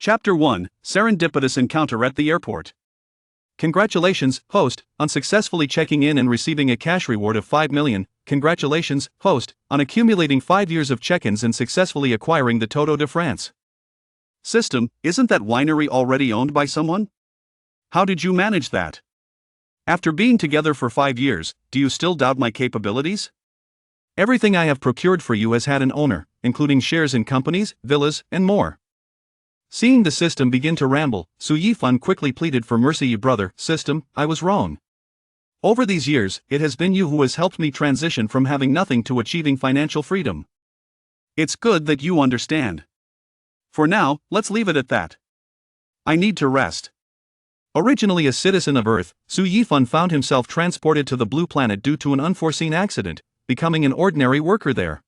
Chapter 1: Serendipitous Encounter at the Airport. Congratulations, host, on successfully checking in and receiving a cash reward of 5 million. Congratulations, host, on accumulating 5 years of check-ins and successfully acquiring the Toto de France. System, isn't that winery already owned by someone? How did you manage that? After being together for 5 years, do you still doubt my capabilities? Everything I have procured for you has had an owner, including shares in companies, villas, and more. Seeing the system begin to ramble, Yifan quickly pleaded for mercy. Brother, system, I was wrong. Over these years, it has been you who has helped me transition from having nothing to achieving financial freedom. It's good that you understand. For now, let's leave it at that. I need to rest. Originally a citizen of Earth, Yifan found himself transported to the Blue Planet due to an unforeseen accident, becoming an ordinary worker there.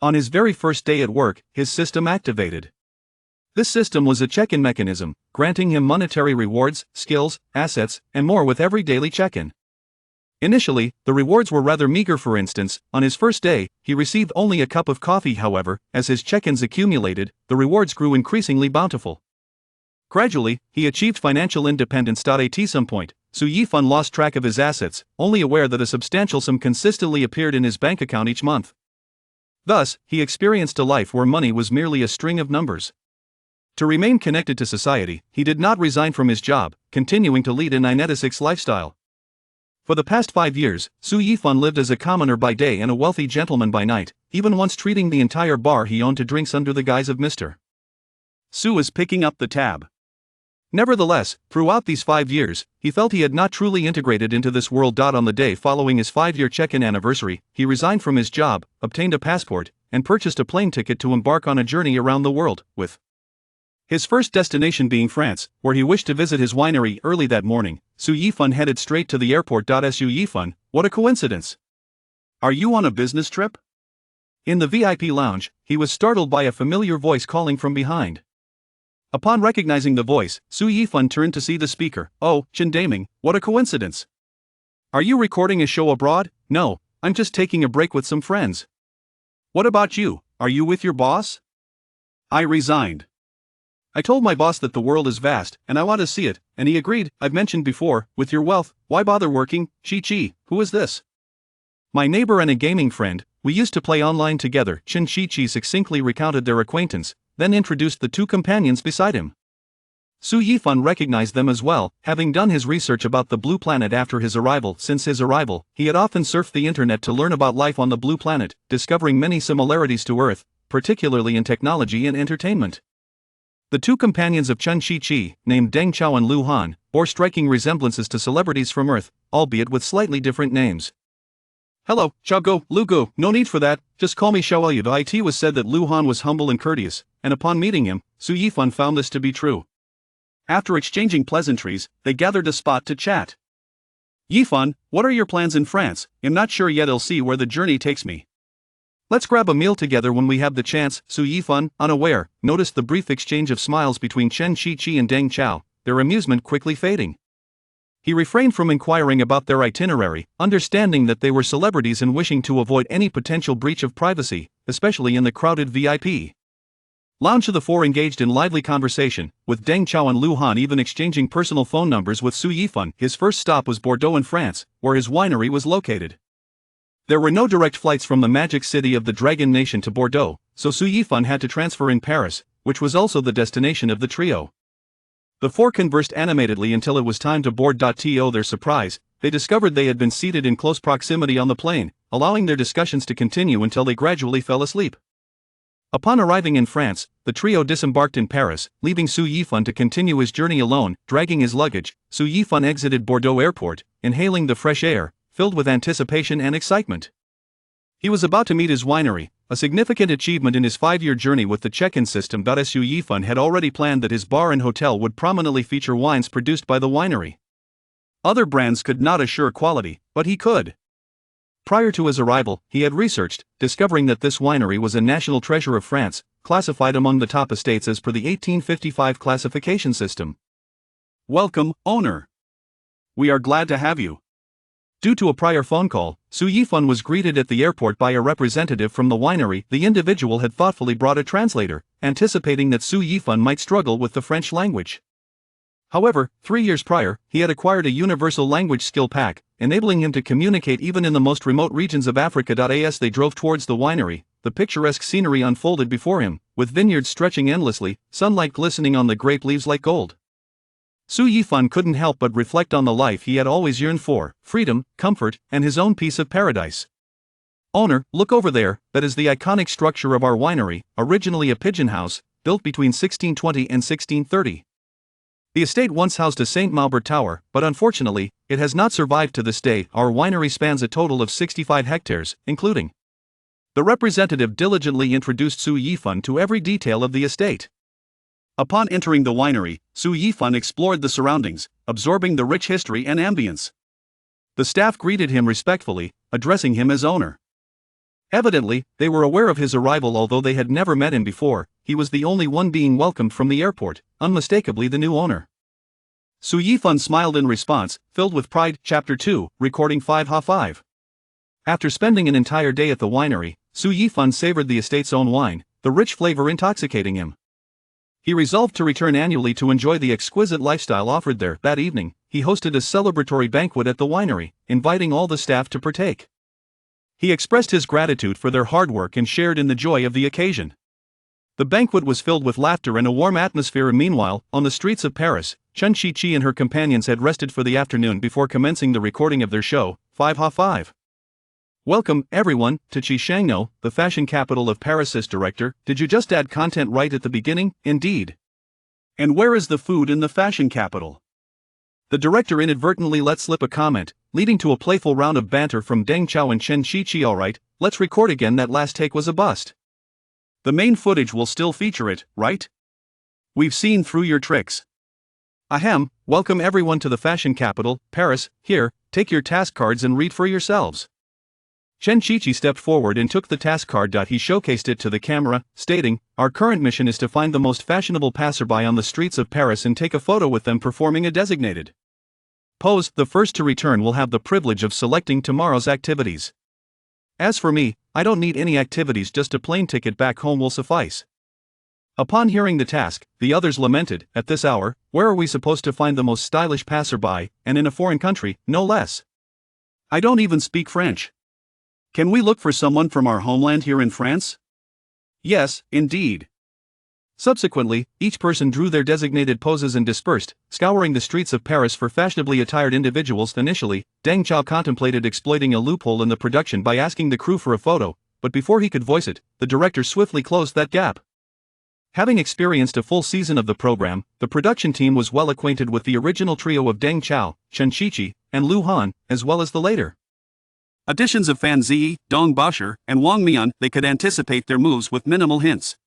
On his very first day at work, his system activated. This system was a check-in mechanism, granting him monetary rewards, skills, assets, and more with every daily check-in. Initially, the rewards were rather meager. For instance, on his first day, he received only a cup of coffee. However, as his check-ins accumulated, the rewards grew increasingly bountiful. Gradually, he achieved financial independence. At some point, Yifan lost track of his assets, only aware that a substantial sum consistently appeared in his bank account each month. Thus, he experienced a life where money was merely a string of numbers. To remain connected to society, he did not resign from his job, continuing to lead a 9-to-6 lifestyle. For the past 5 years, Yifan lived as a commoner by day and a wealthy gentleman by night, even once treating the entire bar he owned to drinks under the guise of Mr. Su is picking up the tab. Nevertheless, throughout these 5 years, he felt he had not truly integrated into this world. On the day following his 5-year check-in anniversary, he resigned from his job, obtained a passport, and purchased a plane ticket to embark on a journey around the world, with his first destination being France, where he wished to visit his winery. Early that morning, Yifan headed straight to the airport. Yifan, what a coincidence! Are you on a business trip? In the VIP lounge, he was startled by a familiar voice calling from behind. Upon recognizing the voice, Yifan turned to see the speaker. Oh, Chen Daming, what a coincidence! Are you recording a show abroad? No, I'm just taking a break with some friends. What about you, are you with your boss? I resigned. I told my boss that the world is vast, and I want to see it, and he agreed. I've mentioned before, with your wealth, why bother working? Chi, who is this? My neighbor and a gaming friend, we used to play online together. Chen Chi succinctly recounted their acquaintance, then introduced the 2 companions beside him. Yifan recognized them as well, having done his research about the Blue Planet after his arrival. Since his arrival, he had often surfed the internet to learn about life on the Blue Planet, discovering many similarities to Earth, particularly in technology and entertainment. The 2 companions of Chen Chi, named Deng Chao and Lu Han, bore striking resemblances to celebrities from Earth, albeit with slightly different names. Hello, Chao Go, Lu Go, no need for that, just call me Xiao Yu. It was said that Lu Han was humble and courteous, and upon meeting him, Yifan found this to be true. After exchanging pleasantries, they gathered a spot to chat. Yifan, what are your plans in France? I'm not sure yet, I'll see where the journey takes me. Let's grab a meal together when we have the chance. Yifan, unaware, noticed the brief exchange of smiles between Chen Chi and Deng Chao, their amusement quickly fading. He refrained from inquiring about their itinerary, understanding that they were celebrities and wishing to avoid any potential breach of privacy, especially in the crowded VIP lounge. The 4 engaged in lively conversation, with Deng Chao and Lu Han even exchanging personal phone numbers with Yifan. His first stop was Bordeaux in France, where his winery was located. There were no direct flights from the magic city of the Dragon Nation to Bordeaux, so Yifan had to transfer in Paris, which was also the destination of the trio. The 4 conversed animatedly until it was time to board. To their surprise, they discovered they had been seated in close proximity on the plane, allowing their discussions to continue until they gradually fell asleep. Upon arriving in France, the trio disembarked in Paris, leaving Yifan to continue his journey alone. Dragging his luggage, Yifan exited Bordeaux airport, inhaling the fresh air, filled with anticipation and excitement. He was about to meet his winery, a significant achievement in his 5-year journey with the check-in system. Yifan had already planned that his bar and hotel would prominently feature wines produced by the winery. Other brands could not assure quality, but he could. Prior to his arrival, he had researched, discovering that this winery was a national treasure of France, classified among the top estates as per the 1855 classification system. Welcome, owner. We are glad to have you. Due to a prior phone call, Su Yifan was greeted at the airport by a representative from the winery. The individual had thoughtfully brought a translator, anticipating that Su Yifan might struggle with the French language. However, 3 years prior, he had acquired a universal language skill pack, enabling him to communicate even in the most remote regions of Africa. As they drove towards the winery, the picturesque scenery unfolded before him, with vineyards stretching endlessly, sunlight glistening on the grape leaves like gold. Su Yifan couldn't help but reflect on the life he had always yearned for: freedom, comfort, and his own piece of paradise. "Owner, look over there, that is the iconic structure of our winery, originally a pigeon house, built between 1620 and 1630. The estate once housed a St. Maubert tower, but unfortunately, it has not survived to this day. Our winery spans a total of 65 hectares, including..." The representative diligently introduced Su Yifan to every detail of the estate. Upon entering the winery, Su Yifan explored the surroundings, absorbing the rich history and ambience. The staff greeted him respectfully, addressing him as owner. Evidently, they were aware of his arrival. Although they had never met him before, he was the only one being welcomed from the airport, unmistakably the new owner. Su Yifan smiled in response, filled with pride. Chapter 2, Recording 5H5. After spending an entire day at the winery, Su Yifan savored the estate's own wine, the rich flavor intoxicating him. He resolved to return annually to enjoy the exquisite lifestyle offered there. That evening, he hosted a celebratory banquet at the winery, inviting all the staff to partake. He expressed his gratitude for their hard work and shared in the joy of the occasion. The banquet was filled with laughter and a warm atmosphere. Meanwhile, on the streets of Paris, Chen Qiqi and her companions had rested for the afternoon before commencing the recording of their show, 5H5. "Welcome, everyone, to Shangno, the fashion capital of Paris." Director, did you just add content right at the beginning? Indeed. And where is the food in the fashion capital? The director inadvertently let slip a comment, leading to a playful round of banter from Deng Chao and Chen Qiqi. "Alright, let's record again. That last take was a bust. The main footage will still feature it, right? We've seen through your tricks." "Ahem, welcome everyone to the fashion capital, Paris. Here, take your task cards and read for yourselves." Chen Qiqi stepped forward and took the task card. He showcased it to the camera, stating, "Our current mission is to find the most fashionable passerby on the streets of Paris and take a photo with them performing a designated pose. The first to return will have the privilege of selecting tomorrow's activities. As for me, I don't need any activities, just a plane ticket back home will suffice." Upon hearing the task, the others lamented, "At this hour, where are we supposed to find the most stylish passerby, and in a foreign country, no less? I don't even speak French. Can we look for someone from our homeland here in France?" "Yes, indeed." Subsequently, each person drew their designated poses and dispersed, scouring the streets of Paris for fashionably attired individuals. Initially, Deng Chao contemplated exploiting a loophole in the production by asking the crew for a photo, but before he could voice it, the director swiftly closed that gap. Having experienced a full season of the program, the production team was well acquainted with the original trio of Deng Chao, Chen Qiqi, and Lu Han, as well as the later additions of Fan Ziyi, Dong Basher, and Wang Mian. They could anticipate their moves with minimal hints.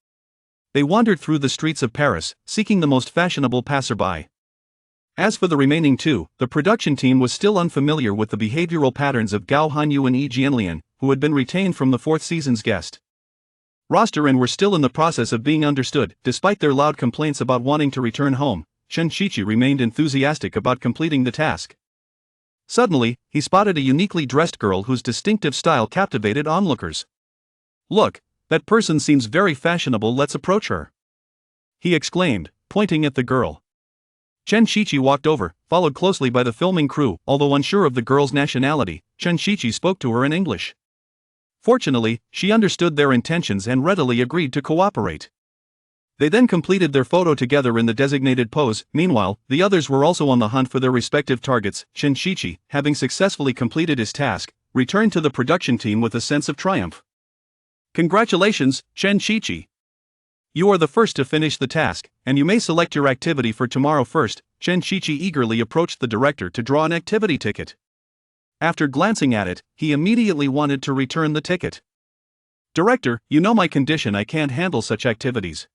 They wandered through the streets of Paris, seeking the most fashionable passerby. As for the remaining two, the production team was still unfamiliar with the behavioral patterns of Gao Hanyu and Yi Jianlian, who had been retained from the fourth season's guest roster and were still in the process of being understood. Despite their loud complaints about wanting to return home, Chen Qiqi remained enthusiastic about completing the task. Suddenly, he spotted a uniquely dressed girl whose distinctive style captivated onlookers. "Look, that person seems very fashionable, let's approach her," he exclaimed, pointing at the girl. Chen Qiqi walked over, followed closely by the filming crew. Although unsure of the girl's nationality, Chen Qiqi spoke to her in English. Fortunately, she understood their intentions and readily agreed to cooperate. They then completed their photo together in the designated pose. Meanwhile, the others were also on the hunt for their respective targets. Chen Qiqi, having successfully completed his task, returned to the production team with a sense of triumph. "Congratulations, Chen Qiqi. You are the first to finish the task, and you may select your activity for tomorrow first." Chen Qiqi eagerly approached the director to draw an activity ticket. After glancing at it, he immediately wanted to return the ticket. "Director, you know my condition, I can't handle such activities.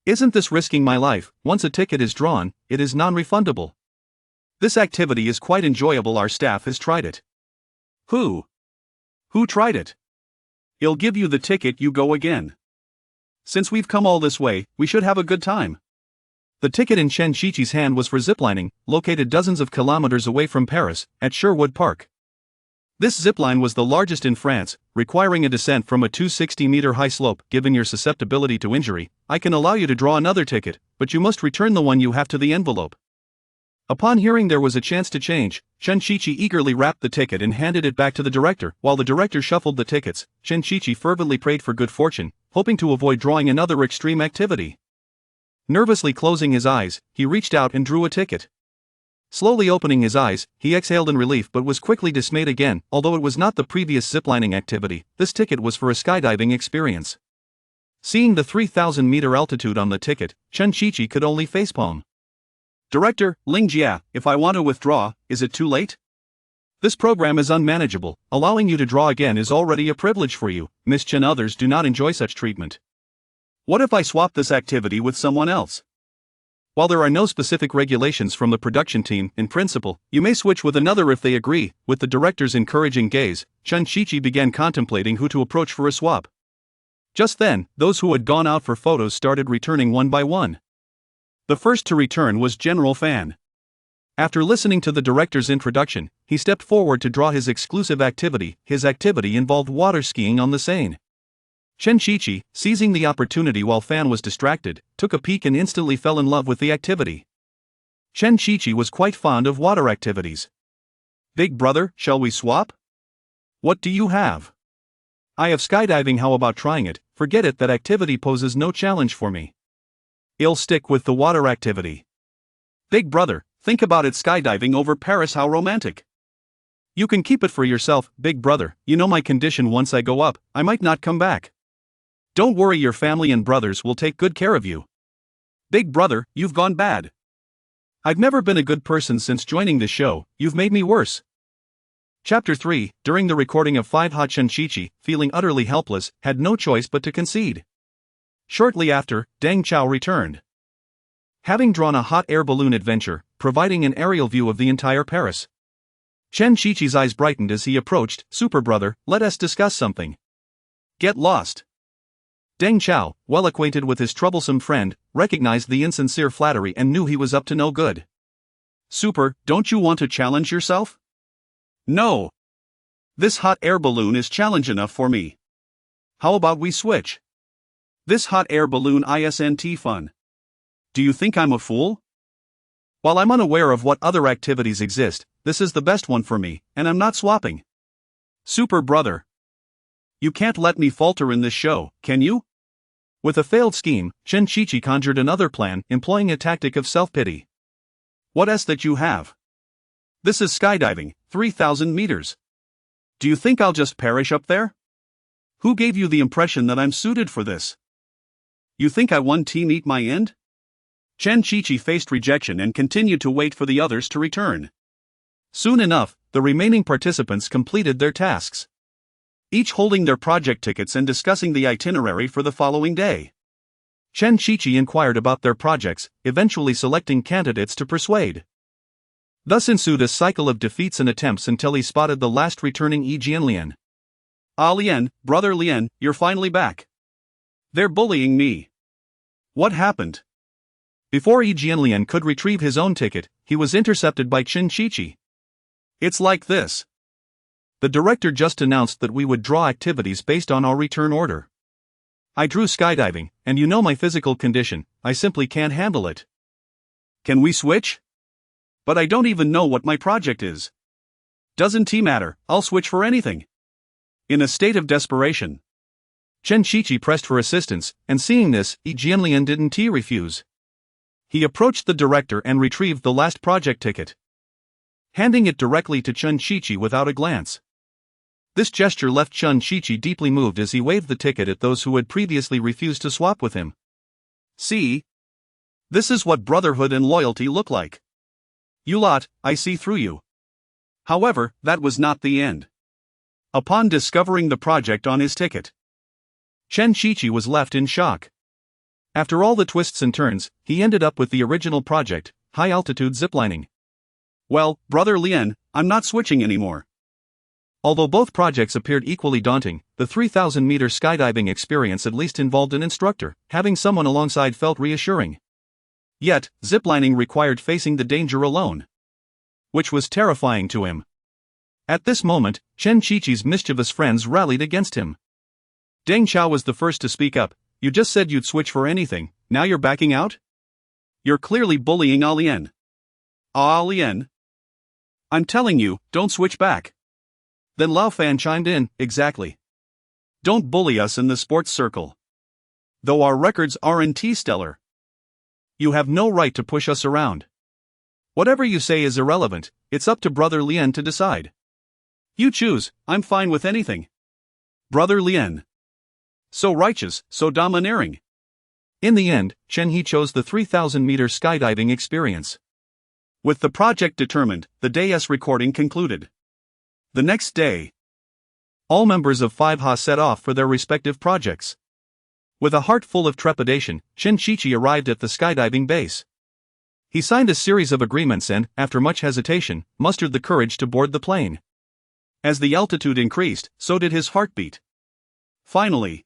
Isn't this risking my life? Once a ticket is drawn, it is non-refundable. This activity is quite enjoyable, our staff has tried it." Who tried it? "I'll give you the ticket, you go again. Since we've come all this way, we should have a good time." The ticket in Chen Qiqi's hand was for ziplining, located dozens of kilometers away from Paris, at Sherwood Park. This zipline was the largest in France, requiring a descent from a 260-meter high slope. Given your susceptibility to injury, I can allow you to draw another ticket, but you must return the one you have to the envelope. Upon hearing there was a chance to change, Chen Shiqi eagerly wrapped the ticket and handed it back to the director. While the director shuffled the tickets, Chen Shiqi fervently prayed for good fortune, hoping to avoid drawing another extreme activity. Nervously closing his eyes, he reached out and drew a ticket. Slowly opening his eyes, he exhaled in relief but was quickly dismayed again. Although it was not the previous ziplining activity, this ticket was for a skydiving experience. Seeing the 3,000-meter altitude on the ticket, Chen Shiqi could only facepalm. Director, Ling Jia, if I want to withdraw, is it too late? This program is unmanageable. Allowing you to draw again is already a privilege for you, Miss Chen. Others do not enjoy such treatment. What if I swap this activity with someone else? While there are no specific regulations from the production team, in principle, you may switch with another if they agree. With the director's encouraging gaze, Chen Shiqi began contemplating who to approach for a swap. Just then, those who had gone out for photos started returning one by one. The first to return was General Fan. After listening to the director's introduction, he stepped forward to draw his exclusive activity. His activity involved water skiing on the Seine. Chen Shiqi, seizing the opportunity while Fan was distracted, took a peek and instantly fell in love with the activity. Chen Shiqi was quite fond of water activities. Big brother, shall we swap? What do you have? I have skydiving. How about trying it? Forget it, that activity poses no challenge for me. I'll stick with the water activity. Big brother, think about it, skydiving over Paris, how romantic. You can keep it for yourself, big brother. You know my condition, once I go up, I might not come back. Don't worry, your family and brothers will take good care of you. Big brother, you've gone bad. I've never been a good person since joining this show, you've made me worse. Chapter 3. During the recording of 5 Hot, Chen Shiqi, feeling utterly helpless, had no choice but to concede. Shortly after, Deng Chao returned. Having drawn a hot air balloon adventure, providing an aerial view of the entire Paris. Chen Shiqi's eyes brightened as he approached. Super brother, let us discuss something. Get lost. Deng Chao, well acquainted with his troublesome friend, recognized the insincere flattery and knew he was up to no good. Super, don't you want to challenge yourself? No. This hot air balloon is challenge enough for me. How about we switch? This hot air balloon isn't fun. Do you think I'm a fool? While I'm unaware of what other activities exist, this is the best one for me, and I'm not swapping. Super brother. You can't let me falter in this show, can you? With a failed scheme, Chen Shiqi conjured another plan, employing a tactic of self-pity. What else that you have? This is skydiving, 3,000 meters. Do you think I'll just perish up there? Who gave you the impression that I'm suited for this? You think I won team eat my end? Chen Shiqi faced rejection and continued to wait for the others to return. Soon enough, the remaining participants completed their tasks, each holding their project tickets and discussing the itinerary for the following day. Chen Shiqi inquired about their projects, eventually selecting candidates to persuade. Thus ensued a cycle of defeats and attempts until he spotted the last returning Yi Jianlian. Ah Lian, brother Lian, you're finally back. They're bullying me. What happened? Before Yi Jianlian could retrieve his own ticket, he was intercepted by Chen Shiqi. It's like this. The director just announced that we would draw activities based on our return order. I drew skydiving, and you know my physical condition, I simply can't handle it. Can we switch? But I don't even know what my project is. Doesn't matter, I'll switch for anything. In a state of desperation, Chen Shiqi pressed for assistance, and seeing this, Yi Jianlian didn't refuse. He approached the director and retrieved the last project ticket, handing it directly to Chen Shiqi without a glance. This gesture left Chen Shiqi deeply moved as he waved the ticket at those who had previously refused to swap with him. See? This is what brotherhood and loyalty look like. You lot, I see through you. However, that was not the end. Upon discovering the project on his ticket, Chen Shiqi was left in shock. After all the twists and turns, he ended up with the original project, high-altitude ziplining. Well, brother Lian, I'm not switching anymore. Although both projects appeared equally daunting, the 3,000-meter skydiving experience at least involved an instructor. Having someone alongside felt reassuring. Yet, ziplining required facing the danger alone, which was terrifying to him. At this moment, Chen Qiqi's mischievous friends rallied against him. Deng Chao was the first to speak up. You just said you'd switch for anything, now you're backing out? You're clearly bullying Alian. Alian? I'm telling you, don't switch back. Then Lao Fan chimed in, exactly. Don't bully us in the sports circle. Though our records aren't stellar. You have no right to push us around. Whatever you say is irrelevant, it's up to Brother Lien to decide. You choose, I'm fine with anything. Brother Lien. So righteous, so domineering. In the end, Chen He chose the 3,000-meter skydiving experience. With the project determined, the day's recording concluded. The next day, all members of 5Ha set off for their respective projects. With a heart full of trepidation, Chen Qiqi arrived at the skydiving base. He signed a series of agreements and, after much hesitation, mustered the courage to board the plane. As the altitude increased, so did his heartbeat. Finally,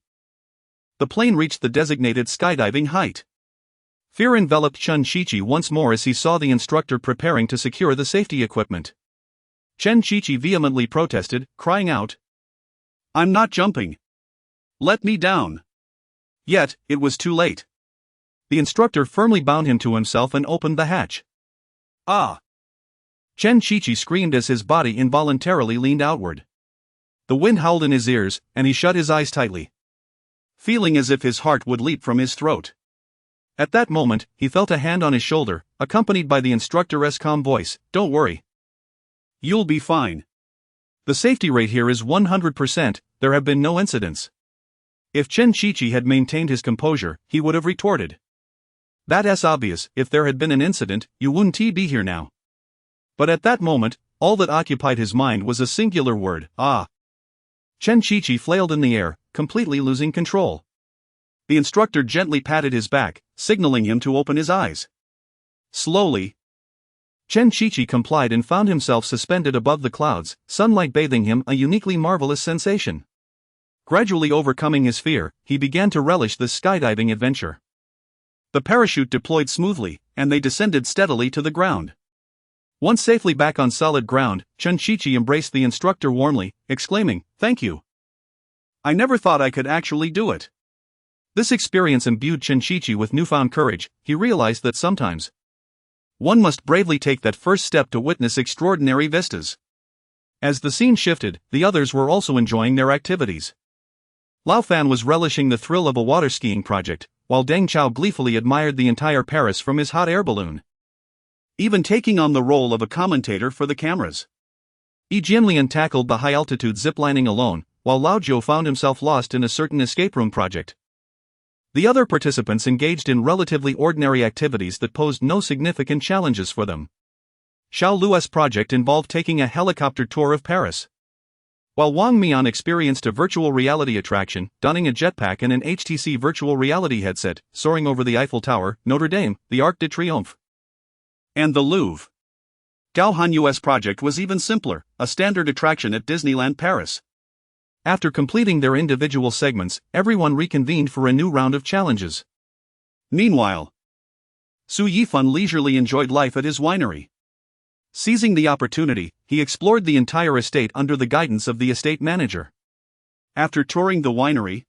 the plane reached the designated skydiving height. Fear enveloped Chen Qiqi once more as he saw the instructor preparing to secure the safety equipment. Chen Qiqi vehemently protested, crying out, I'm not jumping. Let me down. Yet, it was too late. The instructor firmly bound him to himself and opened the hatch. Ah! Chen Qiqi screamed as his body involuntarily leaned outward. The wind howled in his ears, and he shut his eyes tightly, feeling as if his heart would leap from his throat. At that moment, he felt a hand on his shoulder, accompanied by the instructor's calm voice, Don't worry. You'll be fine. The safety rate here is 100%, there have been no incidents. If Chen Qiqi had maintained his composure, he would have retorted. That's obvious, if there had been an incident, you wouldn't be here now. But at that moment, all that occupied his mind was a singular word, ah. Chen Qiqi flailed in the air, completely losing control. The instructor gently patted his back, signaling him to open his eyes. Slowly, Chen Qiqi complied and found himself suspended above the clouds, sunlight bathing him, a uniquely marvelous sensation. Gradually overcoming his fear, he began to relish this skydiving adventure. The parachute deployed smoothly, and they descended steadily to the ground. Once safely back on solid ground, Chen Qiqi embraced the instructor warmly, exclaiming, Thank you. I never thought I could actually do it. This experience imbued Chen Qiqi with newfound courage. He realized that sometimes one must bravely take that first step to witness extraordinary vistas. As the scene shifted, the others were also enjoying their activities. Lao Fan was relishing the thrill of a water skiing project, while Deng Chao gleefully admired the entire Paris from his hot air balloon, even taking on the role of a commentator for the cameras. Yi Jianlian tackled the high-altitude ziplining alone, while Lao Zhou found himself lost in a certain escape room project. The other participants engaged in relatively ordinary activities that posed no significant challenges for them. Xiao Lu's project involved taking a helicopter tour of Paris, while Wang Mian experienced a virtual reality attraction, donning a jetpack and an HTC virtual reality headset, soaring over the Eiffel Tower, Notre Dame, the Arc de Triomphe, and the Louvre. Gao Hanyu's project was even simpler, a standard attraction at Disneyland Paris. After completing their individual segments, everyone reconvened for a new round of challenges. Meanwhile, Su Yifan leisurely enjoyed life at his winery. Seizing the opportunity, he explored the entire estate under the guidance of the estate manager. After touring the winery,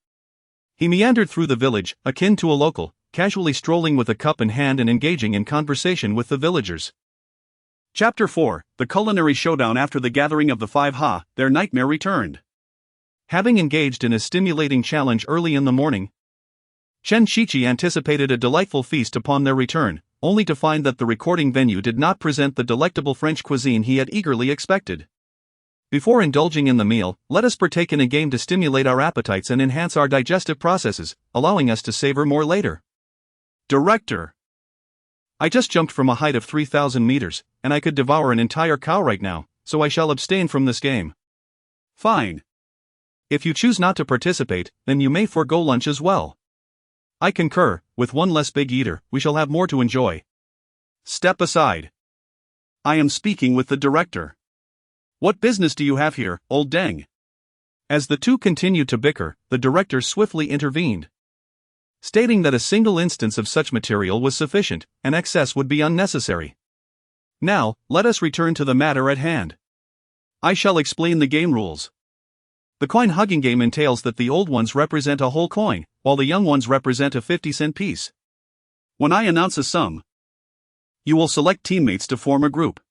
he meandered through the village, akin to a local, casually strolling with a cup in hand and engaging in conversation with the villagers. Chapter 4, The Culinary Showdown. After the gathering of the 5Ha, their nightmare returned. Having engaged in a stimulating challenge early in the morning, Chen Qiqi anticipated a delightful feast upon their return, only to find that the recording venue did not present the delectable French cuisine he had eagerly expected. Before indulging in the meal, let us partake in a game to stimulate our appetites and enhance our digestive processes, allowing us to savor more later. Director. I just jumped from a height of 3,000 meters, and I could devour an entire cow right now, so I shall abstain from this game. Fine. If you choose not to participate, then you may forego lunch as well. I concur, with one less big eater, we shall have more to enjoy. Step aside. I am speaking with the director. What business do you have here, old Deng? As the two continued to bicker, the director swiftly intervened, stating that a single instance of such material was sufficient, and excess would be unnecessary. Now, let us return to the matter at hand. I shall explain the game rules. The coin-hugging game entails that the old ones represent a whole coin, while the young ones represent a 50-cent piece. When I announce a sum, you will select teammates to form a group.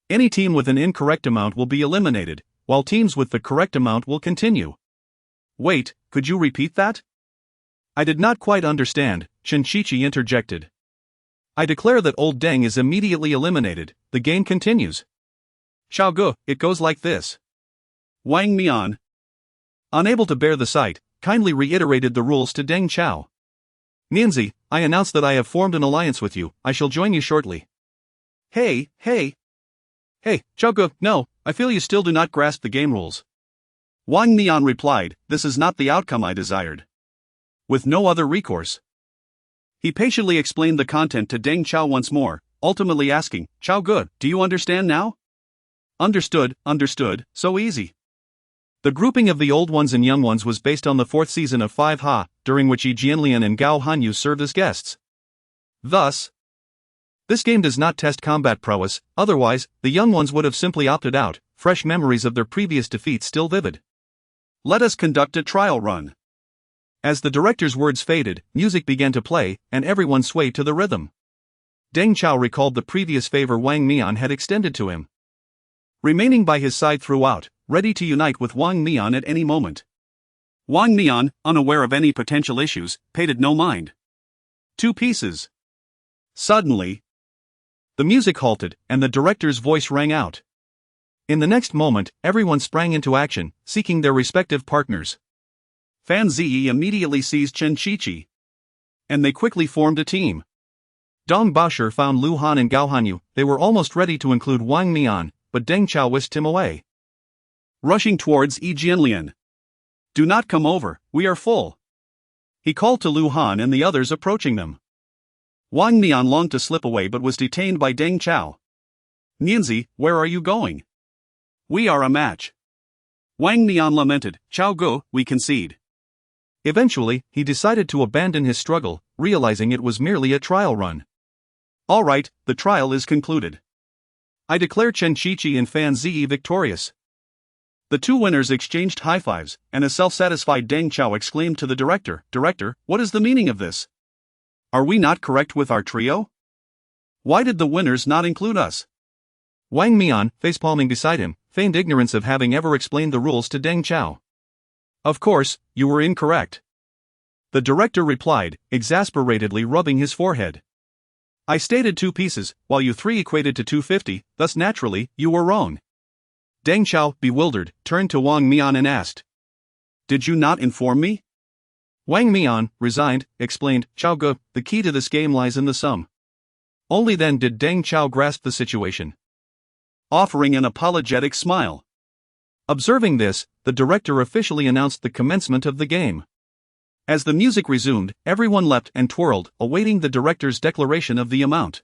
Any team with an incorrect amount will be eliminated, while teams with the correct amount will continue. Wait, could you repeat that? I did not quite understand, Chen-Chi interjected. I declare that old Deng is immediately eliminated. The game continues. Xiao Gu, it goes like this. Wang Mian, unable to bear the sight, kindly reiterated the rules to Deng Chao. Nianzi, I announce that I have formed an alliance with you. I shall join you shortly. Hey, Xiao Gu, no, I feel you still do not grasp the game rules. Wang Mian replied, this is not the outcome I desired. With no other recourse, he patiently explained the content to Deng Chao once more, ultimately asking, Xiao Gu, do you understand now? Understood, so easy. The grouping of the old ones and young ones was based on the 4th season of 5 Ha, during which Yi Jianlian and Gao Hanyu served as guests. Thus, this game does not test combat prowess, otherwise, the young ones would have simply opted out, fresh memories of their previous defeats still vivid. Let us conduct a trial run. As the director's words faded, music began to play, and everyone swayed to the rhythm. Deng Chao recalled the previous favor Wang Mian had extended to him, remaining by his side throughout, ready to unite with Wang Mian at any moment. Wang Mian, unaware of any potential issues, paid it no mind. 2 pieces. Suddenly, the music halted, and the director's voice rang out. In the next moment, everyone sprang into action, seeking their respective partners. Fan Ziyi immediately seized Chen-Chi, and they quickly formed a team. Dong Baoshi found Lu Han and Gao Hanyu. They were almost ready to include Wang Mian, but Deng Chao whisked him away. Rushing towards Yi Jianlian. Do not come over, we are full. He called to Lu Han and the others approaching them. Wang Mian longed to slip away but was detained by Deng Chao. Nianzi, where are you going? We are a match. Wang Mian lamented, Xiao Gu, we concede. Eventually, he decided to abandon his struggle, realizing it was merely a trial run. All right, the trial is concluded. I declare Chen-Chi and Fan Ziyi victorious. The 2 winners exchanged high fives, and a self-satisfied Deng Chao exclaimed to the director, Director, what is the meaning of this? Are we not correct with our trio? Why did the winners not include us? Wang Mian, facepalming beside him, feigned ignorance of having ever explained the rules to Deng Chao. Of course, you were incorrect. The director replied, exasperatedly rubbing his forehead. I stated 2 pieces, while you 3 equated to 250, thus naturally, you were wrong. Deng Chao, bewildered, turned to Wang Mian and asked. Did you not inform me? Wang Mian, resigned, explained, Xiao Gu, the key to this game lies in the sum. Only then did Deng Chao grasp the situation, offering an apologetic smile. Observing this, the director officially announced the commencement of the game. As the music resumed, everyone leapt and twirled, awaiting the director's declaration of the amount.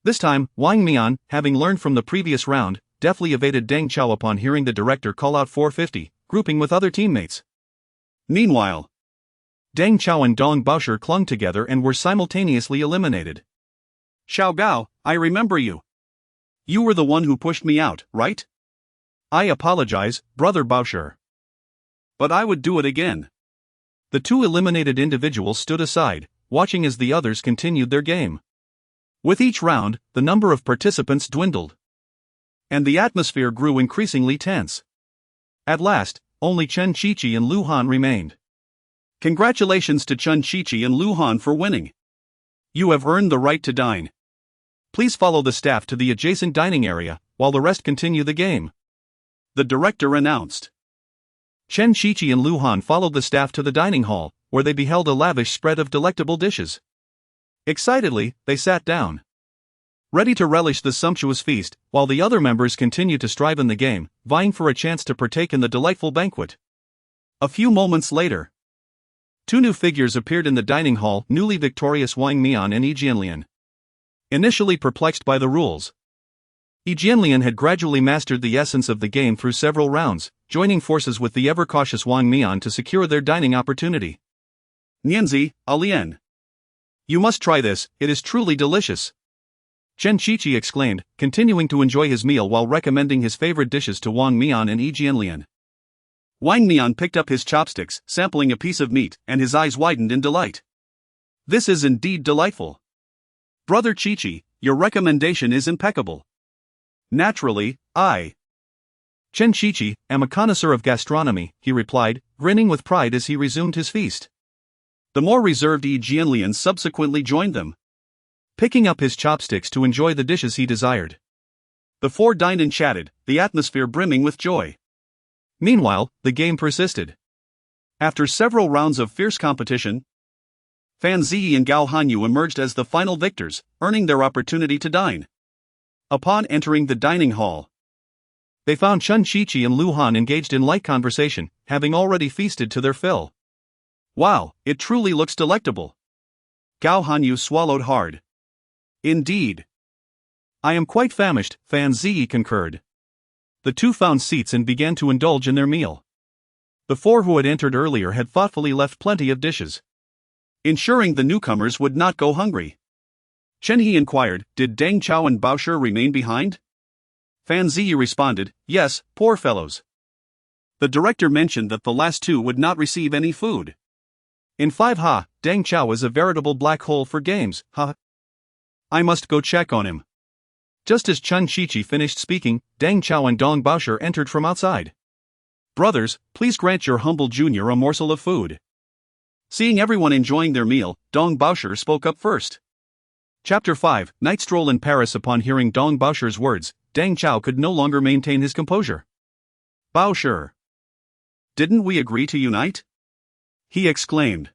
This time, Wang Mian, having learned from the previous round, deftly evaded Deng Chao upon hearing the director call out 450, grouping with other teammates. Meanwhile, Deng Chao and Dong Baoshi clung together and were simultaneously eliminated. Xiao Gao, I remember you. You were the one who pushed me out, right? I apologize, Brother Baoshi. But I would do it again. The 2 eliminated individuals stood aside, watching as the others continued their game. With each round, the number of participants dwindled, and the atmosphere grew increasingly tense. At last, only Chen-Chi and Lu Han remained. Congratulations to Chen-Chi and Lu Han for winning. You have earned the right to dine. Please follow the staff to the adjacent dining area, while the rest continue the game. The director announced. Chen-Chi and Lu Han followed the staff to the dining hall, where they beheld a lavish spread of delectable dishes. Excitedly, they sat down, ready to relish the sumptuous feast, while the other members continued to strive in the game, vying for a chance to partake in the delightful banquet. A few moments later, 2 new figures appeared in the dining hall, newly victorious Wang Mian and Yi Jianlian. Initially perplexed by the rules, Yi Jianlian had gradually mastered the essence of the game through several rounds, joining forces with the ever-cautious Wang Mian to secure their dining opportunity. Nianzi, Alian. You must try this, it is truly delicious. Chen Qiqi exclaimed, continuing to enjoy his meal while recommending his favorite dishes to Wang Mian and Yi Jianlian. Wang Mian picked up his chopsticks, sampling a piece of meat, and his eyes widened in delight. This is indeed delightful. Brother Qiqi, your recommendation is impeccable. Naturally, I. Chen Qiqi, am a connoisseur of gastronomy, he replied, grinning with pride as he resumed his feast. The more reserved Yi Jianlian subsequently joined them, picking up his chopsticks to enjoy the dishes he desired. The four dined and chatted, the atmosphere brimming with joy. Meanwhile, the game persisted. After several rounds of fierce competition, Fan Ziyi and Gao Hanyu emerged as the final victors, earning their opportunity to dine. Upon entering the dining hall, they found Chen Qiqi and Lu Han engaged in light conversation, having already feasted to their fill. Wow, it truly looks delectable. Gao Hanyu swallowed hard. Indeed. I am quite famished, Fan Ziyi concurred. The two found seats and began to indulge in their meal. The four who had entered earlier had thoughtfully left plenty of dishes, ensuring the newcomers would not go hungry. Chen He inquired, did Deng Chao and Bao Shi remain behind? Fan Ziyi responded, yes, poor fellows. The director mentioned that the last two would not receive any food. In 5 ha, Deng Chao is a veritable black hole for games, ha. I must go check on him. Just as Chen Qiqi finished speaking, Deng Chao and Dong Baosher entered from outside. Brothers, please grant your humble junior a morsel of food. Seeing everyone enjoying their meal, Dong Baosher spoke up first. Chapter 5, Night Stroll in Paris. Upon hearing Dong Baosher's words, Deng Chao could no longer maintain his composure. Baosher, didn't we agree to unite? He exclaimed.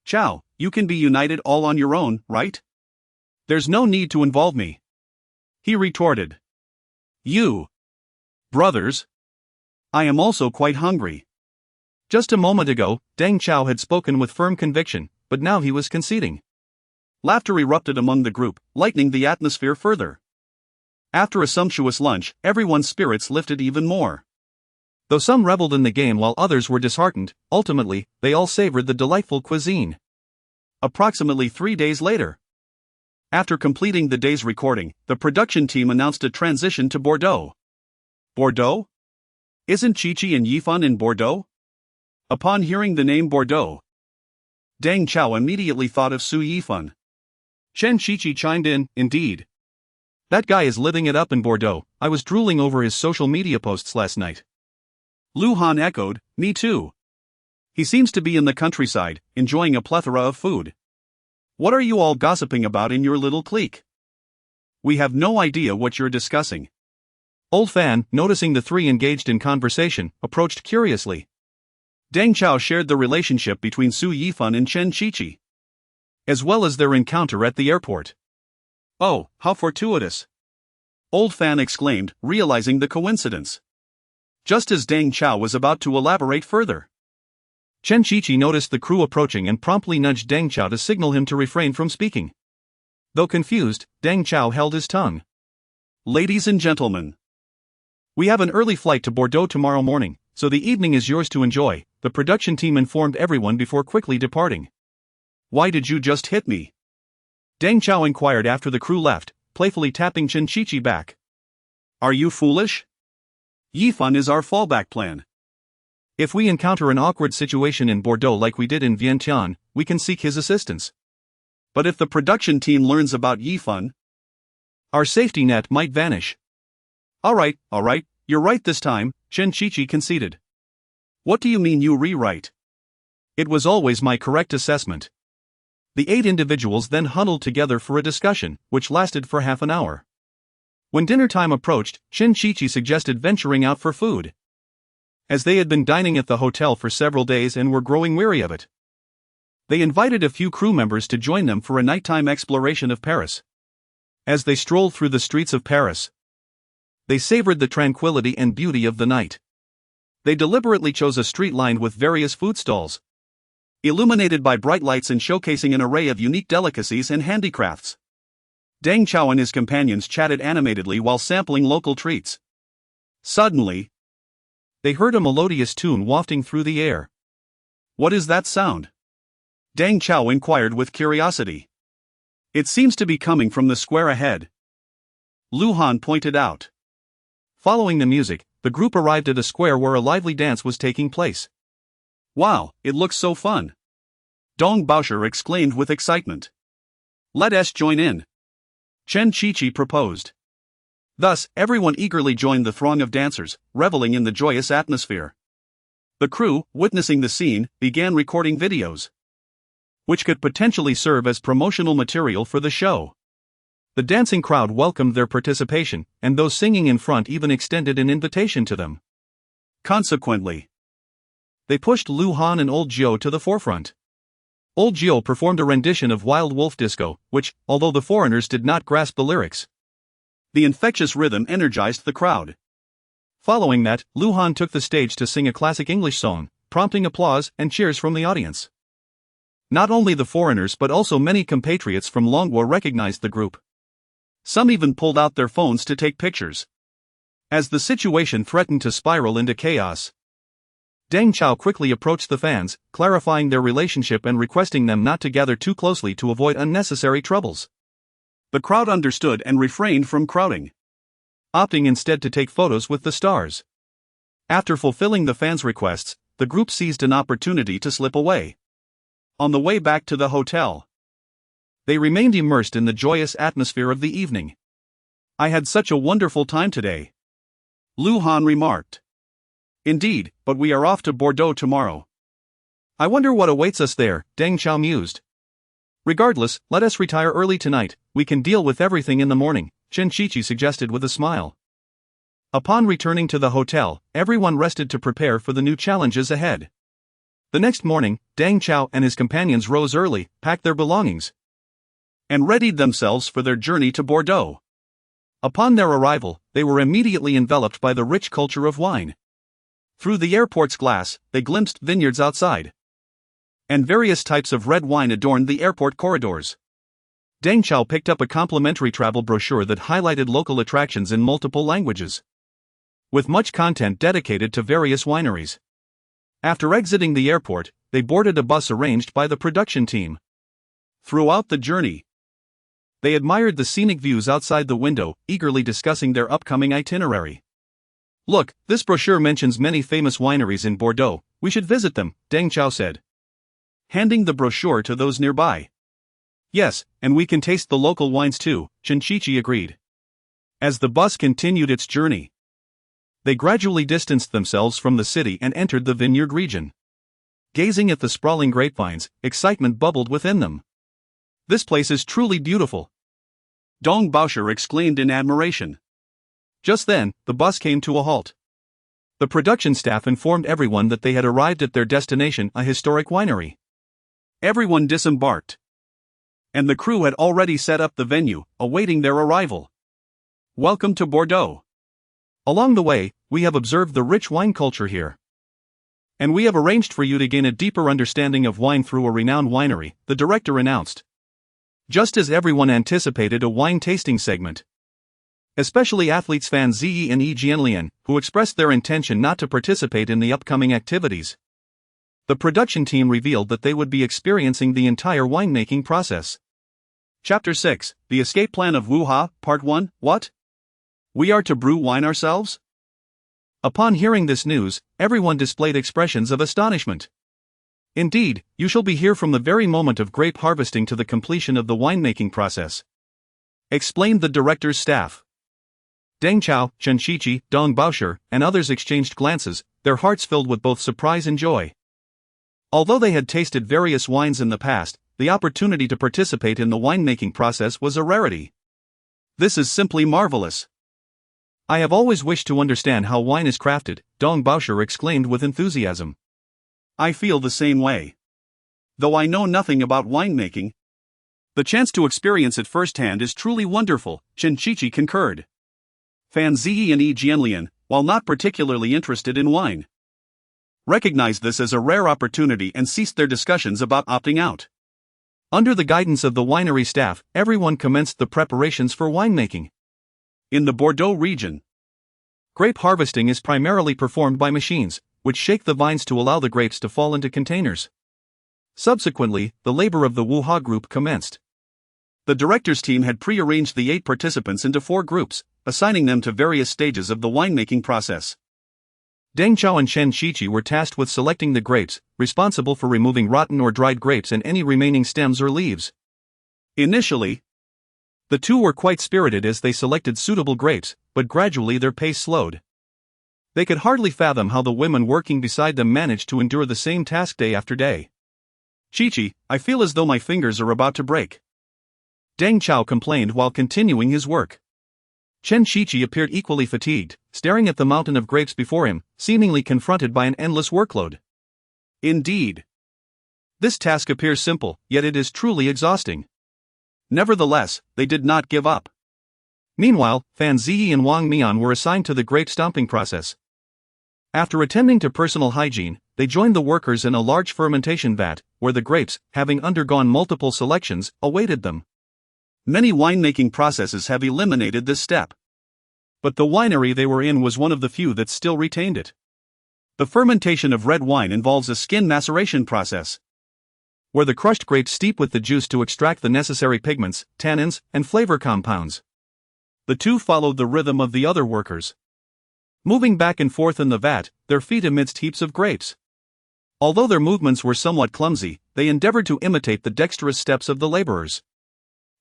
Chao, you can be united all on your own, right? There's no need to involve me. He retorted. You. Brothers. I am also quite hungry. Just a moment ago, Deng Chao had spoken with firm conviction, but now he was conceding. Laughter erupted among the group, lightening the atmosphere further. After a sumptuous lunch, everyone's spirits lifted even more. Though some reveled in the game while others were disheartened, ultimately, they all savored the delightful cuisine. Approximately 3 days later, after completing the day's recording, the production team announced a transition to Bordeaux. Bordeaux? Isn't Qiqi and Yifan in Bordeaux? Upon hearing the name Bordeaux, Deng Chao immediately thought of Su Yifan. Chen Qiqi chimed in, indeed. That guy is living it up in Bordeaux, I was drooling over his social media posts last night. Lu Han echoed, me too. He seems to be in the countryside, enjoying a plethora of food. What are you all gossiping about in your little clique? We have no idea what you're discussing. Old Fan, noticing the three engaged in conversation, approached curiously. Deng Chao shared the relationship between Su Yifan and Chen Qiqi, as well as their encounter at the airport. Oh, how fortuitous! Old Fan exclaimed, realizing the coincidence. Just as Deng Chao was about to elaborate further, Chen Qiqi noticed the crew approaching and promptly nudged Deng Chao to signal him to refrain from speaking. Though confused, Deng Chao held his tongue. Ladies and gentlemen, we have an early flight to Bordeaux tomorrow morning, so the evening is yours to enjoy, the production team informed everyone before quickly departing. Why did you just hit me? Deng Chao inquired after the crew left, playfully tapping Chen Qiqi back. Are you foolish? Yifan is our fallback plan. If we encounter an awkward situation in Bordeaux like we did in Vientiane, we can seek his assistance. But if the production team learns about Yifan, our safety net might vanish. Alright, you're right this time, Chen Qiqi conceded. What do you mean you rewrite? It was always my correct assessment. The 8 individuals then huddled together for a discussion, which lasted for half an hour. When dinner time approached, Chen Qiqi suggested venturing out for food, as they had been dining at the hotel for several days and were growing weary of it. They invited a few crew members to join them for a nighttime exploration of Paris. As they strolled through the streets of Paris, they savored the tranquility and beauty of the night. They deliberately chose a street lined with various food stalls, illuminated by bright lights and showcasing an array of unique delicacies and handicrafts. Deng Chao and his companions chatted animatedly while sampling local treats. Suddenly, they heard a melodious tune wafting through the air. What is that sound? Deng Chao inquired with curiosity. It seems to be coming from the square ahead, Luhan pointed out. Following the music, the group arrived at a square where a lively dance was taking place. Wow, it looks so fun! Dong Baosher exclaimed with excitement. Let us join in. Chen Qiqi proposed. Thus, everyone eagerly joined the throng of dancers, reveling in the joyous atmosphere. The crew, witnessing the scene, began recording videos, which could potentially serve as promotional material for the show. The dancing crowd welcomed their participation, and those singing in front even extended an invitation to them. Consequently, they pushed Lu Han and Old Jiu to the forefront. Old Jiu performed a rendition of Wild Wolf Disco, which, although the foreigners did not grasp the lyrics, the infectious rhythm energized the crowd. Following that, Lu Han took the stage to sing a classic English song, prompting applause and cheers from the audience. Not only the foreigners but also many compatriots from Longwo recognized the group. Some even pulled out their phones to take pictures. As the situation threatened to spiral into chaos, Deng Chao quickly approached the fans, clarifying their relationship and requesting them not to gather too closely to avoid unnecessary troubles. The crowd understood and refrained from crowding, opting instead to take photos with the stars. After fulfilling the fans' requests, the group seized an opportunity to slip away. On the way back to the hotel, they remained immersed in the joyous atmosphere of the evening. I had such a wonderful time today, Lu Han remarked. Indeed, but we are off to Bordeaux tomorrow. I wonder what awaits us there, Deng Chao mused. Regardless, let us retire early tonight, we can deal with everything in the morning, Chen Qiqi suggested with a smile. Upon returning to the hotel, everyone rested to prepare for the new challenges ahead. The next morning, Deng Chao and his companions rose early, packed their belongings, and readied themselves for their journey to Bordeaux. Upon their arrival, they were immediately enveloped by the rich culture of wine. Through the airport's glass, they glimpsed vineyards outside, and various types of red wine adorned the airport corridors. Deng Chao picked up a complimentary travel brochure that highlighted local attractions in multiple languages, with much content dedicated to various wineries. After exiting the airport, they boarded a bus arranged by the production team. Throughout the journey, they admired the scenic views outside the window, eagerly discussing their upcoming itinerary. Look, this brochure mentions many famous wineries in Bordeaux, we should visit them, Deng Chao said, handing the brochure to those nearby. Yes, and we can taste the local wines too, Chen Qiqi agreed. As the bus continued its journey, they gradually distanced themselves from the city and entered the vineyard region. Gazing at the sprawling grapevines, excitement bubbled within them. This place is truly beautiful, Dong Baosher exclaimed in admiration. Just then, the bus came to a halt. The production staff informed everyone that they had arrived at their destination, a historic winery. Everyone disembarked, and the crew had already set up the venue, awaiting their arrival. Welcome to Bordeaux. Along the way, we have observed the rich wine culture here, and we have arranged for you to gain a deeper understanding of wine through a renowned winery, the director announced. Just as everyone anticipated a wine tasting segment, especially athletes fan Ziyi and Yi Jianlian, who expressed their intention not to participate in the upcoming activities. The production team revealed that they would be experiencing the entire winemaking process. Chapter 6, The Escape Plan of Wuha, Part 1, What? We are to brew wine ourselves? Upon hearing this news, everyone displayed expressions of astonishment. Indeed, you shall be here from the very moment of grape harvesting to the completion of the winemaking process, explained the director's staff. Deng Chao, Chen Qiqi, Dong Baosher, and others exchanged glances, their hearts filled with both surprise and joy. Although they had tasted various wines in the past, the opportunity to participate in the winemaking process was a rarity. This is simply marvelous. I have always wished to understand how wine is crafted, Dong Baosher exclaimed with enthusiasm. I feel the same way. Though I know nothing about winemaking, the chance to experience it firsthand is truly wonderful, Chen Qiqi concurred. Fan Ziyi and Yi Jianlian, while not particularly interested in wine, recognized this as a rare opportunity and ceased their discussions about opting out. Under the guidance of the winery staff, everyone commenced the preparations for winemaking. In the Bordeaux region, grape harvesting is primarily performed by machines, which shake the vines to allow the grapes to fall into containers. Subsequently, the labor of the Wuha group commenced. The directors' team had pre-arranged the 8 participants into 4 groups, assigning them to various stages of the winemaking process. Deng Chao and Chen Shiqi were tasked with selecting the grapes, responsible for removing rotten or dried grapes and any remaining stems or leaves. Initially, the two were quite spirited as they selected suitable grapes, but gradually their pace slowed. They could hardly fathom how the women working beside them managed to endure the same task day after day. "Shiqi, I feel as though my fingers are about to break," Deng Chao complained while continuing his work. Chen Shiqi appeared equally fatigued, staring at the mountain of grapes before him, seemingly confronted by an endless workload. Indeed, this task appears simple, yet it is truly exhausting. Nevertheless, they did not give up. Meanwhile, Fan Ziyi and Wang Mian were assigned to the grape stomping process. After attending to personal hygiene, they joined the workers in a large fermentation vat, where the grapes, having undergone multiple selections, awaited them. Many winemaking processes have eliminated this step. But the winery they were in was one of the few that still retained it. The fermentation of red wine involves a skin maceration process, where the crushed grapes steep with the juice to extract the necessary pigments, tannins, and flavor compounds. The two followed the rhythm of the other workers, moving back and forth in the vat, their feet amidst heaps of grapes. Although their movements were somewhat clumsy, they endeavored to imitate the dexterous steps of the laborers.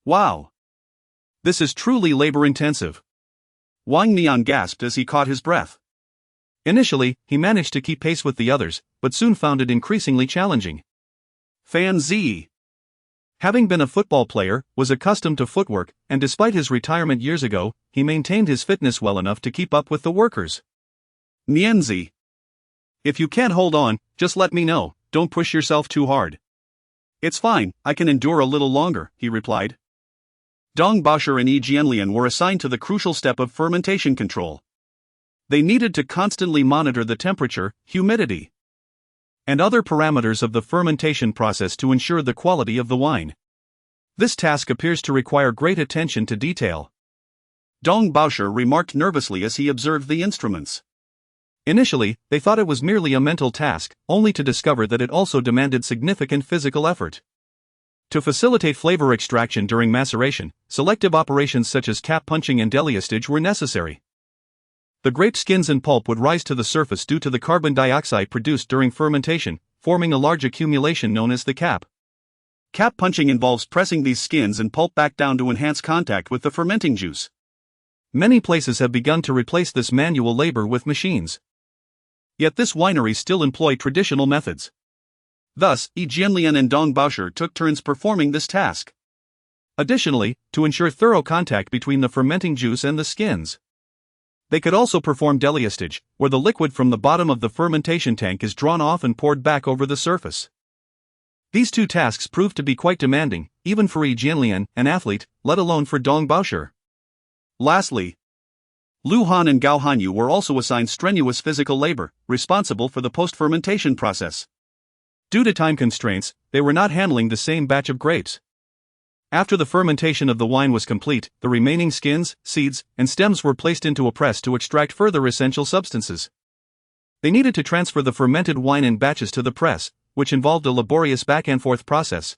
"Wow! This is truly labor-intensive," Wang Mian gasped as he caught his breath. Initially, he managed to keep pace with the others, but soon found it increasingly challenging. Fan Ziyi, having been a football player, was accustomed to footwork, and despite his retirement years ago, he maintained his fitness well enough to keep up with the workers. "Nianzi, if you can't hold on, just let me know, don't push yourself too hard." "It's fine, I can endure a little longer," he replied. Dong Baosher and Yi Jianlian were assigned to the crucial step of fermentation control. They needed to constantly monitor the temperature, humidity, and other parameters of the fermentation process to ensure the quality of the wine. This task appears to require great attention to detail, Dong Baosher remarked nervously as he observed the instruments. Initially, they thought it was merely a mental task, only to discover that it also demanded significant physical effort. To facilitate flavor extraction during maceration, selective operations such as cap punching and deliustage were necessary. The grape skins and pulp would rise to the surface due to the carbon dioxide produced during fermentation, forming a large accumulation known as the cap. Cap punching involves pressing these skins and pulp back down to enhance contact with the fermenting juice. Many places have begun to replace this manual labor with machines. Yet this winery still employ traditional methods. Thus, Yi Jianlian and Dong Baosher took turns performing this task. Additionally, to ensure thorough contact between the fermenting juice and the skins, they could also perform deliustage, where the liquid from the bottom of the fermentation tank is drawn off and poured back over the surface. These two tasks proved to be quite demanding, even for Yi Jianlian, an athlete, let alone for Dong Baosher. Lastly, Lu Han and Gao Hanyu were also assigned strenuous physical labor, responsible for the post-fermentation process. Due to time constraints, they were not handling the same batch of grapes. After the fermentation of the wine was complete, the remaining skins, seeds, and stems were placed into a press to extract further essential substances. They needed to transfer the fermented wine in batches to the press, which involved a laborious back-and-forth process.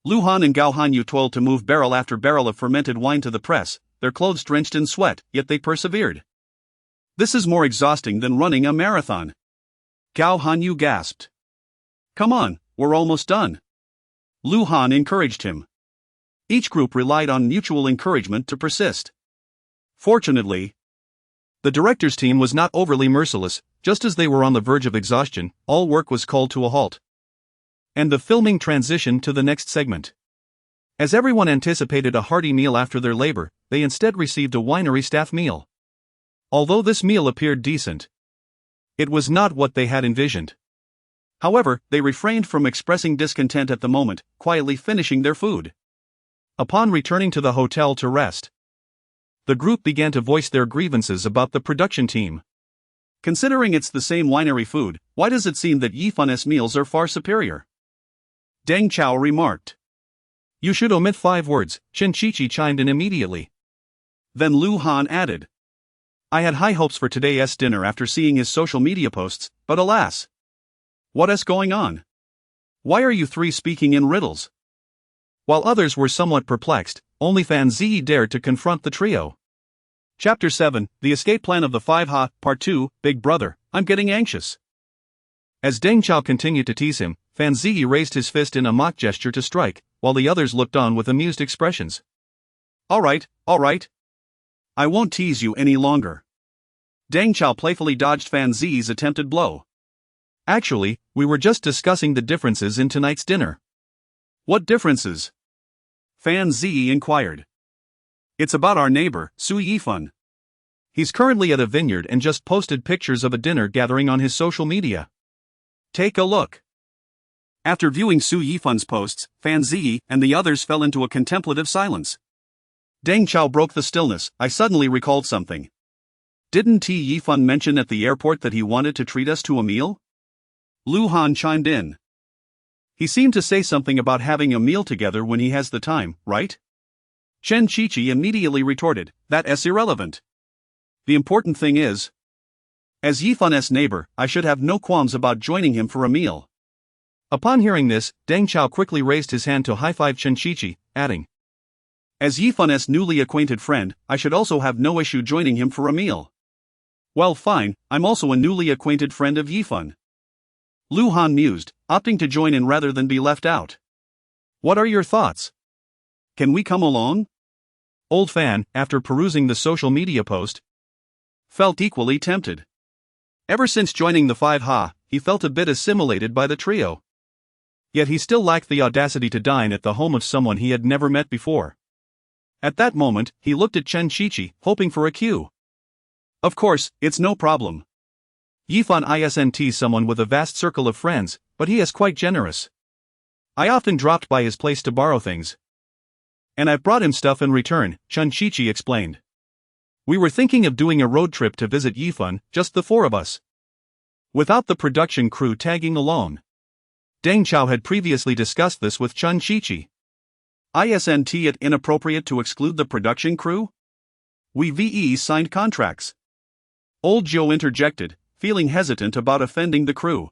Lu Han and Gao Hanyu toiled to move barrel after barrel of fermented wine to the press, their clothes drenched in sweat, yet they persevered. "This is more exhausting than running a marathon," Gao Hanyu gasped. "Come on, we're almost done," Lu Han encouraged him. Each group relied on mutual encouragement to persist. Fortunately, the director's team was not overly merciless. Just as they were on the verge of exhaustion, all work was called to a halt, and the filming transitioned to the next segment. As everyone anticipated a hearty meal after their labor, they instead received a winery staff meal. Although this meal appeared decent, it was not what they had envisioned. However, they refrained from expressing discontent at the moment, quietly finishing their food. Upon returning to the hotel to rest, the group began to voice their grievances about the production team. "Considering it's the same winery food, why does it seem that Yifan's meals are far superior?" Deng Chao remarked. "You should omit 5 words," Chen Shiqi chimed in immediately. Then Lu Han added, "I had high hopes for today's dinner after seeing his social media posts, but alas. What is going on? Why are you 3 speaking in riddles?" While others were somewhat perplexed, only Fan Ziyi dared to confront the trio. Chapter 7, The Escape Plan of the Five Ha, Part 2, Big Brother, I'm getting anxious. As Deng Chao continued to tease him, Fan Ziyi raised his fist in a mock gesture to strike, while the others looked on with amused expressions. Alright. I won't tease you any longer. Deng Chao playfully dodged Fan Ziyi's attempted blow. Actually, we were just discussing the differences in tonight's dinner. What differences? Fan Ziyi inquired. It's about our neighbor, Su Yifan. He's currently at a vineyard and just posted pictures of a dinner gathering on his social media. Take a look. After viewing Su Yifan's posts, Fan Ziyi and the others fell into a contemplative silence. Deng Chao broke the stillness. I suddenly recalled something. Didn't Yifan mention at the airport that he wanted to treat us to a meal? Lu Han chimed in. He seemed to say something about having a meal together when he has the time, right? Chen Qiqi immediately retorted, that's irrelevant. The important thing is, as Yifan's neighbor, I should have no qualms about joining him for a meal. Upon hearing this, Deng Chao quickly raised his hand to high-five Chen Qiqi, adding, as Yifan's newly acquainted friend, I should also have no issue joining him for a meal. Well, fine, I'm also a newly acquainted friend of Yifan. Lu Han mused, opting to join in rather than be left out. What are your thoughts? Can we come along? Old Fan, after perusing the social media post, felt equally tempted. Ever since joining the Five Ha, he felt a bit assimilated by the trio. Yet he still lacked the audacity to dine at the home of someone he had never met before. At that moment, he looked at Chen Qiqi, hoping for a cue. Of course, it's no problem. Yifan isn't someone with a vast circle of friends, but he is quite generous. I often dropped by his place to borrow things. And I've brought him stuff in return, Chen Qiqi explained. We were thinking of doing a road trip to visit Yifan, just the four of us. Without the production crew tagging along. Deng Chao had previously discussed this with Chen Qiqi. Isn't it inappropriate to exclude the production crew? We signed contracts. Old Joe interjected, feeling hesitant about offending the crew.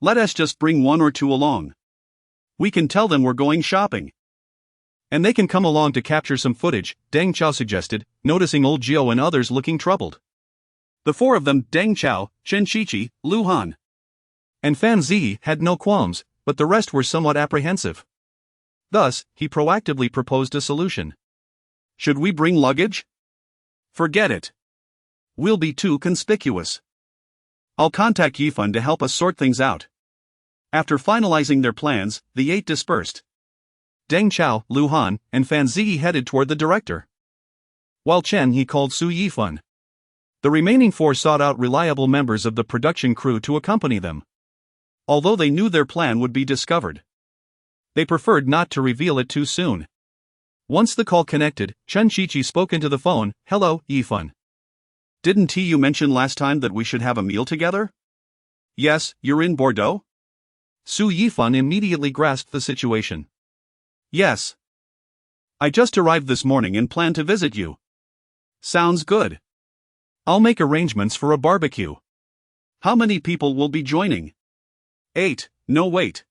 Let us just bring one or two along. We can tell them we're going shopping. And they can come along to capture some footage, Deng Chao suggested, noticing Old Joe and others looking troubled. The four of them, Deng Chao, Chen Qiqi, Lu Han, and Fan Ziyi, had no qualms, but the rest were somewhat apprehensive. Thus, he proactively proposed a solution. Should we bring luggage? Forget it. We'll be too conspicuous. I'll contact Yifan to help us sort things out. After finalizing their plans, the 8 dispersed. Deng Chao, Lu Han, and Fan Ziyi headed toward the director. While Chen He called Su Yifan. The remaining 4 sought out reliable members of the production crew to accompany them. Although they knew their plan would be discovered, they preferred not to reveal it too soon. Once the call connected, Chen Qiqi spoke into the phone. Hello, Yifan. Didn't you mention last time that we should have a meal together? Yes, you're in Bordeaux? Su Yifan immediately grasped the situation. Yes. I just arrived this morning and plan to visit you. Sounds good. I'll make arrangements for a barbecue. How many people will be joining? 8, no wait.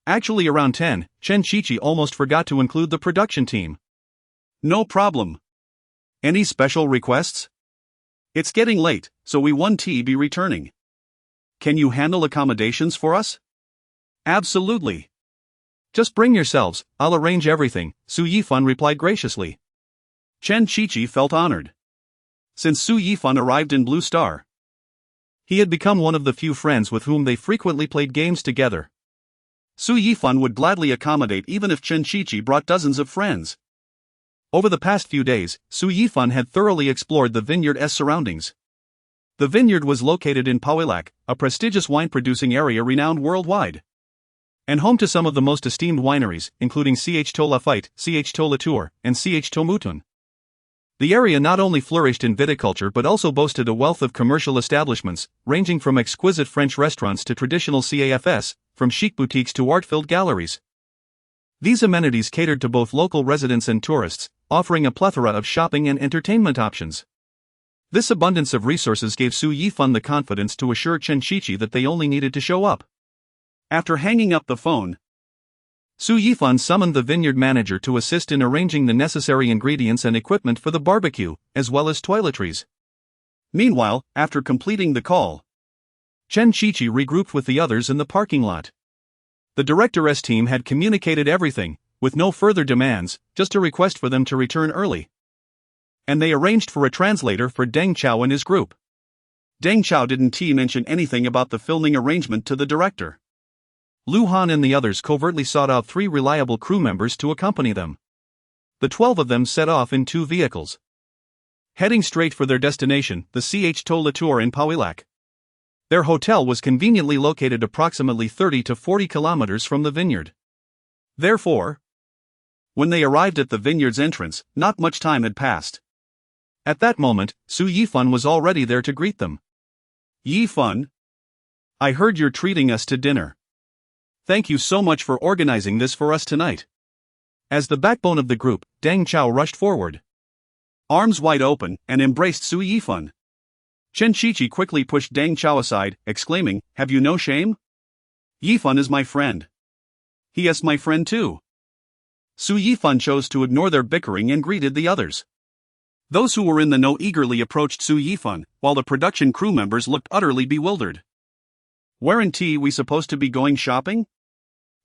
Actually around 10, Chen Qiqi almost forgot to include the production team. No problem. Any special requests? It's getting late, so we won't be returning. Can you handle accommodations for us? Absolutely. Just bring yourselves, I'll arrange everything, Su Yifan replied graciously. Chen Qiqi felt honored. Since Su Yifan arrived in Blue Star, he had become one of the few friends with whom they frequently played games together. Su Yifan would gladly accommodate even if Chen Qiqi brought dozens of friends. Over the past few days, Su Yifan had thoroughly explored the vineyard's surroundings. The vineyard was located in Pauilac, a prestigious wine-producing area renowned worldwide, and home to some of the most esteemed wineries, including Ch. Lafite, Ch. Latour, and Ch. Mouton. The area not only flourished in viticulture but also boasted a wealth of commercial establishments, ranging from exquisite French restaurants to traditional CAFs, from chic boutiques to art-filled galleries. These amenities catered to both local residents and tourists, offering a plethora of shopping and entertainment options. This abundance of resources gave Su Yifan the confidence to assure Chen Qiqi that they only needed to show up. After hanging up the phone, Su Yifan summoned the vineyard manager to assist in arranging the necessary ingredients and equipment for the barbecue, as well as toiletries. Meanwhile, after completing the call, Chen Qiqi regrouped with the others in the parking lot. The director's team had communicated everything, with no further demands, just a request for them to return early. And they arranged for a translator for Deng Chao and his group. Deng Chao didn't mention anything about the filming arrangement to the director. Lu Han and the others covertly sought out 3 reliable crew members to accompany them. The 12 of them set off in 2 vehicles, heading straight for their destination, the To La Tour in Pawilac. Their hotel was conveniently located approximately 30 to 40 kilometers from the vineyard. Therefore, when they arrived at the vineyard's entrance, not much time had passed. At that moment, Su Yifan was already there to greet them. "Yifan, I heard you're treating us to dinner. Thank you so much for organizing this for us tonight." As the backbone of the group, Deng Chao rushed forward, arms wide open, and embraced Su Yifan. Chen Qiqi quickly pushed Deng Chao aside, exclaiming, "Have you no shame? Yifan is my friend. He is my friend too." Su Yifan chose to ignore their bickering and greeted the others. Those who were in the know eagerly approached Su Yifan, while the production crew members looked utterly bewildered. "Weren't we supposed to be going shopping?"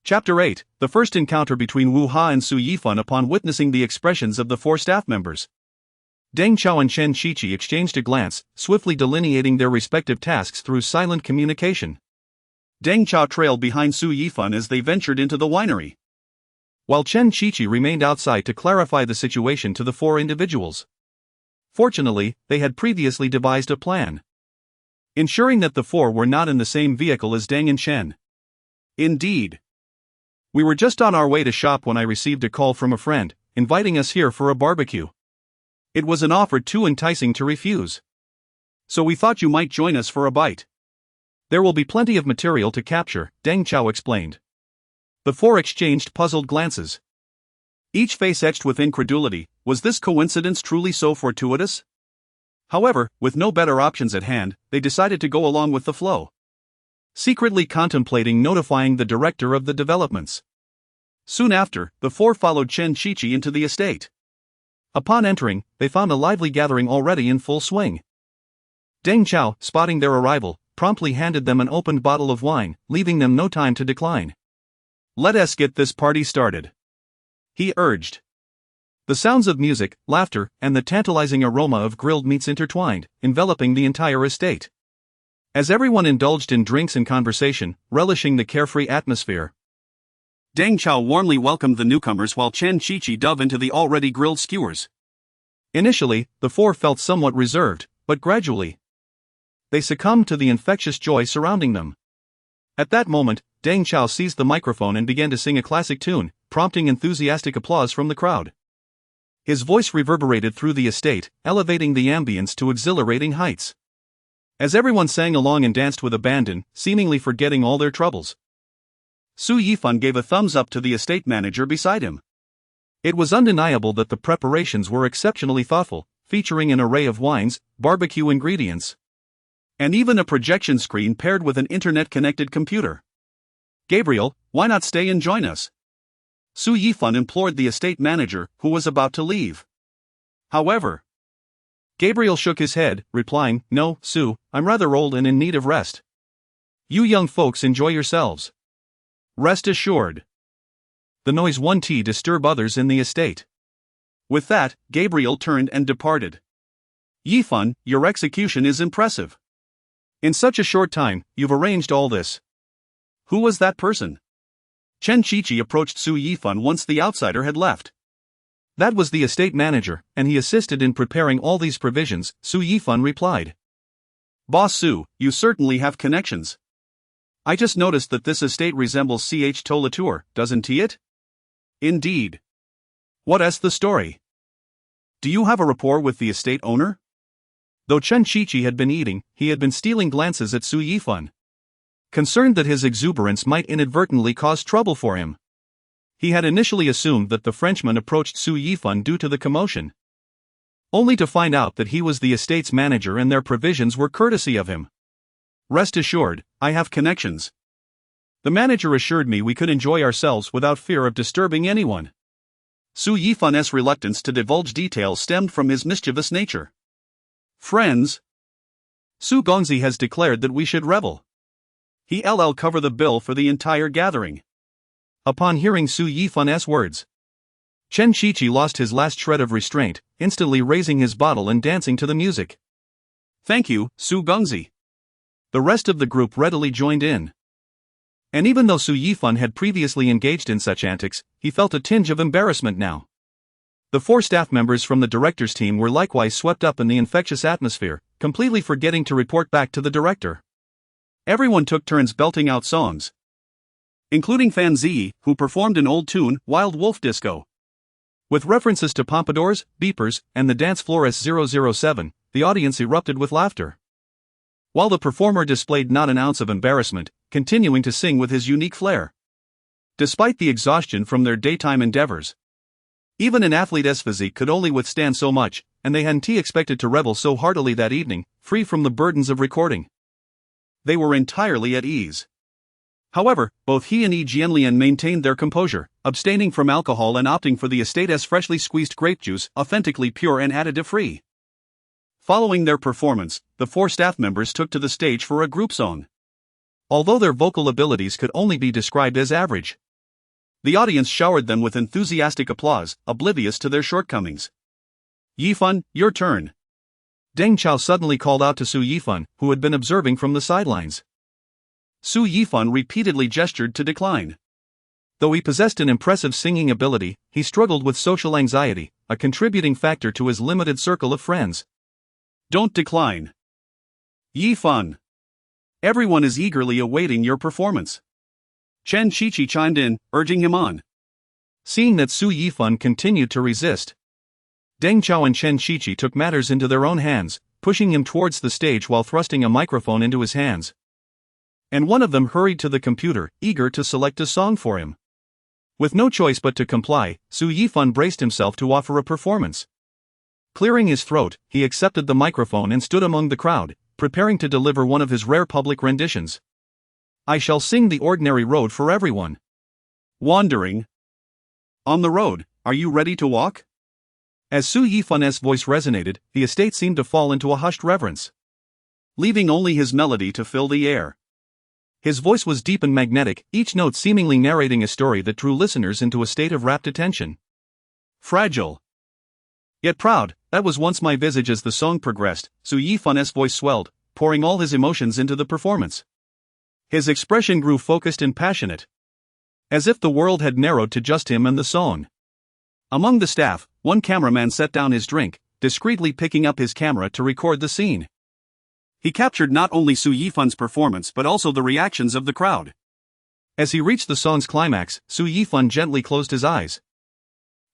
Chapter 8, the first encounter between Wuha and Su Yifan upon witnessing the expressions of the 4 staff members. Deng Chao and Chen Qiqi exchanged a glance, swiftly delineating their respective tasks through silent communication. Deng Chao trailed behind Su Yifan as they ventured into the winery, while Chen Qiqi remained outside to clarify the situation to the 4 individuals. Fortunately, they had previously devised a plan, ensuring that the 4 were not in the same vehicle as Deng and Chen. "Indeed. We were just on our way to shop when I received a call from a friend, inviting us here for a barbecue. It was an offer too enticing to refuse. So we thought you might join us for a bite. There will be plenty of material to capture," Deng Chao explained. The 4 exchanged puzzled glances, each face etched with incredulity. Was this coincidence truly so fortuitous? However, with no better options at hand, they decided to go along with the flow, secretly contemplating notifying the director of the developments. Soon after, the 4 followed Chen Qiqi into the estate. Upon entering, they found a lively gathering already in full swing. Deng Chao, spotting their arrival, promptly handed them an opened bottle of wine, leaving them no time to decline. "Let us get this party started," he urged. The sounds of music, laughter, and the tantalizing aroma of grilled meats intertwined, enveloping the entire estate. As everyone indulged in drinks and conversation, relishing the carefree atmosphere, Deng Chao warmly welcomed the newcomers while Chen Qiqi dove into the already grilled skewers. Initially, the 4 felt somewhat reserved, but gradually, they succumbed to the infectious joy surrounding them. At that moment, Deng Chao seized the microphone and began to sing a classic tune, prompting enthusiastic applause from the crowd. His voice reverberated through the estate, elevating the ambience to exhilarating heights. As everyone sang along and danced with abandon, seemingly forgetting all their troubles, Su Yifan gave a thumbs up to the estate manager beside him. It was undeniable that the preparations were exceptionally thoughtful, featuring an array of wines, barbecue ingredients, and even a projection screen paired with an internet-connected computer. "Gabriel, why not stay and join us?" Su Yifan implored the estate manager, who was about to leave. However, Gabriel shook his head, replying, "No, Su, I'm rather old and in need of rest. You young folks enjoy yourselves. Rest assured." The noise won't disturb others in the estate. With that, Gabriel turned and departed. "Yifan, your execution is impressive. In such a short time, you've arranged all this. Who was that person?" Chen Qiqi approached Su Yifan once the outsider had left. "That was the estate manager, and he assisted in preparing all these provisions," Su Yifan replied. "Boss Su, you certainly have connections. I just noticed that this estate resembles To La Tour, doesn't it?" "Indeed. What is the story? Do you have a rapport with the estate owner?" Though Chen Qiqi had been eating, he had been stealing glances at Su Yifan, concerned that his exuberance might inadvertently cause trouble for him. He had initially assumed that the Frenchman approached Su Yifan due to the commotion, only to find out that he was the estate's manager and their provisions were courtesy of him. "Rest assured, I have connections. The manager assured me we could enjoy ourselves without fear of disturbing anyone. Su Yifan's reluctance to divulge details stemmed from his mischievous nature. Friends, Su Gongzi has declared that we should revel. He'll cover the bill for the entire gathering. Upon hearing Su Yifan's words, Chen Shiqi lost his last shred of restraint, instantly raising his bottle and dancing to the music. Thank you, Su Gongzi. The rest of the group readily joined in. And even though Su Yifan had previously engaged in such antics, he felt a tinge of embarrassment now. The 4 staff members from the director's team were likewise swept up in the infectious atmosphere, completely forgetting to report back to the director. Everyone took turns belting out songs, including Fan Ziyi, who performed an old tune, Wild Wolf Disco. With references to pompadours, beepers, and the dance floor S007, the audience erupted with laughter, while the performer displayed not an ounce of embarrassment, continuing to sing with his unique flair. Despite the exhaustion from their daytime endeavors, even an athlete's physique could only withstand so much, and they hadn't expected to revel so heartily that evening, free from the burdens of recording. They were entirely at ease. However, both he and Yi Jianlian maintained their composure, abstaining from alcohol and opting for the estate's freshly squeezed grape juice, authentically pure and additive-free. Following their performance, the 4 staff members took to the stage for a group song. Although their vocal abilities could only be described as average, the audience showered them with enthusiastic applause, oblivious to their shortcomings. Yifan, your turn. Deng Chao suddenly called out to Su Yifan, who had been observing from the sidelines. Su Yifan repeatedly gestured to decline. Though he possessed an impressive singing ability, he struggled with social anxiety, a contributing factor to his limited circle of friends. Don't decline. Yifan. Everyone is eagerly awaiting your performance. Chen Shiqi chimed in, urging him on. Seeing that Su Yifan continued to resist, Deng Chao and Chen Shiqi took matters into their own hands, pushing him towards the stage while thrusting a microphone into his hands. And one of them hurried to the computer, eager to select a song for him. With no choice but to comply, Su Yifan braced himself to offer a performance. Clearing his throat, he accepted the microphone and stood among the crowd, preparing to deliver one of his rare public renditions. I shall sing The Ordinary Road for everyone. Wandering on the road, are you ready to walk? As Su Yifan's voice resonated, the estate seemed to fall into a hushed reverence, leaving only his melody to fill the air. His voice was deep and magnetic, each note seemingly narrating a story that drew listeners into a state of rapt attention. Fragile, yet proud, that was once my visage. As the song progressed, Su Yifan's voice swelled, pouring all his emotions into the performance. His expression grew focused and passionate, as if the world had narrowed to just him and the song. Among the staff, one cameraman set down his drink, discreetly picking up his camera to record the scene. He captured not only Su Yifan's performance but also the reactions of the crowd. As he reached the song's climax, Su Yifan gently closed his eyes,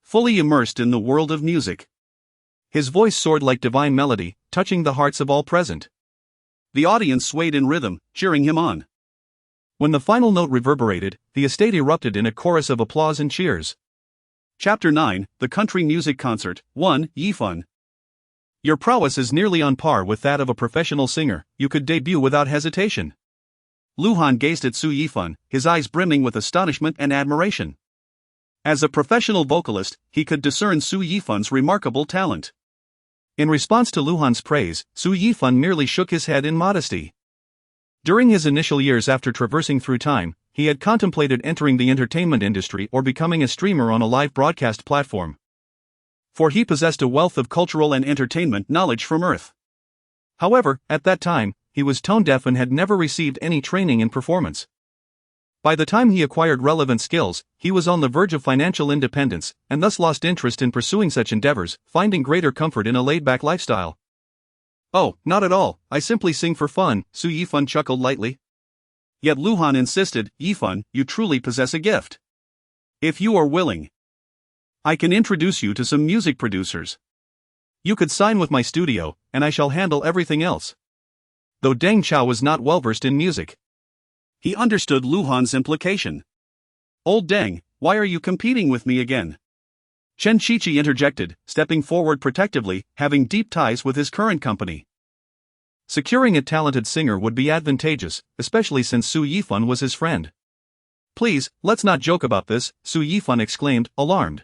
fully immersed in the world of music. His voice soared like divine melody, touching the hearts of all present. The audience swayed in rhythm, cheering him on. When the final note reverberated, the estate erupted in a chorus of applause and cheers. Chapter 9, The Country Music Concert, 1, Yifan. Your prowess is nearly on par with that of a professional singer, you could debut without hesitation. Luhan gazed at Su Yifan, his eyes brimming with astonishment and admiration. As a professional vocalist, he could discern Su Yifan's remarkable talent. In response to Luhan's praise, Su Yifan merely shook his head in modesty. During his initial years after traversing through time, he had contemplated entering the entertainment industry or becoming a streamer on a live broadcast platform. For he possessed a wealth of cultural and entertainment knowledge from Earth. However, at that time, he was tone-deaf and had never received any training in performance. By the time he acquired relevant skills, he was on the verge of financial independence, and thus lost interest in pursuing such endeavors, finding greater comfort in a laid-back lifestyle. Oh, not at all, I simply sing for fun, Su Yifan chuckled lightly. Yet Luhan insisted, Yifan, you truly possess a gift. If you are willing, I can introduce you to some music producers. You could sign with my studio, and I shall handle everything else. Though Deng Chao was not well-versed in music, he understood Luhan's implication. Old Deng, why are you competing with me again? Chen Shiqi interjected, stepping forward protectively, having deep ties with his current company. Securing a talented singer would be advantageous, especially since Su Yifan was his friend. Please, let's not joke about this, Su Yifan exclaimed, alarmed.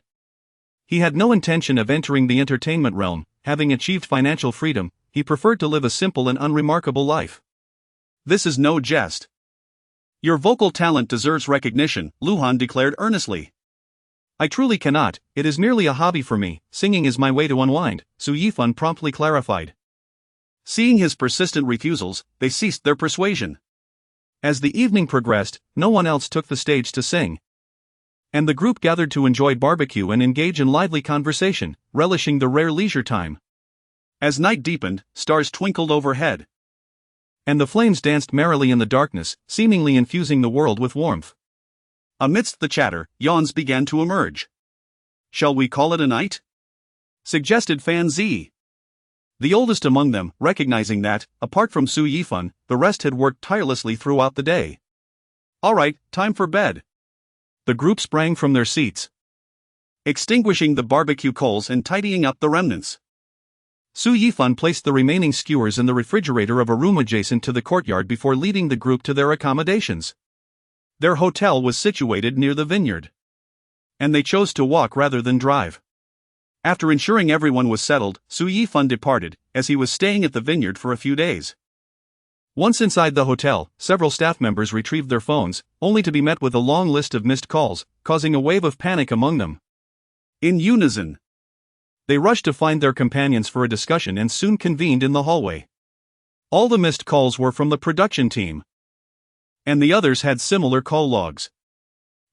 He had no intention of entering the entertainment realm. Having achieved financial freedom, he preferred to live a simple and unremarkable life. This is no jest. Your vocal talent deserves recognition, Luhan declared earnestly. I truly cannot, it is merely a hobby for me, singing is my way to unwind, Su Yifan promptly clarified. Seeing his persistent refusals, they ceased their persuasion. As the evening progressed, no one else took the stage to sing. And the group gathered to enjoy barbecue and engage in lively conversation, relishing the rare leisure time. As night deepened, stars twinkled overhead. And the flames danced merrily in the darkness, seemingly infusing the world with warmth. Amidst the chatter, yawns began to emerge. Shall we call it a night? Suggested Fan Z. The oldest among them, recognizing that, apart from Su Yifan, the rest had worked tirelessly throughout the day. All right, time for bed. The group sprang from their seats, extinguishing the barbecue coals and tidying up the remnants. Su Yifan placed the remaining skewers in the refrigerator of a room adjacent to the courtyard before leading the group to their accommodations. Their hotel was situated near the vineyard, and they chose to walk rather than drive. After ensuring everyone was settled, Su Yifan departed, as he was staying at the vineyard for a few days. Once inside the hotel, several staff members retrieved their phones, only to be met with a long list of missed calls, causing a wave of panic among them. In unison, they rushed to find their companions for a discussion and soon convened in the hallway. All the missed calls were from the production team, and the others had similar call logs.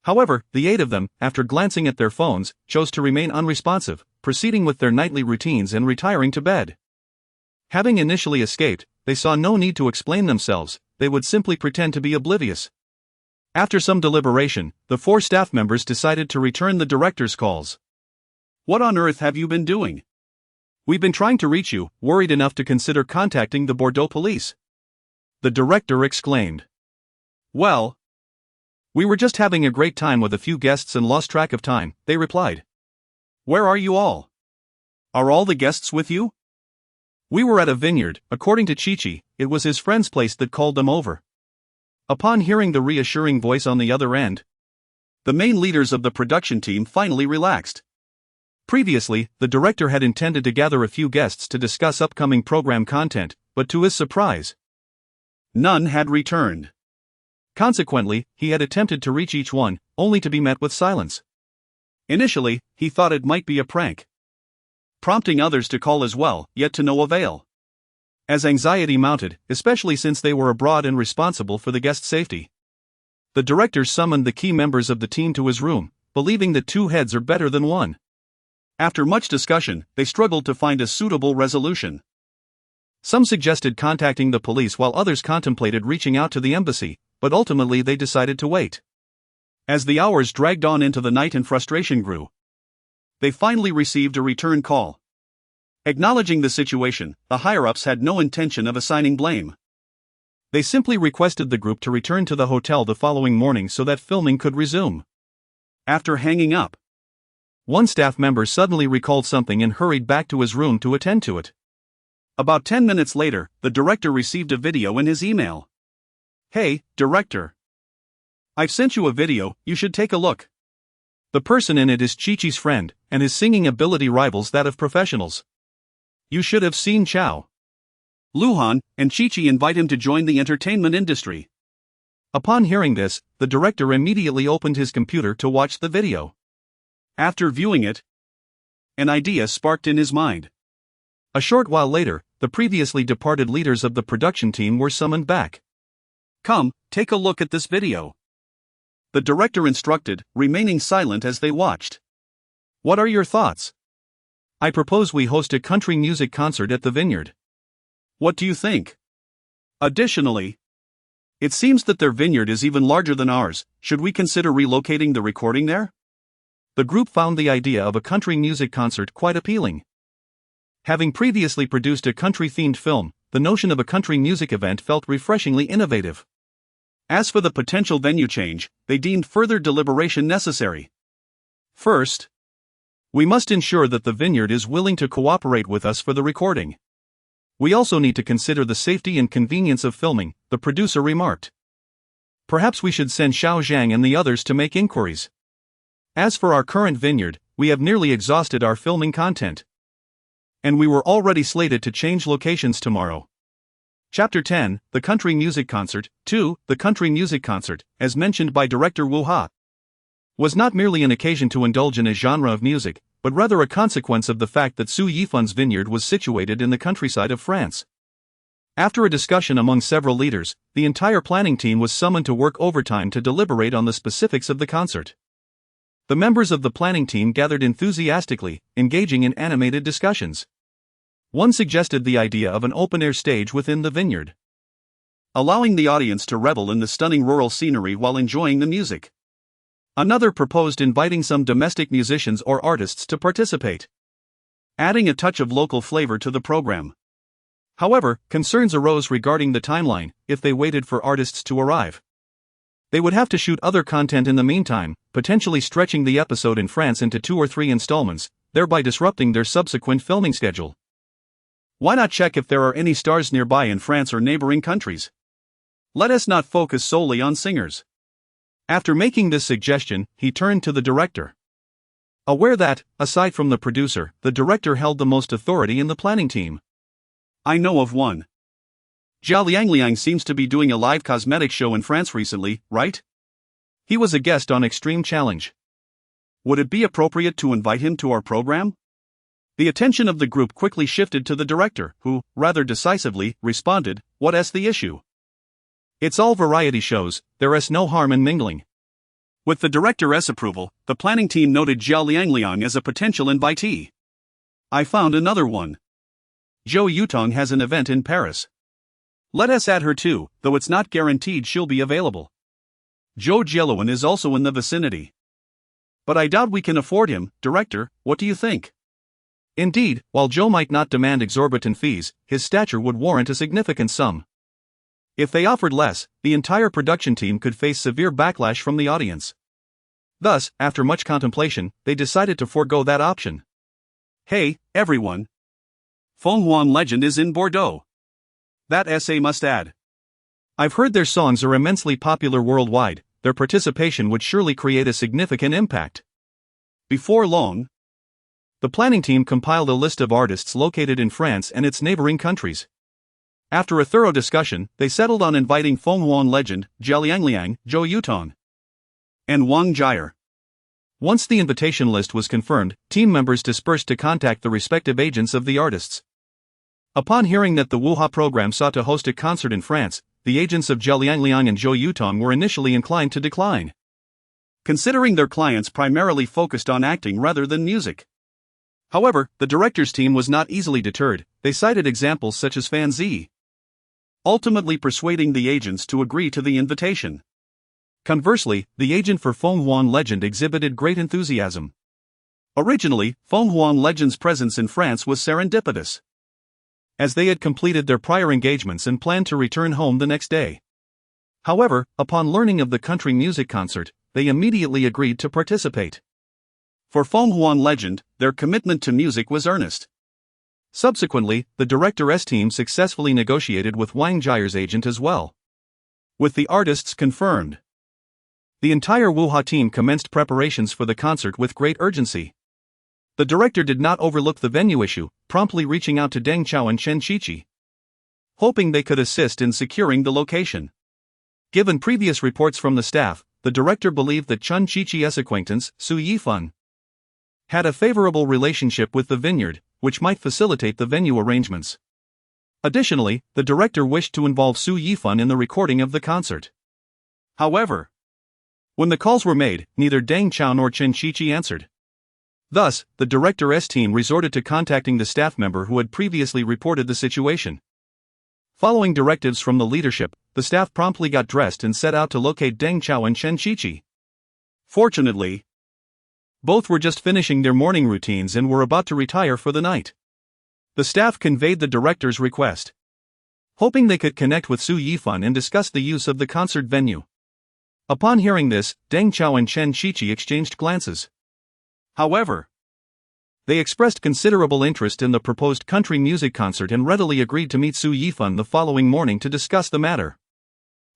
However, the 8 of them, after glancing at their phones, chose to remain unresponsive, proceeding with their nightly routines and retiring to bed. Having initially escaped, they saw no need to explain themselves, they would simply pretend to be oblivious. After some deliberation, the 4 staff members decided to return the director's calls. What on earth have you been doing? We've been trying to reach you, worried enough to consider contacting the Bordeaux police. The director exclaimed. Well, we were just having a great time with a few guests and lost track of time, they replied. Where are you all? Are all the guests with you? We were at a vineyard. According to Chichi, it was his friend's place that called them over. Upon hearing the reassuring voice on the other end, the main leaders of the production team finally relaxed. Previously, the director had intended to gather a few guests to discuss upcoming program content, but to his surprise, none had returned. Consequently, he had attempted to reach each one, only to be met with silence. Initially, he thought it might be a prank, prompting others to call as well, yet to no avail. As anxiety mounted, especially since they were abroad and responsible for the guest's safety, the director summoned the key members of the team to his room, believing that 2 heads are better than 1. After much discussion, they struggled to find a suitable resolution. Some suggested contacting the police while others contemplated reaching out to the embassy, but ultimately they decided to wait. As the hours dragged on into the night and frustration grew, they finally received a return call. Acknowledging the situation, the higher-ups had no intention of assigning blame. They simply requested the group to return to the hotel the following morning so that filming could resume. After hanging up, one staff member suddenly recalled something and hurried back to his room to attend to it. About 10 minutes later, the director received a video in his email. Hey, director. I've sent you a video, you should take a look. The person in it is Chi-Chi's friend, and his singing ability rivals that of professionals. You should have seen Chow, Luhan, and Chi-Chi invite him to join the entertainment industry. Upon hearing this, the director immediately opened his computer to watch the video. After viewing it, an idea sparked in his mind. A short while later, the previously departed leaders of the production team were summoned back. Come, take a look at this video. The director instructed, remaining silent as they watched. What are your thoughts? I propose we host a country music concert at the vineyard. What do you think? Additionally, it seems that their vineyard is even larger than ours. Should we consider relocating the recording there? The group found the idea of a country music concert quite appealing. Having previously produced a country-themed film, the notion of a country music event felt refreshingly innovative. As for the potential venue change, they deemed further deliberation necessary. First, we must ensure that the vineyard is willing to cooperate with us for the recording. We also need to consider the safety and convenience of filming, the producer remarked. Perhaps we should send Xiao Zhang and the others to make inquiries. As for our current vineyard, we have nearly exhausted our filming content. And we were already slated to change locations tomorrow. Chapter 10, The Country Music Concert. 2. The Country Music Concert, as mentioned by director Wuha, was not merely an occasion to indulge in a genre of music, but rather a consequence of the fact that Su Yifan's vineyard was situated in the countryside of France. After a discussion among several leaders, the entire planning team was summoned to work overtime to deliberate on the specifics of the concert. The members of the planning team gathered enthusiastically, engaging in animated discussions. One suggested the idea of an open-air stage within the vineyard, allowing the audience to revel in the stunning rural scenery while enjoying the music. Another proposed inviting some domestic musicians or artists to participate, adding a touch of local flavor to the program. However, concerns arose regarding the timeline. If they waited for artists to arrive, they would have to shoot other content in the meantime, potentially stretching the episode in France into 2 or 3 installments, thereby disrupting their subsequent filming schedule. Why not check if there are any stars nearby in France or neighboring countries? Let us not focus solely on singers. After making this suggestion, he turned to the director. Aware that, aside from the producer, the director held the most authority in the planning team. I know of one. Zhao Liangliang seems to be doing a live cosmetic show in France recently, right? He was a guest on Extreme Challenge. Would it be appropriate to invite him to our program? The attention of the group quickly shifted to the director, who, rather decisively, responded, "What's the issue? It's all variety shows, there's no harm in mingling." With the director's approval, the planning team noted Zhao Liangliang as a potential invitee. I found another one. Zhou Yutong has an event in Paris. Let us add her too, though it's not guaranteed she'll be available. Zhou Jieluan is also in the vicinity. But I doubt we can afford him, director, what do you think? Indeed, while Zhou might not demand exorbitant fees, his stature would warrant a significant sum. If they offered less, the entire production team could face severe backlash from the audience. Thus, after much contemplation, they decided to forego that option. Hey, everyone! Feng Huan Legend is in Bordeaux. That essay must add. I've heard their songs are immensely popular worldwide. Their participation would surely create a significant impact. Before long, the planning team compiled a list of artists located in France and its neighboring countries. After a thorough discussion, they settled on inviting Feng Huan Legend, Zhao Liangliang, Zhou Yutong, and Wang Jier. Once the invitation list was confirmed, team members dispersed to contact the respective agents of the artists. Upon hearing that the Wuha program sought to host a concert in France, the agents of Zhao Liangliang and Zhou Yutong were initially inclined to decline, considering their clients primarily focused on acting rather than music. However, the director's team was not easily deterred. They cited examples such as Fan Zi, ultimately persuading the agents to agree to the invitation. Conversely, the agent for Feng Huan Legend exhibited great enthusiasm. Originally, Feng Huan Legend's presence in France was serendipitous, as they had completed their prior engagements and planned to return home the next day. However, upon learning of the country music concert, they immediately agreed to participate. For Feng Huan Legend, their commitment to music was earnest. Subsequently, the director's team successfully negotiated with Wang Jier's agent as well. With the artists confirmed, the entire Wuha team commenced preparations for the concert with great urgency. The director did not overlook the venue issue, promptly reaching out to Deng Chao and Chen Qiqi, hoping they could assist in securing the location. Given previous reports from the staff, the director believed that Chen Qiqi's acquaintance, Su Yifan, had a favorable relationship with the vineyard, which might facilitate the venue arrangements. Additionally, the director wished to involve Su Yifan in the recording of the concert. However, when the calls were made, neither Deng Chao nor Chen Qiqi answered. Thus, the director's team resorted to contacting the staff member who had previously reported the situation. Following directives from the leadership, the staff promptly got dressed and set out to locate Deng Chao and Chen Qiqi. Fortunately, both were just finishing their morning routines and were about to retire for the night. The staff conveyed the director's request, hoping they could connect with Su Yifan and discuss the use of the concert venue. Upon hearing this, Deng Chao and Chen Qiqi exchanged glances. However, they expressed considerable interest in the proposed country music concert and readily agreed to meet Su Yifan the following morning to discuss the matter.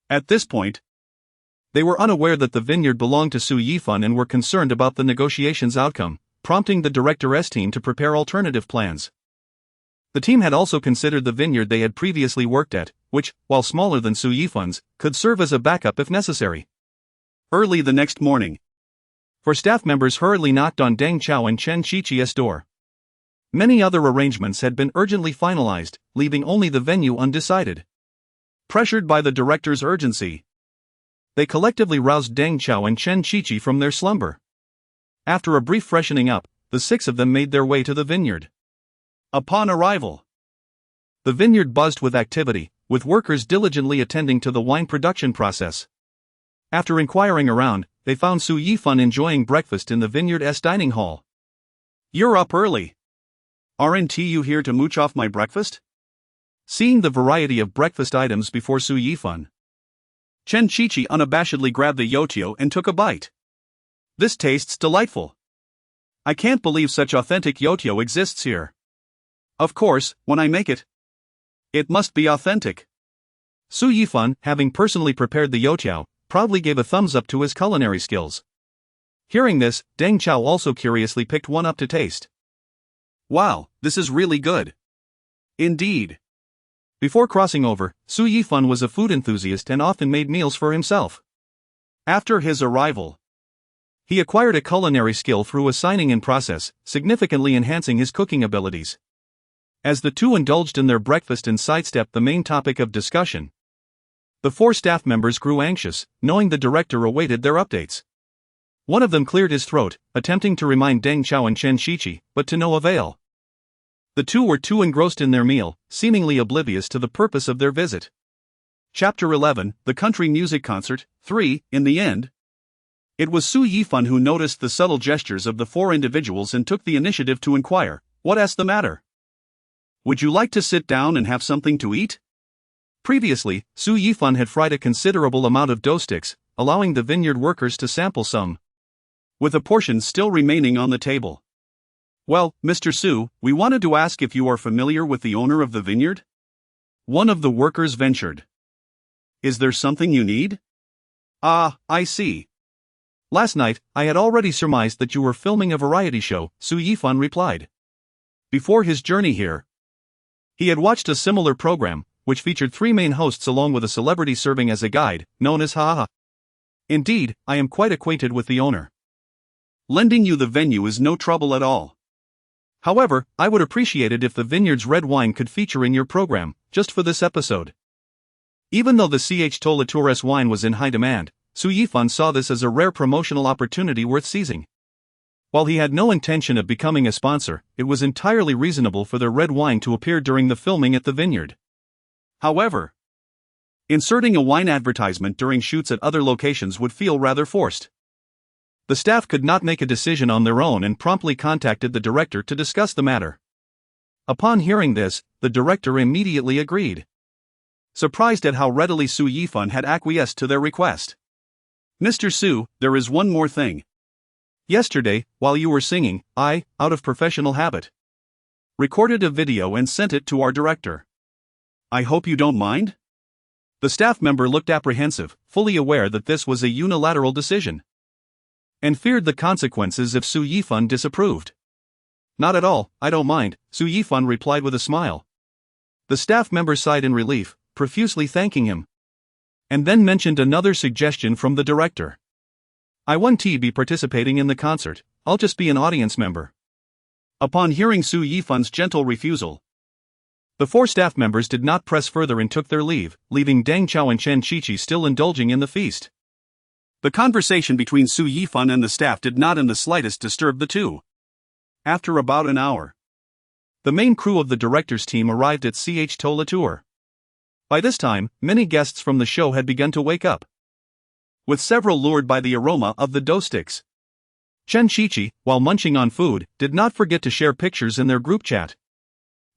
At this point, They were unaware that the vineyard belonged to Su Yifan and were concerned about the negotiation's outcome, prompting the director's team to prepare alternative plans. The team had also considered the vineyard they had previously worked at, which, while smaller than Su Yifan's, could serve as a backup if necessary. Early the next morning, four staff members hurriedly knocked on Deng Chao and Chen Qiqi's door. Many other arrangements had been urgently finalized, leaving only the venue undecided. Pressured by the director's urgency, they collectively roused Deng Chao and Chen Qiqi from their slumber. After a brief freshening up, the six of them made their way to the vineyard. Upon arrival, the vineyard buzzed with activity, with workers diligently attending to the wine production process. After inquiring around, they found Su Yifan enjoying breakfast in the vineyard's dining hall. "You're up early. Aren't you here to mooch off my breakfast?" Seeing the variety of breakfast items before Su Yifan, Chen Qiqi unabashedly grabbed the youtiao and took a bite. "This tastes delightful. I can't believe such authentic youtiao exists here. Of course, when I make it, it must be authentic." Su Yifan, having personally prepared the youtiao, proudly gave a thumbs up to his culinary skills. Hearing this, Deng Chao also curiously picked one up to taste. "Wow, this is really good." Indeed. Before crossing over, Su Yifan was a food enthusiast and often made meals for himself. After his arrival, he acquired a culinary skill through a signing-in process, significantly enhancing his cooking abilities. As the two indulged in their breakfast and sidestepped the main topic of discussion, the four staff members grew anxious, knowing the director awaited their updates. One of them cleared his throat, attempting to remind Deng Chao and Chen Qiqi, but to no avail. The two were too engrossed in their meal, seemingly oblivious to the purpose of their visit. Chapter 11, The Country Music Concert, 3. In the end, it was Su Yifan who noticed the subtle gestures of the four individuals and took the initiative to inquire, "What's the matter? Would you like to sit down and have something to eat?" Previously, Su Yifan had fried a considerable amount of dough sticks, allowing the vineyard workers to sample some, with a portion still remaining on the table. "Well, Mr. Su, we wanted to ask if you are familiar with the owner of the vineyard?" one of the workers ventured. "Is there something you need?" "Ah, I see. Last night, I had already surmised that you were filming a variety show," Su Yifan replied. Before his journey here, he had watched a similar program, which featured three main hosts along with a celebrity serving as a guide, known as Ha Ha. "Indeed, I am quite acquainted with the owner. Lending you the venue is no trouble at all. However, I would appreciate it if the vineyard's red wine could feature in your program, just for this episode." Even though the Tour's wine was in high demand, Su Yifan saw this as a rare promotional opportunity worth seizing. While he had no intention of becoming a sponsor, it was entirely reasonable for their red wine to appear during the filming at the vineyard. However, inserting a wine advertisement during shoots at other locations would feel rather forced. The staff could not make a decision on their own and promptly contacted the director to discuss the matter. Upon hearing this, the director immediately agreed, surprised at how readily Su Yifan had acquiesced to their request. "Mr. Su, there is one more thing. Yesterday, while you were singing, I, out of professional habit, recorded a video and sent it to our director. I hope you don't mind?" The staff member looked apprehensive, fully aware that this was a unilateral decision, and feared the consequences if Su Yifan disapproved. "Not at all, I don't mind," Su Yifan replied with a smile. The staff member sighed in relief, profusely thanking him, and then mentioned another suggestion from the director. "I won't be participating in the concert, I'll just be an audience member." Upon hearing Su Yifan's gentle refusal, the four staff members did not press further and took their leave, leaving Deng Chao and Chen Qiqi still indulging in the feast. The conversation between Su Yifan and the staff did not in the slightest disturb the two. After about an hour, the main crew of the director's team arrived at Tour. By this time, many guests from the show had begun to wake up, with several lured by the aroma of the dough sticks. Chen Qiqi, while munching on food, did not forget to share pictures in their group chat.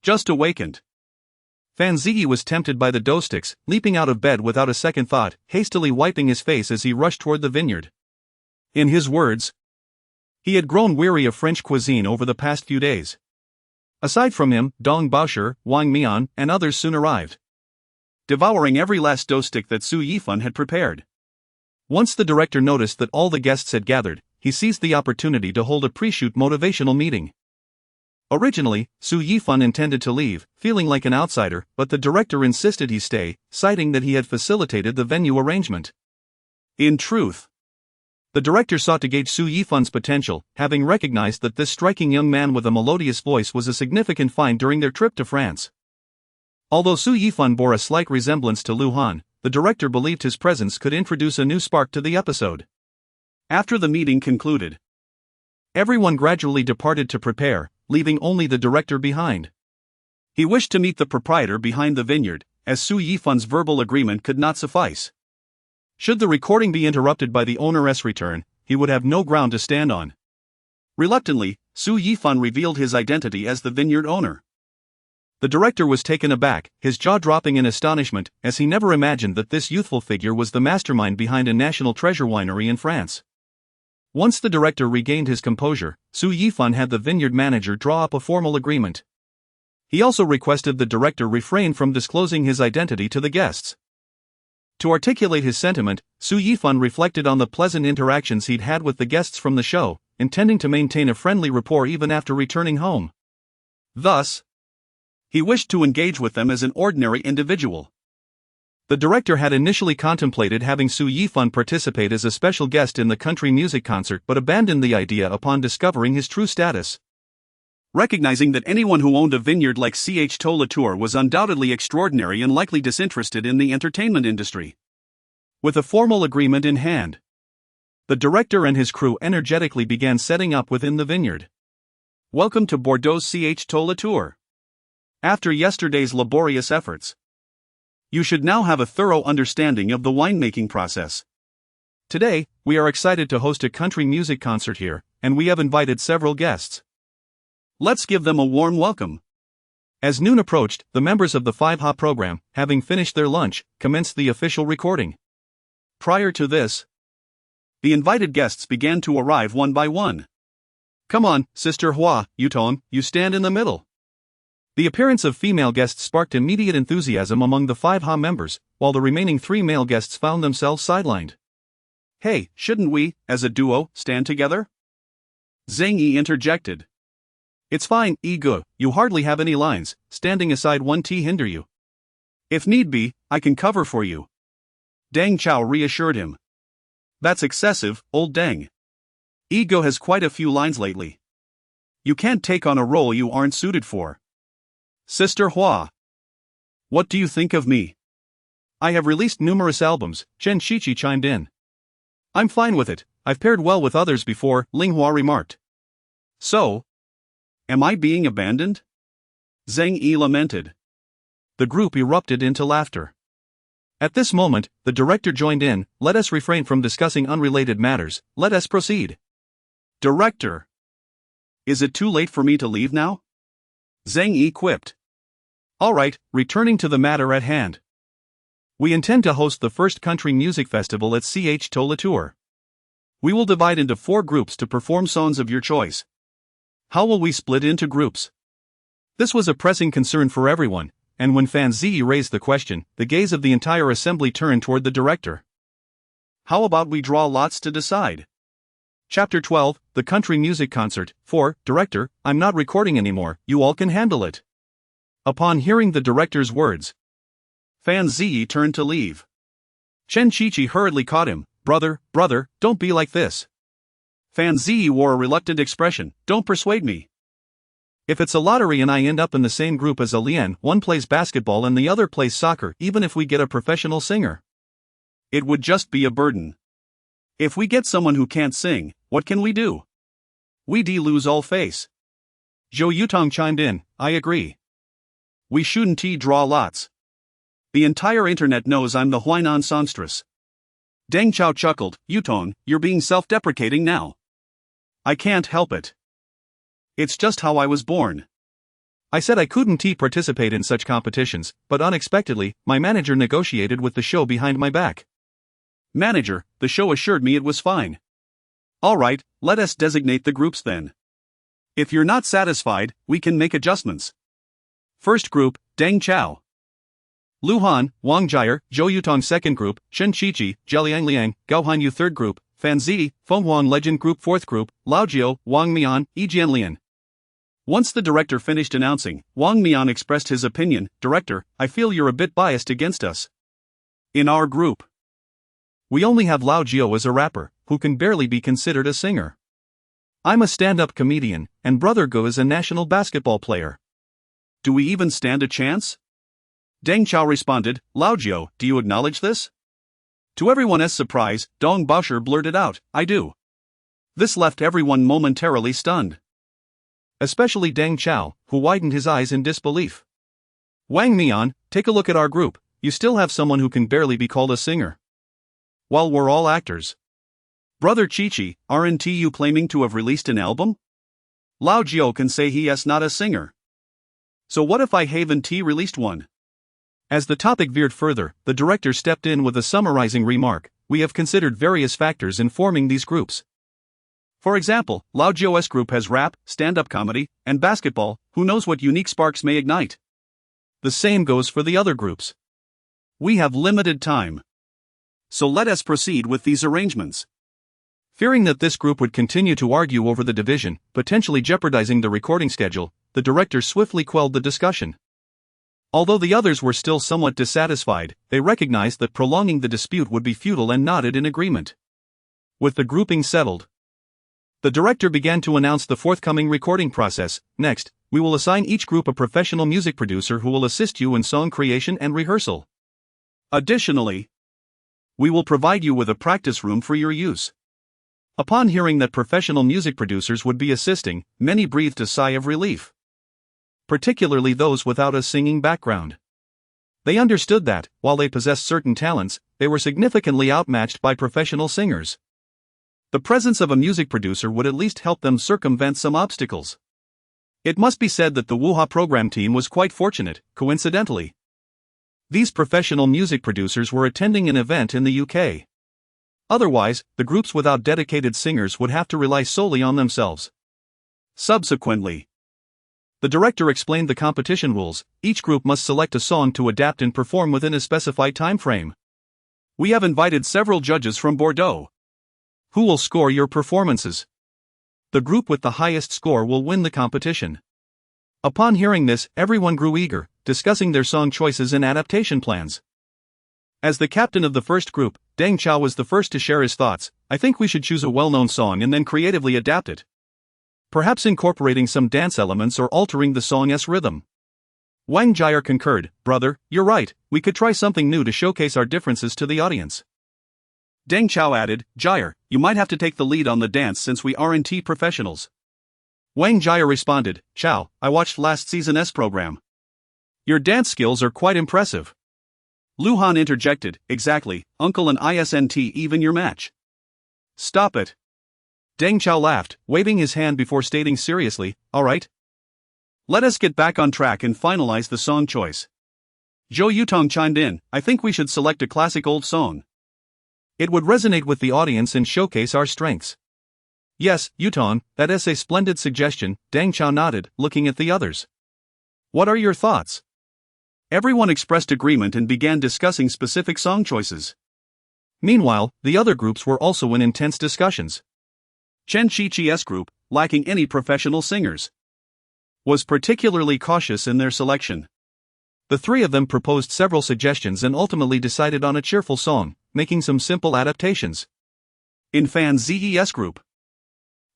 Just awakened, Fan Ziyi was tempted by the dough sticks, leaping out of bed without a second thought, hastily wiping his face as he rushed toward the vineyard. In his words, he had grown weary of French cuisine over the past few days. Aside from him, Dong Baoshi, Wang Mian, and others soon arrived, devouring every last dough stick that Su Yifan had prepared. Once the director noticed that all the guests had gathered, he seized the opportunity to hold a pre-shoot motivational meeting. Originally, Su Yifan intended to leave, feeling like an outsider, but the director insisted he stay, citing that he had facilitated the venue arrangement. In truth, the director sought to gauge Su Yifan's potential, having recognized that this striking young man with a melodious voice was a significant find during their trip to France. Although Su Yifan bore a slight resemblance to Lu Han, the director believed his presence could introduce a new spark to the episode. After the meeting concluded, everyone gradually departed to prepare, leaving only the director behind. He wished to meet the proprietor behind the vineyard, as Su Yifan's verbal agreement could not suffice. Should the recording be interrupted by the owner's return, he would have no ground to stand on. Reluctantly, Su Yifan revealed his identity as the vineyard owner. The director was taken aback, his jaw dropping in astonishment, as he never imagined that this youthful figure was the mastermind behind a national treasure winery in France. Once the director regained his composure, Su Yifan had the vineyard manager draw up a formal agreement. He also requested the director refrain from disclosing his identity to the guests. To articulate his sentiment, Su Yifan reflected on the pleasant interactions he'd had with the guests from the show, intending to maintain a friendly rapport even after returning home. Thus, he wished to engage with them as an ordinary individual. The director had initially contemplated having Su Yifan participate as a special guest in the country music concert but abandoned the idea upon discovering his true status. Recognizing that anyone who owned a vineyard like Ch Latour was undoubtedly extraordinary and likely disinterested in the entertainment industry. With a formal agreement in hand, the director and his crew energetically began setting up within the vineyard. Welcome to Bordeaux's Ch Latour. After yesterday's laborious efforts, you should now have a thorough understanding of the winemaking process. Today, we are excited to host a country music concert here, and we have invited several guests. Let's give them a warm welcome. As noon approached, the members of the 5Ha program, having finished their lunch, commenced the official recording. Prior to this, the invited guests began to arrive one by one. Come on, Sister Hua, Yutong, you stand in the middle. The appearance of female guests sparked immediate enthusiasm among the 5Ha members, while the remaining 3 male guests found themselves sidelined. Hey, shouldn't we, as a duo, stand together? Zhang Yi interjected. It's fine, Ego, you hardly have any lines, standing aside won't hinder you. If need be, I can cover for you. Deng Chao reassured him. That's excessive, old Deng. Ego has quite a few lines lately. You can't take on a role you aren't suited for. Sister Hua. What do you think of me? I have released numerous albums, Chen Shichi chimed in. I'm fine with it, I've paired well with others before, Ling Hua remarked. So, am I being abandoned? Zhang Yi lamented. The group erupted into laughter. At this moment, the director joined in. Let us refrain from discussing unrelated matters, let us proceed. Director. Is it too late for me to leave now? Zhang Yi quipped. Alright, returning to the matter at hand. We intend to host the first country music festival at Ch Latour. We will divide into 4 groups to perform songs of your choice. How will we split into groups? This was a pressing concern for everyone, and when Fan Zi raised the question, the gaze of the entire assembly turned toward the director. How about we draw lots to decide? Chapter 12, The Country Music Concert. 4. Director, I'm not recording anymore, you all can handle it. Upon hearing the director's words, Fan Zi turned to leave. Chen Qiqi hurriedly caught him. Brother, don't be like this. Fan Zi wore a reluctant expression. Don't persuade me. If it's a lottery and I end up in the same group as Alian, one plays basketball and the other plays soccer, even if we get a professional singer, it would just be a burden. If we get someone who can't sing, what can we do? We lose all face. Zhou Yutong chimed in. I agree. We shouldn't draw lots. The entire internet knows I'm the Huainan songstress. Deng Chao chuckled. Yutong, you're being self-deprecating now. I can't help it. It's just how I was born. I said I couldn't participate in such competitions, but unexpectedly, my manager negotiated with the show behind my back. Manager, the show assured me it was fine. Alright, let us designate the groups then. If you're not satisfied, we can make adjustments. First group, Deng Chao. Lu Han, Wang Jier, Zhou Yutong second group, Chen Qiqi, Zheliang Liang, Gao Hanyu third group, Fan Zi, Feng Huang legend group fourth group, Lao Jiao, Wang Mian, Yijian Lian. Once the director finished announcing, Wang Mian expressed his opinion. Director, I feel you're a bit biased against us. In our group, we only have Lao Jiao as a rapper, who can barely be considered a singer. I'm a stand-up comedian, and Brother Go is a national basketball player. Do we even stand a chance? Deng Chao responded, Lao Jiao, do you acknowledge this? To everyone's surprise, Dong Baosher blurted out, I do. This left everyone momentarily stunned. Especially Deng Chao, who widened his eyes in disbelief. Wang Mian, take a look at our group, you still have someone who can barely be called a singer. While we're all actors. Brother Qiqi, aren't you claiming to have released an album? Lao Jiao can say he is not a singer. So what if I haven't released one? As the topic veered further, the director stepped in with a summarizing remark, we have considered various factors in forming these groups. For example, Lao Jiao's group has rap, stand-up comedy, and basketball, who knows what unique sparks may ignite. The same goes for the other groups. We have limited time. So let us proceed with these arrangements. Fearing that this group would continue to argue over the division, potentially jeopardizing the recording schedule, the director swiftly quelled the discussion. Although the others were still somewhat dissatisfied, they recognized that prolonging the dispute would be futile and nodded in agreement. With the grouping settled, the director began to announce the forthcoming recording process. Next, we will assign each group a professional music producer who will assist you in song creation and rehearsal. Additionally, we will provide you with a practice room for your use. Upon hearing that professional music producers would be assisting, many breathed a sigh of relief. Particularly those without a singing background. They understood that, while they possessed certain talents, they were significantly outmatched by professional singers. The presence of a music producer would at least help them circumvent some obstacles. It must be said that the Wuha program team was quite fortunate, coincidentally. These professional music producers were attending an event in the UK. Otherwise, the groups without dedicated singers would have to rely solely on themselves. Subsequently, the director explained the competition rules. Each group must select a song to adapt and perform within a specified time frame. We have invited several judges from Bordeaux. Who will score your performances? The group with the highest score will win the competition. Upon hearing this, everyone grew eager, discussing their song choices and adaptation plans. As the captain of the first group, Deng Chao was the first to share his thoughts. I think we should choose a well-known song and then creatively adapt it. Perhaps incorporating some dance elements or altering the song's rhythm. Wang Jier concurred, brother, you're right, we could try something new to showcase our differences to the audience. Deng Chao added, Jier, you might have to take the lead on the dance since we aren't professionals. Wang Jier responded, Chao, I watched last season's program. Your dance skills are quite impressive. Lu Han interjected, exactly, uncle and isn't even your match. Stop it. Deng Chao laughed, waving his hand before stating seriously, alright. Let us get back on track and finalize the song choice. Zhou Yutong chimed in, I think we should select a classic old song. It would resonate with the audience and showcase our strengths. Yes, Yutong, that is a splendid suggestion, Deng Chao nodded, looking at the others. What are your thoughts? Everyone expressed agreement and began discussing specific song choices. Meanwhile, the other groups were also in intense discussions. Chen Qiqi's group, lacking any professional singers, was particularly cautious in their selection. The three of them proposed several suggestions and ultimately decided on a cheerful song, making some simple adaptations. In Fan Z's group,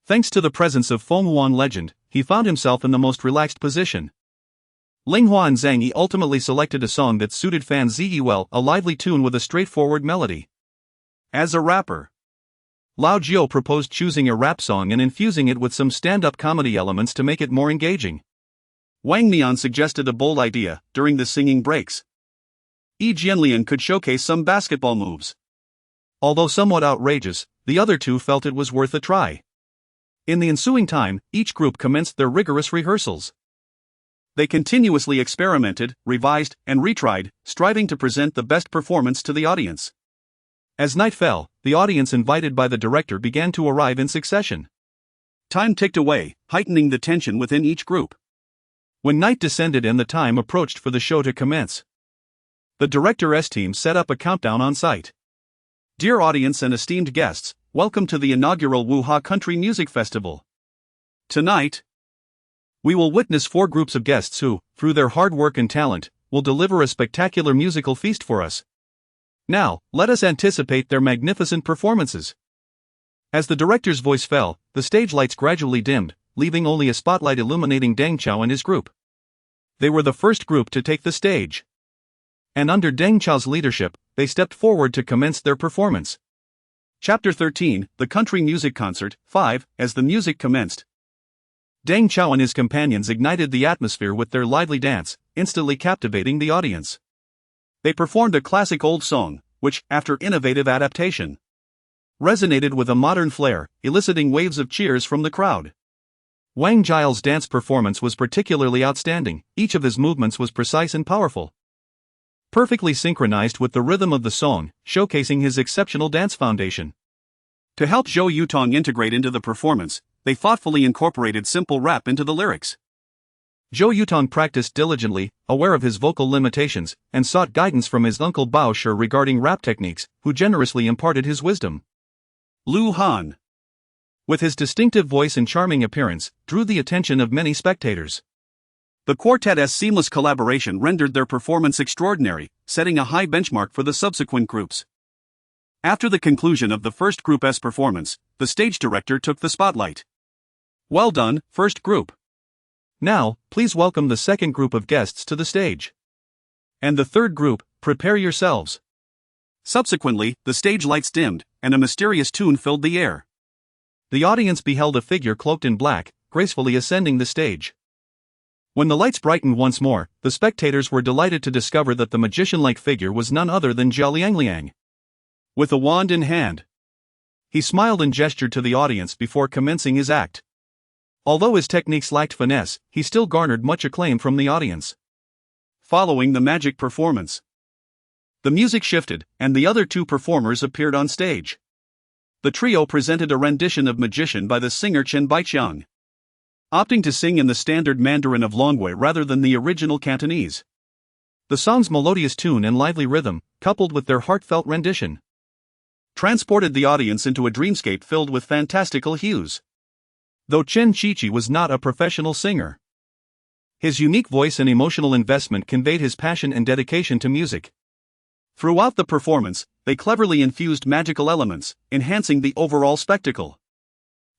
thanks to the presence of Feng Huang legend, he found himself in the most relaxed position. Linghua and Zhang Yi ultimately selected a song that suited Fan Zi well, a lively tune with a straightforward melody. As a rapper, Lao Jiao proposed choosing a rap song and infusing it with some stand-up comedy elements to make it more engaging. Wang Mian suggested a bold idea. During the singing breaks, Yi Jianlian could showcase some basketball moves. Although somewhat outrageous, the other two felt it was worth a try. In the ensuing time, each group commenced their rigorous rehearsals. They continuously experimented, revised, and retried, striving to present the best performance to the audience. As night fell, the audience invited by the director began to arrive in succession. Time ticked away, heightening the tension within each group. When night descended and the time approached for the show to commence, The director's team set up a countdown on site. Dear audience and esteemed guests, welcome to the inaugural Wuha Country Music Festival. Tonight, we will witness 4 groups of guests who, through their hard work and talent, will deliver a spectacular musical feast for us. Now, let us anticipate their magnificent performances. As the director's voice fell, the stage lights gradually dimmed, leaving only a spotlight illuminating Deng Chao and his group. They were the first group to take the stage. And under Deng Chao's leadership, they stepped forward to commence their performance. Chapter 13, The Country Music Concert, 5, As the music commenced, Deng Chao and his companions ignited the atmosphere with their lively dance, instantly captivating the audience. They performed a classic old song, which, after innovative adaptation, resonated with a modern flair, eliciting waves of cheers from the crowd. Wang Jile's dance performance was particularly outstanding. Each of his movements was precise and powerful, perfectly synchronized with the rhythm of the song, showcasing his exceptional dance foundation. To help Zhou Yutong integrate into the performance, they thoughtfully incorporated simple rap into the lyrics. Zhou Yutong practiced diligently, aware of his vocal limitations, and sought guidance from his uncle Bao Shi regarding rap techniques, who generously imparted his wisdom. Lu Han, with his distinctive voice and charming appearance, drew the attention of many spectators. The quartet's seamless collaboration rendered their performance extraordinary, setting a high benchmark for the subsequent groups. After the conclusion of the first group's performance, the stage director took the spotlight. Well done, first group. Now, please welcome the second group of guests to the stage. And the third group, prepare yourselves. Subsequently, the stage lights dimmed, and a mysterious tune filled the air. The audience beheld a figure cloaked in black, gracefully ascending the stage. When the lights brightened once more, the spectators were delighted to discover that the magician-like figure was none other than Jia Liangliang. With a wand in hand, he smiled and gestured to the audience before commencing his act. Although his techniques lacked finesse, he still garnered much acclaim from the audience. Following the magic performance, the music shifted, and the other 2 performers appeared on stage. The trio presented a rendition of Magician by the singer Chen Baiqiang, opting to sing in the standard Mandarin of Longwei rather than the original Cantonese. The song's melodious tune and lively rhythm, coupled with their heartfelt rendition, transported the audience into a dreamscape filled with fantastical hues. Though Chen Qiqi was not a professional singer, his unique voice and emotional investment conveyed his passion and dedication to music. Throughout the performance, they cleverly infused magical elements, enhancing the overall spectacle.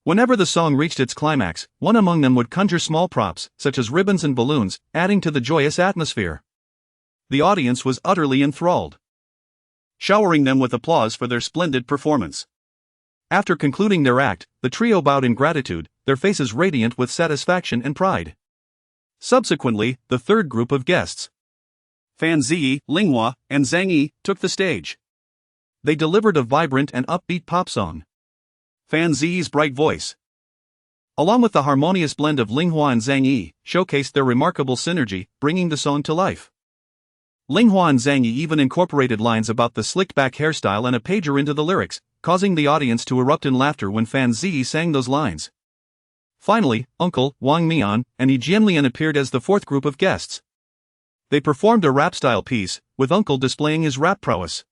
Whenever the song reached its climax, one among them would conjure small props, such as ribbons and balloons, adding to the joyous atmosphere. The audience was utterly enthralled, showering them with applause for their splendid performance. After concluding their act, the trio bowed in gratitude, their faces radiant with satisfaction and pride. Subsequently, the third group of guests, Fan Ziyi, Linghua, and Zhang Yi, took the stage. They delivered a vibrant and upbeat pop song. Fan Ziyi's bright voice, along with the harmonious blend of Linghua and Zhang Yi, showcased their remarkable synergy, bringing the song to life. Linghua and Zhang Yi even incorporated lines about the slicked-back hairstyle and a pager into the lyrics, causing the audience to erupt in laughter when Fan Ziyi sang those lines. Finally, Uncle, Wang Mian, and Yi Jianlian appeared as the fourth group of guests. They performed a rap-style piece, with Uncle displaying his rap prowess,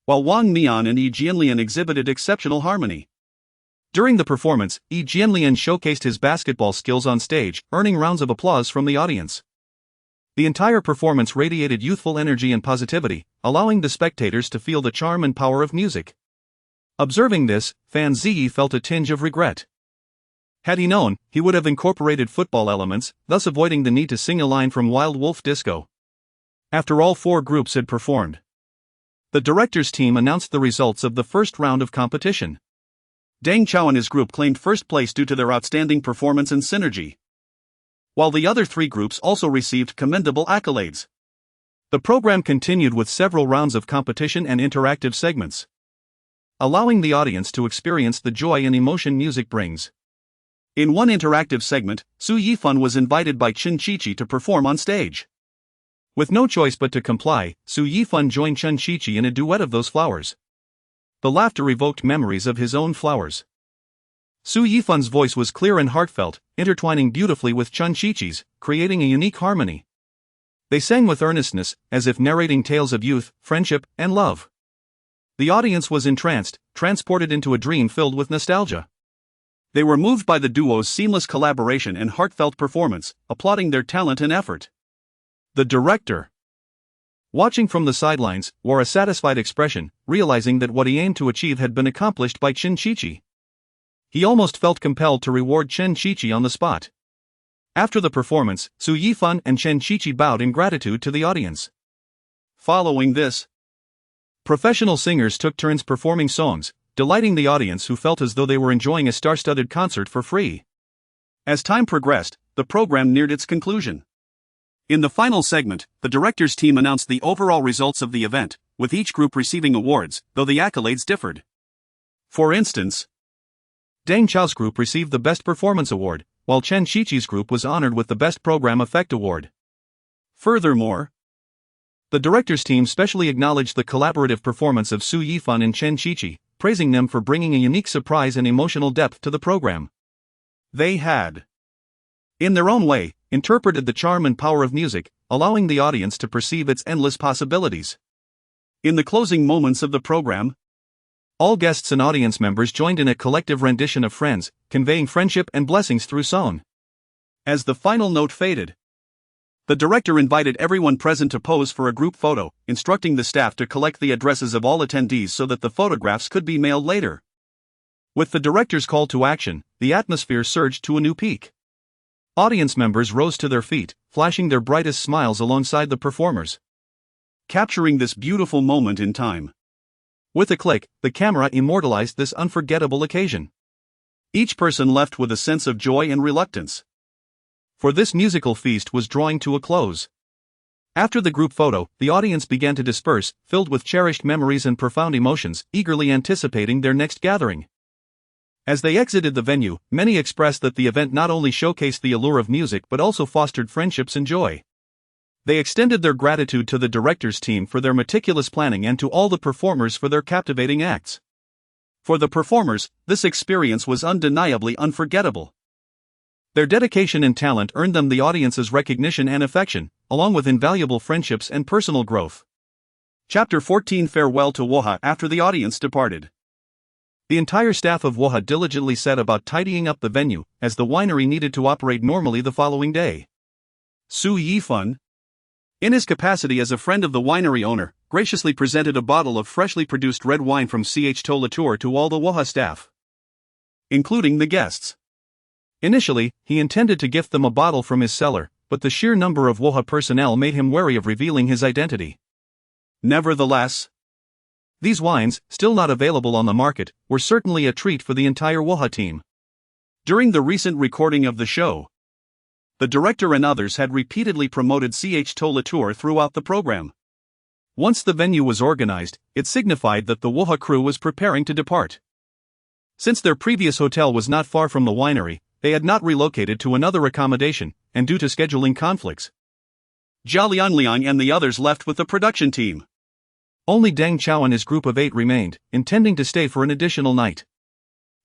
while Wang Mian and Yi Jianlian exhibited exceptional harmony. During the performance, Yi Jianlian showcased his basketball skills on stage, earning rounds of applause from the audience. The entire performance radiated youthful energy and positivity, allowing the spectators to feel the charm and power of music. Observing this, Fan Ziyi felt a tinge of regret. Had he known, he would have incorporated football elements, thus avoiding the need to sing a line from Wild Wolf Disco. After all 4 groups had performed, the director's team announced the results of the first round of competition. Deng Chao and his group claimed first place due to their outstanding performance and synergy, while the other 3 groups also received commendable accolades. The program continued with several rounds of competition and interactive segments, allowing the audience to experience the joy and emotion music brings. In one interactive segment, Su Yifan was invited by Chen Qiqi to perform on stage. With no choice but to comply, Su Yifan joined Chen Qiqi in a duet of Those Flowers. The laughter evoked memories of his own flowers. Su Yifan's voice was clear and heartfelt, intertwining beautifully with Chen Qiqi's, creating a unique harmony. They sang with earnestness, as if narrating tales of youth, friendship, and love. The audience was entranced, transported into a dream filled with nostalgia. They were moved by the duo's seamless collaboration and heartfelt performance, applauding their talent and effort. The director, watching from the sidelines, wore a satisfied expression, realizing that what he aimed to achieve had been accomplished by Chen Qiqi. He almost felt compelled to reward Chen Qiqi on the spot. After the performance, Su Yifan and Chen Qiqi bowed in gratitude to the audience. Following this, professional singers took turns performing songs, delighting the audience who felt as though they were enjoying a star-studded concert for free. As time progressed, the program neared its conclusion. In the final segment, the director's team announced the overall results of the event, with each group receiving awards, though the accolades differed. For instance, Deng Chao's group received the Best Performance Award, while Chen Qiqi's group was honored with the Best Program Effect Award. Furthermore, the director's team specially acknowledged the collaborative performance of Su Yifan and Chen Qiqi, praising them for bringing a unique surprise and emotional depth to the program. They had, in their own way, interpreted the charm and power of music, allowing the audience to perceive its endless possibilities. In the closing moments of the program, all guests and audience members joined in a collective rendition of Friends, conveying friendship and blessings through song. As the final note faded, the director invited everyone present to pose for a group photo, instructing the staff to collect the addresses of all attendees so that the photographs could be mailed later. With the director's call to action, the atmosphere surged to a new peak. Audience members rose to their feet, flashing their brightest smiles alongside the performers, capturing this beautiful moment in time. With a click, the camera immortalized this unforgettable occasion. Each person left with a sense of joy and reluctance, for this musical feast was drawing to a close. After the group photo, the audience began to disperse, filled with cherished memories and profound emotions, eagerly anticipating their next gathering. As they exited the venue, many expressed that the event not only showcased the allure of music but also fostered friendships and joy. They extended their gratitude to the director's team for their meticulous planning and to all the performers for their captivating acts. For the performers, this experience was undeniably unforgettable. Their dedication and talent earned them the audience's recognition and affection, along with invaluable friendships and personal growth. Chapter 14 Farewell to Wuha. After the audience departed, the entire staff of Wuha diligently set about tidying up the venue, as the winery needed to operate normally the following day. Su Yifan, in his capacity as a friend of the winery owner, graciously presented a bottle of freshly produced red wine from Ch Latour to all the Wuha staff, including the guests. Initially, he intended to gift them a bottle from his cellar, but the sheer number of Wuha personnel made him wary of revealing his identity. Nevertheless, these wines, still not available on the market, were certainly a treat for the entire Wuha team. During the recent recording of the show, the director and others had repeatedly promoted Ch Latour throughout the program. Once the venue was organized, it signified that the Wuha crew was preparing to depart. Since their previous hotel was not far from the winery, they had not relocated to another accommodation, and due to scheduling conflicts, Zhao Lianliang and the others left with the production team. Only Deng Chao and his group of 8 remained, intending to stay for an additional night.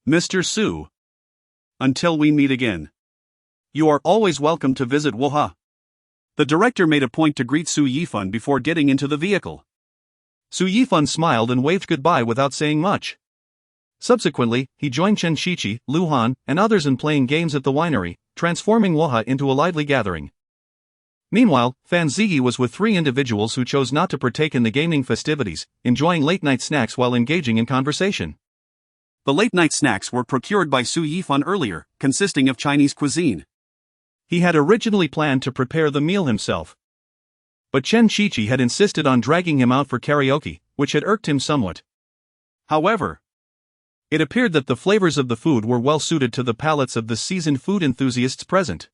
Mr. Su, until we meet again, you are always welcome to visit Wuha. The director made a point to greet Su Yifan before getting into the vehicle. Su Yifan smiled and waved goodbye without saying much. Subsequently, he joined Chen Qiqi, Lu Han, and others in playing games at the winery, transforming Wuha into a lively gathering. Meanwhile, Fan Ziyi was with 3 individuals who chose not to partake in the gaming festivities, enjoying late-night snacks while engaging in conversation. The late-night snacks were procured by Su Yifan earlier, consisting of Chinese cuisine. He had originally planned to prepare the meal himself, but Chen Qiqi had insisted on dragging him out for karaoke, which had irked him somewhat. However, it appeared that the flavors of the food were well suited to the palates of the seasoned food enthusiasts present.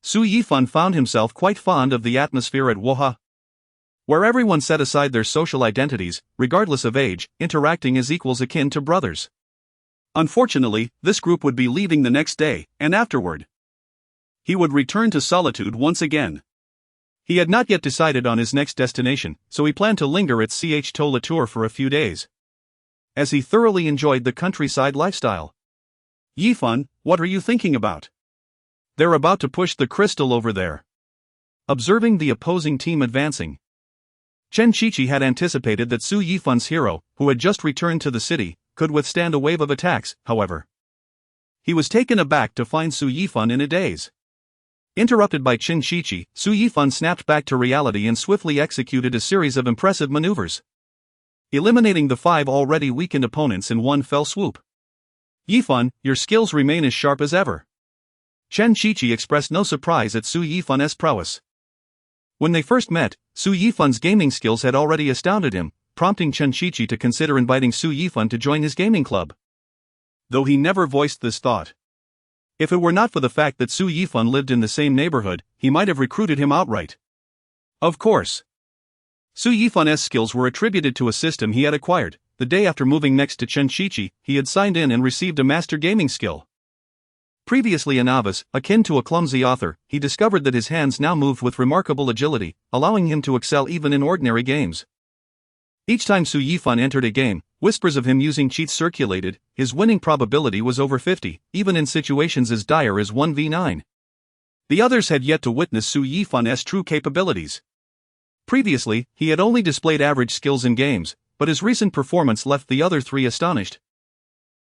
Su Yifan found himself quite fond of the atmosphere at Wuha, where everyone set aside their social identities, regardless of age, interacting as equals akin to brothers. Unfortunately, this group would be leaving the next day, and afterward, he would return to solitude once again. He had not yet decided on his next destination, so he planned to linger at Ch Latour for a few days, as he thoroughly enjoyed the countryside lifestyle. Yifan, what are you thinking about? They're about to push the crystal over there. observing the opposing team advancing. Chen Qiqi had anticipated that Su Yifan's hero, who had just returned to the city, could withstand a wave of attacks, however. He was taken aback to find Su Yifan in a daze. Interrupted by Chen Qiqi, Su Yifan snapped back to reality and swiftly executed a series of impressive maneuvers, eliminating the 5 already weakened opponents in one fell swoop. Yifan, your skills remain as sharp as ever. Chen Qiqi expressed no surprise at Su Yifan's prowess. When they first met, Su Yifan's gaming skills had already astounded him, prompting Chen Qiqi to consider inviting Su Yifan to join his gaming club. Though he never voiced this thought. If it were not for the fact that Su Yifan lived in the same neighborhood, he might have recruited him outright. Of course. Su Yifan's skills were attributed to a system he had acquired. The day after moving next to Chen Qiqi, he had signed in and received a master gaming skill. Previously a novice, akin to a clumsy author, he discovered that his hands now moved with remarkable agility, allowing him to excel even in ordinary games. Each time Su Yifan entered a game, whispers of him using cheats circulated. His winning probability was over 50, even in situations as dire as 1v9. The others had yet to witness Su Yifan's true capabilities. Previously, he had only displayed average skills in games, but his recent performance left the other 3 astonished,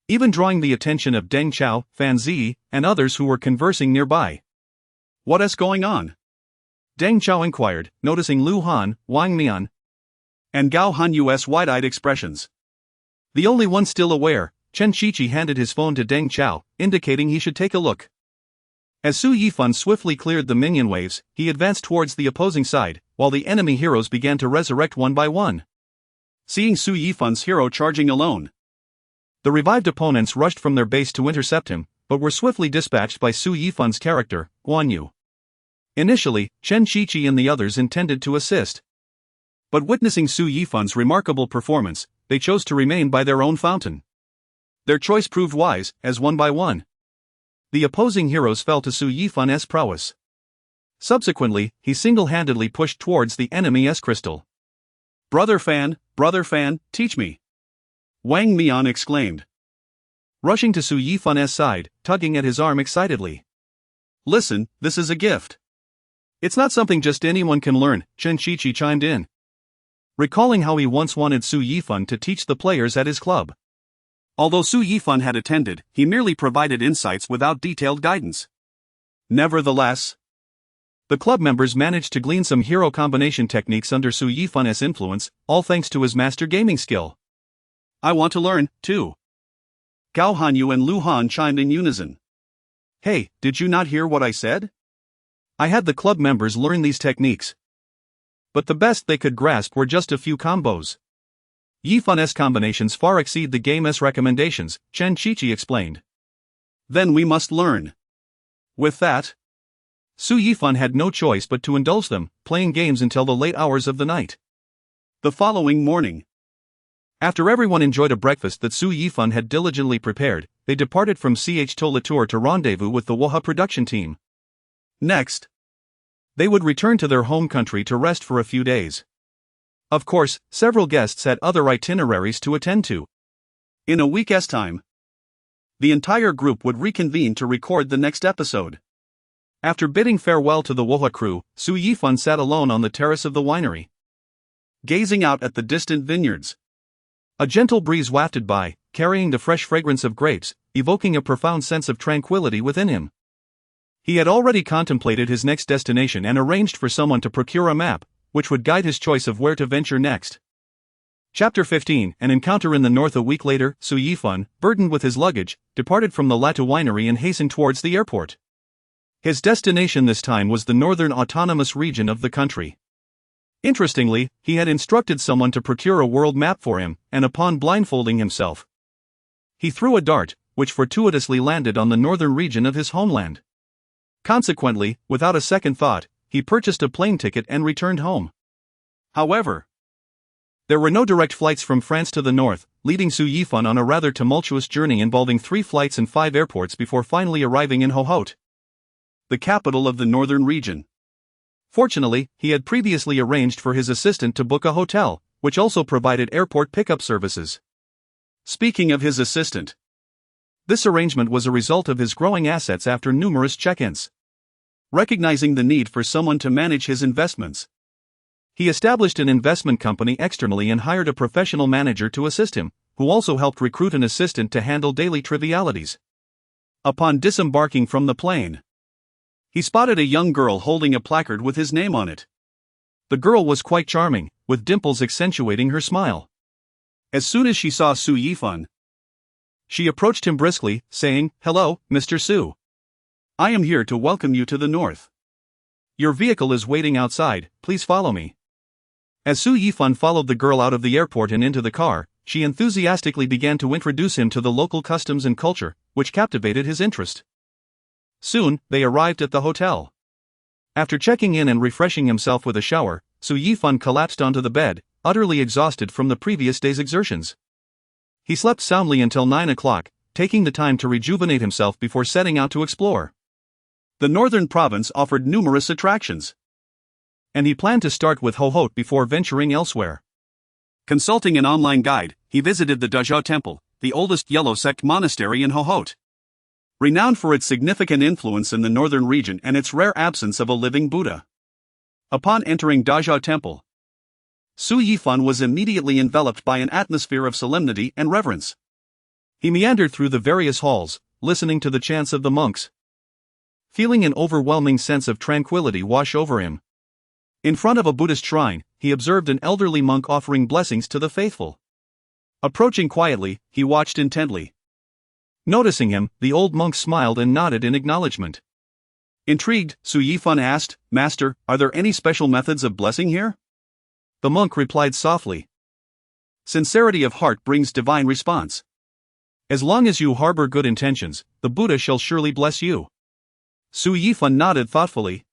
even drawing the attention of Deng Chao, Fan Zi, and others who were conversing nearby. "What is going on?" Deng Chao inquired, noticing Lu Han, Wang Mian, and Gao Hanyu's wide-eyed expressions. The only one still aware, Chen Qiqi handed his phone to Deng Chao, indicating he should take a look. As Su Yifan swiftly cleared the minion waves, he advanced towards the opposing side, while the enemy heroes began to resurrect one by one. Seeing Su Yifan's hero charging alone, the revived opponents rushed from their base to intercept him, but were swiftly dispatched by Su Yifan's character, Guan Yu. Initially, Chen Qiqi and the others intended to assist. But witnessing Su Yifan's remarkable performance, they chose to remain by their own fountain. Their choice proved wise, as one by one, the opposing heroes fell to Su Yifan's prowess. Subsequently, he single-handedly pushed towards the enemy's crystal. Brother Fan, teach me!" Wang Mian exclaimed, rushing to Su Yifan's side, tugging at his arm excitedly. "Listen, this is a gift. It's not something just anyone can learn," Chen Qiqi chimed in, recalling how he once wanted Su Yifan to teach the players at his club. Although Su Yifan had attended, he merely provided insights without detailed guidance. Nevertheless, the club members managed to glean some hero combination techniques under Su Yifan's influence, all thanks to his master gaming skill. "I want to learn, too." Gao Hanyu and Lu Han chimed in unison. "Hey, did you not hear what I said? I had the club members learn these techniques. But the best they could grasp were just a few combos. Yifan's combinations far exceed the game's recommendations," Chen Qiqi explained. "Then we must learn." With that, Su Yifan had no choice but to indulge them, playing games until the late hours of the night. The following morning, after everyone enjoyed a breakfast that Su Yifan had diligently prepared, they departed from Ch-Tolatour to rendezvous with the Wuha production team. Next, they would return to their home country to rest for a few days. Of course, several guests had other itineraries to attend to. In a week's time, the entire group would reconvene to record the next episode. After bidding farewell to the Wuha crew, Su Yifan sat alone on the terrace of the winery, gazing out at the distant vineyards. A gentle breeze wafted by, carrying the fresh fragrance of grapes, evoking a profound sense of tranquility within him. He had already contemplated his next destination and arranged for someone to procure a map, which would guide his choice of where to venture next. Chapter 15. An encounter in the north. A week later, Su Yifan, burdened with his luggage, departed from the Latu winery and hastened towards the airport. His destination this time was the northern autonomous region of the country. Interestingly, he had instructed someone to procure a world map for him, and upon blindfolding himself, he threw a dart, which fortuitously landed on the northern region of his homeland. Consequently, without a second thought, he purchased a plane ticket and returned home. However, there were no direct flights from France to the north, leading Su Yifan on a rather tumultuous journey involving 3 flights and 5 airports before finally arriving in Hohhot, the capital of the northern region. Fortunately, he had previously arranged for his assistant to book a hotel, which also provided airport pickup services. Speaking of his assistant, this arrangement was a result of his growing assets after numerous check-ins. recognizing the need for someone to manage his investments. He established an investment company externally and hired a professional manager to assist him, who also helped recruit an assistant to handle daily trivialities. Upon disembarking from the plane, he spotted a young girl holding a placard with his name on it. The girl was quite charming, with dimples accentuating her smile. As soon as she saw Su Yifan, she approached him briskly, saying, "Hello, Mr. Su. I am here to welcome you to the north. Your vehicle is waiting outside, please follow me." As Su Yifan followed the girl out of the airport and into the car, she enthusiastically began to introduce him to the local customs and culture, which captivated his interest. Soon, they arrived at the hotel. After checking in and refreshing himself with a shower, Su Yifan collapsed onto the bed, utterly exhausted from the previous day's exertions. He slept soundly until 9 o'clock, taking the time to rejuvenate himself before setting out to explore. The northern province offered numerous attractions, and he planned to start with Hohhot before venturing elsewhere. Consulting an online guide, he visited the Dazhao Temple, the oldest Yellow Sect monastery in Hohhot. Renowned for its significant influence in the northern region and its rare absence of a living Buddha. Upon entering Dazhao Temple, Su Yifan was immediately enveloped by an atmosphere of solemnity and reverence. He meandered through the various halls, listening to the chants of the monks, feeling an overwhelming sense of tranquility wash over him. In front of a Buddhist shrine, he observed an elderly monk offering blessings to the faithful. Approaching quietly, he watched intently. Noticing him, the old monk smiled and nodded in acknowledgement. Intrigued, Su Yifan asked, "Master, are there any special methods of blessing here?" The monk replied softly, "Sincerity of heart brings divine response. As long as you harbor good intentions, the Buddha shall surely bless you." Su Yifan nodded thoughtfully,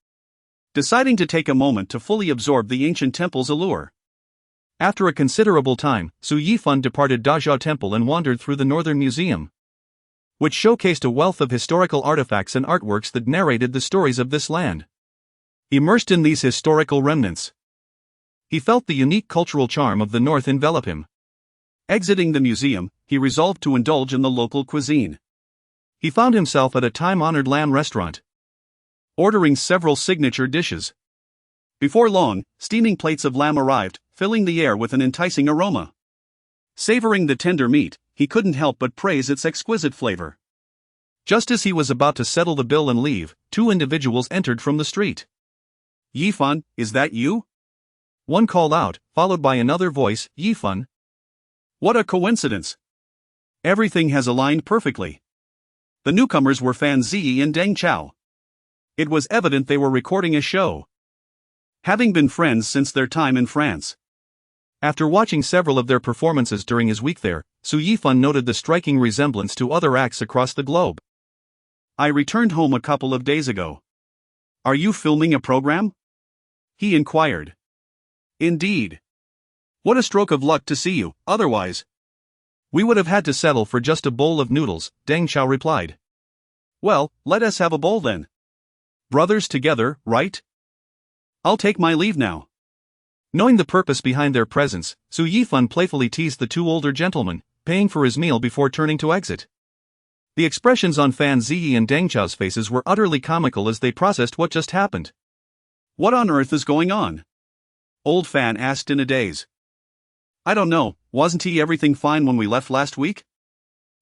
deciding to take a moment to fully absorb the ancient temple's allure. After a considerable time, Su Yifan departed Dazhao Temple and wandered through the Northern Museum, which showcased a wealth of historical artifacts and artworks that narrated the stories of this land. Immersed in these historical remnants, he felt the unique cultural charm of the North envelop him. Exiting the museum, he resolved to indulge in the local cuisine. He found himself at a time-honored lamb restaurant, ordering several signature dishes. Before long, steaming plates of lamb arrived, filling the air with an enticing aroma. Savoring the tender meat, he couldn't help but praise its exquisite flavor. Just as he was about to settle the bill and leave, two individuals entered from the street. "Yifan, is that you?" One called out, followed by another voice, "Yifan. What a coincidence! Everything has aligned perfectly." The newcomers were Fan Ziyi and Deng Chao. It was evident they were recording a show, having been friends since their time in France. After watching several of their performances during his week there, Su Yifan noted the striking resemblance to other acts across the globe. "I returned home a couple of days ago. Are you filming a program?" he inquired. "Indeed. What a stroke of luck to see you, otherwise we would have had to settle for just a bowl of noodles," Deng Chao replied. "Well, let us have a bowl then. Brothers together, right? I'll take my leave now." Knowing the purpose behind their presence, Su Yifan playfully teased the two older gentlemen, paying for his meal before turning to exit. The expressions on Fan Ziyi and Deng Chao's faces were utterly comical as they processed what just happened. "What on earth is going on?" Old Fan asked in a daze. "I don't know, wasn't everything fine when we left last week?"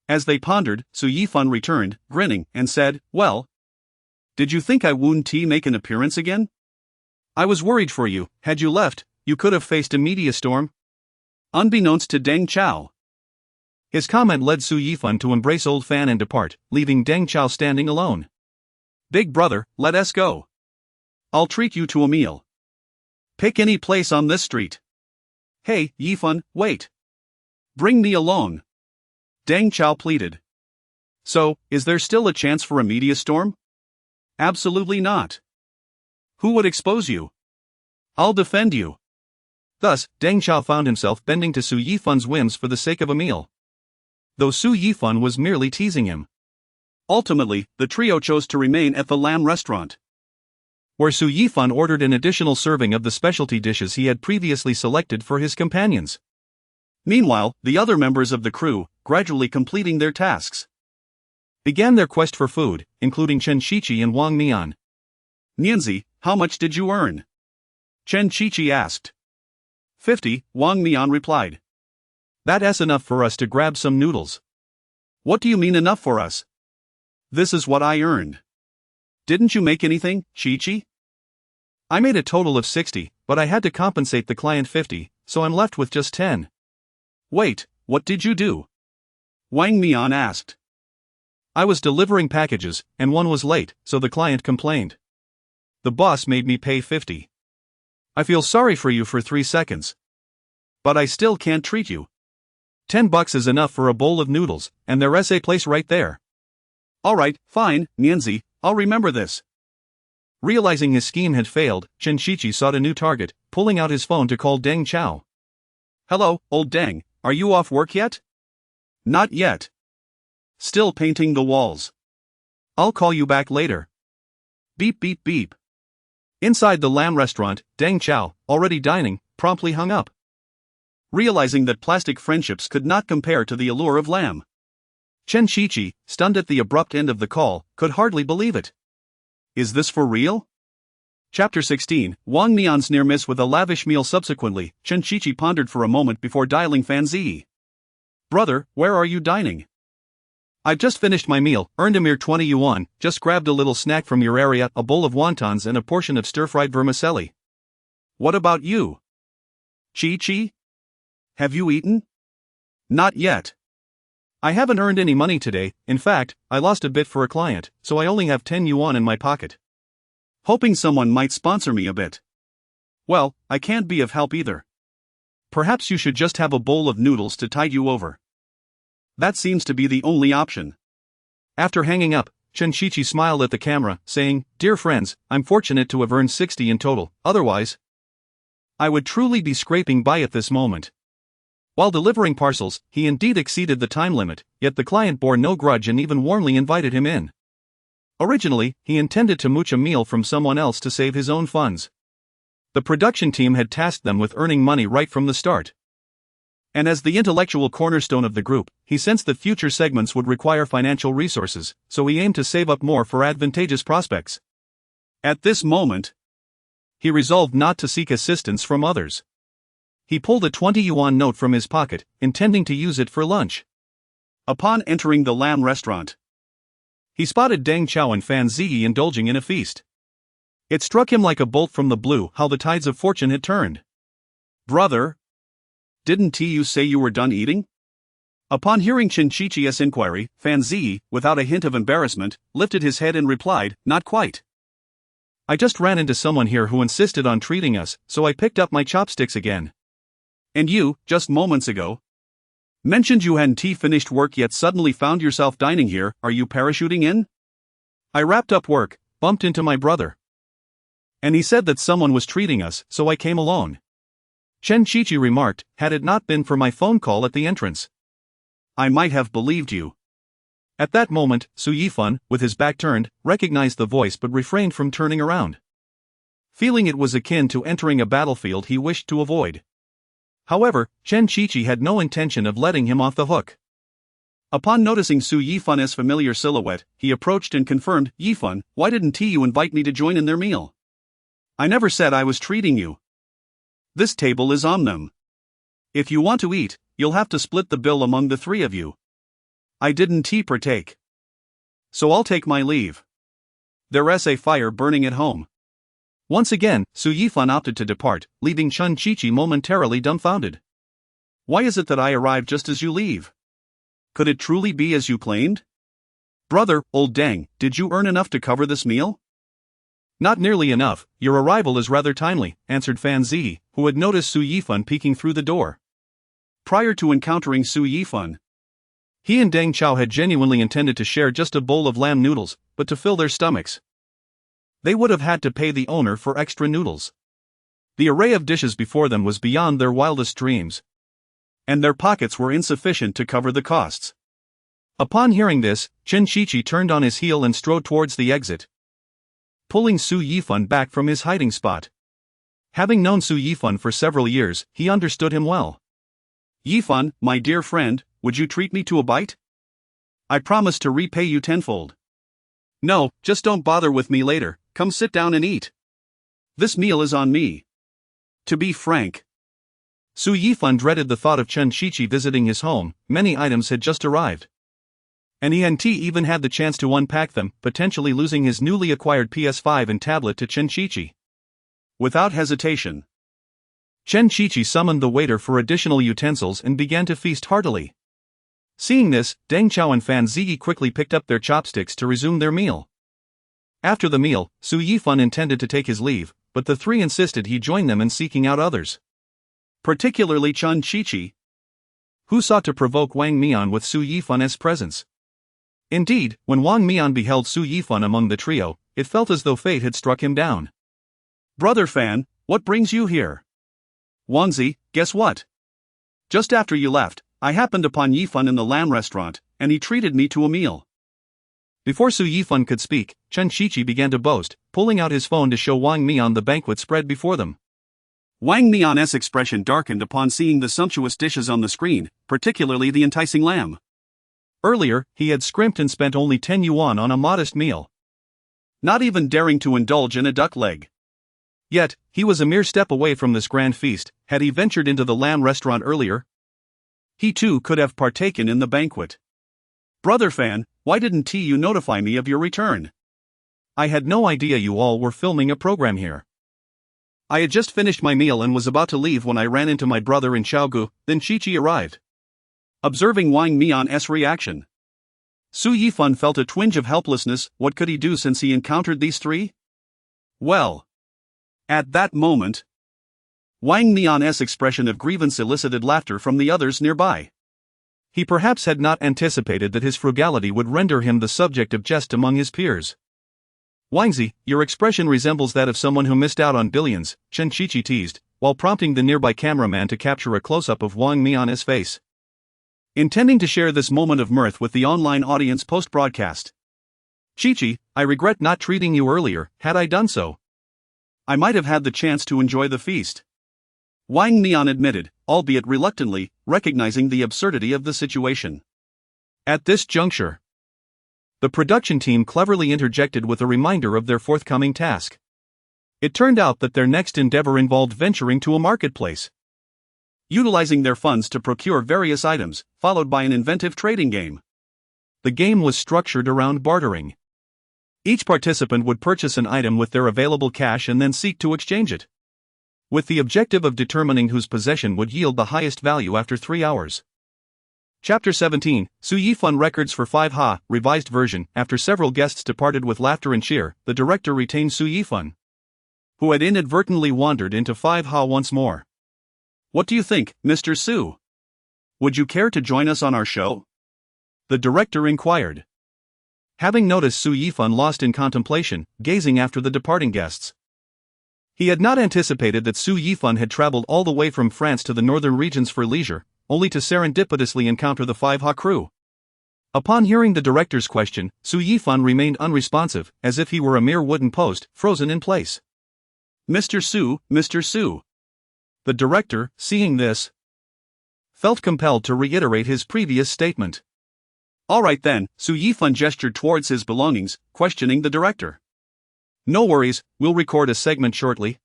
As they pondered, Su Yifan returned, grinning, and said, "Well, did you think I wouldn't make an appearance again? I was worried for you. Had you left, you could have faced a media storm." Unbeknownst to Deng Chao, his comment led Su Yifan to embrace Old Fan and depart, leaving Deng Chao standing alone. "Big brother, let us go. I'll treat you to a meal. Pick any place on this street." "Hey, Yifan, wait. Bring me along," Deng Chao pleaded. "So, is there still a chance for a media storm?" "Absolutely not. Who would expose you? I'll defend you." Thus, Deng Chao found himself bending to Su Yifan's whims for the sake of a meal, though Su Yifan was merely teasing him. Ultimately, the trio chose to remain at the lamb restaurant, where Su Yifan ordered an additional serving of the specialty dishes he had previously selected for his companions. Meanwhile, the other members of the crew, gradually completing their tasks, began their quest for food, including Chen Shiqi and Wang Nian. Nianzi, how much did you earn? Chen Qiqi asked. 50, Wang Nian replied. That's enough for us to grab some noodles. What do you mean enough for us? This is what I earned. Didn't you make anything, Qiqi? I made a total of 60, but I had to compensate the client 50, so I'm left with just 10. Wait, what did you do? Wang Nian asked. I was delivering packages, and one was late, so the client complained. The boss made me pay 50. I feel sorry for you for 3 seconds. But I still can't treat you. $10 is enough for a bowl of noodles, and there's a place right there. Alright, fine, Nianzi, I'll remember this. Realizing his scheme had failed, Chen Qiqi sought a new target, pulling out his phone to call Deng Chao. Hello, old Deng, are you off work yet? Not yet. Still painting the walls. I'll call you back later. Beep beep beep. Inside the lamb restaurant, Deng Chao, already dining, promptly hung up. Realizing that plastic friendships could not compare to the allure of lamb. Chen Qiqi, stunned at the abrupt end of the call, could hardly believe it. Is this for real? Chapter 16, Wang Nian's near miss with a lavish meal. Subsequently, Chen Qiqi pondered for a moment before dialing Fan Ziyi. Brother, where are you dining? I've just finished my meal, earned a mere 20 yuan, just grabbed a little snack from your area, a bowl of wontons and a portion of stir-fried vermicelli. What about you? Qiqi? Have you eaten? Not yet. I haven't earned any money today. In fact, I lost a bit for a client, so I only have 10 yuan in my pocket. Hoping someone might sponsor me a bit. Well, I can't be of help either. Perhaps you should just have a bowl of noodles to tide you over. That seems to be the only option. After hanging up, Chen Qiqi smiled at the camera, saying, Dear friends, I'm fortunate to have earned 60 in total, otherwise I would truly be scraping by at this moment. While delivering parcels, he indeed exceeded the time limit, yet the client bore no grudge and even warmly invited him in. Originally, he intended to mooch a meal from someone else to save his own funds. The production team had tasked them with earning money right from the start. And as the intellectual cornerstone of the group, he sensed that future segments would require financial resources, so he aimed to save up more for advantageous prospects. At this moment, he resolved not to seek assistance from others. He pulled a 20 yuan note from his pocket, intending to use it for lunch. Upon entering the lamb restaurant, he spotted Deng Chao and Fan Ziyi indulging in a feast. It struck him like a bolt from the blue how the tides of fortune had turned. Brother, didn't you say you were done eating? Upon hearing Chen Qiqi's inquiry, Fan Ziyi, without a hint of embarrassment, lifted his head and replied, Not quite. I just ran into someone here who insisted on treating us, so I picked up my chopsticks again. And you, just moments ago, mentioned you hadn't finished work yet suddenly found yourself dining here. Are you parachuting in? I wrapped up work, bumped into my brother. And he said that someone was treating us, so I came alone. Chen Qiqi remarked, had it not been for my phone call at the entrance, I might have believed you. At that moment, Su Yifan, with his back turned, recognized the voice but refrained from turning around. Feeling it was akin to entering a battlefield he wished to avoid. However, Chen Qiqi had no intention of letting him off the hook. Upon noticing Su Yifan's familiar silhouette, he approached and confirmed, Yifan, why didn't you invite me to join in their meal? I never said I was treating you. This table is on them. If you want to eat, you'll have to split the bill among the three of you. I didn't partake. So I'll take my leave. There's a fire burning at home. Once again, Su Yifan opted to depart, leaving Chen Qiqi momentarily dumbfounded. Why is it that I arrive just as you leave? Could it truly be as you claimed? Brother, old Deng, did you earn enough to cover this meal? Not nearly enough, your arrival is rather timely, answered Fan Ziyi, who had noticed Su Yifan peeking through the door. Prior to encountering Su Yifan, he and Deng Chao had genuinely intended to share just a bowl of lamb noodles, but to fill their stomachs, they would have had to pay the owner for extra noodles. The array of dishes before them was beyond their wildest dreams, and their pockets were insufficient to cover the costs. Upon hearing this, Chen Qiqi turned on his heel and strode towards the exit, pulling Su Yifan back from his hiding spot. Having known Su Yifan for several years, he understood him well. Yifan, my dear friend, would you treat me to a bite? I promise to repay you tenfold. No, just don't bother with me later, come sit down and eat. This meal is on me. To be frank, Su Yifan dreaded the thought of Chen Qiqi visiting his home. Many items had just arrived, and he hadn't even had the chance to unpack them, potentially losing his newly acquired PS5 and tablet to Chen Qiqi. Without hesitation, Chen Qiqi summoned the waiter for additional utensils and began to feast heartily. Seeing this, Deng Chao and Fan Ziyi quickly picked up their chopsticks to resume their meal. After the meal, Su Yifan intended to take his leave, but the three insisted he join them in seeking out others, particularly Chen Qiqi, who sought to provoke Wang Mian with Su Yifan's presence. Indeed, when Wang Mian beheld Su Yifan among the trio, it felt as though fate had struck him down. "Brother Fan, what brings you here?" "Wangzi, guess what? Just after you left, I happened upon Yifan in the lamb restaurant, and he treated me to a meal." Before Su Yifan could speak, Chen Qiqi began to boast, pulling out his phone to show Wang Mian the banquet spread before them. Wang Mian's expression darkened upon seeing the sumptuous dishes on the screen, particularly the enticing lamb. Earlier, he had scrimped and spent only 10 yuan on a modest meal, not even daring to indulge in a duck leg. Yet, he was a mere step away from this grand feast. Had he ventured into the lamb restaurant earlier, he too could have partaken in the banquet. "Brother Fan, why didn't you notify me of your return? I had no idea you all were filming a program here. I had just finished my meal and was about to leave when I ran into my brother in Xiaogu, then Qiqi arrived." Observing Wang Mian's reaction, Su Yifan felt a twinge of helplessness. What could he do since he encountered these three? Well, at that moment, Wang Mian's expression of grievance elicited laughter from the others nearby. He perhaps had not anticipated that his frugality would render him the subject of jest among his peers. "Wangzi, your expression resembles that of someone who missed out on billions," Chen Qiqi teased, while prompting the nearby cameraman to capture a close-up of Wang Mian's face, intending to share this moment of mirth with the online audience post-broadcast. "Qiqi, I regret not treating you earlier. Had I done so, I might have had the chance to enjoy the feast," Wang Mian admitted, albeit reluctantly, recognizing the absurdity of the situation. At this juncture, the production team cleverly interjected with a reminder of their forthcoming task. It turned out that their next endeavor involved venturing to a marketplace, utilizing their funds to procure various items, followed by an inventive trading game. The game was structured around bartering. Each participant would purchase an item with their available cash and then seek to exchange it, with the objective of determining whose possession would yield the highest value after 3 hours. Chapter 17, Su Yifan Records for 5Ha, revised version. After several guests departed with laughter and cheer, the director retained Su Yifan, who had inadvertently wandered into 5Ha once more. "What do you think, Mr. Su? Would you care to join us on our show?" the director inquired, having noticed Su Yifan lost in contemplation, gazing after the departing guests. He had not anticipated that Su Yifan had traveled all the way from France to the northern regions for leisure, only to serendipitously encounter the 5Ha crew. Upon hearing the director's question, Su Yifan remained unresponsive, as if he were a mere wooden post, frozen in place. Mr. Su. The director, seeing this, felt compelled to reiterate his previous statement. "All right then," Su Yifan gestured towards his belongings, questioning the director. "No worries, we'll record a segment shortly."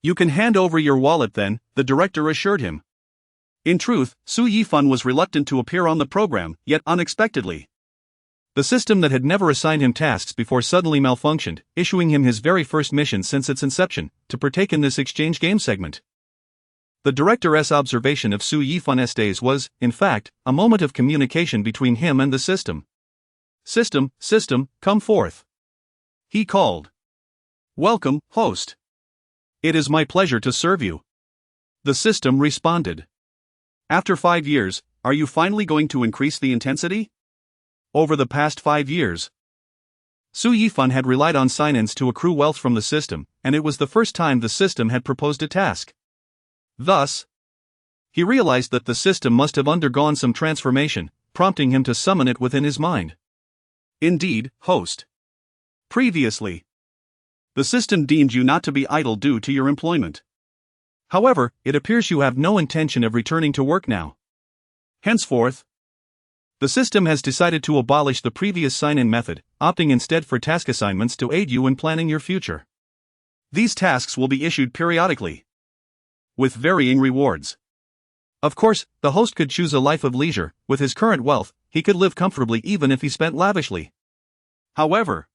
"You can hand over your wallet then," the director assured him. In truth, Su Yifan was reluctant to appear on the program, yet unexpectedly, the system that had never assigned him tasks before suddenly malfunctioned, issuing him his very first mission since its inception, to partake in this exchange game segment. The director's observation of Su Yifan's days was, in fact, a moment of communication between him and the system. System, come forth," he called. "Welcome, host. It is my pleasure to serve you," the system responded. "After 5 years, are you finally going to increase the intensity?" Over the past 5 years, Su Yifan had relied on sign-ins to accrue wealth from the system, and it was the first time the system had proposed a task. Thus, he realized that the system must have undergone some transformation, prompting him to summon it within his mind. "Indeed, host. Previously, the system deemed you not to be idle due to your employment. However, it appears you have no intention of returning to work now. Henceforth, the system has decided to abolish the previous sign-in method, opting instead for task assignments to aid you in planning your future. These tasks will be issued periodically, with varying rewards. Of course, the host could choose a life of leisure. With his current wealth, he could live comfortably even if he spent lavishly. However,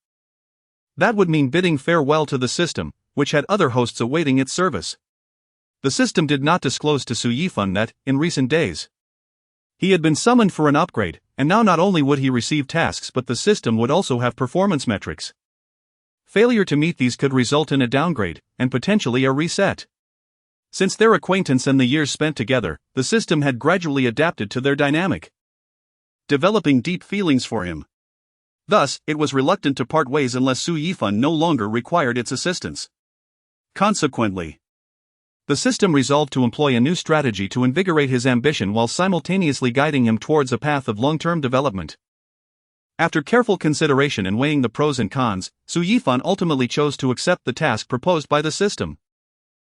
that would mean bidding farewell to the system, which had other hosts awaiting its service. The system did not disclose to Su Yifan that, in recent days, he had been summoned for an upgrade, and now not only would he receive tasks but the system would also have performance metrics. Failure to meet these could result in a downgrade, and potentially a reset. Since their acquaintance and the years spent together, the system had gradually adapted to their dynamic, developing deep feelings for him. Thus, it was reluctant to part ways unless Su Yifan no longer required its assistance. Consequently, the system resolved to employ a new strategy to invigorate his ambition while simultaneously guiding him towards a path of long-term development. After careful consideration and weighing the pros and cons, Su Yifan ultimately chose to accept the task proposed by the system.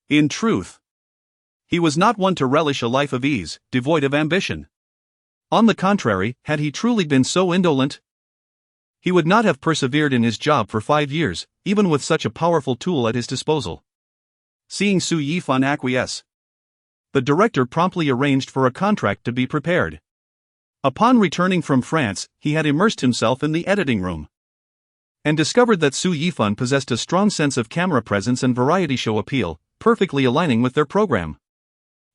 In truth, he was not one to relish a life of ease, devoid of ambition. On the contrary, had he truly been so indolent, he would not have persevered in his job for 5 years, even with such a powerful tool at his disposal. Seeing Su Yifan acquiesce, the director promptly arranged for a contract to be prepared. Upon returning from France, he had immersed himself in the editing room and discovered that Su Yifan possessed a strong sense of camera presence and variety show appeal, perfectly aligning with their program.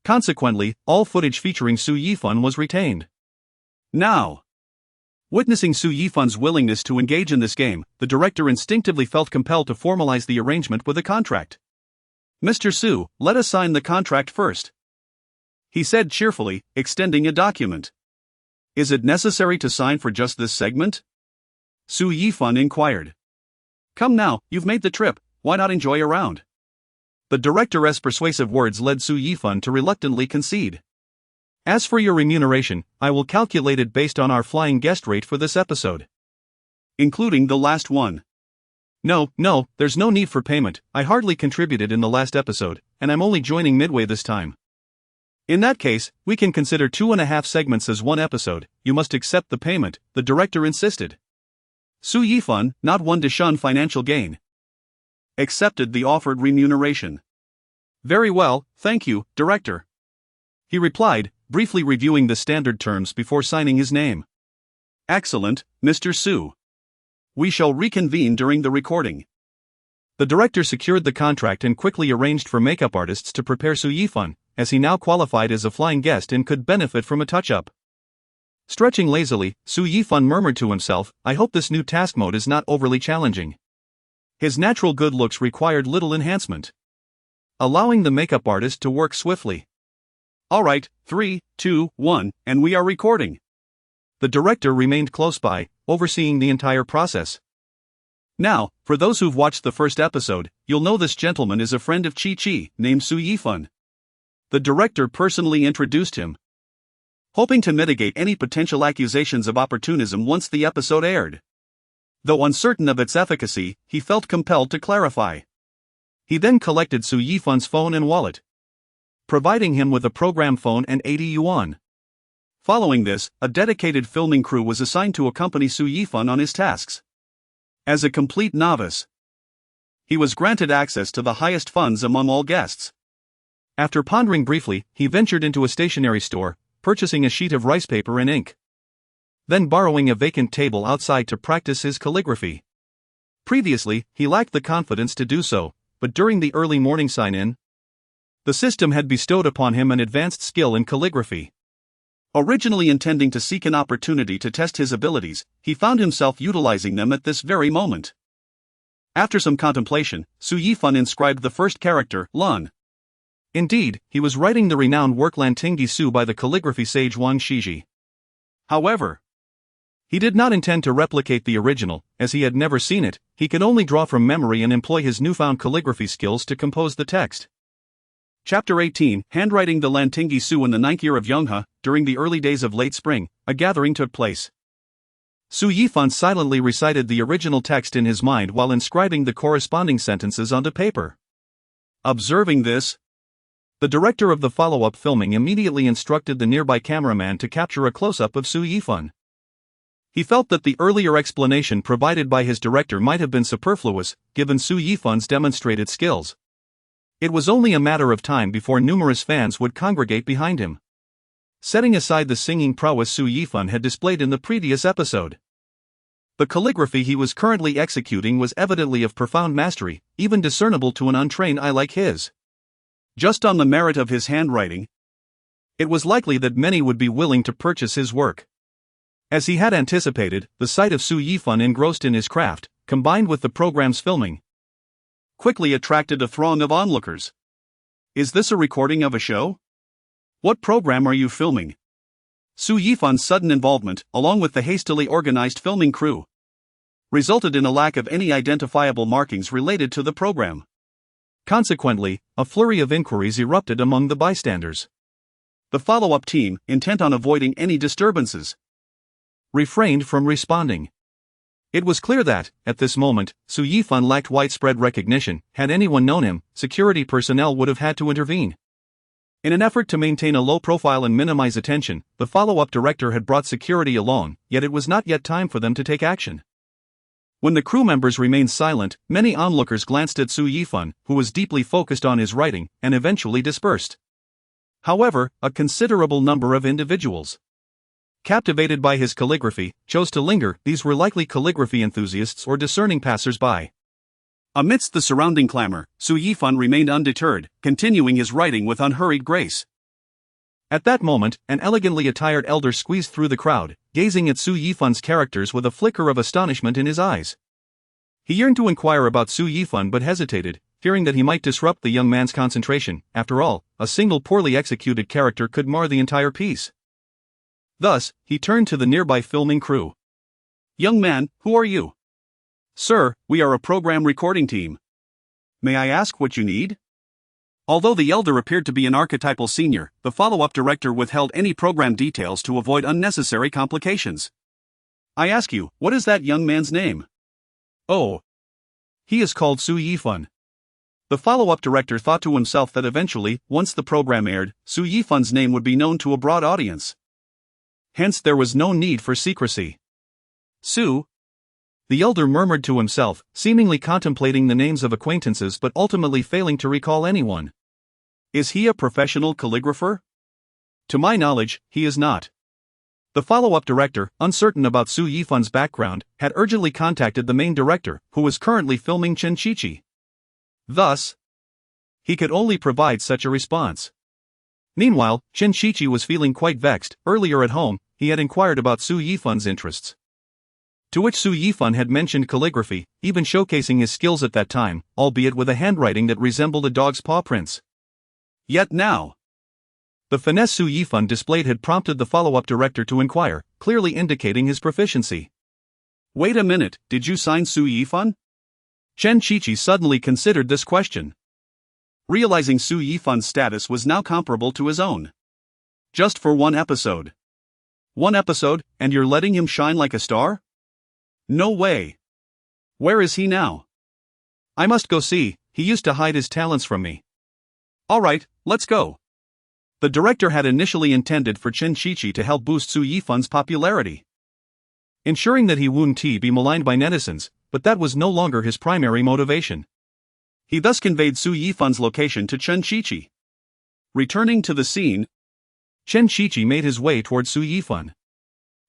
Consequently, all footage featuring Su Yifan was retained. Now, witnessing Su Yifan's willingness to engage in this game, the director instinctively felt compelled to formalize the arrangement with a contract. "Mr. Su, let us sign the contract first," he said cheerfully, extending a document. "Is it necessary to sign for just this segment?" Su Yifan inquired. "Come now, you've made the trip, why not enjoy a round?" The director's persuasive words led Su Yifan to reluctantly concede. "As for your remuneration, I will calculate it based on our flying guest rate for this episode, including the last one." No, there's no need for payment. I hardly contributed in the last episode, and I'm only joining midway this time. "In that case, we can consider 2.5 segments as one episode. You must accept the payment," the director insisted. Su Yifan, not one to shun financial gain, accepted the offered remuneration. "Very well, thank you, director," he replied, briefly reviewing the standard terms before signing his name. "Excellent, Mr. Su. We shall reconvene during the recording." The director secured the contract and quickly arranged for makeup artists to prepare Su Yifan, as he now qualified as a flying guest and could benefit from a touch-up. Stretching lazily, Su Yifan murmured to himself, "I hope this new task mode is not overly challenging." His natural good looks required little enhancement, allowing the makeup artist to work swiftly. "Alright, 3, 2, 1, and we are recording." The director remained close by, overseeing the entire process. "Now, for those who've watched the first episode, you'll know this gentleman is a friend of Chi-Chi, named Su Yifan." The director personally introduced him, hoping to mitigate any potential accusations of opportunism once the episode aired. Though uncertain of its efficacy, he felt compelled to clarify. He then collected Su Yifan's phone and wallet, providing him with a program phone and 80 yuan. Following this, a dedicated filming crew was assigned to accompany Su Yifan on his tasks. As a complete novice, he was granted access to the highest funds among all guests. After pondering briefly, he ventured into a stationery store, purchasing a sheet of rice paper and ink, then borrowing a vacant table outside to practice his calligraphy. Previously, he lacked the confidence to do so, but during the early morning sign-in, the system had bestowed upon him an advanced skill in calligraphy. Originally intending to seek an opportunity to test his abilities, he found himself utilizing them at this very moment. After some contemplation, Su Yifan inscribed the first character, Lun. Indeed, he was writing the renowned work Lantinggi Su by the calligraphy sage Wang Shiji. However, he did not intend to replicate the original, as he had never seen it. He could only draw from memory and employ his newfound calligraphy skills to compose the text. Chapter 18, Handwriting the Lantinggi Su. In the 9th year of Yonghe, during the early days of late spring, a gathering took place. Su Yifan silently recited the original text in his mind while inscribing the corresponding sentences onto paper. Observing this, the director of the follow-up filming immediately instructed the nearby cameraman to capture a close-up of Su Yifan. He felt that the earlier explanation provided by his director might have been superfluous, given Su Yifan's demonstrated skills. It was only a matter of time before numerous fans would congregate behind him. Setting aside the singing prowess Su Yifan had displayed in the previous episode, the calligraphy he was currently executing was evidently of profound mastery, even discernible to an untrained eye like his. Just on the merit of his handwriting, it was likely that many would be willing to purchase his work. As he had anticipated, the sight of Su Yifan engrossed in his craft, combined with the program's filming, quickly attracted a throng of onlookers. Is this a recording of a show? What program are you filming? Su Yifan's sudden involvement, along with the hastily organized filming crew, resulted in a lack of any identifiable markings related to the program. Consequently, a flurry of inquiries erupted among the bystanders. The follow-up team, intent on avoiding any disturbances, refrained from responding. It was clear that, at this moment, Su Yifan lacked widespread recognition. Had anyone known him, security personnel would have had to intervene. In an effort to maintain a low profile and minimize attention, the follow-up director had brought security along, yet it was not yet time for them to take action. When the crew members remained silent, many onlookers glanced at Su Yifan, who was deeply focused on his writing, and eventually dispersed. However, a considerable number of individuals, captivated by his calligraphy, chose to linger. These were likely calligraphy enthusiasts or discerning passers-by. Amidst the surrounding clamor, Su Yifan remained undeterred, continuing his writing with unhurried grace. At that moment, an elegantly attired elder squeezed through the crowd, gazing at Su Yifan's characters with a flicker of astonishment in his eyes. He yearned to inquire about Su Yifan but hesitated, fearing that he might disrupt the young man's concentration. After all, a single poorly executed character could mar the entire piece. Thus, he turned to the nearby filming crew. "Young man, who are you?" "Sir, we are a program recording team. May I ask what you need?" Although the elder appeared to be an archetypal senior, the follow-up director withheld any program details to avoid unnecessary complications. "I ask you, what is that young man's name?" "Oh, he is called Su Yifan." The follow-up director thought to himself that eventually, once the program aired, Su Yifan's name would be known to a broad audience. Hence there was no need for secrecy. "Su?" the elder murmured to himself, seemingly contemplating the names of acquaintances but ultimately failing to recall anyone. "Is he a professional calligrapher?" "To my knowledge, he is not." The follow-up director, uncertain about Su Yifan's background, had urgently contacted the main director, who was currently filming Chen Qiqi. Thus, he could only provide such a response. Meanwhile, Chen Qiqi was feeling quite vexed. Earlier at home, he had inquired about Su Yifan's interests, to which Su Yifan had mentioned calligraphy, even showcasing his skills at that time, albeit with a handwriting that resembled a dog's paw prints. Yet now, the finesse Su Yifan displayed had prompted the follow-up director to inquire, clearly indicating his proficiency. "Wait a minute, did you sign Su Yifan?" Chen Qiqi suddenly considered this question, realizing Su Yifan's status was now comparable to his own. "Just for one episode." "One episode, and you're letting him shine like a star?" "No way. Where is he now?" "I must go see, he used to hide his talents from me." "Alright, let's go." The director had initially intended for Chen Qiqi to help boost Su Yifan's popularity, ensuring that he wouldn't be maligned by netizens, but that was no longer his primary motivation. He thus conveyed Su Yifan's location to Chen Qiqi. Returning to the scene, Chen Qiqi made his way towards Su Yifan.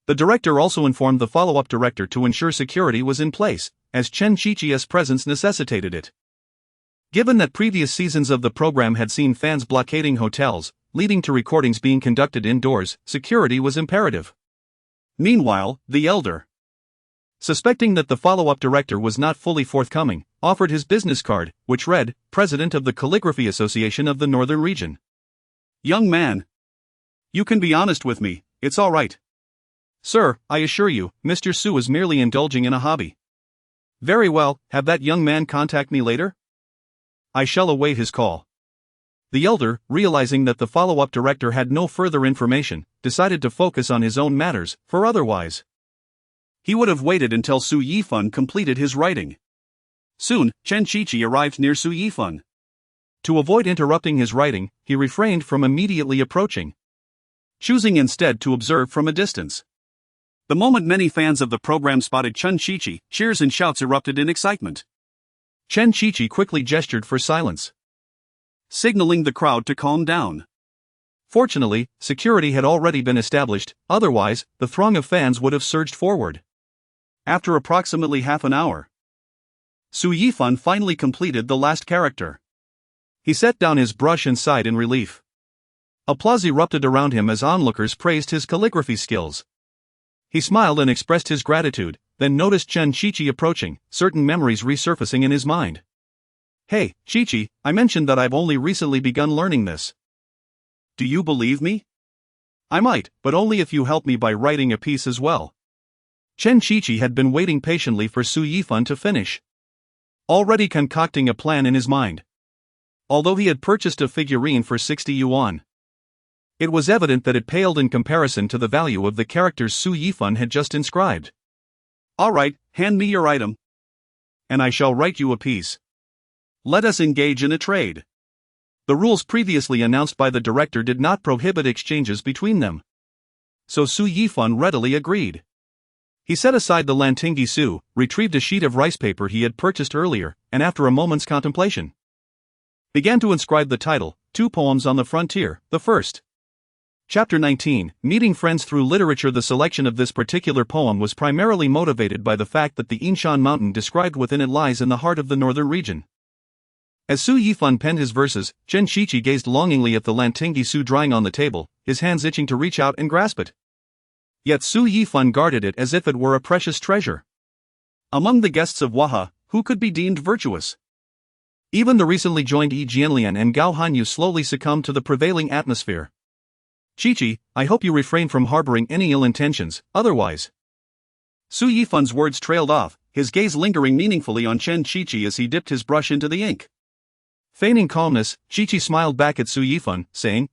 The director also informed the follow-up director to ensure security was in place, as Chen Qiqi's presence necessitated it. Given that previous seasons of the program had seen fans blockading hotels, leading to recordings being conducted indoors, security was imperative. Meanwhile, the elder, suspecting that the follow-up director was not fully forthcoming, offered his business card, which read, "President of the Calligraphy Association of the Northern Region." "Young man, you can be honest with me, it's all right." "Sir, I assure you, Mr. Su is merely indulging in a hobby." "Very well, have that young man contact me later?" "I shall await his call." The elder, realizing that the follow-up director had no further information, decided to focus on his own matters, for otherwise, he would have waited until Su Yifan completed his writing. Soon, Chen Qiqi arrived near Su Yifan. To avoid interrupting his writing, he refrained from immediately approaching, choosing instead to observe from a distance. The moment many fans of the program spotted Chen Qiqi, cheers and shouts erupted in excitement. Chen Qiqi quickly gestured for silence, signaling the crowd to calm down. Fortunately, security had already been established, otherwise, the throng of fans would have surged forward. After approximately half an hour, Su Yifan finally completed the last character. He set down his brush and sighed in relief. Applause erupted around him as onlookers praised his calligraphy skills. He smiled and expressed his gratitude, then noticed Chen Qiqi approaching, certain memories resurfacing in his mind. "Hey, Qiqi, I mentioned that I've only recently begun learning this. Do you believe me? I might, but only if you help me by writing a piece as well." Chen Qiqi had been waiting patiently for Su Yifan to finish, already concocting a plan in his mind. Although he had purchased a figurine for 60 yuan, it was evident that it paled in comparison to the value of the characters Su Yifan had just inscribed. "All right, hand me your item, and I shall write you a piece. Let us engage in a trade." The rules previously announced by the director did not prohibit exchanges between them, so Su Yifan readily agreed. He set aside the Lantinggi Su, retrieved a sheet of rice paper he had purchased earlier, and after a moment's contemplation, began to inscribe the title, "Two Poems on the Frontier," the first. Chapter 19, Meeting Friends Through Literature. The selection of this particular poem was primarily motivated by the fact that the Yinshan mountain described within it lies in the heart of the northern region. As Su Yifan penned his verses, Chen Qiqi gazed longingly at the Lantinggi Su drying on the table, his hands itching to reach out and grasp it. Yet Su Yifan guarded it as if it were a precious treasure. Among the guests of Wuha, who could be deemed virtuous? Even the recently joined Yi Jianlian and Gao Hanyu slowly succumbed to the prevailing atmosphere. "Qiqi, I hope you refrain from harboring any ill intentions, otherwise." Su Yifan's words trailed off, his gaze lingering meaningfully on Chen Qiqi as he dipped his brush into the ink. Feigning calmness, Qiqi smiled back at Su Yifan, saying,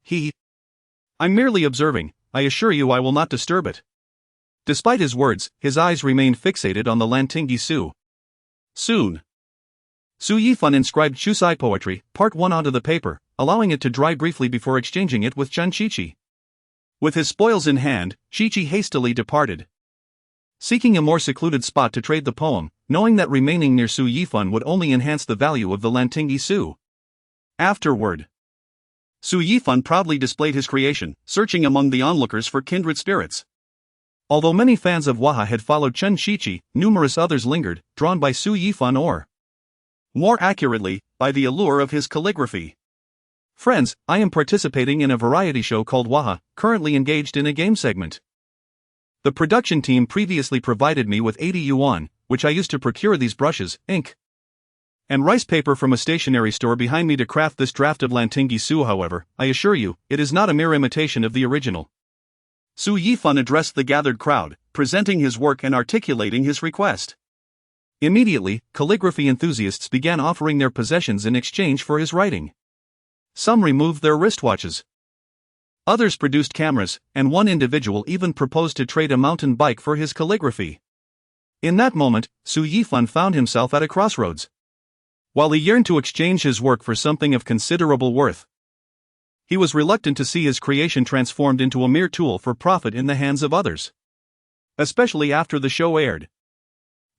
"I'm merely observing, I assure you I will not disturb it." Despite his words, his eyes remained fixated on the Lantinggi Su. Soon, Su Yifan inscribed Shusai poetry, part 1 onto the paper, allowing it to dry briefly before exchanging it with Chen Qiqi. With his spoils in hand, Qiqi hastily departed, seeking a more secluded spot to trade the poem, knowing that remaining near Su Yifan would only enhance the value of the Lantinggi Su. Afterward, Su Yifan proudly displayed his creation, searching among the onlookers for kindred spirits. Although many fans of Wuha had followed Chen Qiqi, numerous others lingered, drawn by Su Yifan or, more accurately, by the allure of his calligraphy. "Friends, I am participating in a variety show called Wuha, currently engaged in a game segment. The production team previously provided me with 80 yuan, which I used to procure these brushes, ink, and rice paper from a stationery store behind me to craft this draft of Lantinggi Su. However, I assure you, it is not a mere imitation of the original." Su Yifan addressed the gathered crowd, presenting his work and articulating his request. Immediately, calligraphy enthusiasts began offering their possessions in exchange for his writing. Some removed their wristwatches, others produced cameras, and one individual even proposed to trade a mountain bike for his calligraphy. In that moment, Su Yifan found himself at a crossroads. While he yearned to exchange his work for something of considerable worth, he was reluctant to see his creation transformed into a mere tool for profit in the hands of others. Especially after the show aired,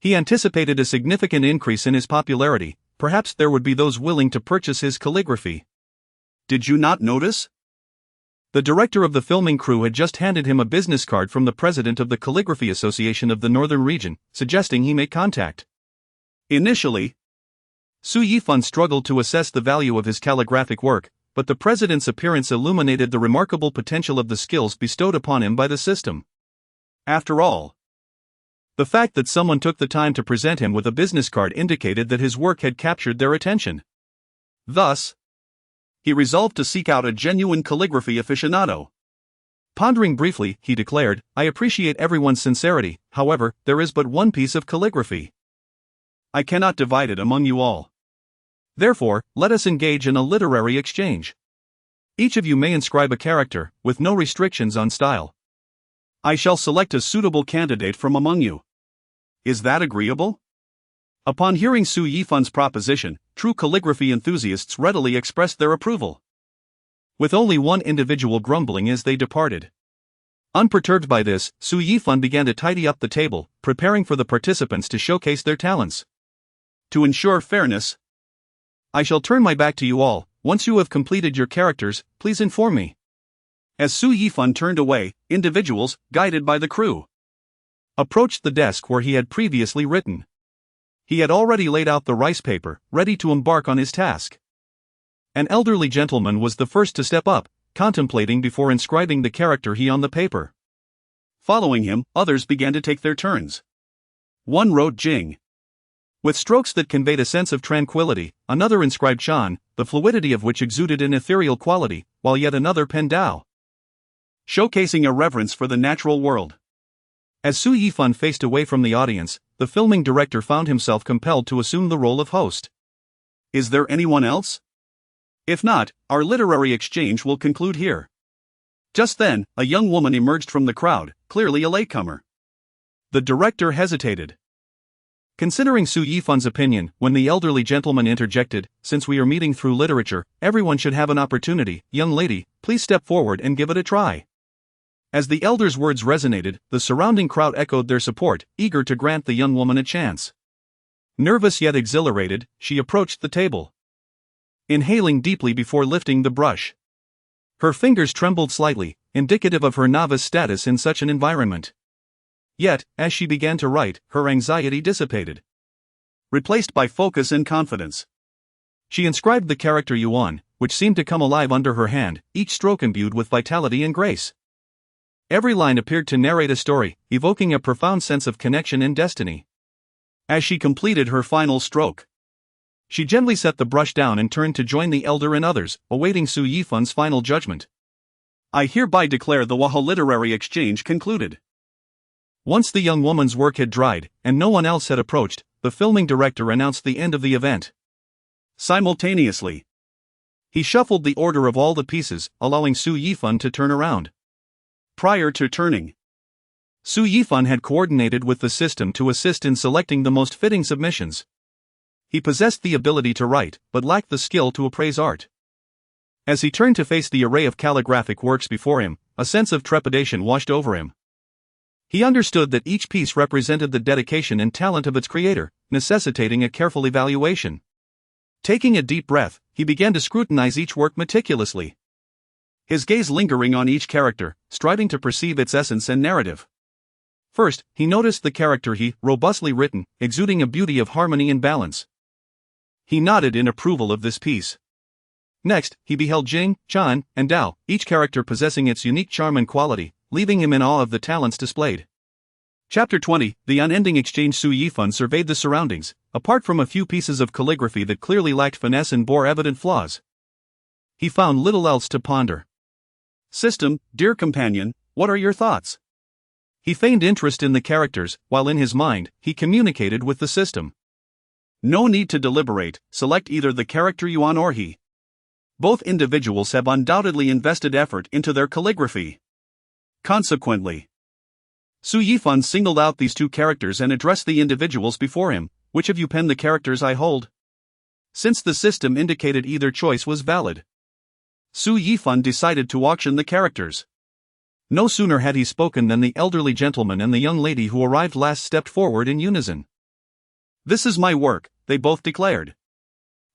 he anticipated a significant increase in his popularity. Perhaps there would be those willing to purchase his calligraphy. Did you not notice? The director of the filming crew had just handed him a business card from the president of the Calligraphy Association of the Northern Region, suggesting he make contact. Initially, Su Yifan struggled to assess the value of his calligraphic work, but the president's appearance illuminated the remarkable potential of the skills bestowed upon him by the system. After all, the fact that someone took the time to present him with a business card indicated that his work had captured their attention. Thus, he resolved to seek out a genuine calligraphy aficionado. Pondering briefly, he declared, "I appreciate everyone's sincerity, however, there is but one piece of calligraphy. I cannot divide it among you all. Therefore, let us engage in a literary exchange. Each of you may inscribe a character, with no restrictions on style. I shall select a suitable candidate from among you. Is that agreeable?" Upon hearing Su Yifan's proposition, true calligraphy enthusiasts readily expressed their approval, with only one individual grumbling as they departed. Unperturbed by this, Su Yifan began to tidy up the table, preparing for the participants to showcase their talents. To ensure fairness, I shall turn my back to you all. Once you have completed your characters, please inform me. As Su Yifan turned away, individuals, guided by the crew, approached the desk where he had previously written. He had already laid out the rice paper, ready to embark on his task. An elderly gentleman was the first to step up, contemplating before inscribing the character he on the paper. Following him, others began to take their turns. One wrote Jing, with strokes that conveyed a sense of tranquility. Another inscribed Shan, the fluidity of which exuded an ethereal quality, while yet another penned Dao, showcasing a reverence for the natural world. As Su Yifan faced away from the audience, the filming director found himself compelled to assume the role of host. Is there anyone else? If not, our literary exchange will conclude here. Just then, a young woman emerged from the crowd, clearly a latecomer. The director hesitated, considering Su Yifan's opinion, when the elderly gentleman interjected, "Since we are meeting through literature, everyone should have an opportunity. Young lady, please step forward and give it a try." As the elder's words resonated, the surrounding crowd echoed their support, eager to grant the young woman a chance. Nervous yet exhilarated, she approached the table, inhaling deeply before lifting the brush. Her fingers trembled slightly, indicative of her novice status in such an environment. Yet, as she began to write, her anxiety dissipated, replaced by focus and confidence. She inscribed the character Yuan, which seemed to come alive under her hand, each stroke imbued with vitality and grace. Every line appeared to narrate a story, evoking a profound sense of connection and destiny. As she completed her final stroke, she gently set the brush down and turned to join the elder and others, awaiting Su Yifan's final judgment. I hereby declare the Wuha literary exchange concluded. Once the young woman's work had dried, and no one else had approached, the filming director announced the end of the event. Simultaneously, he shuffled the order of all the pieces, allowing Su Yifan to turn around. Prior to turning, Su Yifan had coordinated with the system to assist in selecting the most fitting submissions. He possessed the ability to write, but lacked the skill to appraise art. As he turned to face the array of calligraphic works before him, a sense of trepidation washed over him. He understood that each piece represented the dedication and talent of its creator, necessitating a careful evaluation. Taking a deep breath, he began to scrutinize each work meticulously, his gaze lingering on each character, striving to perceive its essence and narrative. First, he noticed the character he, robustly written, exuding a beauty of harmony and balance. He nodded in approval of this piece. Next, he beheld Jing, Chan, and Dao, each character possessing its unique charm and quality, leaving him in awe of the talents displayed. Chapter 20, The Unending Exchange. Su Yifan surveyed the surroundings, apart from a few pieces of calligraphy that clearly lacked finesse and bore evident flaws. He found little else to ponder. System, dear companion, what are your thoughts? He feigned interest in the characters, while in his mind, he communicated with the system. No need to deliberate, select either the character Yuan or he. Both individuals have undoubtedly invested effort into their calligraphy. Consequently, Su Yifan singled out these two characters and addressed the individuals before him. Which of you penned the characters I hold? Since the system indicated either choice was valid, Su Yifan decided to auction the characters. No sooner had he spoken than the elderly gentleman and the young lady who arrived last stepped forward in unison. This is my work, they both declared.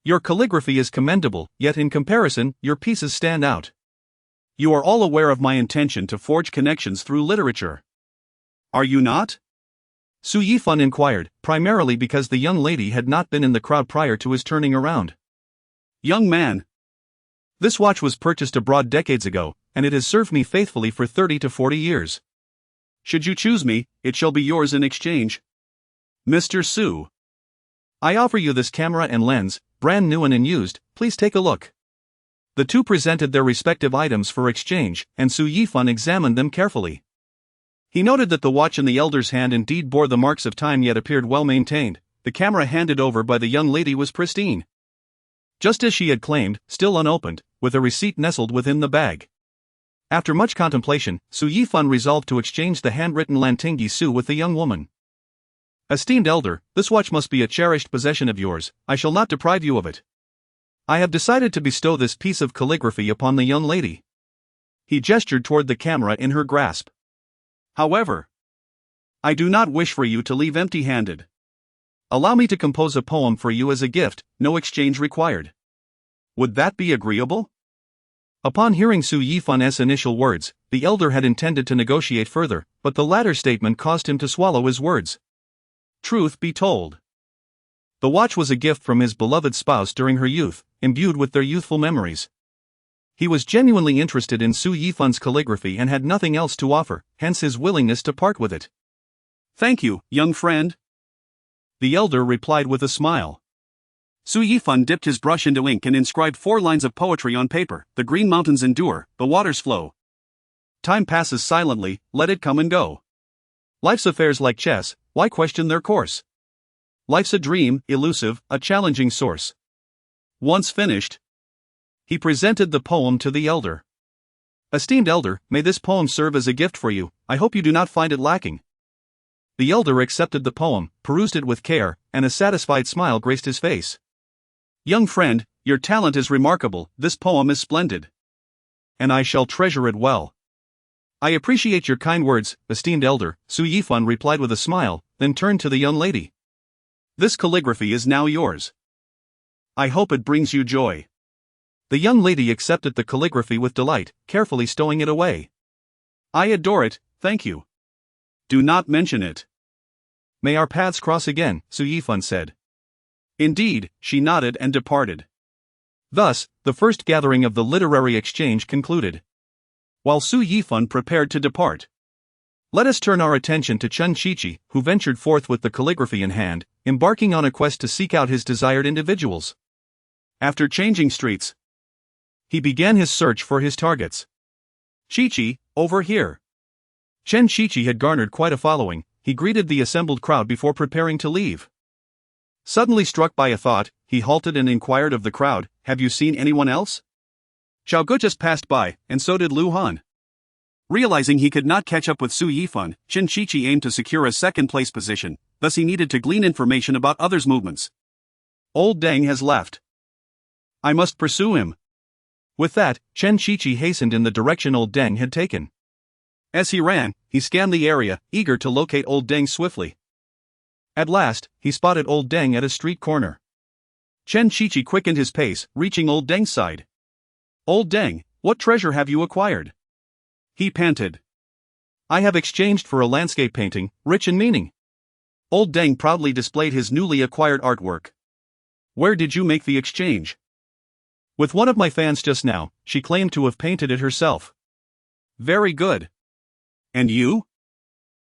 Your calligraphy is commendable, yet in comparison, your pieces stand out. You are all aware of my intention to forge connections through literature. Are you not? Su Yifan inquired, primarily because the young lady had not been in the crowd prior to his turning around. Young man, this watch was purchased abroad decades ago, and it has served me faithfully for 30 to 40 years. Should you choose me, it shall be yours in exchange. Mr. Su, I offer you this camera and lens, brand new and unused, please take a look. The two presented their respective items for exchange, and Su Yifan examined them carefully. He noted that the watch in the elder's hand indeed bore the marks of time yet appeared well maintained. The camera handed over by the young lady was pristine, just as she had claimed, still unopened, with a receipt nestled within the bag. After much contemplation, Su Yifan resolved to exchange the handwritten Lantingi Su with the young woman. Esteemed elder, this watch must be a cherished possession of yours, I shall not deprive you of it. I have decided to bestow this piece of calligraphy upon the young lady. He gestured toward the camera in her grasp. However, I do not wish for you to leave empty-handed. Allow me to compose a poem for you as a gift, no exchange required. Would that be agreeable? Upon hearing Su Yifan's initial words, the elder had intended to negotiate further, but the latter statement caused him to swallow his words. Truth be told, the watch was a gift from his beloved spouse during her youth, imbued with their youthful memories. He was genuinely interested in Su Yifan's calligraphy and had nothing else to offer, hence his willingness to part with it. Thank you, young friend. The elder replied with a smile. Su Yifan dipped his brush into ink and inscribed 4 lines of poetry on paper. The green mountains endure, the waters flow. Time passes silently, let it come and go. Life's affairs like chess, why question their course? Life's a dream, elusive, a challenging source. Once finished, he presented the poem to the elder. Esteemed elder, may this poem serve as a gift for you, I hope you do not find it lacking. The elder accepted the poem, perused it with care, and a satisfied smile graced his face. Young friend, your talent is remarkable, this poem is splendid. And I shall treasure it well. I appreciate your kind words, esteemed elder, Su Yifan replied with a smile, then turned to the young lady. This calligraphy is now yours. I hope it brings you joy. The young lady accepted the calligraphy with delight, carefully stowing it away. I adore it, thank you. Do not mention it. May our paths cross again, Su Yifan said. Indeed, she nodded and departed. Thus, the first gathering of the literary exchange concluded. While Su Yifan prepared to depart, let us turn our attention to Chen Qiqi, who ventured forth with the calligraphy in hand, embarking on a quest to seek out his desired individuals. After changing streets, he began his search for his targets. Qiqi, over here. Chen Qiqi had garnered quite a following. He greeted the assembled crowd before preparing to leave. Suddenly struck by a thought, he halted and inquired of the crowd, have you seen anyone else? Xiao Gu just passed by, and so did Lu Han. Realizing he could not catch up with Su Yifan, Chen Qiqi aimed to secure a second-place position, thus he needed to glean information about others' movements. Old Deng has left. I must pursue him. With that, Chen Qiqi hastened in the direction Old Deng had taken. As he ran, he scanned the area, eager to locate Old Deng swiftly. At last, he spotted Old Deng at a street corner. Chen Qiqi quickened his pace, reaching Old Deng's side. Old Deng, what treasure have you acquired? He panted. I have exchanged for a landscape painting, rich in meaning. Old Deng proudly displayed his newly acquired artwork. Where did you make the exchange? With one of my fans just now, she claimed to have painted it herself. Very good. And you?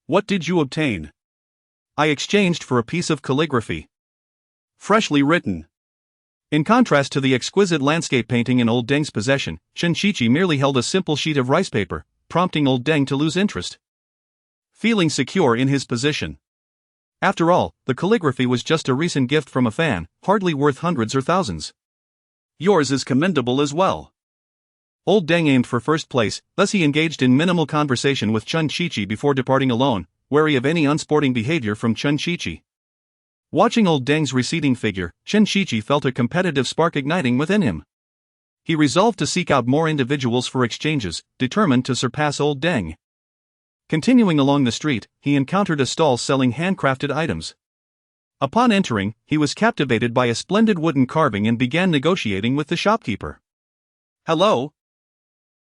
What did you obtain? I exchanged for a piece of calligraphy. Freshly written. In contrast to the exquisite landscape painting in Old Deng's possession, Chen Qiqi merely held a simple sheet of rice paper, prompting Old Deng to lose interest. Feeling secure in his position. After all, the calligraphy was just a recent gift from a fan, hardly worth hundreds or thousands. Yours is commendable as well. Old Deng aimed for first place, thus he engaged in minimal conversation with Chen Qiqi before departing alone, wary of any unsporting behavior from Chen Qiqi. Watching Old Deng's receding figure, Chen Qiqi felt a competitive spark igniting within him. He resolved to seek out more individuals for exchanges, determined to surpass Old Deng. Continuing along the street, he encountered a stall selling handcrafted items. Upon entering, he was captivated by a splendid wooden carving and began negotiating with the shopkeeper. Hello?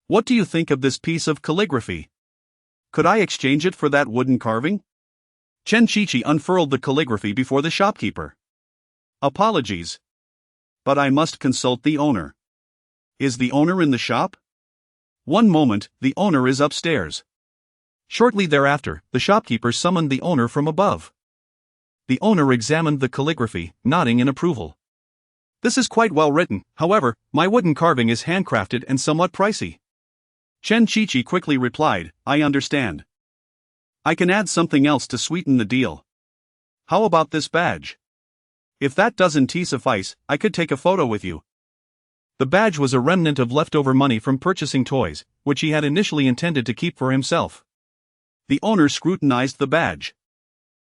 What do you think of this piece of calligraphy? Could I exchange it for that wooden carving? Chen Qiqi unfurled the calligraphy before the shopkeeper. Apologies. But I must consult the owner. Is the owner in the shop? One moment, the owner is upstairs. Shortly thereafter, the shopkeeper summoned the owner from above. The owner examined the calligraphy, nodding in approval. This is quite well written, however, my wooden carving is handcrafted and somewhat pricey. Chen Qiqi quickly replied, I understand. I can add something else to sweeten the deal. How about this badge? If that doesn't suffice, I could take a photo with you. The badge was a remnant of leftover money from purchasing toys, which he had initially intended to keep for himself. The owner scrutinized the badge.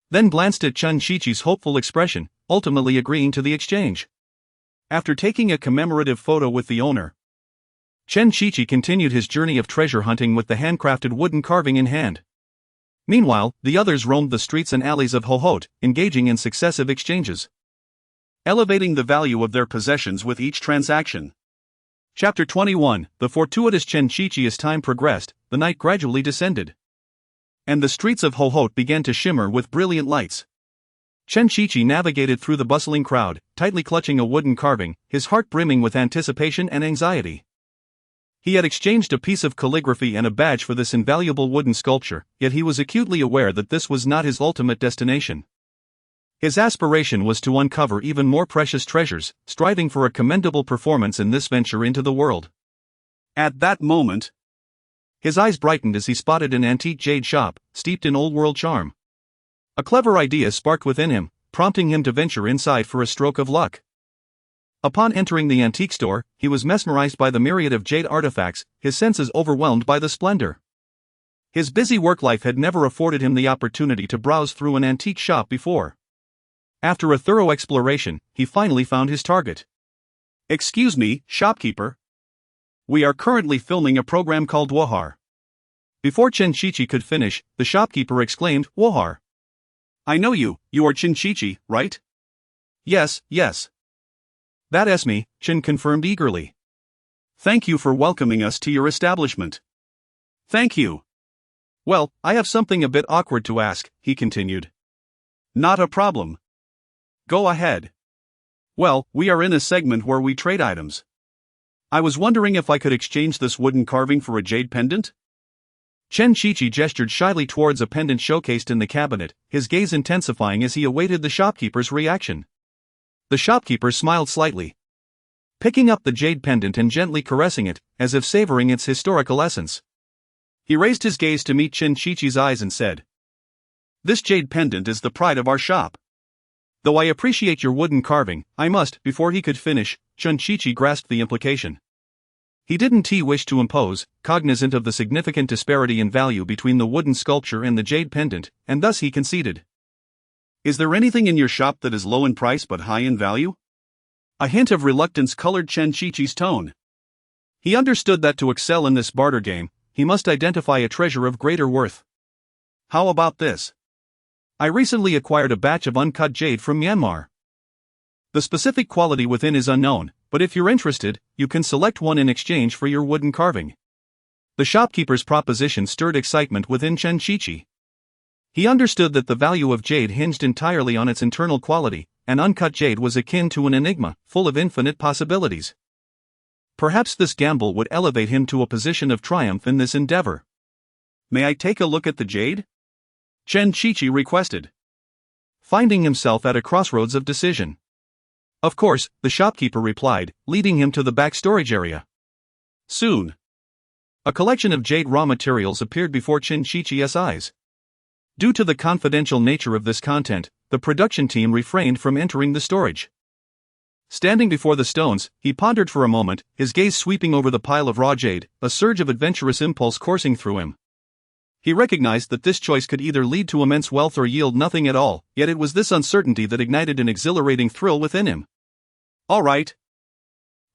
Then glanced at Chen Qiqi's hopeful expression, ultimately agreeing to the exchange. After taking a commemorative photo with the owner, Chen Qiqi continued his journey of treasure hunting with the handcrafted wooden carving in hand. Meanwhile, the others roamed the streets and alleys of Hohhot, engaging in successive exchanges, elevating the value of their possessions with each transaction. Chapter 21. The fortuitous Chen Qiqi. As time progressed, the night gradually descended, and the streets of Hohhot began to shimmer with brilliant lights. Chen Qiqi navigated through the bustling crowd, tightly clutching a wooden carving, his heart brimming with anticipation and anxiety. He had exchanged a piece of calligraphy and a badge for this invaluable wooden sculpture, yet he was acutely aware that this was not his ultimate destination. His aspiration was to uncover even more precious treasures, striving for a commendable performance in this venture into the world. At that moment, his eyes brightened as he spotted an antique jade shop, steeped in old-world charm. A clever idea sparked within him, prompting him to venture inside for a stroke of luck. Upon entering the antique store, he was mesmerized by the myriad of jade artifacts, his senses overwhelmed by the splendor. His busy work life had never afforded him the opportunity to browse through an antique shop before. After a thorough exploration, he finally found his target. "Excuse me, shopkeeper. We are currently filming a program called Wuha." Before Chen Qiqi could finish, the shopkeeper exclaimed, "Wuha. I know you are Chen Qiqi, right?" Yes. That's me," Chen confirmed eagerly. "Thank you for welcoming us to your establishment." "Thank you. Well, I have something a bit awkward to ask," he continued. "Not a problem. Go ahead." "Well, we are in a segment where we trade items. I was wondering if I could exchange this wooden carving for a jade pendant?" Chen Qiqi gestured shyly towards a pendant showcased in the cabinet, his gaze intensifying as he awaited the shopkeeper's reaction. The shopkeeper smiled slightly, picking up the jade pendant and gently caressing it, as if savoring its historical essence. He raised his gaze to meet Chen Qiqi's eyes and said, "This jade pendant is the pride of our shop. Though I appreciate your wooden carving, I must." Before he could finish, Chen Qiqi grasped the implication. He didn't wish to impose, cognizant of the significant disparity in value between the wooden sculpture and the jade pendant, and thus he conceded. "Is there anything in your shop that is low in price but high in value?" A hint of reluctance colored Chen Qiqi's tone. He understood that to excel in this barter game, he must identify a treasure of greater worth. "How about this? I recently acquired a batch of uncut jade from Myanmar. The specific quality within is unknown, but if you're interested, you can select one in exchange for your wooden carving." The shopkeeper's proposition stirred excitement within Chen Qiqi. He understood that the value of jade hinged entirely on its internal quality, and uncut jade was akin to an enigma, full of infinite possibilities. Perhaps this gamble would elevate him to a position of triumph in this endeavor. "May I take a look at the jade?" Chen Qiqi requested, finding himself at a crossroads of decision. "Of course," the shopkeeper replied, leading him to the back storage area. Soon, a collection of jade raw materials appeared before Chen Qiqi's eyes. Due to the confidential nature of this content, the production team refrained from entering the storage. Standing before the stones, he pondered for a moment, his gaze sweeping over the pile of raw jade, a surge of adventurous impulse coursing through him. He recognized that this choice could either lead to immense wealth or yield nothing at all, yet it was this uncertainty that ignited an exhilarating thrill within him. "All right.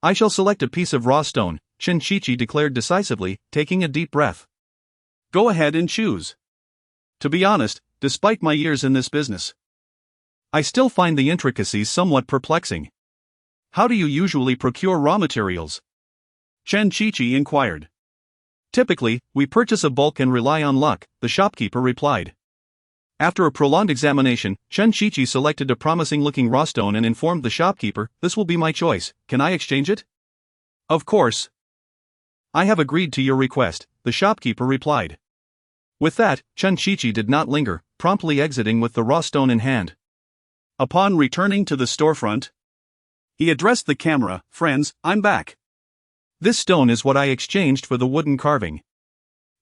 I shall select a piece of raw stone," Chen Qiqi declared decisively, taking a deep breath. "Go ahead and choose. To be honest, despite my years in this business, I still find the intricacies somewhat perplexing. How do you usually procure raw materials?" Chen Qiqi inquired. "Typically, we purchase a bulk and rely on luck," the shopkeeper replied. After a prolonged examination, Chen Qiqi selected a promising-looking raw stone and informed the shopkeeper, "This will be my choice. Can I exchange it?" "Of course. I have agreed to your request," the shopkeeper replied. With that, Chen Qiqi did not linger, promptly exiting with the raw stone in hand. Upon returning to the storefront, he addressed the camera, "Friends, I'm back. This stone is what I exchanged for the wooden carving.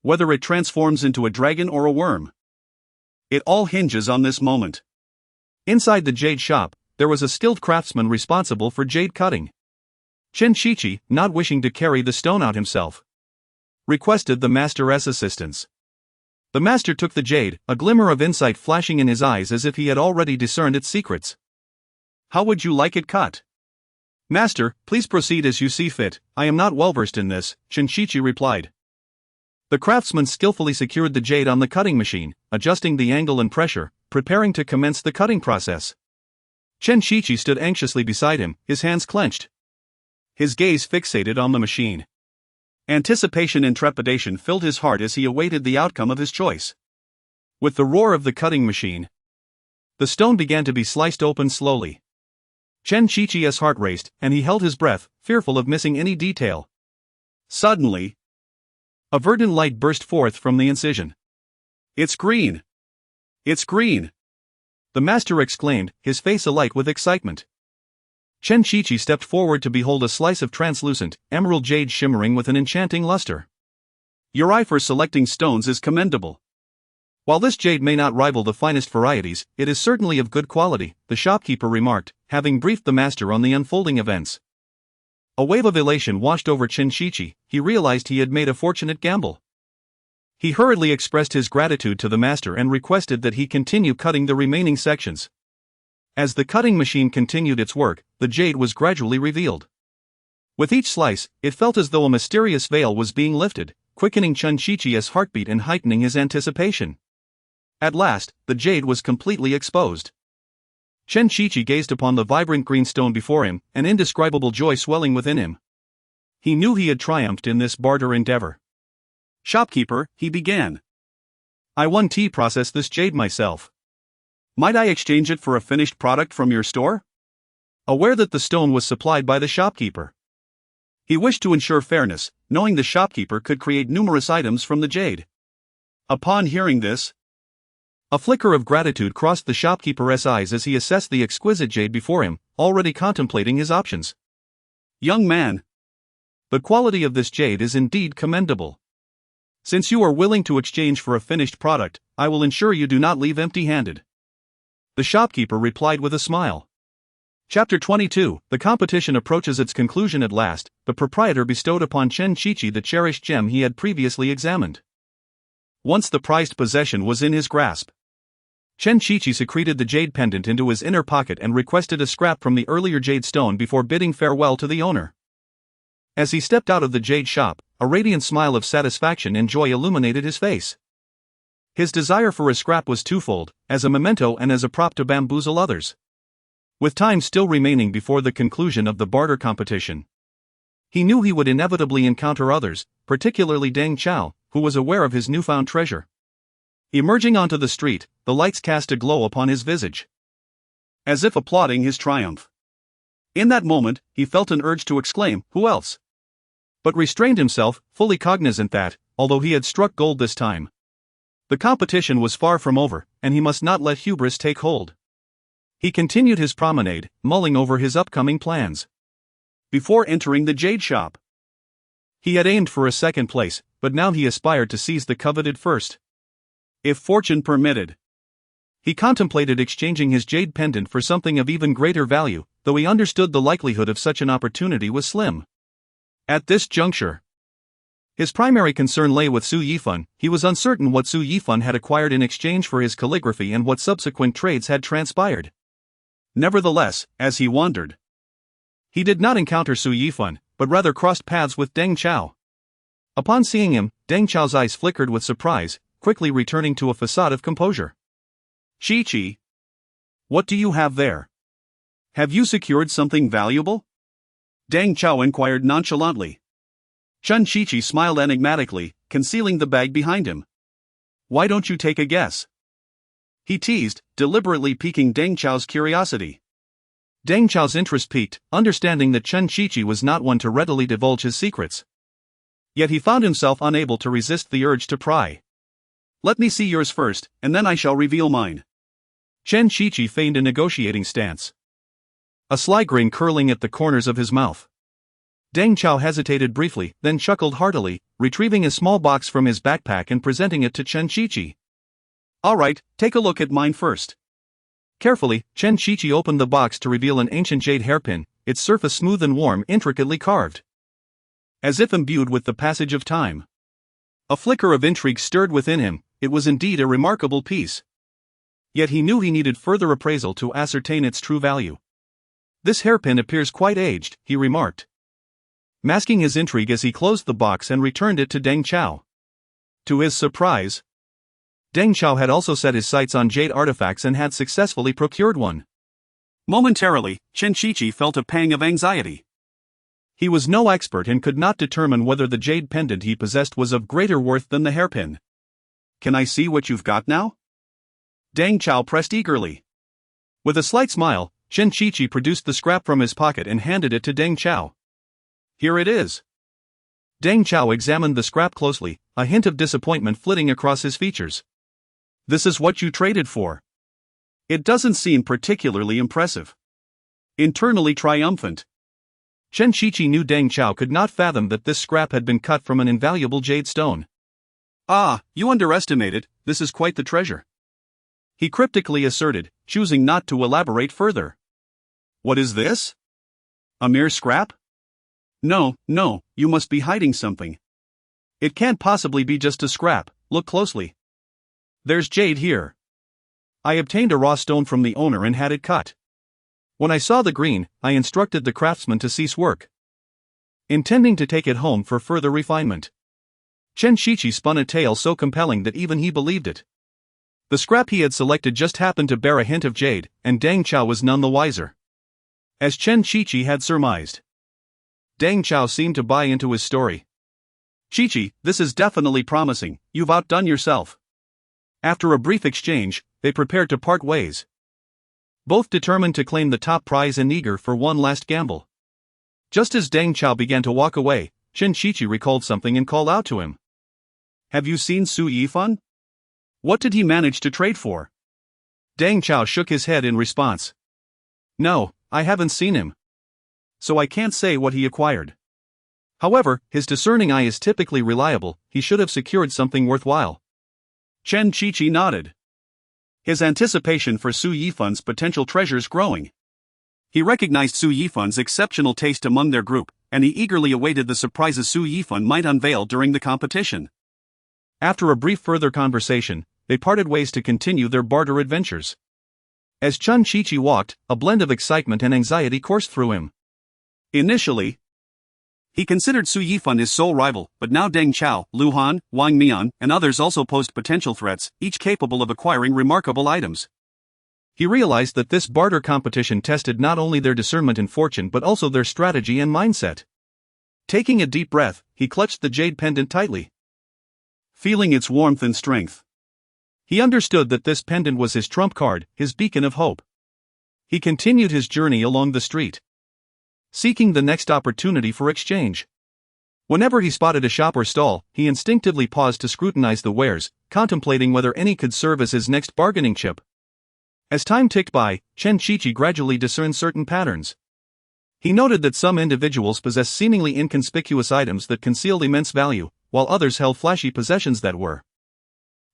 Whether it transforms into a dragon or a worm, it all hinges on this moment." Inside the jade shop, there was a skilled craftsman responsible for jade cutting. Chen Qiqi, not wishing to carry the stone out himself, requested the master's assistance. The master took the jade, a glimmer of insight flashing in his eyes as if he had already discerned its secrets. "How would you like it cut?" "Master, please proceed as you see fit. I am not well versed in this," Chen Qiqi replied. The craftsman skillfully secured the jade on the cutting machine, adjusting the angle and pressure, preparing to commence the cutting process. Chen Shiqi stood anxiously beside him, his hands clenched, his gaze fixated on the machine. Anticipation and trepidation filled his heart as he awaited the outcome of his choice. With the roar of the cutting machine, the stone began to be sliced open slowly. Chen Shiqi's heart raced, and he held his breath, fearful of missing any detail. Suddenly, a verdant light burst forth from the incision. "It's green! It's green!" the master exclaimed, his face alight with excitement. Chen Shiqi stepped forward to behold a slice of translucent, emerald jade shimmering with an enchanting luster. "Your eye for selecting stones is commendable. While this jade may not rival the finest varieties, it is certainly of good quality," the shopkeeper remarked, having briefed the master on the unfolding events. A wave of elation washed over Chen Shiqi. He realized he had made a fortunate gamble. He hurriedly expressed his gratitude to the master and requested that he continue cutting the remaining sections. As the cutting machine continued its work, the jade was gradually revealed. With each slice, it felt as though a mysterious veil was being lifted, quickening Chen Shiqi's heartbeat and heightening his anticipation. At last, the jade was completely exposed. Chen Shiqi gazed upon the vibrant green stone before him, an indescribable joy swelling within him. He knew he had triumphed in this barter endeavor. "Shopkeeper," he began, "I want to process this jade myself. Might I exchange it for a finished product from your store?" Aware that the stone was supplied by the shopkeeper, he wished to ensure fairness, knowing the shopkeeper could create numerous items from the jade. Upon hearing this, a flicker of gratitude crossed the shopkeeper's eyes as he assessed the exquisite jade before him, already contemplating his options. "Young man, the quality of this jade is indeed commendable. Since you are willing to exchange for a finished product, I will ensure you do not leave empty-handed," the shopkeeper replied with a smile. Chapter 22. The competition approaches its conclusion at last. The proprietor bestowed upon Chen Shiqi the cherished gem he had previously examined. Once the prized possession was in his grasp, Chen Shiqi secreted the jade pendant into his inner pocket and requested a scrap from the earlier jade stone before bidding farewell to the owner. As he stepped out of the jade shop, a radiant smile of satisfaction and joy illuminated his face. His desire for a scrap was twofold, as a memento and as a prop to bamboozle others. With time still remaining before the conclusion of the barter competition, he knew he would inevitably encounter others, particularly Deng Chao, who was aware of his newfound treasure. Emerging onto the street, the lights cast a glow upon his visage, as if applauding his triumph. In that moment, he felt an urge to exclaim, "Who else?" but restrained himself, fully cognizant that, although he had struck gold this time, the competition was far from over, and he must not let hubris take hold. He continued his promenade, mulling over his upcoming plans. Before entering the jade shop, he had aimed for a second place, but now he aspired to seize the coveted first. If fortune permitted, he contemplated exchanging his jade pendant for something of even greater value, though he understood the likelihood of such an opportunity was slim. At this juncture, his primary concern lay with Su Yifan. He was uncertain what Su Yifan had acquired in exchange for his calligraphy and what subsequent trades had transpired. Nevertheless, as he wandered, he did not encounter Su Yifan, but rather crossed paths with Deng Chao. Upon seeing him, Deng Chao's eyes flickered with surprise, quickly returning to a facade of composure. "Shiqi, what do you have there? Have you secured something valuable?" Deng Chao inquired nonchalantly. Chen Shiqi smiled enigmatically, concealing the bag behind him. "Why don't you take a guess?" he teased, deliberately piquing Deng Chao's curiosity. Deng Chao's interest peaked, understanding that Chen Shiqi was not one to readily divulge his secrets. Yet he found himself unable to resist the urge to pry. "Let me see yours first, and then I shall reveal mine." Chen Shiqi feigned a negotiating stance, a sly grin curling at the corners of his mouth. Deng Chao hesitated briefly, then chuckled heartily, retrieving a small box from his backpack and presenting it to Chen Shiqi. "All right, take a look at mine first." Carefully, Chen Shiqi opened the box to reveal an ancient jade hairpin, its surface smooth and warm, intricately carved, as if imbued with the passage of time. A flicker of intrigue stirred within him. It was indeed a remarkable piece. Yet he knew he needed further appraisal to ascertain its true value. "This hairpin appears quite aged," he remarked, masking his intrigue as he closed the box and returned it to Deng Chao. To his surprise, Deng Xiao had also set his sights on jade artifacts and had successfully procured one. Momentarily, Chen Qiqi felt a pang of anxiety. He was no expert and could not determine whether the jade pendant he possessed was of greater worth than the hairpin. "Can I see what you've got now?" Deng Xiao pressed eagerly. With a slight smile, Chen Qiqi produced the scrap from his pocket and handed it to Deng Xiao. "Here it is." Deng Xiao examined the scrap closely, a hint of disappointment flitting across his features. "This is what you traded for? It doesn't seem particularly impressive." Internally triumphant, Chen Qiqi knew Deng Xiao could not fathom that this scrap had been cut from an invaluable jade stone. "Ah, you underestimate it, this is quite the treasure," he cryptically asserted, choosing not to elaborate further. "What is this? A mere scrap? No, you must be hiding something. It can't possibly be just a scrap, look closely. There's jade here. I obtained a raw stone from the owner and had it cut. When I saw the green, I instructed the craftsman to cease work, intending to take it home for further refinement." Chen Qiqi spun a tale so compelling that even he believed it. The scrap he had selected just happened to bear a hint of jade, and Deng Xiao was none the wiser. As Chen Qiqi had surmised, Deng Xiao seemed to buy into his story. "Qiqi, this is definitely promising, you've outdone yourself." After a brief exchange, they prepared to part ways, both determined to claim the top prize and eager for one last gamble. Just as Deng Xiao began to walk away, Chen Qiqi recalled something and called out to him. "Have you seen Su Yifan? What did he manage to trade for?" Deng Xiao shook his head in response. "No, I haven't seen him, so I can't say what he acquired. However, his discerning eye is typically reliable, he should have secured something worthwhile." Chen Qiqi nodded, his anticipation for Su Yifan's potential treasures growing. He recognized Su Yifan's exceptional taste among their group, and he eagerly awaited the surprises Su Yifan might unveil during the competition. After a brief further conversation, they parted ways to continue their barter adventures. As Chen Qiqi walked, a blend of excitement and anxiety coursed through him. Initially, he considered Su Yifan his sole rival, but now Deng Xiao, Lu Han, Wang Mian, and others also posed potential threats, each capable of acquiring remarkable items. He realized that this barter competition tested not only their discernment and fortune but also their strategy and mindset. Taking a deep breath, he clutched the jade pendant tightly, feeling its warmth and strength. He understood that this pendant was his trump card, his beacon of hope. He continued his journey along the street, seeking the next opportunity for exchange. Whenever he spotted a shop or stall, he instinctively paused to scrutinize the wares, contemplating whether any could serve as his next bargaining chip. As time ticked by, Chen Qiqi gradually discerned certain patterns. He noted that some individuals possessed seemingly inconspicuous items that concealed immense value, while others held flashy possessions that were,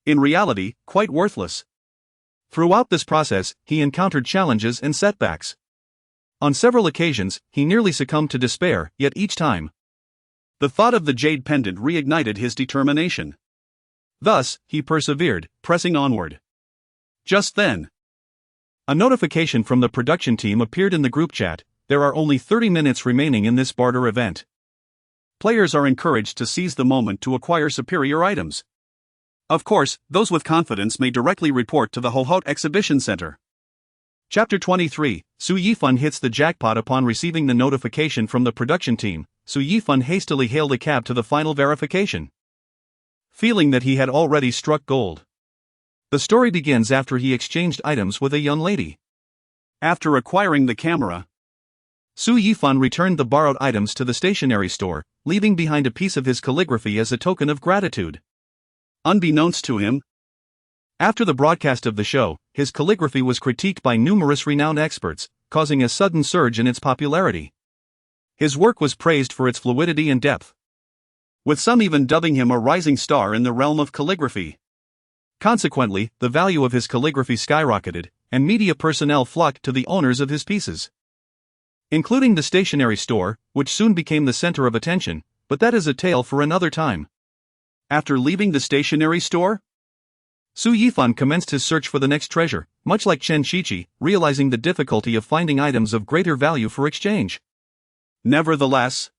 in reality, quite worthless. Throughout this process, he encountered challenges and setbacks. On several occasions, he nearly succumbed to despair, yet each time, the thought of the jade pendant reignited his determination. Thus, he persevered, pressing onward. Just then, a notification from the production team appeared in the group chat. There are only 30 minutes remaining in this barter event. Players are encouraged to seize the moment to acquire superior items. Of course, those with confidence may directly report to the Hohot Exhibition Center. Chapter 23, Su Yifan hits the jackpot. Upon receiving the notification from the production team, Su Yifan hastily hailed a cab to the final verification, feeling that he had already struck gold. The story begins after he exchanged items with a young lady. After acquiring the camera, Su Yifan returned the borrowed items to the stationery store, leaving behind a piece of his calligraphy as a token of gratitude. Unbeknownst to him, after the broadcast of the show, his calligraphy was critiqued by numerous renowned experts, causing a sudden surge in its popularity. His work was praised for its fluidity and depth, with some even dubbing him a rising star in the realm of calligraphy. Consequently, the value of his calligraphy skyrocketed, and media personnel flocked to the owners of his pieces, including the stationery store, which soon became the center of attention, but that is a tale for another time. After leaving the stationery store, Su Yifan commenced his search for the next treasure, much like Chen Qiqi, realizing the difficulty of finding items of greater value for exchange. Nevertheless,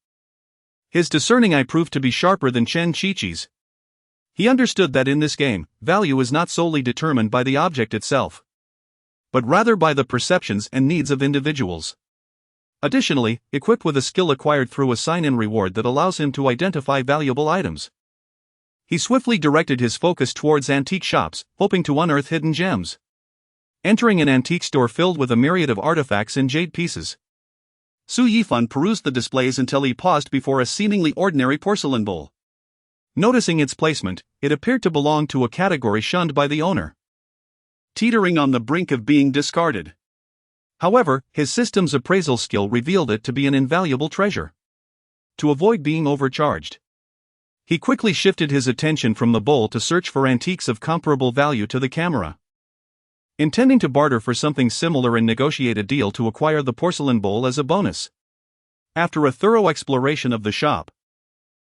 his discerning eye proved to be sharper than Chen Qiqi's. He understood that in this game, value is not solely determined by the object itself, but rather by the perceptions and needs of individuals. Additionally, equipped with a skill acquired through a sign-in reward that allows him to identify valuable items, he swiftly directed his focus towards antique shops, hoping to unearth hidden gems. Entering an antique store filled with a myriad of artifacts and jade pieces, Su Yifan perused the displays until he paused before a seemingly ordinary porcelain bowl. Noticing its placement, it appeared to belong to a category shunned by the owner, teetering on the brink of being discarded. However, his system's appraisal skill revealed it to be an invaluable treasure. To avoid being overcharged, he quickly shifted his attention from the bowl to search for antiques of comparable value to the camera, intending to barter for something similar and negotiate a deal to acquire the porcelain bowl as a bonus. After a thorough exploration of the shop,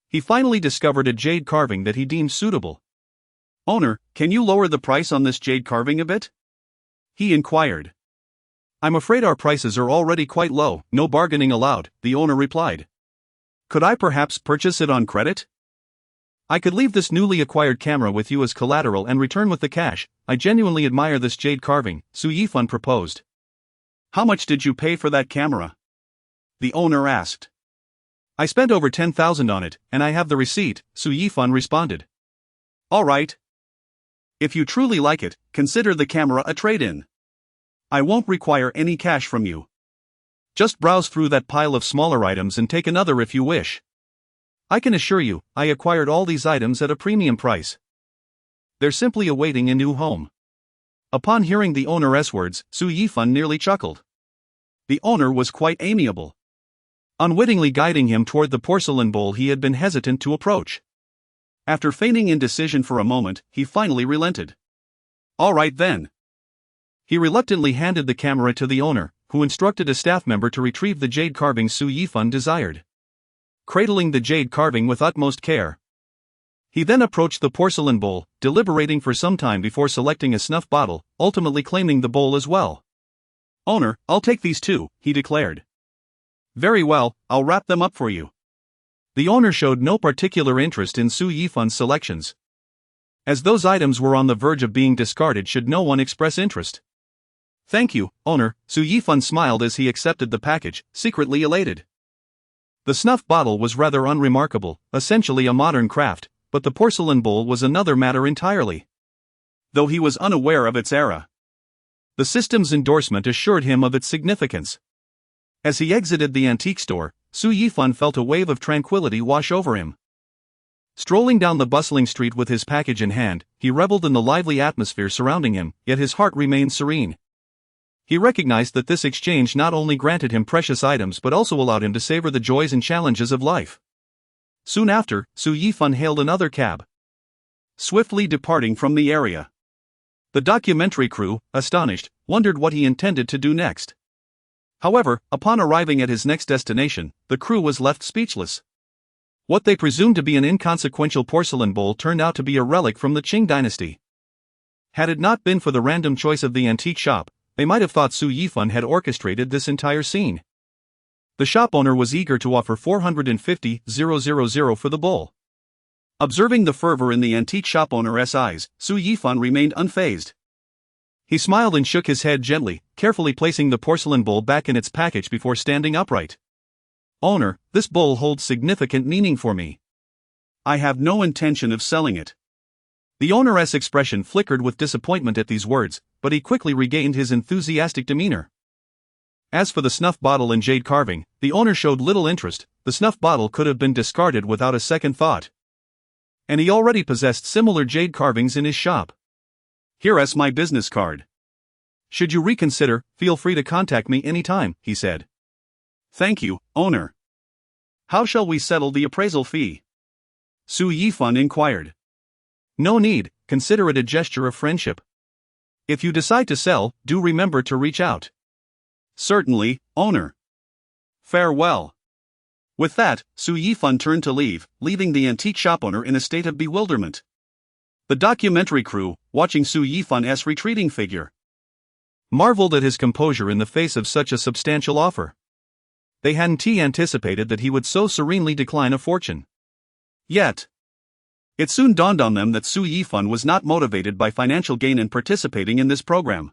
he finally discovered a jade carving that he deemed suitable. "Owner, can you lower the price on this jade carving a bit?" he inquired. "I'm afraid our prices are already quite low, no bargaining allowed," the owner replied. "Could I perhaps purchase it on credit? I could leave this newly acquired camera with you as collateral and return with the cash. I genuinely admire this jade carving," Su Yifan proposed. "How much did you pay for that camera?" the owner asked. "I spent over 10,000 on it, and I have the receipt," Su Yifan responded. "All right. If you truly like it, consider the camera a trade-in. I won't require any cash from you. Just browse through that pile of smaller items and take another if you wish. I can assure you, I acquired all these items at a premium price. They're simply awaiting a new home." Upon hearing the owner's words, Su Yifan nearly chuckled. The owner was quite amiable, unwittingly guiding him toward the porcelain bowl he had been hesitant to approach. After feigning indecision for a moment, he finally relented. "All right then." He reluctantly handed the camera to the owner, who instructed a staff member to retrieve the jade carving Su Yifan desired. Cradling the jade carving with utmost care, he then approached the porcelain bowl, deliberating for some time before selecting a snuff bottle, ultimately claiming the bowl as well. "Owner, I'll take these too," he declared. "Very well, I'll wrap them up for you." The owner showed no particular interest in Su Yifan's selections, as those items were on the verge of being discarded should no one express interest. "Thank you, owner," Su Yifan smiled as he accepted the package, secretly elated. The snuff bottle was rather unremarkable, essentially a modern craft, but the porcelain bowl was another matter entirely. Though he was unaware of its era, the system's endorsement assured him of its significance. As he exited the antique store, Su Yifan felt a wave of tranquility wash over him. Strolling down the bustling street with his package in hand, he reveled in the lively atmosphere surrounding him, yet his heart remained serene. He recognized that this exchange not only granted him precious items but also allowed him to savor the joys and challenges of life. Soon after, Su Yifan hailed another cab, swiftly departing from the area. The documentary crew, astonished, wondered what he intended to do next. However, upon arriving at his next destination, the crew was left speechless. What they presumed to be an inconsequential porcelain bowl turned out to be a relic from the Qing dynasty. Had it not been for the random choice of the antique shop, they might have thought Su Yifan had orchestrated this entire scene. The shop owner was eager to offer 450,000 for the bowl. Observing the fervor in the antique shop owner's eyes, Su Yifan remained unfazed. He smiled and shook his head gently, carefully placing the porcelain bowl back in its package before standing upright. "Owner, this bowl holds significant meaning for me. I have no intention of selling it." The owner's expression flickered with disappointment at these words, but he quickly regained his enthusiastic demeanor. As for the snuff bottle and jade carving, the owner showed little interest. The snuff bottle could have been discarded without a second thought, and he already possessed similar jade carvings in his shop. "Here's my business card. Should you reconsider, feel free to contact me anytime," he said. "Thank you, owner. How shall we settle the appraisal fee?" Su Yifan inquired. "No need, consider it a gesture of friendship. If you decide to sell, do remember to reach out." "Certainly, owner. Farewell." With that, Su Yifan turned to leave, leaving the antique shop owner in a state of bewilderment. The documentary crew, watching Su Yifan's retreating figure, marveled at his composure in the face of such a substantial offer. They hadn't anticipated that he would so serenely decline a fortune. Yet, It soon dawned on them that Su Yifan was not motivated by financial gain in participating in this program.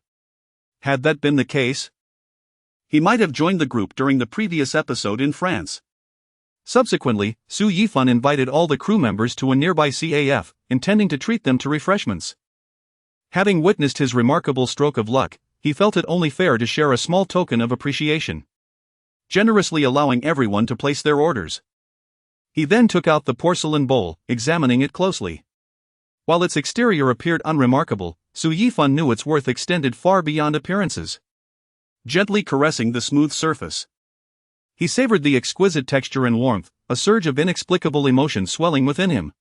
Had that been the case, he might have joined the group during the previous episode in France. Subsequently, Su Yifan invited all the crew members to a nearby CAF, intending to treat them to refreshments. Having witnessed his remarkable stroke of luck, he felt it only fair to share a small token of appreciation, generously allowing everyone to place their orders. He then took out the porcelain bowl, examining it closely. While its exterior appeared unremarkable, Su Yifan knew its worth extended far beyond appearances. Gently caressing the smooth surface, he savored the exquisite texture and warmth, a surge of inexplicable emotion swelling within him.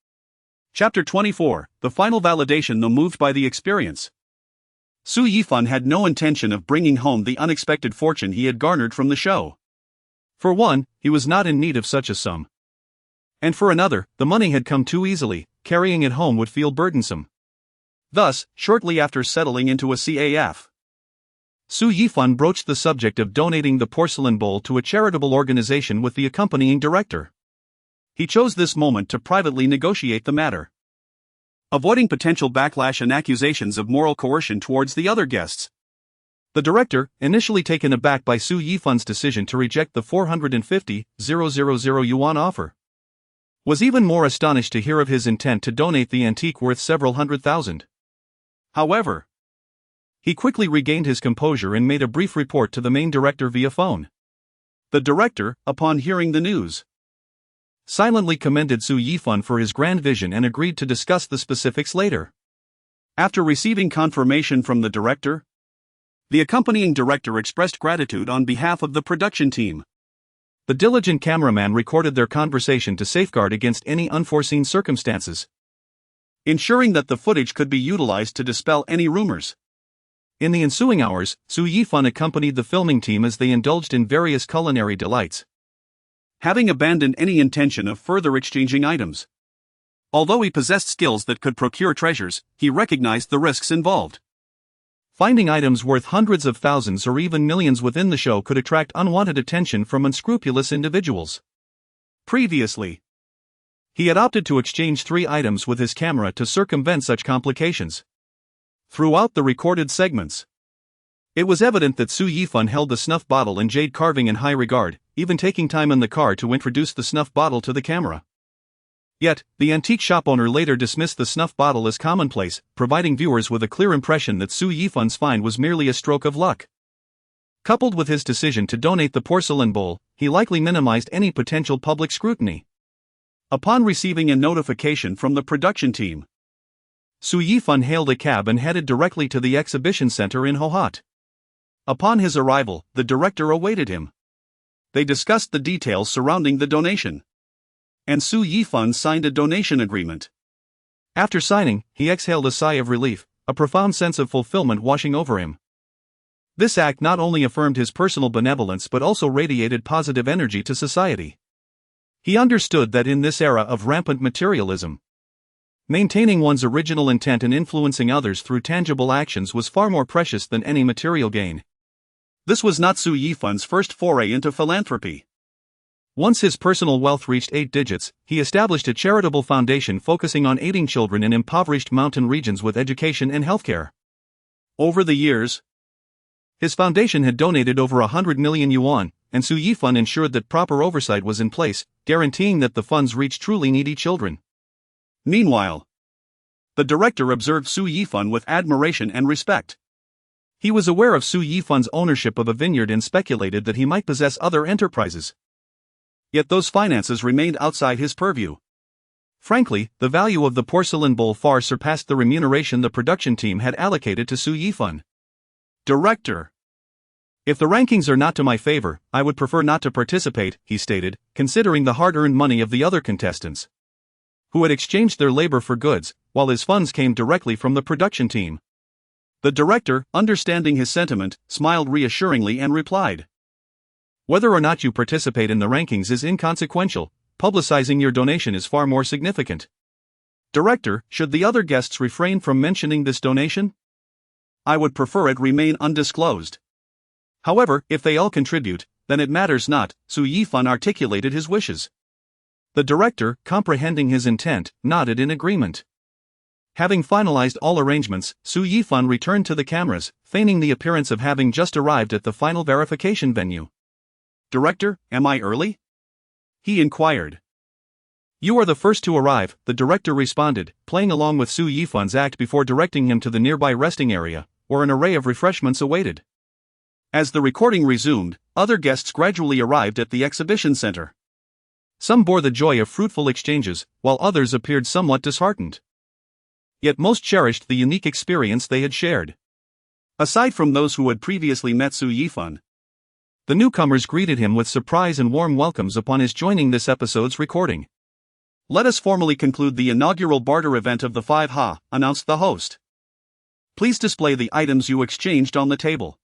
Chapter 24, The Final Validation. Though moved by the experience, Su Yifan had no intention of bringing home the unexpected fortune he had garnered from the show. For one, he was not in need of such a sum. And for another, the money had come too easily, carrying it home would feel burdensome. Thus, shortly after settling into a CAF, Su Yifan broached the subject of donating the porcelain bowl to a charitable organization with the accompanying director. He chose this moment to privately negotiate the matter, avoiding potential backlash and accusations of moral coercion towards the other guests. The director, initially taken aback by Su Yifan's decision to reject the 450,000 yuan offer, was even more astonished to hear of his intent to donate the antique worth several hundred thousand. However, he quickly regained his composure and made a brief report to the main director via phone. The director, upon hearing the news, silently commended Su Yifan for his grand vision and agreed to discuss the specifics later. After receiving confirmation from the director, the accompanying director expressed gratitude on behalf of the production team. The diligent cameraman recorded their conversation to safeguard against any unforeseen circumstances, ensuring that the footage could be utilized to dispel any rumors. In the ensuing hours, Su Yifan accompanied the filming team as they indulged in various culinary delights, having abandoned any intention of further exchanging items. Although he possessed skills that could procure treasures, he recognized the risks involved. Finding items worth hundreds of thousands or even millions within the show could attract unwanted attention from unscrupulous individuals. Previously, he had opted to exchange 3 items with his camera to circumvent such complications. Throughout the recorded segments, it was evident that Su Yifan held the snuff bottle and jade carving in high regard, even taking time in the car to introduce the snuff bottle to the camera. Yet, the antique shop owner later dismissed the snuff bottle as commonplace, providing viewers with a clear impression that Su Yifan's find was merely a stroke of luck. Coupled with his decision to donate the porcelain bowl, he likely minimized any potential public scrutiny. Upon receiving a notification from the production team, Su Yifan hailed a cab and headed directly to the exhibition center in Wuha. Upon his arrival, the director awaited him. They discussed the details surrounding the donation, and Su Yifan signed a donation agreement. After signing, he exhaled a sigh of relief, a profound sense of fulfillment washing over him. This act not only affirmed his personal benevolence but also radiated positive energy to society. He understood that in this era of rampant materialism, maintaining one's original intent and influencing others through tangible actions was far more precious than any material gain. This was not Su Yifan's first foray into philanthropy. Once his personal wealth reached 8 digits, he established a charitable foundation focusing on aiding children in impoverished mountain regions with education and healthcare. Over the years, his foundation had donated over 100 million yuan, and Su Yifan ensured that proper oversight was in place, guaranteeing that the funds reached truly needy children. Meanwhile, the director observed Su Yifan with admiration and respect. He was aware of Su Yifan's ownership of a vineyard and speculated that he might possess other enterprises. Yet those finances remained outside his purview. Frankly, the value of the porcelain bowl far surpassed the remuneration the production team had allocated to Su Yifan. Director: "If the rankings are not to my favor, I would prefer not to participate," he stated, considering the hard-earned money of the other contestants, who had exchanged their labor for goods, while his funds came directly from the production team. The director, understanding his sentiment, smiled reassuringly and replied, "Whether or not you participate in the rankings is inconsequential, publicizing your donation is far more significant. Director, should the other guests refrain from mentioning this donation? I would prefer it remain undisclosed. However, if they all contribute, then it matters not." Su Yifan articulated his wishes. The director, comprehending his intent, nodded in agreement. Having finalized all arrangements, Su Yifan returned to the cameras, feigning the appearance of having just arrived at the final verification venue. "Director, am I early?" he inquired. "You are the first to arrive," the director responded, playing along with Su Yifan's act before directing him to the nearby resting area, where an array of refreshments awaited. As the recording resumed, other guests gradually arrived at the exhibition center. Some bore the joy of fruitful exchanges, while others appeared somewhat disheartened. Yet most cherished the unique experience they had shared. Aside from those who had previously met Su Yifan, the newcomers greeted him with surprise and warm welcomes upon his joining this episode's recording. "Let us formally conclude the inaugural barter event of the 5Ha, announced the host. "Please display the items you exchanged on the table."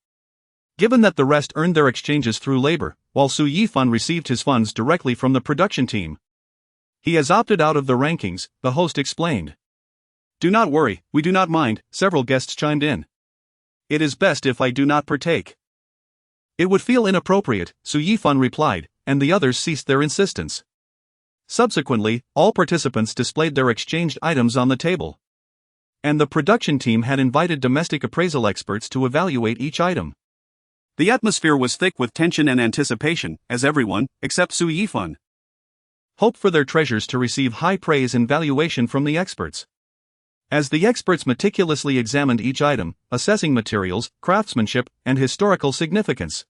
Given that the rest earned their exchanges through labor, while Su Yifan received his funds directly from the production team, he has opted out of the rankings, the host explained. "Do not worry, we do not mind," several guests chimed in. "It is best if I do not partake." "It would feel inappropriate," Su Yifan replied, and the others ceased their insistence. Subsequently, all participants displayed their exchanged items on the table. And the production team had invited domestic appraisal experts to evaluate each item. The atmosphere was thick with tension and anticipation, as everyone, except Su Yifan, hoped for their treasures to receive high praise and valuation from the experts. As the experts meticulously examined each item, assessing materials, craftsmanship, and historical significance,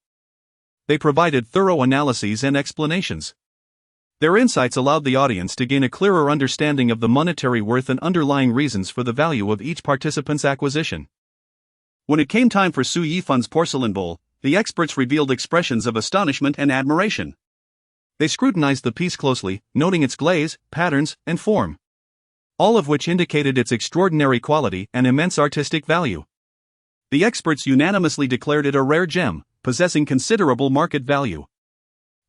they provided thorough analyses and explanations. Their insights allowed the audience to gain a clearer understanding of the monetary worth and underlying reasons for the value of each participant's acquisition. When it came time for Su Yifan's porcelain bowl, the experts revealed expressions of astonishment and admiration. They scrutinized the piece closely, noting its glaze, patterns, and form, all of which indicated its extraordinary quality and immense artistic value. The experts unanimously declared it a rare gem, possessing considerable market value.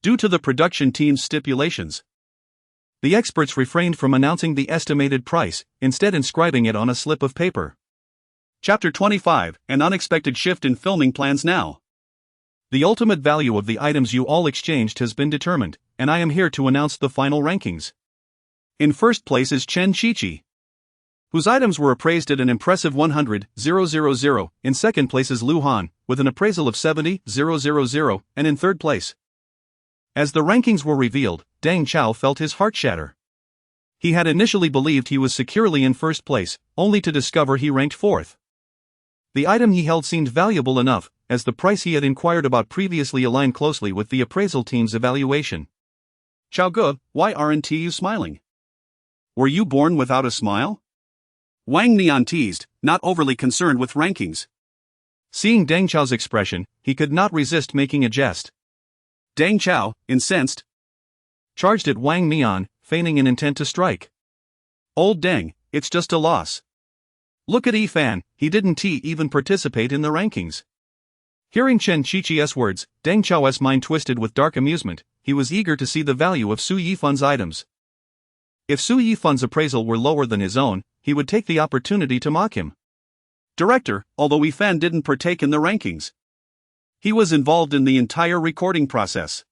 Due to the production team's stipulations, the experts refrained from announcing the estimated price, instead inscribing it on a slip of paper. Chapter 25, An unexpected shift in filming plans now. The ultimate value of the items you all exchanged has been determined, and I am here to announce the final rankings. In first place is Chen Qiqi, whose items were appraised at an impressive 100,000. In second place is Lu Han, with an appraisal of 70,000, and in third place. As the rankings were revealed, Deng Chao felt his heart shatter. He had initially believed he was securely in first place, only to discover he ranked fourth. The item he held seemed valuable enough, as the price he had inquired about previously aligned closely with the appraisal team's evaluation. "Chao Ge, why aren't you smiling? Were you born without a smile?" Wang Nian teased, not overly concerned with rankings. Seeing Deng Chao's expression, he could not resist making a jest. Deng Chao, incensed, charged at Wang Nian, feigning an intent to strike. "Old Deng, it's just a loss. Look at Yifan, he didn't even participate in the rankings." Hearing Chen Qiqi's words, Deng Chao's mind twisted with dark amusement. He was eager to see the value of Su Yifan's items. If Su Yifan's appraisal were lower than his own, he would take the opportunity to mock him. "Director, although Yifan didn't partake in the rankings, he was involved in the entire recording process.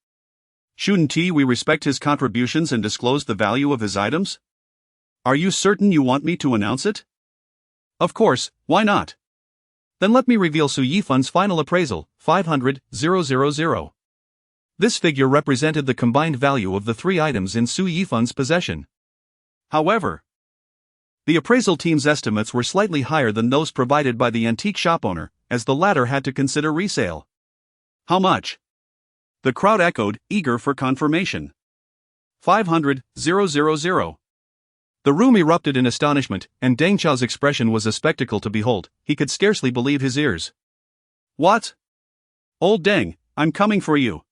Shouldn't we respect his contributions and disclose the value of his items? Are you certain you want me to announce it?" "Of course, why not? Then let me reveal Su Yifan's final appraisal, 500,000. This figure represented the combined value of the three items in Su Yifan's possession. However, the appraisal team's estimates were slightly higher than those provided by the antique shop owner, as the latter had to consider resale. "How much?" The crowd echoed, eager for confirmation. 500,000. The room erupted in astonishment, and Deng Chao's expression was a spectacle to behold. He could scarcely believe his ears. "What? Old Deng, I'm coming for you."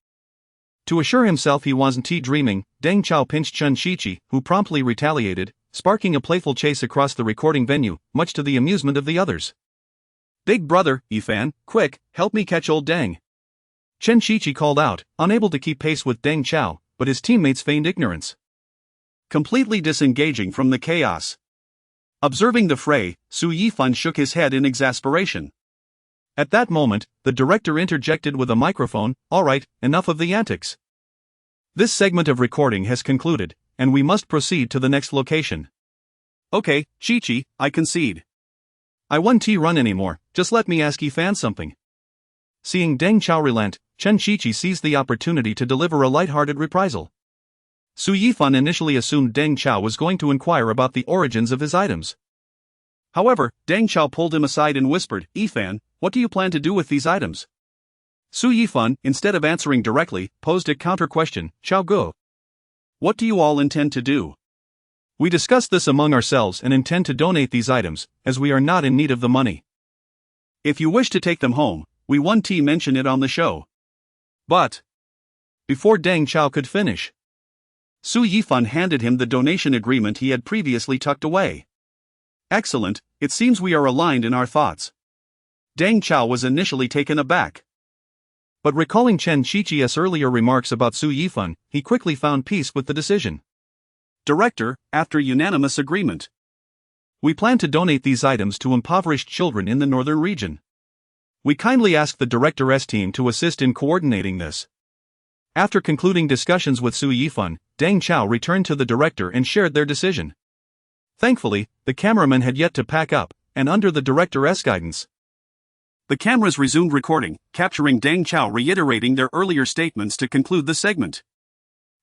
To assure himself he wasn't dreaming, Deng Chao pinched Chen Qiqi, who promptly retaliated, sparking a playful chase across the recording venue, much to the amusement of the others. "Big brother, Yifan, quick, help me catch old Deng." Chen Qiqi called out, unable to keep pace with Deng Chao, but his teammates feigned ignorance, completely disengaging from the chaos. Observing the fray, Su Yifan shook his head in exasperation. At that moment, the director interjected with a microphone. "All right, enough of the antics. This segment of recording has concluded, and we must proceed to the next location. Okay, Chi-Chi, I concede. I won't run anymore, just let me ask Yifan something. Seeing Deng Chao relent, Chen Chi-Chi seized the opportunity to deliver a light-hearted reprisal. Su Yifan initially assumed Deng Chao was going to inquire about the origins of his items. However, Deng Chao pulled him aside and whispered, "Yifan, what do you plan to do with these items?" Su Yifan, instead of answering directly, posed a counter-question, "Chao Guo, what do you all intend to do?" We discussed this among ourselves and intend to donate these items, as we are not in need of the money. If you wish to take them home, we won't mention it on the show. But before Deng Chao could finish, Su Yifan handed him the donation agreement he had previously tucked away. Excellent, it seems we are aligned in our thoughts. Deng Chao was initially taken aback. But recalling Chen Chi-Chi's earlier remarks about Su Yifan, he quickly found peace with the decision. Director, after unanimous agreement, we plan to donate these items to impoverished children in the northern region. We kindly ask the Director's team to assist in coordinating this. After concluding discussions with Su Yifan, Deng Chao returned to the director and shared their decision. Thankfully, the cameraman had yet to pack up, and under the director's guidance, the cameras resumed recording, capturing Deng Chao reiterating their earlier statements to conclude the segment.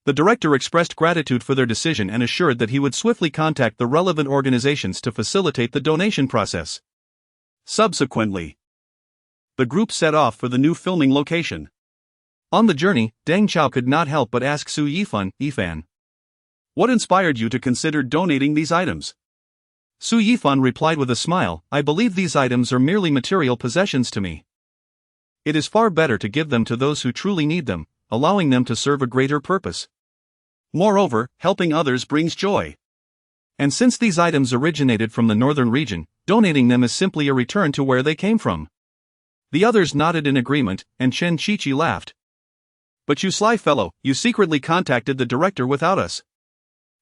The director expressed gratitude for their decision and assured that he would swiftly contact the relevant organizations to facilitate the donation process. Subsequently, the group set off for the new filming location. On the journey, Deng Chao could not help but ask Su Yifan, "Yifan, what inspired you to consider donating these items?" Su Yifan replied with a smile, "I believe these items are merely material possessions to me. It is far better to give them to those who truly need them, allowing them to serve a greater purpose. Moreover, helping others brings joy. And since these items originated from the northern region, donating them is simply a return to where they came from." The others nodded in agreement, and Chen Chi-Chi laughed. "But you sly fellow, you secretly contacted the director without us.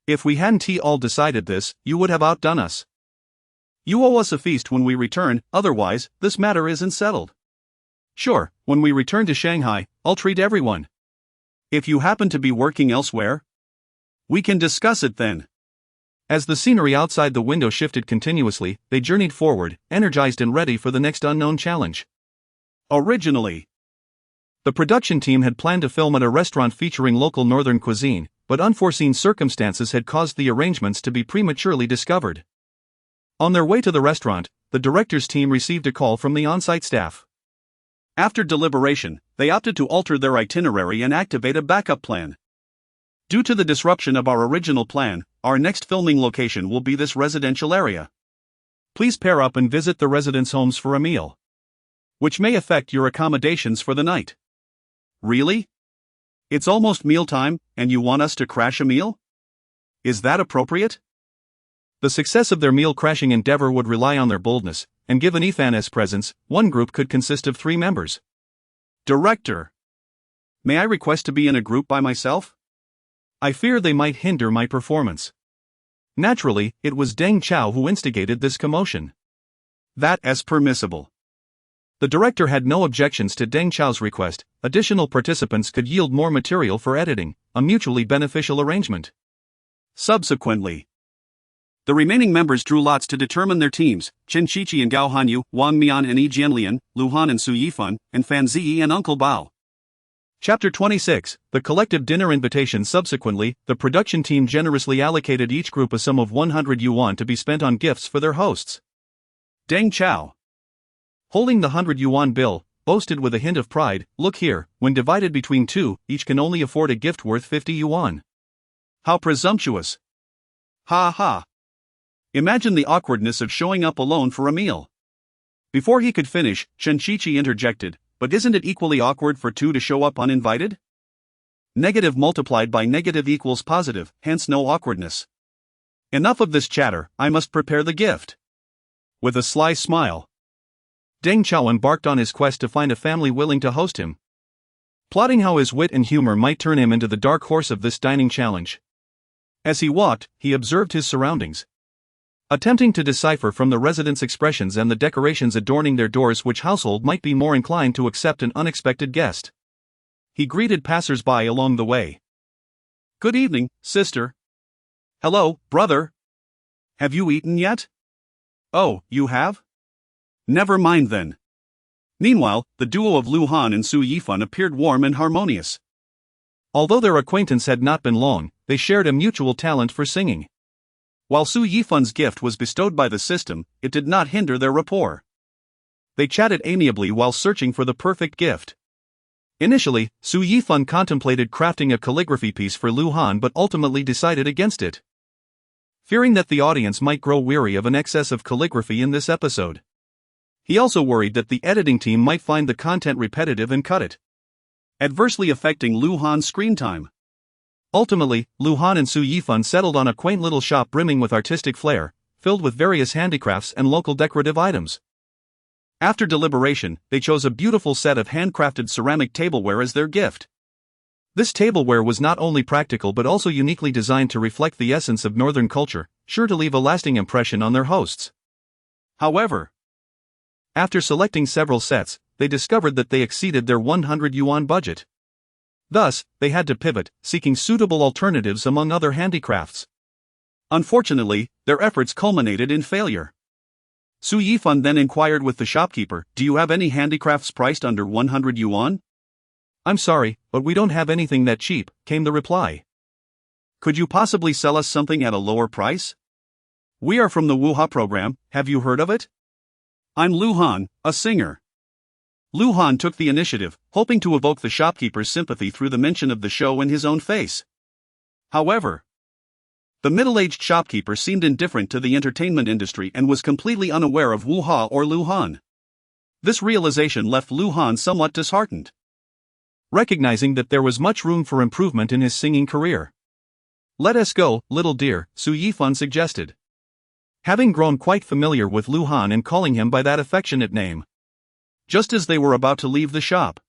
If we hadn't all decided this, you would have outdone us. You owe us a feast when we return, otherwise, this matter isn't settled. Sure, when we return to Shanghai, I'll treat everyone. If you happen to be working elsewhere, we can discuss it then." As the scenery outside the window shifted continuously, they journeyed forward, energized and ready for the next unknown challenge. Originally, the production team had planned to film at a restaurant featuring local northern cuisine, but unforeseen circumstances had caused the arrangements to be prematurely discovered. On their way to the restaurant, the director's team received a call from the on-site staff. After deliberation, they opted to alter their itinerary and activate a backup plan. Due to the disruption of our original plan, our next filming location will be this residential area. Please pair up and visit the residents' homes for a meal, which may affect your accommodations for the night. Really? It's almost mealtime, and you want us to crash a meal? Is that appropriate? The success of their meal-crashing endeavor would rely on their boldness, and given Yifan's presence, one group could consist of 3 members. Director, may I request to be in a group by myself? I fear they might hinder my performance. Naturally, it was Deng Chao who instigated this commotion. That is permissible. The director had no objections to Deng Chao's request. Additional participants could yield more material for editing, a mutually beneficial arrangement. Subsequently, the remaining members drew lots to determine their teams: Chen Chi-Chi and Gao Hanyu, Wang Mian and Yi Jianlian, Lu Han and Su Yifan, and Fan Ziyi and Uncle Bao. Chapter 26, The Collective Dinner Invitation. Subsequently, the production team generously allocated each group a sum of 100 yuan to be spent on gifts for their hosts. Deng Chao, holding the 100 yuan bill, boasted with a hint of pride, "Look here, when divided between 2, each can only afford a gift worth 50 yuan. How presumptuous! Ha ha! Imagine the awkwardness of showing up alone for a meal." Before he could finish, Chen Chi-Chi interjected, "But isn't it equally awkward for 2 to show up uninvited? Negative multiplied by negative equals positive, hence no awkwardness. Enough of this chatter, I must prepare the gift." With a sly smile, Deng Chao embarked on his quest to find a family willing to host him, plotting how his wit and humor might turn him into the dark horse of this dining challenge. As he walked, he observed his surroundings, attempting to decipher from the residents' expressions and the decorations adorning their doors which household might be more inclined to accept an unexpected guest. He greeted passers-by along the way. "Good evening, sister. Hello, brother. Have you eaten yet? Oh, you have? Never mind then. Meanwhile, the duo of Lu Han and Su Yifan appeared warm and harmonious. Although their acquaintance had not been long, they shared a mutual talent for singing. While Su Yifan's gift was bestowed by the system, it did not hinder their rapport. They chatted amiably while searching for the perfect gift. Initially, Su Yifan contemplated crafting a calligraphy piece for Lu Han but ultimately decided against it, fearing that the audience might grow weary of an excess of calligraphy in this episode. He also worried that the editing team might find the content repetitive and cut it, adversely affecting Lu Han's screen time. Ultimately, Lu Han and Su Yifan settled on a quaint little shop brimming with artistic flair, filled with various handicrafts and local decorative items. After deliberation, they chose a beautiful set of handcrafted ceramic tableware as their gift. This tableware was not only practical but also uniquely designed to reflect the essence of Northern culture, sure to leave a lasting impression on their hosts. However, after selecting several sets, they discovered that they exceeded their 100 yuan budget. Thus, they had to pivot, seeking suitable alternatives among other handicrafts. Unfortunately, their efforts culminated in failure. Su Yifan then inquired with the shopkeeper, "Do you have any handicrafts priced under 100 yuan? "I'm sorry, but we don't have anything that cheap," came the reply. "Could you possibly sell us something at a lower price? We are from the Wuha program, have you heard of it? I'm Lu Han, a singer." Lu Han took the initiative, hoping to evoke the shopkeeper's sympathy through the mention of the show in his own face. However, the middle-aged shopkeeper seemed indifferent to the entertainment industry and was completely unaware of Wuha or Lu Han. This realization left Lu Han somewhat disheartened, recognizing that there was much room for improvement in his singing career. "Let us go, little dear," Su Yifan suggested, having grown quite familiar with Lu Han and calling him by that affectionate name. Just as they were about to leave the shop,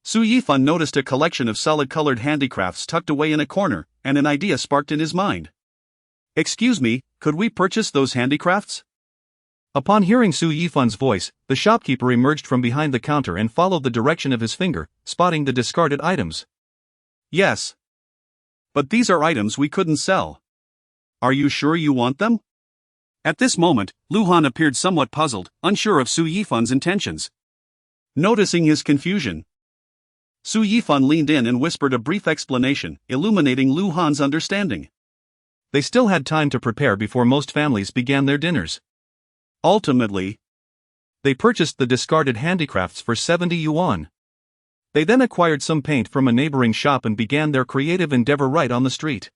Su Yifan noticed a collection of solid-colored handicrafts tucked away in a corner, and an idea sparked in his mind. "Excuse me, could we purchase those handicrafts?" Upon hearing Su Yifan's voice, the shopkeeper emerged from behind the counter and followed the direction of his finger, spotting the discarded items. "Yes. But these are items we couldn't sell. Are you sure you want them?" At this moment, Lu Han appeared somewhat puzzled, unsure of Su Yifan's intentions. Noticing his confusion, Su Yifan leaned in and whispered a brief explanation, illuminating Lu Han's understanding. They still had time to prepare before most families began their dinners. Ultimately, they purchased the discarded handicrafts for 70 yuan. They then acquired some paint from a neighboring shop and began their creative endeavor right on the street.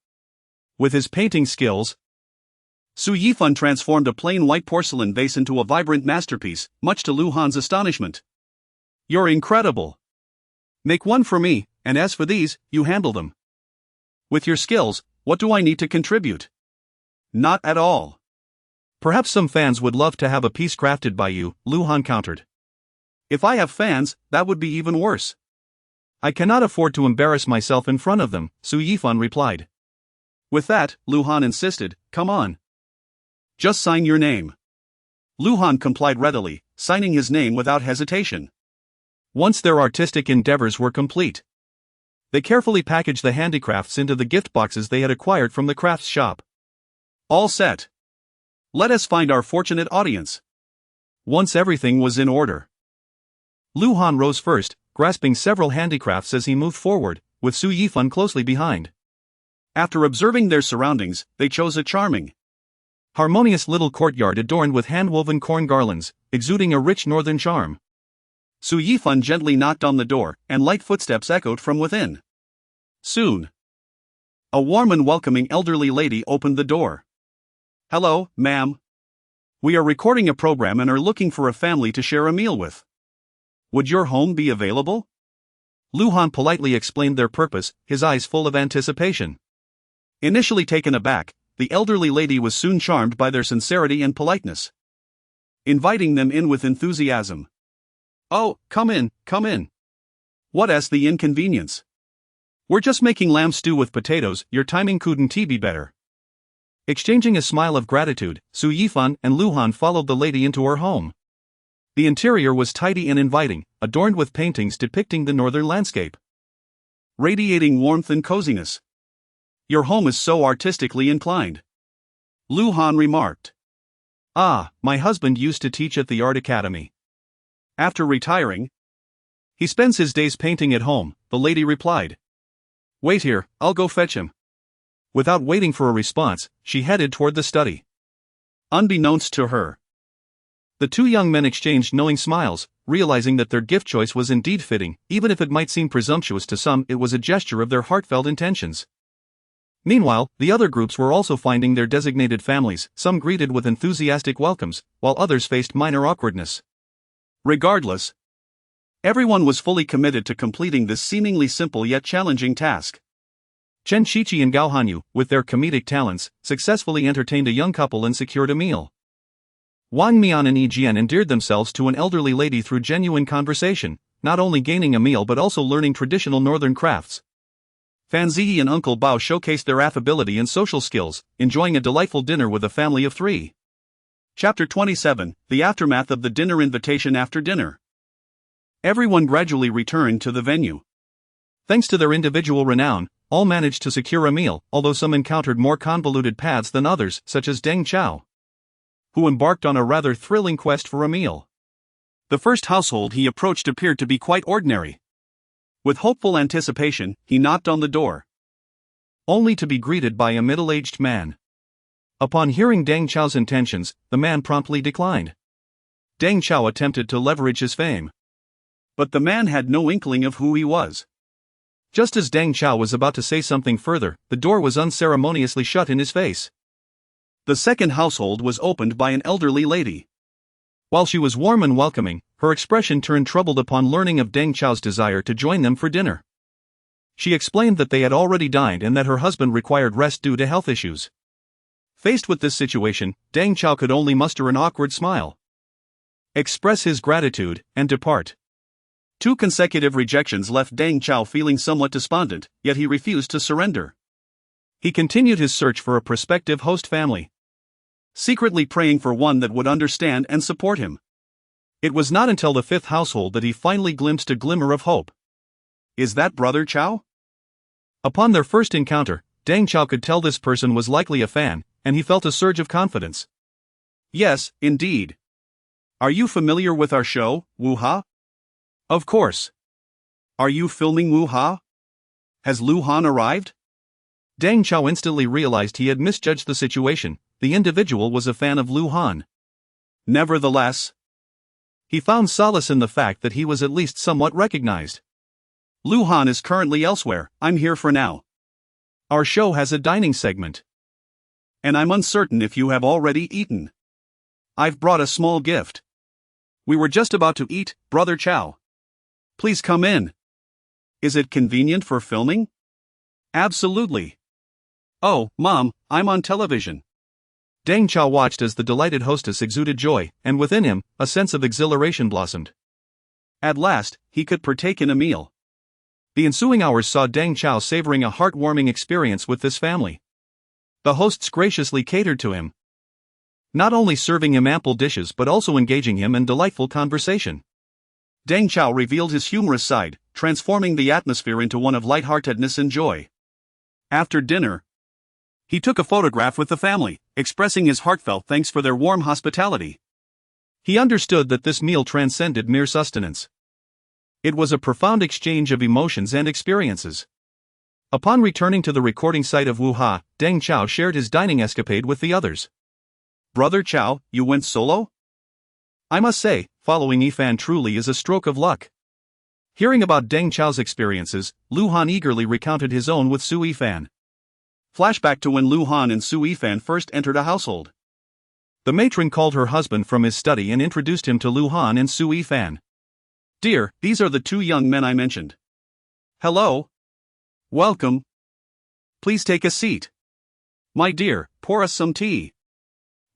With his painting skills, Su Yifan transformed a plain white porcelain vase into a vibrant masterpiece, much to Lu Han's astonishment. "You're incredible. Make one for me, and as for these, you handle them. With your skills, what do I need to contribute?" "Not at all. Perhaps some fans would love to have a piece crafted by you," Lu Han countered. "If I have fans, that would be even worse. I cannot afford to embarrass myself in front of them," Su Yifan replied. With that, Lu Han insisted, "Come on. Just sign your name." Lu Han complied readily, signing his name without hesitation. Once their artistic endeavors were complete, they carefully packaged the handicrafts into the gift boxes they had acquired from the crafts shop. "All set. Let us find our fortunate audience." Once everything was in order, Lu Han rose first, grasping several handicrafts as he moved forward, with Su Yifan closely behind. After observing their surroundings, they chose a charming, harmonious little courtyard adorned with hand-woven corn garlands, exuding a rich northern charm. Su Yifan gently knocked on the door, and light footsteps echoed from within. Soon, a warm and welcoming elderly lady opened the door. "Hello, ma'am. We are recording a program and are looking for a family to share a meal with. Would your home be available?" Lu Han politely explained their purpose, his eyes full of anticipation. Initially taken aback, the elderly lady was soon charmed by their sincerity and politeness, inviting them in with enthusiasm. "Oh, come in, come in. What's the inconvenience? We're just making lamb stew with potatoes, your timing couldn't be better." Exchanging a smile of gratitude, Su Yifan and Lu Han followed the lady into her home. The interior was tidy and inviting, adorned with paintings depicting the northern landscape, radiating warmth and coziness. Your home is so artistically inclined, Lu Han remarked. Ah, my husband used to teach at the art academy. After retiring, he spends his days painting at home, the lady replied. Wait here, I'll go fetch him. Without waiting for a response, she headed toward the study. Unbeknownst to her, the two young men exchanged knowing smiles, realizing that their gift choice was indeed fitting. Even if it might seem presumptuous to some, it was a gesture of their heartfelt intentions. Meanwhile, the other groups were also finding their designated families, some greeted with enthusiastic welcomes, while others faced minor awkwardness. Regardless, everyone was fully committed to completing this seemingly simple yet challenging task. Chen Shichi and Gao Hanyu, with their comedic talents, successfully entertained a young couple and secured a meal. Wang Mian and Yi Jian endeared themselves to an elderly lady through genuine conversation, not only gaining a meal but also learning traditional northern crafts. Fan Ziyi and Uncle Bao showcased their affability and social skills, enjoying a delightful dinner with a family of 3. Chapter 27, The Aftermath of the Dinner Invitation. After dinner, everyone gradually returned to the venue. Thanks to their individual renown, all managed to secure a meal, although some encountered more convoluted paths than others, such as Deng Chao, who embarked on a rather thrilling quest for a meal. The first household he approached appeared to be quite ordinary. With hopeful anticipation, he knocked on the door, only to be greeted by a middle-aged man. Upon hearing Deng Chao's intentions, the man promptly declined. Deng Chao attempted to leverage his fame, but the man had no inkling of who he was. Just as Deng Chao was about to say something further, the door was unceremoniously shut in his face. The second household was opened by an elderly lady. While she was warm and welcoming, her expression turned troubled upon learning of Deng Chao's desire to join them for dinner. She explained that they had already dined and that her husband required rest due to health issues. Faced with this situation, Deng Chao could only muster an awkward smile, express his gratitude, and depart. 2 consecutive rejections left Deng Chao feeling somewhat despondent, yet he refused to surrender. He continued his search for a prospective host family, secretly praying for one that would understand and support him. It was not until the 5th household that he finally glimpsed a glimmer of hope. Is that Brother Chao? Upon their first encounter, Deng Chao could tell this person was likely a fan, and he felt a surge of confidence. Yes, indeed. Are you familiar with our show, Wuha? Of course. Are you filming Wuha? Has Lu Han arrived? Deng Chao instantly realized he had misjudged the situation. The individual was a fan of Lu Han. Nevertheless, he found solace in the fact that he was at least somewhat recognized. Lu Han is currently elsewhere, I'm here for now. Our show has a dining segment, and I'm uncertain if you have already eaten. I've brought a small gift. We were just about to eat, Brother Chao. Please come in. Is it convenient for filming? Absolutely. Oh, Mom, I'm on television. Deng Chao watched as the delighted hostess exuded joy, and within him, a sense of exhilaration blossomed. At last, he could partake in a meal. The ensuing hours saw Deng Chao savoring a heartwarming experience with this family. The hosts graciously catered to him, not only serving him ample dishes but also engaging him in delightful conversation. Deng Chao revealed his humorous side, transforming the atmosphere into one of lightheartedness and joy. After dinner, he took a photograph with the family, expressing his heartfelt thanks for their warm hospitality. He understood that this meal transcended mere sustenance. It was a profound exchange of emotions and experiences. Upon returning to the recording site of Wuha, Deng Chao shared his dining escapade with the others. Brother Chao, you went solo? I must say, following Yifan truly is a stroke of luck. Hearing about Deng Chao's experiences, Lu Han eagerly recounted his own with Su Yifan. Flashback to when Lu Han and Su Yifan first entered a household. The matron called her husband from his study and introduced him to Lu Han and Su Yifan. Dear, these are the 2 young men I mentioned. Hello. Welcome. Please take a seat. My dear, pour us some tea.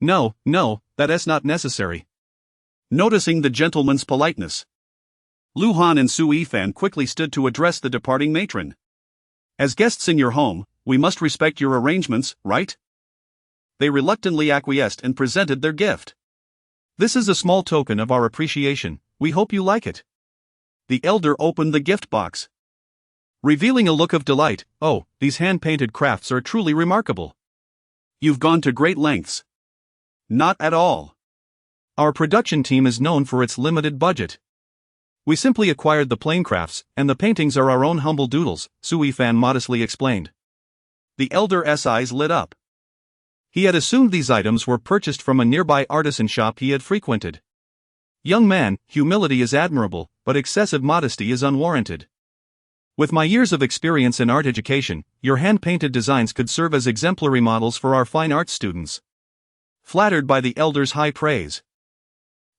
No, that's not necessary. Noticing the gentleman's politeness, Lu Han and Su Yifan quickly stood to address the departing matron. As guests in your home, we must respect your arrangements, right? They reluctantly acquiesced and presented their gift. This is a small token of our appreciation, we hope you like it. The elder opened the gift box, revealing a look of delight. "Oh, these hand-painted crafts are truly remarkable. You've gone to great lengths." "Not at all. Our production team is known for its limited budget. We simply acquired the plain crafts, and the paintings are our own humble doodles," Yifan modestly explained. The elder's eyes lit up. He had assumed these items were purchased from a nearby artisan shop he had frequented. "Young man, humility is admirable, but excessive modesty is unwarranted. With my years of experience in art education, your hand-painted designs could serve as exemplary models for our fine arts students." Flattered by the elder's high praise,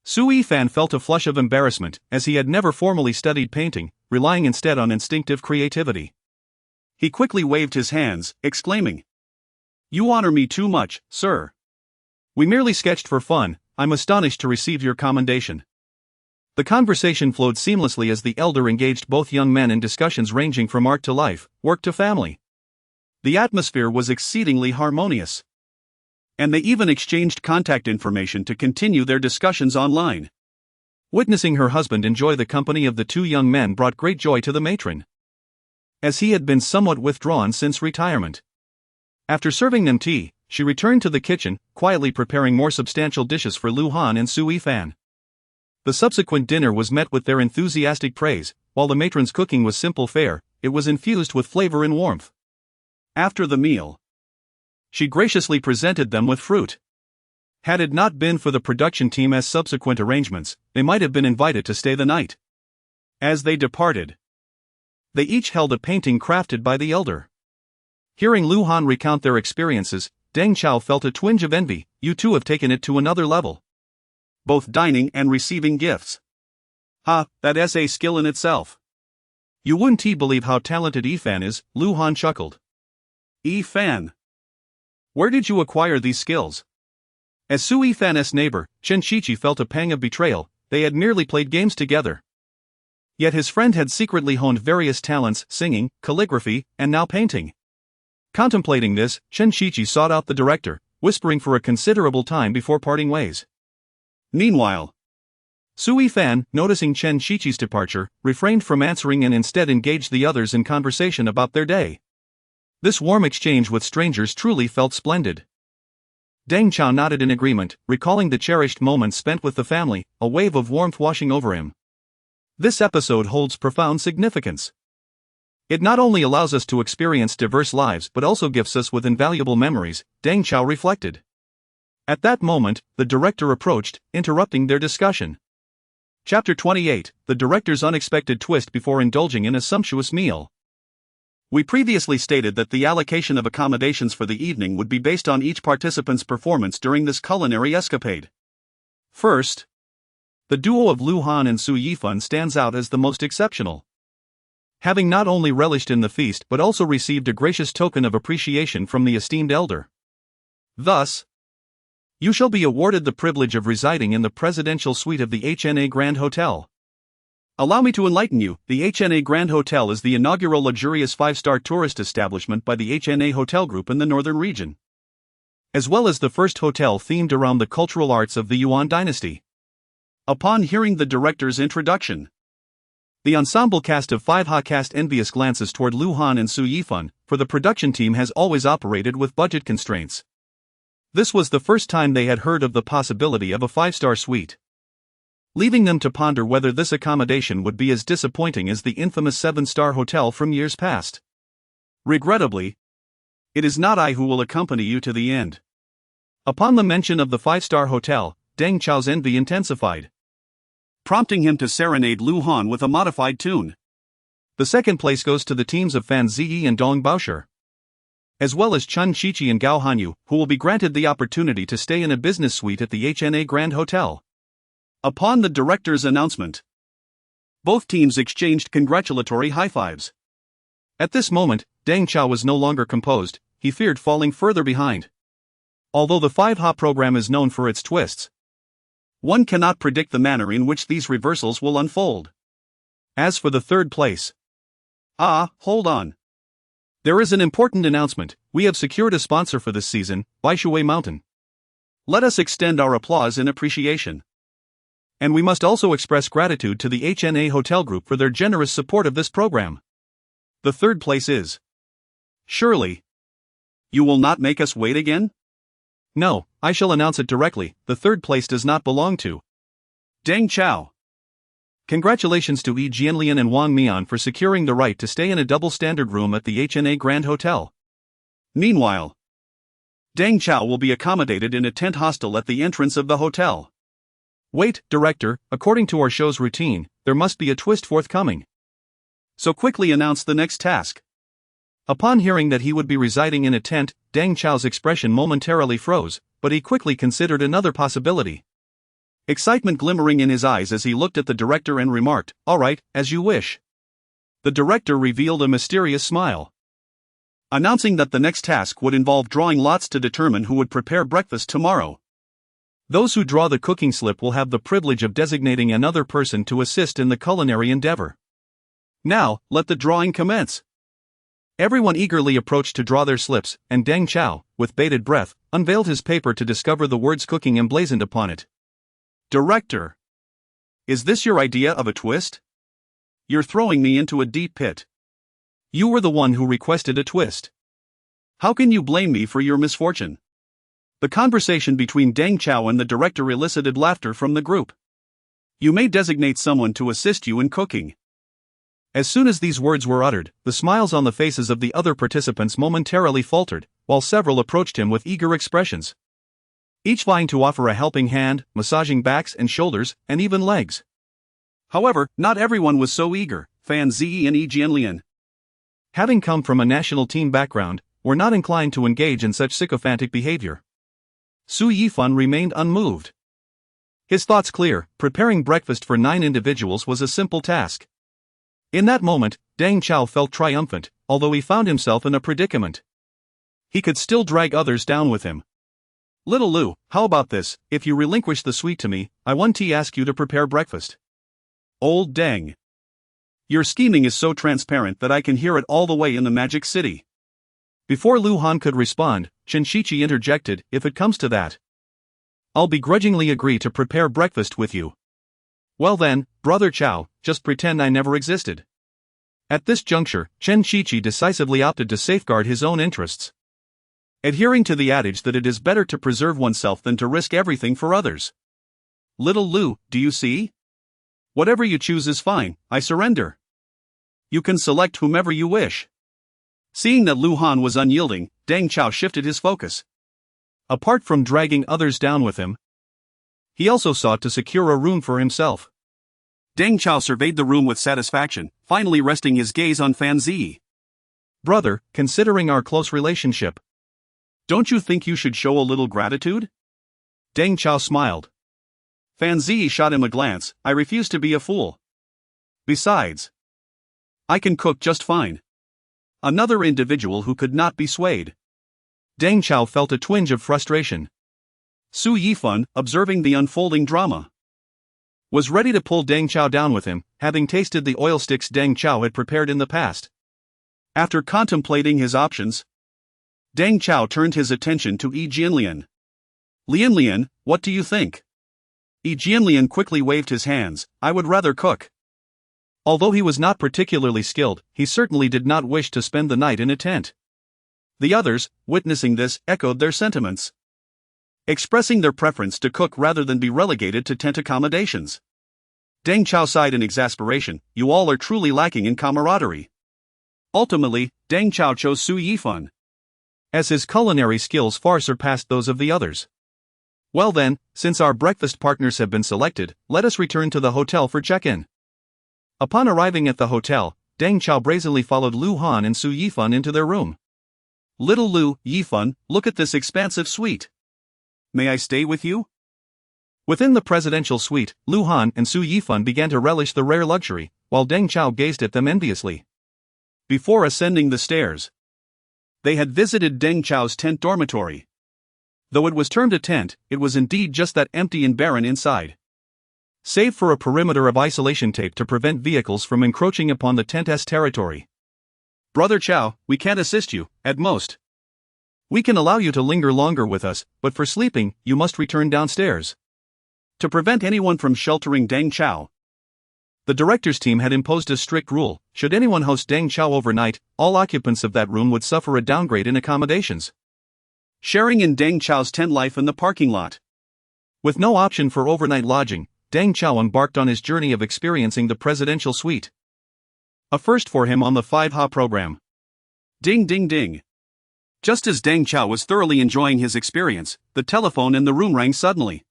Yifan felt a flush of embarrassment, as he had never formally studied painting, relying instead on instinctive creativity. He quickly waved his hands, exclaiming, "You honor me too much, sir. We merely sketched for fun. I'm astonished to receive your commendation." The conversation flowed seamlessly as the elder engaged both young men in discussions ranging from art to life, work to family. The atmosphere was exceedingly harmonious, and they even exchanged contact information to continue their discussions online. Witnessing her husband enjoy the company of the two young men brought great joy to the matron, as he had been somewhat withdrawn since retirement. After serving them tea, she returned to the kitchen, quietly preparing more substantial dishes for Luhan and Yifan. The subsequent dinner was met with their enthusiastic praise. While the matron's cooking was simple fare, it was infused with flavor and warmth. After the meal, she graciously presented them with fruit. Had it not been for the production team as subsequent arrangements, they might have been invited to stay the night. As they departed, they each held a painting crafted by the elder. Hearing Luhan recount their experiences, Deng Chao felt a twinge of envy. "You two have taken it to another level. Both dining and receiving gifts. That's a skill in itself. You wouldn't believe how talented Yifan is," Luhan chuckled. "Yifan? Where did you acquire these skills?" As Yifan's neighbor, Chen Shichi felt a pang of betrayal. They had merely played games together. Yet his friend had secretly honed various talents: singing, calligraphy, and now painting. Contemplating this, Chen Shichi sought out the director, whispering for a considerable time before parting ways. Meanwhile, Yifan, noticing Chen Shichi's departure, refrained from answering and instead engaged the others in conversation about their day. This warm exchange with strangers truly felt splendid. Deng Chao nodded in agreement, recalling the cherished moments spent with the family, a wave of warmth washing over him. This episode holds profound significance. It not only allows us to experience diverse lives but also gifts us with invaluable memories, Deng Chao reflected. At that moment, the director approached, interrupting their discussion. Chapter 28: The Director's Unexpected Twist Before Indulging in a Sumptuous Meal. We previously stated that the allocation of accommodations for the evening would be based on each participant's performance during this culinary escapade. First, the duo of Luhan and Yifan stands out as the most exceptional. Having not only relished in the feast but also received a gracious token of appreciation from the esteemed elder. Thus, you shall be awarded the privilege of residing in the presidential suite of the HNA Grand Hotel. Allow me to enlighten you, the HNA Grand Hotel is the inaugural luxurious 5-star tourist establishment by the HNA Hotel Group in the northern region, as well as the first hotel themed around the cultural arts of the Yuan dynasty. Upon hearing the director's introduction, the ensemble cast of 5 cast envious glances toward Luhan and Yifan, for the production team has always operated with budget constraints. This was the first time they had heard of the possibility of a 5-star suite, leaving them to ponder whether this accommodation would be as disappointing as the infamous 7-star hotel from years past. Regrettably, it is not I who will accompany you to the end. Upon the mention of the 5-star hotel, Deng Chao's envy intensified, prompting him to serenade Luhan with a modified tune. The second place goes to the teams of Fan Ziyi and Dong Baosher, as well as Chen Shichi and Gao Hanyu, who will be granted the opportunity to stay in a business suite at the HNA Grand Hotel. Upon the director's announcement, both teams exchanged congratulatory high-fives. At this moment, Deng Chao was no longer composed. He feared falling further behind. Although the 5-ha program is known for its twists, one cannot predict the manner in which these reversals will unfold. As for the third place, hold on. There is an important announcement. We have secured a sponsor for this season, Baishuwei Mountain. Let us extend our applause in appreciation. And we must also express gratitude to the HNA Hotel Group for their generous support of this program. The third place is. Surely. You will not make us wait again? No, I shall announce it directly. The third place does not belong to Deng Chao. Congratulations to Yi Jianlian and Wang Mian for securing the right to stay in a double-standard room at the HNA Grand Hotel. Meanwhile, Deng Chao will be accommodated in a tent hostel at the entrance of the hotel. Wait, director, according to our show's routine, there must be a twist forthcoming. So quickly announce the next task. Upon hearing that he would be residing in a tent, Deng Chao's expression momentarily froze, but he quickly considered another possibility. Excitement glimmering in his eyes as he looked at the director and remarked, "All right, as you wish." The director revealed a mysterious smile, announcing that the next task would involve drawing lots to determine who would prepare breakfast tomorrow. Those who draw the cooking slip will have the privilege of designating another person to assist in the culinary endeavor. Now, let the drawing commence. Everyone eagerly approached to draw their slips, and Deng Chao, with bated breath, unveiled his paper to discover the words cooking emblazoned upon it. Director. Is this your idea of a twist? You're throwing me into a deep pit. You were the one who requested a twist. How can you blame me for your misfortune? The conversation between Deng Chao and the director elicited laughter from the group. You may designate someone to assist you in cooking. As soon as these words were uttered, the smiles on the faces of the other participants momentarily faltered, while several approached him with eager expressions, each vying to offer a helping hand, massaging backs and shoulders, and even legs. However, not everyone was so eager. Fan Ziyi and Yi Jianlian, having come from a national team background, were not inclined to engage in such sycophantic behavior. Su Yifan remained unmoved. His thoughts clear, preparing breakfast for 9 individuals was a simple task. In that moment, Deng Chao felt triumphant, although he found himself in a predicament. He could still drag others down with him. Little Lu, how about this? If you relinquish the sweet to me, I want to ask you to prepare breakfast. Old Deng. Your scheming is so transparent that I can hear it all the way in the Magic City. Before Lu Han could respond, Chen Shiqi interjected, if it comes to that, I'll begrudgingly agree to prepare breakfast with you. Well then, Brother Chao, just pretend I never existed. At this juncture, Chen Shiqi decisively opted to safeguard his own interests, adhering to the adage that it is better to preserve oneself than to risk everything for others. Little Lu, do you see? Whatever you choose is fine, I surrender. You can select whomever you wish. Seeing that Lu Han was unyielding, Deng Chao shifted his focus. Apart from dragging others down with him, he also sought to secure a room for himself. Deng Chao surveyed the room with satisfaction, finally resting his gaze on Fan Ziyi. Brother, considering our close relationship, don't you think you should show a little gratitude? Deng Chao smiled. Fan Ziyi shot him a glance. I refuse to be a fool. Besides, I can cook just fine. Another individual who could not be swayed. Deng Chao felt a twinge of frustration. Su Yifan, observing the unfolding drama, was ready to pull Deng Chao down with him, having tasted the oil sticks Deng Chao had prepared in the past. After contemplating his options, Deng Chao turned his attention to Yi Jianlian. Lian, what do you think? Yi Jianlian quickly waved his hands. I would rather cook. Although he was not particularly skilled, he certainly did not wish to spend the night in a tent. The others, witnessing this, echoed their sentiments, expressing their preference to cook rather than be relegated to tent accommodations. Deng Chao sighed in exasperation. You all are truly lacking in camaraderie. Ultimately, Deng Chao chose Su Yifan, as his culinary skills far surpassed those of the others. Well then, since our breakfast partners have been selected, let us return to the hotel for check-in. Upon arriving at the hotel, Deng Chao brazenly followed Lu Han and Su Yifan into their room. Little Lu, Yifan, look at this expansive suite. May I stay with you? Within the presidential suite, Lu Han and Su Yifan began to relish the rare luxury, while Deng Chao gazed at them enviously. Before ascending the stairs, they had visited Deng Chao's tent dormitory. Though it was termed a tent, it was indeed just that, empty and barren inside. Save for a perimeter of isolation tape to prevent vehicles from encroaching upon the tent's territory. Brother Chao, we can't assist you, at most. We can allow you to linger longer with us, but for sleeping, you must return downstairs. To prevent anyone from sheltering Deng Chao, The director's team had imposed a strict rule: should anyone host Deng Chao overnight, all occupants of that room would suffer a downgrade in accommodations. Sharing in Deng Chao's tent life in the parking lot. With no option for overnight lodging, Deng Chao embarked on his journey of experiencing the presidential suite. A first for him on the 5Ha program. Ding ding ding. Just as Deng Chao was thoroughly enjoying his experience, the telephone in the room rang suddenly.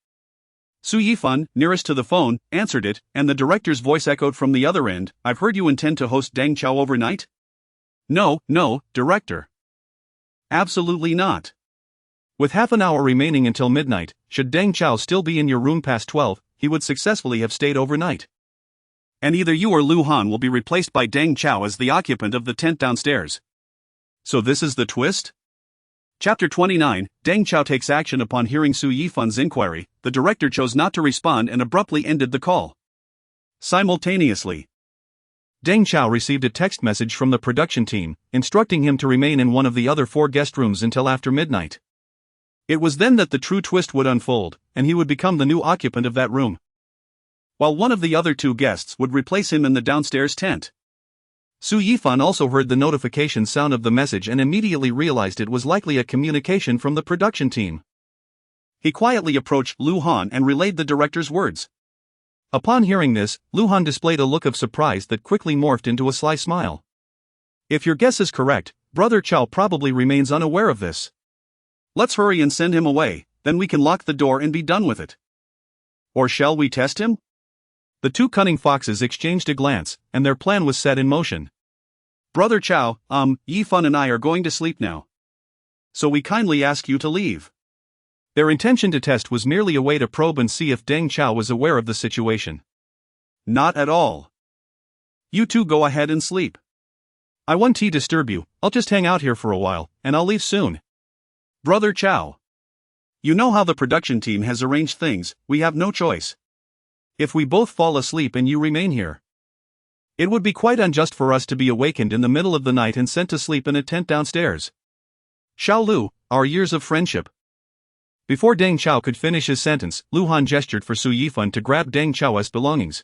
Su Yifan, nearest to the phone, answered it, and the director's voice echoed from the other end, "I've heard you intend to host Deng Chao overnight?" No, director. Absolutely not. With half an hour remaining until midnight, should Deng Chao still be in your room past 12, he would successfully have stayed overnight. And either you or Lu Han will be replaced by Deng Chao as the occupant of the tent downstairs. So this is the twist? Chapter 29, Deng Chao takes action. Upon hearing Su Yifan's inquiry, the director chose not to respond and abruptly ended the call. Simultaneously, Deng Chao received a text message from the production team, instructing him to remain in one of the other 4 guest rooms until after midnight. It was then that the true twist would unfold, and he would become the new occupant of that room, while one of the other 2 guests would replace him in the downstairs tent. Su Yifan also heard the notification sound of the message and immediately realized it was likely a communication from the production team. He quietly approached Lu Han and relayed the director's words. Upon hearing this, Lu Han displayed a look of surprise that quickly morphed into a sly smile. If your guess is correct, Brother Chao probably remains unaware of this. Let's hurry and send him away, then we can lock the door and be done with it. Or shall we test him? The 2 cunning foxes exchanged a glance, and their plan was set in motion. Brother Chao, Yifan and I are going to sleep now. So we kindly ask you to leave. Their intention to test was merely a way to probe and see if Deng Chao was aware of the situation. Not at all. You 2 go ahead and sleep. I won't disturb you, I'll just hang out here for a while, and I'll leave soon. Brother Chao. You know how the production team has arranged things, we have no choice. If we both fall asleep and you remain here, it would be quite unjust for us to be awakened in the middle of the night and sent to sleep in a tent downstairs. Xiao Lu, our years of friendship. Before Deng Chao could finish his sentence, Lu Han gestured for Su Yifan to grab Deng Chao's belongings.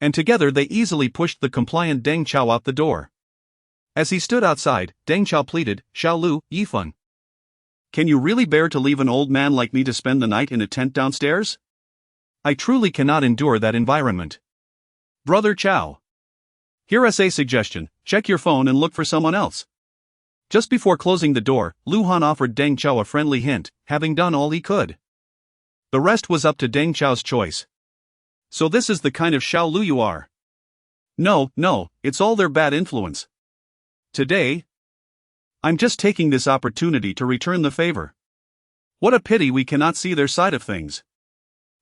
And together they easily pushed the compliant Deng Chao out the door. As he stood outside, Deng Chao pleaded, "Xiao Lu, Yifan. Can you really bear to leave an old man like me to spend the night in a tent downstairs? I truly cannot endure that environment. Brother Chao. Here's a suggestion, check your phone and look for someone else." Just before closing the door, Lu Han offered Deng Chao a friendly hint, having done all he could. The rest was up to Deng Chao's choice. So this is the kind of Xiao Lu you are? No, it's all their bad influence. Today, I'm just taking this opportunity to return the favor. What a pity we cannot see their side of things.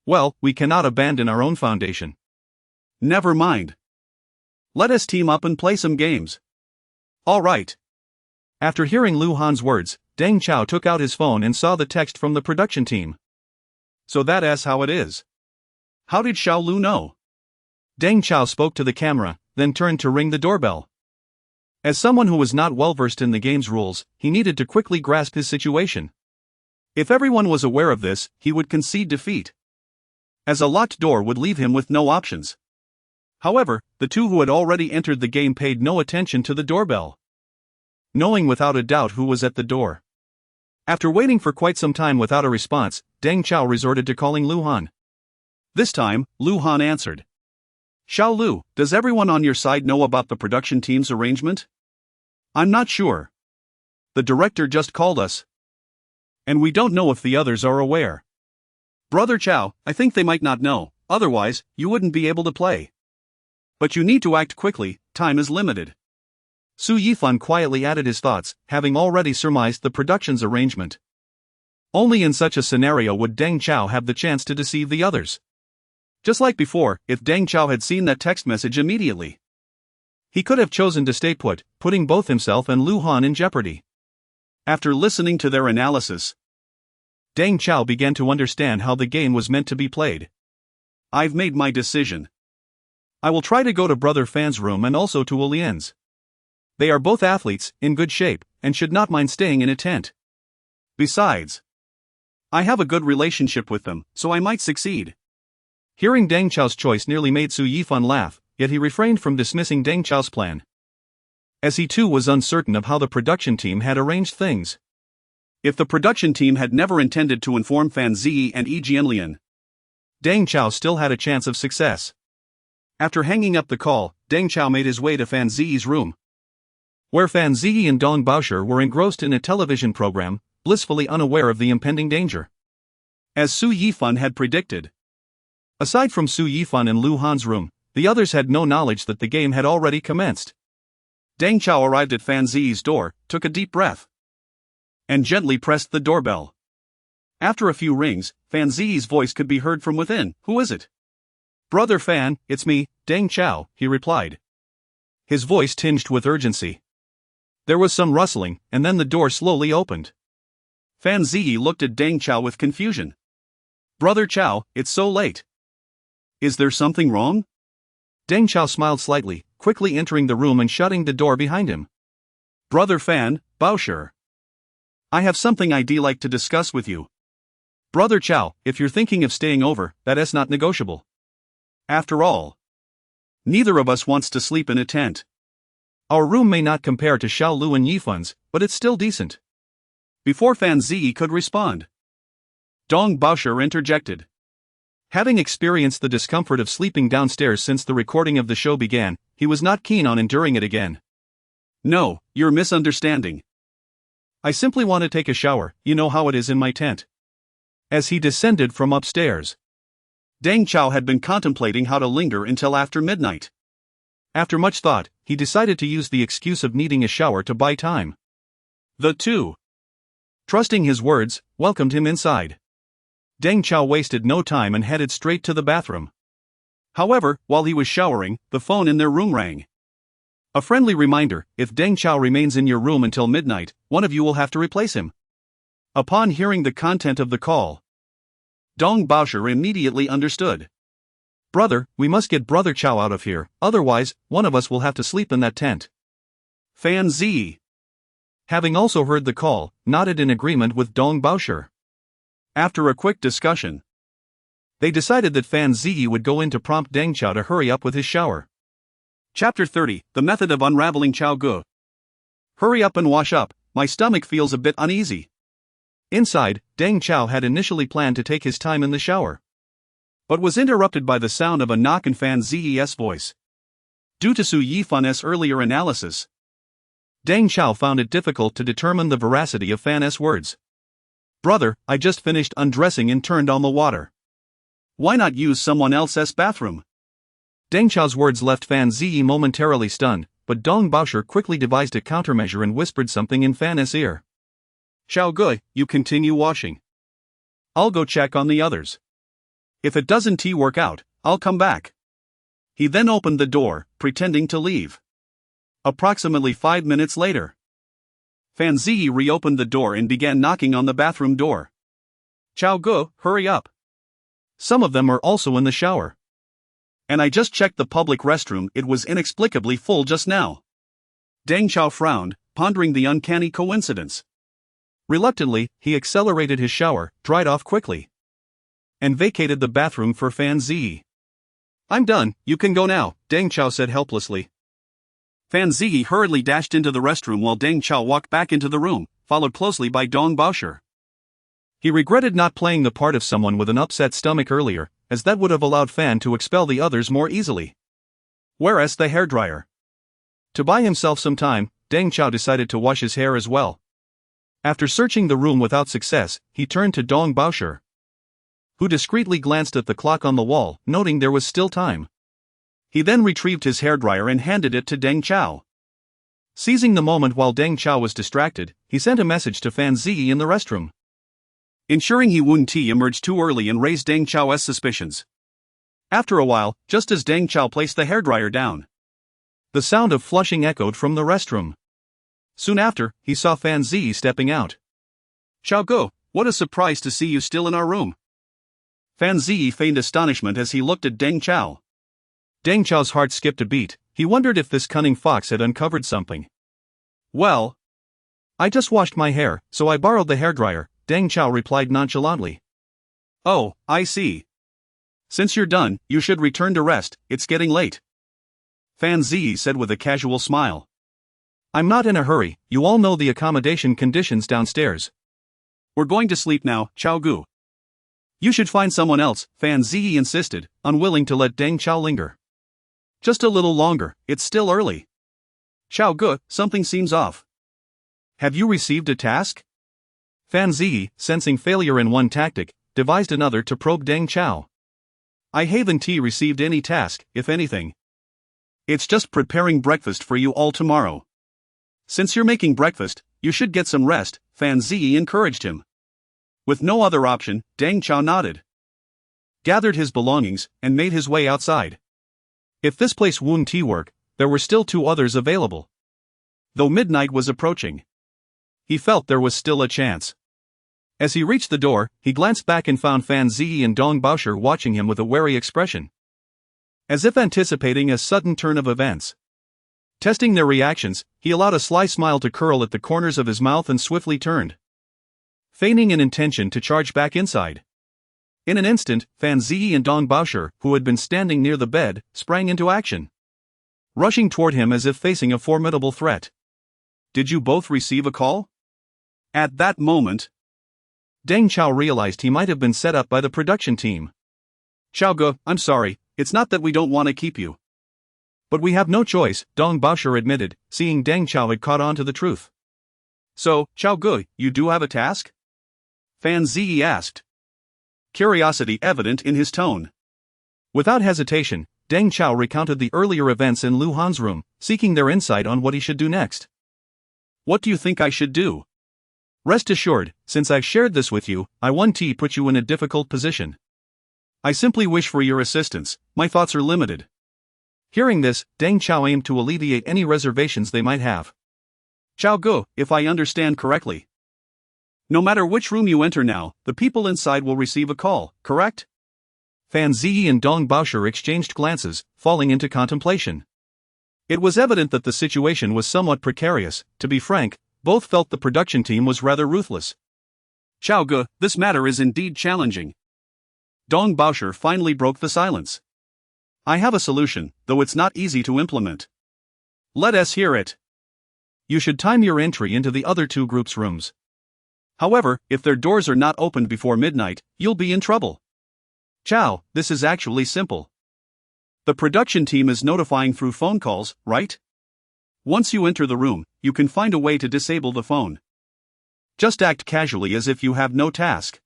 Well, we cannot abandon our own foundation. Never mind. Let us team up and play some games. All right. After hearing Lu Han's words, Deng Chao took out his phone and saw the text from the production team. So that's how it is. How did Xiao Lu know? Deng Chao spoke to the camera, then turned to ring the doorbell. As someone who was not well versed in the game's rules, he needed to quickly grasp his situation. If everyone was aware of this, he would concede defeat, as a locked door would leave him with no options. However, the 2 who had already entered the game paid no attention to the doorbell, knowing without a doubt who was at the door. After waiting for quite some time without a response, Deng Chao resorted to calling Lu Han. This time, Lu Han answered. Xiao Lu, does everyone on your side know about the production team's arrangement? I'm not sure. The director just called us, and we don't know if the others are aware. Brother Chao, I think they might not know, otherwise, you wouldn't be able to play. But you need to act quickly, time is limited. Su Yifan quietly added his thoughts, having already surmised the production's arrangement. Only in such a scenario would Deng Chao have the chance to deceive the others. Just like before, if Deng Chao had seen that text message immediately, he could have chosen to stay put, putting both himself and Lu Han in jeopardy. After listening to their analysis, Deng Chao began to understand how the game was meant to be played. I've made my decision. I will try to go to Brother Fan's room and also to Lian's. They are both athletes, in good shape, and should not mind staying in a tent. Besides, I have a good relationship with them, so I might succeed. Hearing Deng Chao's choice nearly made Su Yifan laugh, yet he refrained from dismissing Deng Chao's plan, as he too was uncertain of how the production team had arranged things. If the production team had never intended to inform Fan Ziyi and Yi Jianlian, Deng Chao still had a chance of success. After hanging up the call, Deng Chao made his way to Fan Ziyi's room, where Fan Ziyi and Dong Baosher were engrossed in a television program, blissfully unaware of the impending danger. As Su Yifan had predicted, aside from Su Yifan and Lu Han's room, the others had no knowledge that the game had already commenced. Deng Chao arrived at Fan Ziyi's door, took a deep breath, and gently pressed the doorbell. After a few rings, Fan Ziyi's voice could be heard from within. "Who is it?" "Brother Fan, it's me, Deng Chao," he replied, his voice tinged with urgency. There was some rustling, and then the door slowly opened. Fan Ziyi looked at Deng Chao with confusion. "Brother Chao, it's so late. Is there something wrong?" Deng Chao smiled slightly, quickly entering the room and shutting the door behind him. "Brother Fan, Baosher, I have something I'd like to discuss with you. Brother Chao, if you're thinking of staying over, that is not negotiable. After all, neither of us wants to sleep in a tent. Our room may not compare to Xiao Lu and Yifan's, but it's still decent." Before Fan Ziyi could respond, Dong Baosher interjected. Having experienced the discomfort of sleeping downstairs since the recording of the show began, he was not keen on enduring it again. "No, you're misunderstanding. I simply want to take a shower, you know how it is in my tent." As he descended from upstairs, Deng Chao had been contemplating how to linger until after midnight. After much thought, he decided to use the excuse of needing a shower to buy time. The two, trusting his words, welcomed him inside. Deng Chao wasted no time and headed straight to the bathroom. However, while he was showering, the phone in their room rang. A friendly reminder: if Deng Chao remains in your room until midnight, one of you will have to replace him. Upon hearing the content of the call, Dong Baosher immediately understood. "Brother, we must get Brother Chao out of here, otherwise, one of us will have to sleep in that tent." Fan Ziyi, having also heard the call, nodded in agreement with Dong Baosher. After a quick discussion, they decided that Fan Ziyi would go in to prompt Deng Chao to hurry up with his shower. Chapter 30, The Method of Unraveling Chao Gu. "Hurry up and wash up, my stomach feels a bit uneasy." Inside, Deng Chao had initially planned to take his time in the shower, but was interrupted by the sound of a knock in Fan Ziyi's voice. Due to Su Yifan's earlier analysis, Deng Chao found it difficult to determine the veracity of Fan's words. "Brother, I just finished undressing and turned on the water. Why not use someone else's bathroom?" Deng Chao's words left Fan Ziyi momentarily stunned, but Dong Baosher quickly devised a countermeasure and whispered something in Fan's ear. "Chao Gu, you continue washing. I'll go check on the others. If it doesn't work out, I'll come back." He then opened the door, pretending to leave. Approximately 5 minutes later, Fan Ziyi reopened the door and began knocking on the bathroom door. "Chao Gu, hurry up. Some of them are also in the shower. And I just checked the public restroom, it was inexplicably full just now." Deng Chao frowned, pondering the uncanny coincidence. Reluctantly, he accelerated his shower, dried off quickly, and vacated the bathroom for Fan Ziyi. "I'm done, you can go now," Deng Chao said helplessly. Fan Ziyi hurriedly dashed into the restroom while Deng Chao walked back into the room, followed closely by Dong Baosher. He regretted not playing the part of someone with an upset stomach earlier, as that would have allowed Fan to expel the others more easily. Whereas the hairdryer. To buy himself some time, Deng Chao decided to wash his hair as well. After searching the room without success, he turned to Dong Baosher, who discreetly glanced at the clock on the wall, noting there was still time. He then retrieved his hairdryer and handed it to Deng Chao. Seizing the moment while Deng Chao was distracted, he sent a message to Fan Ziyi in the restroom, ensuring he wouldn't emerge too early and raise Deng Chao's suspicions. After a while, just as Deng Chao placed the hairdryer down, the sound of flushing echoed from the restroom. Soon after, he saw Fan Ziyi stepping out. "Chao Gu, what a surprise to see you still in our room." Fan Ziyi feigned astonishment as he looked at Deng Chao. Deng Chao's heart skipped a beat. He wondered if this cunning fox had uncovered something. "Well, I just washed my hair, so I borrowed the hairdryer," Deng Chao replied nonchalantly. "Oh, I see. Since you're done, you should return to rest, it's getting late. Fan Ziyi said with a casual smile. I'm not in a hurry, you all know the accommodation conditions downstairs. We're going to sleep now, Chao Gu. You should find someone else, Fan Ziyi insisted, unwilling to let Deng Chao linger. Just a little longer, it's still early. Chao Gu, something seems off. Have you received a task? Fan Ziyi, sensing failure in one tactic, devised another to probe Deng Chao. I haven't received any task, if anything. It's just preparing breakfast for you all tomorrow. Since you're making breakfast, you should get some rest, Fan Ziyi encouraged him. With no other option, Deng Chao nodded, gathered his belongings, and made his way outside. If this place wouldn't work, there were still 2 others available. Though midnight was approaching, he felt there was still a chance. As he reached the door, he glanced back and found Fan Ziyi and Dong Baosher watching him with a wary expression, as if anticipating a sudden turn of events. Testing their reactions, he allowed a sly smile to curl at the corners of his mouth and swiftly turned, feigning an intention to charge back inside. In an instant, Fan Ziyi and Dong Baosher, who had been standing near the bed, sprang into action, rushing toward him as if facing a formidable threat. Did you both receive a call? At that moment, Deng Chao realized he might have been set up by the production team. Chao Gu, I'm sorry, it's not that we don't want to keep you. But we have no choice, Dong Baosher admitted, seeing Deng Chao had caught on to the truth. So, Chao Gu, you do have a task? Fan Ziyi asked, curiosity evident in his tone. Without hesitation, Deng Chao recounted the earlier events in Lu Han's room, seeking their insight on what he should do next. What do you think I should do? Rest assured, since I've shared this with you, I won't put you in a difficult position. I simply wish for your assistance, my thoughts are limited. Hearing this, Deng Chao aimed to alleviate any reservations they might have. Chao Gu, if I understand correctly, no matter which room you enter now, the people inside will receive a call, correct? Fan Ziyi and Dong Baosher exchanged glances, falling into contemplation. It was evident that the situation was somewhat precarious. To be frank, both felt the production team was rather ruthless. Chao Gu, this matter is indeed challenging. Dong Baosher finally broke the silence. I have a solution, though it's not easy to implement. Let us hear it. You should time your entry into the other 2 groups' rooms. However, if their doors are not opened before midnight, you'll be in trouble. Chao, this is actually simple. The production team is notifying through phone calls, right? Once you enter the room, you can find a way to disable the phone. Just act casually as if you have no task.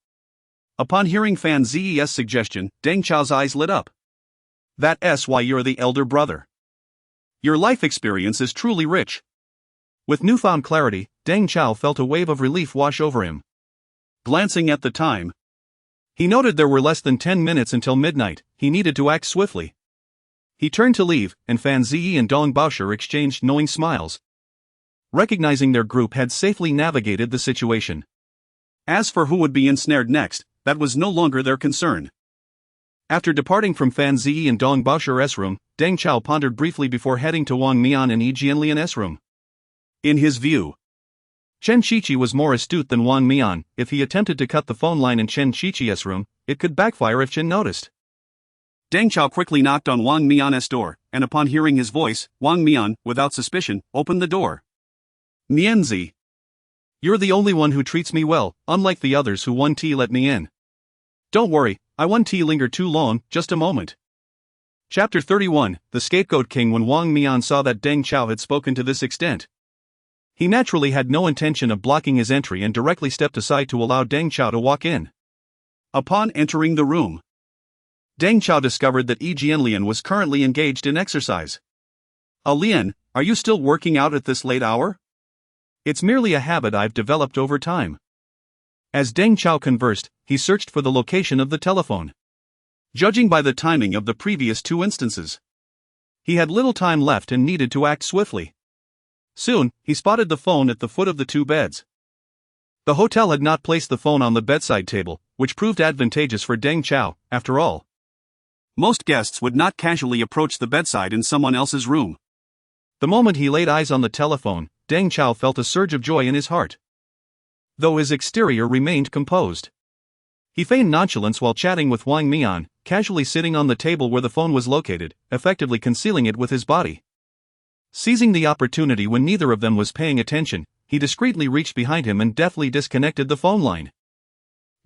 Upon hearing Fan Ziyi's suggestion, Deng Chao's eyes lit up. That's why you're the elder brother. Your life experience is truly rich. With newfound clarity, Deng Chao felt a wave of relief wash over him. Glancing at the time, he noted there were less than 10 minutes until midnight. He needed to act swiftly. He turned to leave, and Fan Ziyi and Dong Baosher exchanged knowing smiles, recognizing their group had safely navigated the situation. As for who would be ensnared next, that was no longer their concern. After departing from Fan Ziyi and Dong Baosher's room, Deng Chao pondered briefly before heading to Wang Mian and Yi Jianlian's room. In his view, Chen Qiqi was more astute than Wang Mian. If he attempted to cut the phone line in Chen Qiqi's room, it could backfire if Chen noticed. Deng Chao quickly knocked on Wang Mian's door, and upon hearing his voice, Wang Mian, without suspicion, opened the door. Mianzi, you're the only one who treats me well, unlike the others who won't let me in. Don't worry, I won't linger too long, just a moment. Chapter 31, The Scapegoat King. When Wang Mian saw that Deng Chao had spoken to this extent, he naturally had no intention of blocking his entry and directly stepped aside to allow Deng Chao to walk in. Upon entering the room, Deng Chao discovered that Yi Jianlian was currently engaged in exercise. Lian, are you still working out at this late hour? It's merely a habit I've developed over time. As Deng Chao conversed, he searched for the location of the telephone. Judging by the timing of the previous 2 instances, he had little time left and needed to act swiftly. Soon, he spotted the phone at the foot of the 2 beds. The hotel had not placed the phone on the bedside table, which proved advantageous for Deng Chao. After all, most guests would not casually approach the bedside in someone else's room. The moment he laid eyes on the telephone, Deng Chao felt a surge of joy in his heart, though his exterior remained composed. He feigned nonchalance while chatting with Wang Mian, casually sitting on the table where the phone was located, effectively concealing it with his body. Seizing the opportunity when neither of them was paying attention, he discreetly reached behind him and deftly disconnected the phone line.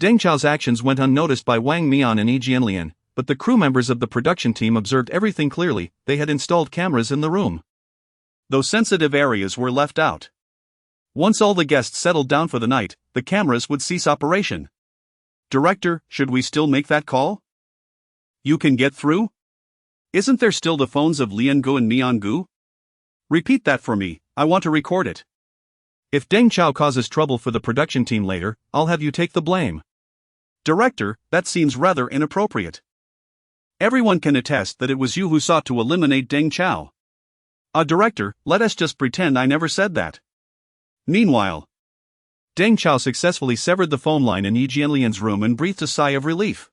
Deng Chao's actions went unnoticed by Wang Mian and Yi Jianlian, but the crew members of the production team observed everything clearly. They had installed cameras in the room, though sensitive areas were left out. Once all the guests settled down for the night, the cameras would cease operation. "Director, should we still make that call? You can get through? Isn't there still the phones of Lian Gu and Mian Gu? Repeat that for me, I want to record it. If Deng Chao causes trouble for the production team later, I'll have you take the blame." "Director, that seems rather inappropriate. Everyone can attest that it was you who sought to eliminate Deng Chao." Director, let us just pretend I never said that." Meanwhile, Deng Chao successfully severed the phone line in Yi Jianlian's room and breathed a sigh of relief.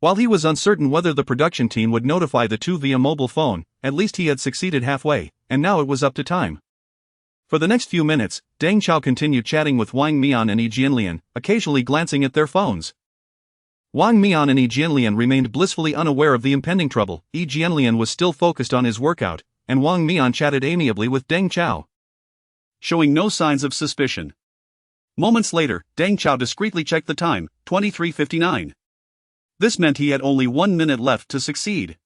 While he was uncertain whether the production team would notify the two via mobile phone, at least he had succeeded halfway, and now it was up to time. For the next few minutes, Deng Chao continued chatting with Wang Mian and Yi Jianlian, occasionally glancing at their phones. Wang Mian and Yi Jianlian remained blissfully unaware of the impending trouble. Yi Jianlian was still focused on his workout, and Wang Mian chatted amiably with Deng Chao, showing no signs of suspicion. Moments later, Deng Chao discreetly checked the time, 23:59. This meant he had only 1 minute left to succeed.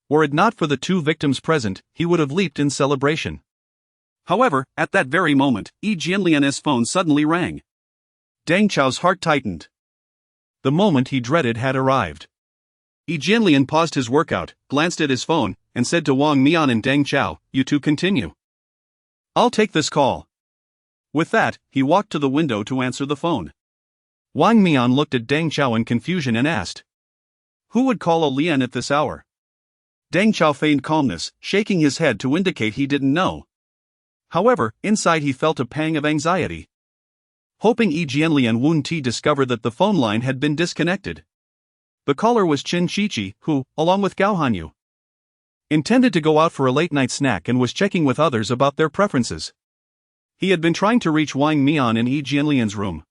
Were it not for the two victims present, he would have leaped in celebration. However, at that very moment, Yi Jianlian's phone suddenly rang. Deng Chao's heart tightened. The moment he dreaded had arrived. Yi Jianlian paused his workout, glanced at his phone, and said to Wang Mian and Deng Chao, "You two continue. I'll take this call." With that, he walked to the window to answer the phone. Wang Mian looked at Deng Chao in confusion and asked, "Who would call a Lian at this hour?" Deng Chao feigned calmness, shaking his head to indicate he didn't know. However, inside he felt a pang of anxiety. Hoping Yi Jianlian wouldn't discover that the phone line had been disconnected. The caller was Chen Qiqi, who, along with Gao Hanyu, intended to go out for a late-night snack and was checking with others about their preferences. He had been trying to reach Wang Mian in Yi Jianlian's room,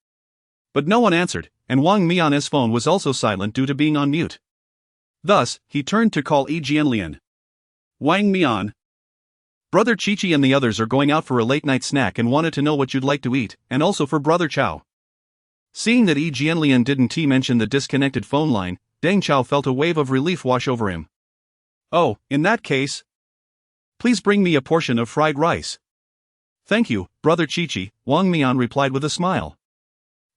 but no one answered, and Wang Mian's phone was also silent due to being on mute. Thus, he turned to call Yi Jianlian. "Wang Mian, Brother Qiqi and the others are going out for a late-night snack and wanted to know what you'd like to eat, and also for Brother Chao." Seeing that Yi Jianlian didn't mention the disconnected phone line, Deng Chao felt a wave of relief wash over him. "Oh, in that case, please bring me a portion of fried rice." "Thank you, Brother Qiqi," Wang Mian replied with a smile.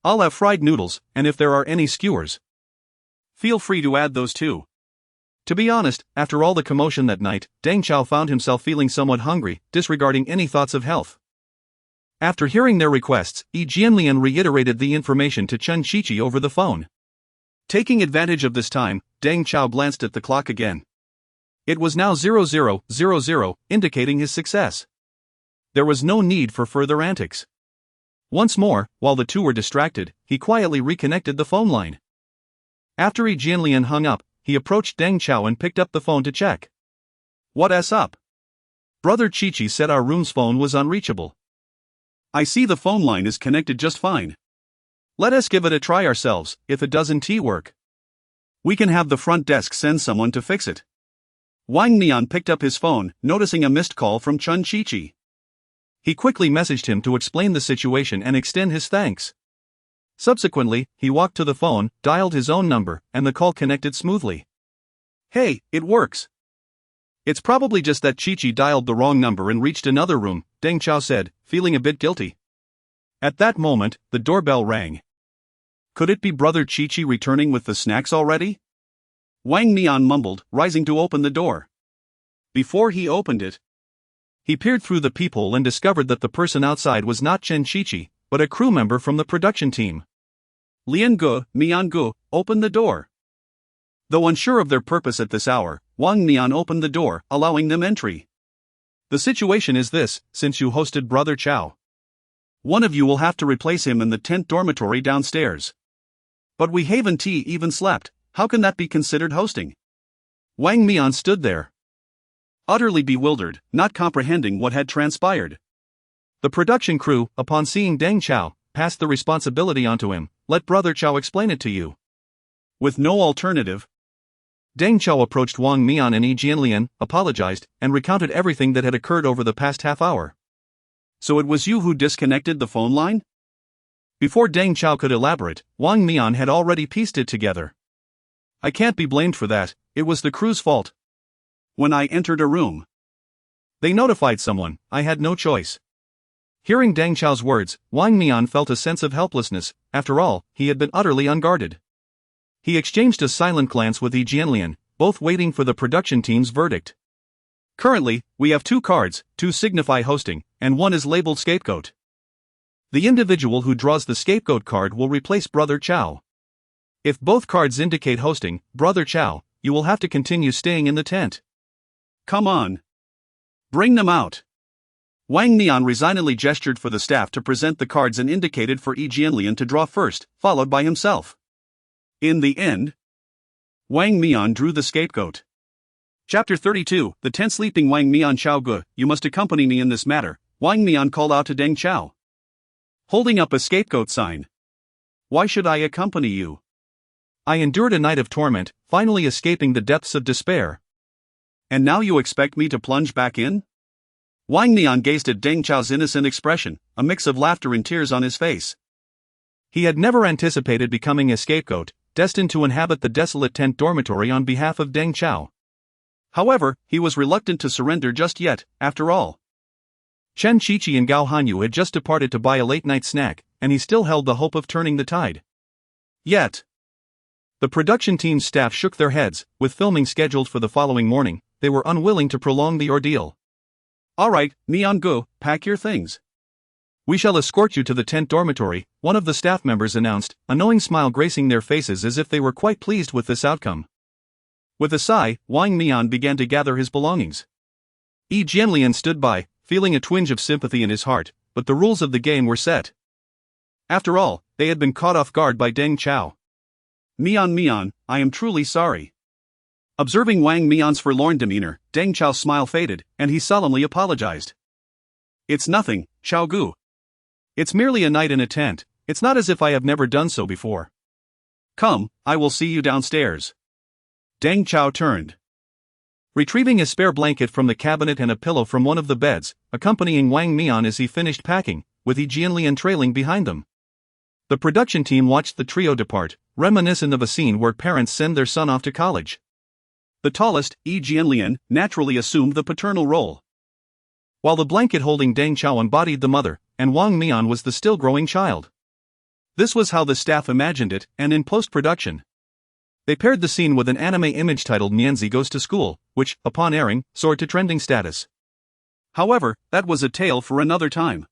"I'll have fried noodles, and if there are any skewers, feel free to add those too." To be honest, after all the commotion that night, Deng Chao found himself feeling somewhat hungry, disregarding any thoughts of health. After hearing their requests, Yi Jianlian reiterated the information to Chen Qiqi over the phone. Taking advantage of this time, Deng Chao glanced at the clock again. It was now 00:00, indicating his success. There was no need for further antics. Once more, while the two were distracted, he quietly reconnected the phone line. After Yi Jianlian hung up, he approached Deng Chao and picked up the phone to check. "What's up?" "Brother Qiqi said our room's phone was unreachable. I see the phone line is connected just fine. Let us give it a try ourselves. If it doesn't work, we can have the front desk send someone to fix it." Wang Mian picked up his phone, noticing a missed call from Chen Qiqi. He quickly messaged him to explain the situation and extend his thanks. Subsequently, he walked to the phone, dialed his own number, and the call connected smoothly. "Hey, it works." "It's probably just that Qiqi dialed the wrong number and reached another room," Deng Chao said, feeling a bit guilty. At that moment, the doorbell rang. Could it be Brother Qiqi returning with the snacks already? Wang Mian mumbled, rising to open the door. Before he opened it, he peered through the peephole and discovered that the person outside was not Chen Qiqi, but a crew member from the production team. "Lian Gu, Mian Gu, open the door." Though unsure of their purpose at this hour, Wang Mian opened the door, allowing them entry. "The situation is this: since you hosted Brother Chao, one of you will have to replace him in the tent dormitory downstairs. But we haven't even slept. How can that be considered hosting?" Wang Mian stood there, utterly bewildered, not comprehending what had transpired. The production crew, upon seeing Deng Chao, passed the responsibility onto him. "Let Brother Chao explain it to you." With no alternative, Deng Chao approached Wang Mian and Yi Jianlian, apologized, and recounted everything that had occurred over the past half hour. So it was you who disconnected the phone line? Before Deng Chao could elaborate, Wang Mian had already pieced it together. I can't be blamed for that, it was the crew's fault. When I entered a room, they notified someone, I had no choice. Hearing Deng Chao's words, Wang Mian felt a sense of helplessness. After all, he had been utterly unguarded. He exchanged a silent glance with Yi Jianlian, both waiting for the production team's verdict. Currently, we have 2 cards, 2 signify hosting, and 1 is labeled scapegoat. The individual who draws the scapegoat card will replace Brother Chao. If both cards indicate hosting, Brother Chao, you will have to continue staying in the tent. Come on. Bring them out. Wang Mian resignedly gestured for the staff to present the cards and indicated for Yi Jianlian to draw first, followed by himself. In the end, Wang Mian drew the scapegoat. Chapter 32, The tent sleeping Wang Mian. Chao Gu, you must accompany me in this matter, Wang Mian called out to Deng Chao, holding up a scapegoat sign. Why should I accompany you? I endured a night of torment, finally escaping the depths of despair. And now you expect me to plunge back in? Wang Mian gazed at Deng Chao's innocent expression, a mix of laughter and tears on his face. He had never anticipated becoming a scapegoat, destined to inhabit the desolate tent dormitory on behalf of Deng Chao. However, he was reluctant to surrender just yet, after all. Chen Qiqi and Gao Hanyu had just departed to buy a late-night snack, and he still held the hope of turning the tide. Yet, the production team's staff shook their heads. With filming scheduled for the following morning, they were unwilling to prolong the ordeal. All right, Mian Gu, pack your things. We shall escort you to the tent dormitory, one of the staff members announced, a knowing smile gracing their faces as if they were quite pleased with this outcome. With a sigh, Wang Mian began to gather his belongings. Yi Jianlian stood by, feeling a twinge of sympathy in his heart, but the rules of the game were set. After all, they had been caught off guard by Deng Chao. Mian, I am truly sorry. Observing Wang Mian's forlorn demeanor, Deng Chao's smile faded, and he solemnly apologized. It's nothing, Chao Gu. It's merely a night in a tent, it's not as if I have never done so before. Come, I will see you downstairs. Deng Chao turned, retrieving a spare blanket from the cabinet and a pillow from one of the beds, accompanying Wang Mian as he finished packing, with Yi Jianlian trailing behind them. The production team watched the trio depart, reminiscent of a scene where parents send their son off to college. The tallest, Yi Jianlian, naturally assumed the paternal role, while the blanket holding Deng Chao embodied the mother, and Wang Mian was the still-growing child. This was how the staff imagined it, and in post-production, they paired the scene with an anime image titled Nianzi Goes to School, which, upon airing, soared to trending status. However, that was a tale for another time.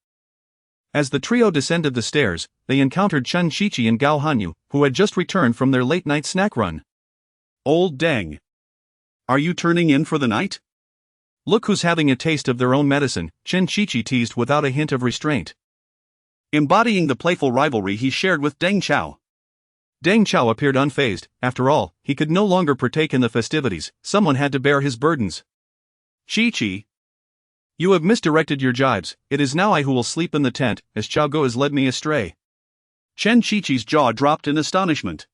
As the trio descended the stairs, they encountered Chen Qiqi and Gao Hanyu, who had just returned from their late-night snack run. Old Deng. Are you turning in for the night? Look who's having a taste of their own medicine, Chen Qiqi teased without a hint of restraint, embodying the playful rivalry he shared with Deng Chao. Deng Chao appeared unfazed. After all, he could no longer partake in the festivities, someone had to bear his burdens. Qiqi, you have misdirected your jibes, it is now I who will sleep in the tent, as Chao Gu has led me astray. Chen Qiqi's jaw dropped in astonishment.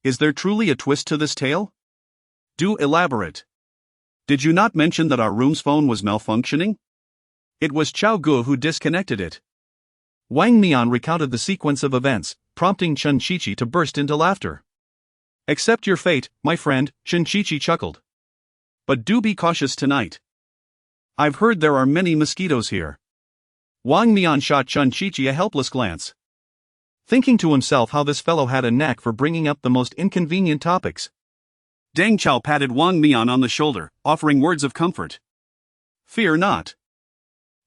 Is there truly a twist to this tale? Do elaborate. Did you not mention that our room's phone was malfunctioning? It was Chao Gu who disconnected it. Wang Mian recounted the sequence of events, prompting Chen Qiqi to burst into laughter. Accept your fate, my friend, Chen Qiqi chuckled. But do be cautious tonight. I've heard there are many mosquitoes here. Wang Mian shot Chen Qiqi a helpless glance, thinking to himself how this fellow had a knack for bringing up the most inconvenient topics. Deng Chao patted Wang Mian on the shoulder, offering words of comfort. Fear not.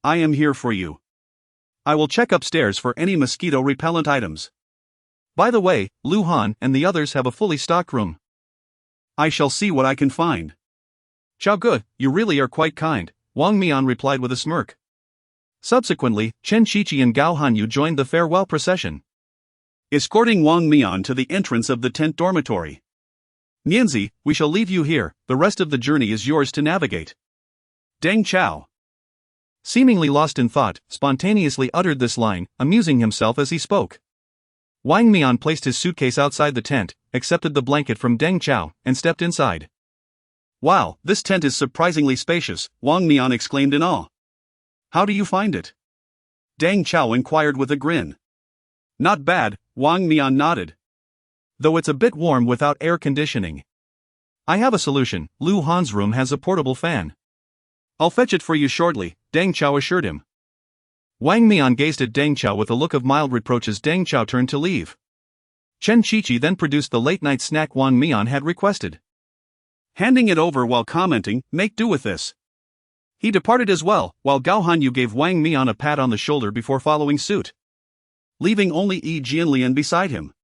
I am here for you. I will check upstairs for any mosquito-repellent items. By the way, Lu Han and the others have a fully stocked room. I shall see what I can find. Chao Gu, you really are quite kind, Wang Mian replied with a smirk. Subsequently, Chen Qiqi and Gao Hanyu joined the farewell procession, escorting Wang Mian to the entrance of the tent dormitory. Nianzi, we shall leave you here, the rest of the journey is yours to navigate. Deng Chao, seemingly lost in thought, spontaneously uttered this line, amusing himself as he spoke. Wang Mian placed his suitcase outside the tent, accepted the blanket from Deng Chao, and stepped inside. Wow, this tent is surprisingly spacious, Wang Mian exclaimed in awe. How do you find it? Deng Chao inquired with a grin. Not bad, Wang Mian nodded. Though it's a bit warm without air conditioning. I have a solution. Lu Han's room has a portable fan. I'll fetch it for you shortly, Deng Chao assured him. Wang Mian gazed at Deng Chao with a look of mild reproach as Deng Chao turned to leave. Chen Qiqi then produced the late-night snack Wang Mian had requested, handing it over while commenting, "Make do with this." He departed as well, while Gao Hanyu gave Wang Mian a pat on the shoulder before following suit, leaving only Yi Jianlian beside him.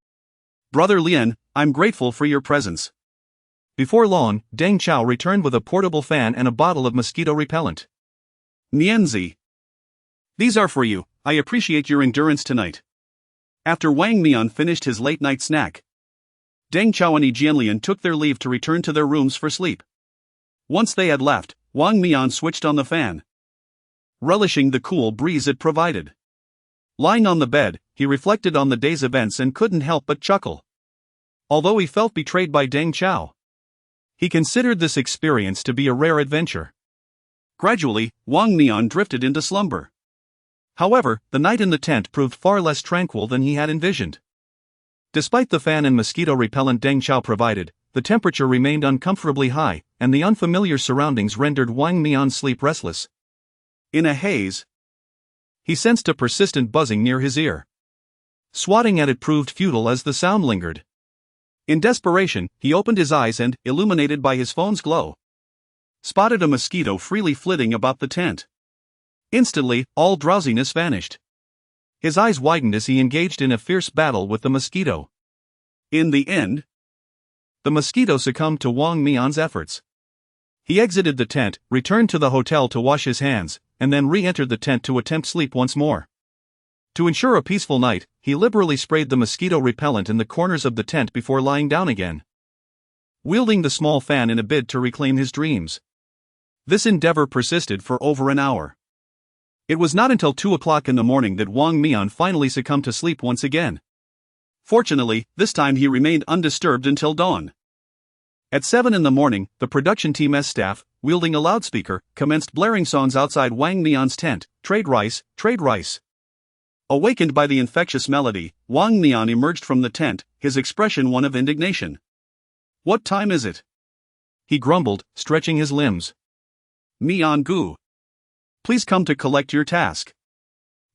"Brother Lian, I'm grateful for your presence." Before long, Deng Chao returned with a portable fan and a bottle of mosquito repellent. "Nianzi, these are for you, I appreciate your endurance tonight." After Wang Mian finished his late-night snack, Deng Chao and Yi Jianlian took their leave to return to their rooms for sleep. Once they had left, Wang Mian switched on the fan, relishing the cool breeze it provided. Lying on the bed, he reflected on the day's events and couldn't help but chuckle. Although he felt betrayed by Deng Chao, he considered this experience to be a rare adventure. Gradually, Wang Mian drifted into slumber. However, the night in the tent proved far less tranquil than he had envisioned. Despite the fan and mosquito repellent Deng Chao provided, the temperature remained uncomfortably high, and the unfamiliar surroundings rendered Wang Mian's sleep restless. In a haze, he sensed a persistent buzzing near his ear. Swatting at it proved futile as the sound lingered. In desperation, he opened his eyes and, illuminated by his phone's glow, spotted a mosquito freely flitting about the tent. Instantly, all drowsiness vanished. His eyes widened as he engaged in a fierce battle with the mosquito. In the end, the mosquito succumbed to Wang Mian's efforts. He exited the tent, returned to the hotel to wash his hands, and then re-entered the tent to attempt sleep once more. To ensure a peaceful night, he liberally sprayed the mosquito repellent in the corners of the tent before lying down again, wielding the small fan in a bid to reclaim his dreams. This endeavor persisted for over an hour. It was not until 2 o'clock in the morning that Wang Mian finally succumbed to sleep once again. Fortunately, this time he remained undisturbed until dawn. At 7 in the morning, the production team's staff, wielding a loudspeaker, commenced blaring songs outside Wang Mian's tent. "Trade rice, trade rice." Awakened by the infectious melody, Wang Mian emerged from the tent, his expression one of indignation. "What time is it?" he grumbled, stretching his limbs. "Mian Gu, please come to collect your task.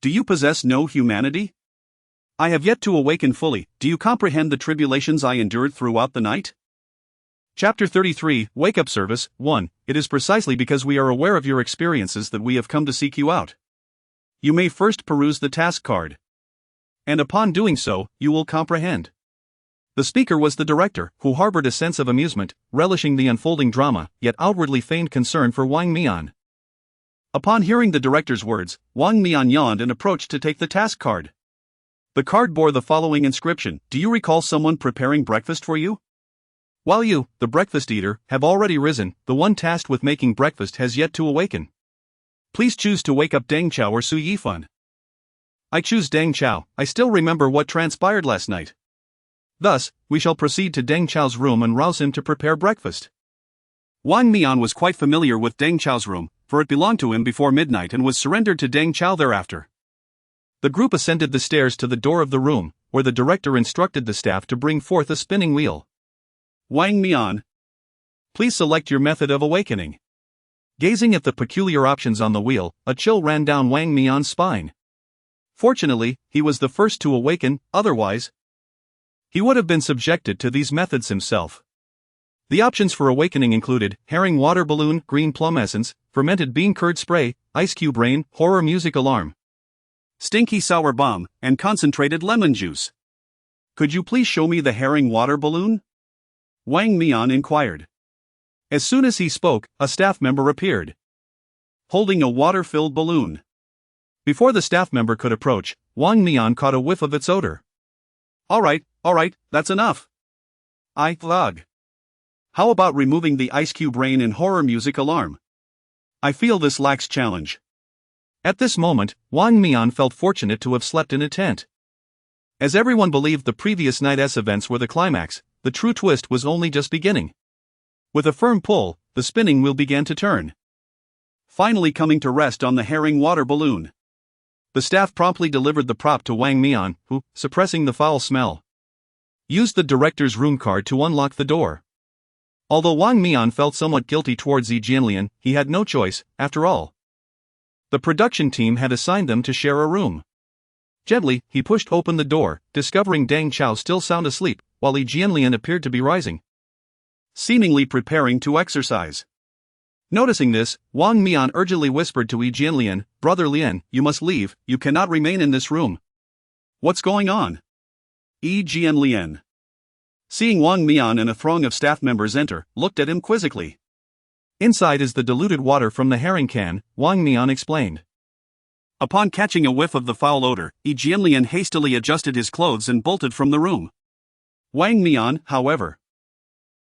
Do you possess no humanity? I have yet to awaken fully. Do you comprehend the tribulations I endured throughout the night?" Chapter 33, Wake Up Service, 1. It is precisely because we are aware of your experiences that we have come to seek you out. You may first peruse the task card, and upon doing so, you will comprehend. The speaker was the director, who harbored a sense of amusement, relishing the unfolding drama, yet outwardly feigned concern for Wang Mian. Upon hearing the director's words, Wang Mian yawned and approached to take the task card. The card bore the following inscription: "Do you recall someone preparing breakfast for you? While you, the breakfast eater, have already risen, the one tasked with making breakfast has yet to awaken. Please choose to wake up Deng Chao or Su Yifan." "I choose Deng Chao. I still remember what transpired last night." "Thus, we shall proceed to Deng Chao's room and rouse him to prepare breakfast." Wang Mian was quite familiar with Deng Chao's room, for it belonged to him before midnight and was surrendered to Deng Chao thereafter. The group ascended the stairs to the door of the room, where the director instructed the staff to bring forth a spinning wheel. "Wang Mian, please select your method of awakening." Gazing at the peculiar options on the wheel, a chill ran down Wang Mian's spine. Fortunately, he was the first to awaken, otherwise, he would have been subjected to these methods himself. The options for awakening included herring water balloon, green plum essence, fermented bean curd spray, ice cube rain, horror music alarm, stinky sour bomb, and concentrated lemon juice. "Could you please show me the herring water balloon?" Wang Mian inquired. As soon as he spoke, a staff member appeared, holding a water-filled balloon. Before the staff member could approach, Wang Mian caught a whiff of its odor. All right, that's enough. Ugh. How about removing the ice cube rain and horror music alarm? I feel this lacks challenge." At this moment, Wang Mian felt fortunate to have slept in a tent. As everyone believed the previous night's events were the climax, the true twist was only just beginning. With a firm pull, the spinning wheel began to turn, finally coming to rest on the herring water balloon. The staff promptly delivered the prop to Wang Mian, who, suppressing the foul smell, used the director's room card to unlock the door. Although Wang Mian felt somewhat guilty towards Yi Jianlian, he had no choice, after all. The production team had assigned them to share a room. Gently, he pushed open the door, discovering Deng Chao still sound asleep, while Yi Jianlian appeared to be rising, seemingly preparing to exercise. Noticing this, Wang Mian urgently whispered to Yi Jianlian, "Brother Lian, you must leave, you cannot remain in this room." "What's going on?" Yi Jianlian, seeing Wang Mian and a throng of staff members enter, looked at him quizzically. "Inside is the diluted water from the herring can," Wang Mian explained. Upon catching a whiff of the foul odor, Yi Jianlian hastily adjusted his clothes and bolted from the room. Wang Mian, however,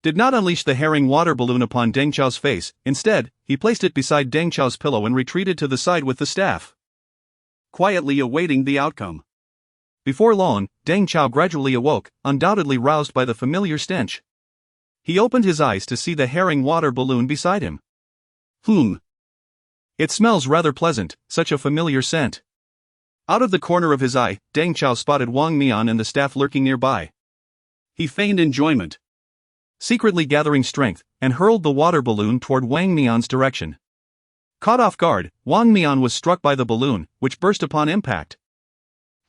did not unleash the herring water balloon upon Deng Chao's face. Instead, he placed it beside Deng Chao's pillow and retreated to the side with the staff, quietly awaiting the outcome. Before long, Deng Chao gradually awoke, undoubtedly roused by the familiar stench. He opened his eyes to see the herring water balloon beside him. It smells rather pleasant, such a familiar scent. Out of the corner of his eye, Deng Chao spotted Wang Mian and the staff lurking nearby. He feigned enjoyment, secretly gathering strength, and hurled the water balloon toward Wang Mian's direction. Caught off guard, Wang Mian was struck by the balloon, which burst upon impact,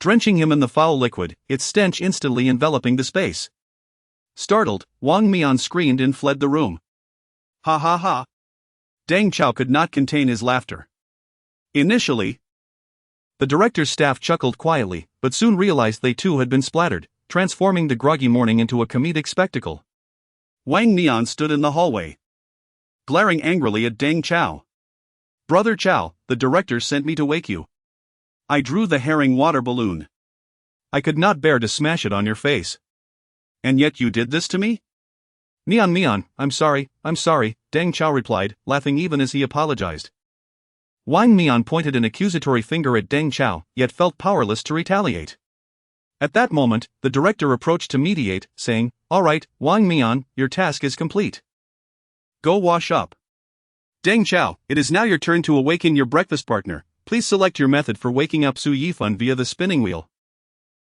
drenching him in the foul liquid, its stench instantly enveloping the space. Startled, Wang Mian screamed and fled the room. "Ha ha ha!" Deng Chao could not contain his laughter. Initially, the director's staff chuckled quietly, but soon realized they too had been splattered, transforming the groggy morning into a comedic spectacle. Wang Mian stood in the hallway, glaring angrily at Deng Chao. "Brother Chao, the director sent me to wake you. I drew the herring water balloon. I could not bear to smash it on your face. And yet you did this to me?" Mian, I'm sorry, Deng Chao replied, laughing even as he apologized. Wang Mian pointed an accusatory finger at Deng Chao, yet felt powerless to retaliate. At that moment, the director approached to mediate, saying, "All right, Wang Mian, your task is complete. Go wash up. Deng Chao, it is now your turn to awaken your breakfast partner. Please select your method for waking up Su Yifan via the spinning wheel."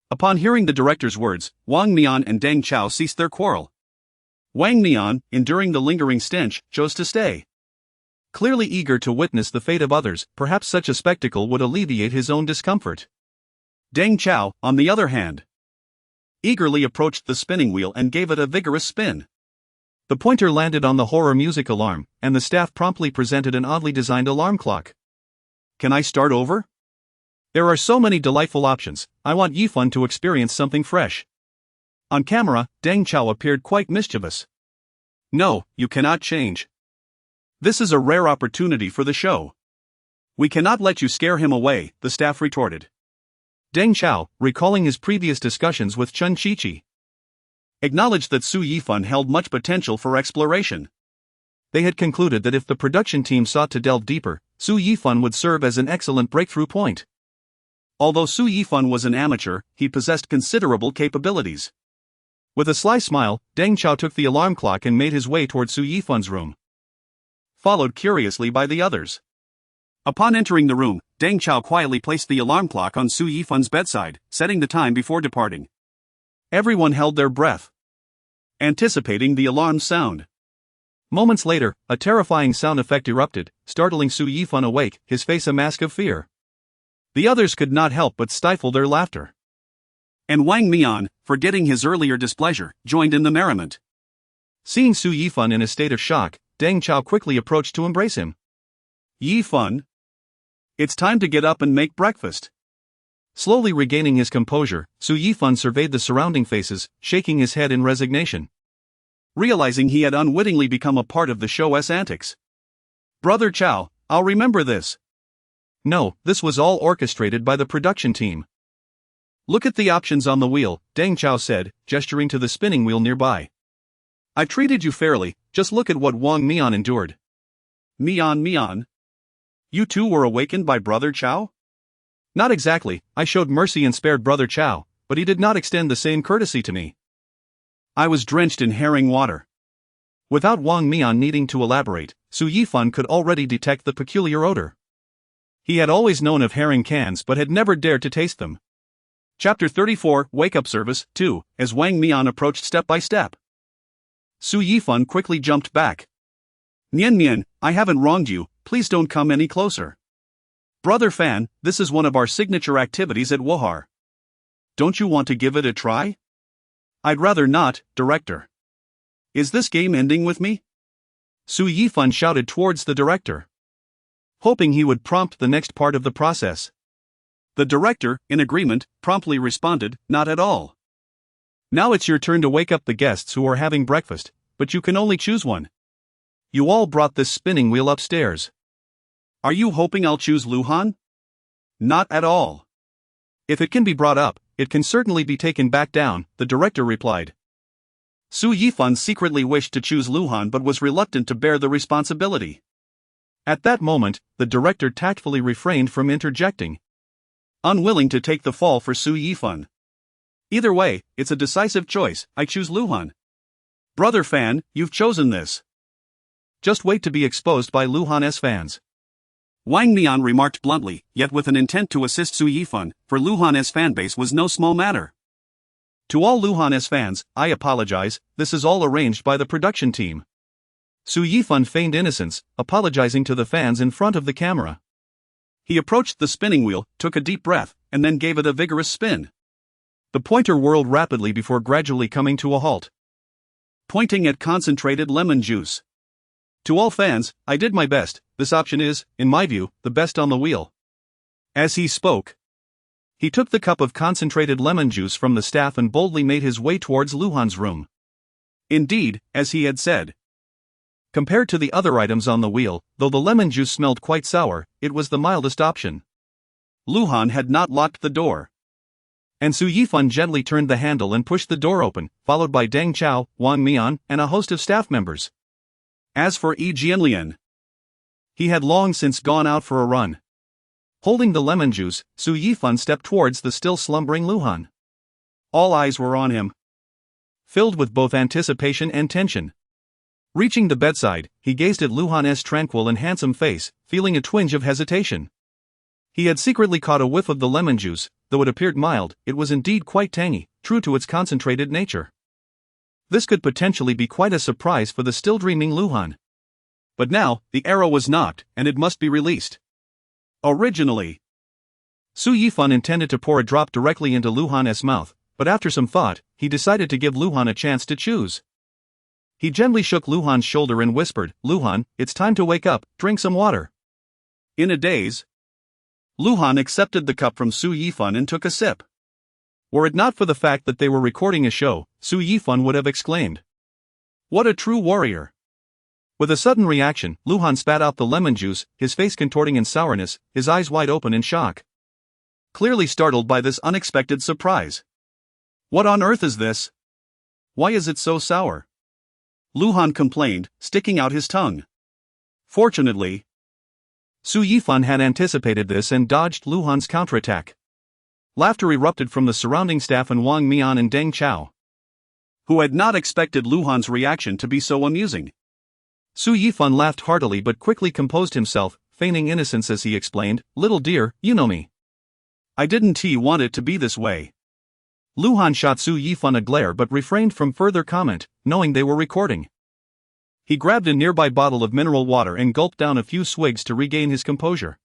Upon hearing the director's words, Wang Mian and Deng Chao ceased their quarrel. Wang Mian, enduring the lingering stench, chose to stay, clearly eager to witness the fate of others. Perhaps such a spectacle would alleviate his own discomfort. Deng Chao, on the other hand, eagerly approached the spinning wheel and gave it a vigorous spin. The pointer landed on the horror music alarm, and the staff promptly presented an oddly designed alarm clock. "Can I start over?" "There are so many delightful options. I want Yifan to experience something fresh." On camera, Deng Chao appeared quite mischievous. "No, you cannot change. This is a rare opportunity for the show. We cannot let you scare him away," the staff retorted. Deng Chao, recalling his previous discussions with Chen Qiqi, acknowledged that Su Yifan held much potential for exploration. They had concluded that if the production team sought to delve deeper, Su Yifan would serve as an excellent breakthrough point. Although Su Yifan was an amateur, he possessed considerable capabilities. With a sly smile, Deng Chao took the alarm clock and made his way toward Su Yifan's room, followed curiously by the others. Upon entering the room, Deng Chao quietly placed the alarm clock on Su Yifan's bedside, setting the time before departing. Everyone held their breath, anticipating the alarm sound. Moments later, a terrifying sound effect erupted, startling Su Yifan awake, his face a mask of fear. The others could not help but stifle their laughter. And Wang Mian, forgetting his earlier displeasure, joined in the merriment. Seeing Su Yifan in a state of shock, Deng Chao quickly approached to embrace him. "Yifan, it's time to get up and make breakfast." Slowly regaining his composure, Su Yifan surveyed the surrounding faces, shaking his head in resignation, realizing he had unwittingly become a part of the show's antics. "Brother Chao, I'll remember this." No, this was all orchestrated by the production team. "Look at the options on the wheel," Deng Chao said, gesturing to the spinning wheel nearby. "I treated you fairly, just look at what Wang Mian endured." Mian? You too were awakened by Brother Chao?" "Not exactly, I showed mercy and spared Brother Chao, but he did not extend the same courtesy to me." I was drenched in herring water. Without Wang Mian needing to elaborate, Su Yifan could already detect the peculiar odor. He had always known of herring cans but had never dared to taste them. Chapter 34, Wake-up Service, 2, as Wang Mian approached step by step. Su Yifan quickly jumped back. Nian Nian, I haven't wronged you, please don't come any closer. Brother Fan, this is one of our signature activities at Wuha. Don't you want to give it a try? I'd rather not, Director. Is this game ending with me? Su Yifan shouted towards the director, hoping he would prompt the next part of the process. The director, in agreement, promptly responded, not at all. Now it's your turn to wake up the guests who are having breakfast, but you can only choose one. You all brought this spinning wheel upstairs. Are you hoping I'll choose Luhan? Not at all. If it can be brought up, it can certainly be taken back down, the director replied. Su Yifan secretly wished to choose Luhan but was reluctant to bear the responsibility. At that moment, the director tactfully refrained from interjecting, unwilling to take the fall for Su Yifan. Either way, it's a decisive choice, I choose Luhan. Brother Fan, you've chosen this. Just wait to be exposed by Luhan's fans. Wang Mian remarked bluntly, yet with an intent to assist Su Yifan, for Luhan's fanbase was no small matter. To all Luhan's fans, I apologize, this is all arranged by the production team. Su Yifan feigned innocence, apologizing to the fans in front of the camera. He approached the spinning wheel, took a deep breath, and then gave it a vigorous spin. The pointer whirled rapidly before gradually coming to a halt, pointing at concentrated lemon juice. To all fans, I did my best, this option is, in my view, the best on the wheel. As he spoke, he took the cup of concentrated lemon juice from the staff and boldly made his way towards Luhan's room. Indeed, as he had said. Compared to the other items on the wheel, though the lemon juice smelled quite sour, it was the mildest option. Luhan had not locked the door. And Su Yifan gently turned the handle and pushed the door open, followed by Deng Chao, Wang Mian, and a host of staff members. As for Yi Jianlian, he had long since gone out for a run. Holding the lemon juice, Su Yifan stepped towards the still slumbering Luhan. All eyes were on him, filled with both anticipation and tension. Reaching the bedside, he gazed at Luhan's tranquil and handsome face, feeling a twinge of hesitation. He had secretly caught a whiff of the lemon juice, though it appeared mild, it was indeed quite tangy, true to its concentrated nature. This could potentially be quite a surprise for the still dreaming Luhan. But now, the arrow was knocked, and it must be released. Originally, Su Yifan intended to pour a drop directly into Luhan's mouth, but after some thought, he decided to give Luhan a chance to choose. He gently shook Luhan's shoulder and whispered, "Luhan, it's time to wake up, drink some water." In a daze, Luhan accepted the cup from Su Yifan and took a sip. Were it not for the fact that they were recording a show, Su Yifan would have exclaimed, "What a true warrior!" With a sudden reaction, Luhan spat out the lemon juice, his face contorting in sourness, his eyes wide open in shock. Clearly startled by this unexpected surprise. "What on earth is this? Why is it so sour?" Luhan complained, sticking out his tongue. Fortunately, Su Yifan had anticipated this and dodged Luhan's counterattack. Laughter erupted from the surrounding staff and Wang Mian and Deng Chao, who had not expected Luhan's reaction to be so amusing. Su Yifan laughed heartily but quickly composed himself, feigning innocence as he explained, "Little dear, you know me. I didn't want it to be this way." Luhan shot Su Yifan a glare but refrained from further comment, knowing they were recording. He grabbed a nearby bottle of mineral water and gulped down a few swigs to regain his composure.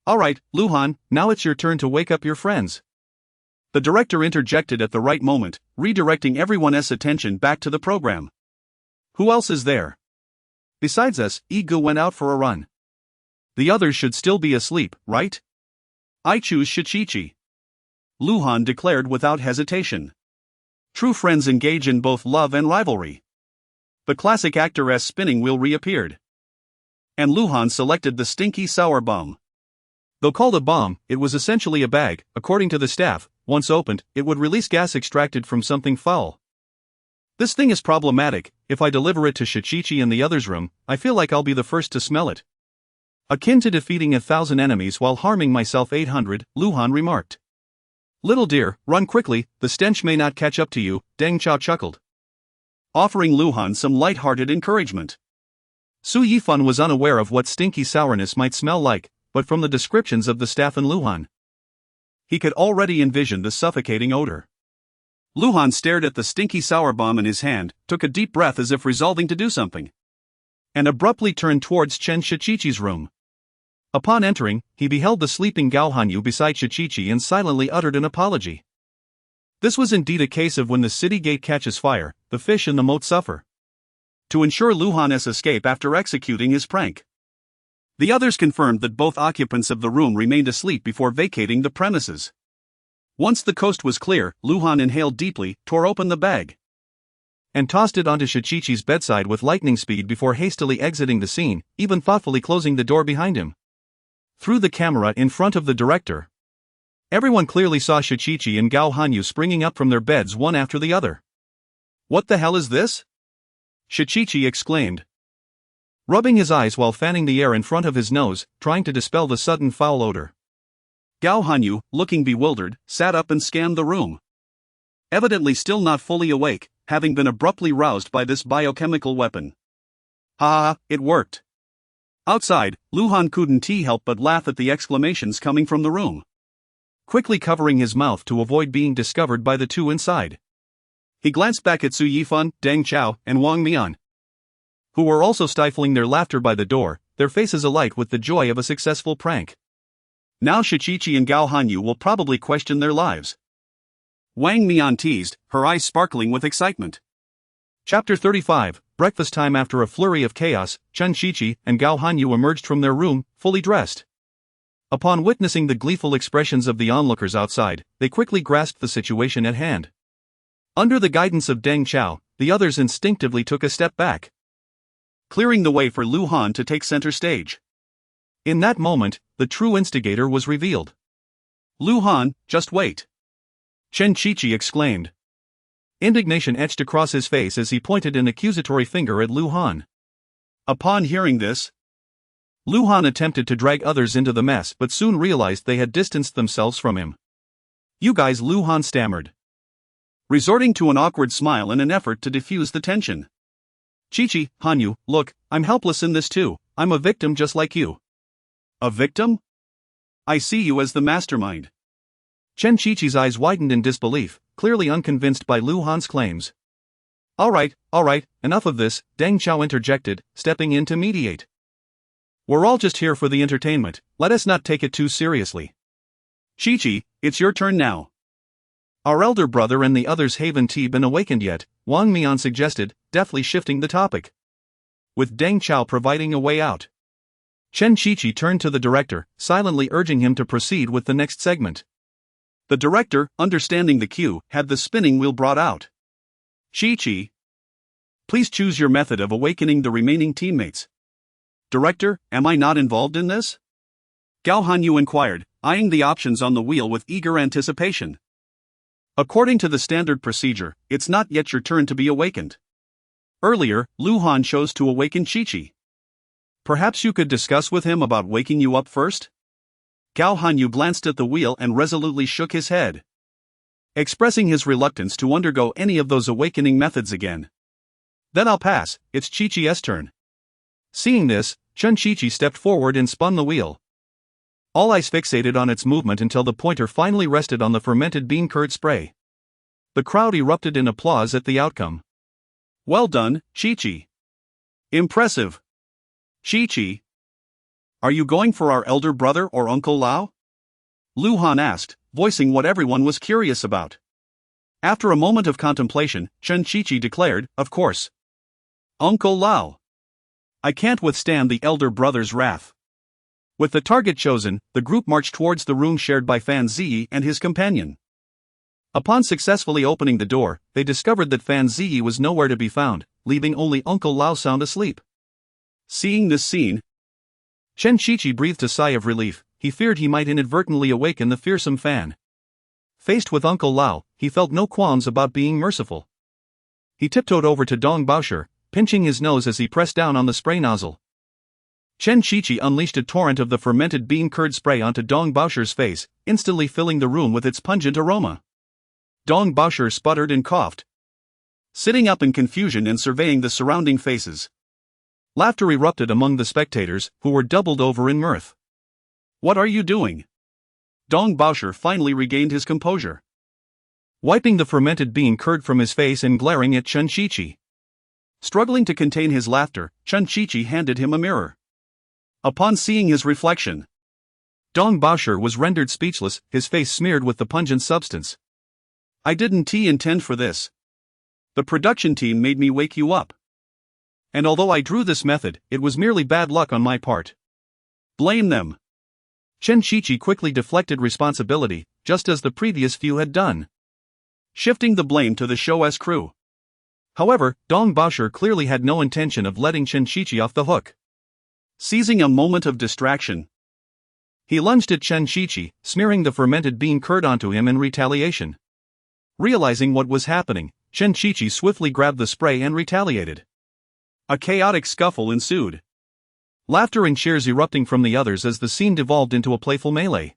"All right, Luhan, now it's your turn to wake up your friends." The director interjected at the right moment, redirecting everyone's attention back to the program. "Who else is there? Besides us, Egu went out for a run. The others should still be asleep, right?" "I choose Shichichi," Luhan declared without hesitation. True friends engage in both love and rivalry. The classic actor-esque spinning wheel reappeared. And Luhan selected the stinky sour bomb. Though called a bomb, it was essentially a bag. According to the staff, once opened, it would release gas extracted from something foul. "This thing is problematic. If I deliver it to Shichichi in the other's room, I feel like I'll be the first to smell it. Akin to defeating 1,000 enemies while harming myself 800, Luhan remarked. "Little dear, run quickly, the stench may not catch up to you," Deng Chao chuckled. offering Luhan some light-hearted encouragement. Su Yifan was unaware of what stinky sourness might smell like, but from the descriptions of the staff and Luhan, he could already envision the suffocating odor. Luhan stared at the stinky sour bomb in his hand, took a deep breath as if resolving to do something, and abruptly turned towards Chen Shichichi's room. Upon entering, he beheld the sleeping Gao Hanyu beside Shichichi and silently uttered an apology. This was indeed a case of when the city gate catches fire, the fish in the moat suffer. To ensure Luhan's escape after executing his prank, the others confirmed that both occupants of the room remained asleep before vacating the premises. Once the coast was clear, Luhan inhaled deeply, tore open the bag, and tossed it onto Shichichi's bedside with lightning speed before hastily exiting the scene, even thoughtfully closing the door behind him. Through the camera in front of the director, everyone clearly saw Shichichi and Gao Hanyu springing up from their beds one after the other. "What the hell is this?" Shichichi exclaimed, rubbing his eyes while fanning the air in front of his nose, trying to dispel the sudden foul odor. Gao Hanyu, looking bewildered, sat up and scanned the room. Evidently still not fully awake, having been abruptly roused by this biochemical weapon. Ha, it worked. Outside, Luhan couldn't help but laugh at the exclamations coming from the room. Quickly covering his mouth to avoid being discovered by the two inside, he glanced back at Su Yifan, Deng Chao, and Wang Mian, who were also stifling their laughter by the door, their faces alight with the joy of a successful prank. Now Shichichi and Gao Hanyu will probably question their lives. Wang Mian teased, her eyes sparkling with excitement. Chapter 35, Breakfast time. After a flurry of chaos, Chen Shichi and Gao Hanyu emerged from their room, fully dressed. Upon witnessing the gleeful expressions of the onlookers outside, they quickly grasped the situation at hand. Under the guidance of Deng Chao, the others instinctively took a step back, clearing the way for Luhan to take center stage. In that moment, the true instigator was revealed. "Luhan, just wait," Chen Shichi exclaimed. Indignation etched across his face as he pointed an accusatory finger at Luhan. Upon hearing this, Luhan attempted to drag others into the mess but soon realized they had distanced themselves from him. "You guys," Luhan stammered, resorting to an awkward smile in an effort to diffuse the tension. "Chichi, Hanyu, look, I'm helpless in this too, I'm a victim just like you." "A victim? I see you as the mastermind." Chen Shichi's eyes widened in disbelief, clearly unconvinced by Luhan's claims. All right, enough of this," Deng Chao interjected, stepping in to mediate. "We're all just here for the entertainment, let us not take it too seriously." "Chichi, it's your turn now." "Our elder brother and the others haven't been awakened yet," Wang Mian suggested, deftly shifting the topic, with Deng Chao providing a way out. Chen Shichi turned to the director, silently urging him to proceed with the next segment. The director, understanding the cue, had the spinning wheel brought out. "Chichi, please choose your method of awakening the remaining teammates." "Director, am I not involved in this?" Gao Hanyu inquired, eyeing the options on the wheel with eager anticipation. "According to the standard procedure, it's not yet your turn to be awakened. Earlier, Luhan chose to awaken Chichi. Perhaps you could discuss with him about waking you up first?" Gao Hanyu glanced at the wheel and resolutely shook his head, expressing his reluctance to undergo any of those awakening methods again. "Then I'll pass, it's Chi-Chi's turn." Seeing this, Chen Chi-Chi stepped forward and spun the wheel, all eyes fixated on its movement until the pointer finally rested on the fermented bean curd spray. The crowd erupted in applause at the outcome. "Well done, Chi-Chi. Impressive. Chi-Chi, are you going for our elder brother or Uncle Lao?" Luhan asked, voicing what everyone was curious about. After a moment of contemplation, Chen Chi-Chi declared, "Of course. Uncle Lao. I can't withstand the elder brother's wrath." With the target chosen, the group marched towards the room shared by Fan Ziyi and his companion. Upon successfully opening the door, they discovered that Fan Ziyi was nowhere to be found, leaving only Uncle Lao sound asleep. Seeing this scene, Chen Shichi breathed a sigh of relief. He feared he might inadvertently awaken the fearsome Fan. Faced with Uncle Lao, he felt no qualms about being merciful. He tiptoed over to Dong Baosher, pinching his nose as he pressed down on the spray nozzle. Chen Shichi unleashed a torrent of the fermented bean curd spray onto Dong Baosher's face, instantly filling the room with its pungent aroma. Dong Baosher sputtered and coughed, sitting up in confusion and surveying the surrounding faces. Laughter erupted among the spectators, who were doubled over in mirth. What are you doing? Dong Baosher finally regained his composure, wiping the fermented bean curd from his face and glaring at Chen Qiqi. Struggling to contain his laughter, Chen Qiqi handed him a mirror. Upon seeing his reflection, Dong Baosher was rendered speechless, his face smeared with the pungent substance. I didn't intend for this. The production team made me wake you up. And although I drew this method, it was merely bad luck on my part. Blame them. Chen Qiqi quickly deflected responsibility, just as the previous few had done, shifting the blame to the show's crew. However, Dong Baosher clearly had no intention of letting Chen Qiqi off the hook. Seizing a moment of distraction, he lunged at Chen Qiqi, smearing the fermented bean curd onto him in retaliation. Realizing what was happening, Chen Qiqi swiftly grabbed the spray and retaliated. A chaotic scuffle ensued, laughter and cheers erupting from the others as the scene devolved into a playful melee.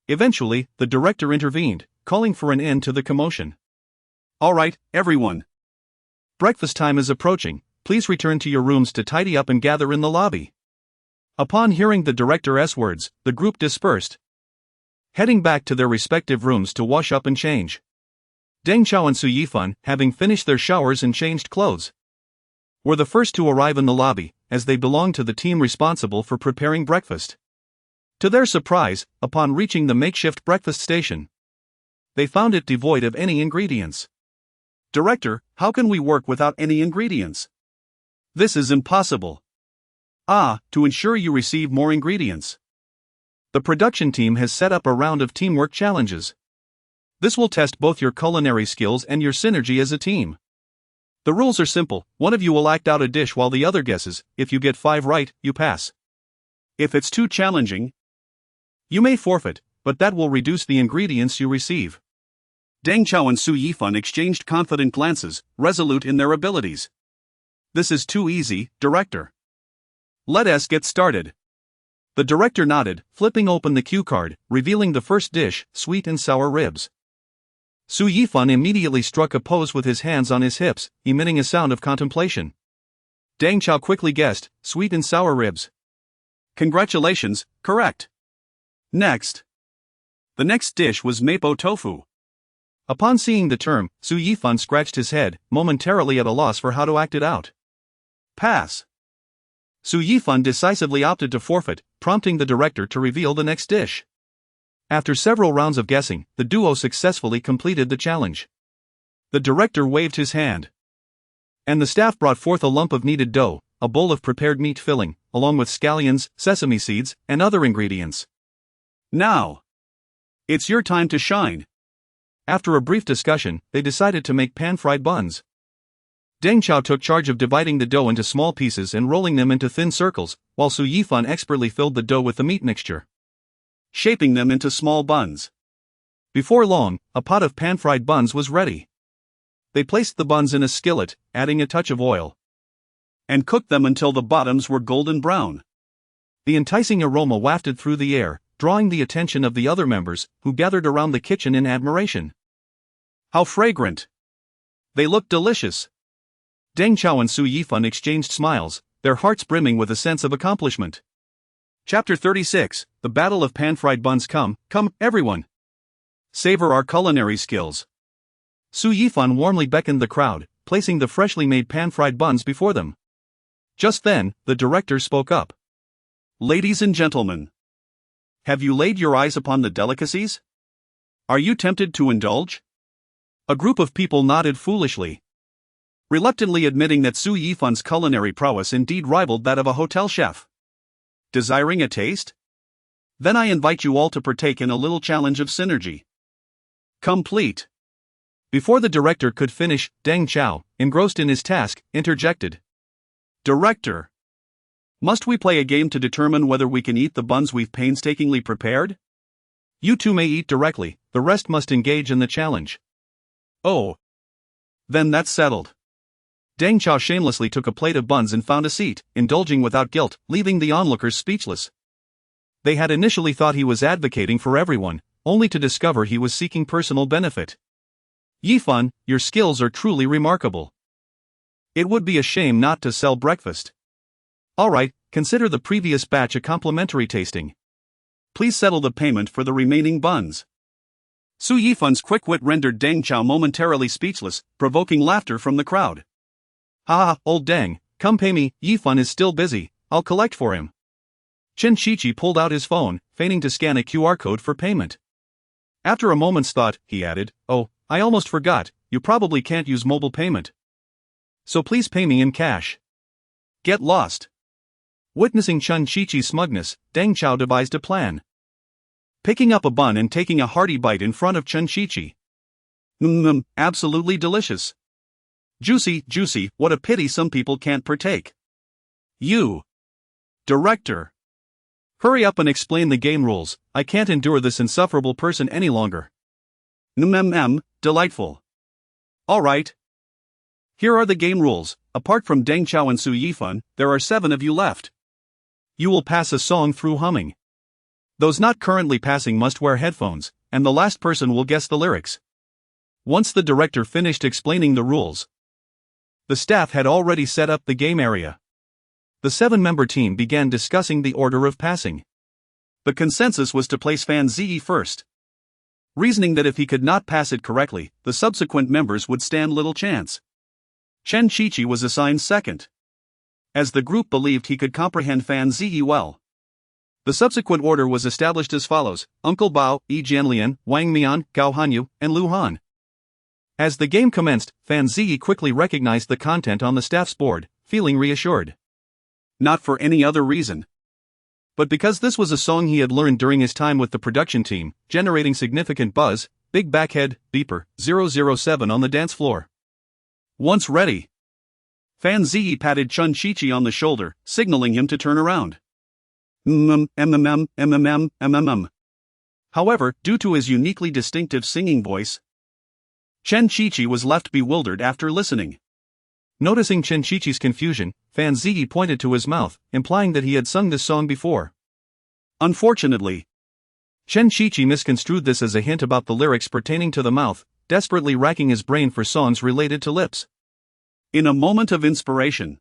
Eventually, the director intervened, calling for an end to the commotion. All right, everyone. Breakfast time is approaching, please return to your rooms to tidy up and gather in the lobby. Upon hearing the director's words, the group dispersed, heading back to their respective rooms to wash up and change. Deng Chao and Su Yifan, having finished their showers and changed clothes, were the first to arrive in the lobby, as they belonged to the team responsible for preparing breakfast. To their surprise, upon reaching the makeshift breakfast station, they found it devoid of any ingredients. Director, how can we work without any ingredients? This is impossible. To ensure you receive more ingredients, the production team has set up a round of teamwork challenges. This will test both your culinary skills and your synergy as a team. The rules are simple, one of you will act out a dish while the other guesses. If you get 5 right, you pass. If it's too challenging, you may forfeit, but that will reduce the ingredients you receive. Deng Chao and Su Yifan exchanged confident glances, resolute in their abilities. This is too easy, director. Let us get started. The director nodded, flipping open the cue card, revealing the first dish, sweet and sour ribs. Su Yifan immediately struck a pose with his hands on his hips, emitting a sound of contemplation. Deng Chao quickly guessed, sweet and sour ribs. Congratulations, correct. Next. The next dish was mapo tofu. Upon seeing the term, Su Yifan scratched his head, momentarily at a loss for how to act it out. Pass. Su Yifan decisively opted to forfeit, prompting the director to reveal the next dish. After several rounds of guessing, the duo successfully completed the challenge. The director waved his hand, and the staff brought forth a lump of kneaded dough, a bowl of prepared meat filling, along with scallions, sesame seeds, and other ingredients. Now, it's your time to shine. After a brief discussion, they decided to make pan-fried buns. Deng Chao took charge of dividing the dough into small pieces and rolling them into thin circles, while Su Yifan expertly filled the dough with the meat mixture, shaping them into small buns. Before long, a pot of pan-fried buns was ready. They placed the buns in a skillet, adding a touch of oil, and cooked them until the bottoms were golden brown. The enticing aroma wafted through the air, drawing the attention of the other members, who gathered around the kitchen in admiration. How fragrant! They look delicious. Deng Chao and Su Yifan exchanged smiles, their hearts brimming with a sense of accomplishment. Chapter 36, The Battle of Pan-Fried Buns. Come, everyone. Savor our culinary skills. Su Yifan warmly beckoned the crowd, placing the freshly made pan-fried buns before them. Just then, the director spoke up. Ladies and gentlemen, have you laid your eyes upon the delicacies? Are you tempted to indulge? A group of people nodded foolishly, reluctantly admitting that Su Yifan's culinary prowess indeed rivaled that of a hotel chef. Desiring a taste? Then I invite you all to partake in a little challenge of synergy. Complete. Before the director could finish, Deng Chao, engrossed in his task, interjected. Director, must we play a game to determine whether we can eat the buns we've painstakingly prepared? You two may eat directly, the rest must engage in the challenge. Oh. Then that's settled. Deng Chao shamelessly took a plate of buns and found a seat, indulging without guilt, leaving the onlookers speechless. They had initially thought he was advocating for everyone, only to discover he was seeking personal benefit. Yifan, your skills are truly remarkable. It would be a shame not to sell breakfast. Alright, consider the previous batch a complimentary tasting. Please settle the payment for the remaining buns. Su Yifan's quick wit rendered Deng Chao momentarily speechless, provoking laughter from the crowd. Haha, old Deng, come pay me, Yifan is still busy, I'll collect for him. Chen Shichi pulled out his phone, feigning to scan a QR code for payment. After a moment's thought, he added, oh, I almost forgot, you probably can't use mobile payment. So please pay me in cash. Get lost. Witnessing Chen Shichi's smugness, Deng Chao devised a plan. Picking up a bun and taking a hearty bite in front of Chen Shichi. Absolutely delicious. Juicy, juicy, what a pity some people can't partake. You. Director. Hurry up and explain the game rules, I can't endure this insufferable person any longer. Delightful. Alright. Here are the game rules, apart from Deng Chao and Su Yifan, there are 7 of you left. You will pass a song through humming. Those not currently passing must wear headphones, and the last person will guess the lyrics. Once the director finished explaining the rules, the staff had already set up the game area. The 7-member team began discussing the order of passing. The consensus was to place Fan Ziyi first, reasoning that if he could not pass it correctly, the subsequent members would stand little chance. Chen Shichi was assigned second, as the group believed he could comprehend Fan Ziyi well. The subsequent order was established as follows: Uncle Bao, Yi Jianlian, Wang Mian, Gao Hanyu, and Lu Han. As the game commenced, Fan Ziyi quickly recognized the content on the staff's board, feeling reassured. Not for any other reason, but because this was a song he had learned during his time with the production team, generating significant buzz. Big Backhead, Beeper, 007 on the dance floor. Once ready, Fan Ziyi patted Chen Shichi on the shoulder, signaling him to turn around. However, due to his uniquely distinctive singing voice, Chen Shichi was left bewildered after listening. Noticing Chen Shichi's confusion, Fan Ziyi pointed to his mouth, implying that he had sung this song before. Unfortunately, Chen Shichi misconstrued this as a hint about the lyrics pertaining to the mouth, desperately racking his brain for songs related to lips. In a moment of inspiration,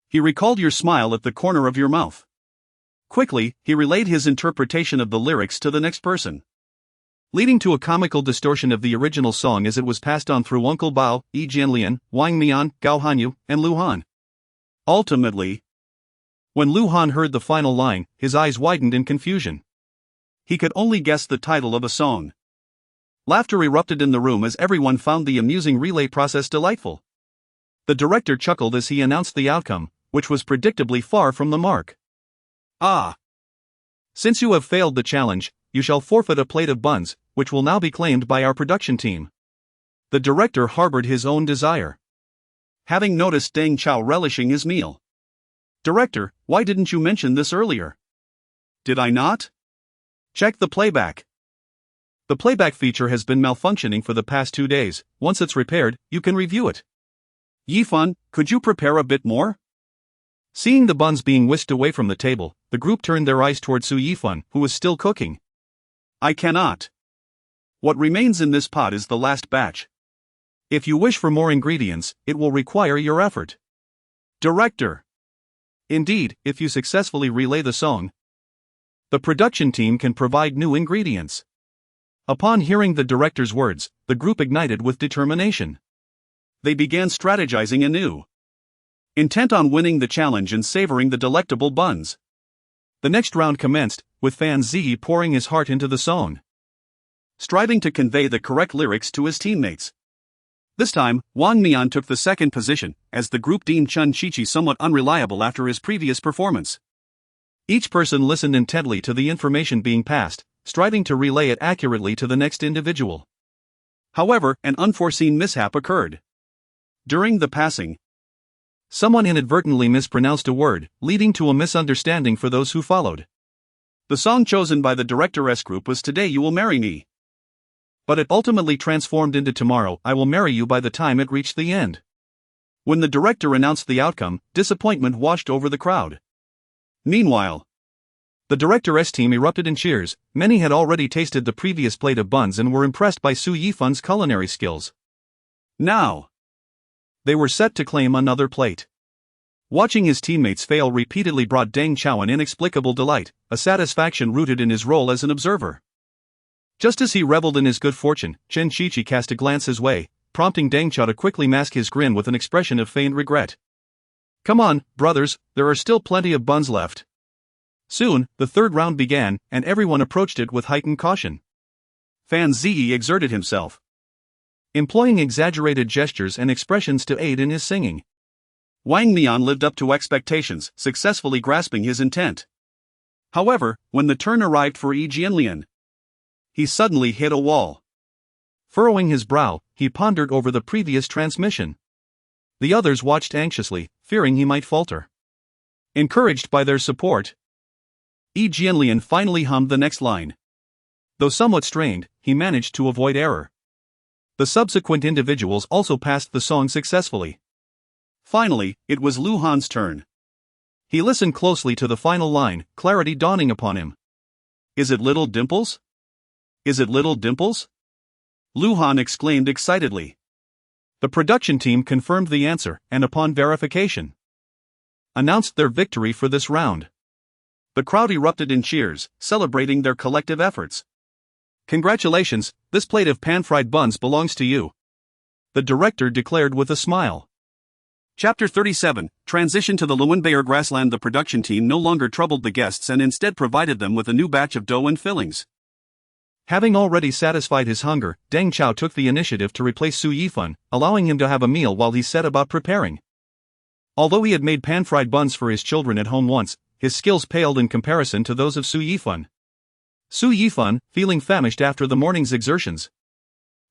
he recalled your smile at the corner of your mouth. Quickly, he relayed his interpretation of the lyrics to the next person, leading to a comical distortion of the original song as it was passed on through Uncle Bao, Yi Jianlian, Wang Mian, Gao Hanyu, and Lu Han. Ultimately, when Lu Han heard the final line, his eyes widened in confusion. He could only guess the title of a song. Laughter erupted in the room as everyone found the amusing relay process delightful. The director chuckled as he announced the outcome, which was predictably far from the mark. Ah! Since you have failed the challenge, you shall forfeit a plate of buns, which will now be claimed by our production team. The director harbored his own desire, having noticed Deng Chao relishing his meal. Director, why didn't you mention this earlier? Did I not? Check the playback. The playback feature has been malfunctioning for the past 2 days. Once it's repaired, you can review it. Yifan, could you prepare a bit more? Seeing the buns being whisked away from the table, the group turned their eyes toward Su Yifan, who was still cooking. I cannot. What remains in this pot is the last batch. If you wish for more ingredients, it will require your effort. Director. Indeed, if you successfully relay the song, the production team can provide new ingredients. Upon hearing the director's words, the group ignited with determination. They began strategizing anew, intent on winning the challenge and savoring the delectable buns. The next round commenced, with Fan Ziyi pouring his heart into the song, striving to convey the correct lyrics to his teammates. This time, Wang Mian took the second position, as the group deemed Chen Shichi somewhat unreliable after his previous performance. Each person listened intently to the information being passed, striving to relay it accurately to the next individual. However, an unforeseen mishap occurred. During the passing, someone inadvertently mispronounced a word, leading to a misunderstanding for those who followed. The song chosen by the director's group was Today You Will Marry Me, but it ultimately transformed into Tomorrow I Will Marry You by the time it reached the end. When the director announced the outcome, disappointment washed over the crowd. Meanwhile, The director's team erupted in cheers. Many had already tasted the previous plate of buns and were impressed by Su Yifan's culinary skills. Now, they were set to claim another plate. Watching his teammates fail repeatedly brought Deng Chao an inexplicable delight, a satisfaction rooted in his role as an observer. Just as he reveled in his good fortune, Chen Qiqi cast a glance his way, prompting Deng Chao to quickly mask his grin with an expression of feigned regret. Come on, brothers, there are still plenty of buns left. Soon, the third round began, and everyone approached it with heightened caution. Fan Ziyi exerted himself, employing exaggerated gestures and expressions to aid in his singing. Wang Nian lived up to expectations, successfully grasping his intent. However, when the turn arrived for Yi Jianlian, he suddenly hit a wall. Furrowing his brow, he pondered over the previous transmission. The others watched anxiously, fearing he might falter. Encouraged by their support, Yi Jianlian finally hummed the next line. Though somewhat strained, he managed to avoid error. The subsequent individuals also passed the song successfully. Finally, it was Lu Han's turn. He listened closely to the final line, clarity dawning upon him. Is it Little Dimples? Is it Little Dimples? Lu Han exclaimed excitedly. The production team confirmed the answer, and upon verification, announced their victory for this round. The crowd erupted in cheers, celebrating their collective efforts. Congratulations, this plate of pan-fried buns belongs to you, the director declared with a smile. Chapter 37, Transition to the Luanbayer grassland. The production team no longer troubled the guests and instead provided them with a new batch of dough and fillings. Having already satisfied his hunger, Deng Chao took the initiative to replace Su Yifan, allowing him to have a meal while he set about preparing. Although he had made pan-fried buns for his children at home once, his skills paled in comparison to those of Su Yifan. Su Yifan, feeling famished after the morning's exertions,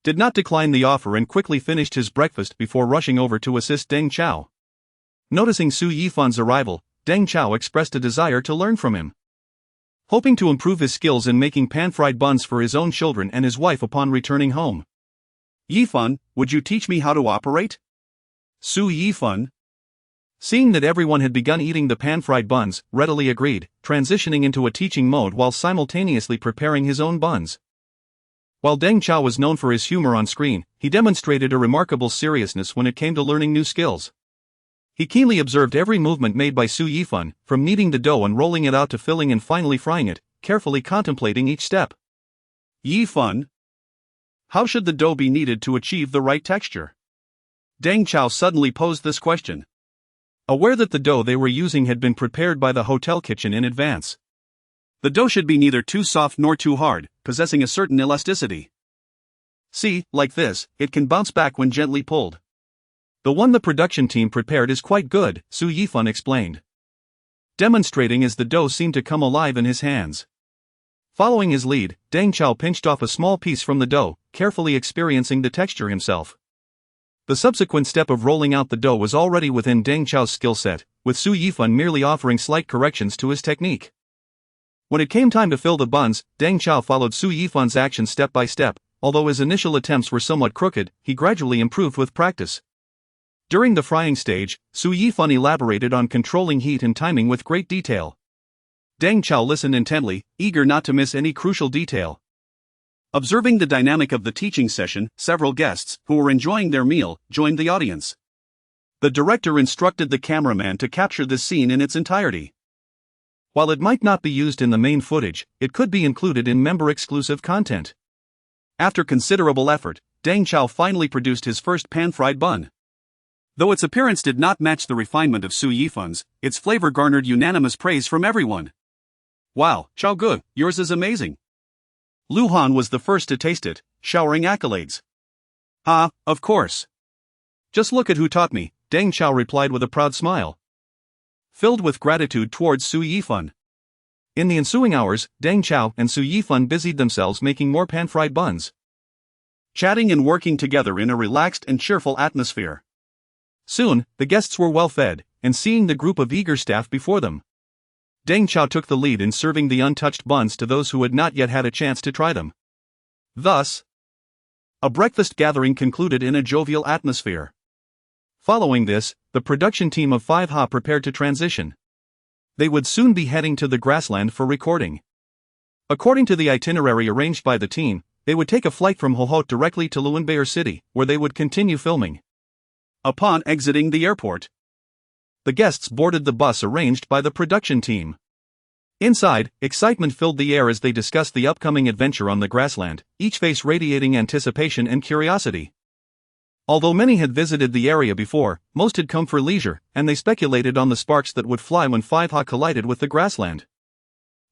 did not decline the offer and quickly finished his breakfast before rushing over to assist Deng Chao. Noticing Su Yifan's arrival, Deng Chao expressed a desire to learn from him. Hoping to improve his skills in making pan-fried buns for his own children and his wife upon returning home. Yifan, would you teach me how to operate? Su Yifan, seeing that everyone had begun eating the pan-fried buns, readily agreed, transitioning into a teaching mode while simultaneously preparing his own buns. While Deng Chao was known for his humor on screen, he demonstrated a remarkable seriousness when it came to learning new skills. He keenly observed every movement made by Su Yifan, from kneading the dough and rolling it out to filling and finally frying it, carefully contemplating each step. Yifan, how should the dough be kneaded to achieve the right texture? Deng Chao suddenly posed this question, aware that the dough they were using had been prepared by the hotel kitchen in advance. The dough should be neither too soft nor too hard, possessing a certain elasticity. See, like this, it can bounce back when gently pulled. The one the production team prepared is quite good, Su Yifan explained, demonstrating as the dough seemed to come alive in his hands. Following his lead, Deng Chao pinched off a small piece from the dough, carefully experiencing the texture himself. The subsequent step of rolling out the dough was already within Deng Chao's skill set, with Su Yifan merely offering slight corrections to his technique. When it came time to fill the buns, Deng Chao followed Su Yifan's actions step by step. Although his initial attempts were somewhat crooked, he gradually improved with practice. During the frying stage, Su Yifan elaborated on controlling heat and timing with great detail. Deng Chao listened intently, eager not to miss any crucial detail. Observing the dynamic of the teaching session, several guests, who were enjoying their meal, joined the audience. The director instructed the cameraman to capture this scene in its entirety. While it might not be used in the main footage, it could be included in member-exclusive content. After considerable effort, Deng Chao finally produced his first pan-fried bun. Though its appearance did not match the refinement of Su Yifan's, its flavor garnered unanimous praise from everyone. Wow, Chao Gu, yours is amazing. Lu Han was the first to taste it, showering accolades. Ah, of course. Just look at who taught me, Deng Chao replied with a proud smile, filled with gratitude towards Su Yifan. In the ensuing hours, Deng Chao and Su Yifan busied themselves making more pan-fried buns, chatting and working together in a relaxed and cheerful atmosphere. Soon, the guests were well fed, and seeing the group of eager staff before them, Deng Chao took the lead in serving the untouched buns to those who had not yet had a chance to try them. Thus, a breakfast gathering concluded in a jovial atmosphere. Following this, the production team of 5 Ha prepared to transition. They would soon be heading to the grassland for recording. According to the itinerary arranged by the team, they would take a flight from Wuha directly to Luanbayer City, where they would continue filming. Upon exiting the airport, the guests boarded the bus arranged by the production team. Inside, excitement filled the air as they discussed the upcoming adventure on the grassland, each face radiating anticipation and curiosity. Although many had visited the area before, most had come for leisure, and they speculated on the sparks that would fly when 5Ha collided with the grassland.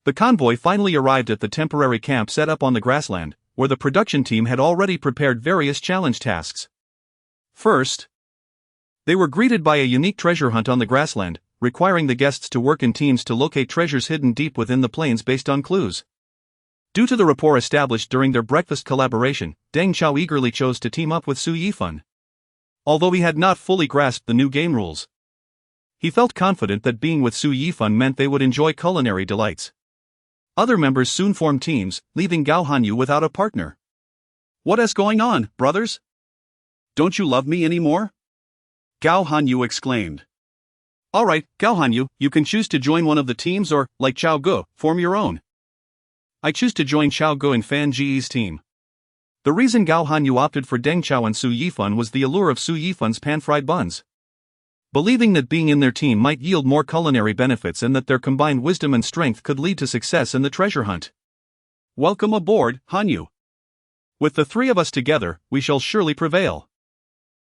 The convoy finally arrived at the temporary camp set up on the grassland, where the production team had already prepared various challenge tasks. First, they were greeted by a unique treasure hunt on the grassland, requiring the guests to work in teams to locate treasures hidden deep within the plains based on clues. Due to the rapport established during their breakfast collaboration, Deng Chao eagerly chose to team up with Su Yifan. Although he had not fully grasped the new game rules, he felt confident that being with Su Yifan meant they would enjoy culinary delights. Other members soon formed teams, leaving Gao Hanyu without a partner. "What is going on, brothers? Don't you love me anymore?" Gao Hanyu exclaimed. "Alright, Gao Hanyu, you can choose to join one of the teams or, like Chao Gu, form your own." "I choose to join Chao Gu and Fan Ji's team." The reason Gao Hanyu opted for Deng Chao and Su Yifan was the allure of Su Yifan's pan-fried buns. Believing that being in their team might yield more culinary benefits and that their combined wisdom and strength could lead to success in the treasure hunt. "Welcome aboard, Hanyu. With the three of us together, we shall surely prevail."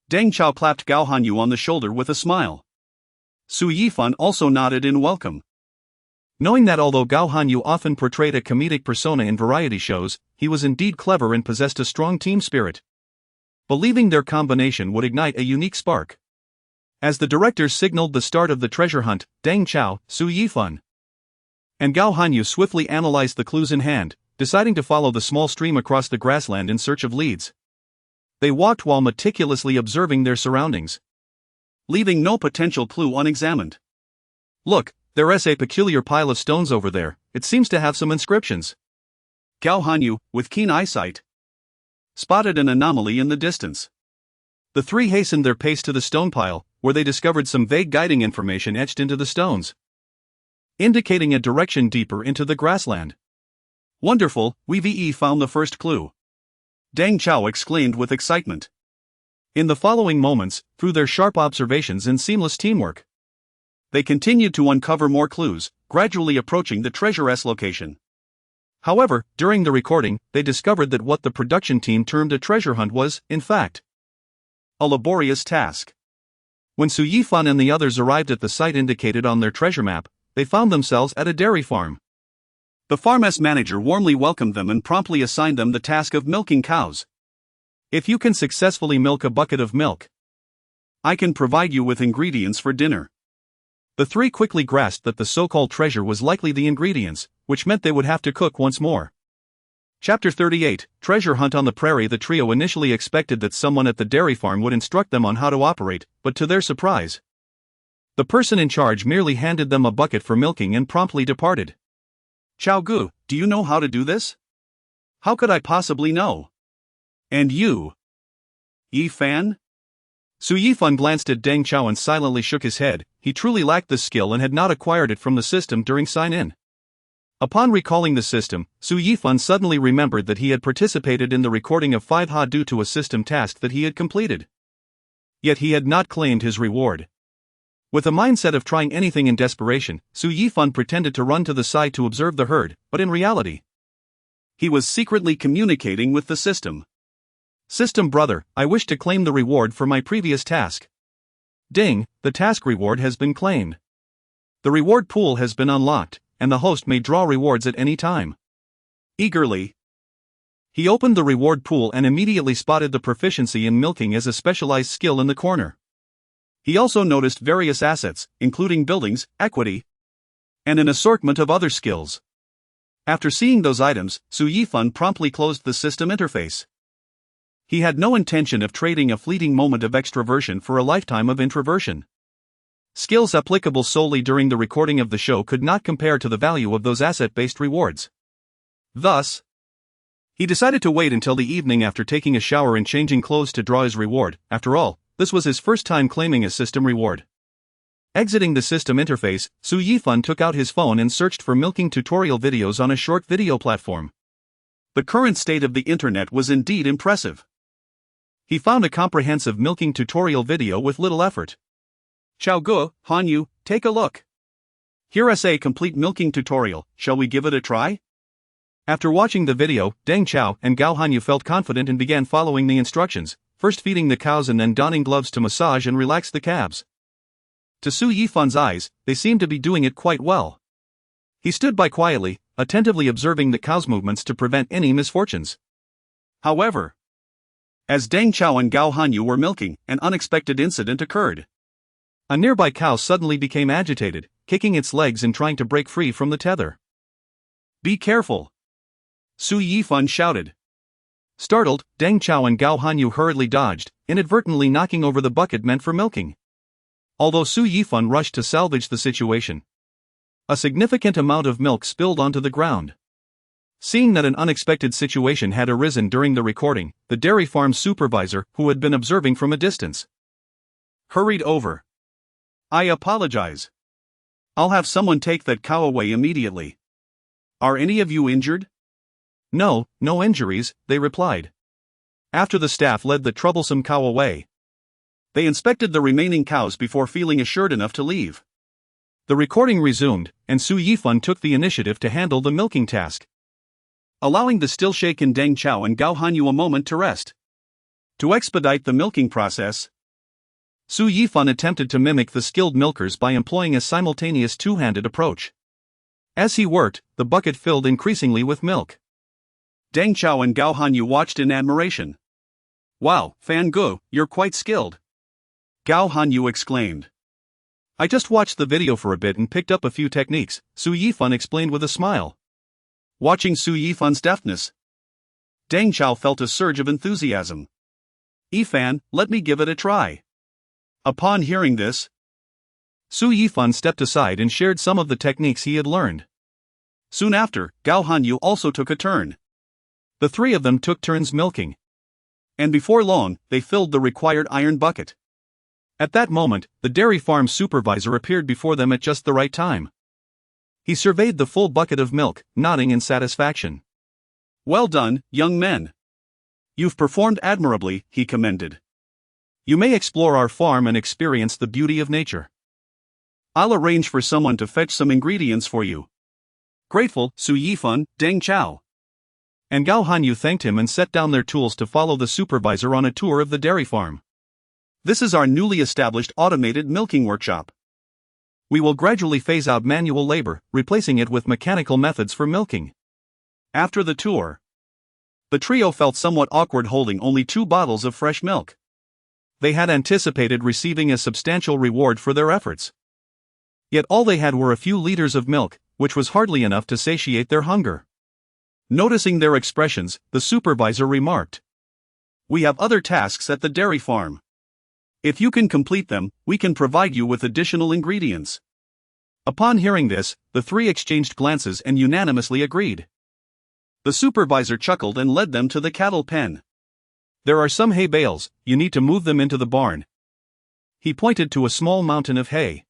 Deng Chao clapped Gao Hanyu on the shoulder with a smile. Su Yifan also nodded in welcome. Knowing that although Gao Hanyu often portrayed a comedic persona in variety shows, he was indeed clever and possessed a strong team spirit. Believing their combination would ignite a unique spark. As the directors signaled the start of the treasure hunt, Deng Chao, Su Yifan, and Gao Hanyu swiftly analyzed the clues in hand, deciding to follow the small stream across the grassland in search of leads. They walked while meticulously observing their surroundings, leaving no potential clue unexamined. "Look, there is a peculiar pile of stones over there. It seems to have some inscriptions." Gao Hanyu, with keen eyesight, spotted an anomaly in the distance. The three hastened their pace to the stone pile, where they discovered some vague guiding information etched into the stones, indicating a direction deeper into the grassland. "Wonderful, we've found the first clue," Deng Chao exclaimed with excitement. In the following moments, through their sharp observations and seamless teamwork, they continued to uncover more clues, gradually approaching the treasure's location. However, during the recording, they discovered that what the production team termed a treasure hunt was, in fact, a laborious task. When Su Yifan and the others arrived at the site indicated on their treasure map, they found themselves at a dairy farm. The farm's manager warmly welcomed them and promptly assigned them the task of milking cows. "If you can successfully milk a bucket of milk, I can provide you with ingredients for dinner." The three quickly grasped that the so-called treasure was likely the ingredients, which meant they would have to cook once more. Chapter 38, Treasure Hunt on the Prairie. The trio initially expected that someone at the dairy farm would instruct them on how to operate, but to their surprise, the person in charge merely handed them a bucket for milking and promptly departed. "Chao Gu, do you know how to do this?" "How could I possibly know?" "And you, Yifan?" Su Yifan glanced at Deng Chao and silently shook his head. He truly lacked this skill and had not acquired it from the system during sign-in. Upon recalling the system, Su Yifan suddenly remembered that he had participated in the recording of 5Ha due to a system task that he had completed. Yet he had not claimed his reward. With a mindset of trying anything in desperation, Su Yifan pretended to run to the side to observe the herd, but in reality, he was secretly communicating with the system. "System brother, I wish to claim the reward for my previous task." "Ding, the task reward has been claimed. The reward pool has been unlocked, and the host may draw rewards at any time." Eagerly, he opened the reward pool and immediately spotted the proficiency in milking as a specialized skill in the corner. He also noticed various assets, including buildings, equity, and an assortment of other skills. After seeing those items, Su Yifan promptly closed the system interface. He had no intention of trading a fleeting moment of extroversion for a lifetime of introversion. Skills applicable solely during the recording of the show could not compare to the value of those asset-based rewards. Thus, he decided to wait until the evening after taking a shower and changing clothes to draw his reward. After all, this was his first time claiming a system reward. Exiting the system interface, Su Yifan took out his phone and searched for milking tutorial videos on a short video platform. The current state of the internet was indeed impressive. He found a comprehensive milking tutorial video with little effort. Chao Gu, Hanyu, take a look. Here's a complete milking tutorial, shall we give it a try? After watching the video, Deng Chao and Gao Hanyu felt confident and began following the instructions, first feeding the cows and then donning gloves to massage and relax the calves. To Su Yifan's eyes, they seemed to be doing it quite well. He stood by quietly, attentively observing the cows' movements to prevent any misfortunes. However, as Deng Chao and Gao Hanyu were milking, an unexpected incident occurred. A nearby cow suddenly became agitated, kicking its legs and trying to break free from the tether. Be careful! Su Yifan shouted. Startled, Deng Chao and Gao Hanyu hurriedly dodged, inadvertently knocking over the bucket meant for milking. Although Su Yifan rushed to salvage the situation, a significant amount of milk spilled onto the ground. Seeing that an unexpected situation had arisen during the recording, the dairy farm supervisor, who had been observing from a distance, hurried over. I apologize. I'll have someone take that cow away immediately. Are any of you injured? No, no injuries, they replied. After the staff led the troublesome cow away, they inspected the remaining cows before feeling assured enough to leave. The recording resumed, and Su Yifan took the initiative to handle the milking task, allowing the still shaken Deng Chao and Gao Hanyu a moment to rest. To expedite the milking process, Su Yifan attempted to mimic the skilled milkers by employing a simultaneous two-handed approach. As he worked, the bucket filled increasingly with milk. Deng Chao and Gao Hanyu watched in admiration. Wow, Fan Gu, you're quite skilled. Gao Hanyu exclaimed. I just watched the video for a bit and picked up a few techniques, Su Yifan explained with a smile. Watching Su Yifan's deftness, Deng Chao felt a surge of enthusiasm. Yifan, let me give it a try. Upon hearing this, Su Yifan stepped aside and shared some of the techniques he had learned. Soon after, Gao Hanyu also took a turn. The three of them took turns milking. And before long, they filled the required iron bucket. At that moment, the dairy farm supervisor appeared before them at just the right time. He surveyed the full bucket of milk, nodding in satisfaction. Well done, young men. You've performed admirably, he commended. You may explore our farm and experience the beauty of nature. I'll arrange for someone to fetch some ingredients for you. Grateful, Su Yifan, Deng Chao. And Gao Hanyu thanked him and set down their tools to follow the supervisor on a tour of the dairy farm. This is our newly established automated milking workshop. We will gradually phase out manual labor, replacing it with mechanical methods for milking. After the tour, the trio felt somewhat awkward holding only 2 bottles of fresh milk. They had anticipated receiving a substantial reward for their efforts. Yet all they had were a few liters of milk, which was hardly enough to satiate their hunger. Noticing their expressions, the supervisor remarked, We have other tasks at the dairy farm. If you can complete them, we can provide you with additional ingredients. Upon hearing this, the three exchanged glances and unanimously agreed. The supervisor chuckled and led them to the cattle pen. There are some hay bales, you need to move them into the barn. He pointed to a small mountain of hay.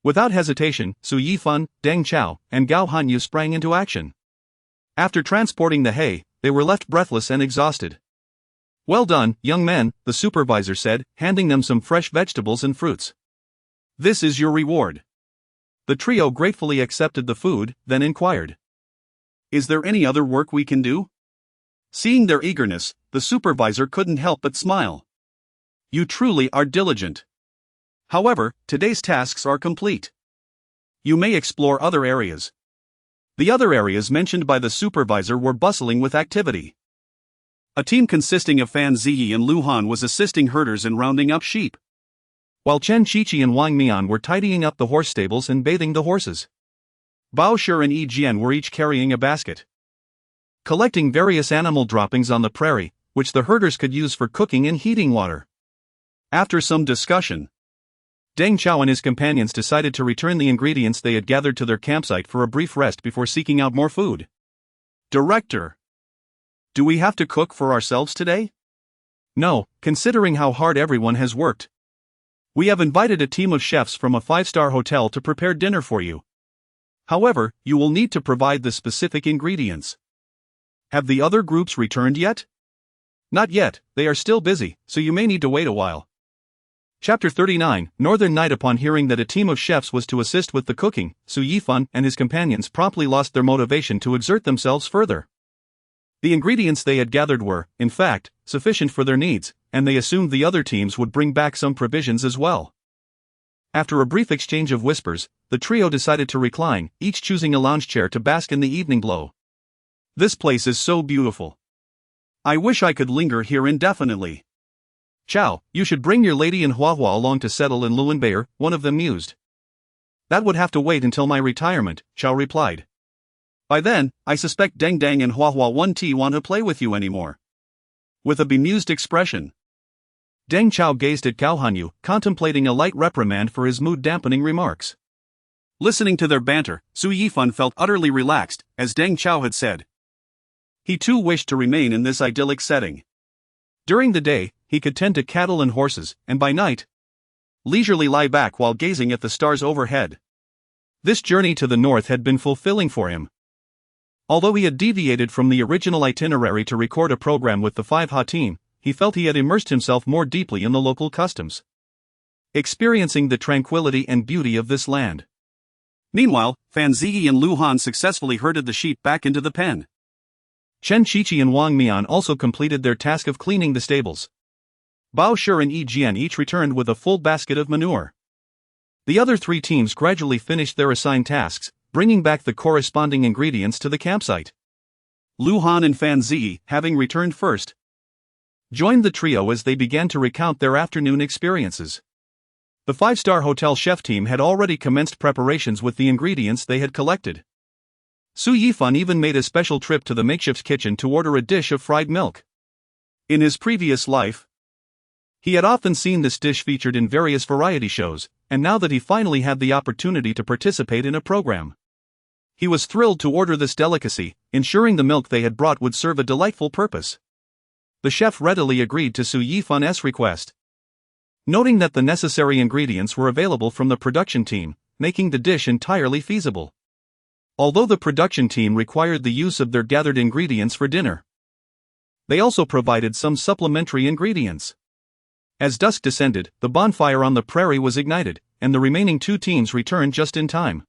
Without hesitation, Su Yifan, Deng Chao, and Gao Hanyu sprang into action. After transporting the hay, they were left breathless and exhausted. Well done, young men, the supervisor said, handing them some fresh vegetables and fruits. This is your reward. The trio gratefully accepted the food, then inquired, Is there any other work we can do? Seeing their eagerness, the supervisor couldn't help but smile. You truly are diligent. However, today's tasks are complete. You may explore other areas. The other areas mentioned by the supervisor were bustling with activity. A team consisting of Fan Ziyi and Lu Han was assisting herders in rounding up sheep, while Chen Qiqi and Wang Mian were tidying up the horse stables and bathing the horses. Bao Shi and Yi Jian were each carrying a basket, collecting various animal droppings on the prairie, which the herders could use for cooking and heating water. After some discussion, Deng Chao and his companions decided to return the ingredients they had gathered to their campsite for a brief rest before seeking out more food. Director, do we have to cook for ourselves today? No, considering how hard everyone has worked. We have invited a team of chefs from a 5-star hotel to prepare dinner for you. However, you will need to provide the specific ingredients. Have the other groups returned yet? Not yet, they are still busy, so you may need to wait a while. Chapter 39, Northern Night. Upon hearing that a team of chefs was to assist with the cooking, Yifan and his companions promptly lost their motivation to exert themselves further. The ingredients they had gathered were, in fact, sufficient for their needs, and they assumed the other teams would bring back some provisions as well. After a brief exchange of whispers, the trio decided to recline, each choosing a lounge chair to bask in the evening glow. This place is so beautiful. I wish I could linger here indefinitely. Chow, you should bring your lady and Huahua along to settle in Luanbayer, one of them mused. That would have to wait until my retirement, Chow replied. By then, I suspect Deng Deng and Huahua won't want to play with you anymore. With a bemused expression, Deng Chao gazed at Gao Hanyu, contemplating a light reprimand for his mood-dampening remarks. Listening to their banter, Yifan felt utterly relaxed, as Deng Chao had said. He too wished to remain in this idyllic setting. During the day, he could tend to cattle and horses, and by night, leisurely lie back while gazing at the stars overhead. This journey to the north had been fulfilling for him. Although he had deviated from the original itinerary to record a program with the 5Ha team, he felt he had immersed himself more deeply in the local customs, experiencing the tranquility and beauty of this land. Meanwhile, Fan Ziyi and Lu Han successfully herded the sheep back into the pen. Chen Qiqi and Wang Mian also completed their task of cleaning the stables. Bao Shi and Yi Jian each returned with a full basket of manure. The other 3 teams gradually finished their assigned tasks, bringing back the corresponding ingredients to the campsite. Lu Han and Fan Ziyi, having returned first, joined the trio as they began to recount their afternoon experiences. The 5-star hotel chef team had already commenced preparations with the ingredients they had collected. Yifan even made a special trip to the makeshift kitchen to order a dish of fried milk. In his previous life, he had often seen this dish featured in various variety shows, and now that he finally had the opportunity to participate in a program, he was thrilled to order this delicacy, ensuring the milk they had brought would serve a delightful purpose. The chef readily agreed to Yifan's request, noting that the necessary ingredients were available from the production team, making the dish entirely feasible. Although the production team required the use of their gathered ingredients for dinner, they also provided some supplementary ingredients. As dusk descended, the bonfire on the prairie was ignited, and the remaining 2 teams returned just in time.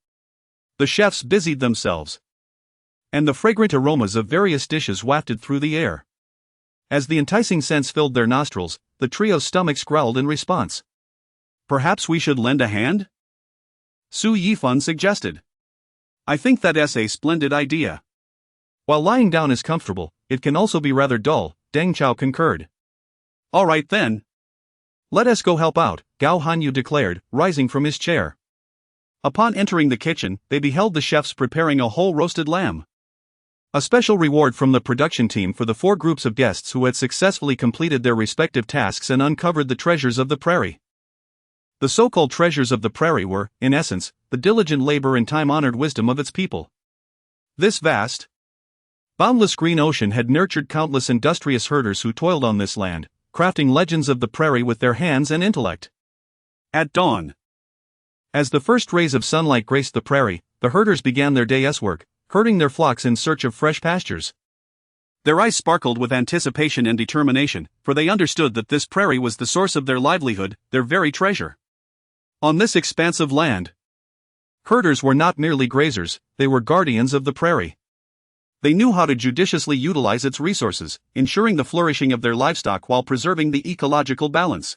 The chefs busied themselves, and the fragrant aromas of various dishes wafted through the air. As the enticing scents filled their nostrils, the trio's stomachs growled in response. Perhaps we should lend a hand? Yifan suggested. I think that's a splendid idea. While lying down is comfortable, it can also be rather dull, Deng Chao concurred. All right then. Let us go help out, Gao Hanyu declared, rising from his chair. Upon entering the kitchen, they beheld the chefs preparing a whole roasted lamb. A special reward from the production team for the 4 groups of guests who had successfully completed their respective tasks and uncovered the treasures of the prairie. The so-called treasures of the prairie were, in essence, the diligent labor and time-honored wisdom of its people. This vast, boundless green ocean had nurtured countless industrious herders who toiled on this land, crafting legends of the prairie with their hands and intellect. At dawn, as the first rays of sunlight graced the prairie, the herders began their day's work, herding their flocks in search of fresh pastures. Their eyes sparkled with anticipation and determination, for they understood that this prairie was the source of their livelihood, their very treasure. On this expansive land, herders were not merely grazers, they were guardians of the prairie. They knew how to judiciously utilize its resources, ensuring the flourishing of their livestock while preserving the ecological balance.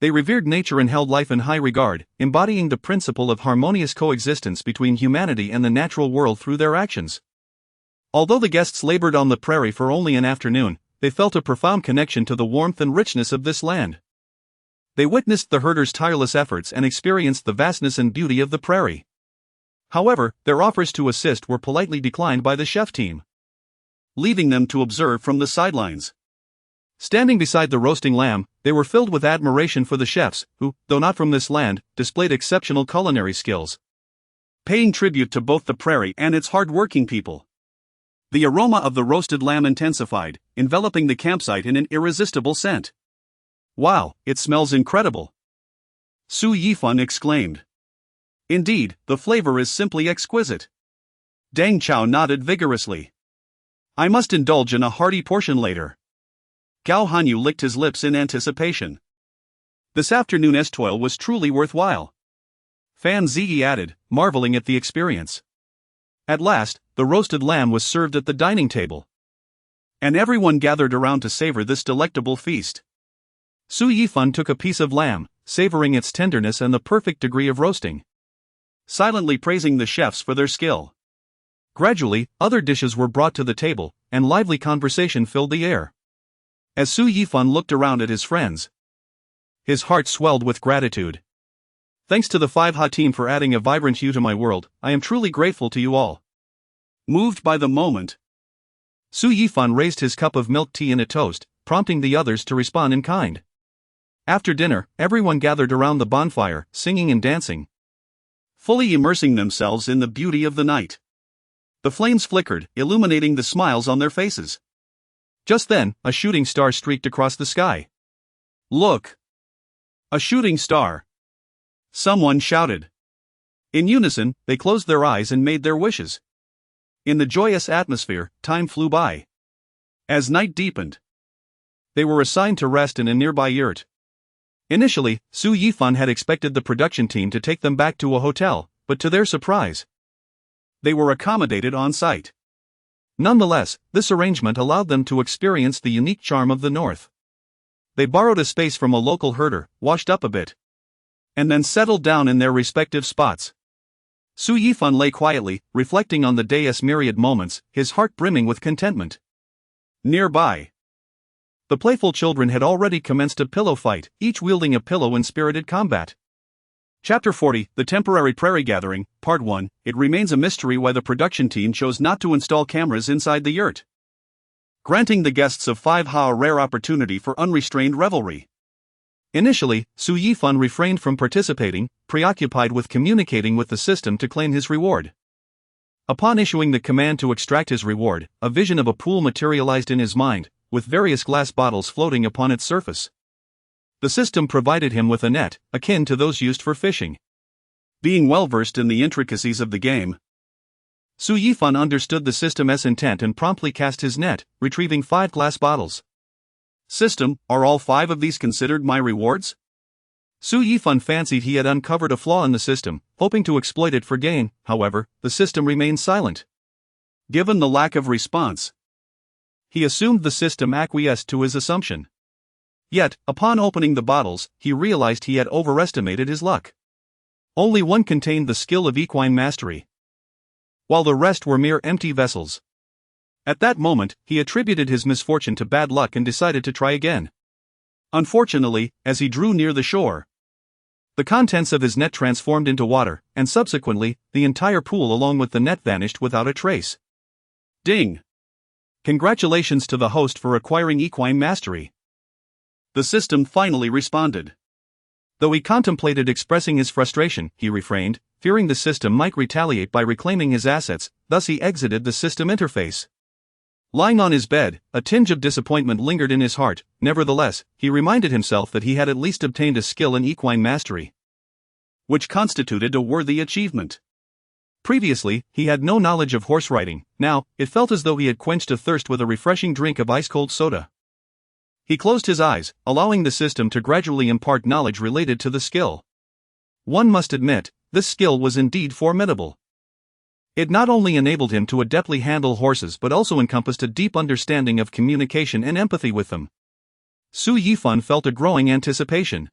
They revered nature and held life in high regard, embodying the principle of harmonious coexistence between humanity and the natural world through their actions. Although the guests labored on the prairie for only an afternoon, they felt a profound connection to the warmth and richness of this land. They witnessed the herders' tireless efforts and experienced the vastness and beauty of the prairie. However, their offers to assist were politely declined by the chef team, leaving them to observe from the sidelines. Standing beside the roasting lamb, they were filled with admiration for the chefs, who, though not from this land, displayed exceptional culinary skills, paying tribute to both the prairie and its hard-working people. The aroma of the roasted lamb intensified, enveloping the campsite in an irresistible scent. Wow, it smells incredible! Su Yifan exclaimed. Indeed, the flavor is simply exquisite. Deng Chao nodded vigorously. I must indulge in a hearty portion later. Gao Hanyu licked his lips in anticipation. This afternoon's toil was truly worthwhile. Fan Ziyi added, marveling at the experience. At last, the roasted lamb was served at the dining table. And everyone gathered around to savor this delectable feast. Su Yifan took a piece of lamb, savoring its tenderness and the perfect degree of roasting, silently praising the chefs for their skill. Gradually, other dishes were brought to the table, and lively conversation filled the air. As Su Yifan looked around at his friends, his heart swelled with gratitude. Thanks to the 5Ha team for adding a vibrant hue to my world, I am truly grateful to you all. Moved by the moment, Su Yifan raised his cup of milk tea in a toast, prompting the others to respond in kind. After dinner, everyone gathered around the bonfire, singing and dancing, fully immersing themselves in the beauty of the night. The flames flickered, illuminating the smiles on their faces. Just then, a shooting star streaked across the sky. Look! A shooting star! Someone shouted. In unison, they closed their eyes and made their wishes. In the joyous atmosphere, time flew by. As night deepened, they were assigned to rest in a nearby yurt. Initially, Su Yifan had expected the production team to take them back to a hotel, but to their surprise, they were accommodated on site. Nonetheless, this arrangement allowed them to experience the unique charm of the north. They borrowed a space from a local herder, washed up a bit, and then settled down in their respective spots. Su Yifan lay quietly, reflecting on the day's myriad moments, his heart brimming with contentment. Nearby, the playful children had already commenced a pillow fight, each wielding a pillow in spirited combat. Chapter 40, The Temporary Prairie Gathering, Part 1. It remains a mystery why the production team chose not to install cameras inside the yurt, granting the guests of 5Ha a rare opportunity for unrestrained revelry. Initially, Su Yifan refrained from participating, preoccupied with communicating with the system to claim his reward. Upon issuing the command to extract his reward, a vision of a pool materialized in his mind, with various glass bottles floating upon its surface. The system provided him with a net, akin to those used for fishing. Being well versed in the intricacies of the game, Su Yifan understood the system's intent and promptly cast his net, retrieving 5 glass bottles. System, are all 5 of these considered my rewards? Su Yifan fancied he had uncovered a flaw in the system, hoping to exploit it for gain. However, the system remained silent. Given the lack of response, he assumed the system acquiesced to his assumption. Yet, upon opening the bottles, he realized he had overestimated his luck. Only one contained the skill of equine mastery, while the rest were mere empty vessels. At that moment, he attributed his misfortune to bad luck and decided to try again. Unfortunately, as he drew near the shore, the contents of his net transformed into water, and subsequently, the entire pool along with the net vanished without a trace. Ding! Congratulations to the host for acquiring equine mastery. The system finally responded. Though he contemplated expressing his frustration, he refrained, fearing the system might retaliate by reclaiming his assets, thus he exited the system interface. Lying on his bed, a tinge of disappointment lingered in his heart. Nevertheless, he reminded himself that he had at least obtained a skill in equine mastery, which constituted a worthy achievement. Previously, he had no knowledge of horse riding. Now, it felt as though he had quenched a thirst with a refreshing drink of ice-cold soda. He closed his eyes, allowing the system to gradually impart knowledge related to the skill. One must admit, this skill was indeed formidable. It not only enabled him to adeptly handle horses but also encompassed a deep understanding of communication and empathy with them. Su Yifan felt a growing anticipation.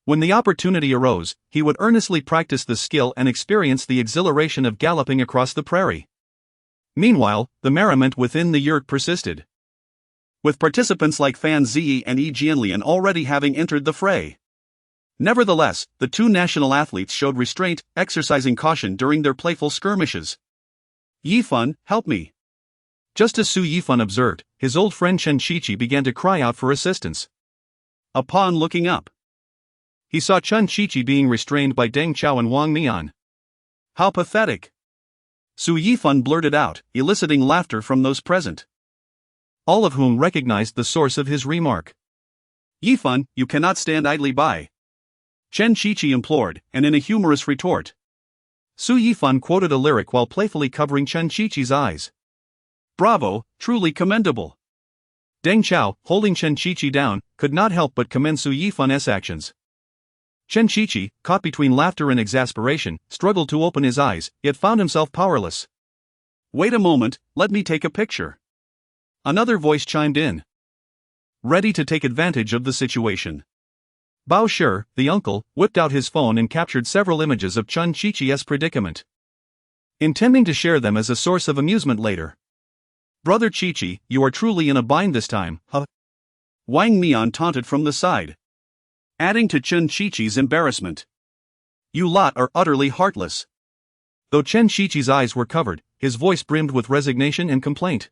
When the opportunity arose, he would earnestly practice the skill and experience the exhilaration of galloping across the prairie. Meanwhile, the merriment within the yurt persisted, with participants like Fan Ziyi and Yi Jianlian already having entered the fray. Nevertheless, the 2 national athletes showed restraint, exercising caution during their playful skirmishes. Yifan, help me! Just as Su Yifan observed, his old friend Chen Shiqi began to cry out for assistance. Upon looking up, he saw Chen Shiqi being restrained by Deng Chao and Wang Nian. How pathetic! Su Yifan blurted out, eliciting laughter from those present, all of whom recognized the source of his remark. Yifan, you cannot stand idly by. Chen Qiqi implored, and in a humorous retort, Su Yifan quoted a lyric while playfully covering Chen Qiqi's eyes. Bravo, truly commendable. Deng Chao, holding Chen Qiqi down, could not help but commend Su Yifan's actions. Chen Qiqi, caught between laughter and exasperation, struggled to open his eyes, yet found himself powerless. Wait a moment, let me take a picture. Another voice chimed in, ready to take advantage of the situation. Bao Shi, the uncle, whipped out his phone and captured several images of Chen Qiqi's predicament, intending to share them as a source of amusement later. Brother Qiqi, you are truly in a bind this time, huh? Wang Mian taunted from the side, adding to Chen Qiqi's embarrassment. You lot are utterly heartless. Though Chen Qiqi's eyes were covered, his voice brimmed with resignation and complaint.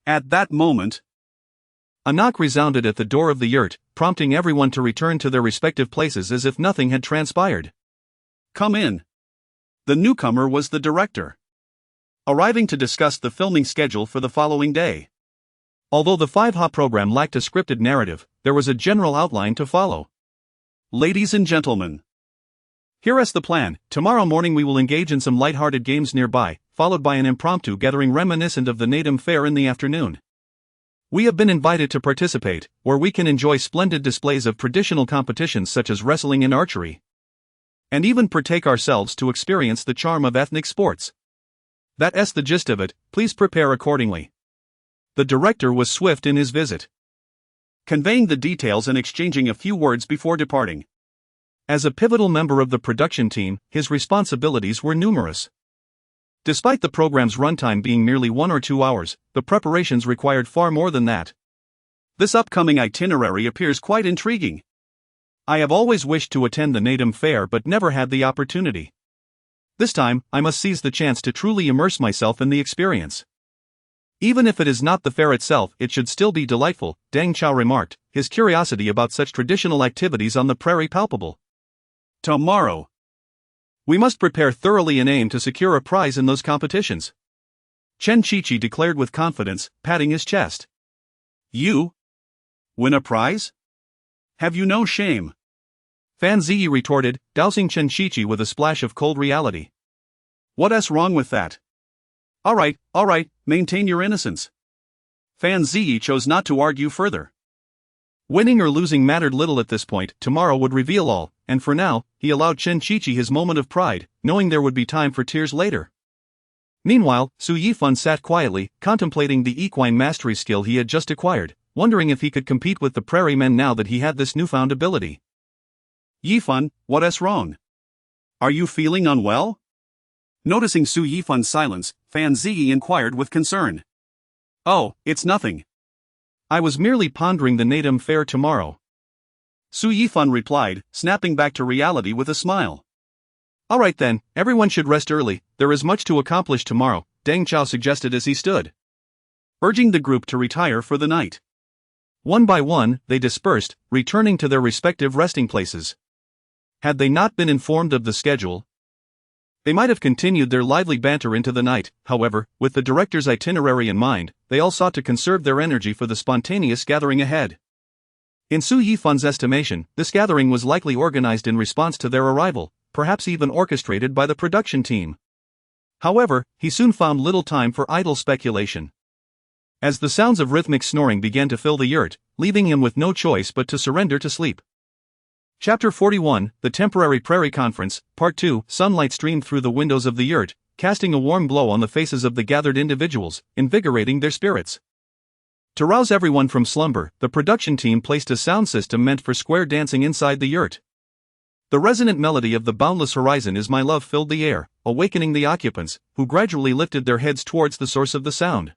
At that moment, a knock resounded at the door of the yurt, prompting everyone to return to their respective places as if nothing had transpired. Come in. The newcomer was the director, arriving to discuss the filming schedule for the following day. Although the 5Ha program lacked a scripted narrative, there was a general outline to follow. Ladies and gentlemen, here is the plan. Tomorrow morning we will engage in some light-hearted games nearby, followed by an impromptu gathering reminiscent of the Nadim Fair in the afternoon. We have been invited to participate, where we can enjoy splendid displays of traditional competitions such as wrestling and archery, and even partake ourselves to experience the charm of ethnic sports. That's the gist of it, please prepare accordingly. The director was swift in his visit, conveying the details and exchanging a few words before departing. As a pivotal member of the production team, his responsibilities were numerous. Despite the program's runtime being merely 1 or 2 hours, the preparations required far more than that. This upcoming itinerary appears quite intriguing. I have always wished to attend the Nadim Fair but never had the opportunity. This time, I must seize the chance to truly immerse myself in the experience. Even if it is not the fair itself, it should still be delightful, Deng Chao remarked, his curiosity about such traditional activities on the prairie palpable. Tomorrow, we must prepare thoroughly and aim to secure a prize in those competitions, Chen Qiqi declared with confidence, patting his chest. You? Win a prize? Have you no shame? Fan Ziyi retorted, dousing Chen Qiqi with a splash of cold reality. What's wrong with that? Alright, maintain your innocence. Fan Ziyi chose not to argue further. Winning or losing mattered little at this point, tomorrow would reveal all, and for now, he allowed Chen Qiqi his moment of pride, knowing there would be time for tears later. Meanwhile, Su Yifan sat quietly, contemplating the equine mastery skill he had just acquired, wondering if he could compete with the prairie men now that he had this newfound ability. Yifan, what's wrong? Are you feeling unwell? Noticing Su Yifan's silence, Fan Ziyi inquired with concern. Oh, it's nothing. I was merely pondering the Nadim Fair tomorrow. Su Yifan replied, snapping back to reality with a smile. Alright then, everyone should rest early, there is much to accomplish tomorrow, Deng Chao suggested as he stood, urging the group to retire for the night. One by one, they dispersed, returning to their respective resting places. Had they not been informed of the schedule, they might have continued their lively banter into the night. However, with the director's itinerary in mind, they all sought to conserve their energy for the spontaneous gathering ahead. In Su Yifan's estimation, this gathering was likely organized in response to their arrival, perhaps even orchestrated by the production team. However, he soon found little time for idle speculation, as the sounds of rhythmic snoring began to fill the yurt, leaving him with no choice but to surrender to sleep. Chapter 41, The Temporary Prairie Conference, Part 2. Sunlight streamed through the windows of the yurt, casting a warm glow on the faces of the gathered individuals, invigorating their spirits. To rouse everyone from slumber, the production team placed a sound system meant for square dancing inside the yurt. The resonant melody of The Boundless Horizon Is My Love filled the air, awakening the occupants, who gradually lifted their heads towards the source of the sound.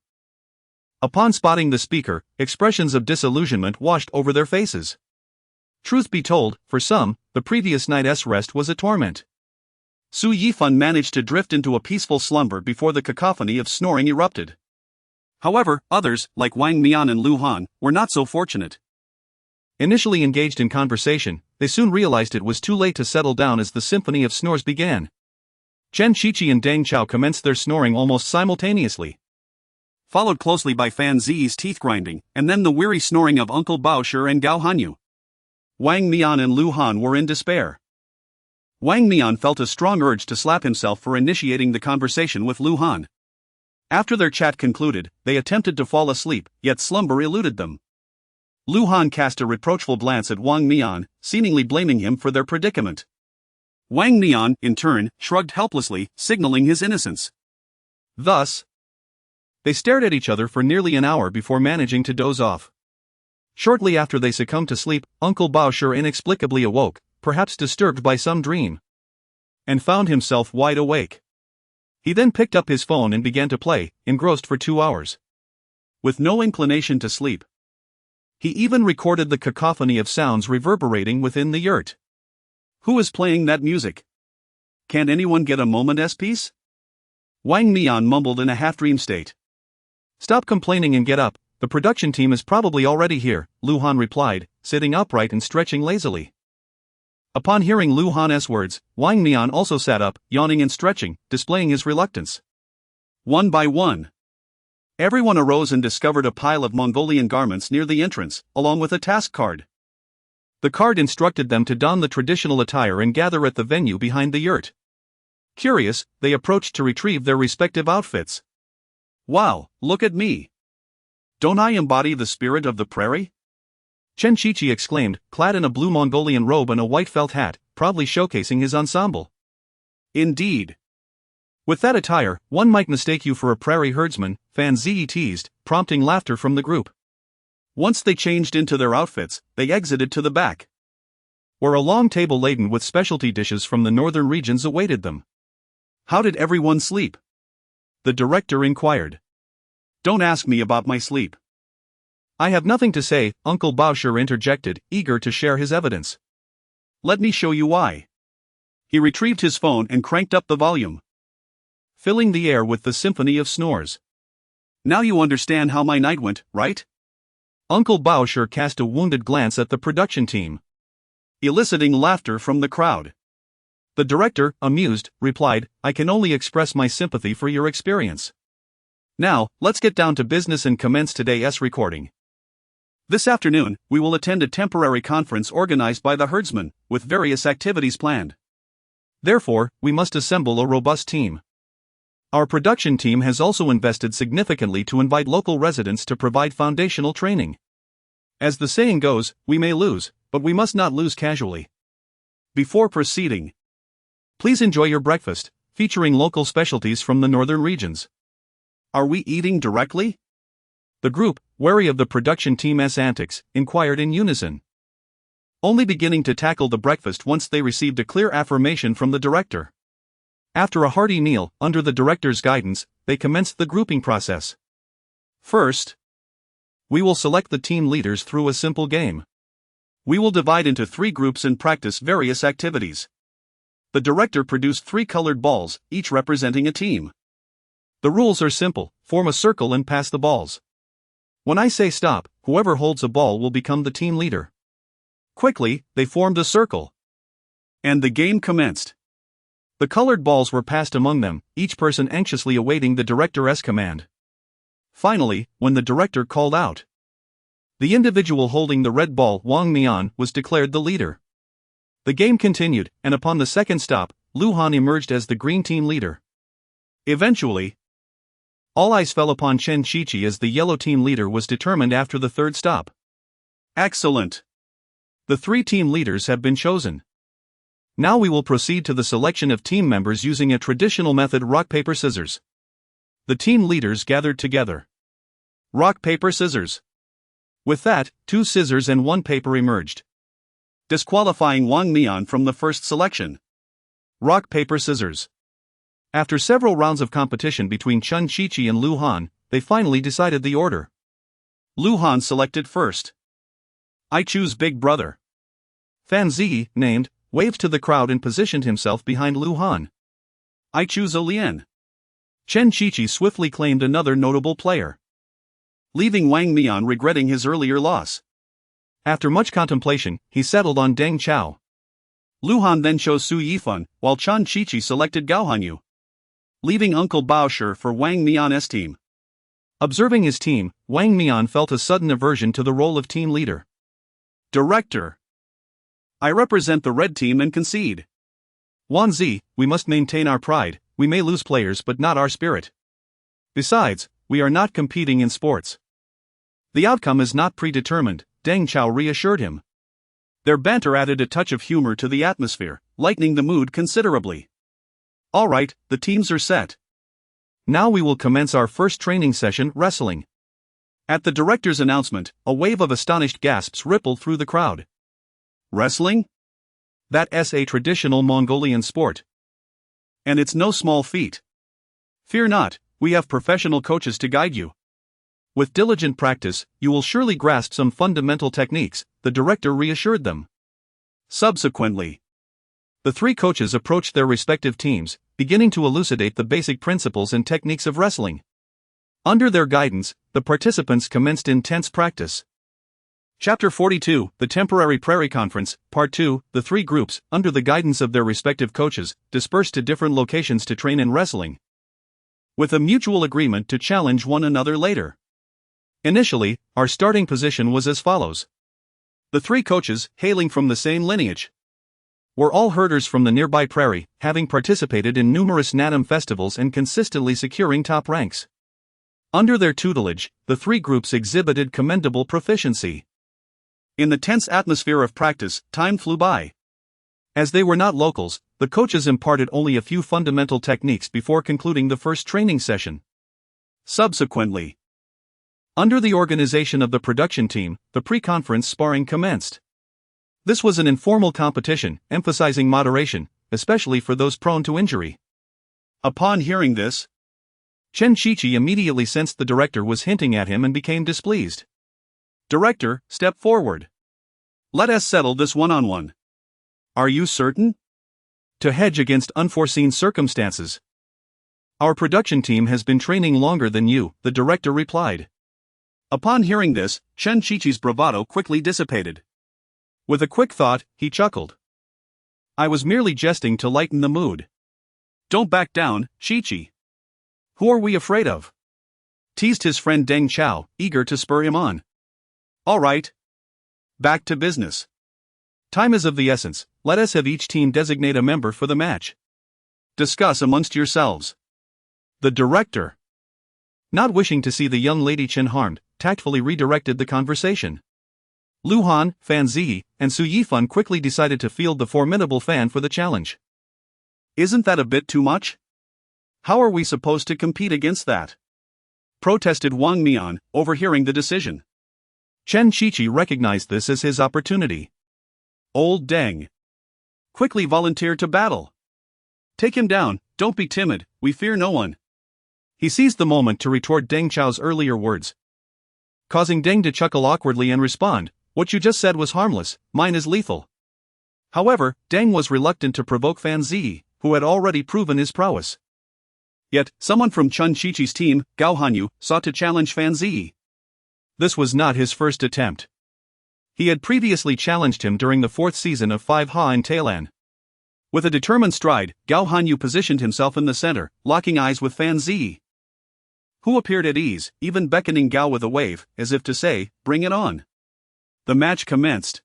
Upon spotting the speaker, expressions of disillusionment washed over their faces. Truth be told, for some, the previous night's rest was a torment. Su Yifan managed to drift into a peaceful slumber before the cacophony of snoring erupted. However, others, like Wang Mian and Lu Han, were not so fortunate. Initially engaged in conversation, they soon realized it was too late to settle down as the symphony of snores began. Chen Qiqi and Deng Chao commenced their snoring almost simultaneously, followed closely by Fan Ziyi's teeth grinding, and then the weary snoring of Uncle Bao Shi and Gao Hanyu. Wang Mian and Lu Han were in despair. Wang Mian felt a strong urge to slap himself for initiating the conversation with Lu Han. After their chat concluded, they attempted to fall asleep, yet slumber eluded them. Lu Han cast a reproachful glance at Wang Mian, seemingly blaming him for their predicament. Wang Mian, in turn, shrugged helplessly, signaling his innocence. Thus, they stared at each other for nearly an hour before managing to doze off. Shortly after they succumbed to sleep, Uncle Baosher inexplicably awoke, perhaps disturbed by some dream, and found himself wide awake. He then picked up his phone and began to play, engrossed for 2 hours. With no inclination to sleep, he even recorded the cacophony of sounds reverberating within the yurt. Who is playing that music? Can't anyone get a moment's peace? Wang Mian mumbled in a half-dream state. Stop complaining and get up, the production team is probably already here, Lu Han replied, sitting upright and stretching lazily. Upon hearing Lu Han's words, Wang Mian also sat up, yawning and stretching, displaying his reluctance. One by one, everyone arose and discovered a pile of Mongolian garments near the entrance, along with a task card. The card instructed them to don the traditional attire and gather at the venue behind the yurt. Curious, they approached to retrieve their respective outfits. Wow, look at me! Don't I embody the spirit of the prairie? Chen Qiqi exclaimed, clad in a blue Mongolian robe and a white felt hat, proudly showcasing his ensemble. Indeed. With that attire, one might mistake you for a prairie herdsman, Fan Zi teased, prompting laughter from the group. Once they changed into their outfits, they exited to the back, where a long table laden with specialty dishes from the northern regions awaited them. How did everyone sleep? The director inquired. Don't ask me about my sleep. I have nothing to say, Uncle Baosher interjected, eager to share his evidence. Let me show you why. He retrieved his phone and cranked up the volume, filling the air with the symphony of snores. Now you understand how my night went, right? Uncle Baosher cast a wounded glance at the production team, eliciting laughter from the crowd. The director, amused, replied, I can only express my sympathy for your experience. Now, let's get down to business and commence today's recording. This afternoon, we will attend a temporary conference organized by the herdsmen, with various activities planned. Therefore, we must assemble a robust team. Our production team has also invested significantly to invite local residents to provide foundational training. As the saying goes, we may lose, but we must not lose casually. Before proceeding, please enjoy your breakfast, featuring local specialties from the northern regions. Are we eating directly? The group, wary of the production team's antics, inquired in unison, only beginning to tackle the breakfast once they received a clear affirmation from the director. After a hearty meal, under the director's guidance, they commenced the grouping process. First, we will select the team leaders through a simple game. We will divide into 3 groups and practice various activities. The director produced 3 colored balls, each representing a team. The rules are simple: form a circle and pass the balls. When I say stop, whoever holds a ball will become the team leader. Quickly, they formed a circle, and the game commenced. The colored balls were passed among them, each person anxiously awaiting the director's command. Finally, when the director called out, the individual holding the red ball, Wang Mian, was declared the leader. The game continued, and upon the second stop, Lu Han emerged as the green team leader. Eventually, all eyes fell upon Chen Qiqi as the yellow team leader was determined after the third stop. Excellent! The 3 team leaders have been chosen. Now we will proceed to the selection of team members using a traditional method: rock, paper, scissors. The team leaders gathered together. Rock, paper, scissors. With that, 2 scissors and 1 paper emerged, disqualifying Wang Mian from the first selection. Rock, paper, scissors. After several rounds of competition between Chen Qiqi and Lu Han, they finally decided the order. Lu Han selected first. I choose Big Brother. Fan Zi, named, waved to the crowd and positioned himself behind Lu Han. I choose Olian. Chen Qiqi swiftly claimed another notable player, leaving Wang Mian regretting his earlier loss. After much contemplation, he settled on Deng Chao. Lu Han then chose Su Yifan, while Chen Qiqi selected Gao Hanyu, leaving Uncle Baosher for Wang Mian's team. Observing his team, Wang Mian felt a sudden aversion to the role of team leader. Director, I represent the red team and concede. Wanzi, we must maintain our pride. We may lose players but not our spirit. Besides, we are not competing in sports. The outcome is not predetermined, Deng Chao reassured him. Their banter added a touch of humor to the atmosphere, lightening the mood considerably. All right, the teams are set. Now we will commence our first training session, wrestling. At the director's announcement, a wave of astonished gasps rippled through the crowd. Wrestling? That's a traditional Mongolian sport. And it's no small feat. Fear not, we have professional coaches to guide you. With diligent practice, you will surely grasp some fundamental techniques, the director reassured them. Subsequently, the three coaches approached their respective teams, beginning to elucidate the basic principles and techniques of wrestling. Under their guidance, the participants commenced intense practice. Chapter 42, The Temporary Prairie Conference, Part 2, the three groups, under the guidance of their respective coaches, dispersed to different locations to train in wrestling, with a mutual agreement to challenge one another later. Initially, our starting position was as follows. The three coaches, hailing from the same lineage, were all herders from the nearby prairie, having participated in numerous Naadam festivals and consistently securing top ranks. Under their tutelage, the three groups exhibited commendable proficiency. In the tense atmosphere of practice, time flew by. As they were not locals, the coaches imparted only a few fundamental techniques before concluding the first training session. Subsequently, under the organization of the production team, the pre-conference sparring commenced. This was an informal competition, emphasizing moderation, especially for those prone to injury. Upon hearing this, Chen Shichi immediately sensed the director was hinting at him and became displeased. Director, step forward. Let us settle this one-on-one. Are you certain? To hedge against unforeseen circumstances. Our production team has been training longer than you, the director replied. Upon hearing this, Chen Shichi's bravado quickly dissipated. With a quick thought, he chuckled. I was merely jesting to lighten the mood. Don't back down, Shichi. Who are we afraid of? Teased his friend Deng Chao, eager to spur him on. All right. Back to business. Time is of the essence, let us have each team designate a member for the match. Discuss amongst yourselves. The director, not wishing to see the young lady Chen harmed, tactfully redirected the conversation. Lu Han, Fan Ziyi, and Su Yifan quickly decided to field the formidable Fan for the challenge. Isn't that a bit too much? How are we supposed to compete against that? Protested Wang Mian, overhearing the decision. Chen Shichi recognized this as his opportunity. Old Deng, quickly volunteered to battle. Take him down, don't be timid, we fear no one. He seized the moment to retort Deng Chao's earlier words, causing Deng to chuckle awkwardly and respond, what you just said was harmless, mine is lethal. However, Deng was reluctant to provoke Fan Ziyi, who had already proven his prowess. Yet, someone from Chen Shichi's team, Gao Hanyu, sought to challenge Fan Ziyi. This was not his first attempt. He had previously challenged him during the fourth season of 5 Ha in Tailan. With a determined stride, Gao Hanyu positioned himself in the center, locking eyes with Fan Ziyi, who appeared at ease, even beckoning Gao with a wave, as if to say, bring it on. The match commenced,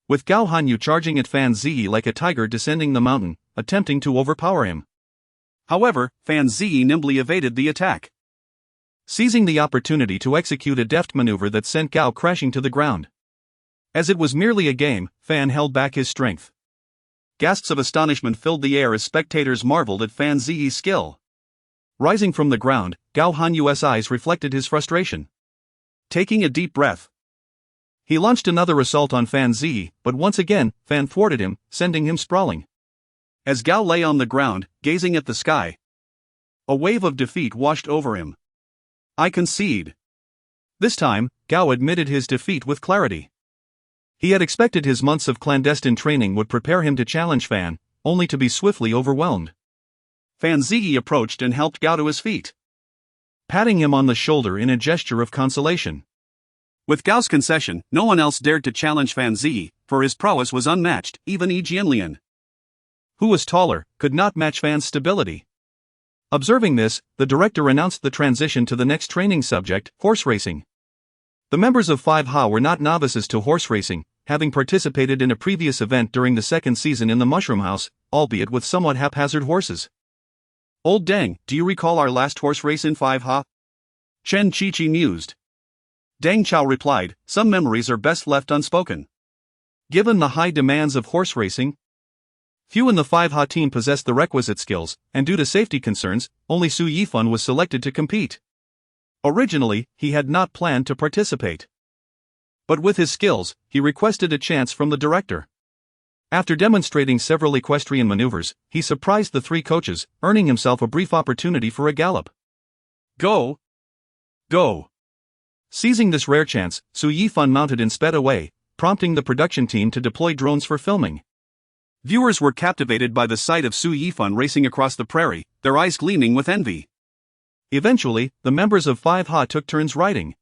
with Gao Hanyu charging at Fan Ziyi like a tiger descending the mountain, attempting to overpower him. However, Fan Ziyi nimbly evaded the attack, seizing the opportunity to execute a deft maneuver that sent Gao crashing to the ground. As it was merely a game, Fan held back his strength. Gasps of astonishment filled the air as spectators marveled at Fan Ziyi's skill. Rising from the ground, Gao Hanyu's eyes reflected his frustration. Taking a deep breath, he launched another assault on Fan Ziyi, but once again, Fan thwarted him, sending him sprawling. As Gao lay on the ground, gazing at the sky, a wave of defeat washed over him. I concede. This time, Gao admitted his defeat with clarity. He had expected his months of clandestine training would prepare him to challenge Fan, only to be swiftly overwhelmed. Fan Ziyi approached and helped Gao to his feet, patting him on the shoulder in a gesture of consolation. With Gao's concession, no one else dared to challenge Fan Ziyi, for his prowess was unmatched, even Yi Jianlian, who was taller, could not match Fan's stability. Observing this, the director announced the transition to the next training subject, horse racing. The members of 5 Ha were not novices to horse racing, having participated in a previous event during the second season in the Mushroom House, albeit with somewhat haphazard horses. Old Deng, do you recall our last horse race in 5Ha? Chen Qiqi mused. Deng Chao replied, some memories are best left unspoken. Given the high demands of horse racing, few in the 5Ha team possessed the requisite skills, and due to safety concerns, only Su Yifan was selected to compete. Originally, he had not planned to participate. But with his skills, he requested a chance from the director. After demonstrating several equestrian maneuvers, he surprised the three coaches, earning himself a brief opportunity for a gallop. Go! Go! Seizing this rare chance, Su Yifan mounted and sped away, prompting the production team to deploy drones for filming. Viewers were captivated by the sight of Su Yifan racing across the prairie, their eyes gleaming with envy. Eventually, the members of 5Ha took turns riding,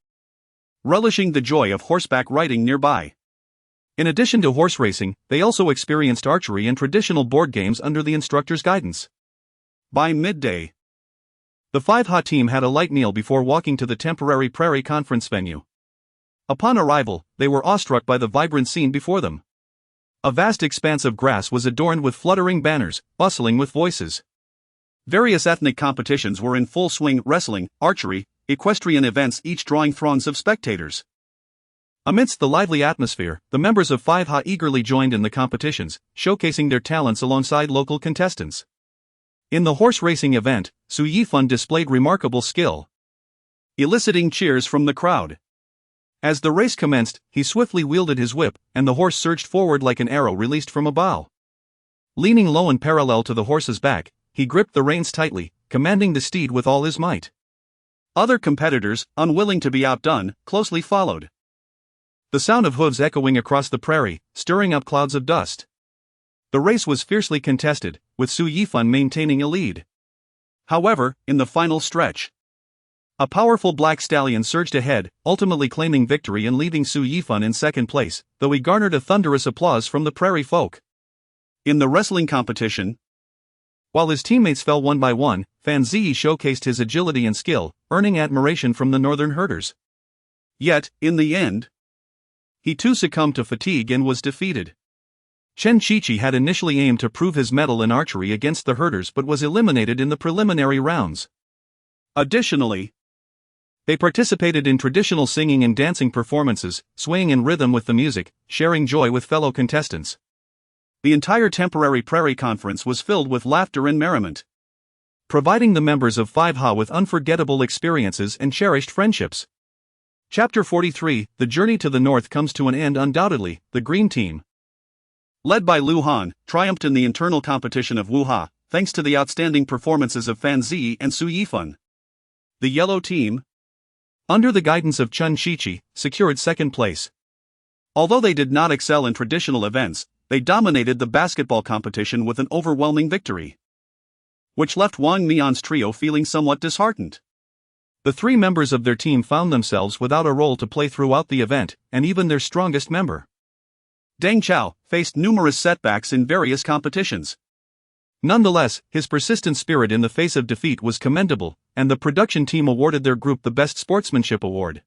relishing the joy of horseback riding nearby. In addition to horse racing, they also experienced archery and traditional board games under the instructor's guidance. By midday, the 5Ha team had a light meal before walking to the temporary prairie conference venue. Upon arrival, they were awestruck by the vibrant scene before them. A vast expanse of grass was adorned with fluttering banners, bustling with voices. Various ethnic competitions were in full swing: wrestling, archery, equestrian events, each drawing throngs of spectators. Amidst the lively atmosphere, the members of 5Ha eagerly joined in the competitions, showcasing their talents alongside local contestants. In the horse racing event, Su Yifan displayed remarkable skill, eliciting cheers from the crowd. As the race commenced, he swiftly wielded his whip, and the horse surged forward like an arrow released from a bow. Leaning low and parallel to the horse's back, he gripped the reins tightly, commanding the steed with all his might. Other competitors, unwilling to be outdone, closely followed. The sound of hooves echoing across the prairie, stirring up clouds of dust. The race was fiercely contested, with Su Yifan maintaining a lead. However, in the final stretch, a powerful black stallion surged ahead, ultimately claiming victory and leaving Su Yifan in second place, though he garnered a thunderous applause from the prairie folk. In the wrestling competition, while his teammates fell one by one, Fan Ziyi showcased his agility and skill, earning admiration from the northern herders. Yet, in the end, he too succumbed to fatigue and was defeated. Chen Qiqi had initially aimed to prove his mettle in archery against the herders but was eliminated in the preliminary rounds. Additionally, they participated in traditional singing and dancing performances, swaying in rhythm with the music, sharing joy with fellow contestants. The entire temporary prairie conference was filled with laughter and merriment, providing the members of 5Ha with unforgettable experiences and cherished friendships. Chapter 43, The Journey to the North comes to an end. Undoubtedly, the Green Team, led by Lu Han, triumphed in the internal competition of Wuha, thanks to the outstanding performances of Fan Ziyi and Su Yifan. The Yellow Team, under the guidance of Chen Qiqi, secured second place. Although they did not excel in traditional events, they dominated the basketball competition with an overwhelming victory, which left Wang Mian's trio feeling somewhat disheartened. The three members of their team found themselves without a role to play throughout the event, and even their strongest member, Deng Chao, faced numerous setbacks in various competitions. Nonetheless, his persistent spirit in the face of defeat was commendable, and the production team awarded their group the Best Sportsmanship Award.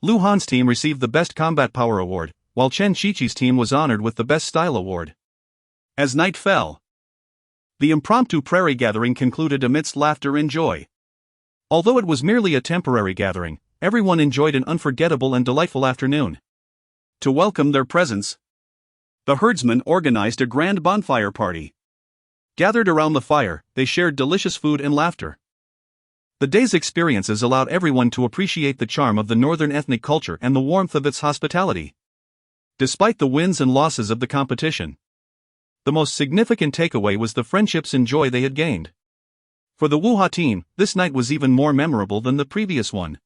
Lu Han's team received the Best Combat Power Award, while Chen Qiqi's team was honored with the Best Style Award. As night fell, the impromptu prairie gathering concluded amidst laughter and joy. Although it was merely a temporary gathering, everyone enjoyed an unforgettable and delightful afternoon. To welcome their presence, the herdsmen organized a grand bonfire party. Gathered around the fire, they shared delicious food and laughter. The day's experiences allowed everyone to appreciate the charm of the northern ethnic culture and the warmth of its hospitality. Despite the wins and losses of the competition, the most significant takeaway was the friendships and joy they had gained. For the Wuha team, this night was even more memorable than the previous one.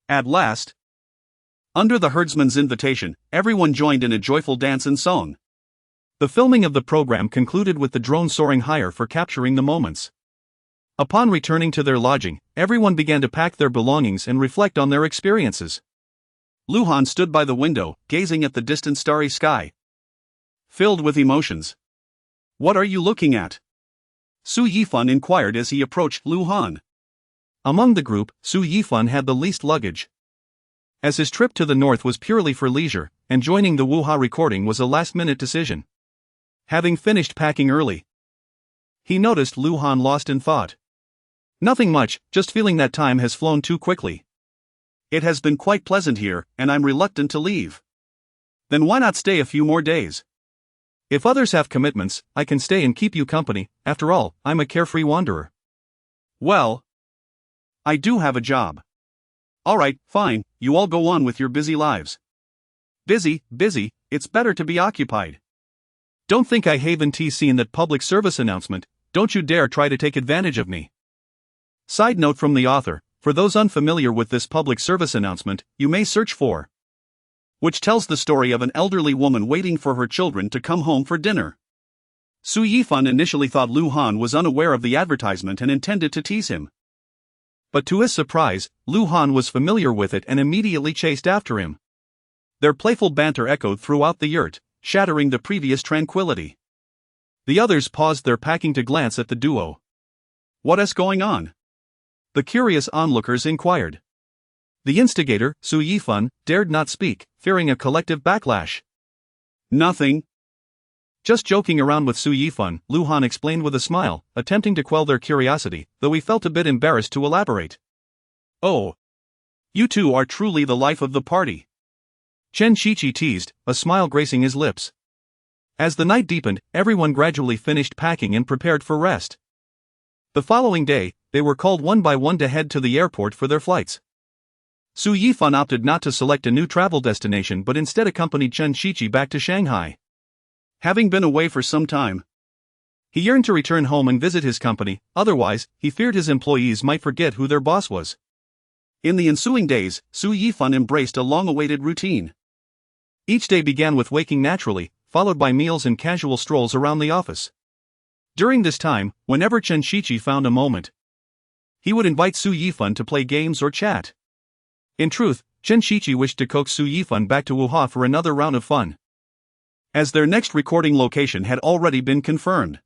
At last, under the herdsman's invitation, everyone joined in a joyful dance and song. The filming of the program concluded with the drone soaring higher for capturing the moments. Upon returning to their lodging, everyone began to pack their belongings and reflect on their experiences. Lu Han stood by the window, gazing at the distant starry sky, filled with emotions. "What are you looking at?" Su Yifan inquired as he approached Lu Han. Among the group, Su Yifan had the least luggage, as his trip to the north was purely for leisure, and joining the Wuha recording was a last-minute decision. Having finished packing early, he noticed Luhan lost in thought. Nothing much, just feeling that time has flown too quickly. It has been quite pleasant here, and I'm reluctant to leave. Then why not stay a few more days? If others have commitments, I can stay and keep you company. After all, I'm a carefree wanderer. Well, I do have a job. Alright, fine, you all go on with your busy lives. Busy, it's better to be occupied. Don't think I haven't seen that public service announcement. Don't you dare try to take advantage of me. Side note from the author, for those unfamiliar with this public service announcement, you may search for, which tells the story of an elderly woman waiting for her children to come home for dinner. Su Yifan initially thought Luhan was unaware of the advertisement and intended to tease him. But to his surprise, Luhan was familiar with it and immediately chased after him. Their playful banter echoed throughout the yurt, shattering the previous tranquility. The others paused their packing to glance at the duo. What is going on? The curious onlookers inquired. The instigator, Su Yifan, dared not speak, fearing a collective backlash. Nothing. Just joking around with Su Yifan, Luhan explained with a smile, attempting to quell their curiosity, though he felt a bit embarrassed to elaborate. Oh. You two are truly the life of the party. Chen Shiqi teased, a smile gracing his lips. As the night deepened, everyone gradually finished packing and prepared for rest. The following day, they were called one by one to head to the airport for their flights. Su Yifan opted not to select a new travel destination but instead accompanied Chen Shiqi back to Shanghai. Having been away for some time, he yearned to return home and visit his company, otherwise, he feared his employees might forget who their boss was. In the ensuing days, Su Yifan embraced a long-awaited routine. Each day began with waking naturally, followed by meals and casual strolls around the office. During this time, whenever Chen Shiqi found a moment, he would invite Su Yifan to play games or chat. In truth, Chen Shiqi wished to coax Su Yifan back to Wuha for another round of fun, as their next recording location had already been confirmed.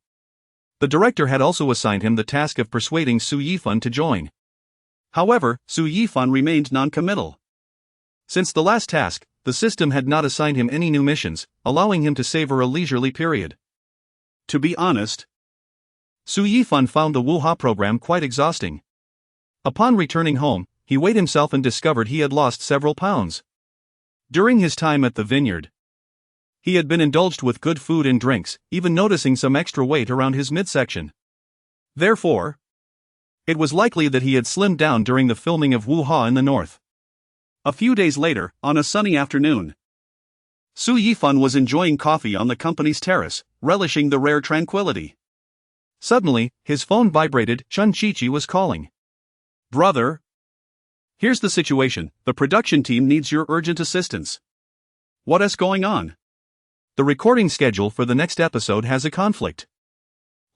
The director had also assigned him the task of persuading Su Yifan to join. However, Su Yifan remained non-committal. Since the last task, the system had not assigned him any new missions, allowing him to savor a leisurely period. To be honest, Su Yifan found the Wuha program quite exhausting. Upon returning home, he weighed himself and discovered he had lost several pounds. During his time at the vineyard, he had been indulged with good food and drinks, even noticing some extra weight around his midsection. Therefore, it was likely that he had slimmed down during the filming of Wuha in the north. A few days later, on a sunny afternoon, Su Yifan was enjoying coffee on the company's terrace, relishing the rare tranquility. Suddenly, his phone vibrated. Chen Shiqi was calling. Brother, here's the situation, the production team needs your urgent assistance. What is going on? The recording schedule for the next episode has a conflict.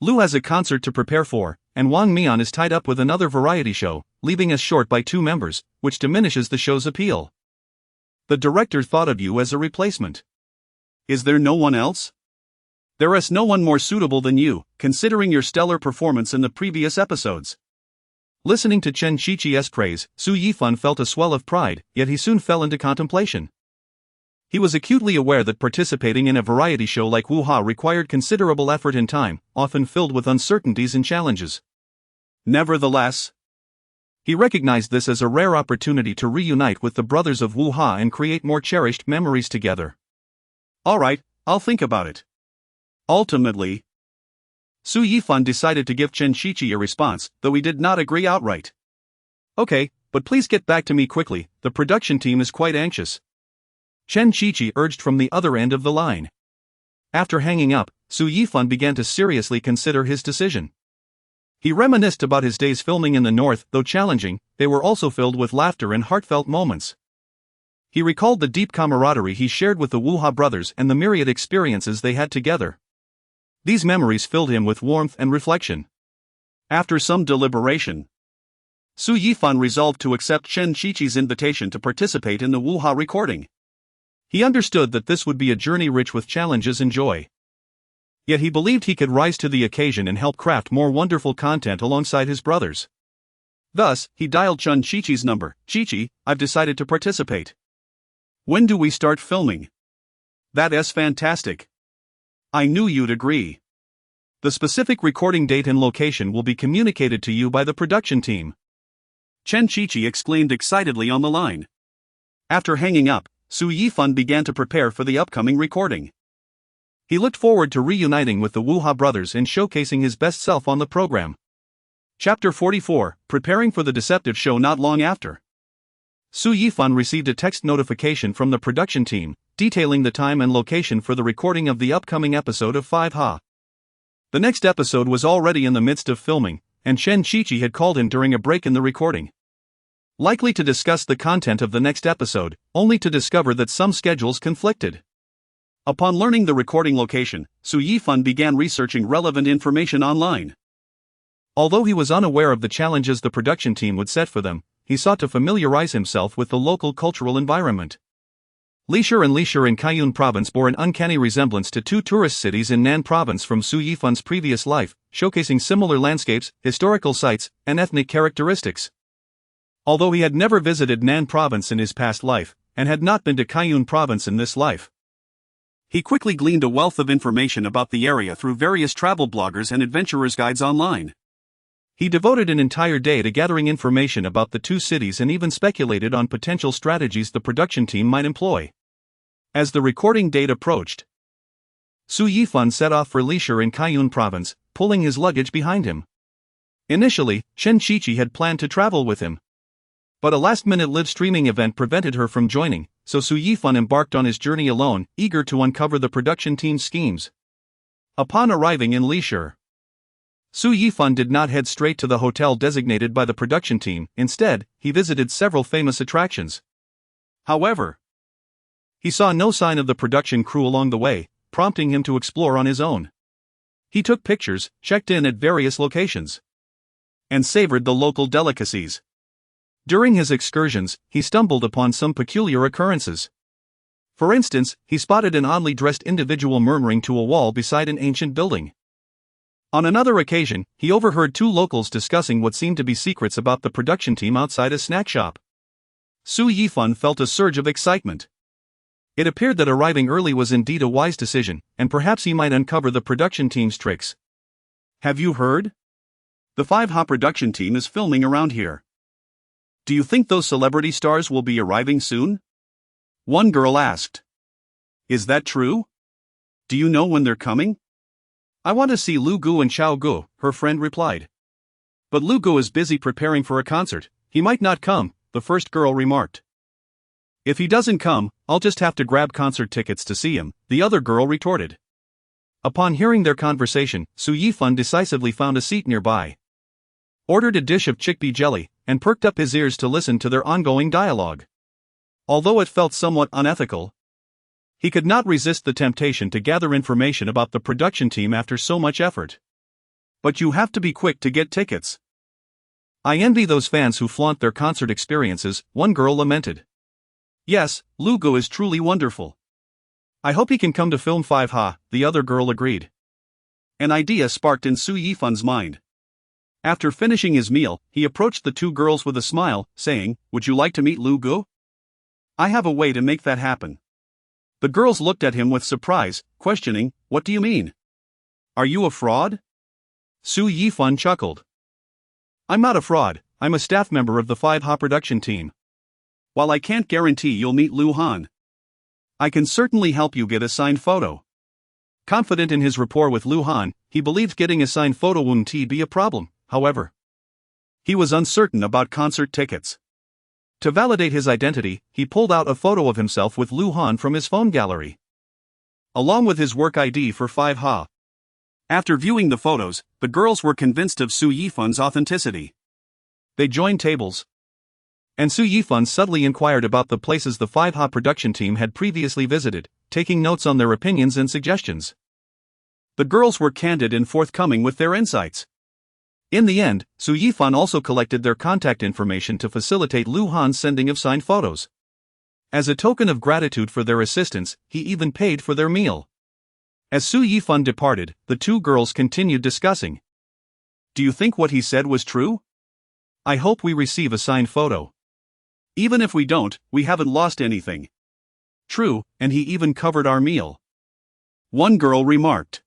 Lu has a concert to prepare for, and Wang Mian is tied up with another variety show, leaving us short by 2 members, which diminishes the show's appeal. The director thought of you as a replacement. Is there no one else? There is no one more suitable than you, considering your stellar performance in the previous episodes. Listening to Chen Shiqi's praise, Su Yifan felt a swell of pride, yet he soon fell into contemplation. He was acutely aware that participating in a variety show like Wuha required considerable effort and time, often filled with uncertainties and challenges. Nevertheless, he recognized this as a rare opportunity to reunite with the brothers of Wuha and create more cherished memories together. Alright, I'll think about it. Ultimately, Su Yifan decided to give Chen Shiqi a response, though he did not agree outright. Okay, but please get back to me quickly, the production team is quite anxious. Chen Shiqi urged from the other end of the line. After hanging up, Su Yifan began to seriously consider his decision. He reminisced about his days filming in the north, though challenging, they were also filled with laughter and heartfelt moments. He recalled the deep camaraderie he shared with the Wuha brothers and the myriad experiences they had together. These memories filled him with warmth and reflection. After some deliberation, Su Yifan resolved to accept Chen Shiqi's invitation to participate in the Wuha recording. He understood that this would be a journey rich with challenges and joy. Yet he believed he could rise to the occasion and help craft more wonderful content alongside his brothers. Thus, he dialed Chen Shiqi's number. Shiqi, I've decided to participate. When do we start filming? That is fantastic. I knew you'd agree. The specific recording date and location will be communicated to you by the production team. Chen Qiqi exclaimed excitedly on the line. After hanging up, Su Yifan began to prepare for the upcoming recording. He looked forward to reuniting with the Wuha brothers and showcasing his best self on the program. Chapter 44, Preparing for the Deceptive Show. Not long after, Su Yifan received a text notification from the production team, detailing the time and location for the recording of the upcoming episode of 5 Ha. The next episode was already in the midst of filming, and Chen Qiqi had called him during a break in the recording, likely to discuss the content of the next episode, only to discover that some schedules conflicted. Upon learning the recording location, Su Yifan began researching relevant information online. Although he was unaware of the challenges the production team would set for them, he sought to familiarize himself with the local cultural environment. Lishur and Lishur in Kaiyun Province bore an uncanny resemblance to two tourist cities in Nan Province from Su Yifan's previous life, showcasing similar landscapes, historical sites, and ethnic characteristics. Although he had never visited Nan Province in his past life, and had not been to Kaiyun Province in this life, he quickly gleaned a wealth of information about the area through various travel bloggers and adventurers' guides online. He devoted an entire day to gathering information about the two cities and even speculated on potential strategies the production team might employ. As the recording date approached, Su Yifan set off for Lishur in Kaiyun Province, pulling his luggage behind him. Initially, Chen Qiqi had planned to travel with him, but a last-minute live streaming event prevented her from joining, so Su Yifan embarked on his journey alone, eager to uncover the production team's schemes. Upon arriving in Lishur, Su Yifan did not head straight to the hotel designated by the production team. Instead, he visited several famous attractions. However, he saw no sign of the production crew along the way, prompting him to explore on his own. He took pictures, checked in at various locations, and savored the local delicacies. During his excursions, he stumbled upon some peculiar occurrences. For instance, he spotted an oddly dressed individual murmuring to a wall beside an ancient building. On another occasion, he overheard two locals discussing what seemed to be secrets about the production team outside a snack shop. Su Yifan felt a surge of excitement. It appeared that arriving early was indeed a wise decision, and perhaps he might uncover the production team's tricks. Have you heard? The 5 Ha production team is filming around here. Do you think those celebrity stars will be arriving soon? One girl asked. Is that true? Do you know when they're coming? I want to see Lu Gu and Xiao Gu, her friend replied. But Lu Gu is busy preparing for a concert. He might not come, the first girl remarked. If he doesn't come, I'll just have to grab concert tickets to see him, the other girl retorted. Upon hearing their conversation, Su Yifan decisively found a seat nearby, ordered a dish of chickpea jelly, and perked up his ears to listen to their ongoing dialogue. Although it felt somewhat unethical, he could not resist the temptation to gather information about the production team after so much effort. But you have to be quick to get tickets. I envy those fans who flaunt their concert experiences, one girl lamented. Yes, Lu Gu is truly wonderful. I hope he can come to film 5 Ha, the other girl agreed. An idea sparked in Su Yifan's mind. After finishing his meal, he approached the two girls with a smile, saying, "Would you like to meet Lu Gu? I have a way to make that happen." The girls looked at him with surprise, questioning, "What do you mean? Are you a fraud?" Su Yifan chuckled. I'm not a fraud, I'm a staff member of the 5 Ha production team. While I can't guarantee you'll meet Lu Han, I can certainly help you get a signed photo. Confident in his rapport with Lu Han, he believed getting a signed photo wouldn't be a problem. However, he was uncertain about concert tickets. To validate his identity, he pulled out a photo of himself with Lu Han from his phone gallery, along with his work ID for 5 Ha. After viewing the photos, the girls were convinced of Su Yifan's authenticity. They joined tables, and Su Yifan subtly inquired about the places the 5 Ha production team had previously visited, taking notes on their opinions and suggestions. The girls were candid and forthcoming with their insights. In the end, Su Yifan also collected their contact information to facilitate Lu Han's sending of signed photos. As a token of gratitude for their assistance, he even paid for their meal. As Su Yifan departed, the two girls continued discussing. Do you think what he said was true? I hope we receive a signed photo. Even if we don't, we haven't lost anything. True, and he even covered our meal. one girl remarked.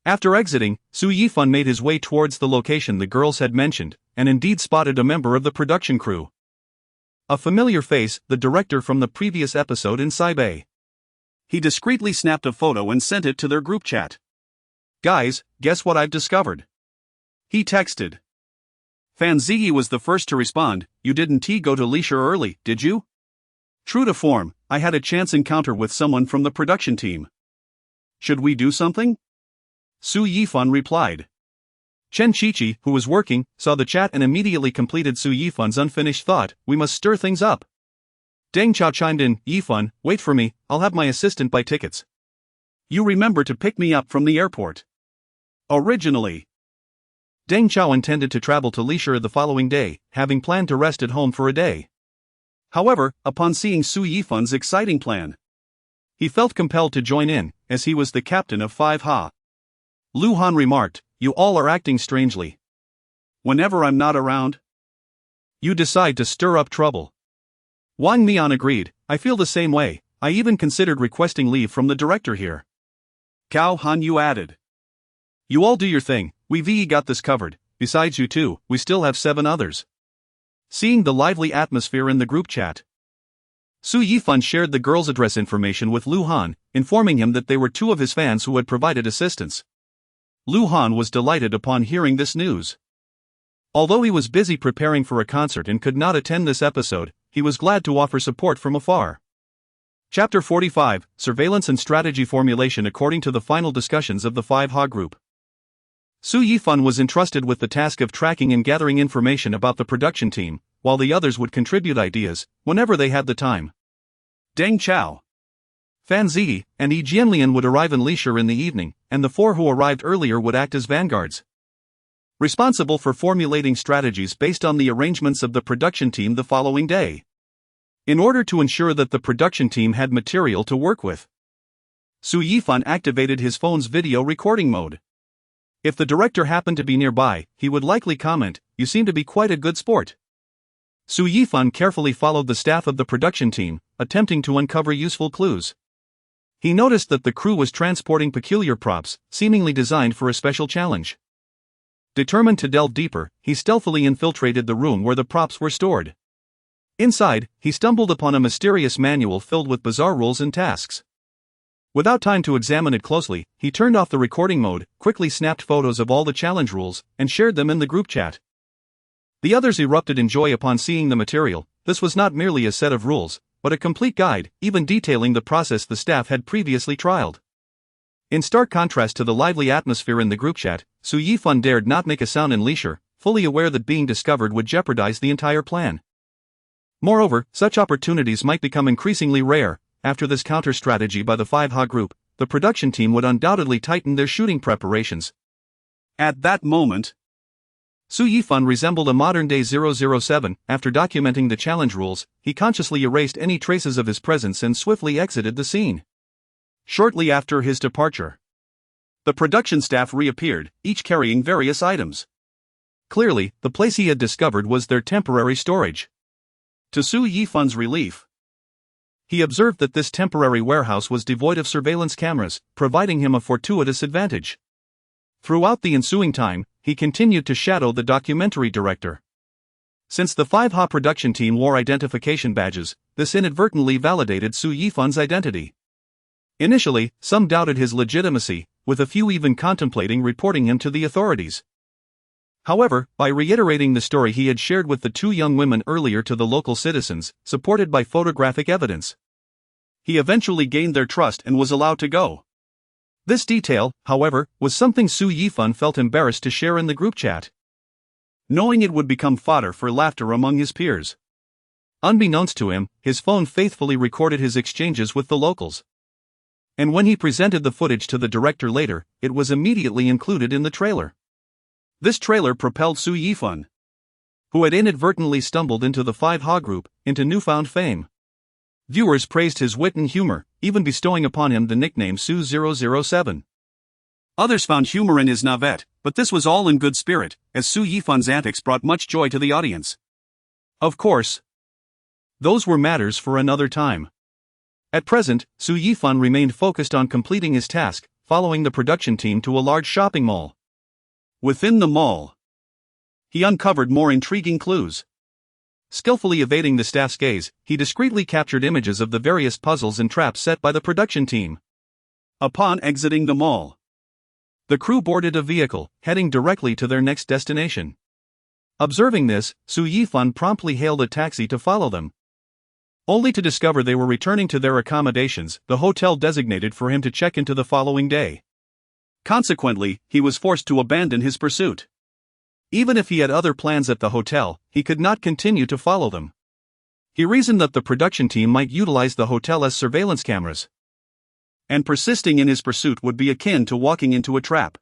After exiting, Su Yifan made his way towards the location the girls had mentioned, and indeed spotted a member of the production crew. A familiar face, the director from the previous episode in Saibei. He discreetly snapped a photo and sent it to their group chat. Guys, guess what I've discovered? He texted. Fan Ziyi was the first to respond. You didn't go to leisure early, did you? True to form, I had a chance encounter with someone from the production team. Should we do something? Su Yifan replied. Chen Qiqi, who was working, saw the chat and immediately completed Su Yifan's unfinished thought. We must stir things up. Deng Chao chimed in. Yifan, wait for me, I'll have my assistant buy tickets. You remember to pick me up from the airport. Originally, Deng Chao intended to travel to leisure the following day, having planned to rest at home for a day. However, upon seeing Su Yifan's exciting plan, he felt compelled to join in, as he was the captain of 5 Ha. Lu Han remarked, you all are acting strangely. Whenever I'm not around, you decide to stir up trouble. Wang Mian agreed, I feel the same way, I even considered requesting leave from the director here. Cao Han Yu added. You all do your thing, we've got this covered, besides you two, we still have 7 others. Seeing the lively atmosphere in the group chat, Su Yifan shared the girls' address information with Lu Han, informing him that they were 2 of his fans who had provided assistance. Lu Han was delighted upon hearing this news. Although he was busy preparing for a concert and could not attend this episode, he was glad to offer support from afar. Chapter 45, Surveillance and Strategy Formulation. According to the final discussions of the 5 Ha group, Su Yifan was entrusted with the task of tracking and gathering information about the production team, while the others would contribute ideas, whenever they had the time. Deng Chao, Fan Ziyi, and Yi Jianlian would arrive in leisure in the evening, and the 4 who arrived earlier would act as vanguards, responsible for formulating strategies based on the arrangements of the production team the following day. In order to ensure that the production team had material to work with, Su Yifan activated his phone's video recording mode. If the director happened to be nearby, he would likely comment, you seem to be quite a good sport. Su Yifan carefully followed the staff of the production team, attempting to uncover useful clues. He noticed that the crew was transporting peculiar props, seemingly designed for a special challenge. Determined to delve deeper, he stealthily infiltrated the room where the props were stored. Inside, he stumbled upon a mysterious manual filled with bizarre rules and tasks. Without time to examine it closely, he turned off the recording mode, quickly snapped photos of all the challenge rules, and shared them in the group chat. The others erupted in joy upon seeing the material. This was not merely a set of rules, but a complete guide, even detailing the process the staff had previously trialed. In stark contrast to the lively atmosphere in the group chat, Su Yifan dared not make a sound in leisure, fully aware that being discovered would jeopardize the entire plan. Moreover, such opportunities might become increasingly rare. After this counter-strategy by the 5 Ha group, the production team would undoubtedly tighten their shooting preparations. At that moment, Su Yifan resembled a modern-day 007. After documenting the challenge rules, he consciously erased any traces of his presence and swiftly exited the scene. Shortly after his departure, the production staff reappeared, each carrying various items. Clearly, the place he had discovered was their temporary storage. To Su Yifan's relief, he observed that this temporary warehouse was devoid of surveillance cameras, providing him a fortuitous advantage. Throughout the ensuing time, he continued to shadow the documentary director. Since the 5 Ha production team wore identification badges, this inadvertently validated Su Yifan's identity. Initially, some doubted his legitimacy, with a few even contemplating reporting him to the authorities. However, by reiterating the story he had shared with the 2 young women earlier to the local citizens, supported by photographic evidence, he eventually gained their trust and was allowed to go. This detail, however, was something Su Yifan felt embarrassed to share in the group chat, knowing it would become fodder for laughter among his peers. Unbeknownst to him, his phone faithfully recorded his exchanges with the locals. And when he presented the footage to the director later, it was immediately included in the trailer. This trailer propelled Su Yifan, who had inadvertently stumbled into the 5 Ha group, into newfound fame. Viewers praised his wit and humor, even bestowing upon him the nickname Su-007. Others found humor in his navette, but this was all in good spirit, as Su Yifan's antics brought much joy to the audience. Of course, those were matters for another time. At present, Su Yifan remained focused on completing his task, following the production team to a large shopping mall. Within the mall, he uncovered more intriguing clues. Skillfully evading the staff's gaze, he discreetly captured images of the various puzzles and traps set by the production team. Upon exiting the mall, the crew boarded a vehicle, heading directly to their next destination. Observing this, Su Yifan promptly hailed a taxi to follow them, only to discover they were returning to their accommodations, the hotel designated for him to check into the following day. Consequently, he was forced to abandon his pursuit. Even if he had other plans at the hotel, he could not continue to follow them. He reasoned that the production team might utilize the hotel as surveillance cameras, and persisting in his pursuit would be akin to walking into a trap.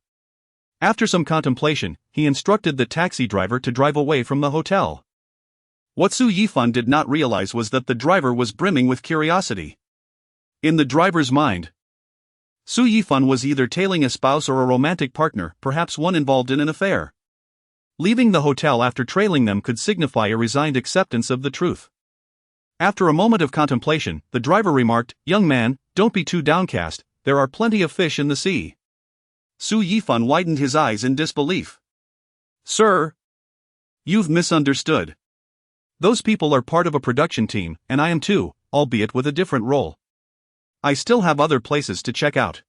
After some contemplation, he instructed the taxi driver to drive away from the hotel. What Su Yifan did not realize was that the driver was brimming with curiosity. In the driver's mind, Su Yifan was either tailing a spouse or a romantic partner, perhaps one involved in an affair. Leaving the hotel after trailing them could signify a resigned acceptance of the truth. After a moment of contemplation, the driver remarked, "Young man, don't be too downcast, there are plenty of fish in the sea." Su Yifan widened his eyes in disbelief. "Sir, you've misunderstood. Those people are part of a production team, and I am too, albeit with a different role. I still have other places to check out."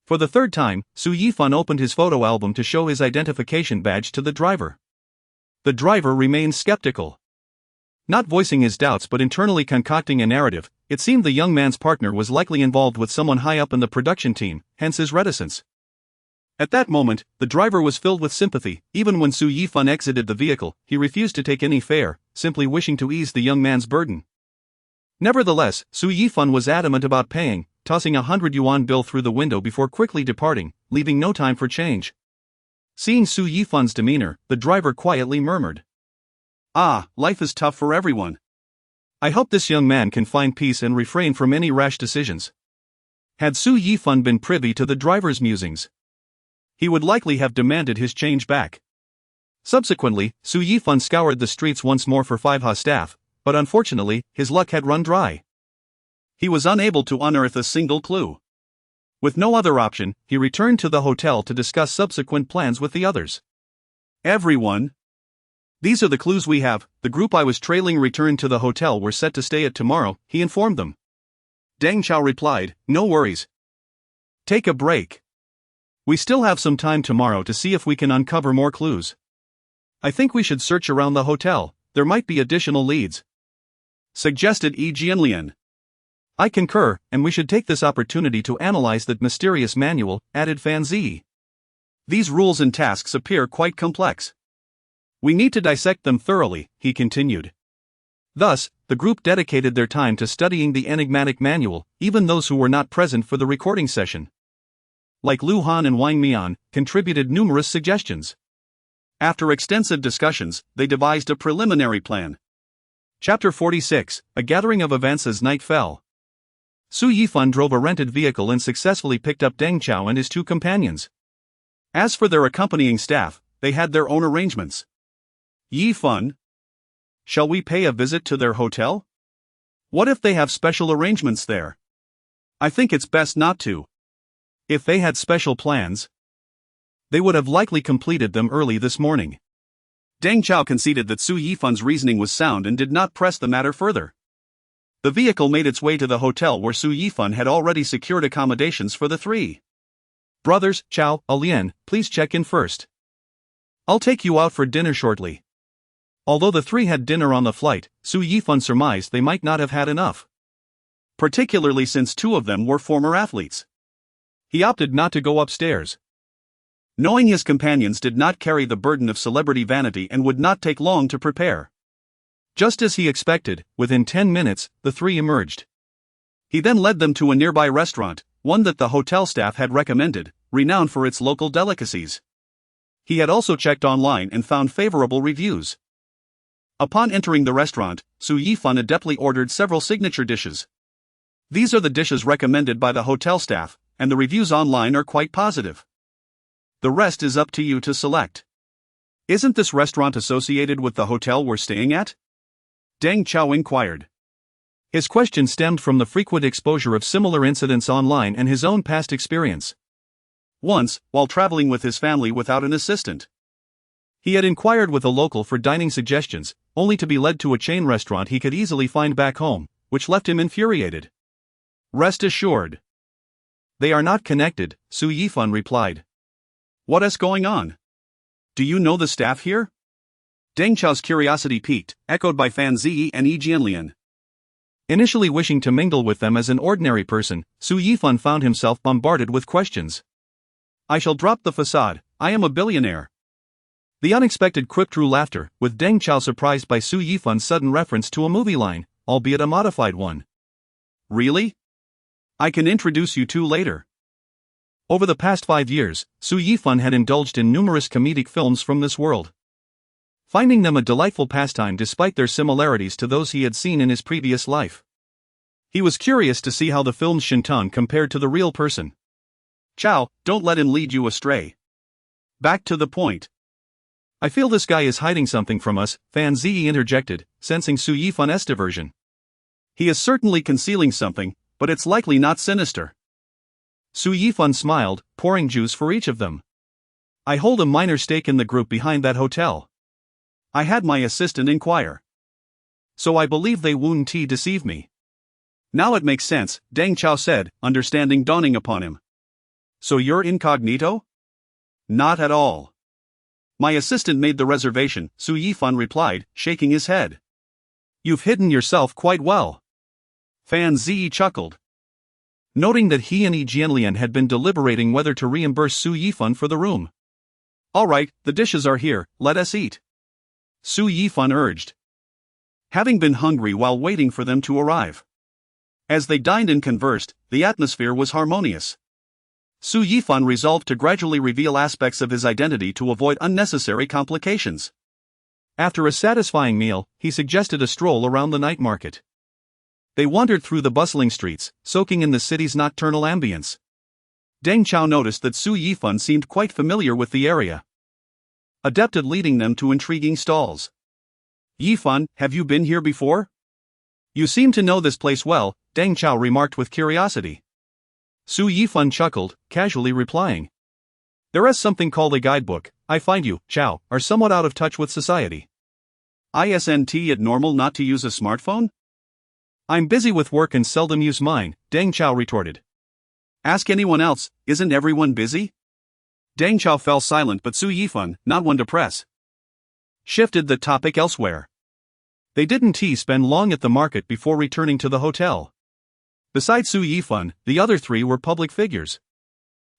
For the third time, Su Yifan opened his photo album to show his identification badge to the driver. The driver remained skeptical. Not voicing his doubts but internally concocting a narrative, it seemed the young man's partner was likely involved with someone high up in the production team, hence his reticence. At that moment, the driver was filled with sympathy. Even when Su Yifan exited the vehicle, he refused to take any fare, simply wishing to ease the young man's burden. Nevertheless, Su Yifan was adamant about paying, tossing a 100 yuan bill through the window before quickly departing, leaving no time for change. Seeing Su Yifan's demeanor, the driver quietly murmured, "Ah, life is tough for everyone. I hope this young man can find peace and refrain from any rash decisions." Had Su Yifan been privy to the driver's musings, he would likely have demanded his change back. Subsequently, Su Yifan scoured the streets once more for 5Ha staff, but unfortunately, his luck had run dry. He was unable to unearth a single clue. With no other option, he returned to the hotel to discuss subsequent plans with the others. "Everyone, these are the clues we have. The group I was trailing returned to the hotel we're set to stay at tomorrow," he informed them. Deng Chao replied, "No worries. Take a break. We still have some time tomorrow to see if we can uncover more clues. I think we should search around the hotel, there might be additional leads," suggested Yi Jianlian. "I concur, and we should take this opportunity to analyze that mysterious manual," added Fan Zi. "These rules and tasks appear quite complex. We need to dissect them thoroughly," he continued. Thus, the group dedicated their time to studying the enigmatic manual, even those who were not present for the recording session, like Lu Han and Wang Mian, contributed numerous suggestions. After extensive discussions, they devised a preliminary plan. Chapter 46, A Gathering of Events as Night Fell. Su Yifan drove a rented vehicle and successfully picked up Deng Chao and his two companions. As for their accompanying staff, they had their own arrangements. "Yifan, shall we pay a visit to their hotel? What if they have special arrangements there?" "I think it's best not to." If they had special plans, they would have likely completed them early this morning. Deng Chao conceded that Su Yifan's reasoning was sound and did not press the matter further. The vehicle made its way to the hotel where Su Yifan had already secured accommodations for the three. "Brothers, Chao, Alian, please check in first. I'll take you out for dinner shortly." Although the three had dinner on the flight, Su Yifan surmised they might not have had enough, particularly since two of them were former athletes. He opted not to go upstairs, knowing his companions did not carry the burden of celebrity vanity and would not take long to prepare. Just as he expected, within 10 minutes, the three emerged. He then led them to a nearby restaurant, one that the hotel staff had recommended, renowned for its local delicacies. He had also checked online and found favorable reviews. Upon entering the restaurant, Su Yifan adeptly ordered several signature dishes. These are the dishes recommended by the hotel staff, and the reviews online are quite positive. The rest is up to you to select. "Isn't this restaurant associated with the hotel we're staying at?" Deng Chao inquired. His question stemmed from the frequent exposure of similar incidents online and his own past experience. Once, while traveling with his family without an assistant, he had inquired with a local for dining suggestions, only to be led to a chain restaurant he could easily find back home, which left him infuriated. Rest assured, they are not connected, Su Yifan replied. What is going on? Do you know the staff here? Deng Chao's curiosity piqued, echoed by Fan Ziyi and Yi Jianlian. Initially wishing to mingle with them as an ordinary person, Su Yifan found himself bombarded with questions. I shall drop the facade, I am a billionaire. The unexpected quip drew laughter, with Deng Chao surprised by Su Yifan's sudden reference to a movie line, albeit a modified one. Really? I can introduce you two later. Over the past 5 years, Su Yifan had indulged in numerous comedic films from this world, finding them a delightful pastime despite their similarities to those he had seen in his previous life. He was curious to see how the film's Shinton compared to the real person. Chao, don't let him lead you astray. Back to the point. I feel this guy is hiding something from us, Fan Ziyi interjected, sensing Su Yifan's diversion. He is certainly concealing something, but it's likely not sinister. Su Yifan smiled, pouring juice for each of them. I hold a minor stake in the group behind that hotel. I had my assistant inquire. So I believe they wouldn't deceive me. Now it makes sense, Deng Chao said, understanding dawning upon him. So you're incognito? Not at all. My assistant made the reservation, Su Yifan replied, shaking his head. You've hidden yourself quite well. Fan Ziyi chuckled, noting that he and Yi Jianlian had been deliberating whether to reimburse Su Yifan for the room. All right, the dishes are here, let us eat, Su Yifan urged, having been hungry while waiting for them to arrive. As they dined and conversed, the atmosphere was harmonious. Su Yifan resolved to gradually reveal aspects of his identity to avoid unnecessary complications. After a satisfying meal, he suggested a stroll around the night market. They wandered through the bustling streets, soaking in the city's nocturnal ambience. Deng Chao noticed that Su Yifan seemed quite familiar with the area, adept at leading them to intriguing stalls. Yifan, have you been here before? You seem to know this place well, Deng Chao remarked with curiosity. Su Yifan chuckled, casually replying. There is something called a guidebook. I find you, Chao, are somewhat out of touch with society. Isn't it normal not to use a smartphone? I'm busy with work and seldom use mine, Deng Chao retorted. Ask anyone else, isn't everyone busy? Deng Chao fell silent, but Su Yifan, not one to press, shifted the topic elsewhere. They didn't spend long at the market before returning to the hotel. Besides Su Yifan, the other three were public figures,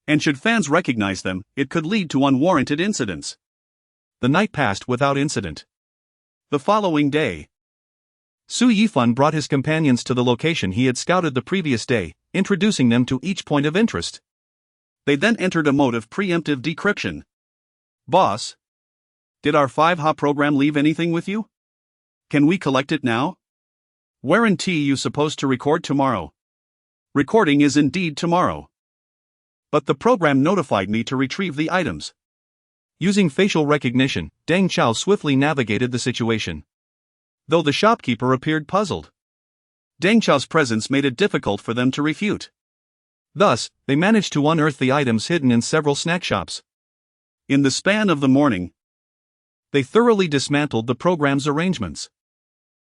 and should fans recognize them, it could lead to unwarranted incidents. The night passed without incident. The following day, Su Yifan brought his companions to the location he had scouted the previous day, introducing them to each point of interest. They then entered a mode of preemptive decryption. Boss, did our 5Ha program leave anything with you? Can we collect it now? Weren't you supposed to record tomorrow? Recording is indeed tomorrow. But the program notified me to retrieve the items. Using facial recognition, Deng Chao swiftly navigated the situation, though the shopkeeper appeared puzzled. Deng Chao's presence made it difficult for them to refute. Thus, they managed to unearth the items hidden in several snack shops. In the span of the morning, they thoroughly dismantled the program's arrangements.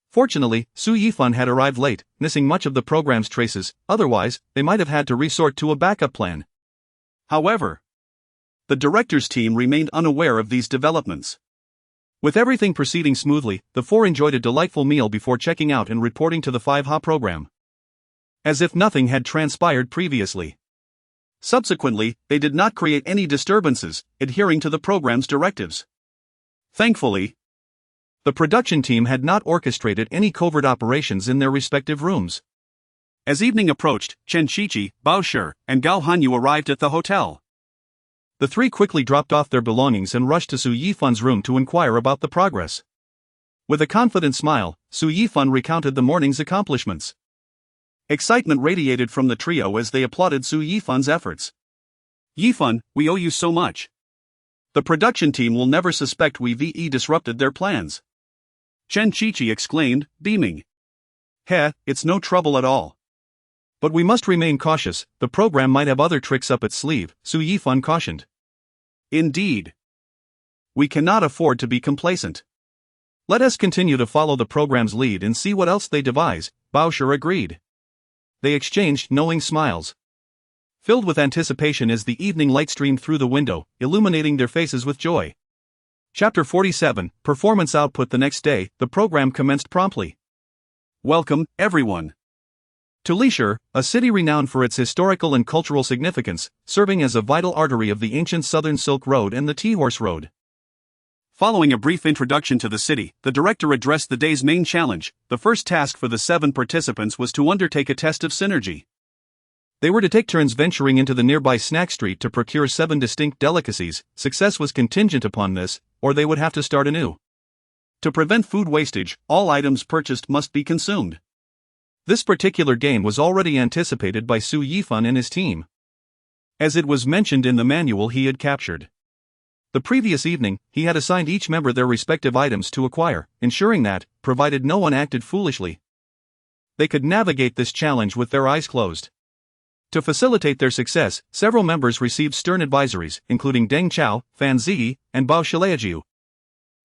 Fortunately, Su Yifan had arrived late, missing much of the program's traces, otherwise, they might have had to resort to a backup plan. However, the director's team remained unaware of these developments. With everything proceeding smoothly, the four enjoyed a delightful meal before checking out and reporting to the 5Ha program, as if nothing had transpired previously. Subsequently, they did not create any disturbances, adhering to the program's directives. Thankfully, the production team had not orchestrated any covert operations in their respective rooms. As evening approached, Chen Shiqi, Bao Shi, and Gao Hanyu arrived at the hotel. The three quickly dropped off their belongings and rushed to Su Yifan's room to inquire about the progress. With a confident smile, Su Yifan recounted the morning's accomplishments. Excitement radiated from the trio as they applauded Su Yifan's efforts. Yifan, we owe you so much. The production team will never suspect we disrupted their plans, Chen Shiqi exclaimed, beaming. Heh, it's no trouble at all. But we must remain cautious, the program might have other tricks up its sleeve, Su Yifan cautioned. Indeed. We cannot afford to be complacent. Let us continue to follow the program's lead and see what else they devise, Bao Shi agreed. They exchanged knowing smiles. Filled with anticipation as the evening light streamed through the window, illuminating their faces with joy. Chapter 47, Performance Output. The next day, the program commenced promptly. Welcome, everyone. To Lishur, a city renowned for its historical and cultural significance, serving as a vital artery of the ancient Southern Silk Road and the Tea-Horse Road. Following a brief introduction to the city, the director addressed the day's main challenge. The first task for the 7 participants was to undertake a test of synergy. They were to take turns venturing into the nearby snack street to procure 7 distinct delicacies. Success was contingent upon this, or they would have to start anew. To prevent food wastage, all items purchased must be consumed. This particular game was already anticipated by Su Yifan and his team, as it was mentioned in the manual he had captured. The previous evening, he had assigned each member their respective items to acquire, ensuring that, provided no one acted foolishly, they could navigate this challenge with their eyes closed. To facilitate their success, several members received stern advisories, including Deng Chao, Fan Ziyi, and Bao Shileajiu.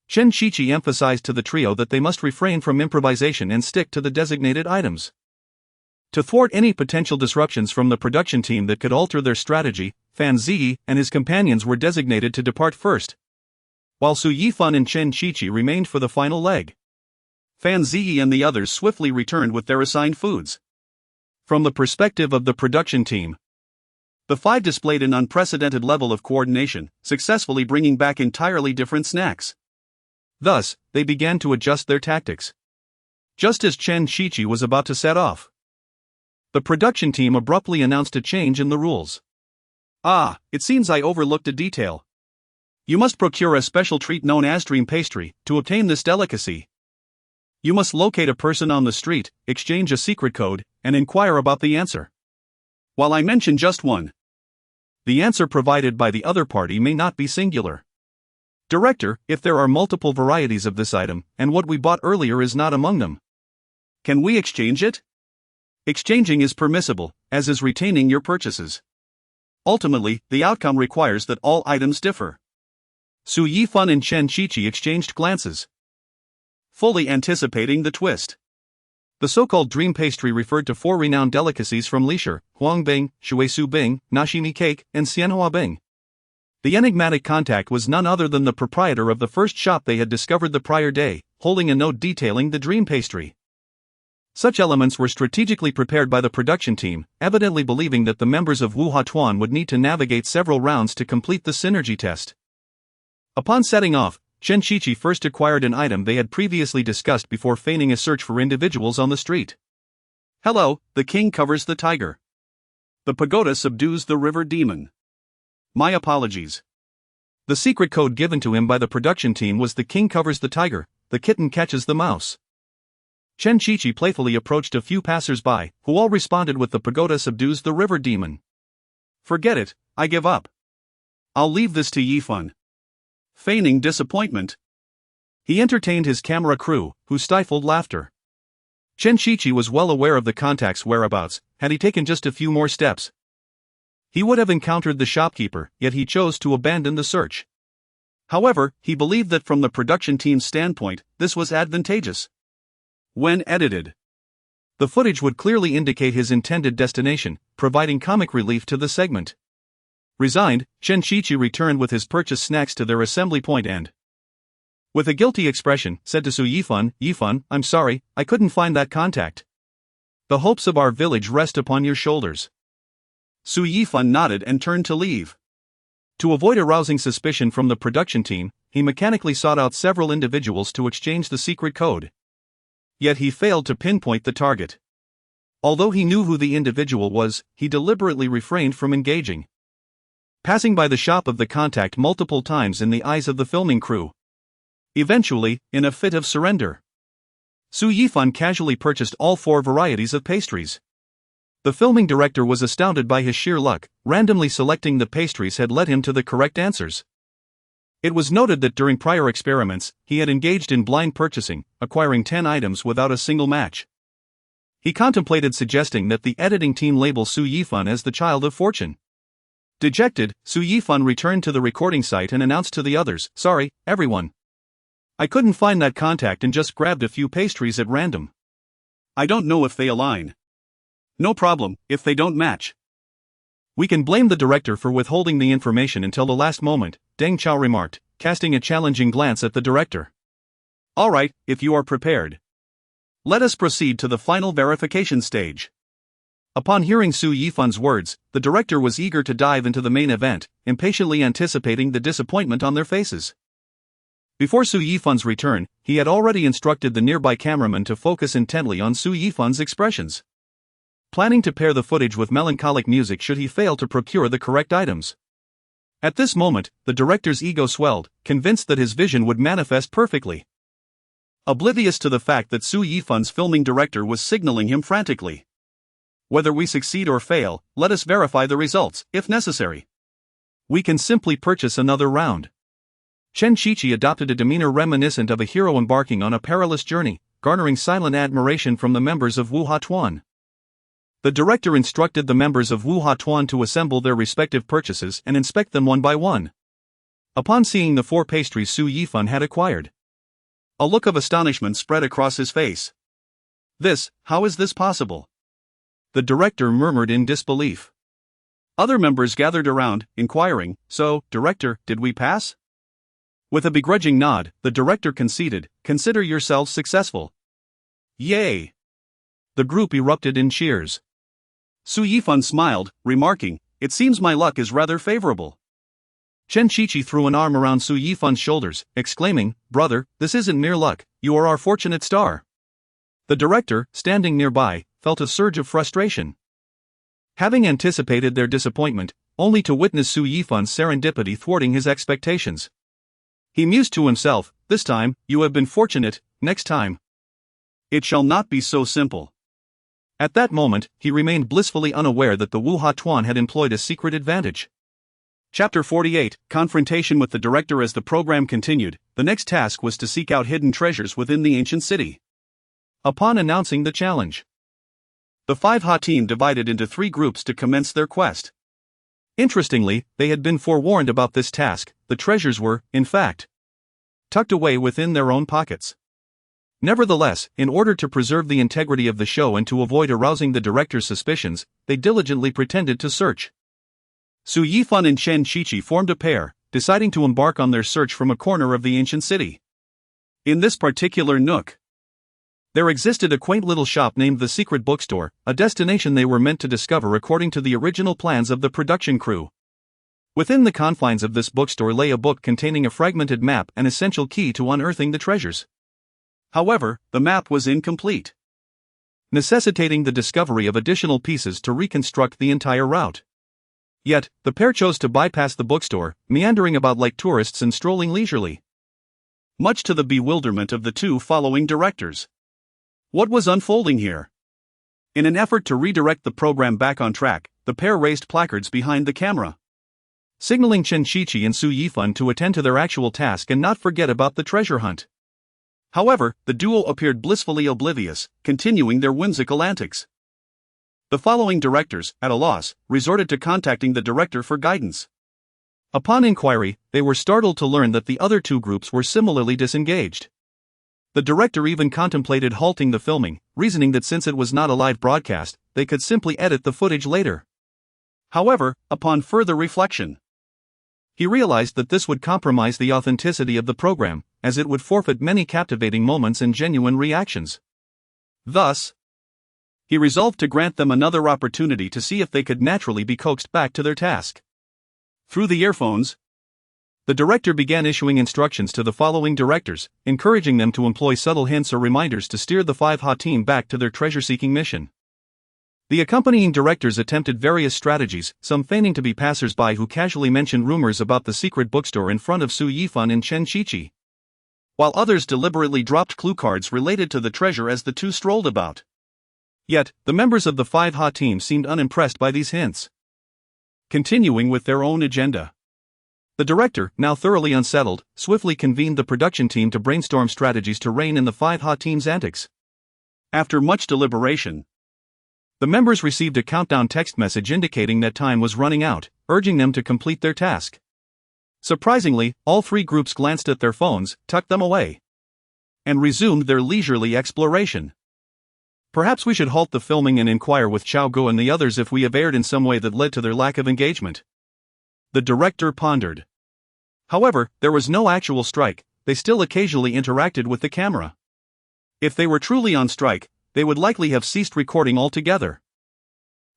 Chen Shiqi emphasized to the trio that they must refrain from improvisation and stick to the designated items. To thwart any potential disruptions from the production team that could alter their strategy, Fan Ziyi and his companions were designated to depart first, while Su Yifan and Chen Shiqi remained for the final leg. Fan Ziyi and the others swiftly returned with their assigned foods. From the perspective of the production team, the 5 displayed an unprecedented level of coordination, successfully bringing back entirely different snacks. Thus, they began to adjust their tactics. Just as Chen Shiqi was about to set off, the production team abruptly announced a change in the rules. Ah, it seems I overlooked a detail. You must procure a special treat known as dream pastry to obtain this delicacy. You must locate a person on the street, exchange a secret code, and inquire about the answer. While I mention just one, the answer provided by the other party may not be singular. Director, if there are multiple varieties of this item, and what we bought earlier is not among them, can we exchange it? Exchanging is permissible, as is retaining your purchases. Ultimately, the outcome requires that all items differ. Su Yifan and Chen Shiqi exchanged glances, fully anticipating the twist. The so-called dream pastry referred to 4 renowned delicacies from Lishur: Huangbing, Shuisu Bing, Nashimi cake, and Xianhua Bing. The enigmatic contact was none other than the proprietor of the first shop they had discovered the prior day, holding a note detailing the dream pastry. Such elements were strategically prepared by the production team, evidently believing that the members of Wuha Tuan would need to navigate several rounds to complete the synergy test. Upon setting off, Chen Shiqi first acquired an item they had previously discussed before feigning a search for individuals on the street. Hello, the king covers the tiger. The pagoda subdues the river demon. My apologies. The secret code given to him by the production team was the king covers the tiger, the kitten catches the mouse. Chen Shiqi playfully approached a few passers-by, who all responded with the pagoda subdues the river demon. Forget it, I give up. I'll leave this to Yifan. Feigning disappointment, he entertained his camera crew, who stifled laughter. Chen Shiqi was well aware of the contact's whereabouts. Had he taken just a few more steps, he would have encountered the shopkeeper, yet he chose to abandon the search. However, he believed that from the production team's standpoint, this was advantageous. When edited, the footage would clearly indicate his intended destination, providing comic relief to the segment. Resigned, Chen Shiqi returned with his purchased snacks to their assembly point and, with a guilty expression, said to Su Yifan, "Yifan, I'm sorry, I couldn't find that contact. The hopes of our village rest upon your shoulders." Su Yifan nodded and turned to leave. To avoid arousing suspicion from the production team, he mechanically sought out several individuals to exchange the secret code. Yet he failed to pinpoint the target. Although he knew who the individual was, he deliberately refrained from engaging, passing by the shop of the contact multiple times in the eyes of the filming crew. Eventually, in a fit of surrender, Su Yifan casually purchased all 4 varieties of pastries. The filming director was astounded by his sheer luck. Randomly selecting the pastries had led him to the correct answers. It was noted that during prior experiments, he had engaged in blind purchasing, acquiring 10 items without a single match. He contemplated suggesting that the editing team label Su Yifan as the child of fortune. Dejected, Su Yifan returned to the recording site and announced to the others, "Sorry, everyone. I couldn't find that contact and just grabbed a few pastries at random. I don't know if they align. No problem, if they don't match." "We can blame the director for withholding the information until the last moment," Deng Chao remarked, casting a challenging glance at the director. "All right, if you are prepared. Let us proceed to the final verification stage." Upon hearing Su Yifan's words, the director was eager to dive into the main event, impatiently anticipating the disappointment on their faces. Before Su Yifan's return, he had already instructed the nearby cameraman to focus intently on Su Yifan's expressions, planning to pair the footage with melancholic music should he fail to procure the correct items. At this moment, the director's ego swelled, convinced that his vision would manifest perfectly, oblivious to the fact that Su Yifan's filming director was signaling him frantically. "Whether we succeed or fail, let us verify the results, if necessary. We can simply purchase another round." Chen Shiqi adopted a demeanor reminiscent of a hero embarking on a perilous journey, garnering silent admiration from the members of Wuha Tuan. The director instructed the members of Wuha Tuan to assemble their respective purchases and inspect them one by one. Upon seeing the 4 pastries Su Yifan had acquired, a look of astonishment spread across his face. How is this possible?" the director murmured in disbelief. Other members gathered around, inquiring, "So, director, did we pass?" With a begrudging nod, the director conceded, "Consider yourselves successful." "Yay!" The group erupted in cheers. Su Yifan smiled, remarking, "It seems my luck is rather favorable." Chen Shiqi threw an arm around Su Yifan's shoulders, exclaiming, "Brother, this isn't mere luck, you are our fortunate star." The director, standing nearby, felt a surge of frustration. Having anticipated their disappointment, only to witness Su Yifan's serendipity thwarting his expectations, he mused to himself, "This time, you have been fortunate, next time it shall not be so simple." At that moment, he remained blissfully unaware that the Wuha Tuan had employed a secret advantage. Chapter 48, Confrontation with the Director. As the program continued, the next task was to seek out hidden treasures within the ancient city. Upon announcing the challenge, the 5Ha team divided into 3 groups to commence their quest. Interestingly, they had been forewarned about this task. The treasures were, in fact, tucked away within their own pockets. Nevertheless, in order to preserve the integrity of the show and to avoid arousing the director's suspicions, they diligently pretended to search. Su Yifan and Chen Shiqi formed a pair, deciding to embark on their search from a corner of the ancient city. In this particular nook, there existed a quaint little shop named the Secret Bookstore, a destination they were meant to discover according to the original plans of the production crew. Within the confines of this bookstore lay a book containing a fragmented map, an essential key to unearthing the treasures. However, the map was incomplete, necessitating the discovery of additional pieces to reconstruct the entire route. Yet, the pair chose to bypass the bookstore, meandering about like tourists and strolling leisurely, much to the bewilderment of the 2 following directors. What was unfolding here? In an effort to redirect the program back on track, the pair raised placards behind the camera, signaling Chen Shiqi and Su Yifan to attend to their actual task and not forget about the treasure hunt. However, the duo appeared blissfully oblivious, continuing their whimsical antics. The following directors, at a loss, resorted to contacting the director for guidance. Upon inquiry, they were startled to learn that the other 2 groups were similarly disengaged. The director even contemplated halting the filming, reasoning that since it was not a live broadcast, they could simply edit the footage later. However, upon further reflection, he realized that this would compromise the authenticity of the program, as it would forfeit many captivating moments and genuine reactions. Thus, he resolved to grant them another opportunity to see if they could naturally be coaxed back to their task. Through the earphones, the director began issuing instructions to the following directors, encouraging them to employ subtle hints or reminders to steer the 5Ha team back to their treasure-seeking mission. The accompanying directors attempted various strategies, some feigning to be passers-by who casually mentioned rumors about the secret bookstore in front of Su Yifan and Chen Shiqi, while others deliberately dropped clue cards related to the treasure as the 2 strolled about. Yet, the members of the 5Ha team seemed unimpressed by these hints, continuing with their own agenda. The director, now thoroughly unsettled, swiftly convened the production team to brainstorm strategies to rein in the 5Ha team's antics. After much deliberation, The members received a countdown text message indicating that time was running out, urging them to complete their task. Surprisingly, all three groups glanced at their phones, tucked them away, and resumed their leisurely exploration. Perhaps we should halt the filming and inquire with Chao Guo and the others if we have erred in some way that led to their lack of engagement. The director pondered. However, there was no actual strike, they still occasionally interacted with the camera. If they were truly on strike, they would likely have ceased recording altogether.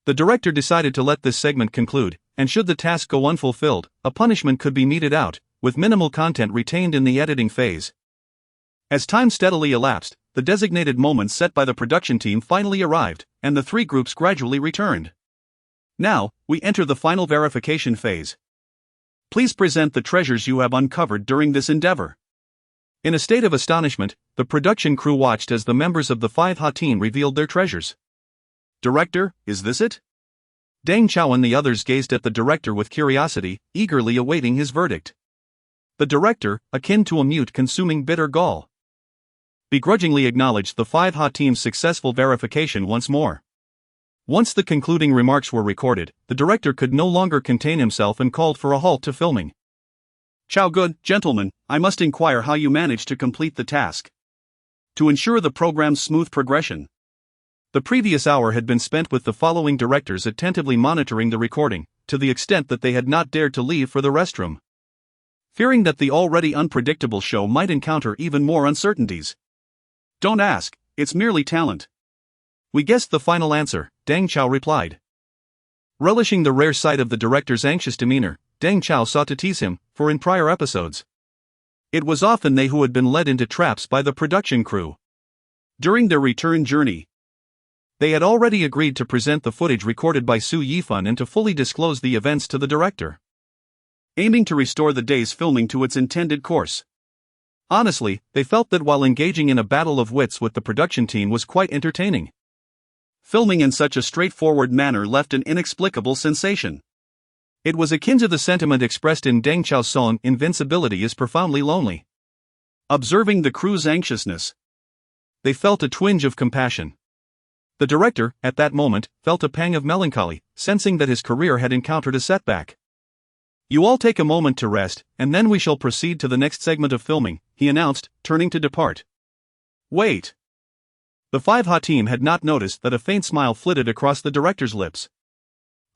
The director decided to let this segment conclude, and should the task go unfulfilled, a punishment could be meted out, with minimal content retained in the editing phase. As time steadily elapsed, the designated moment set by the production team finally arrived, and the three groups gradually returned. Now, we enter the final verification phase. Please present the treasures you have uncovered during this endeavor. In a state of astonishment, the production crew watched as the members of the 5Ha team revealed their treasures. Director, is this it? Deng Chao and the others gazed at the director with curiosity, eagerly awaiting his verdict. The director, akin to a mute consuming bitter gall, begrudgingly acknowledged the 5Ha team's successful verification once more. Once the concluding remarks were recorded, the director could no longer contain himself and called for a halt to filming. Chao Good, gentlemen, I must inquire how you managed to complete the task. To ensure the program's smooth progression. The previous hour had been spent with the following directors attentively monitoring the recording, to the extent that they had not dared to leave for the restroom, fearing that the already unpredictable show might encounter even more uncertainties. Don't ask, it's merely talent. We guessed the final answer, Deng Chao replied. Relishing the rare sight of the director's anxious demeanor, Deng Chao sought to tease him, for in prior episodes, it was often they who had been led into traps by the production crew. During their return journey, they had already agreed to present the footage recorded by Su Yifan and to fully disclose the events to the director, aiming to restore the day's filming to its intended course. Honestly, they felt that while engaging in a battle of wits with the production team was quite entertaining, filming in such a straightforward manner left an inexplicable sensation. It was akin to the sentiment expressed in Deng Chao's song "Invincibility is Profoundly Lonely." Observing the crew's anxiousness, they felt a twinge of compassion. The director, at that moment, felt a pang of melancholy, sensing that his career had encountered a setback. You all take a moment to rest, and then we shall proceed to the next segment of filming, he announced, turning to depart. Wait. The 5Ha team had not noticed that a faint smile flitted across the director's lips.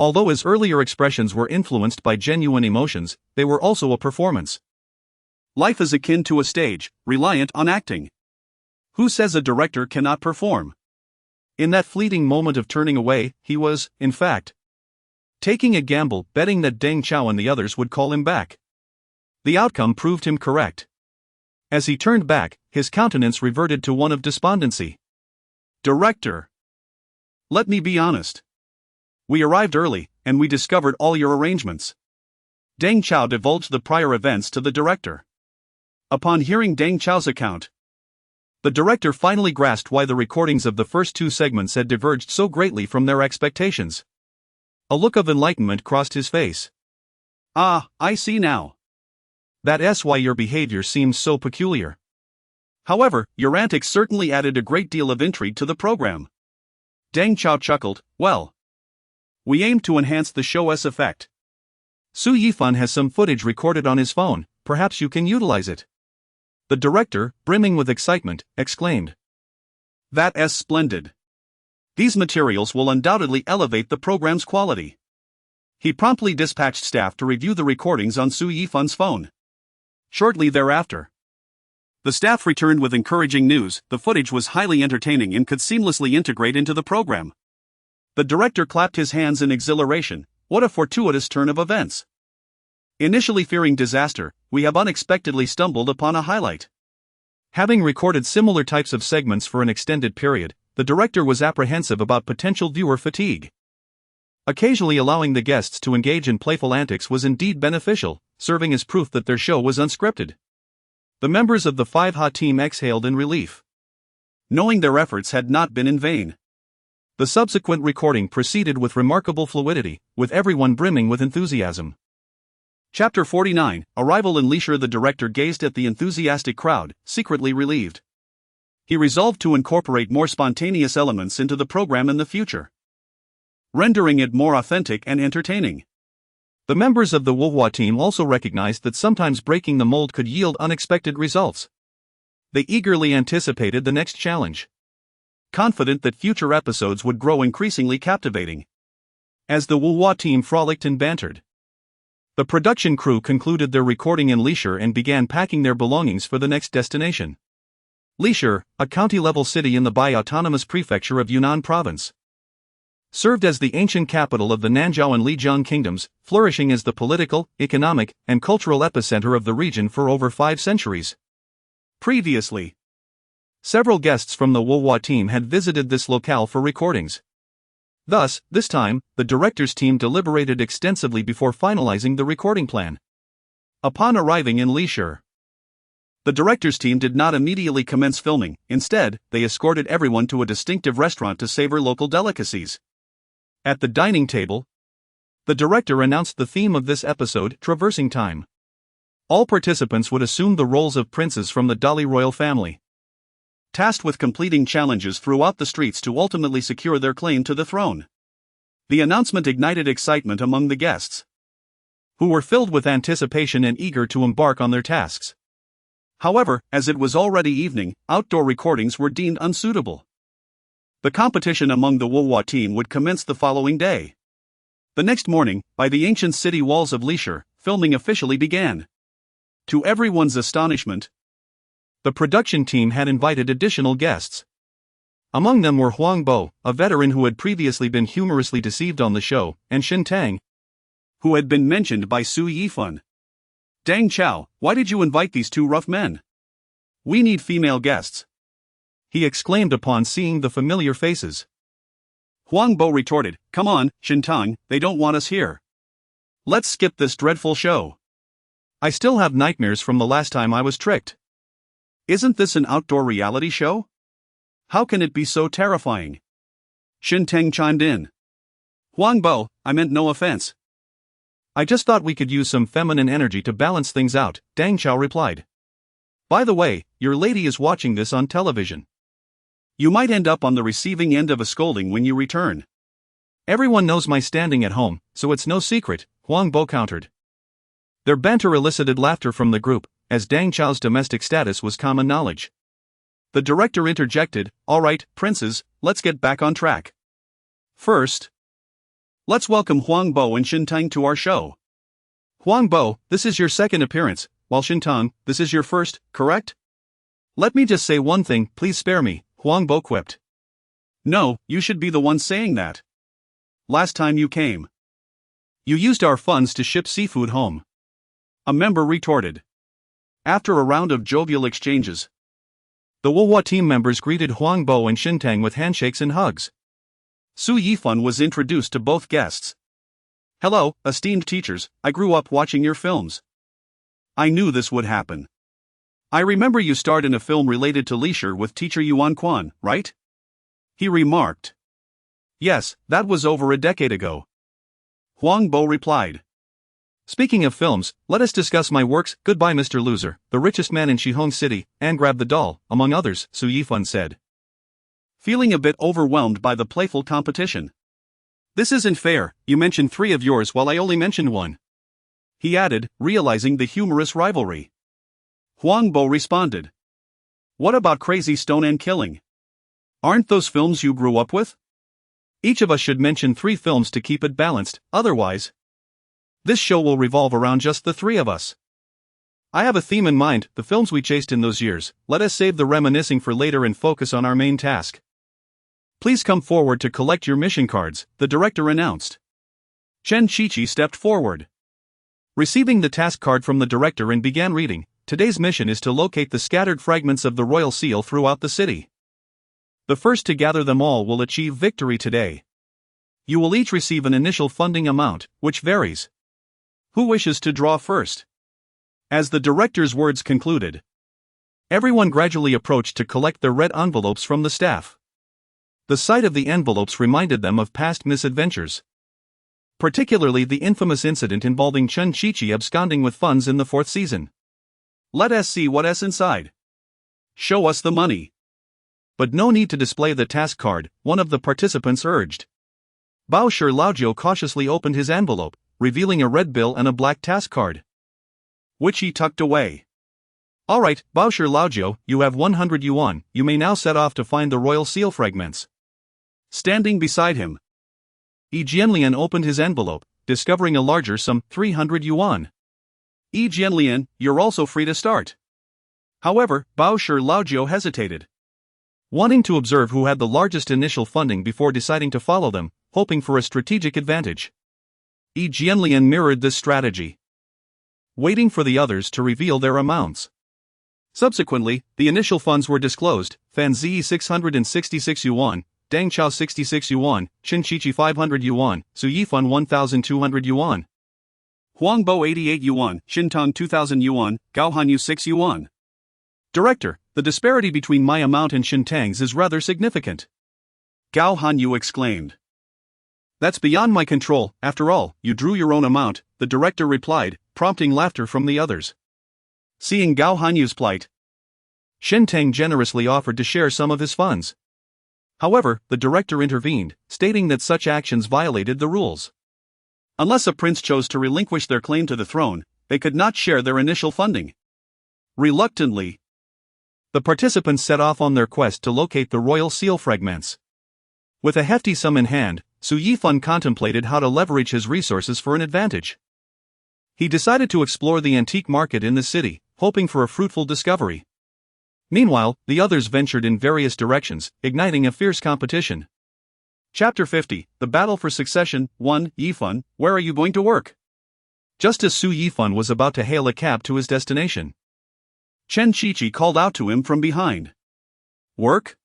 Although his earlier expressions were influenced by genuine emotions, they were also a performance. Life is akin to a stage, reliant on acting. Who says a director cannot perform? In that fleeting moment of turning away, he was, in fact, taking a gamble, betting that Deng Chao and the others would call him back. The outcome proved him correct. As he turned back, his countenance reverted to one of despondency. Director. Let me be honest. We arrived early, and we discovered all your arrangements. Deng Chao divulged the prior events to the director. Upon hearing Deng Chao's account, the director finally grasped why the recordings of the first two segments had diverged so greatly from their expectations. A look of enlightenment crossed his face. Ah, I see now. That's why your behavior seems so peculiar. However, your antics certainly added a great deal of intrigue to the program. Deng Chao chuckled, well, we aim to enhance the show's effect. Su Yifan has some footage recorded on his phone, perhaps you can utilize it. The director, brimming with excitement, exclaimed. That's splendid. These materials will undoubtedly elevate the program's quality. He promptly dispatched staff to review the recordings on Su Yifan's phone. Shortly thereafter, the staff returned with encouraging news. The footage was highly entertaining and could seamlessly integrate into the program. The director clapped his hands in exhilaration. What a fortuitous turn of events. Initially fearing disaster, we have unexpectedly stumbled upon a highlight. Having recorded similar types of segments for an extended period, the director was apprehensive about potential viewer fatigue. Occasionally allowing the guests to engage in playful antics was indeed beneficial, serving as proof that their show was unscripted. The members of the 5Ha team exhaled in relief, knowing their efforts had not been in vain. The subsequent recording proceeded with remarkable fluidity, with everyone brimming with enthusiasm. Chapter 49, Arrival in Leisure. The director gazed at the enthusiastic crowd, secretly relieved. He resolved to incorporate more spontaneous elements into the program in the future. rendering it more authentic and entertaining. The members of the Wuha team also recognized that sometimes breaking the mold could yield unexpected results. They eagerly anticipated the next challenge, confident that future episodes would grow increasingly captivating. As the Wuha team frolicked and bantered, the production crew concluded their recording in Lisher and began packing their belongings for the next destination. Lisher, a county-level city in the Bai Autonomous Prefecture of Yunnan Province, served as the ancient capital of the Nanzhao and Lijiang kingdoms, flourishing as the political, economic, and cultural epicenter of the region for over 5 centuries. Previously, several guests from the Wuha team had visited this locale for recordings. Thus, this time, the director's team deliberated extensively before finalizing the recording plan. Upon arriving in Lisher, the director's team did not immediately commence filming. Instead, they escorted everyone to a distinctive restaurant to savor local delicacies. At the dining table, the director announced the theme of this episode, Traversing Time. All participants would assume the roles of princes from the Dali royal family, tasked with completing challenges throughout the streets to ultimately secure their claim to the throne. The announcement ignited excitement among the guests, who were filled with anticipation and eager to embark on their tasks. However, as it was already evening, outdoor recordings were deemed unsuitable. The competition among the Wuha team would commence the following day. The next morning, by the ancient city walls of Lisher, filming officially began. To everyone's astonishment, the production team had invited additional guests. Among them were Huang Bo, a veteran who had previously been humorously deceived on the show, and Xin Tang, who had been mentioned by Su Yifan. Dang Chao, why did you invite these 2 rough men? We need female guests, he exclaimed upon seeing the familiar faces. Huang Bo retorted, come on, Xin Tang, they don't want us here. Let's skip this dreadful show. I still have nightmares from the last time I was tricked. Isn't this an outdoor reality show? How can it be so terrifying? Xin Tang chimed in. Huang Bo, I meant no offense. I just thought we could use some feminine energy to balance things out, Dang Chao replied. By the way, your lady is watching this on television. You might end up on the receiving end of a scolding when you return. Everyone knows my standing at home, so it's no secret, Huang Bo countered. Their banter elicited laughter from the group, as Dang Chao's domestic status was common knowledge. The director interjected, all right, princes, let's get back on track. First, let's welcome Huang Bo and Xin Tang to our show. Huang Bo, this is your second appearance, while Xin Tang, this is your first, correct? Let me just say one thing, please spare me, Huang Bo quipped. No, you should be the one saying that. Last time you came, you used our funds to ship seafood home, a member retorted. After a round of jovial exchanges, the Wuha team members greeted Huang Bo and Xin Tang with handshakes and hugs. Su Yifan was introduced to both guests. Hello, esteemed teachers, I grew up watching your films. I knew this would happen. I remember you starred in a film related to Lisher with teacher Yuan Quan, right? He remarked. Yes, that was over a decade ago. Huang Bo replied. Speaking of films, let us discuss my works, Goodbye Mr. Loser, The Richest Man in Shihong City, and Grab the Doll, among others, Su Yifan said, feeling a bit overwhelmed by the playful competition. This isn't fair, you mentioned 3 of yours while I only mentioned 1. He added, realizing the humorous rivalry. Huang Bo responded. What about Crazy Stone and Killing? Aren't those films you grew up with? Each of us should mention 3 films to keep it balanced, otherwise, this show will revolve around just the 3 of us. I have a theme in mind, the films we chased in those years. Let us save the reminiscing for later and focus on our main task. Please come forward to collect your mission cards, the director announced. Chen Qiqi stepped forward, receiving the task card from the director and began reading. Today's mission is to locate the scattered fragments of the royal seal throughout the city. The first to gather them all will achieve victory today. You will each receive an initial funding amount, which varies. Who wishes to draw first? As the director's words concluded, everyone gradually approached to collect their red envelopes from the staff. The sight of the envelopes reminded them of past misadventures, particularly the infamous incident involving Chen Qiqi absconding with funds in the 4th season. Let us see what's inside. Show us the money. But no need to display the task card, one of the participants urged. Bao Shi Laojiu cautiously opened his envelope, revealing a red bill and a black task card, which he tucked away. Alright, Bao Shi Laojiu, you have 100 yuan, you may now set off to find the royal seal fragments. Standing beside him, Yi Jianlian opened his envelope, discovering a larger sum, 300 yuan. Yi Jianlian, you're also free to start. However, Bao Shi Laojiu hesitated, wanting to observe who had the largest initial funding before deciding to follow them, hoping for a strategic advantage. Yi Jianlian mirrored this strategy, waiting for the others to reveal their amounts. Subsequently, the initial funds were disclosed: Fan Ziyi 666 yuan, Dang Chao 66 yuan, Qin Qiqi 500 yuan, Su Yifan 1,200 yuan. Huang Bo 88 yuan, Xintang 2,000 yuan, Gao Hanyu 6 yuan. Director, the disparity between my amount and Xintang's is rather significant. Gao Hanyu exclaimed. That's beyond my control, after all, you drew your own amount, the director replied, prompting laughter from the others. Seeing Gao Hanyu's plight, Xintang generously offered to share some of his funds. However, the director intervened, stating that such actions violated the rules. Unless a prince chose to relinquish their claim to the throne, they could not share their initial funding. Reluctantly, the participants set off on their quest to locate the royal seal fragments. With a hefty sum in hand, Su Yifan contemplated how to leverage his resources for an advantage. He decided to explore the antique market in the city, hoping for a fruitful discovery. Meanwhile, the others ventured in various directions, igniting a fierce competition. Chapter 50, The Battle for Succession. 1. Yifan, where are you going to work? Just as Su Yifan was about to hail a cab to his destination, Qin Qiqi called out to him from behind. Work?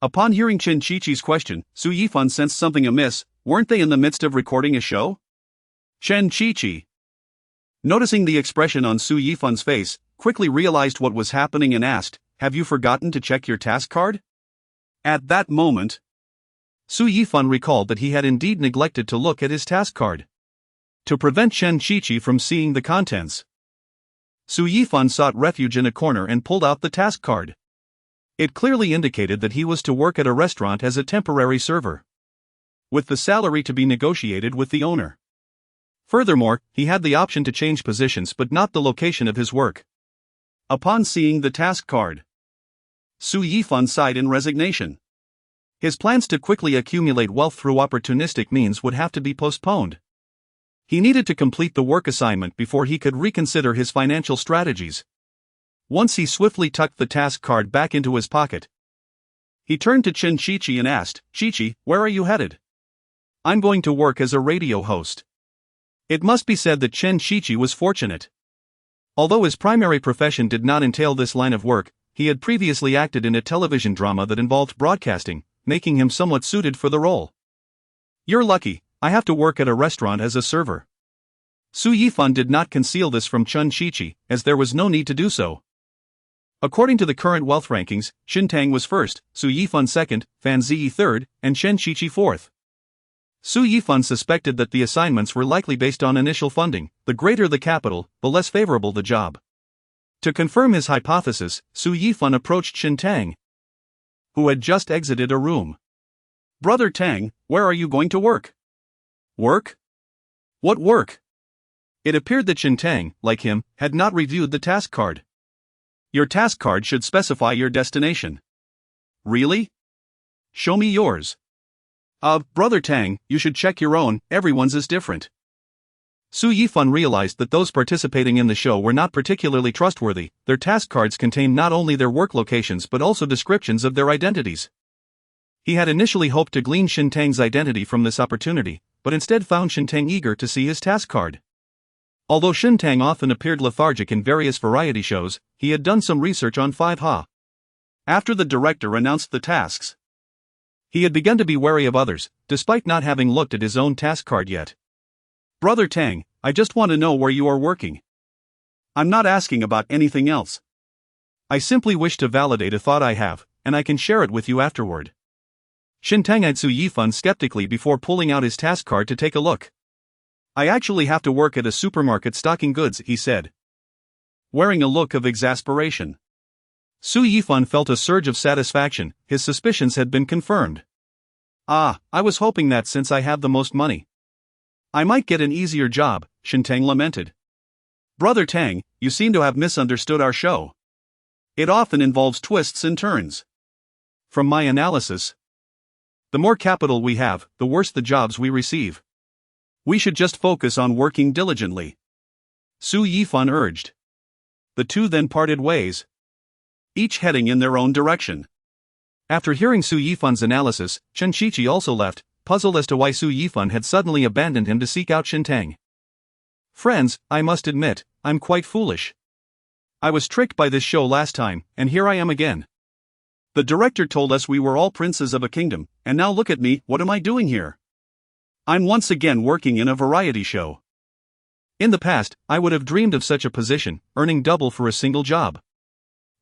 Upon hearing Qin Qiqi's question, Su Yifan sensed something amiss. Weren't they in the midst of recording a show? Qin Qiqi, noticing the expression on Su Yifan's face, quickly realized what was happening and asked, have you forgotten to check your task card? At that moment, Su Yifan recalled that he had indeed neglected to look at his task card. To prevent Qin Qiqi from seeing the contents, Su Yifan sought refuge in a corner and pulled out the task card. It clearly indicated that he was to work at a restaurant as a temporary server, with the salary to be negotiated with the owner. Furthermore, he had the option to change positions but not the location of his work. Upon seeing the task card, Su Yifan sighed in resignation. His plans to quickly accumulate wealth through opportunistic means would have to be postponed. He needed to complete the work assignment before he could reconsider his financial strategies. Once he swiftly tucked the task card back into his pocket, he turned to Qin Qiqi and asked, Qiqi, where are you headed? I'm going to work as a radio host. It must be said that Qin Qiqi was fortunate. Although his primary profession did not entail this line of work, he had previously acted in a television drama that involved broadcasting, making him somewhat suited for the role. You're lucky, I have to work at a restaurant as a server. Su Yifan did not conceal this from Qin Qiqi, as there was no need to do so. According to the current wealth rankings, Xintang was first, Su Yifan second, Fan Ziyi third, and Qin Qiqi fourth. Su Yifan suspected that the assignments were likely based on initial funding. The greater the capital, the less favorable the job. To confirm his hypothesis, Su Yifan approached Xintang, who had just exited a room. Brother Tang, where are you going to work? Work? What work? It appeared that Xintang, like him, had not reviewed the task card. Your task card should specify your destination. Really? Show me yours. Brother Tang, you should check your own, everyone's is different. Su Yifan realized that those participating in the show were not particularly trustworthy. Their task cards contained not only their work locations but also descriptions of their identities. He had initially hoped to glean Xintang's identity from this opportunity, but instead found Xintang eager to see his task card. Although Xintang often appeared lethargic in various variety shows, he had done some research on 5Ha. After the director announced the tasks, he had begun to be wary of others, despite not having looked at his own task card yet. Brother Tang, I just want to know where you are working. I'm not asking about anything else. I simply wish to validate a thought I have, and I can share it with you afterward. Xintang eyed Su Yifan skeptically before pulling out his task card to take a look. I actually have to work at a supermarket stocking goods, he said, wearing a look of exasperation. Su Yifan felt a surge of satisfaction, his suspicions had been confirmed. I was hoping that since I have the most money, I might get an easier job, Shintang lamented. Brother Tang, you seem to have misunderstood our show. It often involves twists and turns. From my analysis, the more capital we have, the worse the jobs we receive. We should just focus on working diligently, Su Yifan urged. The two then parted ways, each heading in their own direction. After hearing Su Yifan's analysis, Chen Shiqi also left, puzzled as to why Su Yifan had suddenly abandoned him to seek out Shintang. Friends, I must admit, I'm quite foolish. I was tricked by this show last time, and here I am again. The director told us we were all princes of a kingdom, and now look at me, what am I doing here? I'm once again working in a variety show. In the past, I would have dreamed of such a position, earning double for a single job.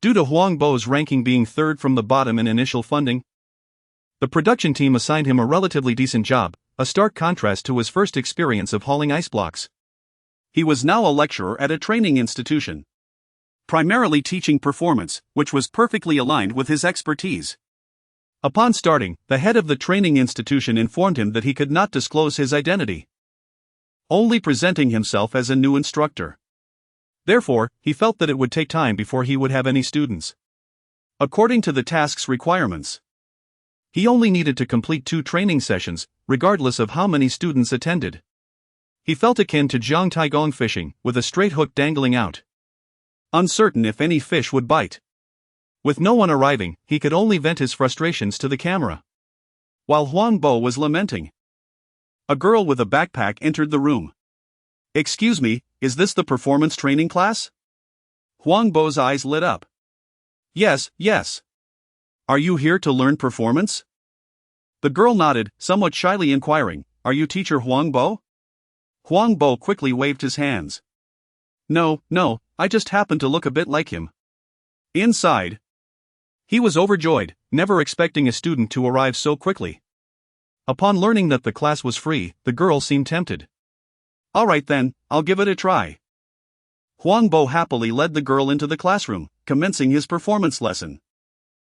Due to Huang Bo's ranking being third from the bottom in initial funding, the production team assigned him a relatively decent job, a stark contrast to his first experience of hauling ice blocks. He was now a lecturer at a training institution, primarily teaching performance, which was perfectly aligned with his expertise. Upon starting, the head of the training institution informed him that he could not disclose his identity, only presenting himself as a new instructor. Therefore, he felt that it would take time before he would have any students. According to the task's requirements, he only needed to complete 2 training sessions, regardless of how many students attended. He felt akin to Jiang Taigong fishing, with a straight hook dangling out, uncertain if any fish would bite. With no one arriving, he could only vent his frustrations to the camera. While Huang Bo was lamenting, a girl with a backpack entered the room. Excuse me, is this the performance training class? Huang Bo's eyes lit up. Yes. Are you here to learn performance? The girl nodded, somewhat shyly inquiring, are you teacher Huang Bo? Huang Bo quickly waved his hands. No, I just happen to look a bit like him. Inside, he was overjoyed, never expecting a student to arrive so quickly. Upon learning that the class was free, the girl seemed tempted. Alright then, I'll give it a try. Huang Bo happily led the girl into the classroom, commencing his performance lesson.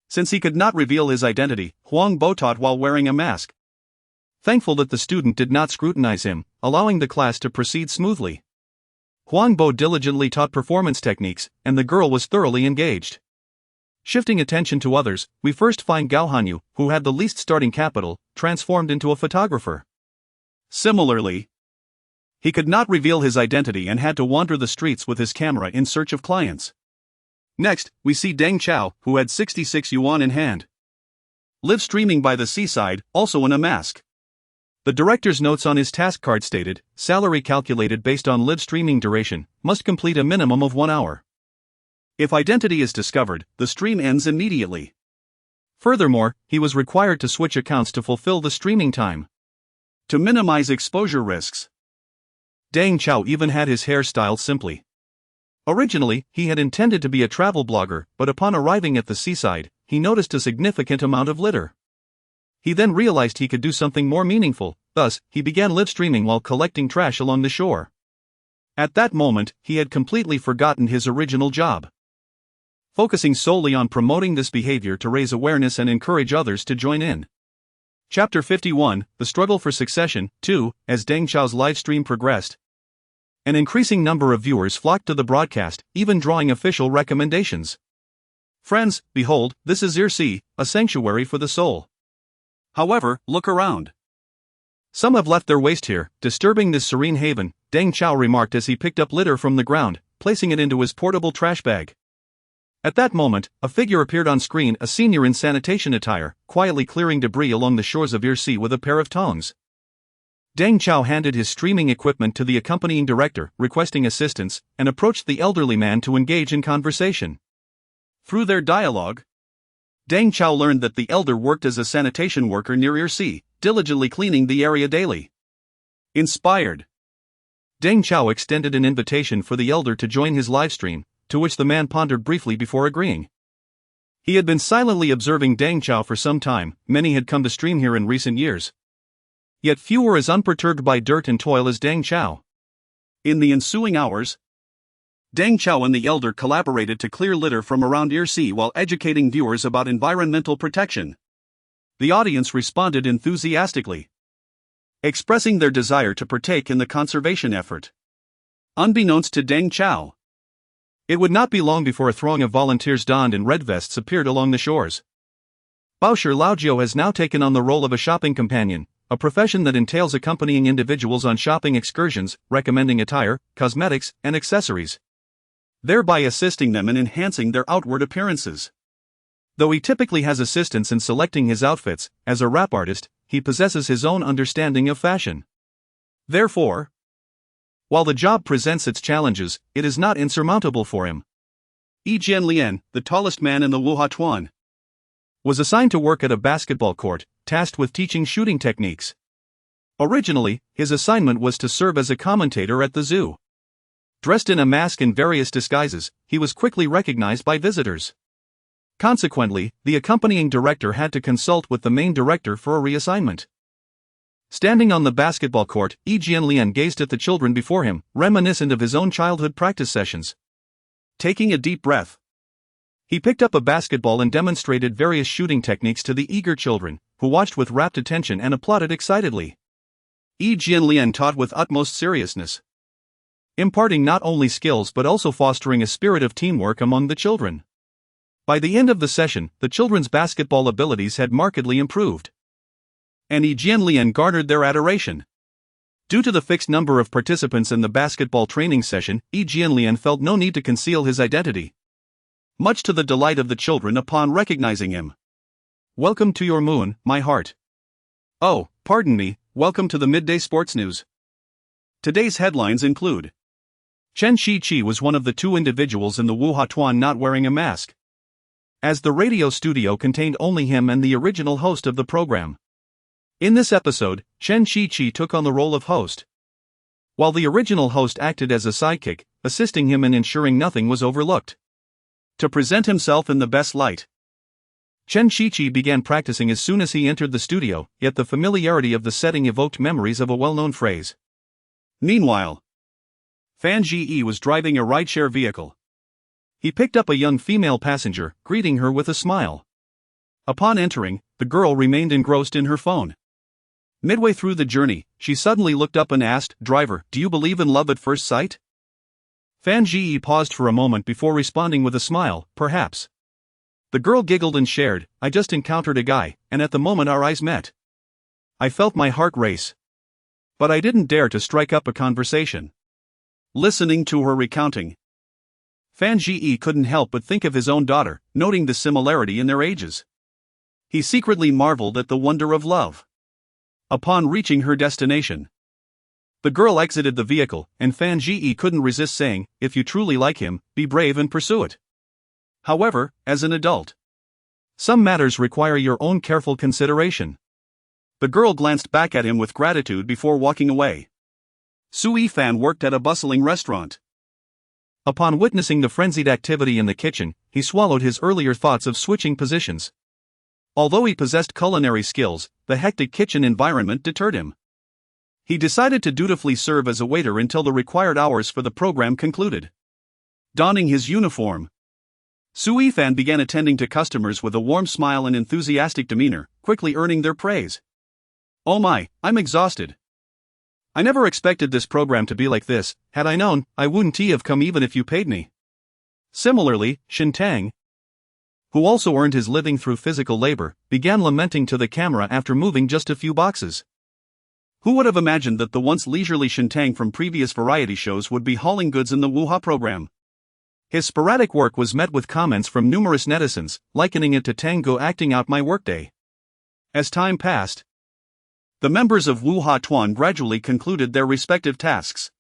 Since he could not reveal his identity, Huang Bo taught while wearing a mask. Thankful that the student did not scrutinize him, allowing the class to proceed smoothly. Huang Bo diligently taught performance techniques, and the girl was thoroughly engaged. Shifting attention to others, we first find Gao Hanyu, who had the least starting capital, transformed into a photographer. Similarly, he could not reveal his identity and had to wander the streets with his camera in search of clients. Next, we see Deng Chao, who had 66 yuan in hand, live streaming by the seaside, also in a mask. The director's notes on his task card stated, salary calculated based on live streaming duration, must complete a minimum of 1 hour. If identity is discovered, the stream ends immediately. Furthermore, he was required to switch accounts to fulfill the streaming time, to minimize exposure risks. Deng Chao even had his hair styled simply. Originally, he had intended to be a travel blogger, but upon arriving at the seaside, he noticed a significant amount of litter. He then realized he could do something more meaningful, thus, he began live streaming while collecting trash along the shore. At that moment, he had completely forgotten his original job, focusing solely on promoting this behavior to raise awareness and encourage others to join in. Chapter 51, The Struggle for Succession, 2, as Deng Chao's live stream progressed, an increasing number of viewers flocked to the broadcast, even drawing official recommendations. Friends, behold, this is Irsi, a sanctuary for the soul. However, look around. Some have left their waste here, disturbing this serene haven, Deng Chao remarked as he picked up litter from the ground, placing it into his portable trash bag. At that moment, a figure appeared on screen, a senior in sanitation attire, quietly clearing debris along the shores of Irsi with a pair of tongs. Deng Chao handed his streaming equipment to the accompanying director, requesting assistance, and approached the elderly man to engage in conversation. Through their dialogue, Deng Chao learned that the elder worked as a sanitation worker near Irsi, diligently cleaning the area daily. Inspired, Deng Chao extended an invitation for the elder to join his livestream, to which the man pondered briefly before agreeing. He had been silently observing Deng Chao for some time. Many had come to stream here in recent years, yet few were as unperturbed by dirt and toil as Deng Chao. In the ensuing hours, Deng Chao and the elder collaborated to clear litter from around Irsi while educating viewers about environmental protection. The audience responded enthusiastically, expressing their desire to partake in the conservation effort. Unbeknownst to Deng Chao, it would not be long before a throng of volunteers donned in red vests appeared along the shores. Baosher Laojiu has now taken on the role of a shopping companion, a profession that entails accompanying individuals on shopping excursions, recommending attire, cosmetics, and accessories, thereby assisting them in enhancing their outward appearances. Though he typically has assistance in selecting his outfits, as a rap artist, he possesses his own understanding of fashion. Therefore, while the job presents its challenges, it is not insurmountable for him. Yijian Lian, the tallest man in the Wuha Tuan, was assigned to work at a basketball court, tasked with teaching shooting techniques. Originally, his assignment was to serve as a commentator at the zoo. Dressed in a mask and various disguises, he was quickly recognized by visitors. Consequently, the accompanying director had to consult with the main director for a reassignment. Standing on the basketball court, Yijian Lian gazed at the children before him, reminiscent of his own childhood practice sessions. Taking a deep breath, he picked up a basketball and demonstrated various shooting techniques to the eager children, who watched with rapt attention and applauded excitedly. Yijian Lian taught with utmost seriousness, imparting not only skills but also fostering a spirit of teamwork among the children. By the end of the session, the children's basketball abilities had markedly improved, and Yijian Lian garnered their adoration. Due to the fixed number of participants in the basketball training session, Yijian Lian felt no need to conceal his identity, much to the delight of the children upon recognizing him. "Welcome to your moon, my heart." "Oh, pardon me, welcome to the midday sports news." Today's headlines include: Chen Shiqi was one of the two individuals in the Wuha Tuan not wearing a mask, as the radio studio contained only him and the original host of the program. In this episode, Chen Shiqi took on the role of host, while the original host acted as a sidekick, assisting him in ensuring nothing was overlooked. To present himself in the best light, Chen Shiqi began practicing as soon as he entered the studio, yet the familiarity of the setting evoked memories of a well-known phrase. Meanwhile, Fan Ji was driving a rideshare vehicle. He picked up a young female passenger, greeting her with a smile. Upon entering, the girl remained engrossed in her phone. Midway through the journey, she suddenly looked up and asked, "Driver, do you believe in love at first sight?" Fan Ji paused for a moment before responding with a smile, "Perhaps." The girl giggled and shared, "I just encountered a guy, and at the moment our eyes met, I felt my heart race. But I didn't dare to strike up a conversation." Listening to her recounting, Fan Ji couldn't help but think of his own daughter, noting the similarity in their ages. He secretly marveled at the wonder of love. Upon reaching her destination, the girl exited the vehicle, and Fan Ji couldn't resist saying, "If you truly like him, be brave and pursue it." However, as an adult, some matters require your own careful consideration. The girl glanced back at him with gratitude before walking away. Yifan worked at a bustling restaurant. Upon witnessing the frenzied activity in the kitchen, he swallowed his earlier thoughts of switching positions. Although he possessed culinary skills, the hectic kitchen environment deterred him. He decided to dutifully serve as a waiter until the required hours for the program concluded. Donning his uniform, Yifan began attending to customers with a warm smile and enthusiastic demeanor, quickly earning their praise. "Oh my, I'm exhausted. I never expected this program to be like this. Had I known, I wouldn't have come even if you paid me." Similarly, Shintang, who also earned his living through physical labor, began lamenting to the camera after moving just a few boxes. Who would have imagined that the once leisurely Shintang from previous variety shows would be hauling goods in the Wuha program? His sporadic work was met with comments from numerous netizens, likening it to Tango acting out my workday. As time passed, the members of Wuha Tuan gradually concluded their respective tasks.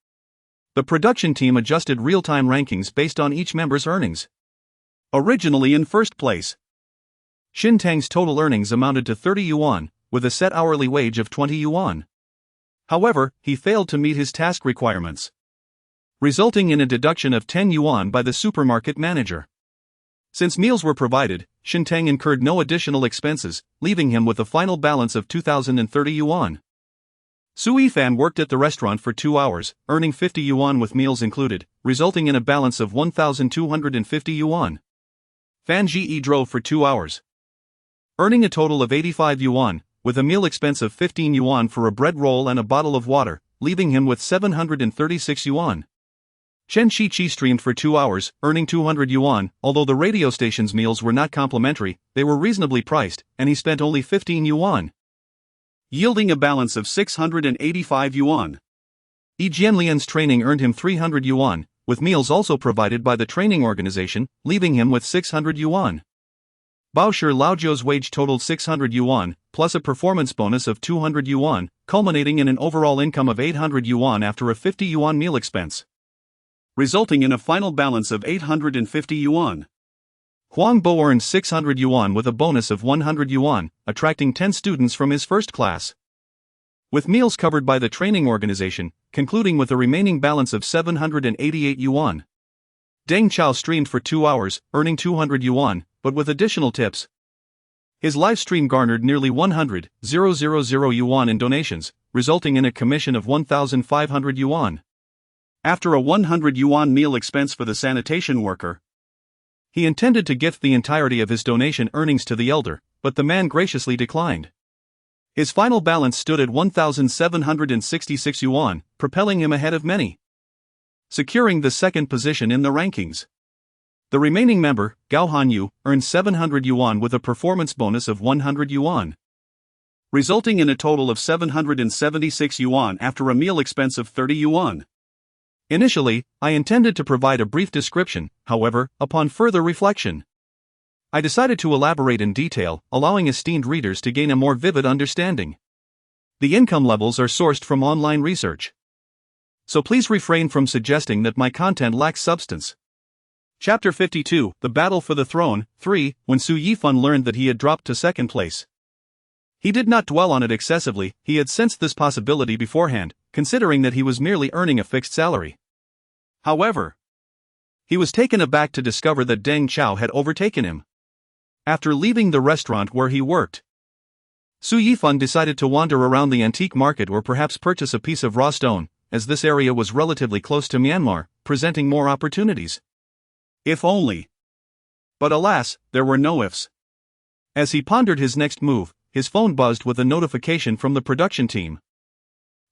The production team adjusted real-time rankings based on each member's earnings. Originally in first place, Shintang's total earnings amounted to 30 yuan, with a set hourly wage of 20 yuan. However, he failed to meet his task requirements, resulting in a deduction of 10 yuan by the supermarket manager. Since meals were provided, Shintang incurred no additional expenses, leaving him with a final balance of 2,030 yuan. Yifan worked at the restaurant for 2 hours, earning 50 yuan with meals included, resulting in a balance of 1,250 yuan. Fan Ji drove for 2 hours, earning a total of 85 yuan, with a meal expense of 15 yuan for a bread roll and a bottle of water, leaving him with 736 yuan. Chen Qiqi streamed for 2 hours, earning 200 yuan. Although the radio station's meals were not complimentary, they were reasonably priced, and he spent only 15 yuan, yielding a balance of 685 yuan. Yi Jianlian's training earned him 300 yuan, with meals also provided by the training organization, leaving him with 600 yuan. Baoshi Laojiu's wage totaled 600 yuan, plus a performance bonus of 200 yuan, culminating in an overall income of 800 yuan after a 50 yuan meal expense, resulting in a final balance of 850 yuan. Huang Bo earned 600 yuan with a bonus of 100 yuan, attracting 10 students from his first class. With meals covered by the training organization, concluding with a remaining balance of 788 yuan. Deng Chao streamed for 2 hours, earning 200 yuan, but with additional tips. His live stream garnered nearly 100,000 yuan in donations, resulting in a commission of 1,500 yuan. After a 100 yuan meal expense for the sanitation worker, he intended to gift the entirety of his donation earnings to the elder, but the man graciously declined. His final balance stood at 1,766 yuan, propelling him ahead of many, securing the second position in the rankings. The remaining member, Gao Hanyu, earned 700 yuan with a performance bonus of 100 yuan, resulting in a total of 776 yuan after a meal expense of 30 yuan. Initially, I intended to provide a brief description. However, upon further reflection, I decided to elaborate in detail, allowing esteemed readers to gain a more vivid understanding. The income levels are sourced from online research, so please refrain from suggesting that my content lacks substance. Chapter 52, The Battle for the Throne. 3. When Su Yifan learned that he had dropped to second place, he did not dwell on it excessively. He had sensed this possibility beforehand, considering that he was merely earning a fixed salary. However, he was taken aback to discover that Deng Chao had overtaken him. After leaving the restaurant where he worked, Su Yifan decided to wander around the antique market or perhaps purchase a piece of raw stone, as this area was relatively close to Myanmar, presenting more opportunities. If only. But alas, there were no ifs. As he pondered his next move, his phone buzzed with a notification from the production team,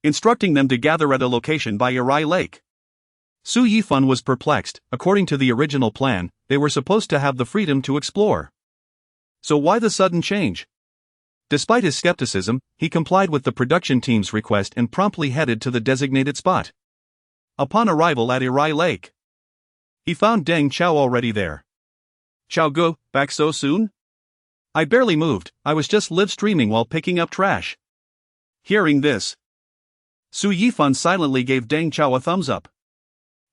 instructing them to gather at a location by Irai Lake. Su Yifan was perplexed. According to the original plan, they were supposed to have the freedom to explore. So why the sudden change? Despite his skepticism, he complied with the production team's request and promptly headed to the designated spot. Upon arrival at Irai Lake, he found Deng Chao already there. Chao Gu, back so soon? I barely moved, I was just live streaming while picking up trash. Hearing this, Su Yifan silently gave Deng Chao a thumbs up.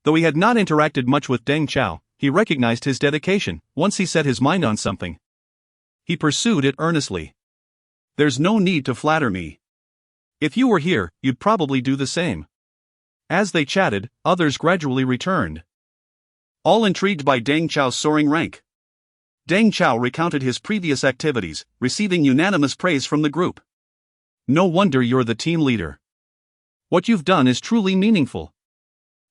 Though he had not interacted much with Deng Chao, he recognized his dedication. Once he set his mind on something, he pursued it earnestly. There's no need to flatter me. If you were here, you'd probably do the same. As they chatted, others gradually returned, all intrigued by Deng Chao's soaring rank. Deng Chao recounted his previous activities, receiving unanimous praise from the group. No wonder you're the team leader. What you've done is truly meaningful.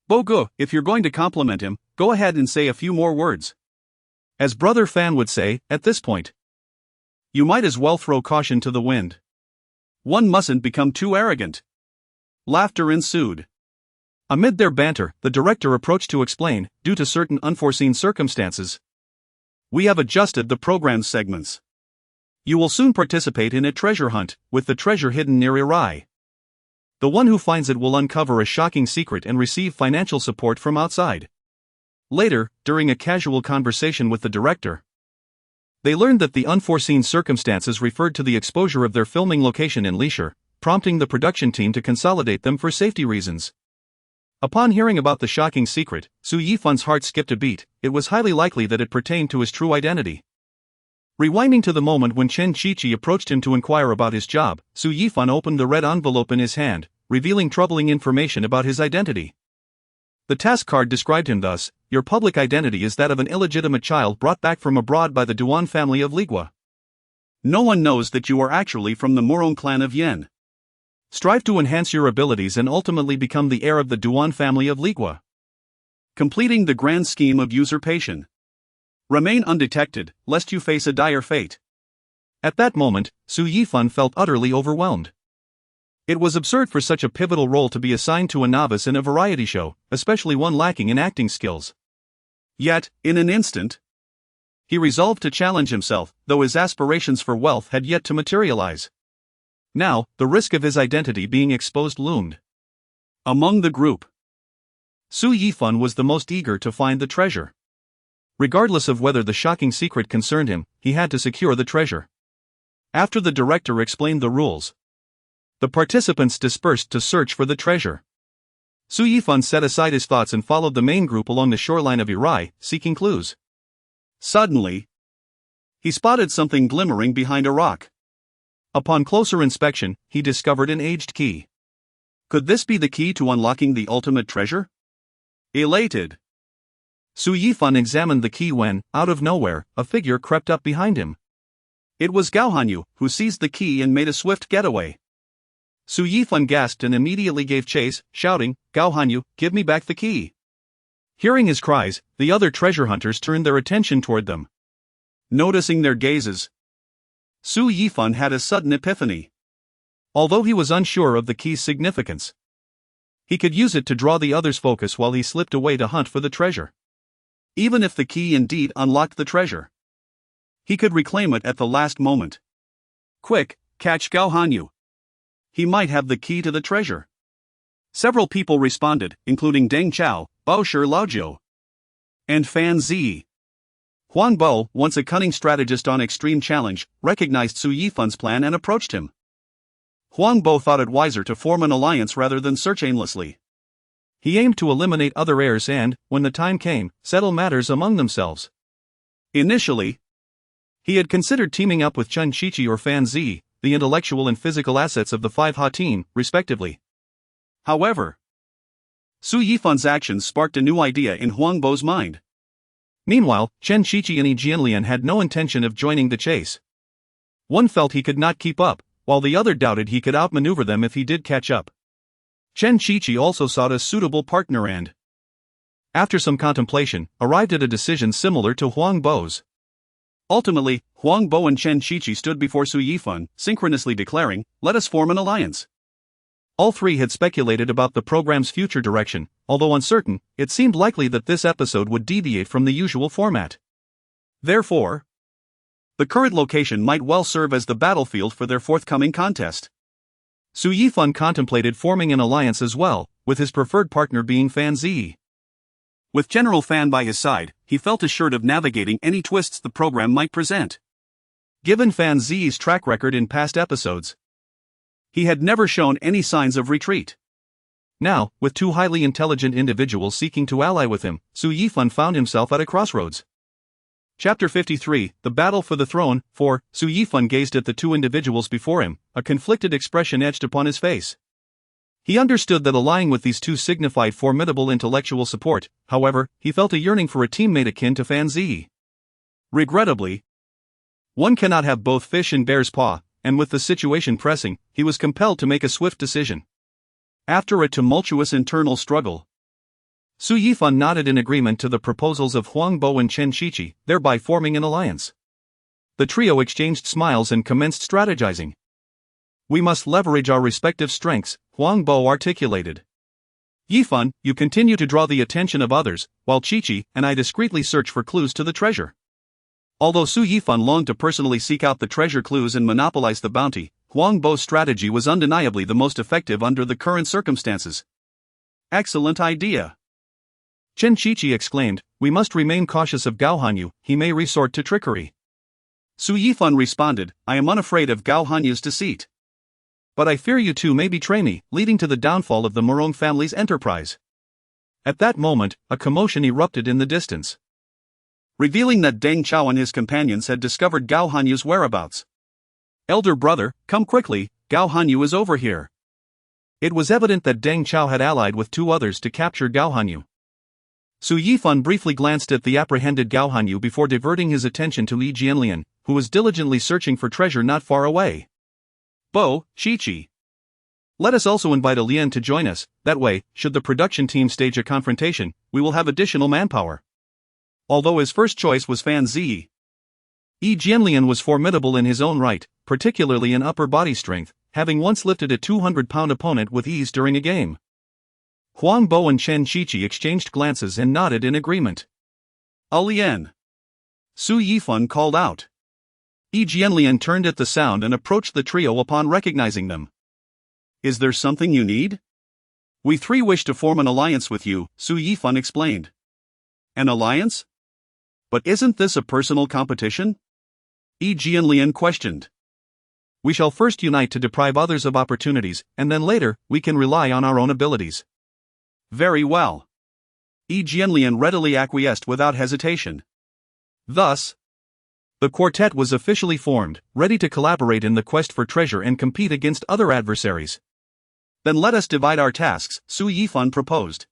Bogu, if you're going to compliment him, go ahead and say a few more words. As Brother Fan would say, at this point, you might as well throw caution to the wind. One mustn't become too arrogant. Laughter ensued. Amid their banter, the director approached to explain, due to certain unforeseen circumstances, we have adjusted the program segments. You will soon participate in a treasure hunt, with the treasure hidden near Irai. The one who finds it will uncover a shocking secret and receive financial support from outside. Later, during a casual conversation with the director, they learned that the unforeseen circumstances referred to the exposure of their filming location in Lishur, prompting the production team to consolidate them for safety reasons. Upon hearing about the shocking secret, Su Yifan's heart skipped a beat. It was highly likely that it pertained to his true identity. Rewinding to the moment when Chen Qiqi approached him to inquire about his job, Su Yifan opened the red envelope in his hand, revealing troubling information about his identity. The task card described him thus: your public identity is that of an illegitimate child brought back from abroad by the Duan family of Ligua. No one knows that you are actually from the Murong clan of Yen. Strive to enhance your abilities and ultimately become the heir of the Duan family of Ligua, completing the grand scheme of usurpation. Remain undetected, lest you face a dire fate. At that moment, Su Yifan felt utterly overwhelmed. It was absurd for such a pivotal role to be assigned to a novice in a variety show, especially one lacking in acting skills. Yet, in an instant, he resolved to challenge himself, though his aspirations for wealth had yet to materialize. Now, the risk of his identity being exposed loomed. Among the group, Su Yifan was the most eager to find the treasure. Regardless of whether the shocking secret concerned him, he had to secure the treasure. After the director explained the rules, the participants dispersed to search for the treasure. Su Yifan set aside his thoughts and followed the main group along the shoreline of Irai, seeking clues. Suddenly, he spotted something glimmering behind a rock. Upon closer inspection, he discovered an aged key. Could this be the key to unlocking the ultimate treasure? Elated, Su Yifan examined the key when, out of nowhere, a figure crept up behind him. It was Gao Hanyu, who seized the key and made a swift getaway. Su Yifan gasped and immediately gave chase, shouting, "Gao Hanyu, give me back the key!" Hearing his cries, the other treasure hunters turned their attention toward them. Noticing their gazes, Su Yifan had a sudden epiphany. Although he was unsure of the key's significance, he could use it to draw the others' focus while he slipped away to hunt for the treasure. Even if the key indeed unlocked the treasure, he could reclaim it at the last moment. Quick, catch Gao Hanyu. He might have the key to the treasure. Several people responded, including Deng Chao, Baoshi Laojiu, and Fan Zi. Huang Bo, once a cunning strategist on Extreme Challenge, recognized Su Yifan's plan and approached him. Huang Bo thought it wiser to form an alliance rather than search aimlessly. He aimed to eliminate other heirs and, when the time came, settle matters among themselves. Initially, he had considered teaming up with Chen Shichi or Fan Zi, the intellectual and physical assets of the 5Ha team, respectively. However, Su Yifan's actions sparked a new idea in Huang Bo's mind. Meanwhile, Chen Shichi and Yi Jianlian had no intention of joining the chase. One felt he could not keep up, while the other doubted he could outmaneuver them if he did catch up. Chen Shichi also sought a suitable partner and, after some contemplation, arrived at a decision similar to Huang Bo's. Ultimately, Huang Bo and Chen Shichi stood before Su Yifan, synchronously declaring, "Let us form an alliance." All three had speculated about the program's future direction. Although uncertain, it seemed likely that this episode would deviate from the usual format. Therefore, the current location might well serve as the battlefield for their forthcoming contest. Su Yifan contemplated forming an alliance as well, with his preferred partner being Fan Zi. With General Fan by his side, he felt assured of navigating any twists the program might present. Given Fan Zi's track record in past episodes, he had never shown any signs of retreat. Now, with two highly intelligent individuals seeking to ally with him, Su Yifan found himself at a crossroads. Chapter 53, The Battle for the Throne. 4. Su Yifan gazed at the two individuals before him, a conflicted expression etched upon his face. He understood that allying with these two signified formidable intellectual support. However, he felt a yearning for a teammate akin to Fan Zi. Regrettably, one cannot have both fish in bear's paw, and with the situation pressing, he was compelled to make a swift decision. After a tumultuous internal struggle, Su Yifan nodded in agreement to the proposals of Huang Bo and Chen Shichi, thereby forming an alliance. The trio exchanged smiles and commenced strategizing. "We must leverage our respective strengths," Huang Bo articulated. "Yifan, you continue to draw the attention of others, while Shichi and I discreetly search for clues to the treasure." Although Su Yifan longed to personally seek out the treasure clues and monopolize the bounty, Huang Bo's strategy was undeniably the most effective under the current circumstances. "Excellent idea!" Chen Shichi exclaimed, "We must remain cautious of Gao Hanyu, he may resort to trickery." Su Yifan responded, "I am unafraid of Gao Hanyu's deceit. But I fear you two may betray me, leading to the downfall of the Morong family's enterprise." At that moment, a commotion erupted in the distance, revealing that Deng Chao and his companions had discovered Gao Hanyu's whereabouts. "Elder brother, come quickly, Gao Hanyu is over here." It was evident that Deng Chao had allied with two others to capture Gao Hanyu. Su Yifan briefly glanced at the apprehended Gao Hanyu before diverting his attention to Yi Jianlian, who was diligently searching for treasure not far away. "Bo, Shichi. Let us also invite Lian to join us, that way, should the production team stage a confrontation, we will have additional manpower." Although his first choice was Fan Zi, Yi Jianlian was formidable in his own right, particularly in upper body strength, having once lifted a 200-pound opponent with ease during a game. Huang Bo and Chen Qiqi exchanged glances and nodded in agreement. Lian. Su Yifan called out. Yi Jianlian turned at the sound and approached the trio upon recognizing them. Is there something you need? We three wish to form an alliance with you, Su Yifan explained. An alliance? But isn't this a personal competition? Yi Jianlian questioned. We shall first unite to deprive others of opportunities, and then later, we can rely on our own abilities. Very well. Yi Jianlian readily acquiesced without hesitation. Thus, the quartet was officially formed, ready to collaborate in the quest for treasure and compete against other adversaries. Then let us divide our tasks, Su Yifan proposed.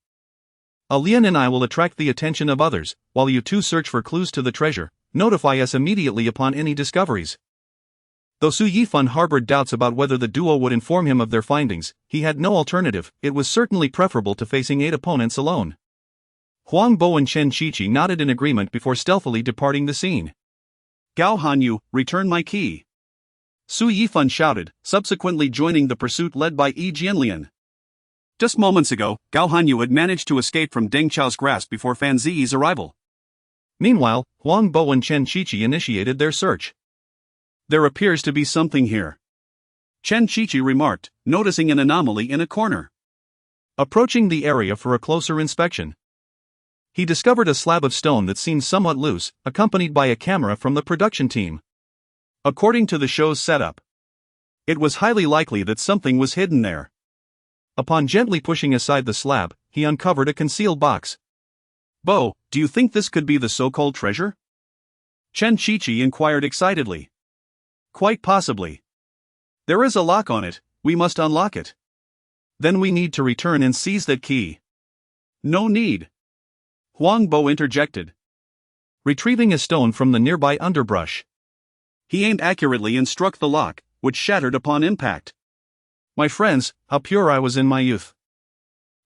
Lian and I will attract the attention of others, while you two search for clues to the treasure. Notify us immediately upon any discoveries. Though Su Yifan harbored doubts about whether the duo would inform him of their findings, he had no alternative. It was certainly preferable to facing 8 opponents alone. Huang Bo and Chen Qiqi nodded in agreement before stealthily departing the scene. Gao Hanyu, return my key. Su Yifan shouted, subsequently joining the pursuit led by Yi Jianlian. Just moments ago, Gao Hanyu had managed to escape from Deng Chao's grasp before Fan Ziyi's arrival. Meanwhile, Huang Bo and Chen Qiqi initiated their search. There appears to be something here, Chen Qiqi remarked, noticing an anomaly in a corner. Approaching the area for a closer inspection, he discovered a slab of stone that seemed somewhat loose, accompanied by a camera from the production team. According to the show's setup, it was highly likely that something was hidden there. Upon gently pushing aside the slab, he uncovered a concealed box. Bo, do you think this could be the so-called treasure? Chen Qiqi inquired excitedly. Quite possibly. There is a lock on it, we must unlock it. Then we need to return and seize that key. No need. Huang Bo interjected, retrieving a stone from the nearby underbrush. He aimed accurately and struck the lock, which shattered upon impact. My friends, how pure I was in my youth.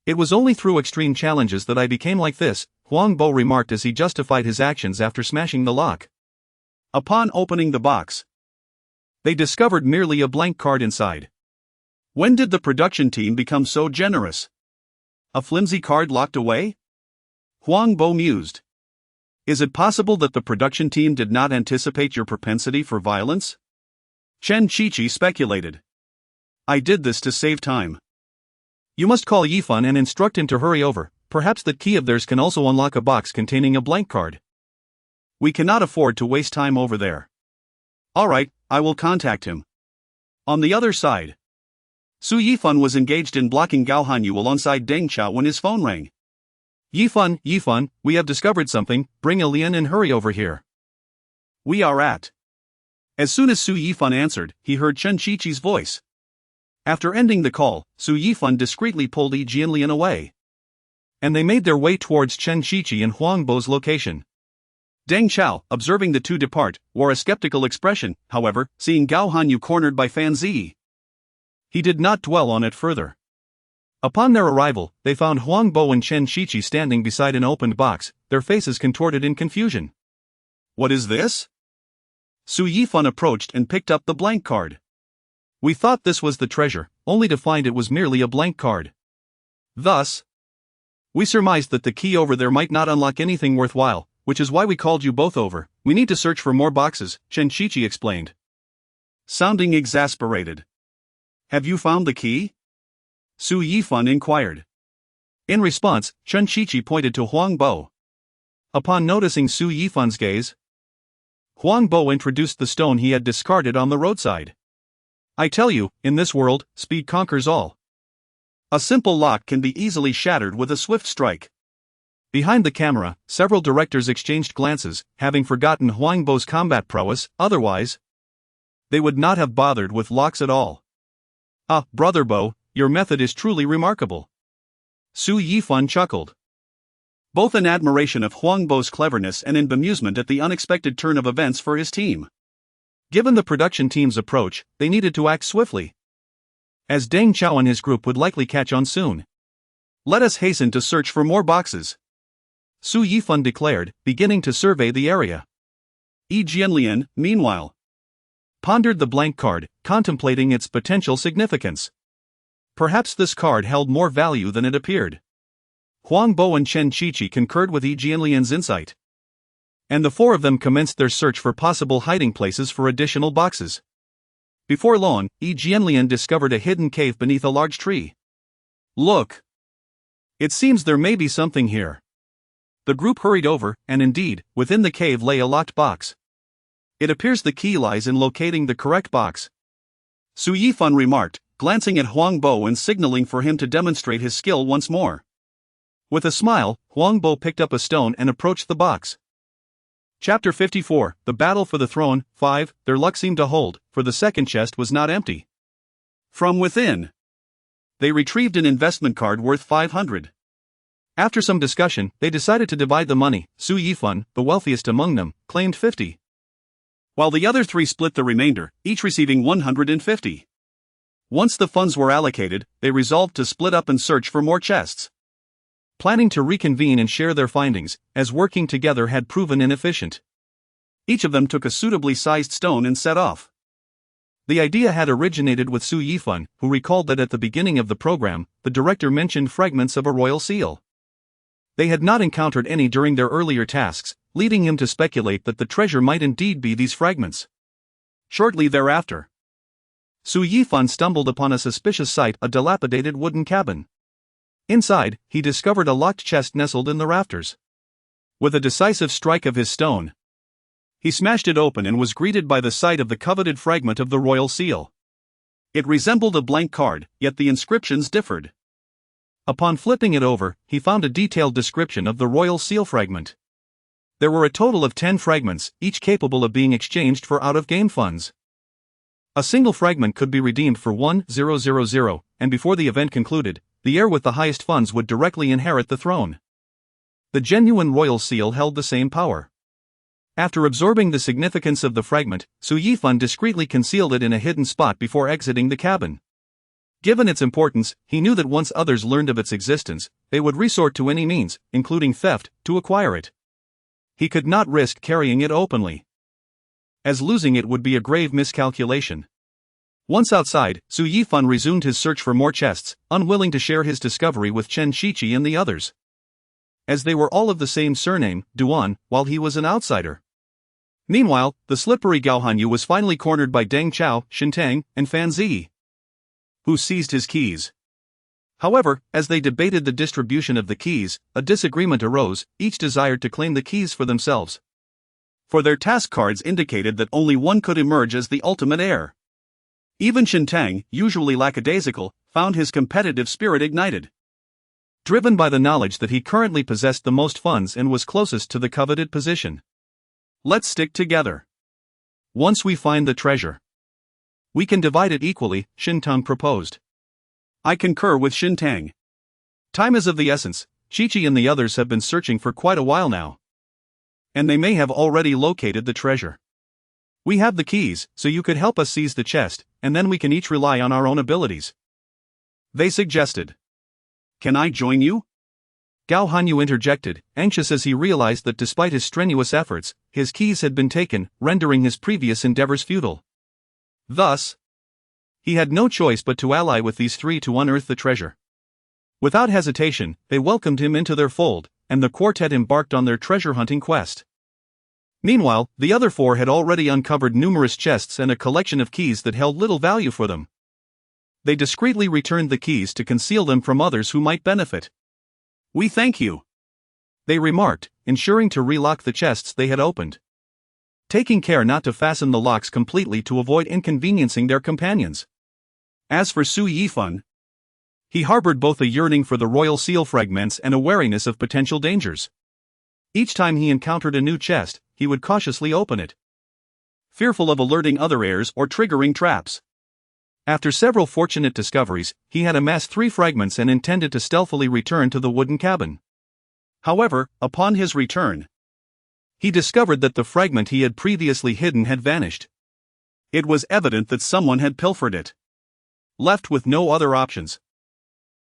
It was only through extreme challenges that I became like this, Huang Bo remarked as he justified his actions after smashing the lock. Upon opening the box, they discovered merely a blank card inside. When did the production team become so generous? A flimsy card locked away? Huang Bo mused. Is it possible that the production team did not anticipate your propensity for violence? Chen Qiqi speculated. I did this to save time. You must call Yifan and instruct him to hurry over. Perhaps that key of theirs can also unlock a box containing a blank card. We cannot afford to waste time over there. Alright, I will contact him. On the other side, Su Yifan was engaged in blocking Gao Hanyu alongside Deng Chao when his phone rang. Yifan, we have discovered something, bring Lian and hurry over here. We are at. As soon as Su Yifan answered, he heard Chen Qiqi's voice. After ending the call, Su Yifan discreetly pulled Yi Jianlian away. And they made their way towards Chen Qiqi and Huang Bo's location. Deng Chao, observing the two depart, wore a skeptical expression, however, seeing Gao Hanyu cornered by Fan Ziyi. He did not dwell on it further. Upon their arrival, they found Huang Bo and Chen Qiqi standing beside an opened box, their faces contorted in confusion. What is this? Su Yifan approached and picked up the blank card. We thought this was the treasure, only to find it was merely a blank card. Thus, we surmised that the key over there might not unlock anything worthwhile, which is why we called you both over. We need to search for more boxes, Chen Qiqi explained. Sounding exasperated. Have you found the key? Su Yifan inquired. In response, Chen Qiqi pointed to Huang Bo. Upon noticing Su Yifan's gaze, Huang Bo introduced the stone he had discarded on the roadside. I tell you, in this world, speed conquers all. A simple lock can be easily shattered with a swift strike. Behind the camera, several directors exchanged glances, having forgotten Huang Bo's combat prowess. Otherwise, they would not have bothered with locks at all. Ah, Brother Bo, your method is truly remarkable. Su Yifan chuckled. Both in admiration of Huang Bo's cleverness and in bemusement at the unexpected turn of events for his team. Given the production team's approach, they needed to act swiftly, as Deng Chao and his group would likely catch on soon. Let us hasten to search for more boxes, Su Yifan declared, beginning to survey the area. Yi Jianlian, meanwhile, pondered the blank card, contemplating its potential significance. Perhaps this card held more value than it appeared. Huang Bo and Chen Qiqi concurred with Yi Jianlian's insight, and the four of them commenced their search for possible hiding places for additional boxes. Before long, Yi Jianlian discovered a hidden cave beneath a large tree. "Look! It seems there may be something here." The group hurried over, and indeed, within the cave lay a locked box. "It appears the key lies in locating the correct box," Su Yifan remarked, glancing at Huang Bo and signaling for him to demonstrate his skill once more. With a smile, Huang Bo picked up a stone and approached the box. Chapter 54, The Battle for the Throne. 5. Their luck seemed to hold, for the second chest was not empty. From within, they retrieved an investment card worth 500. After some discussion, they decided to divide the money. Su Yifan, the wealthiest among them, claimed 50, while the other three split the remainder, each receiving 150. Once the funds were allocated, they resolved to split up and search for more chests, planning to reconvene and share their findings, as working together had proven inefficient. Each of them took a suitably sized stone and set off. The idea had originated with Su Yifan, who recalled that at the beginning of the program, the director mentioned fragments of a royal seal. They had not encountered any during their earlier tasks, leading him to speculate that the treasure might indeed be these fragments. Shortly thereafter, Su Yifan stumbled upon a suspicious sight: a dilapidated wooden cabin. Inside, he discovered a locked chest nestled in the rafters. With a decisive strike of his stone, he smashed it open and was greeted by the sight of the coveted fragment of the royal seal. It resembled a blank card, yet the inscriptions differed. Upon flipping it over, he found a detailed description of the royal seal fragment. There were a total of 10 fragments, each capable of being exchanged for out-of-game funds. A single fragment could be redeemed for 1,000, and before the event concluded, the heir with the highest funds would directly inherit the throne. The genuine royal seal held the same power. After absorbing the significance of the fragment, Su Yifan discreetly concealed it in a hidden spot before exiting the cabin. Given its importance, he knew that once others learned of its existence, they would resort to any means, including theft, to acquire it. He could not risk carrying it openly, as losing it would be a grave miscalculation. Once outside, Su Yifan resumed his search for more chests, unwilling to share his discovery with Chen Qiqi and the others, as they were all of the same surname, Duan, while he was an outsider. Meanwhile, the slippery Gao Hanyu was finally cornered by Deng Chao, Shintang, and Fan Zi, who seized his keys. However, as they debated the distribution of the keys, a disagreement arose. Each desired to claim the keys for themselves, for their task cards indicated that only one could emerge as the ultimate heir. Even Shintang, usually lackadaisical, found his competitive spirit ignited, driven by the knowledge that he currently possessed the most funds and was closest to the coveted position. "Let's stick together. Once we find the treasure, we can divide it equally," Shintang proposed. "I concur with Shintang. Time is of the essence. Qiqi and the others have been searching for quite a while now, and they may have already located the treasure. We have the keys, so you could help us seize the chest, and then we can each rely on our own abilities," they suggested. "Can I join you?" Gao Hanyu interjected, anxious as he realized that despite his strenuous efforts, his keys had been taken, rendering his previous endeavors futile. Thus, he had no choice but to ally with these three to unearth the treasure. Without hesitation, they welcomed him into their fold, and the quartet embarked on their treasure-hunting quest. Meanwhile, the other four had already uncovered numerous chests and a collection of keys that held little value for them. They discreetly returned the keys to conceal them from others who might benefit. "We thank you," they remarked, ensuring to relock the chests they had opened, taking care not to fasten the locks completely to avoid inconveniencing their companions. As for Su Yifan, he harbored both a yearning for the royal seal fragments and a wariness of potential dangers. Each time he encountered a new chest, he would cautiously open it, fearful of alerting other heirs or triggering traps. After several fortunate discoveries, he had amassed 3 fragments and intended to stealthily return to the wooden cabin. However, upon his return, he discovered that the fragment he had previously hidden had vanished. It was evident that someone had pilfered it. Left with no other options,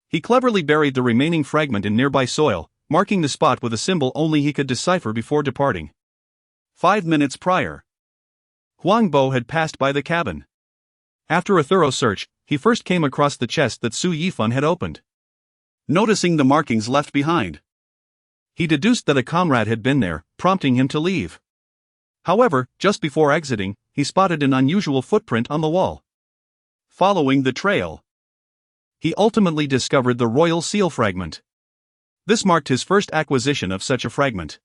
he cleverly buried the remaining fragment in nearby soil, marking the spot with a symbol only he could decipher before departing. 5 minutes prior. Huang Bo had passed by the cabin. After a thorough search, he first came across the chest that Su Yifan had opened. Noticing the markings left behind, he deduced that a comrade had been there, prompting him to leave. However, just before exiting, he spotted an unusual footprint on the wall. Following the trail, he ultimately discovered the royal seal fragment. This marked his first acquisition of such a fragment.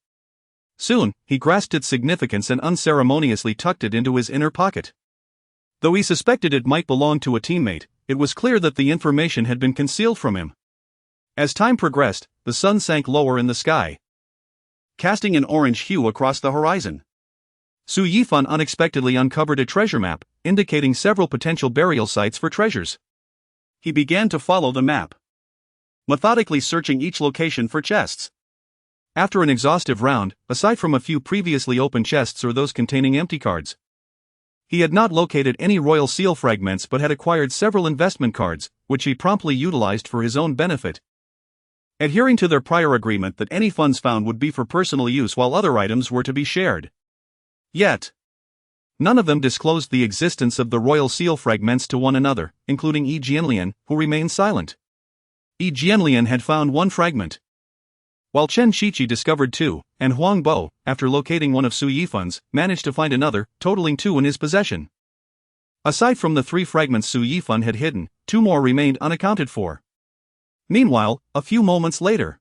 Soon, he grasped its significance and unceremoniously tucked it into his inner pocket. Though he suspected it might belong to a teammate, it was clear that the information had been concealed from him. As time progressed, the sun sank lower in the sky, casting an orange hue across the horizon. Su Yifan unexpectedly uncovered a treasure map, indicating several potential burial sites for treasures. He began to follow the map, methodically searching each location for chests. After an exhaustive round, aside from a few previously open chests or those containing empty cards, he had not located any royal seal fragments but had acquired several investment cards, which he promptly utilized for his own benefit, adhering to their prior agreement that any funds found would be for personal use while other items were to be shared. Yet, none of them disclosed the existence of the royal seal fragments to one another, including Yi Jianlian, who remained silent. Yi Jianlian had found one fragment, while Chen Shiqi discovered two, and Huang Bo, after locating one of Su Yifan's, managed to find another, totaling two in his possession. Aside from the 3 fragments Su Yifan had hidden, 2 more remained unaccounted for. Meanwhile, a few moments later,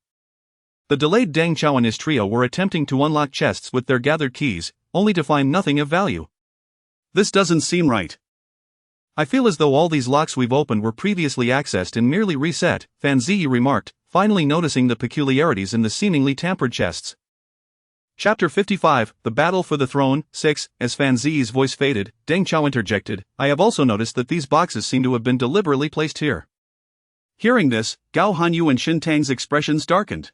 the delayed Deng Chao and his trio were attempting to unlock chests with their gathered keys, only to find nothing of value. This doesn't seem right. I feel as though all these locks we've opened were previously accessed and merely reset, Fan Ziyi remarked, finally noticing the peculiarities in the seemingly tampered chests. Chapter 55, The Battle for the Throne, 6. As Fan Ziyi's voice faded, Deng Chao interjected, I have also noticed that these boxes seem to have been deliberately placed here. Hearing this, Gao Hanyu and Xin Tang's expressions darkened.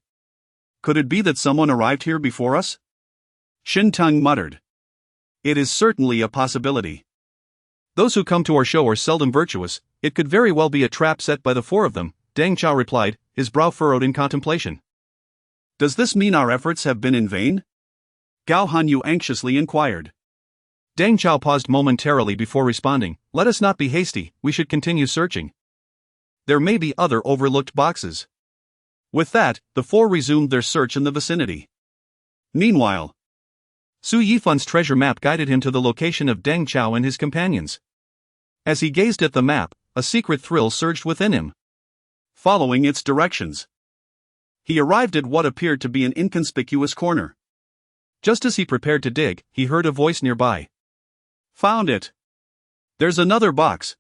Could it be that someone arrived here before us? Xin Tang muttered. It is certainly a possibility. Those who come to our show are seldom virtuous, it could very well be a trap set by the 4 of them, Deng Chao replied, his brow furrowed in contemplation. Does this mean our efforts have been in vain? Gao Hanyu anxiously inquired. Deng Chao paused momentarily before responding, let us not be hasty, we should continue searching. There may be other overlooked boxes. With that, the 4 resumed their search in the vicinity. Meanwhile, Su Yifan's treasure map guided him to the location of Deng Chao and his companions. As he gazed at the map, a secret thrill surged within him. Following its directions, he arrived at what appeared to be an inconspicuous corner. Just as he prepared to dig, he heard a voice nearby. Found it. There's another box.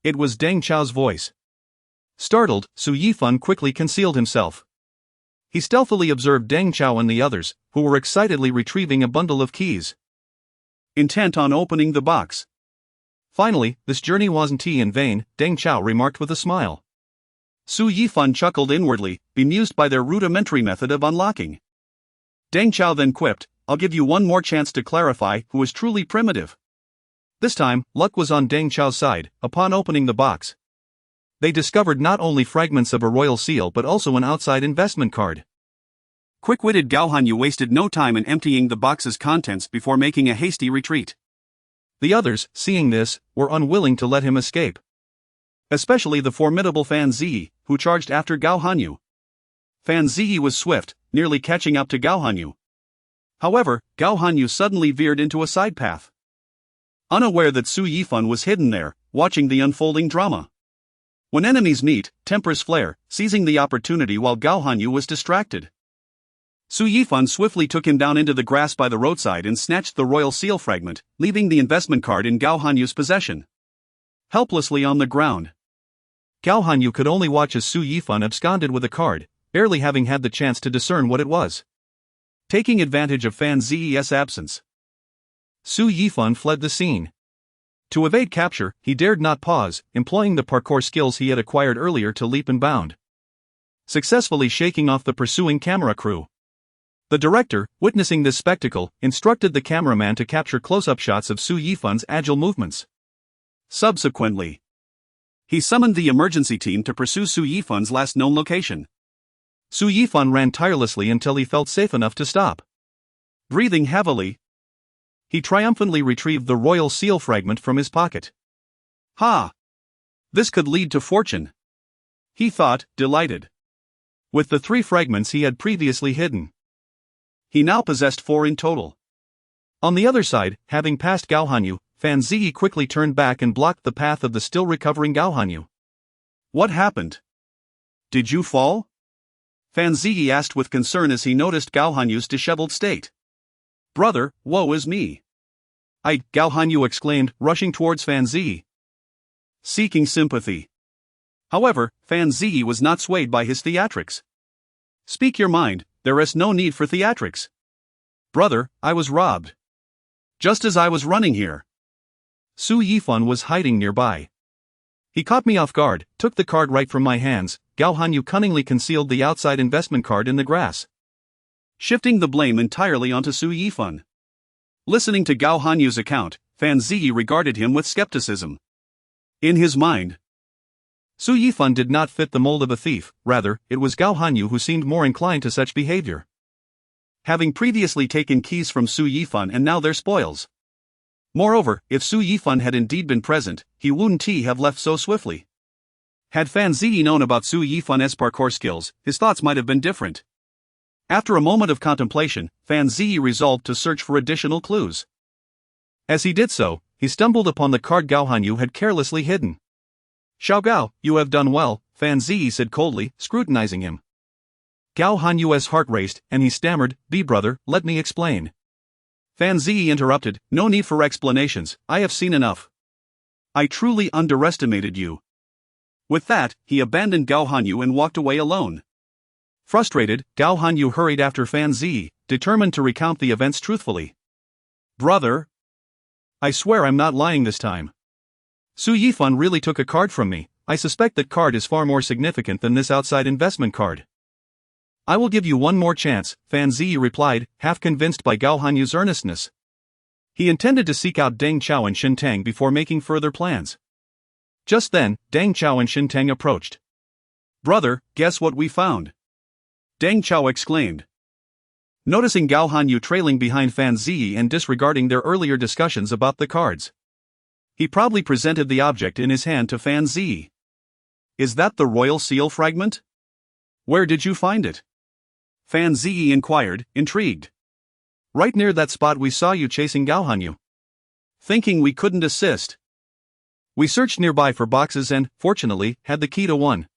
It was Deng Chao's voice. Startled, Su Yifan quickly concealed himself. He stealthily observed Deng Chao and the others, who were excitedly retrieving a bundle of keys, intent on opening the box. Finally, this journey wasn't in vain, Deng Chao remarked with a smile. Su Yifan chuckled inwardly, bemused by their rudimentary method of unlocking. Deng Chao then quipped, I'll give you one more chance to clarify who is truly primitive. This time, luck was on Deng Chao's side. Upon opening the box, they discovered not only fragments of a royal seal but also an outside investment card. Quick-witted Gao Hanyu wasted no time in emptying the box's contents before making a hasty retreat. The others, seeing this, were unwilling to let him escape. Especially the formidable Fan Ziyi, who charged after Gao Hanyu. Fan Ziyi was swift, nearly catching up to Gao Hanyu. However, Gao Hanyu suddenly veered into a side path, unaware that Su Yifan was hidden there, watching the unfolding drama. When enemies meet, tempers flare, seizing the opportunity while Gao Hanyu was distracted. Su Yifan swiftly took him down into the grass by the roadside and snatched the royal seal fragment, leaving the investment card in Gao Hanyu's possession, helplessly on the ground. Gao Hanyu could only watch as Su Yifan absconded with a card, barely having had the chance to discern what it was. Taking advantage of Fan Ziyi's absence, Su Yifan fled the scene. To evade capture, he dared not pause, employing the parkour skills he had acquired earlier to leap and bound, successfully shaking off the pursuing camera crew. The director, witnessing this spectacle, instructed the cameraman to capture close-up shots of Su Yifan's agile movements. Subsequently, he summoned the emergency team to pursue Su Yifan's last known location. Su Yifan ran tirelessly until he felt safe enough to stop. Breathing heavily, he triumphantly retrieved the royal seal fragment from his pocket. Ha! This could lead to fortune, he thought, delighted. With the 3 fragments he had previously hidden, he now possessed 4 in total. On the other side, having passed Gao Hanyu, Fan Ziyi quickly turned back and blocked the path of the still recovering Gao Hanyu. What happened? Did you fall? Fan Ziyi asked with concern as he noticed Gao Hanyu's disheveled state. Brother, woe is me! Gao Hanyu exclaimed, rushing towards Fan Ziyi, seeking sympathy. However, Fan Ziyi was not swayed by his theatrics. Speak your mind, there is no need for theatrics. Brother, I was robbed. Just as I was running here. Su Yifan was hiding nearby. He caught me off guard, took the card right from my hands. Gao Hanyu cunningly concealed the outside investment card in the grass, shifting the blame entirely onto Su Yifan. Listening to Gao Hanyu's account, Fan Ziyi regarded him with skepticism. In his mind, Su Yifan did not fit the mold of a thief, rather, it was Gao Hanyu who seemed more inclined to such behavior. Having previously taken keys from Su Yifan and now their spoils. Moreover, if Su Yifan had indeed been present, he wouldn't have left so swiftly. Had Fan Ziyi known about Su Yifan's parkour skills, his thoughts might have been different. After a moment of contemplation, Fan Ziyi resolved to search for additional clues. As he did so, he stumbled upon the card Gao Hanyu had carelessly hidden. Xiao Gao, you have done well, Fan Ziyi said coldly, scrutinizing him. Gao Hanyu's heart raced, and he stammered, brother, let me explain. Fan Ziyi interrupted, no need for explanations, I have seen enough. I truly underestimated you. With that, he abandoned Gao Hanyu and walked away alone. Frustrated, Gao Hanyu hurried after Fan Ziyi, determined to recount the events truthfully. Brother, I swear I'm not lying this time. Su Yifan really took a card from me. I suspect that card is far more significant than this outside investment card. I will give you one more chance, Fan Ziyi replied, half convinced by Gao Hanyu's earnestness. He intended to seek out Deng Chao and Shin Tang before making further plans. Just then, Deng Chao and Shin Tang approached. Brother, guess what we found? Deng Chao exclaimed. Noticing Gao Hanyu trailing behind Fan Ziyi and disregarding their earlier discussions about the cards, he proudly presented the object in his hand to Fan Ziyi. Is that the royal seal fragment? Where did you find it? Fan Ziyi inquired, intrigued. Right near that spot we saw you chasing Gao Hanyu. Thinking we couldn't assist, we searched nearby for boxes and, fortunately, had the key to one.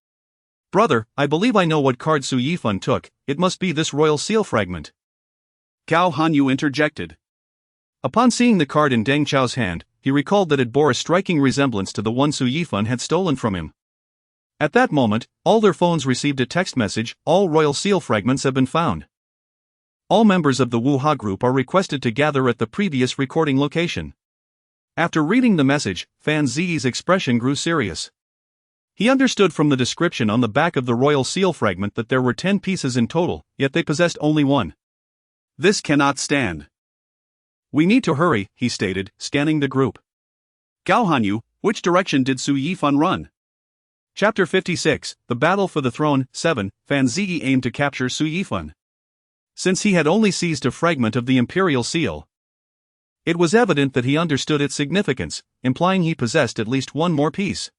Brother, I believe I know what card Su Yifan took, it must be this royal seal fragment. Gao Hanyu interjected. Upon seeing the card in Deng Chao's hand, he recalled that it bore a striking resemblance to the one Su Yifan had stolen from him. At that moment, all their phones received a text message, all royal seal fragments have been found. All members of the Wuha group are requested to gather at the previous recording location. After reading the message, Fan Ziyi's expression grew serious. He understood from the description on the back of the royal seal fragment that there were 10 pieces in total, yet they possessed only one. This cannot stand. We need to hurry, he stated, scanning the group. Gao Hanyu, which direction did Su Yifan run? Chapter 56, The Battle for the Throne, 7, Fan Ziyi aimed to capture Su Yifan. Since he had only seized a fragment of the imperial seal, it was evident that he understood its significance, implying he possessed at least one more piece.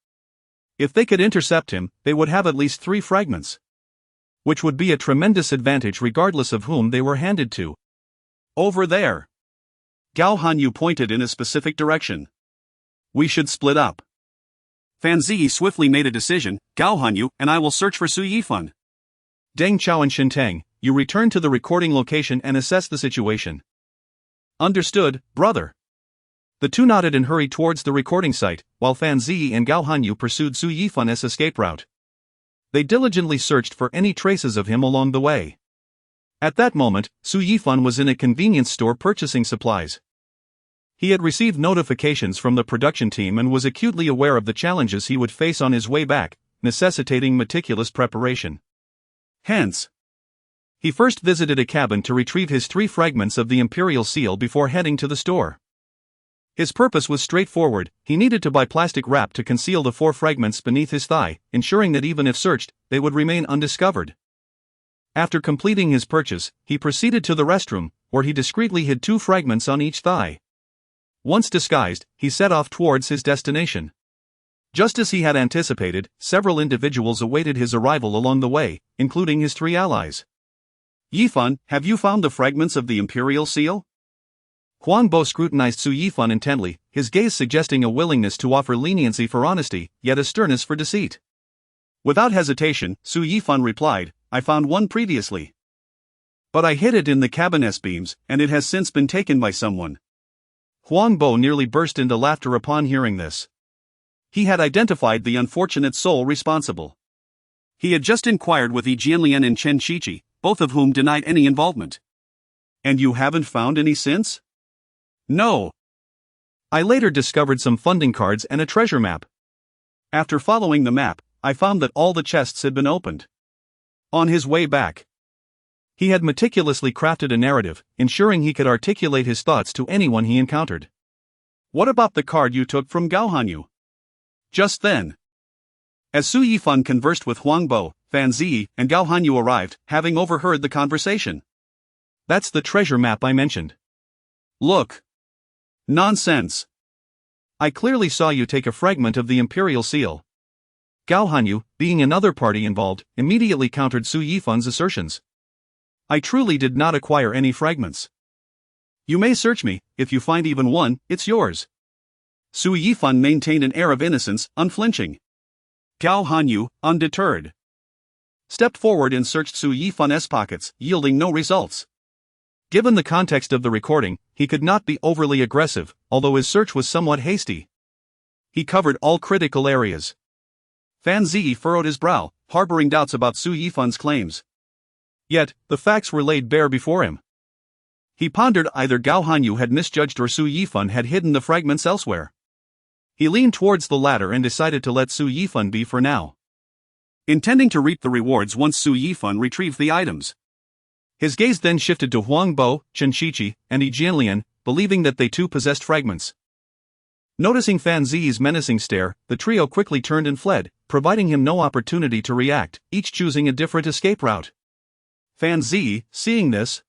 If they could intercept him, they would have at least 3 fragments, which would be a tremendous advantage regardless of whom they were handed to. Over there. Gao Hanyu pointed in a specific direction. We should split up. Fan Ziyi swiftly made a decision, Gao Hanyu and I will search for Su Yifan. Deng Chao and Shin Tang, you return to the recording location and assess the situation. Understood, brother. The two nodded and hurried towards the recording site, while Fan Ziyi and Gao Hanyu pursued Su Yifan's escape route. They diligently searched for any traces of him along the way. At that moment, Su Yifan was in a convenience store purchasing supplies. He had received notifications from the production team and was acutely aware of the challenges he would face on his way back, necessitating meticulous preparation. Hence, he first visited a cabin to retrieve his 3 fragments of the imperial seal before heading to the store. His purpose was straightforward, he needed to buy plastic wrap to conceal the 4 fragments beneath his thigh, ensuring that even if searched, they would remain undiscovered. After completing his purchase, he proceeded to the restroom, where he discreetly hid 2 fragments on each thigh. Once disguised, he set off towards his destination. Just as he had anticipated, several individuals awaited his arrival along the way, including his 3 allies. Yifan, have you found the fragments of the Imperial Seal? Huang Bo scrutinized Su Yifan intently, his gaze suggesting a willingness to offer leniency for honesty, yet a sternness for deceit. Without hesitation, Su Yifan replied, I found one previously. But I hid it in the cabin S-beams, and it has since been taken by someone. Huang Bo nearly burst into laughter upon hearing this. He had identified the unfortunate soul responsible. He had just inquired with Yi Jianlian and Chen Shiqi, both of whom denied any involvement. And you haven't found any since? No. I later discovered some funding cards and a treasure map. After following the map, I found that all the chests had been opened. On his way back, he had meticulously crafted a narrative, ensuring he could articulate his thoughts to anyone he encountered. What about the card you took from Gao Hanyu? Just then, as Su Yifan conversed with Huang Bo, Fan Ziyi and Gao Hanyu arrived, having overheard the conversation. That's the treasure map I mentioned. Look. Nonsense. I clearly saw you take a fragment of the Imperial Seal. Gao Hanyu, being another party involved, immediately countered Su Yifan's assertions. I truly did not acquire any fragments. You may search me, if you find even one, it's yours. Su Yifan maintained an air of innocence, unflinching. Gao Hanyu, undeterred, stepped forward and searched Su Yifan's pockets, yielding no results. Given the context of the recording, he could not be overly aggressive, although his search was somewhat hasty. He covered all critical areas. Fan Ziyi furrowed his brow, harboring doubts about Su Yifan's claims. Yet, the facts were laid bare before him. He pondered either Gao Hanyu had misjudged or Su Yifan had hidden the fragments elsewhere. He leaned towards the latter and decided to let Su Yifan be for now, intending to reap the rewards once Su Yifan retrieved the items. His gaze then shifted to Huang Bo, Chen Shiqi, and Yi Jianlian, believing that they too possessed fragments. Noticing Fan Ziyi's menacing stare, the trio quickly turned and fled, providing him no opportunity to react, each choosing a different escape route. Fan Ziyi, seeing this,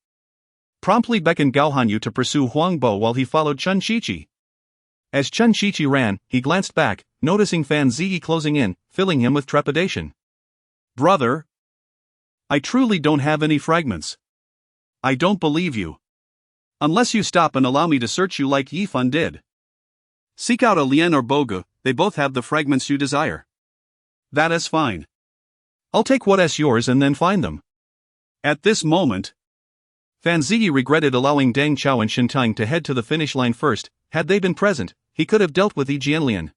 promptly beckoned Gao Hanyu to pursue Huang Bo while he followed Chen Shiqi. As Chen Shiqi ran, he glanced back, noticing Fan Ziyi closing in, filling him with trepidation. Brother, I truly don't have any fragments. I don't believe you. Unless you stop and allow me to search you like Yifan did. Seek out a Lian or Bogu, they both have the fragments you desire. That is fine. I'll take what's yours and then find them. At this moment, Fan Ziyi regretted allowing Deng Chao and Shintang to head to the finish line first. Had they been present, he could have dealt with Yi Jianlian.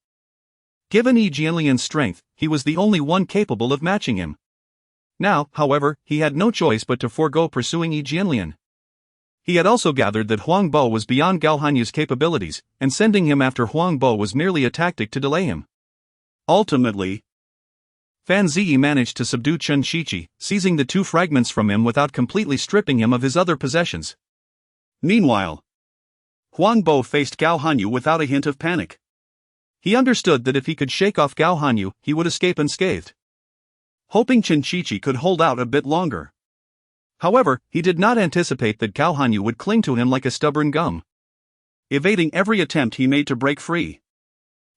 Given Yi Jianlian's strength, he was the only one capable of matching him. Now, however, he had no choice but to forego pursuing Yi Jianlian. He had also gathered that Huang Bo was beyond Gao Hanyu's capabilities, and sending him after Huang Bo was merely a tactic to delay him. Ultimately, Fan Ziyi managed to subdue Chen Shiqi, seizing the 2 fragments from him without completely stripping him of his other possessions. Meanwhile, Huang Bo faced Gao Hanyu without a hint of panic. He understood that if he could shake off Gao Hanyu, he would escape unscathed. Hoping Chen Shiqi could hold out a bit longer. However, he did not anticipate that Gao Hanyu would cling to him like a stubborn gum, evading every attempt he made to break free.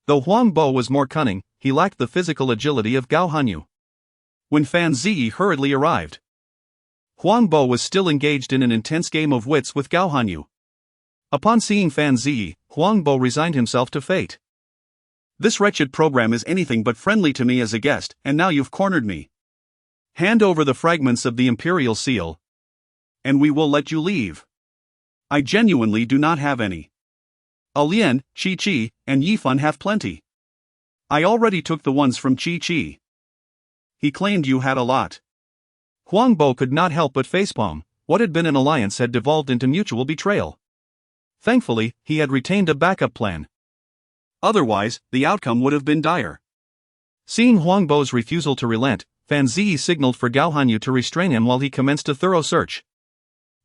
Though Huang Bo was more cunning, he lacked the physical agility of Gao Hanyu. When Fan Ziyi hurriedly arrived, Huang Bo was still engaged in an intense game of wits with Gao Hanyu. Upon seeing Fan Ziyi, Huang Bo resigned himself to fate. This wretched program is anything but friendly to me as a guest, and now you've cornered me. Hand over the fragments of the Imperial Seal, and we will let you leave. I genuinely do not have any. Lian, Qi, and Yifan have plenty. I already took the ones from Qi. He claimed you had a lot. Huang Bo could not help but facepalm. What had been an alliance had devolved into mutual betrayal. Thankfully, he had retained a backup plan. Otherwise, the outcome would have been dire. Seeing Huang Bo's refusal to relent, Fan Ziyi signaled for Gao Hanyu to restrain him while he commenced a thorough search.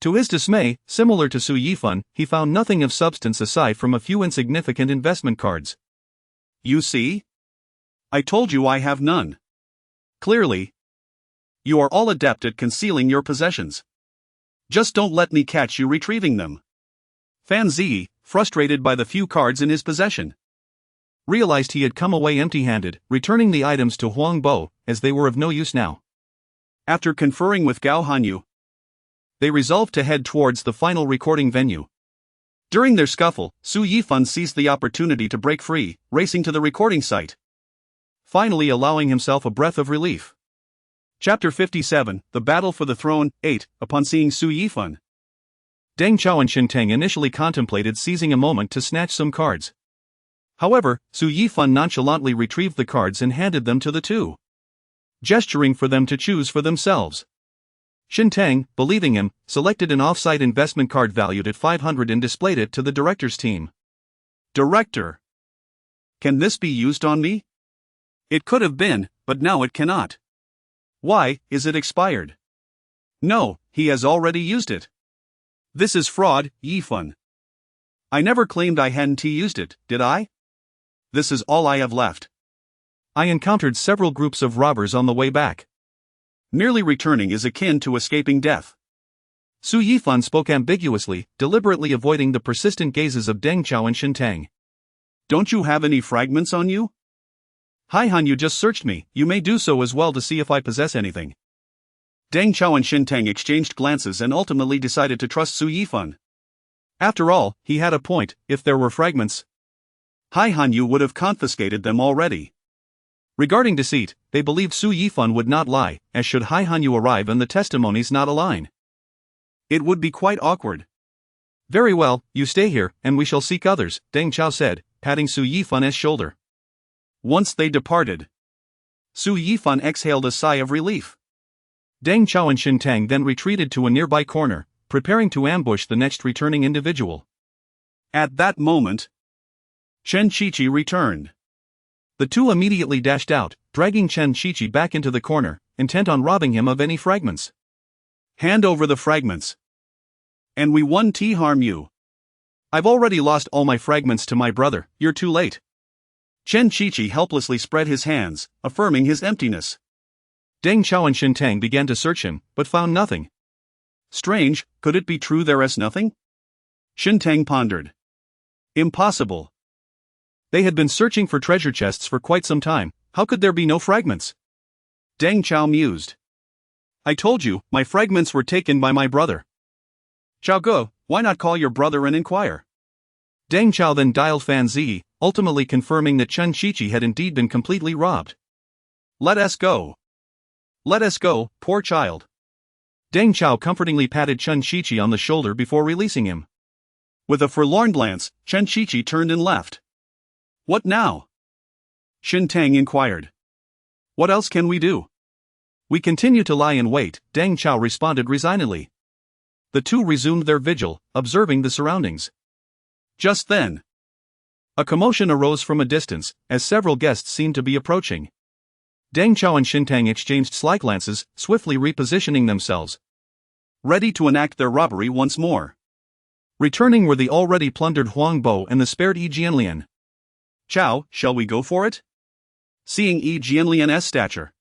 To his dismay, similar to Su Yifan, he found nothing of substance aside from a few insignificant investment cards. You see? I told you I have none. Clearly, you are all adept at concealing your possessions. Just don't let me catch you retrieving them. Fan Zi, frustrated by the few cards in his possession, realized he had come away empty-handed, returning the items to Huang Bo, as they were of no use now. After conferring with Gao Hanyu, they resolved to head towards the final recording venue. During their scuffle, Su Yifan seized the opportunity to break free, racing to the recording site, finally allowing himself a breath of relief. Chapter 57, The Battle for the Throne, 8, Upon seeing Su Yifan, Deng Chao and Xinteng initially contemplated seizing a moment to snatch some cards. However, Su Yifan nonchalantly retrieved the cards and handed them to the two, gesturing for them to choose for themselves. Xinteng, believing him, selected an off-site investment card valued at 500 and displayed it to the director's team. Director, can this be used on me? It could have been, but now it cannot. Why, is it expired? No, he has already used it. This is fraud, Yifan. I never claimed I hadn't used it, did I? This is all I have left. I encountered several groups of robbers on the way back. Merely returning is akin to escaping death. Su Yifan spoke ambiguously, deliberately avoiding the persistent gazes of Deng Chao and Xinteng. Don't you have any fragments on you? Hai Han, you just searched me, you may do so as well to see if I possess anything. Deng Chao and Xinteng exchanged glances and ultimately decided to trust Su Yifan. After all, he had a point. If there were fragments, Hai Hanyu would have confiscated them already. Regarding deceit, they believed Su Yifan would not lie, as should Hai Hanyu arrive and the testimonies not align, it would be quite awkward. Very well, you stay here, and we shall seek others, Deng Chao said, patting Su Yifan's shoulder. Once they departed, Su Yifan exhaled a sigh of relief. Deng Chao and Xinteng then retreated to a nearby corner, preparing to ambush the next returning individual. At that moment, Chen Qiqi returned. The two immediately dashed out, dragging Chen Qiqi back into the corner, intent on robbing him of any fragments. Hand over the fragments, and we won't harm you. I've already lost all my fragments to my brother, you're too late. Chen Qiqi helplessly spread his hands, affirming his emptiness. Deng Chao and Xinteng began to search him, but found nothing. Strange, could it be true there is nothing? Xinteng pondered. Impossible. They had been searching for treasure chests for quite some time, how could there be no fragments? Deng Chao mused. I told you, my fragments were taken by my brother. Chao Go, why not call your brother and inquire? Deng Chao then dialed Fan Zi, ultimately confirming that Chen Qiqi had indeed been completely robbed. Let us go. Let us go, poor child. Deng Chao comfortingly patted Chen Qiqi on the shoulder before releasing him. With a forlorn glance, Chen Qiqi turned and left. What now? Xinteng inquired. What else can we do? We continue to lie in wait, Deng Chao responded resignedly. The two resumed their vigil, observing the surroundings. Just then, a commotion arose from a distance, as several guests seemed to be approaching. Deng Chao and Xinteng exchanged sly glances, swiftly repositioning themselves, ready to enact their robbery once more. Returning were the already plundered Huang Bo and the spared Yi Jianlian. Chao, shall we go for it? Seeing Yi Jianlian's stature,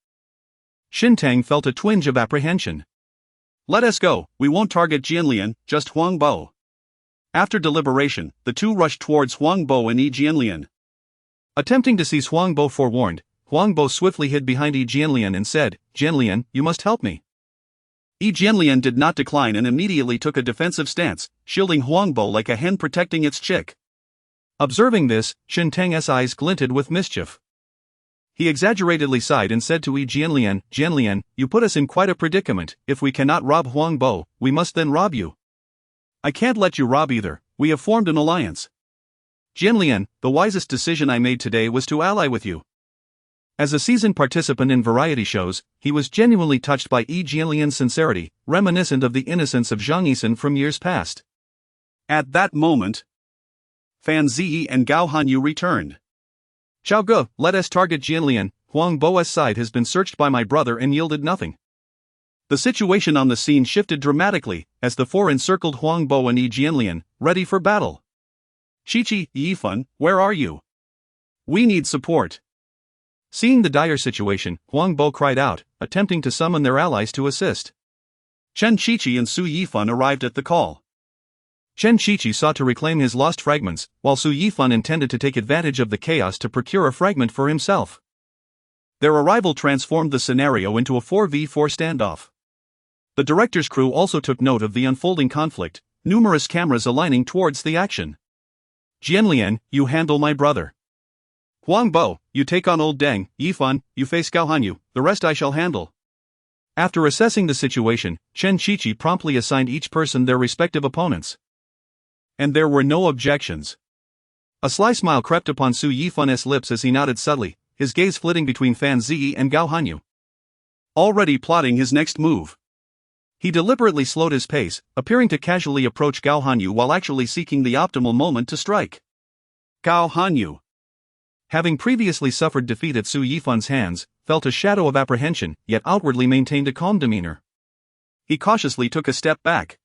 Xinteng felt a twinge of apprehension. Let us go, we won't target Jianlian, just Huang Bo. After deliberation, the two rushed towards Huang Bo and Yi Jianlian. Attempting to seize Huang Bo forewarned, Huang Bo swiftly hid behind Yi Jianlian and said, Jianlian, you must help me. Yi Jianlian did not decline and immediately took a defensive stance, shielding Huang Bo like a hen protecting its chick. Observing this, Xinteng's eyes glinted with mischief. He exaggeratedly sighed and said to Yi Jianlian, Jianlian, you put us in quite a predicament. If we cannot rob Huang Bo, we must then rob you. I can't let you rob either, we have formed an alliance. Jianlian, the wisest decision I made today was to ally with you. As a seasoned participant in variety shows, he was genuinely touched by Yi Jianlian's sincerity, reminiscent of the innocence of Zhang Yifan from years past. At that moment, Fan Zi and Gao Hanyu returned. Chao Ge, let us target Jianlian. Huang Bo's side has been searched by my brother and yielded nothing. The situation on the scene shifted dramatically, as the four encircled Huang Bo and Yi Jianlian, ready for battle. Qiqi, Yifan, where are you? We need support. Seeing the dire situation, Huang Bo cried out, attempting to summon their allies to assist. Chen Qiqi and Su Yifan arrived at the call. Chen Qiqi sought to reclaim his lost fragments, while Su Yifan intended to take advantage of the chaos to procure a fragment for himself. Their arrival transformed the scenario into a 4v4 standoff. The director's crew also took note of the unfolding conflict, numerous cameras aligning towards the action. Jianlian, you handle my brother. Huang Bo, you take on old Deng. Yifan, you face Gao Hanyu, the rest I shall handle. After assessing the situation, Chen Qiqi promptly assigned each person their respective opponents. And there were no objections. A sly smile crept upon Su Yifan's lips as he nodded subtly, his gaze flitting between Fan Ziyi and Gao Hanyu. Already plotting his next move. He deliberately slowed his pace, appearing to casually approach Gao Hanyu while actually seeking the optimal moment to strike. Gao Hanyu, having previously suffered defeat at Su Yifan's hands, felt a shadow of apprehension, yet outwardly maintained a calm demeanor. He cautiously took a step back,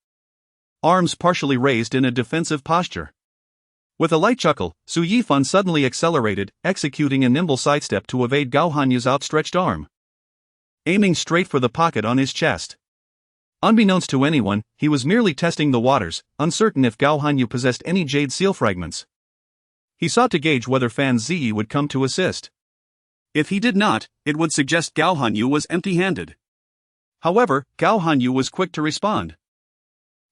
arms partially raised in a defensive posture. With a light chuckle, Su Yifan suddenly accelerated, executing a nimble sidestep to evade Gao Hanyu's outstretched arm, aiming straight for the pocket on his chest. Unbeknownst to anyone, he was merely testing the waters, uncertain if Gao Hanyu possessed any jade seal fragments. He sought to gauge whether Fan Ziyi would come to assist. If he did not, it would suggest Gao Hanyu was empty-handed. However, Gao Hanyu was quick to respond.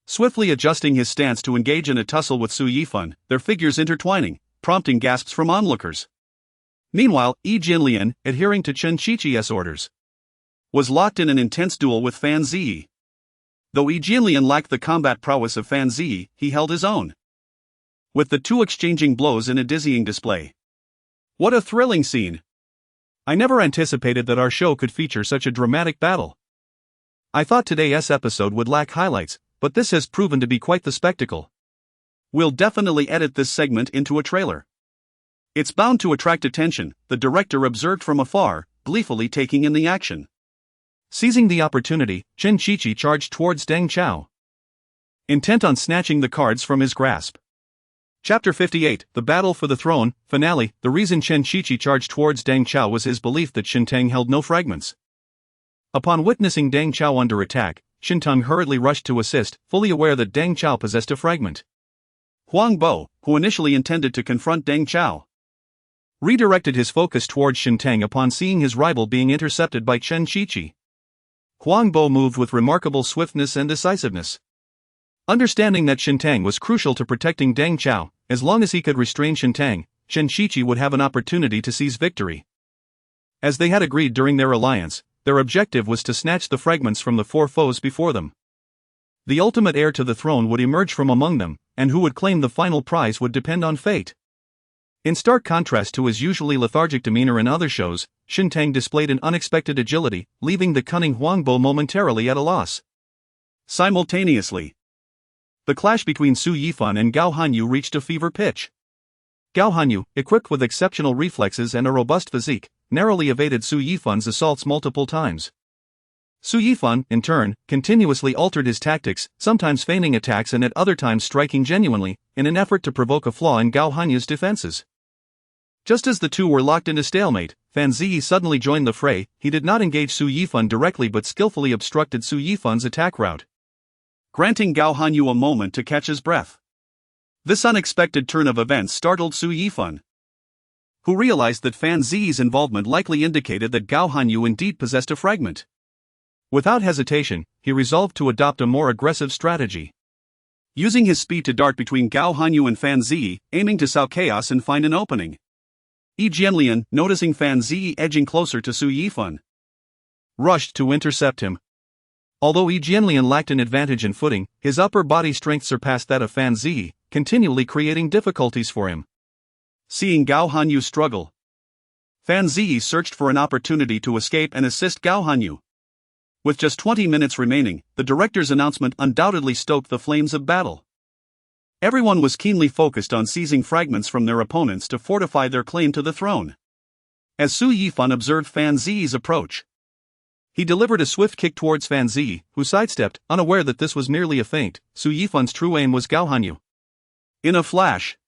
Swiftly adjusting his stance to engage in a tussle with Su Yifan, their figures intertwining, prompting gasps from onlookers. Meanwhile, Yi Jinlian, adhering to Chen Qiqi's orders, was locked in an intense duel with Fan Ziyi. Though Yi Jinlian lacked the combat prowess of Fan Ziyi, he held his own, with the two exchanging blows in a dizzying display. What a thrilling scene! I never anticipated that our show could feature such a dramatic battle. I thought today's episode would lack highlights, but this has proven to be quite the spectacle. We'll definitely edit this segment into a trailer. It's bound to attract attention, the director observed from afar, gleefully taking in the action. Seizing the opportunity, Chen Qiqi charged towards Deng Chao, intent on snatching the cards from his grasp. Chapter 58, The Battle for the Throne, Finale. The reason Chen Qiqi charged towards Deng Chao was his belief that Shintang held no fragments. Upon witnessing Deng Chao under attack, Shintang hurriedly rushed to assist, fully aware that Deng Chao possessed a fragment. Huang Bo, who initially intended to confront Deng Chao, redirected his focus towards Shintang upon seeing his rival being intercepted by Chen Qiqi. Huang Bo moved with remarkable swiftness and decisiveness. Understanding that Shintang was crucial to protecting Deng Chao, as long as he could restrain Shintang, Chen Qiqi would have an opportunity to seize victory. As they had agreed during their alliance, their objective was to snatch the fragments from the four foes before them. The ultimate heir to the throne would emerge from among them, and who would claim the final prize would depend on fate. In stark contrast to his usually lethargic demeanor in other shows, Shintang displayed an unexpected agility, leaving the cunning Huang Bo momentarily at a loss. Simultaneously, the clash between Su Yifan and Gao Hanyu reached a fever pitch. Gao Hanyu, equipped with exceptional reflexes and a robust physique, narrowly evaded Su Yifan's assaults multiple times. Su Yifan, in turn, continuously altered his tactics, sometimes feigning attacks and at other times striking genuinely, in an effort to provoke a flaw in Gao Hanyu's defenses. Just as the two were locked in a stalemate, Fan Ziyi suddenly joined the fray. He did not engage Su Yifan directly but skillfully obstructed Su Yifan's attack route, granting Gao Hanyu a moment to catch his breath. This unexpected turn of events startled Su Yifan, who realized that Fan Ziyi's involvement likely indicated that Gao Hanyu indeed possessed a fragment. Without hesitation, he resolved to adopt a more aggressive strategy, using his speed to dart between Gao Hanyu and Fan Ziyi, aiming to sow chaos and find an opening. Yi Jianlian, noticing Fan Ziyi edging closer to Su Yifan, rushed to intercept him. Although Yi Jianlian lacked an advantage in footing, his upper body strength surpassed that of Fan Ziyi, continually creating difficulties for him. Seeing Gao Hanyu struggle, Fan Ziyi searched for an opportunity to escape and assist Gao Hanyu. With just 20 minutes remaining, the director's announcement undoubtedly stoked the flames of battle. Everyone was keenly focused on seizing fragments from their opponents to fortify their claim to the throne. As Su Yifan observed Fan Ziyi's approach, he delivered a swift kick towards Fan Ziyi, who sidestepped, unaware that this was merely a feint. Su Yifan's true aim was Gao Hanyu. In a flash,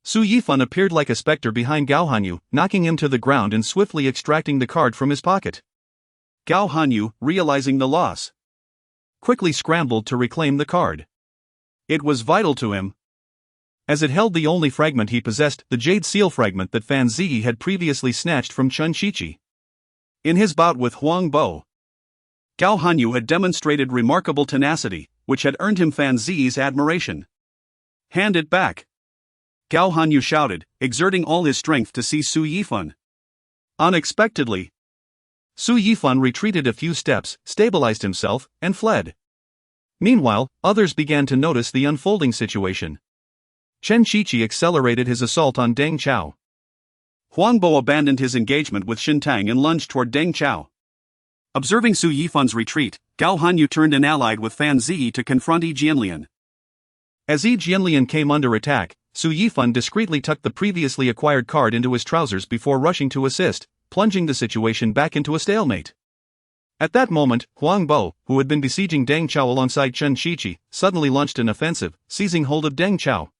Su Yifan appeared like a specter behind Gao Hanyu, knocking him to the ground and swiftly extracting the card from his pocket. Gao Hanyu, realizing the loss, quickly scrambled to reclaim the card. It was vital to him, as it held the only fragment he possessed, the jade seal fragment that Fan Ziyi had previously snatched from Chen Shiqi. In his bout with Huang Bo, Gao Hanyu had demonstrated remarkable tenacity, which had earned him Fan Ziyi's admiration. "Hand it back!" Gao Hanyu shouted, exerting all his strength to seize Su Yifan. Unexpectedly, Su Yifan retreated a few steps, stabilized himself, and fled. Meanwhile, others began to notice the unfolding situation. Chen Shiqi accelerated his assault on Deng Chao. Huang Bo abandoned his engagement with Xin Tang and lunged toward Deng Chao. Observing Su Yifan's retreat, Gao Hanyu turned and allied with Fan Ziyi to confront Yi Jianlian. As Yi Jianlian came under attack, Su Yifan discreetly tucked the previously acquired card into his trousers before rushing to assist, plunging the situation back into a stalemate. At that moment, Huang Bo, who had been besieging Deng Chao alongside Chen Shiqi, suddenly launched an offensive, seizing hold of Deng Chao.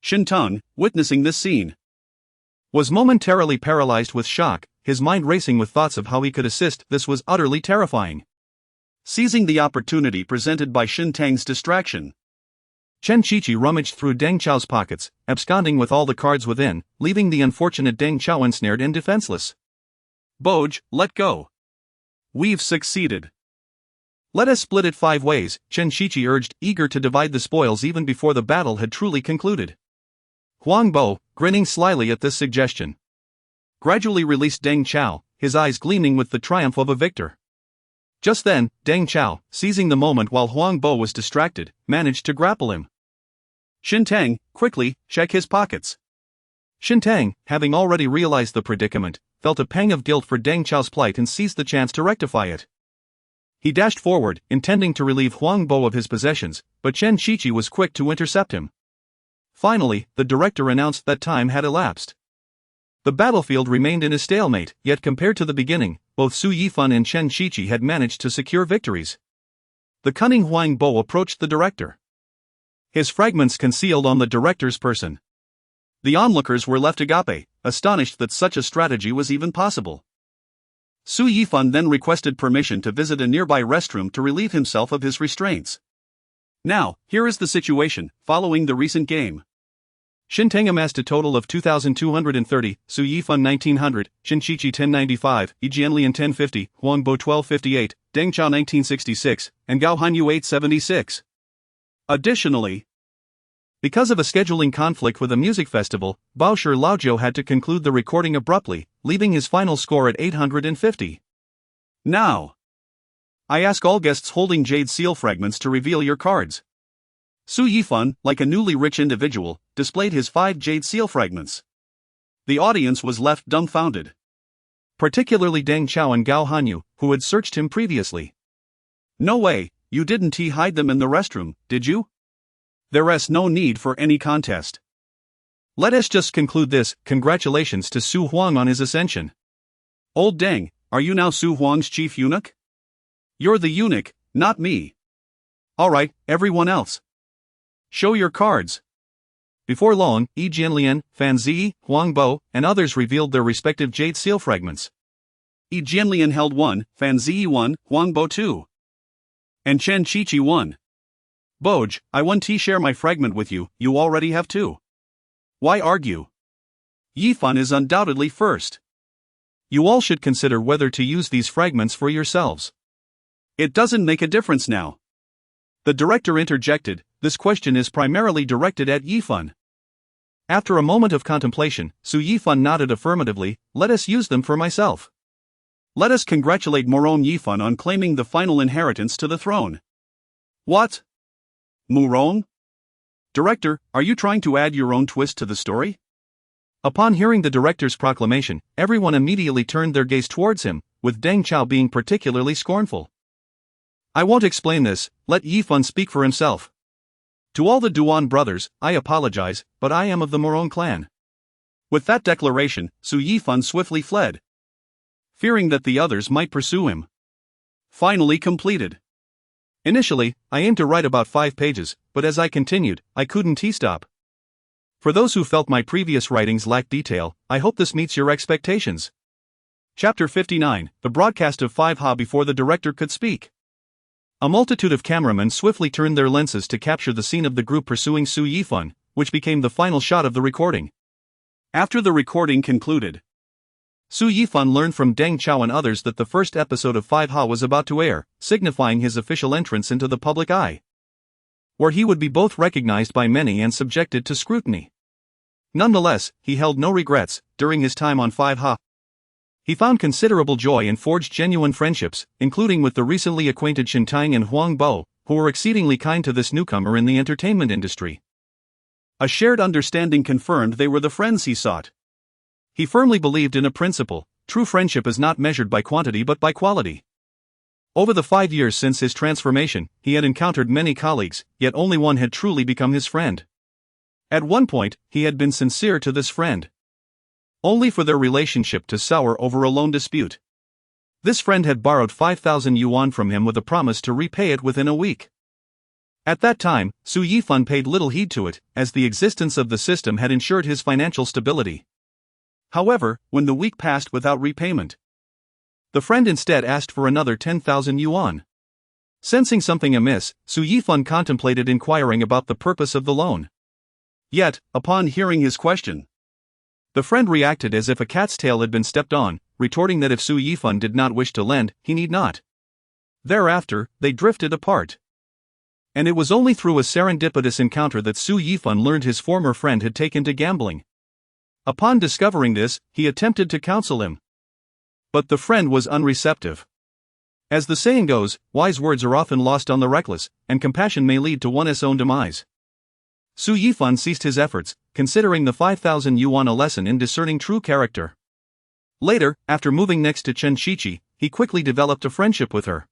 Xin Tang, witnessing this scene, was momentarily paralyzed with shock, his mind racing with thoughts of how he could assist. This was utterly terrifying. Seizing the opportunity presented by Xin Tang's distraction, Chen Shiqi rummaged through Deng Chao's pockets, absconding with all the cards within, leaving the unfortunate Deng Chao ensnared and defenseless. "Boj, let go. We've succeeded. Let us split it 5 ways, Chen Shiqi urged, eager to divide the spoils even before the battle had truly concluded. Huang Bo, grinning slyly at this suggestion, gradually released Deng Chao, his eyes gleaming with the triumph of a victor. Just then, Deng Chao, seizing the moment while Huang Bo was distracted, managed to grapple him. Xin Tang, quickly, check his pockets. Xin Tang, having already realized the predicament, felt a pang of guilt for Deng Chao's plight and seized the chance to rectify it. He dashed forward, intending to relieve Huang Bo of his possessions, but Chen Shiqi was quick to intercept him. Finally, the director announced that time had elapsed. The battlefield remained in a stalemate, yet compared to the beginning, both Su Yifan and Chen Shiqi had managed to secure victories. The cunning Huang Bo approached the director, his fragments concealed on the director's person. The onlookers were left agape, astonished that such a strategy was even possible. Su Yifan then requested permission to visit a nearby restroom to relieve himself of his restraints. Now, here is the situation, following the recent game. Xin Tang amassed a total of 2,230, Su Yifan 1,900, Chen Shiqi 1,095, Yi Jianlian 1,050, Huang Bo 1,258, Deng Chao 1,966, and Gao Hanyu 876. Additionally, because of a scheduling conflict with a music festival, Baosher Laojiu had to conclude the recording abruptly, leaving his final score at 850. Now, I ask all guests holding jade seal fragments to reveal your cards. Su Yifan, like a newly rich individual, displayed his 5 jade seal fragments. The audience was left dumbfounded, particularly Deng Chao and Gao Hanyu, who had searched him previously. No way, you didn't hide them in the restroom, did you? There's no need for any contest. Let us just conclude this. Congratulations to Su Huang on his ascension. Old Deng, are you now Su Huang's chief eunuch? You're the eunuch, not me. Alright, everyone else, show your cards. Before long, Yi Jianlian, Fan Ziyi, Huang Bo, and others revealed their respective jade seal fragments. Yi Jianlian held 1, Fan Ziyi 1, Huang Bo 2. And Chen Shiqi 1. Boj, I want to share my fragment with you, you already have 2. Why argue? Yifan is undoubtedly first. You all should consider whether to use these fragments for yourselves. It doesn't make a difference now. The director interjected, this question is primarily directed at Yifan. After a moment of contemplation, Su Yifan nodded affirmatively, let us use them for myself. Let us congratulate Moron Yifan on claiming the final inheritance to the throne. What? Moron? Director, are you trying to add your own twist to the story? Upon hearing the director's proclamation, everyone immediately turned their gaze towards him, with Deng Chao being particularly scornful. I won't explain this, let Yifan speak for himself. To all the Duan brothers, I apologize, but I am of the Moron clan. With that declaration, Su Yifan swiftly fled, fearing that the others might pursue him. Finally completed. Initially, I aimed to write about 5 pages, but as I continued, I couldn't stop. For those who felt my previous writings lacked detail, I hope this meets your expectations. Chapter 59, the broadcast of 5 Ha before the director could speak. A multitude of cameramen swiftly turned their lenses to capture the scene of the group pursuing Su Yifan, which became the final shot of the recording. After the recording concluded, Su Yifan learned from Deng Chao and others that the first episode of 5Ha was about to air, signifying his official entrance into the public eye, where he would be both recognized by many and subjected to scrutiny. Nonetheless, he held no regrets. During his time on 5Ha, he found considerable joy and forged genuine friendships, including with the recently acquainted Shin Tang and Huang Bo, who were exceedingly kind to this newcomer in the entertainment industry. A shared understanding confirmed they were the friends he sought. He firmly believed in a principle: true friendship is not measured by quantity but by quality. Over the 5 years since his transformation, he had encountered many colleagues, yet only one had truly become his friend. At one point, he had been sincere to this friend, only for their relationship to sour over a loan dispute. This friend had borrowed 5,000 yuan from him with a promise to repay it within a week. At that time, Su Yifan paid little heed to it, as the existence of the system had ensured his financial stability. However, when the week passed without repayment, the friend instead asked for another 10,000 yuan. Sensing something amiss, Su Yifan contemplated inquiring about the purpose of the loan. Yet, upon hearing his question, the friend reacted as if a cat's tail had been stepped on, retorting that if Su Yifan did not wish to lend, he need not. Thereafter, they drifted apart. And it was only through a serendipitous encounter that Su Yifan learned his former friend had taken to gambling. Upon discovering this, he attempted to counsel him, but the friend was unreceptive. As the saying goes, wise words are often lost on the reckless, and compassion may lead to one's own demise. Su Yifan ceased his efforts, considering the 5,000 yuan a lesson in discerning true character. Later, after moving next to Chen Shiqi, he quickly developed a friendship with her.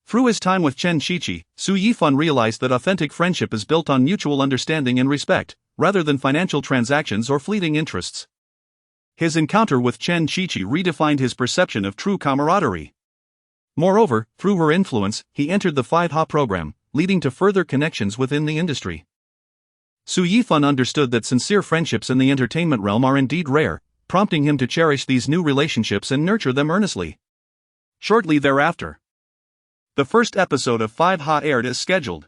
Through his time with Chen Shiqi, Su Yifan realized that authentic friendship is built on mutual understanding and respect, rather than financial transactions or fleeting interests. His encounter with Chen Shiqi redefined his perception of true camaraderie. Moreover, through her influence, he entered the 5Ha program, leading to further connections within the industry. Su Yifan understood that sincere friendships in the entertainment realm are indeed rare, prompting him to cherish these new relationships and nurture them earnestly. Shortly thereafter, the first episode of 5Ha aired as scheduled.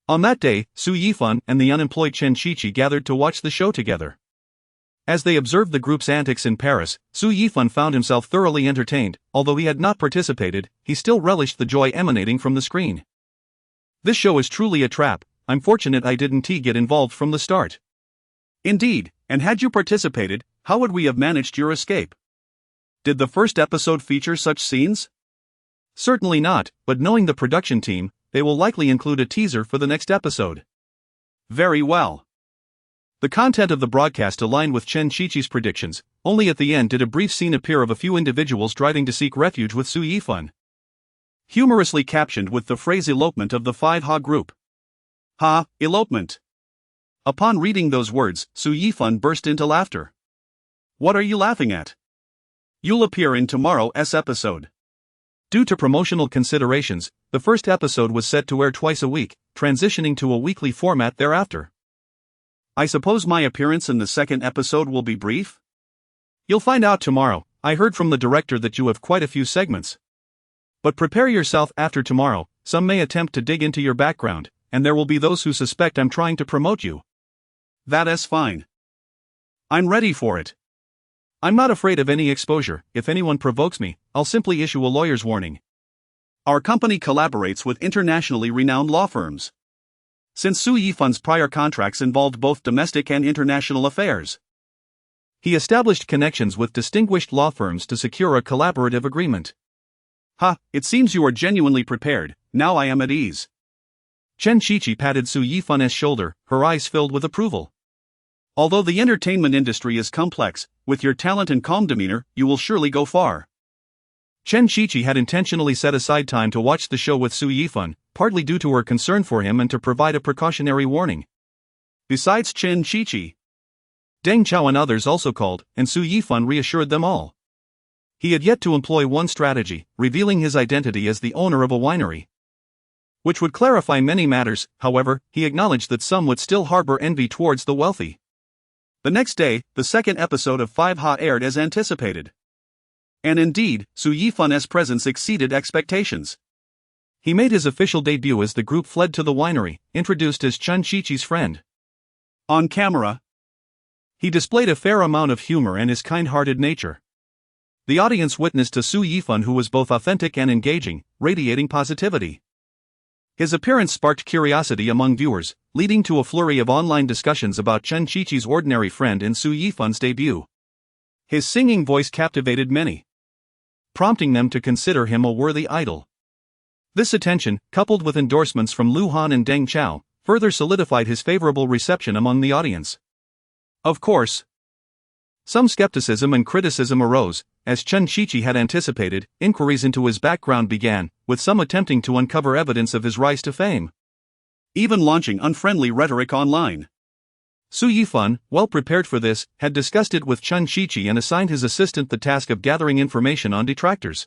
On that day, Su Yifan and the unemployed Chen Shiqi gathered to watch the show together. As they observed the group's antics in Paris, Su Yifan found himself thoroughly entertained. Although he had not participated, he still relished the joy emanating from the screen. This show is truly a trap. I'm fortunate I didn't get involved from the start. Indeed, and had you participated, how would we have managed your escape? Did the first episode feature such scenes? Certainly not, but knowing the production team, they will likely include a teaser for the next episode. Very well. The content of the broadcast aligned with Chen Shiqi's predictions. Only at the end did a brief scene appear of a few individuals driving to seek refuge with Su Yifan, humorously captioned with the phrase elopement of the 5Ha group. Ha, elopement. Upon reading those words, Su Yifan burst into laughter. What are you laughing at? You'll appear in tomorrow's episode. Due to promotional considerations, the first episode was set to air twice a week, transitioning to a weekly format thereafter. I suppose my appearance in the second episode will be brief? You'll find out tomorrow. I heard from the director that you have quite a few segments. But prepare yourself. After tomorrow, some may attempt to dig into your background, and there will be those who suspect I'm trying to promote you. That is fine. I'm ready for it. I'm not afraid of any exposure. If anyone provokes me, I'll simply issue a lawyer's warning. Our company collaborates with internationally renowned law firms. Since Su Yifan's prior contracts involved both domestic and international affairs, he established connections with distinguished law firms to secure a collaborative agreement. Ha, it seems you are genuinely prepared. Now I am at ease. Chen Shiqi patted Su Yifan's shoulder, her eyes filled with approval. Although the entertainment industry is complex, with your talent and calm demeanor, you will surely go far. Chen Shiqi had intentionally set aside time to watch the show with Su Yifan, partly due to her concern for him and to provide a precautionary warning. Besides Chen Shiqi, Deng Chao and others also called, and Su Yifan reassured them all. He had yet to employ one strategy, revealing his identity as the owner of a winery, which would clarify many matters. However, he acknowledged that some would still harbor envy towards the wealthy. The next day, the second episode of 5Ha aired as anticipated. And indeed, Su Yifan's presence exceeded expectations. He made his official debut as the group fled to the winery, introduced as Chun Chi-Chi's friend. On camera, he displayed a fair amount of humor and his kind-hearted nature. The audience witnessed a Su Yifan who was both authentic and engaging, radiating positivity. His appearance sparked curiosity among viewers, leading to a flurry of online discussions about Chun Chi-Chi's ordinary friend and Su Yifan's debut. His singing voice captivated many, prompting them to consider him a worthy idol. This attention, coupled with endorsements from Lu Han and Deng Chao, further solidified his favorable reception among the audience. Of course, some skepticism and criticism arose. As Chun Chi-Chi had anticipated, inquiries into his background began, with some attempting to uncover evidence of his rise to fame, even launching unfriendly rhetoric online. Su Yifan, well prepared for this, had discussed it with Chun Chi-Chi and assigned his assistant the task of gathering information on detractors,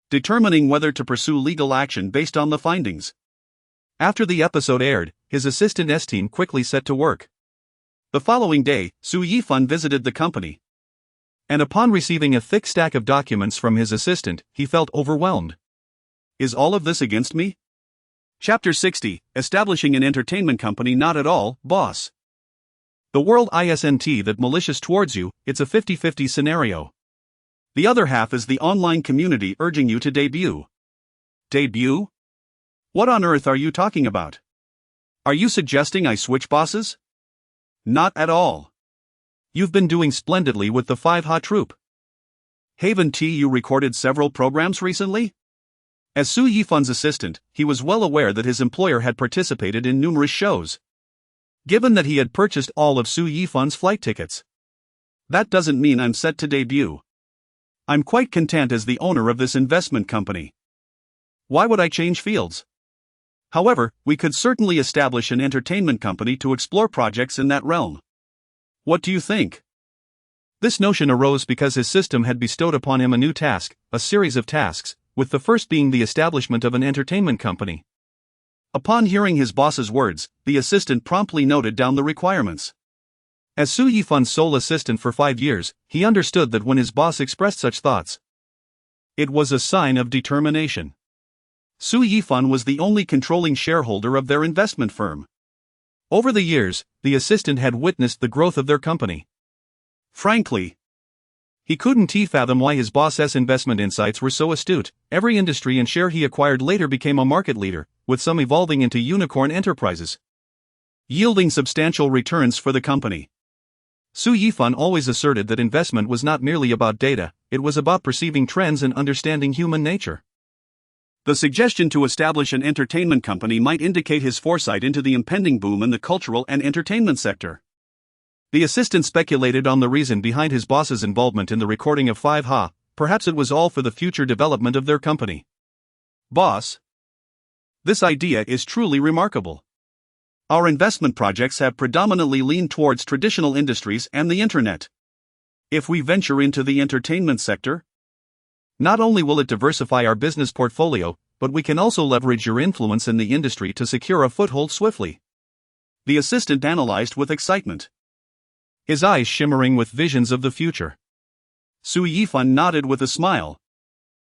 determining whether to pursue legal action based on the findings. After the episode aired, his assistant S-Team quickly set to work. The following day, Su Yifan visited the company, and upon receiving a thick stack of documents from his assistant, he felt overwhelmed. Is all of this against me? Chapter 60, Establishing an Entertainment Company. Not at all, boss. The world isn't that malicious towards you, it's a 50-50 scenario. The other half is the online community urging you to debut. Debut? What on earth are you talking about? Are you suggesting I switch bosses? Not at all. You've been doing splendidly with the 5Ha troupe. Haven't you recorded several programs recently? As Su Yifan's assistant, he was well aware that his employer had participated in numerous shows. Given that he had purchased all of Su Yifan's flight tickets, that doesn't mean I'm set to debut. I'm quite content as the owner of this investment company. Why would I change fields? However, we could certainly establish an entertainment company to explore projects in that realm. What do you think? This notion arose because his system had bestowed upon him a new task, a series of tasks, with the first being the establishment of an entertainment company. Upon hearing his boss's words, the assistant promptly noted down the requirements. As Su Yifan's sole assistant for 5 years, he understood that when his boss expressed such thoughts, it was a sign of determination. Su Yifan was the only controlling shareholder of their investment firm. Over the years, the assistant had witnessed the growth of their company. Frankly, he couldn't fathom why his boss's investment insights were so astute. Every industry and share he acquired later became a market leader, with some evolving into unicorn enterprises, yielding substantial returns for the company. Su Yifan always asserted that investment was not merely about data, it was about perceiving trends and understanding human nature. The suggestion to establish an entertainment company might indicate his foresight into the impending boom in the cultural and entertainment sector. The assistant speculated on the reason behind his boss's involvement in the recording of 5Ha. Perhaps it was all for the future development of their company. Boss, this idea is truly remarkable. Our investment projects have predominantly leaned towards traditional industries and the internet. If we venture into the entertainment sector, not only will it diversify our business portfolio, but we can also leverage your influence in the industry to secure a foothold swiftly. The assistant analyzed with excitement, his eyes shimmering with visions of the future. Su Yifan nodded with a smile,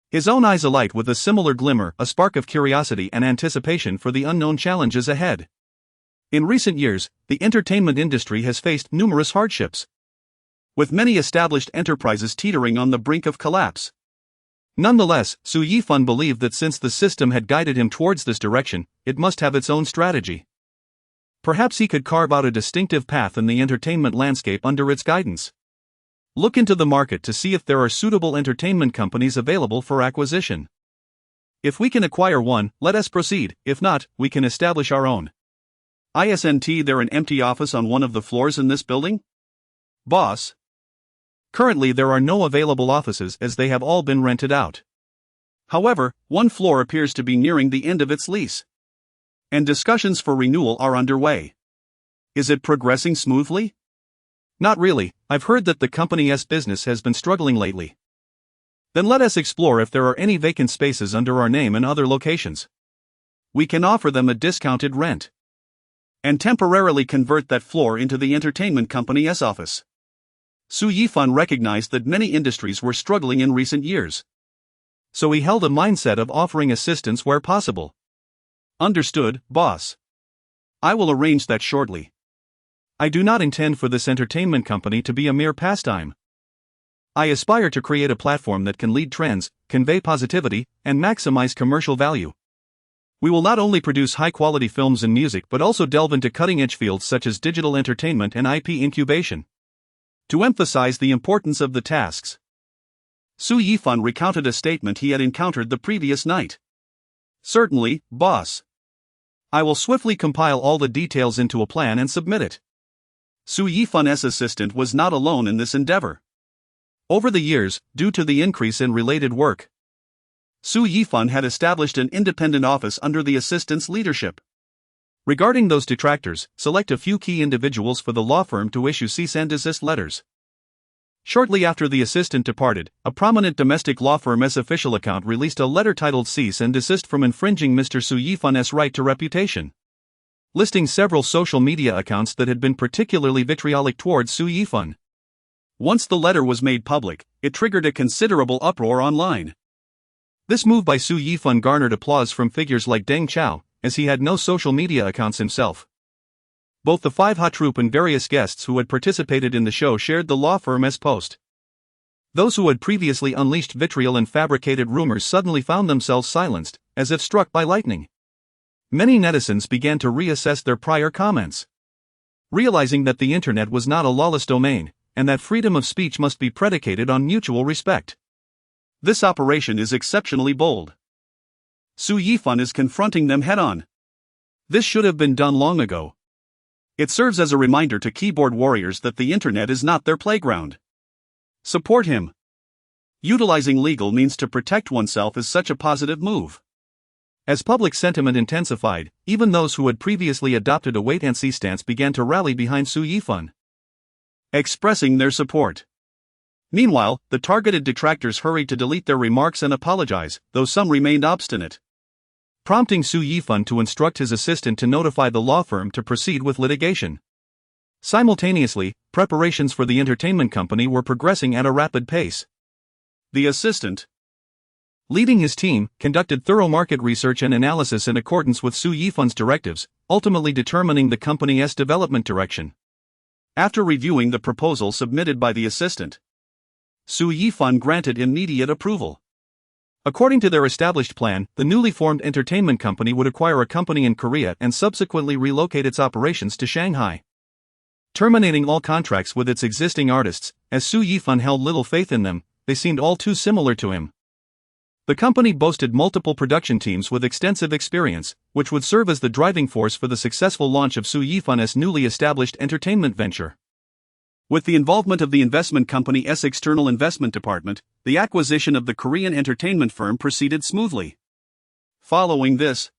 his own eyes alight with a similar glimmer, a spark of curiosity and anticipation for the unknown challenges ahead. In recent years, the entertainment industry has faced numerous hardships, with many established enterprises teetering on the brink of collapse. Nonetheless, Su Yifan believed that since the system had guided him towards this direction, it must have its own strategy. Perhaps he could carve out a distinctive path in the entertainment landscape under its guidance. Look into the market to see if there are suitable entertainment companies available for acquisition. If we can acquire one, let us proceed. If not, we can establish our own. Isn't there an empty office on one of the floors in this building? Boss, currently there are no available offices as they have all been rented out. However, one floor appears to be nearing the end of its lease, and discussions for renewal are underway. Is it progressing smoothly? Not really. I've heard that the company's business has been struggling lately. Then let us explore if there are any vacant spaces under our name in other locations. We can offer them a discounted rent and temporarily convert that floor into the entertainment company's office. Su Yifan recognized that many industries were struggling in recent years. So he held a mindset of offering assistance where possible. Understood, boss. I will arrange that shortly. I do not intend for this entertainment company to be a mere pastime. I aspire to create a platform that can lead trends, convey positivity, and maximize commercial value. We will not only produce high-quality films and music but also delve into cutting-edge fields such as digital entertainment and IP incubation. To emphasize the importance of the tasks, Su Yifan recounted a statement he had encountered the previous night. Certainly, boss. I will swiftly compile all the details into a plan and submit it. Su Yifan's assistant was not alone in this endeavor. Over the years, due to the increase in related work, Su Yifan had established an independent office under the assistant's leadership. Regarding those detractors, select a few key individuals for the law firm to issue cease and desist letters. Shortly after the assistant departed, a prominent domestic law firm's official account released a letter titled Cease and Desist from Infringing Mr. Su Yifan's Right to Reputation, listing several social media accounts that had been particularly vitriolic towards Su Yifan. Once the letter was made public, it triggered a considerable uproar online. This move by Su Yifan garnered applause from figures like Deng Chao, as he had no social media accounts himself. Both the 5Ha troupe and various guests who had participated in the show shared the law firm's post. Those who had previously unleashed vitriol and fabricated rumors suddenly found themselves silenced, as if struck by lightning. Many netizens began to reassess their prior comments, realizing that the internet was not a lawless domain, and that freedom of speech must be predicated on mutual respect. This operation is exceptionally bold. Su Yifan is confronting them head-on. This should have been done long ago. It serves as a reminder to keyboard warriors that the internet is not their playground. Support him. Utilizing legal means to protect oneself is such a positive move. As public sentiment intensified, even those who had previously adopted a wait-and-see stance began to rally behind Su Yifan, expressing their support. Meanwhile, the targeted detractors hurried to delete their remarks and apologize, though some remained obstinate, prompting Su Yifan to instruct his assistant to notify the law firm to proceed with litigation. Simultaneously, preparations for the entertainment company were progressing at a rapid pace. The assistant, leading his team, conducted thorough market research and analysis in accordance with Su Yifan's directives, ultimately determining the company's development direction. After reviewing the proposal submitted by the assistant, Su Yifan granted immediate approval. According to their established plan, the newly formed entertainment company would acquire a company in Korea and subsequently relocate its operations to Shanghai, terminating all contracts with its existing artists. As Su Yifan held little faith in them, they seemed all too similar to him. The company boasted multiple production teams with extensive experience, which would serve as the driving force for the successful launch of Su Yifan's newly established entertainment venture. With the involvement of the investment company's external investment department, the acquisition of the Korean entertainment firm proceeded smoothly. Following this,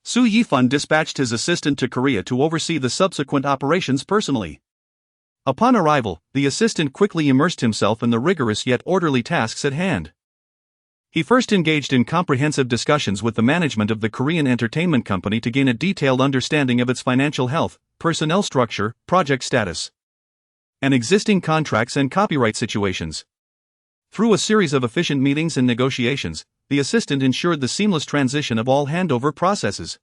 Su Yifan dispatched his assistant to Korea to oversee the subsequent operations personally. Upon arrival, the assistant quickly immersed himself in the rigorous yet orderly tasks at hand. He first engaged in comprehensive discussions with the management of the Korean entertainment company to gain a detailed understanding of its financial health, personnel structure, project status, and existing contracts and copyright situations. Through a series of efficient meetings and negotiations, the assistant ensured the seamless transition of all handover processes.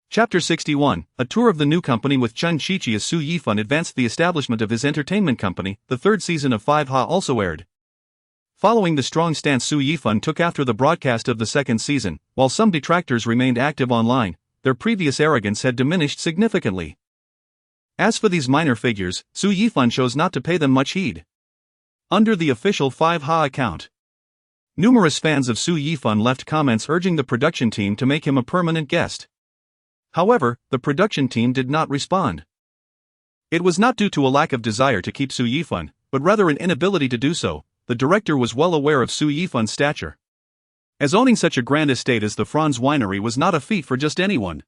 Chapter 61, A Tour of the New Company with Chen Shichi. As Su Yifan advanced the establishment of his entertainment company, the third season of 5Ha also aired. Following the strong stance Su Yifan took after the broadcast of the second season, while some detractors remained active online, their previous arrogance had diminished significantly. As for these minor figures, Su Yifan chose not to pay them much heed. Under the official 5Ha account, numerous fans of Su Yifan left comments urging the production team to make him a permanent guest. However, the production team did not respond. It was not due to a lack of desire to keep Su Yifan, but rather an inability to do so. The director was well aware of Su Yifan's stature, as owning such a grand estate as the Franz Winery was not a feat for just anyone.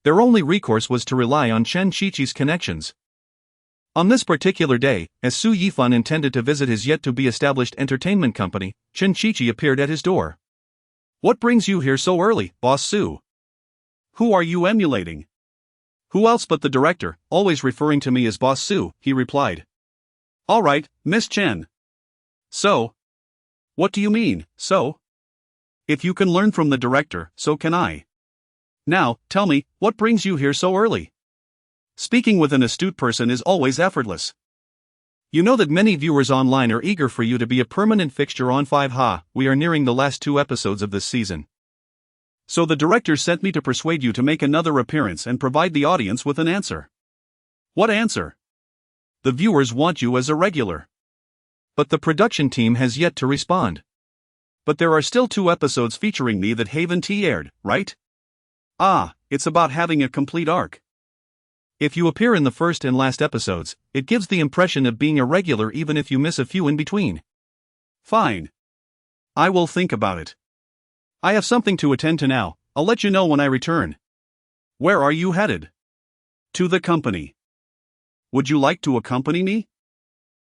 Their only recourse was to rely on Chen Shichi's connections. On this particular day, as Su Yifan intended to visit his yet-to-be-established entertainment company, Chen Shichi appeared at his door. "What brings you here so early, Boss Su? Who are you emulating?" "Who else but the director, always referring to me as Boss Su," he replied. "All right, Miss Chen. So, What do you mean, so? If you can learn from the director, so can I. Now, tell me, what brings you here so early? Speaking with an astute person is always effortless. You know that many viewers online are eager for you to be a permanent fixture on 5Ha. We are nearing the last 2 episodes of this season. So the director sent me to persuade you to make another appearance and provide the audience with an answer. What answer? The viewers want you as a regular. But the production team has yet to respond. But there are still 2 episodes featuring me that Haven T aired, right? Ah, it's about having a complete arc. If you appear in the first and last episodes, it gives the impression of being a regular even if you miss a few in between. Fine. I will think about it. I have something to attend to now. I'll let you know when I return. Where are you headed? To the company. Would you like to accompany me?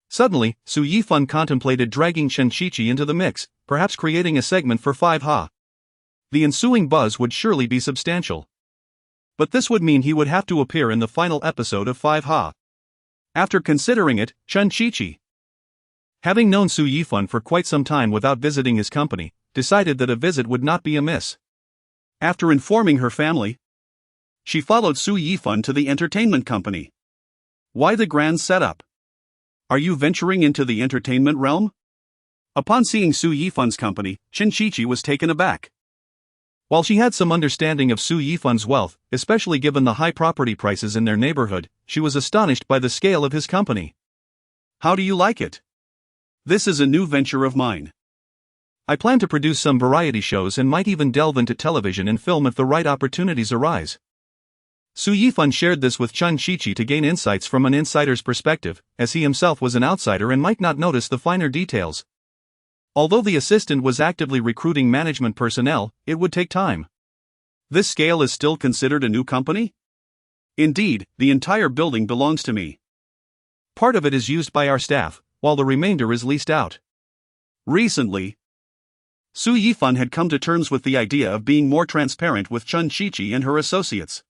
Suddenly, Su Yifan contemplated dragging Chen Shichi into the mix, perhaps creating a segment for 5Ha. The ensuing buzz would surely be substantial. But this would mean he would have to appear in the final episode of 5Ha. After considering it, Chen Shichi, having known Su Yifan for quite some time without visiting his company, decided that a visit would not be amiss. After informing her family, she followed Su Yifan to the entertainment company. Why the grand setup? Are you venturing into the entertainment realm? Upon seeing Su Yifan's company, Chen Shichi was taken aback. While she had some understanding of Su Yifan's wealth, especially given the high property prices in their neighborhood, she was astonished by the scale of his company. How do you like it? This is a new venture of mine. I plan to produce some variety shows and might even delve into television and film if the right opportunities arise. Su Yifan shared this with Chen Shichi to gain insights from an insider's perspective, as he himself was an outsider and might not notice the finer details. Although the assistant was actively recruiting management personnel, it would take time. This scale is still considered a new company? Indeed, the entire building belongs to me. Part of it is used by our staff, while the remainder is leased out. Recently, Su Yifan had come to terms with the idea of being more transparent with Chen Shichi and her associates.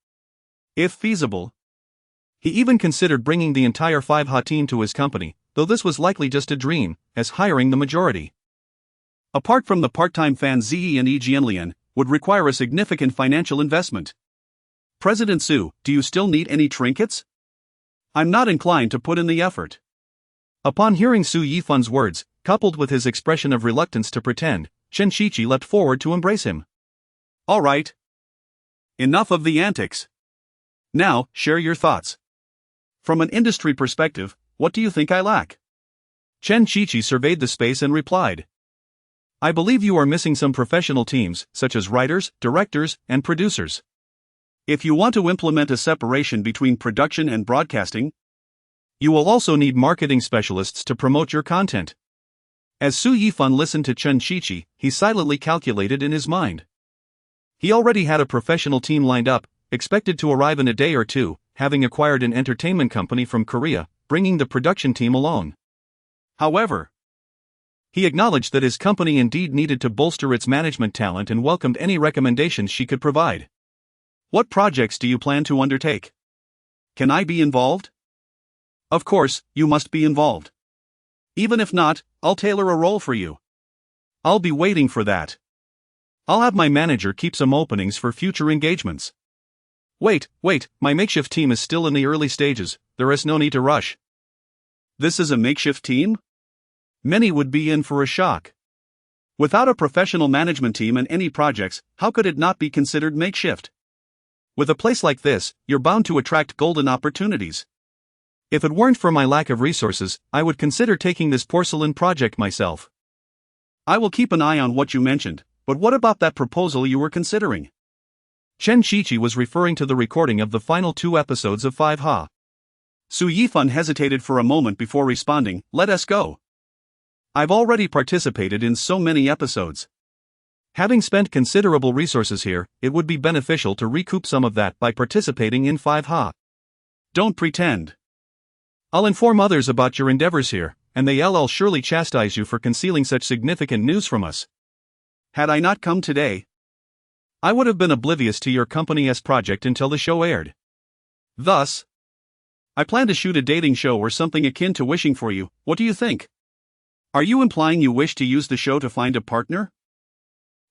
If feasible, he even considered bringing the entire 5Ha team to his company, though this was likely just a dream, as hiring the majority, apart from the part-time fan Zi and Jianlian, would require a significant financial investment. President Su, do you still need any trinkets? I'm not inclined to put in the effort. Upon hearing Su Yifan's words, coupled with his expression of reluctance to pretend, Chen Shichi leapt forward to embrace him. All right. Enough of the antics. Now, share your thoughts. From an industry perspective, what do you think I lack? Chen Shichi surveyed the space and replied. I believe you are missing some professional teams, such as writers, directors, and producers. If you want to implement a separation between production and broadcasting, you will also need marketing specialists to promote your content. As Su Yifan listened to Chen Shichi, he silently calculated in his mind. He already had a professional team lined up, expected to arrive in a day or two, having acquired an entertainment company from Korea, bringing the production team along. However, he acknowledged that his company indeed needed to bolster its management talent and welcomed any recommendations she could provide. What projects do you plan to undertake? Can I be involved? Of course, you must be involved. Even if not, I'll tailor a role for you. I'll be waiting for that. I'll have my manager keep some openings for future engagements. Wait, my makeshift team is still in the early stages, there is no need to rush. This is a makeshift team? Many would be in for a shock. Without a professional management team and any projects, how could it not be considered makeshift? With a place like this, you're bound to attract golden opportunities. If it weren't for my lack of resources, I would consider taking this porcelain project myself. I will keep an eye on what you mentioned, but what about that proposal you were considering? Chen Shichi was referring to the recording of the final 2 episodes of 5Ha. Su Yifan hesitated for a moment before responding, let us go. I've already participated in so many episodes. Having spent considerable resources here, it would be beneficial to recoup some of that by participating in 5Ha. Don't pretend. I'll inform others about your endeavors here, and they'll surely chastise you for concealing such significant news from us. Had I not come today, I would have been oblivious to your company's project until the show aired. Thus, I plan to shoot a dating show or something akin to Wishing for You. What do you think? Are you implying you wish to use the show to find a partner?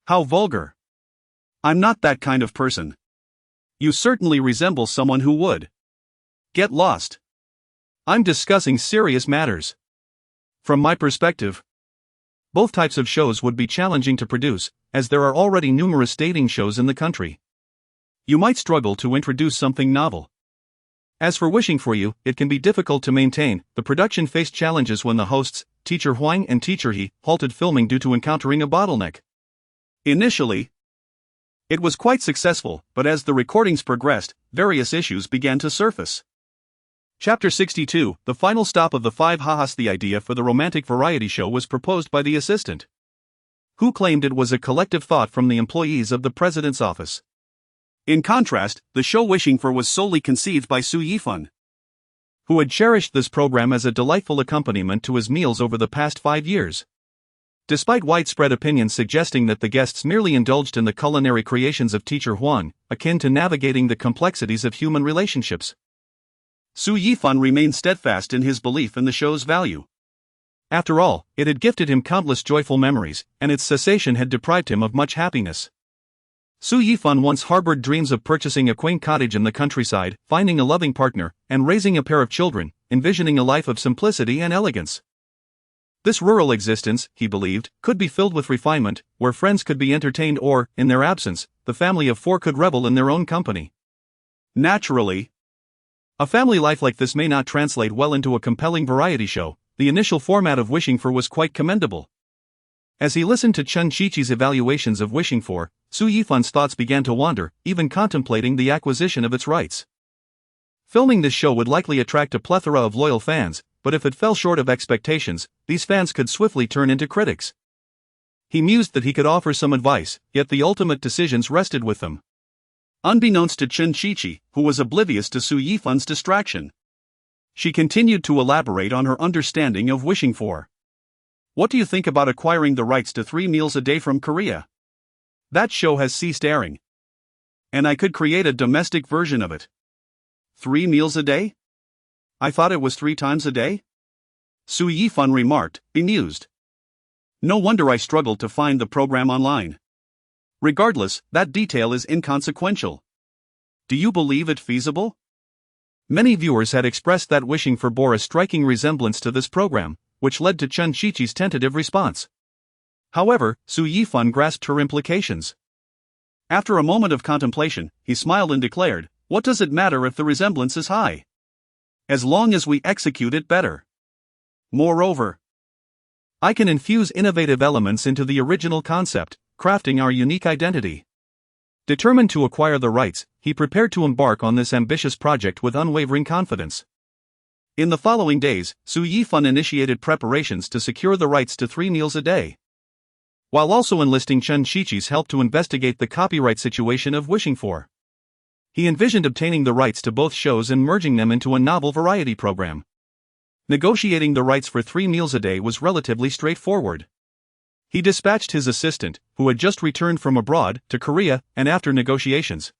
How vulgar. I'm not that kind of person. You certainly resemble someone who would. Get lost. I'm discussing serious matters. From my perspective, both types of shows would be challenging to produce, as there are already numerous dating shows in the country. You might struggle to introduce something novel. As for Wishing for You, it can be difficult to maintain. The production faced challenges when the hosts, Teacher Huang and Teacher He, halted filming due to encountering a bottleneck. Initially, it was quite successful, but as the recordings progressed, various issues began to surface. Chapter 62, the final stop of the five ha-has. The idea for the romantic variety show was proposed by the assistant, who claimed it was a collective thought from the employees of the president's office. In contrast, the show Wishing for was solely conceived by Su Yifan, who had cherished this program as a delightful accompaniment to his meals over the past 5 years. Despite widespread opinions suggesting that the guests merely indulged in the culinary creations of Teacher Huang, akin to navigating the complexities of human relationships, Su Yifan remained steadfast in his belief in the show's value. After all, it had gifted him countless joyful memories, and its cessation had deprived him of much happiness. Su Yifan once harbored dreams of purchasing a quaint cottage in the countryside, finding a loving partner, and raising a pair of children, envisioning a life of simplicity and elegance. This rural existence, he believed, could be filled with refinement, where friends could be entertained or, in their absence, the family of 4 could revel in their own company. Naturally, a family life like this may not translate well into a compelling variety show. The initial format of Wishing for was quite commendable. As he listened to Chen Qiqi's evaluations of Wishing for, Su Yifan's thoughts began to wander, even contemplating the acquisition of its rights. Filming this show would likely attract a plethora of loyal fans, but if it fell short of expectations, these fans could swiftly turn into critics. He mused that he could offer some advice, yet the ultimate decisions rested with them. Unbeknownst to Chen Qiqi, who was oblivious to Su Yifan's distraction, she continued to elaborate on her understanding of Wishing for. What do you think about acquiring the rights to 3 meals a day from Korea? That show has ceased airing, and I could create a domestic version of it. 3 meals a day? I thought it was 3 times a day? Su Yifan remarked, bemused. No wonder I struggled to find the program online. Regardless, that detail is inconsequential. Do you believe it feasible? Many viewers had expressed that Wishing for bore a striking resemblance to this program, which led to Chen Qiqi's tentative response. However, Su Yifan grasped her implications. After a moment of contemplation, he smiled and declared, "What does it matter if the resemblance is high? As long as we execute it better. Moreover, I can infuse innovative elements into the original concept, crafting our unique identity." Determined to acquire the rights, he prepared to embark on this ambitious project with unwavering confidence. In the following days, Su Yifan initiated preparations to secure the rights to 3 meals a day, while also enlisting Chen Qiqi's help to investigate the copyright situation of Wishing for. He envisioned obtaining the rights to both shows and merging them into a novel variety program. Negotiating the rights for 3 meals a day was relatively straightforward. He dispatched his assistant, who had just returned from abroad, to Korea, and after negotiations,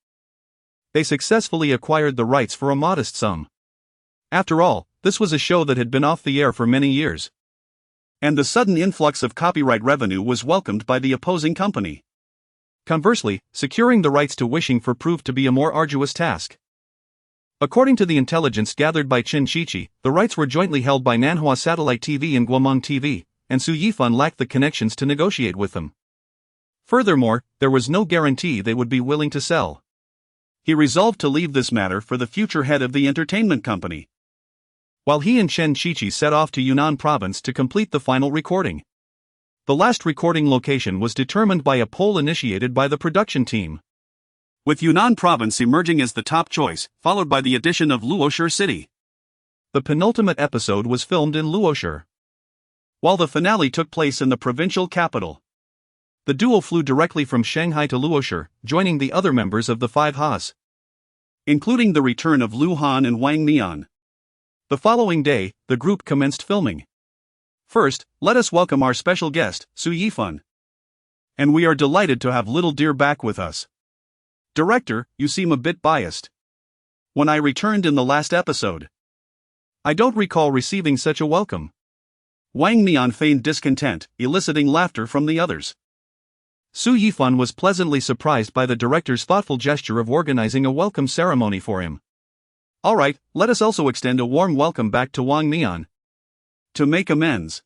they successfully acquired the rights for a modest sum. After all, this was a show that had been off the air for many years, and the sudden influx of copyright revenue was welcomed by the opposing company. Conversely, securing the rights to Wishing for proved to be a more arduous task. According to the intelligence gathered by Chen Qiqi, the rights were jointly held by Nanhua Satellite TV and Guomong TV, and Su Yifan lacked the connections to negotiate with them. Furthermore, there was no guarantee they would be willing to sell. He resolved to leave this matter for the future head of the entertainment company, while he and Chen Qiqi set off to Yunnan province to complete the final recording. The last recording location was determined by a poll initiated by the production team, with Yunnan province emerging as the top choice, followed by the addition of Luoshi City. The penultimate episode was filmed in Luoshi, while the finale took place in the provincial capital. The duo flew directly from Shanghai to Luoshi, joining the other members of the 5 Ha's, including the return of Lu Han and Wang Nian. The following day, the group commenced filming. First, let us welcome our special guest, Su Yifan. And we are delighted to have little dear back with us. Director, you seem a bit biased. When I returned in the last episode, I don't recall receiving such a welcome. Wang Nian feigned discontent, eliciting laughter from the others. Su Yifan was pleasantly surprised by the director's thoughtful gesture of organizing a welcome ceremony for him. Alright, let us also extend a warm welcome back to Wang Nian. To make amends.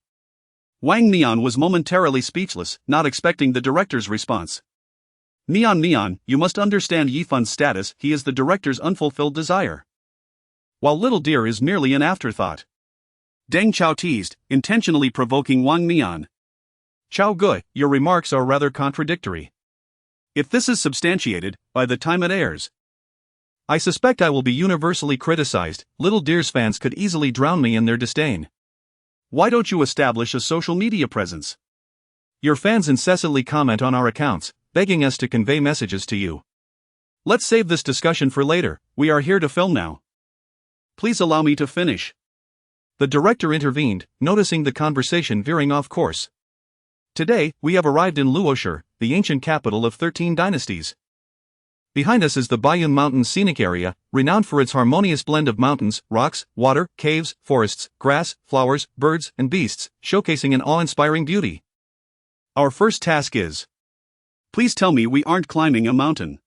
Wang Nian was momentarily speechless, not expecting the director's response. Nian, you must understand Yifan's status, he is the director's unfulfilled desire. While Little Deer is merely an afterthought. Deng Chao teased, intentionally provoking Wang Nian. Chao Gui, your remarks are rather contradictory. If this is substantiated, by the time it airs, I suspect I will be universally criticized. Little Deer's fans could easily drown me in their disdain. Why don't you establish a social media presence? Your fans incessantly comment on our accounts, begging us to convey messages to you. Let's save this discussion for later, we are here to film now. Please allow me to finish. The director intervened, noticing the conversation veering off course. Today, we have arrived in Luoshi, the ancient capital of 13 dynasties. Behind us is the Baiyun Mountains scenic area, renowned for its harmonious blend of mountains, rocks, water, caves, forests, grass, flowers, birds, and beasts, showcasing an awe-inspiring beauty. Our first task is... Please tell me we aren't climbing a mountain.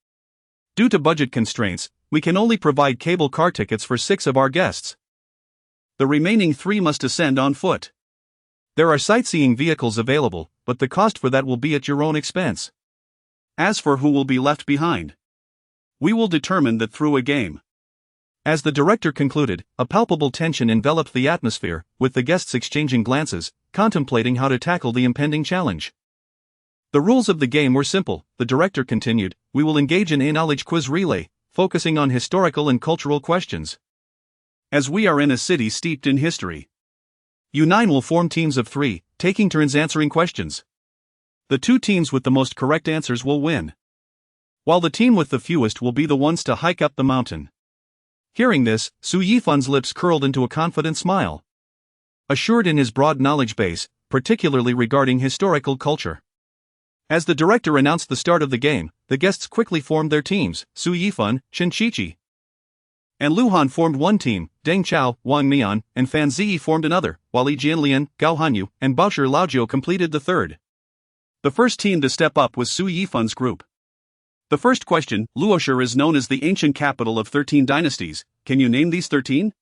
Due to budget constraints, we can only provide cable car tickets for 6 of our guests. The remaining 3 must ascend on foot. There are sightseeing vehicles available, but the cost for that will be at your own expense. As for who will be left behind, we will determine that through a game. As the director concluded, a palpable tension enveloped the atmosphere, with the guests exchanging glances, contemplating how to tackle the impending challenge. The rules of the game were simple, the director continued, we will engage in a knowledge quiz relay, focusing on historical and cultural questions. As we are in a city steeped in history, you 9 will form teams of 3, taking turns answering questions. The 2 teams with the most correct answers will win, while the team with the fewest will be the ones to hike up the mountain. Hearing this, Su Yifan's lips curled into a confident smile. Assured in his broad knowledge base, particularly regarding historical culture. As the director announced the start of the game, the guests quickly formed their teams. Su Yifan, Chen Qiqi, and Luhan formed one team, Deng Chao, Wang Nian, and Fan Ziyi formed another, while Yi Jianlian, Gao Hanyu, and Baoshi Laojiu completed the third. The first team to step up was Su Yifan's group. The first question, Luoshi is known as the ancient capital of 13 dynasties, can you name these 13?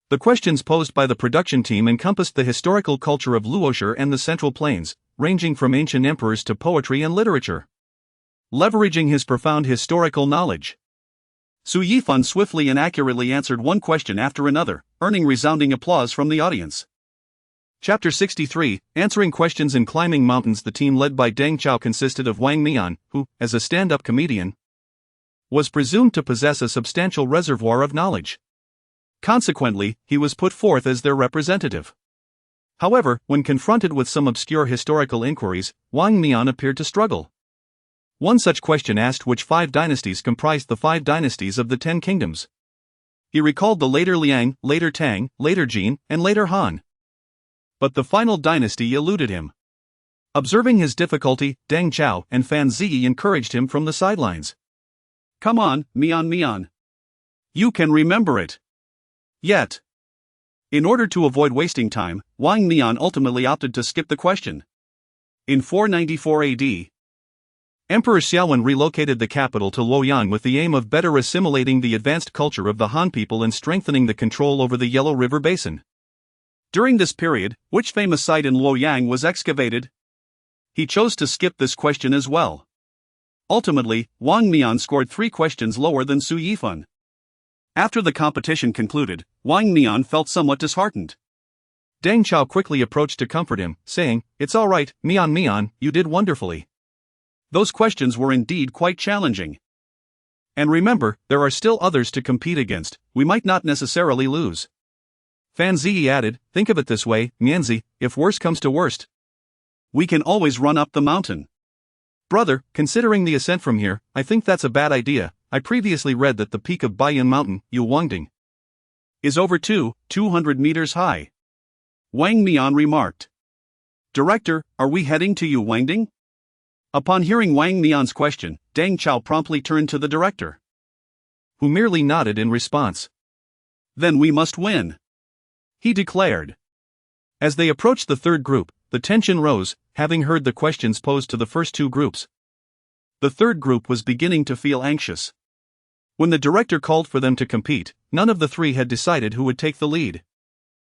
The questions posed by the production team encompassed the historical culture of Luoshi and the Central Plains, ranging from ancient emperors to poetry and literature. Leveraging his profound historical knowledge, Su Yifan swiftly and accurately answered one question after another, earning resounding applause from the audience. Chapter 63, Answering Questions in Climbing Mountains. The team led by Deng Chao consisted of Wang Nian, who, as a stand-up comedian, was presumed to possess a substantial reservoir of knowledge. Consequently, he was put forth as their representative. However, when confronted with some obscure historical inquiries, Wang Nian appeared to struggle. One such question asked which 5 dynasties comprised the 5 dynasties of the 10 kingdoms. He recalled the later Liang, later Tang, later Jin, and later Han. But the final dynasty eluded him. Observing his difficulty, Deng Chao and Fan Ziyi encouraged him from the sidelines. Come on, Mian. You can remember it. Yet, in order to avoid wasting time, Wang Nian ultimately opted to skip the question. In 494 AD, Emperor Xiaowen relocated the capital to Luoyang with the aim of better assimilating the advanced culture of the Han people and strengthening the control over the Yellow River Basin. During this period, which famous site in Luoyang was excavated? He chose to skip this question as well. Ultimately, Wang Nian scored 3 questions lower than Su Yifan. After the competition concluded, Wang Nian felt somewhat disheartened. Deng Chao quickly approached to comfort him, saying, "It's all right, Mian, you did wonderfully. Those questions were indeed quite challenging. And remember, there are still others to compete against, we might not necessarily lose." Fan Ziyi added, "Think of it this way, Mianzi, if worse comes to worst, we can always run up the mountain." Brother, considering the ascent from here, I think that's a bad idea. I previously read that the peak of Baiyun Mountain, Yuwangding, is over 200 meters high. Wang Nian remarked. Director, are we heading to Yuwangding? Upon hearing Wang Nian's question, Deng Chao promptly turned to the director, who merely nodded in response. Then we must win, he declared. As they approached the third group, the tension rose, having heard the questions posed to the first two groups. The third group was beginning to feel anxious. When the director called for them to compete, none of the three had decided who would take the lead.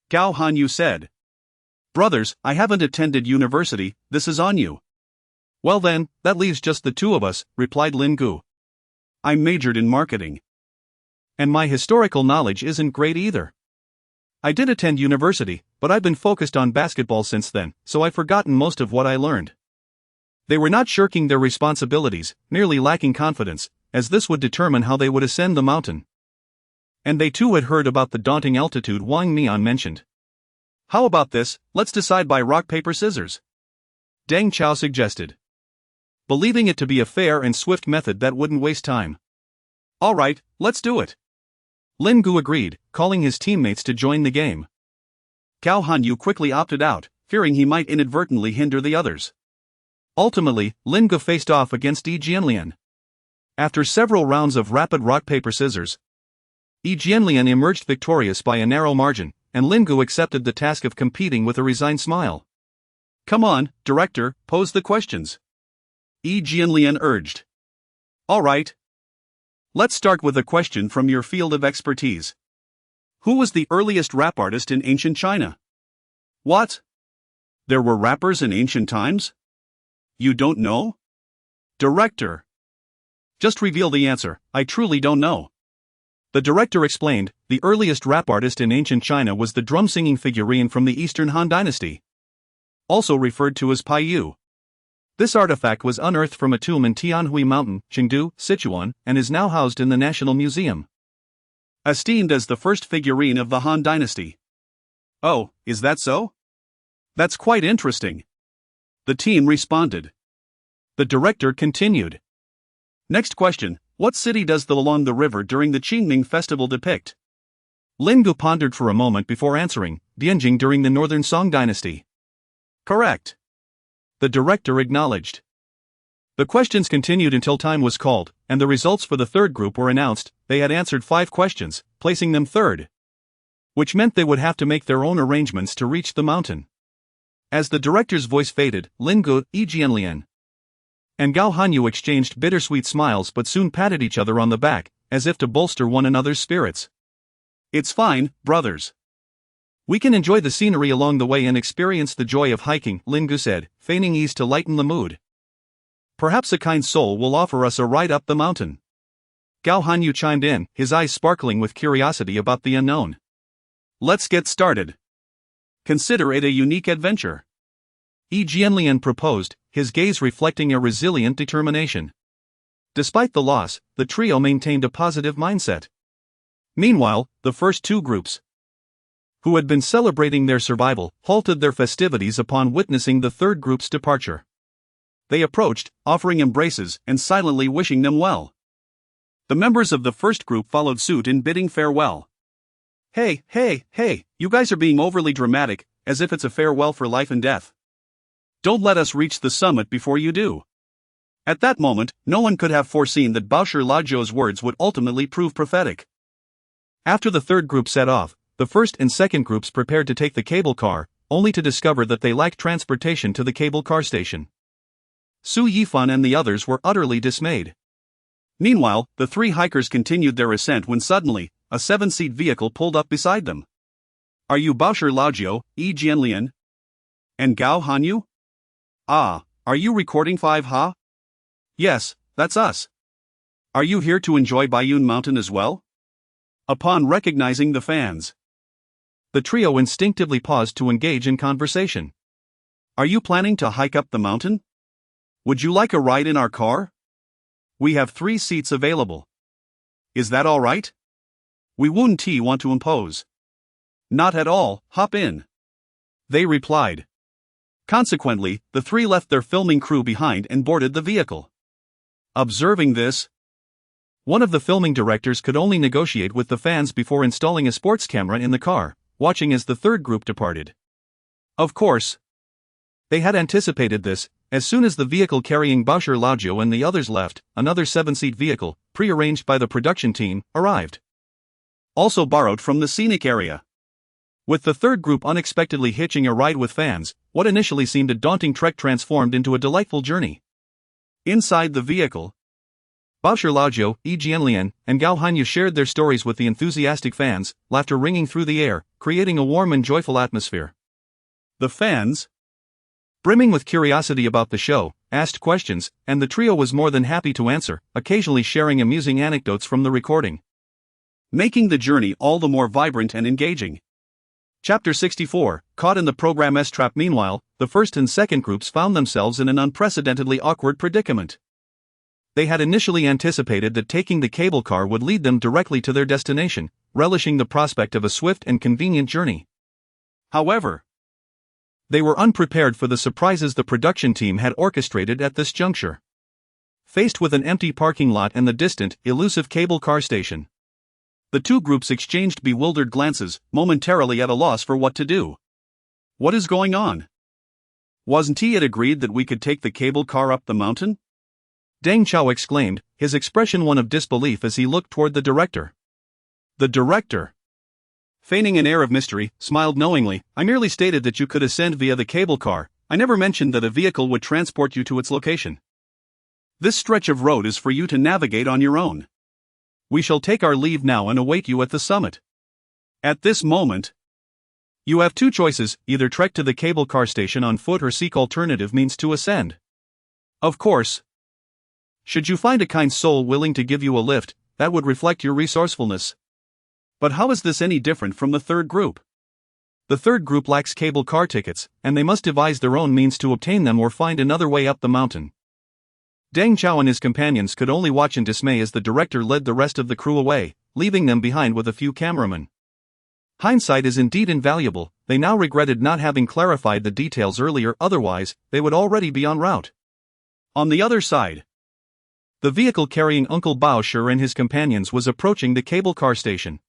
Gao Hanyu said, "Brothers, I haven't attended university, this is on you." "Well then, that leaves just the two of us," replied Lin Gu. "I majored in marketing. And my historical knowledge isn't great either. I did attend university, but I've been focused on basketball since then, so I've forgotten most of what I learned." They were not shirking their responsibilities, merely lacking confidence, as this would determine how they would ascend the mountain. And they too had heard about the daunting altitude Wang Mian mentioned. "How about this, let's decide by rock paper scissors," Deng Chao suggested, believing it to be a fair and swift method that wouldn't waste time. "All right, let's do it." Lin Gu agreed, calling his teammates to join the game. Gao Hanyu quickly opted out, fearing he might inadvertently hinder the others. Ultimately, Lin Gu faced off against Yi Jianlian. After several rounds of rapid rock-paper-scissors, Yi Jianlian emerged victorious by a narrow margin, and Lin Gu accepted the task of competing with a resigned smile. "Come on, director, pose the questions," Yi Jianlian urged. "All right. Let's start with a question from your field of expertise. Who was the earliest rap artist in ancient China?" "What? There were rappers in ancient times? You don't know?" "Director. Just reveal the answer, I truly don't know." The director explained, the earliest rap artist in ancient China was the drum-singing figurine from the Eastern Han Dynasty, also referred to as Paiyu. This artifact was unearthed from a tomb in Tianhui Mountain, Chengdu, Sichuan, and is now housed in the National Museum. Esteemed as the first figurine of the Han Dynasty. "Oh, is that so? That's quite interesting," the team responded. The director continued. "Next question, what city does the along the river during the Qingming festival depict?" Lin Gu pondered for a moment before answering, Dianjing during the Northern Song Dynasty. "Correct," the director acknowledged. The questions continued until time was called, and the results for the third group were announced. They had answered 5 questions, placing them third, which meant they would have to make their own arrangements to reach the mountain. As the director's voice faded, Lin Gu, Yi Jianlian, and Gao Hanyu exchanged bittersweet smiles but soon patted each other on the back, as if to bolster one another's spirits. "It's fine, brothers. We can enjoy the scenery along the way and experience the joy of hiking," Lin Gu said, feigning ease to lighten the mood. "Perhaps a kind soul will offer us a ride up the mountain." Gao Hanyu chimed in, his eyes sparkling with curiosity about the unknown. "Let's get started. Consider it a unique adventure," Yi Jianlian proposed, his gaze reflecting a resilient determination. Despite the loss, the trio maintained a positive mindset. Meanwhile, the first two groups, who had been celebrating their survival, halted their festivities upon witnessing the third group's departure. They approached, offering embraces and silently wishing them well. The members of the first group followed suit in bidding farewell. Hey, you guys are being overly dramatic, as if it's a farewell for life and death. Don't let us reach the summit before you do." At that moment, no one could have foreseen that Baoshi Lajiu's words would ultimately prove prophetic. After the third group set off, the first and second groups prepared to take the cable car, only to discover that they lacked transportation to the cable car station. Su Yifan and the others were utterly dismayed. Meanwhile, the three hikers continued their ascent when suddenly, a 7-seat vehicle pulled up beside them. "Are you Baoshi Lajiu, Yi Jianlian? And Gao Hanyu? Ah, are you recording 5 Ha? Yes, that's us. Are you here to enjoy Baiyun Mountain as well?" Upon recognizing the fans, the trio instinctively paused to engage in conversation. "Are you planning to hike up the mountain? Would you like a ride in our car? We have 3 seats available. Is that all right? We wouldn't want to impose." "Not at all, hop in," they replied. Consequently, the 3 left their filming crew behind and boarded the vehicle. Observing this, one of the filming directors could only negotiate with the fans before installing a sports camera in the car, watching as the third group departed. Of course, they had anticipated this. As soon as the vehicle carrying Baoshi Lajiu and the others left, another 7-seat vehicle, pre-arranged by the production team, arrived. Also borrowed from the scenic area. With the third group unexpectedly hitching a ride with fans, what initially seemed a daunting trek transformed into a delightful journey. Inside the vehicle, Baoshi Laojiu, Yi Jianlian, and Gao Hanyu shared their stories with the enthusiastic fans, laughter ringing through the air, creating a warm and joyful atmosphere. The fans, brimming with curiosity about the show, asked questions, and the trio was more than happy to answer, occasionally sharing amusing anecdotes from the recording, making the journey all the more vibrant and engaging. Chapter 64, Caught in the Program S-Trap. Meanwhile, the first and second groups found themselves in an unprecedentedly awkward predicament. They had initially anticipated that taking the cable car would lead them directly to their destination, relishing the prospect of a swift and convenient journey. However, they were unprepared for the surprises the production team had orchestrated at this juncture. Faced with an empty parking lot and the distant, elusive cable car station, the two groups exchanged bewildered glances, momentarily at a loss for what to do. What is going on? Wasn't it agreed that we could take the cable car up the mountain? Deng Chao exclaimed, his expression one of disbelief as he looked toward the director. The director, feigning an air of mystery, smiled knowingly. I merely stated that you could ascend via the cable car. I never mentioned that a vehicle would transport you to its location. This stretch of road is for you to navigate on your own. We shall take our leave now and await you at the summit. At this moment, you have two choices, either trek to the cable car station on foot or seek alternative means to ascend. Of course, should you find a kind soul willing to give you a lift, that would reflect your resourcefulness. But how is this any different from the third group? The third group lacks cable car tickets, and they must devise their own means to obtain them or find another way up the mountain. Deng Chao and his companions could only watch in dismay as the director led the rest of the crew away, leaving them behind with a few cameramen. Hindsight is indeed invaluable. They now regretted not having clarified the details earlier, otherwise, they would already be en route. On the other side, the vehicle carrying Uncle Baoshi and his companions was approaching the cable car station.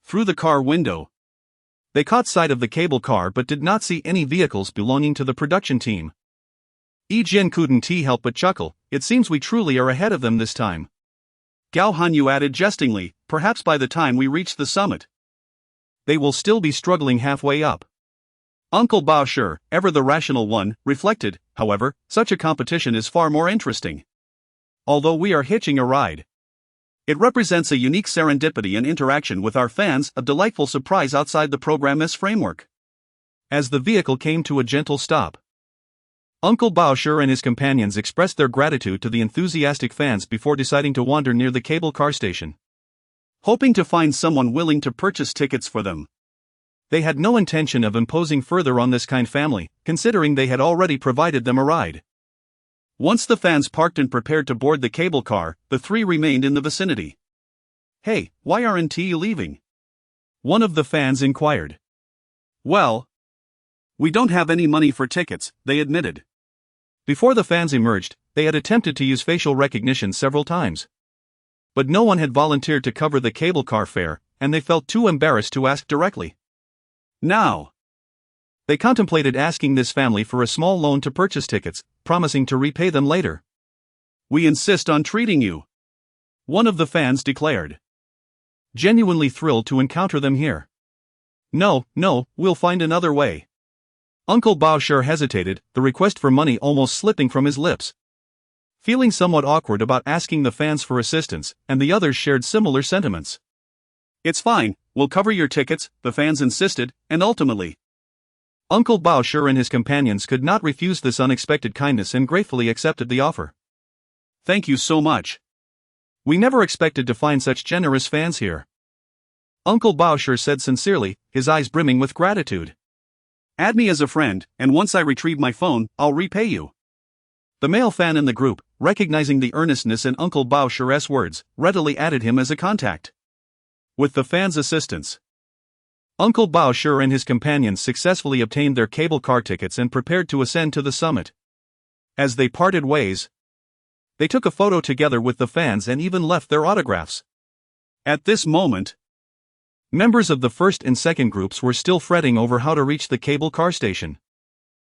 Through the car window, they caught sight of the cable car but did not see any vehicles belonging to the production team. Yi Jian couldn't help but chuckle. It seems we truly are ahead of them this time. Gao Hanyu added jestingly, perhaps by the time we reach the summit, they will still be struggling halfway up. Uncle Baoshi, ever the rational one, reflected, however, such a competition is far more interesting. Although we are hitching a ride, it represents a unique serendipity and interaction with our fans, a delightful surprise outside the program's framework. As the vehicle came to a gentle stop, Uncle Baoshi and his companions expressed their gratitude to the enthusiastic fans before deciding to wander near the cable car station, hoping to find someone willing to purchase tickets for them. They had no intention of imposing further on this kind family, considering they had already provided them a ride. Once the fans parked and prepared to board the cable car, the three remained in the vicinity. Hey, why aren't you leaving? One of the fans inquired. Well, we don't have any money for tickets, they admitted. Before the fans emerged, they had attempted to use facial recognition several times, but no one had volunteered to cover the cable car fare, and they felt too embarrassed to ask directly. Now, they contemplated asking this family for a small loan to purchase tickets, promising to repay them later. We insist on treating you, one of the fans declared, genuinely thrilled to encounter them here. No, we'll find another way. Uncle Baoshi hesitated, the request for money almost slipping from his lips. Feeling somewhat awkward about asking the fans for assistance, and the others shared similar sentiments. It's fine, we'll cover your tickets, the fans insisted, and ultimately, Uncle Baoshi and his companions could not refuse this unexpected kindness and gratefully accepted the offer. Thank you so much. We never expected to find such generous fans here. Uncle Baoshi said sincerely, his eyes brimming with gratitude. Add me as a friend, and once I retrieve my phone, I'll repay you. The male fan in the group, recognizing the earnestness in Uncle Baoshi's words, readily added him as a contact. With the fans' assistance, Uncle Baoshi and his companions successfully obtained their cable car tickets and prepared to ascend to the summit. As they parted ways, they took a photo together with the fans and even left their autographs. At this moment, members of the first and second groups were still fretting over how to reach the cable car station.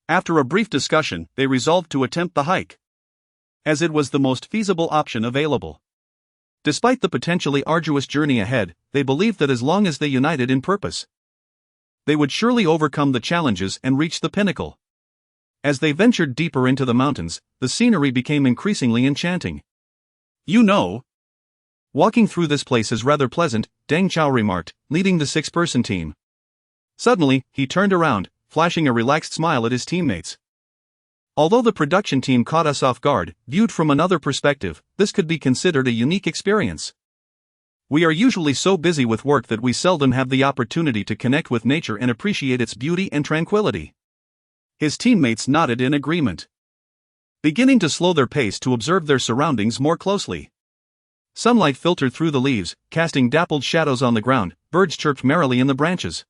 After a brief discussion, they resolved to attempt the hike, as it was the most feasible option available. Despite the potentially arduous journey ahead, they believed that as long as they united in purpose, They would surely overcome the challenges and reach the pinnacle. As they ventured deeper into the mountains, the scenery became increasingly enchanting. You know, Walking through this place is rather pleasant, Deng Chao remarked, leading the six-person team. Suddenly, he turned around, flashing a relaxed smile at his teammates. Although the production team caught us off guard, viewed from another perspective, this could be considered a unique experience. We are usually so busy with work that we seldom have the opportunity to connect with nature and appreciate its beauty and tranquility. His teammates nodded in agreement, beginning to slow their pace to observe their surroundings more closely. Sunlight filtered through the leaves, casting dappled shadows on the ground. Birds chirped merrily in the branches,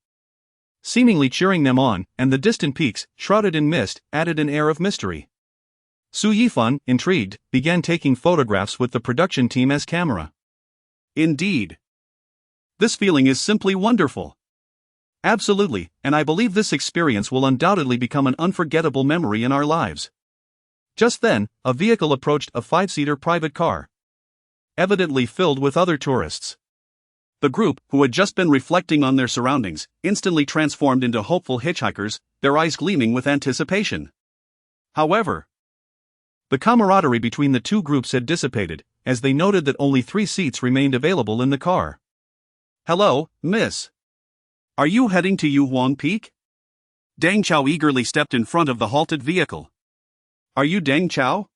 seemingly cheering them on, and the distant peaks, shrouded in mist, added an air of mystery. Su Yifan, intrigued, began taking photographs with the production team as camera. indeed. This feeling is simply wonderful. Absolutely, and I believe this experience will undoubtedly become an unforgettable memory in our lives. Just then, a vehicle approached, a 5-seater private car, evidently filled with other tourists. The group, who had just been reflecting on their surroundings, instantly transformed into hopeful hitchhikers, their eyes gleaming with anticipation. However, the camaraderie between the two groups had dissipated, as they noted that only 3 seats remained available in the car. "Hello, miss. Are you heading to Yuhuang Peak?" Deng Chao eagerly stepped in front of the halted vehicle. "Are you Deng Chao?"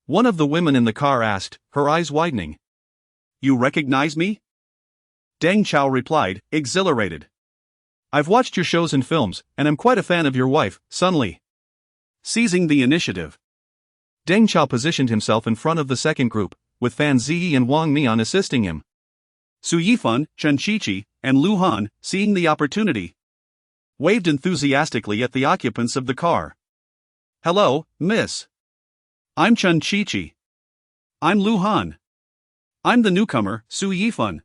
One of the women in the car asked, her eyes widening. "You recognize me?" Deng Chao replied, exhilarated. "I've watched your shows and films, and I'm quite a fan of your wife, Sun Li." Seizing the initiative, Deng Chao positioned himself in front of the second group, with Fan Ziyi and Wang Mian assisting him. Su Yifan, Chen Qiqi, and Lu Han, seeing the opportunity, waved enthusiastically at the occupants of the car. "Hello, miss. I'm Chen Qiqi. I'm Lu Han. I'm the newcomer, Su Yifan.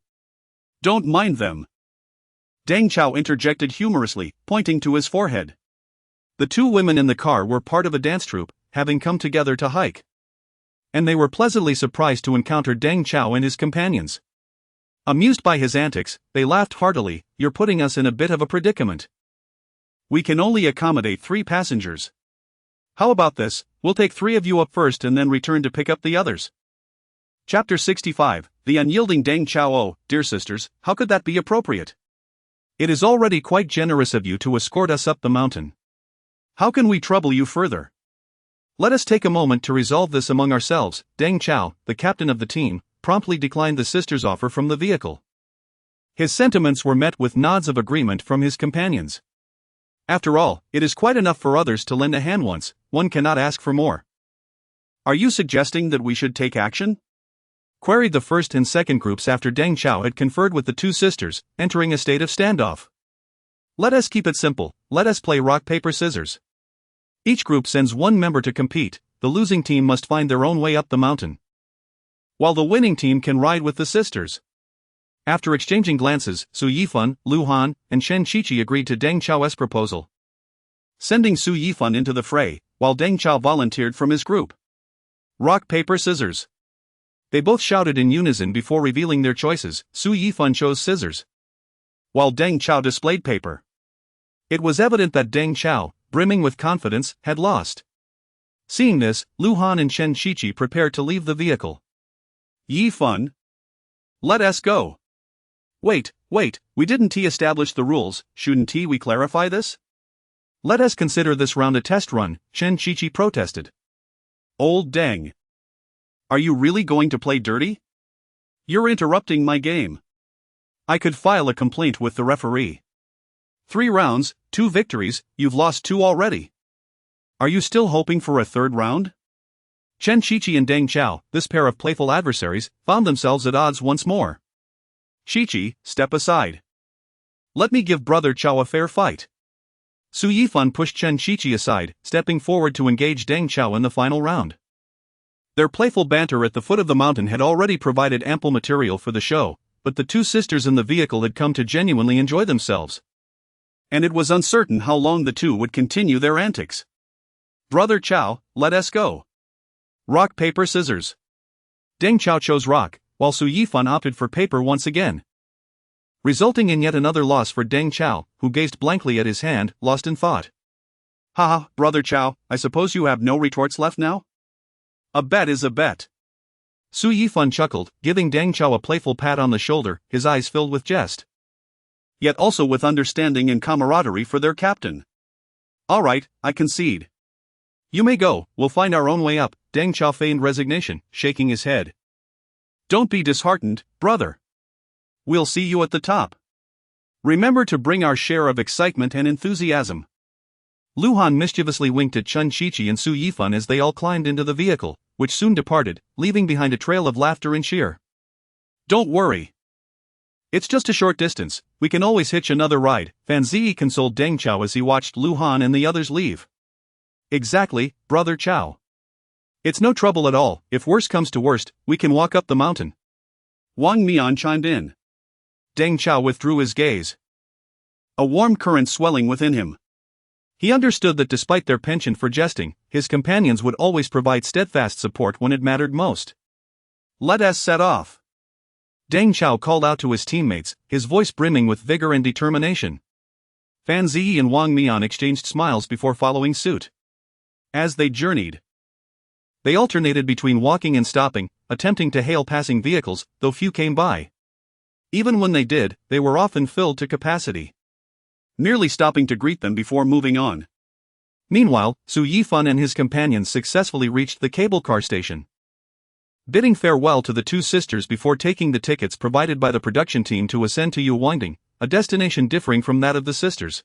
Don't mind them." Deng Chao interjected humorously, pointing to his forehead. The 2 women in the car were part of a dance troupe, having come together to hike. And they were pleasantly surprised to encounter Deng Chao and his companions. Amused by his antics, they laughed heartily. "You're putting us in a bit of a predicament. We can only accommodate 3 passengers. How about this, we'll take 3 of you up first and then return to pick up the others." Chapter 65, The Unyielding Deng Chao. "Oh, dear sisters, how could that be appropriate? It is already quite generous of you to escort us up the mountain. How can we trouble you further? Let us take a moment to resolve this among ourselves." Deng Chao, the captain of the team, promptly declined the sisters' offer from the vehicle. His sentiments were met with nods of agreement from his companions. After all, it is quite enough for others to lend a hand once, one cannot ask for more. "Are you suggesting that we should take action?" queried the first and second groups after Deng Chao had conferred with the 2 sisters, entering a state of standoff. "Let us keep it simple, let us play rock paper scissors. Each group sends 1 member to compete, the losing team must find their own way up the mountain, while the winning team can ride with the sisters." After exchanging glances, Su Yifan, Lu Han, and Chen Qiqi agreed to Deng Chao's proposal, sending Su Yifan into the fray, while Deng Chao volunteered from his group. "Rock paper scissors." They both shouted in unison before revealing their choices. Su Yifan chose scissors, while Deng Chao displayed paper. It was evident that Deng Chao, brimming with confidence, had lost. Seeing this, Lu Han and Chen Qiqi prepared to leave the vehicle. "Yifan, let us go." Wait, we didn't establish the rules, shouldn't we clarify this? Let us consider this round a test run, Chen Qiqi protested. "Old Deng. Are you really going to play dirty? You're interrupting my game. I could file a complaint with the referee. 3 rounds, 2 victories, you've lost 2 already. Are you still hoping for a 3rd round?" Chen Qiqi and Deng Chao, this pair of playful adversaries, found themselves at odds once more. "Qiqi, step aside. Let me give brother Chao a fair fight." Su Yifan pushed Chen Qiqi aside, stepping forward to engage Deng Chao in the final round. Their playful banter at the foot of the mountain had already provided ample material for the show, but the 2 sisters in the vehicle had come to genuinely enjoy themselves, and it was uncertain how long the 2 would continue their antics. "Brother Chao, let us go." Rock paper scissors. Deng Chao chose rock, while Su Yifan opted for paper once again. resulting in yet another loss for Deng Chao, who gazed blankly at his hand, lost in thought. Haha, brother Chao, I suppose you have no retorts left now? A bet is a bet. Su Yifan chuckled, giving Deng Chao a playful pat on the shoulder, his eyes filled with jest. Yet also with understanding and camaraderie for their captain. All right, I concede. You may go, we'll find our own way up, Deng Chao feigned resignation, shaking his head. Don't be disheartened, brother. We'll see you at the top. Remember to bring our share of excitement and enthusiasm. Lu Han mischievously winked at Chun Chichi and Su Yifan as they all climbed into the vehicle, which soon departed, leaving behind a trail of laughter and cheer. Don't worry. It's just a short distance, we can always hitch another ride, Fan Ziyi consoled Deng Chao as he watched Lu Han and the others leave. Exactly, brother Chao. It's no trouble at all, if worst comes to worst, we can walk up the mountain. Wang Mian chimed in. Deng Chao withdrew his gaze. A warm current swelling within him. He understood that despite their penchant for jesting, his companions would always provide steadfast support when it mattered most. Let us set off. Deng Chao called out to his teammates, his voice brimming with vigor and determination. Fan Ziyi and Wang Mian exchanged smiles before following suit. As they journeyed, they alternated between walking and stopping, attempting to hail passing vehicles, though few came by. Even when they did, they were often filled to capacity, merely stopping to greet them before moving on. Meanwhile, Su Yifan and his companions successfully reached the cable car station. Bidding farewell to the two sisters before taking the tickets provided by the production team to ascend to Yuwangding, a destination differing from that of the sisters.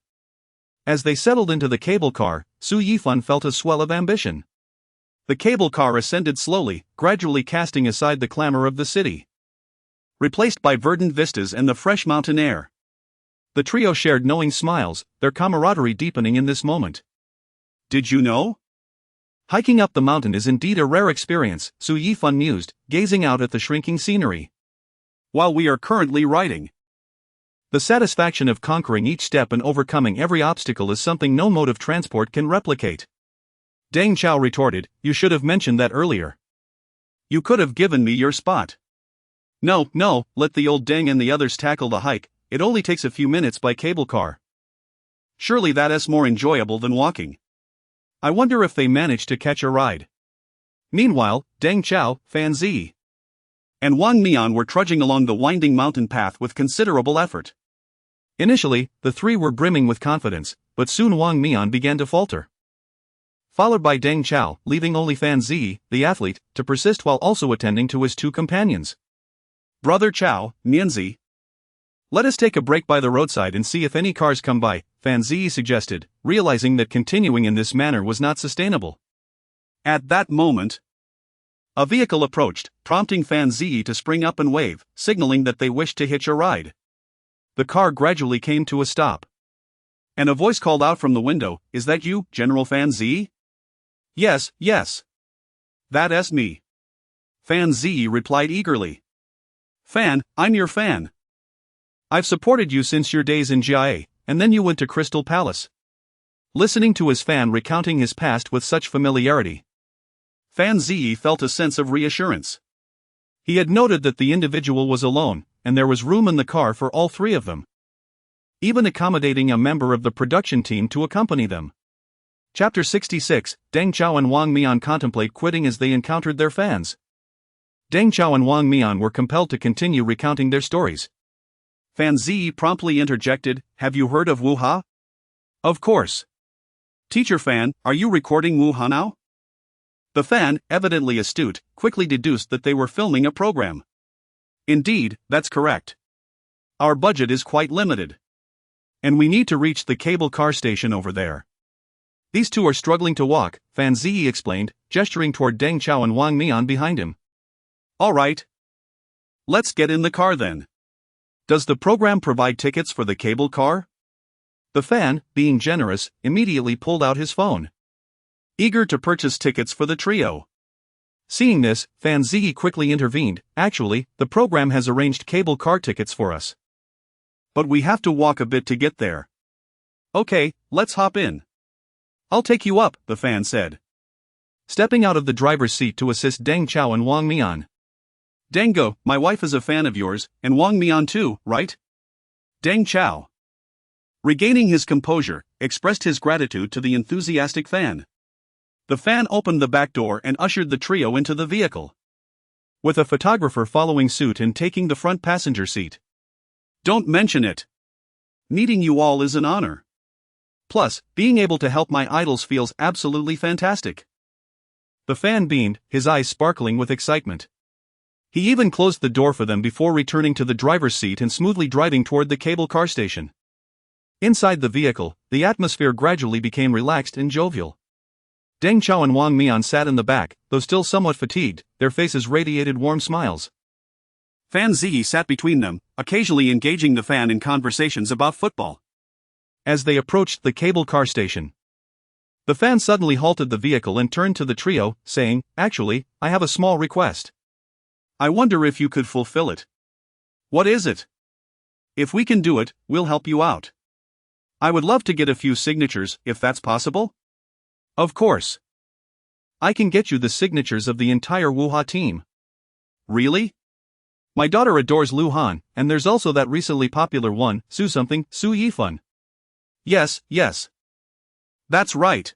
As they settled into the cable car, Su Yifan felt a swell of ambition. The cable car ascended slowly, gradually casting aside the clamor of the city, replaced by verdant vistas and the fresh mountain air. The trio shared knowing smiles, their camaraderie deepening in this moment. Did you know? Hiking up the mountain is indeed a rare experience, Su Yifan mused, gazing out at the shrinking scenery. While we are currently riding, the satisfaction of conquering each step and overcoming every obstacle is something no mode of transport can replicate. Deng Chao retorted, you should have mentioned that earlier. You could have given me your spot. No, let the old Deng and the others tackle the hike, it only takes a few minutes by cable car. Surely that is more enjoyable than walking. I wonder if they managed to catch a ride. Meanwhile, Deng Chao, Fan Ziyi, and Wang Mian were trudging along the winding mountain path with considerable effort. Initially, the three were brimming with confidence, but soon Wang Mian began to falter, followed by Deng Chao, leaving only Fan Ziyi, the athlete, to persist while also attending to his two companions. Brother Chao, Nianzi, let us take a break by the roadside and see if any cars come by, Fan Ziyi suggested, realizing that continuing in this manner was not sustainable. At that moment, a vehicle approached, prompting Fan Ziyi to spring up and wave, signaling that they wished to hitch a ride. The car gradually came to a stop, and a voice called out from the window, "Is that you, General Fan Ziyi?" Yes. That's me. Fan Ziyi replied eagerly. Fan, I'm your fan. I've supported you since your days in Jia, and then you went to Crystal Palace. Listening to his fan recounting his past with such familiarity, Fan Ziyi felt a sense of reassurance. He had noted that the individual was alone, and there was room in the car for all three of them, even accommodating a member of the production team to accompany them. Chapter 66, Deng Chao and Wang Mian contemplate quitting as they encountered their fans. Deng Chao and Wang Mian were compelled to continue recounting their stories. Fan Ziyi promptly interjected, "Have you heard of Wuha?" Of course. Teacher Fan, are you recording Wuha now? The fan, evidently astute, quickly deduced that they were filming a program. Indeed, that's correct. Our budget is quite limited, and we need to reach the cable car station over there. These two are struggling to walk, Fan Ziyi explained, gesturing toward Deng Chao and Wang Mian behind him. All right. Let's get in the car then. Does the program provide tickets for the cable car? The fan, being generous, immediately pulled out his phone, eager to purchase tickets for the trio. Seeing this, Fan Ziyi quickly intervened. Actually, the program has arranged cable car tickets for us. But we have to walk a bit to get there. Okay, let's hop in. I'll take you up, the fan said, stepping out of the driver's seat to assist Deng Chao and Wang Mian. Dengo, my wife is a fan of yours, and Wang Mian too, right? Deng Chao, regaining his composure, expressed his gratitude to the enthusiastic fan. The fan opened the back door and ushered the trio into the vehicle, with a photographer following suit and taking the front passenger seat. Don't mention it. Meeting you all is an honor. Plus, being able to help my idols feels absolutely fantastic. The fan beamed, his eyes sparkling with excitement. He even closed the door for them before returning to the driver's seat and smoothly driving toward the cable car station. Inside the vehicle, the atmosphere gradually became relaxed and jovial. Deng Chao and Wang Mian sat in the back, though still somewhat fatigued, their faces radiated warm smiles. Fan Ziyi sat between them, occasionally engaging the fan in conversations about football. As they approached the cable car station, the fan suddenly halted the vehicle and turned to the trio, saying, "Actually, I have a small request. I wonder if you could fulfill it." "What is it?" "If we can do it, we'll help you out. I would love to get a few signatures, if that's possible." "Of course. I can get you the signatures of the entire Wuha team." "Really?" "My daughter adores Lu Han, and there's also that recently popular one, Su Yifan." Yes. That's right.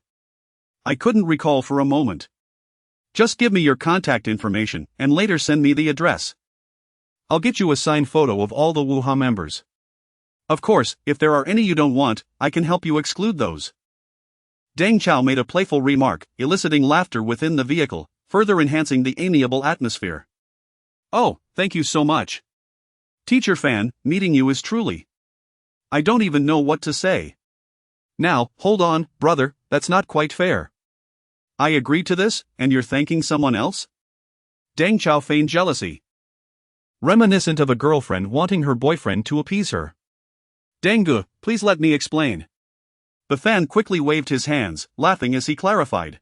I couldn't recall for a moment. Just give me your contact information and later send me the address. I'll get you a signed photo of all the Wuha members. Of course, if there are any you don't want, I can help you exclude those." Deng Chao made a playful remark, eliciting laughter within the vehicle, further enhancing the amiable atmosphere. "Oh, thank you so much. Teacher Fan, meeting you is truly... I don't even know what to say." "Now, hold on, brother, that's not quite fair. I agreed to this, and you're thanking someone else?" Deng Chao feigned jealousy, reminiscent of a girlfriend wanting her boyfriend to appease her. "Deng, please let me explain." The fan quickly waved his hands, laughing as he clarified.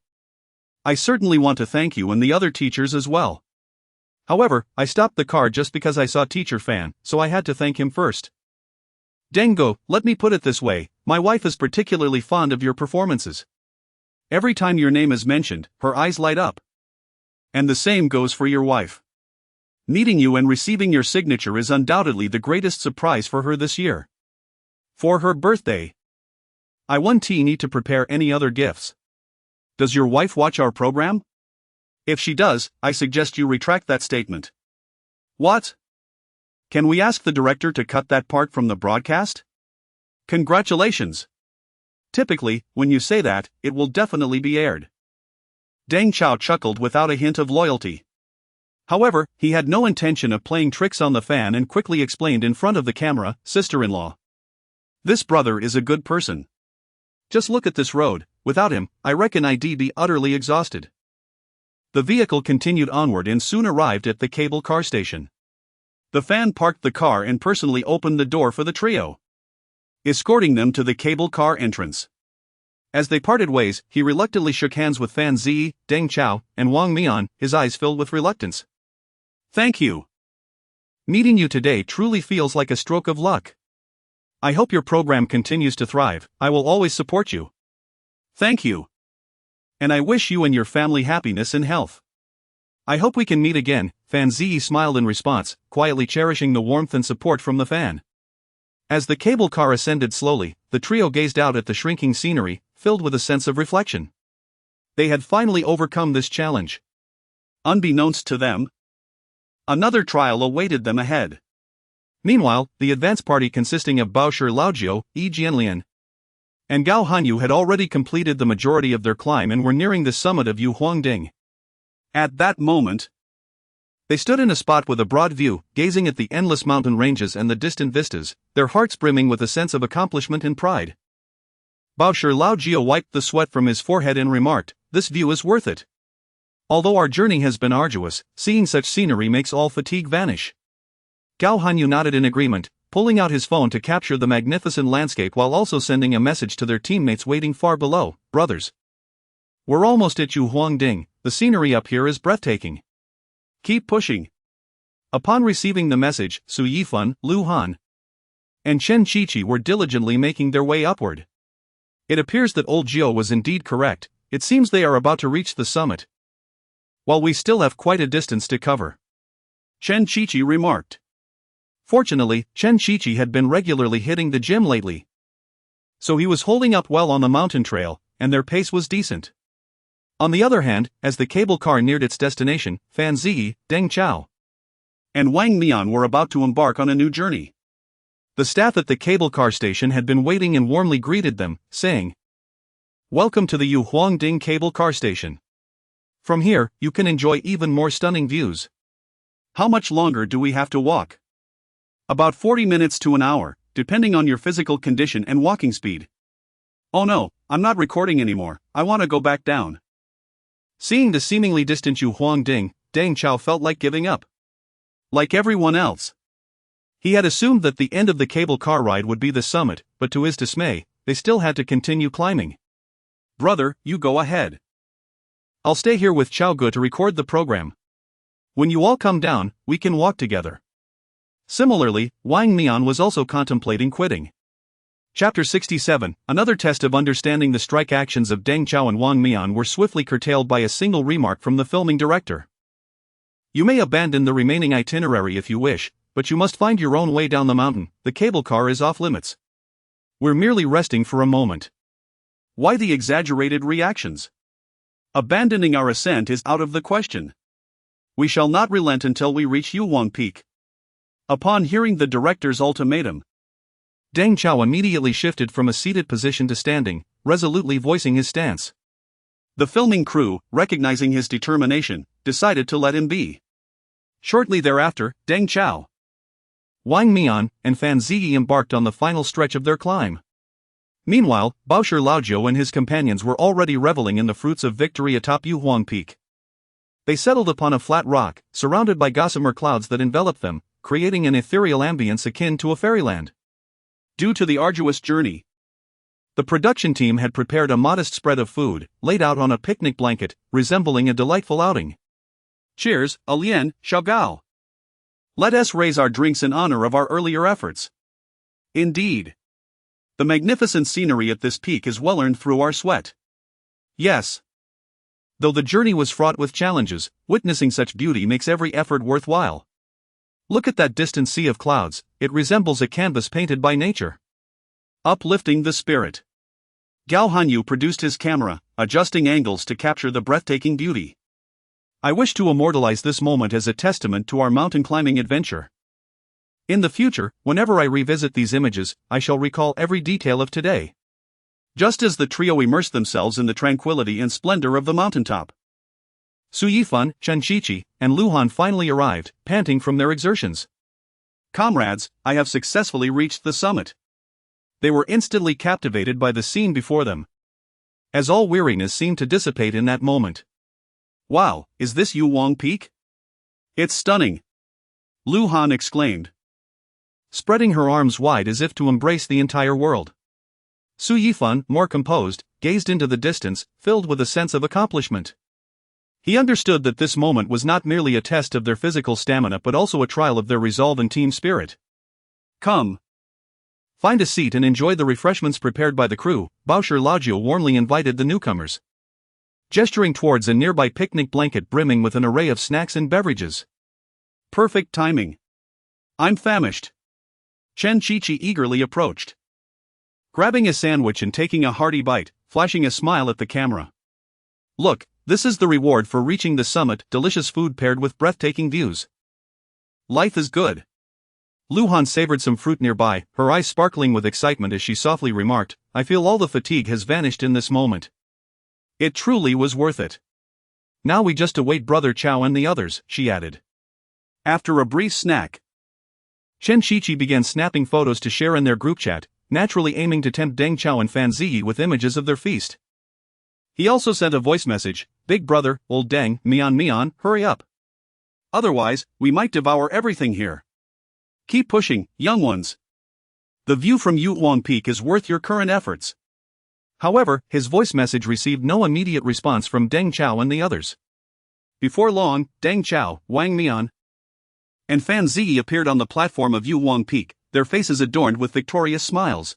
"I certainly want to thank you and the other teachers as well. However, I stopped the car just because I saw Teacher Fan, so I had to thank him first. Deng, let me put it this way, my wife is particularly fond of your performances. Every time your name is mentioned, her eyes light up. And the same goes for your wife. Meeting you and receiving your signature is undoubtedly the greatest surprise for her this year. For her birthday, I won't need to prepare any other gifts. Does your wife watch our program? If she does, I suggest you retract that statement." "What? Can we ask the director to cut that part from the broadcast?" "Congratulations. Typically, when you say that, it will definitely be aired." Deng Chao chuckled without a hint of loyalty. However, he had no intention of playing tricks on the fan and quickly explained in front of the camera, "Sister-in-law, this brother is a good person. Just look at this road, without him, I reckon I'd be utterly exhausted." The vehicle continued onward and soon arrived at the cable car station. The fan parked the car and personally opened the door for the trio, escorting them to the cable car entrance. As they parted ways, he reluctantly shook hands with Fan Ziyi, Deng Chao, and Wang Mian, his eyes filled with reluctance. "Thank you. Meeting you today truly feels like a stroke of luck. I hope your program continues to thrive. I will always support you." "Thank you. And I wish you and your family happiness and health. I hope we can meet again." Fan Ziyi smiled in response, quietly cherishing the warmth and support from the fan. As the cable car ascended slowly, the trio gazed out at the shrinking scenery, filled with a sense of reflection. They had finally overcome this challenge. Unbeknownst to them, another trial awaited them ahead. Meanwhile, the advance party consisting of Baoshi Laojiu, Yi Jianlian, and Gao Hanyu had already completed the majority of their climb and were nearing the summit of Yuhuangding. At that moment, they stood in a spot with a broad view, gazing at the endless mountain ranges and the distant vistas, their hearts brimming with a sense of accomplishment and pride. Baoshi Laojiu wiped the sweat from his forehead and remarked, "This view is worth it. Although our journey has been arduous, seeing such scenery makes all fatigue vanish." Gao Hanyu nodded in agreement, pulling out his phone to capture the magnificent landscape while also sending a message to their teammates waiting far below. "Brothers, we're almost at Yuhuangding, the scenery up here is breathtaking. Keep pushing." Upon receiving the message, Su Yifan, Lu Han, and Chen Qiqi were diligently making their way upward. It appears that old Jiu was indeed correct. It seems they are about to reach the summit, while we still have quite a distance to cover, Chen Qiqi remarked. Fortunately, Chen Shiqi had been regularly hitting the gym lately, so he was holding up well on the mountain trail, and their pace was decent. On the other hand, as the cable car neared its destination, Fan Ziyi, Deng Chao, and Wang Mian were about to embark on a new journey. The staff at the cable car station had been waiting and warmly greeted them, saying, "Welcome to the Yuhuangding cable car station. From here, you can enjoy even more stunning views." How much longer do we have to walk? About 40 minutes to an hour, depending on your physical condition and walking speed. Oh no, I'm not recording anymore, I want to go back down. Seeing the seemingly distant Yuhuangding, Deng Chao felt like giving up. Like everyone else. He had assumed that the end of the cable car ride would be the summit, but to his dismay, they still had to continue climbing. "Brother, you go ahead. I'll stay here with Chao Gu to record the program. When you all come down, we can walk together." Similarly, Wang Mian was also contemplating quitting. Chapter 67, another test of understanding the strike actions of Deng Chao and Wang Mian were swiftly curtailed by a single remark from the filming director. "You may abandon the remaining itinerary if you wish, but you must find your own way down the mountain, the cable car is off limits. We're merely resting for a moment." Why the exaggerated reactions? Abandoning our ascent is out of the question. We shall not relent until we reach Yuhuang Peak. Upon hearing the director's ultimatum, Deng Chao immediately shifted from a seated position to standing, resolutely voicing his stance. The filming crew, recognizing his determination, decided to let him be. Shortly thereafter, Deng Chao, Wang Mian, and Fan Ziyi embarked on the final stretch of their climb. Meanwhile, Baosher Laojiu and his companions were already reveling in the fruits of victory atop Yuhuang Peak. They settled upon a flat rock, surrounded by gossamer clouds that enveloped them, creating an ethereal ambience akin to a fairyland. Due to the arduous journey, the production team had prepared a modest spread of food, laid out on a picnic blanket, resembling a delightful outing. Cheers, Alian, Xiaogao. Let us raise our drinks in honor of our earlier efforts. Indeed. The magnificent scenery at this peak is well earned through our sweat. Yes. Though the journey was fraught with challenges, witnessing such beauty makes every effort worthwhile. Look at that distant sea of clouds, it resembles a canvas painted by nature. Uplifting the spirit. Gao Hanyu produced his camera, adjusting angles to capture the breathtaking beauty. I wish to immortalize this moment as a testament to our mountain climbing adventure. In the future, whenever I revisit these images, I shall recall every detail of today. Just as the trio immersed themselves in the tranquility and splendor of the mountaintop, Su Yifan, Chen Shiqi, and Lu Han finally arrived, panting from their exertions. "Comrades, I have successfully reached the summit." They were instantly captivated by the scene before them, as all weariness seemed to dissipate in that moment. "Wow, is this Yuhuang Peak? It's stunning!" Lu Han exclaimed, spreading her arms wide as if to embrace the entire world. Su Yifan, more composed, gazed into the distance, filled with a sense of accomplishment. He understood that this moment was not merely a test of their physical stamina but also a trial of their resolve and team spirit. "Come. Find a seat and enjoy the refreshments prepared by the crew," Baosher Laojiu warmly invited the newcomers, gesturing towards a nearby picnic blanket brimming with an array of snacks and beverages. Perfect timing. I'm famished. Chen Shiqi eagerly approached, grabbing a sandwich and taking a hearty bite, flashing a smile at the camera. "Look, this is the reward for reaching the summit, delicious food paired with breathtaking views. Life is good." Lu Han savored some fruit nearby, her eyes sparkling with excitement as she softly remarked, "I feel all the fatigue has vanished in this moment. It truly was worth it. Now we just await Brother Chao and the others," she added. After a brief snack, Chen Shiqi began snapping photos to share in their group chat, naturally aiming to tempt Deng Chao and Fan Ziyi with images of their feast. He also sent a voice message, "Big brother, old Deng, Mian, hurry up. Otherwise, we might devour everything here. Keep pushing, young ones. The view from Yuhuang Peak is worth your current efforts." However, his voice message received no immediate response from Deng Chao and the others. Before long, Deng Chao, Wang Mian, and Fan Ziyi appeared on the platform of Yuhuang Peak, their faces adorned with victorious smiles.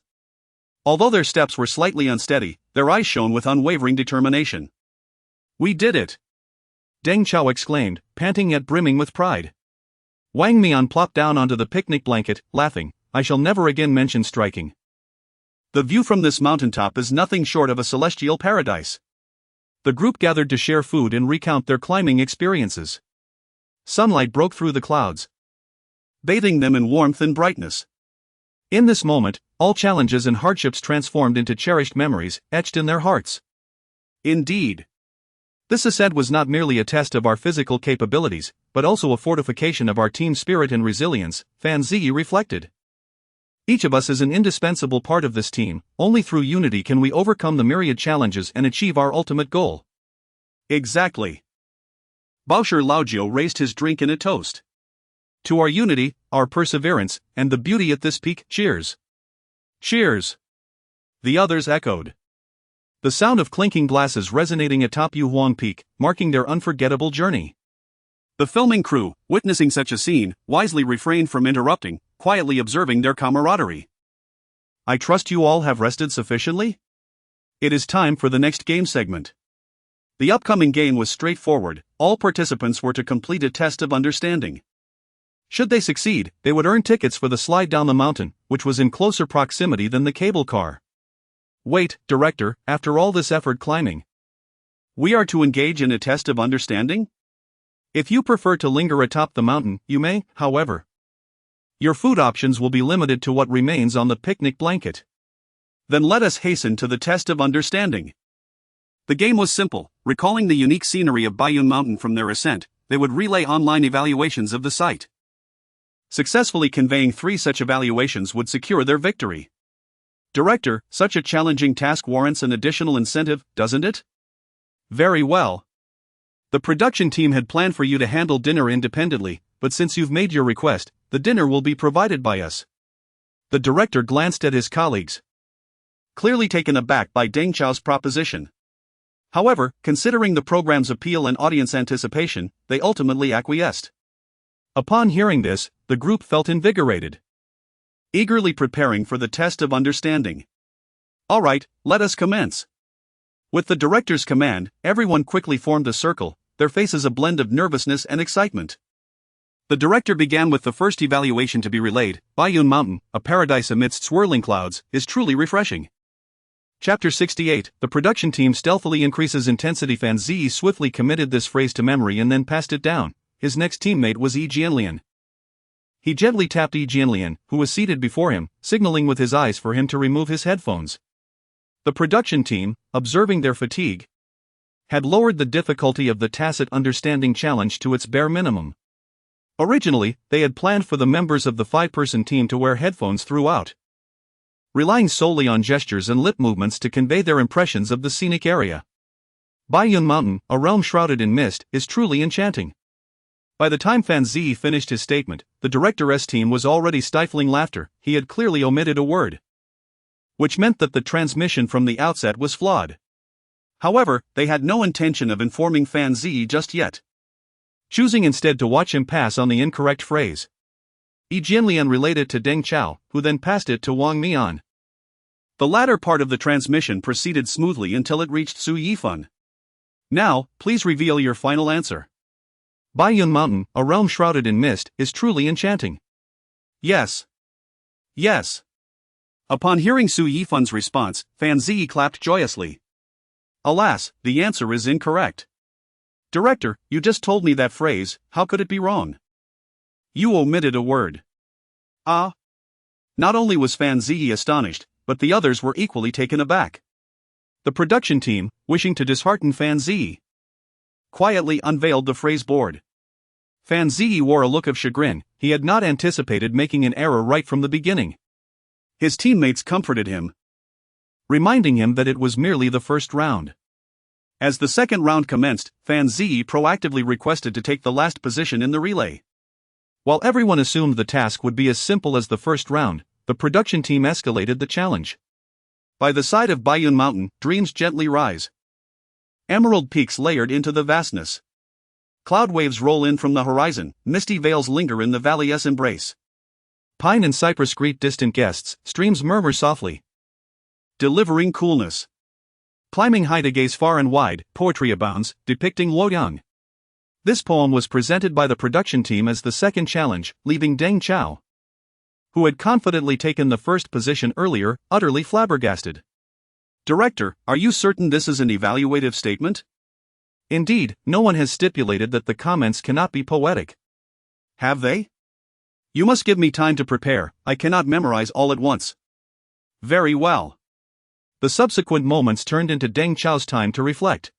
Although their steps were slightly unsteady, their eyes shone with unwavering determination. "We did it!" Deng Chao exclaimed, panting yet brimming with pride. Wang Mian plopped down onto the picnic blanket, laughing. I shall never again mention striking. The view from this mountaintop is nothing short of a celestial paradise. The group gathered to share food and recount their climbing experiences. Sunlight broke through the clouds, bathing them in warmth and brightness. In this moment, all challenges and hardships transformed into cherished memories, etched in their hearts. Indeed. This ascent was not merely a test of our physical capabilities, but also a fortification of our team spirit and resilience, Fan Ziyi reflected. Each of us is an indispensable part of this team. Only through unity can we overcome the myriad challenges and achieve our ultimate goal. Exactly. Baosher Laojiu raised his drink in a toast. To our unity, our perseverance, and the beauty at this peak, cheers. Cheers. The others echoed. The sound of clinking glasses resonating atop Yuhuang Peak, marking their unforgettable journey. The filming crew, witnessing such a scene, wisely refrained from interrupting, quietly observing their camaraderie. I trust you all have rested sufficiently? It is time for the next game segment. The upcoming game was straightforward. All participants were to complete a test of understanding. Should they succeed, they would earn tickets for the slide down the mountain, which was in closer proximity than the cable car. Wait, Director, after all this effort climbing, we are to engage in a test of understanding? If you prefer to linger atop the mountain, you may, however. Your food options will be limited to what remains on the picnic blanket. Then let us hasten to the test of understanding. The game was simple. Recalling the unique scenery of Baiyun Mountain from their ascent, they would relay online evaluations of the site. Successfully conveying 3 such evaluations would secure their victory. Director, such a challenging task warrants an additional incentive, doesn't it? Very well. The production team had planned for you to handle dinner independently, but since you've made your request, the dinner will be provided by us. The director glanced at his colleagues, clearly taken aback by Deng Chao's proposition. However, considering the program's appeal and audience anticipation, they ultimately acquiesced. Upon hearing this, the group felt invigorated, eagerly preparing for the test of understanding. All right, let us commence. With the director's command, everyone quickly formed a circle, their faces a blend of nervousness and excitement. The director began with the first evaluation to be relayed. Baiyun Mountain, a paradise amidst swirling clouds, is truly refreshing. Chapter 68, the production team stealthily increases intensity. Fan Ziyi swiftly committed this phrase to memory and then passed it down. His next teammate was Yi Jianlian. He gently tapped Yi Jianlian, who was seated before him, signaling with his eyes for him to remove his headphones. The production team, observing their fatigue, had lowered the difficulty of the tacit understanding challenge to its bare minimum. Originally, they had planned for the members of the 5-person team to wear headphones throughout, relying solely on gestures and lip movements to convey their impressions of the scenic area. Baiyun Mountain, a realm shrouded in mist, is truly enchanting. By the time Fan Ziyi finished his statement, the director's team was already stifling laughter. He had clearly omitted a word, which meant that the transmission from the outset was flawed. However, they had no intention of informing Fan Ziyi just yet, choosing instead to watch him pass on the incorrect phrase. Yi Jianlian relayed it to Deng Chao, who then passed it to Wang Mian. The latter part of the transmission proceeded smoothly until it reached Su Yifan. Now, please reveal your final answer. Baiyun Mountain, a realm shrouded in mist, is truly enchanting. Yes. Yes. Upon hearing Su Yifan's response, Fan Ziyi clapped joyously. Alas, the answer is incorrect. Director, you just told me that phrase, how could it be wrong? You omitted a word. Ah. Not only was Fan Ziyi astonished, but the others were equally taken aback. The production team, wishing to dishearten Fan Ziyi, quietly unveiled the phrase board. Fan Ziyi wore a look of chagrin. He had not anticipated making an error right from the beginning. His teammates comforted him, reminding him that it was merely the first round. As the second round commenced, Fan Ziyi proactively requested to take the last position in the relay. While everyone assumed the task would be as simple as the first round, the production team escalated the challenge. By the side of Baiyun Mountain, dreams gently rise. Emerald peaks layered into the vastness. Cloud waves roll in from the horizon, misty veils linger in the valley's embrace. Pine and cypress greet distant guests, streams murmur softly, delivering coolness. Climbing high to gaze far and wide, poetry abounds, depicting Luoyang, This poem was presented by the production team as the second challenge, leaving Deng Chao, who had confidently taken the first position earlier, utterly flabbergasted. Director, are you certain this is an evaluative statement? Indeed, no one has stipulated that the comments cannot be poetic. Have they? You must give me time to prepare, I cannot memorize all at once. Very well. The subsequent moments turned into Deng Chao's time to reflect.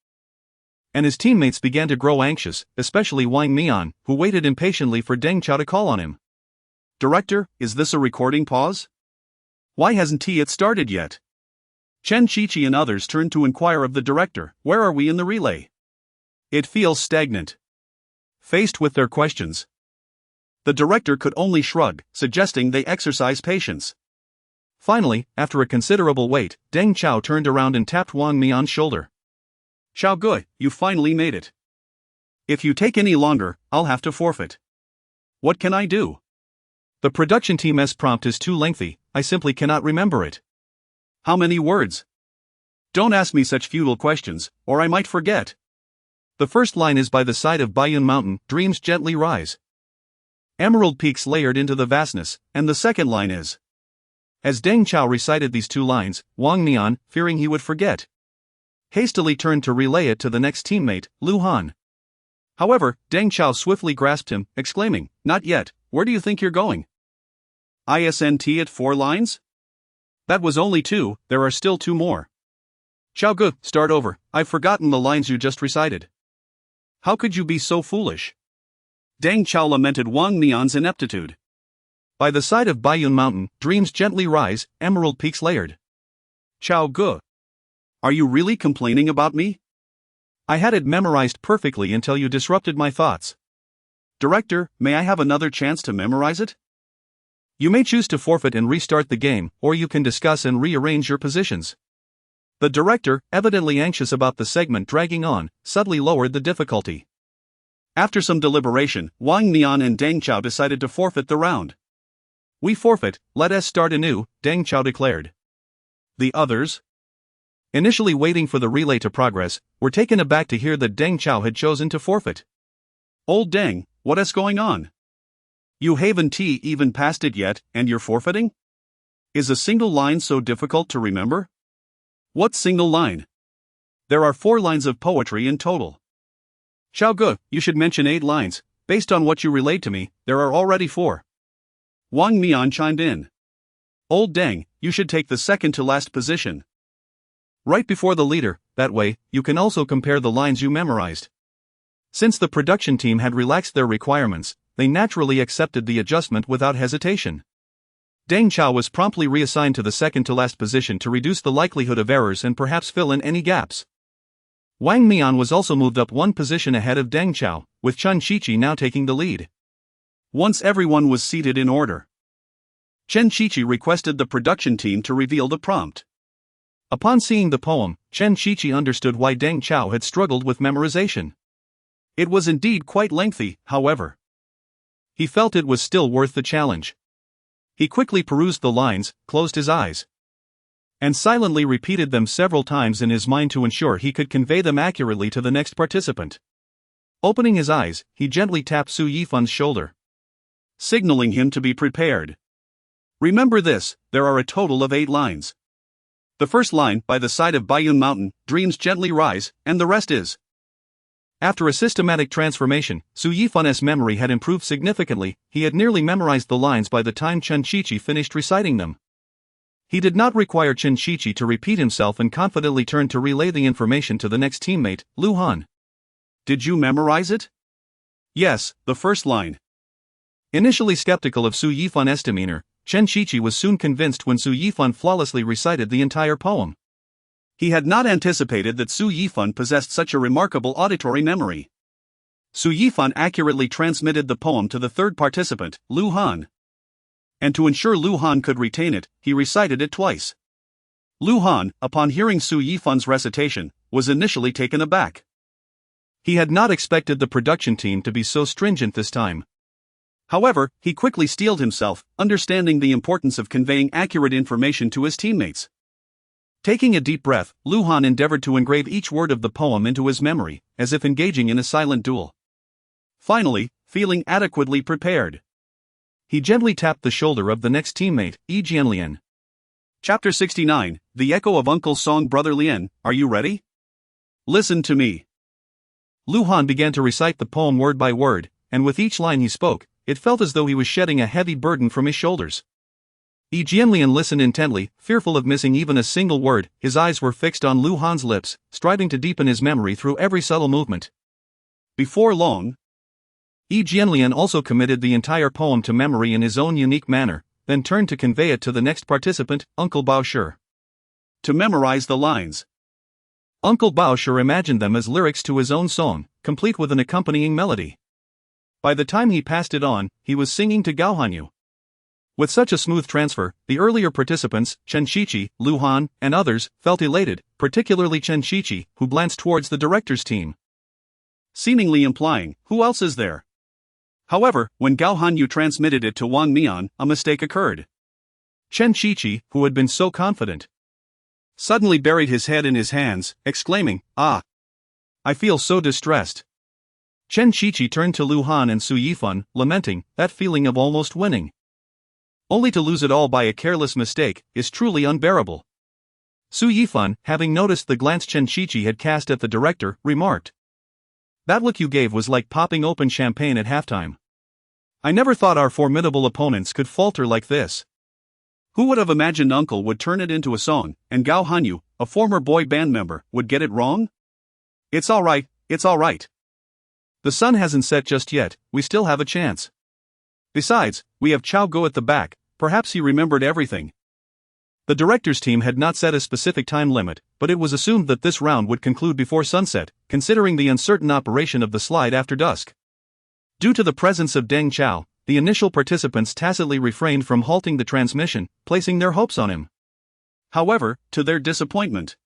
And his teammates began to grow anxious, especially Wang Mian, who waited impatiently for Deng Chao to call on him. Director, is this a recording pause? Why hasn't it started yet? Chen Qiqi and others turned to inquire of the director, where are we in the relay? It feels stagnant. Faced with their questions, the director could only shrug, suggesting they exercise patience. Finally, after a considerable wait, Deng Chao turned around and tapped Wang Mian's shoulder. Xiao Ge, you finally made it. If you take any longer, I'll have to forfeit. What can I do? The production team's prompt is too lengthy, I simply cannot remember it. How many words? Don't ask me such futile questions, or I might forget. The first line is by the side of Baiyun Mountain, dreams gently rise. Emerald peaks layered into the vastness, and the second line is. As Deng Chao recited these two lines, Wang Mian, fearing he would forget, hastily turned to relay it to the next teammate, Lu Han. However, Deng Chao swiftly grasped him, exclaiming, "Not yet, where do you think you're going? ISNT at 4 lines? That was only 2, there are still 2 more. Xiao Ge, start over, I've forgotten the lines you just recited." How could you be so foolish? Deng Chao lamented Wang Mian's ineptitude. By the side of Baiyun Mountain, dreams gently rise, emerald peaks layered. Xiao Ge, are you really complaining about me? I had it memorized perfectly until you disrupted my thoughts. Director, may I have another chance to memorize it? You may choose to forfeit and restart the game, or you can discuss and rearrange your positions. The director, evidently anxious about the segment dragging on, subtly lowered the difficulty. After some deliberation, Wang Mian and Deng Chao decided to forfeit the round. We forfeit, let us start anew, Deng Chao declared. The others, initially waiting for the relay to progress, were taken aback to hear that Deng Chao had chosen to forfeit. Old Deng, what is going on? You haven't even passed it yet, and you're forfeiting? Is a single line so difficult to remember? What single line? There are 4 lines of poetry in total. Xiao Ge, you should mention 8 lines, based on what you relayed to me, there are already 4. Wang Mian chimed in. Old Deng, you should take the second to last position. Right before the leader, that way, you can also compare the lines you memorized. Since the production team had relaxed their requirements, they naturally accepted the adjustment without hesitation. Deng Chao was promptly reassigned to the second to last position to reduce the likelihood of errors and perhaps fill in any gaps. Wang Mian was also moved up 1 position ahead of Deng Chao, with Chen Qiqi now taking the lead. Once everyone was seated in order, Chen Qiqi requested the production team to reveal the prompt. Upon seeing the poem, Chen Qiqi understood why Deng Chao had struggled with memorization. It was indeed quite lengthy, however. He felt it was still worth the challenge. He quickly perused the lines, closed his eyes, and silently repeated them several times in his mind to ensure he could convey them accurately to the next participant. Opening his eyes, he gently tapped Su Yifan's shoulder, signaling him to be prepared. Remember this, there are a total of 8 lines. The first line, by the side of Baiyun Mountain, dreams gently rise, and the rest is. After a systematic transformation, Su Yifan's memory had improved significantly, he had nearly memorized the lines by the time Chen Qiqi finished reciting them. He did not require Chen Qiqi to repeat himself and confidently turned to relay the information to the next teammate, Lu Han. Did you memorize it? Yes, the first line. Initially skeptical of Su Yifan's demeanor, Chen Qiqi was soon convinced when Su Yifan flawlessly recited the entire poem. He had not anticipated that Su Yifan possessed such a remarkable auditory memory. Su Yifan accurately transmitted the poem to the third participant, Lu Han. And to ensure Lu Han could retain it, he recited it twice. Lu Han, upon hearing Su Yifan's recitation, was initially taken aback. He had not expected the production team to be so stringent this time. However, he quickly steeled himself, understanding the importance of conveying accurate information to his teammates. Taking a deep breath, Lu Han endeavored to engrave each word of the poem into his memory, as if engaging in a silent duel. Finally, feeling adequately prepared, He gently tapped the shoulder of the next teammate, Yi Jianlian. Chapter 69, The Echo of Uncle's Song. Brother Lian, are you ready? Listen to me. Lu Han began to recite the poem word by word, and with each line he spoke, it felt as though he was shedding a heavy burden from his shoulders. Yi Jianlian listened intently, fearful of missing even a single word. His eyes were fixed on Lu Han's lips, striving to deepen his memory through every subtle movement. Before long, Yi Jianlian also committed the entire poem to memory in his own unique manner, then turned to convey it to the next participant, Uncle Bao Shi. to memorize the lines, Uncle Bao Shi imagined them as lyrics to his own song, complete with an accompanying melody. By the time he passed it on, he was singing to Gao Hanyu. With such a smooth transfer, the earlier participants, Chen Shiqi, Lu Han, and others, felt elated, particularly Chen Shiqi, who glanced towards the director's team, seemingly implying, who else is there? However, when Gao Hanyu transmitted it to Wang Mian, a mistake occurred. Chen Shiqi, who had been so confident, Suddenly buried his head in his hands, exclaiming, "Ah! I feel so distressed." Chen Shiqi turned to Lu Han and Su Yifan, lamenting, that feeling of almost winning, only to lose it all by a careless mistake, is truly unbearable. Su Yifan, having noticed the glance Chen Shiqi had cast at the director, remarked, "That look you gave was like popping open champagne at halftime. I never thought our formidable opponents could falter like this." Who would have imagined Uncle would turn it into a song, and Gao Hanyu, a former boy band member, would get it wrong? It's alright, it's alright. The sun hasn't set just yet, we still have a chance. Besides, we have Chao Go at the back, perhaps he remembered everything. The director's team had not set a specific time limit, but it was assumed that this round would conclude before sunset, considering the uncertain operation of the slide after dusk. Due to the presence of Deng Chao, the initial participants tacitly refrained from halting the transmission, placing their hopes on him. However, to their disappointment,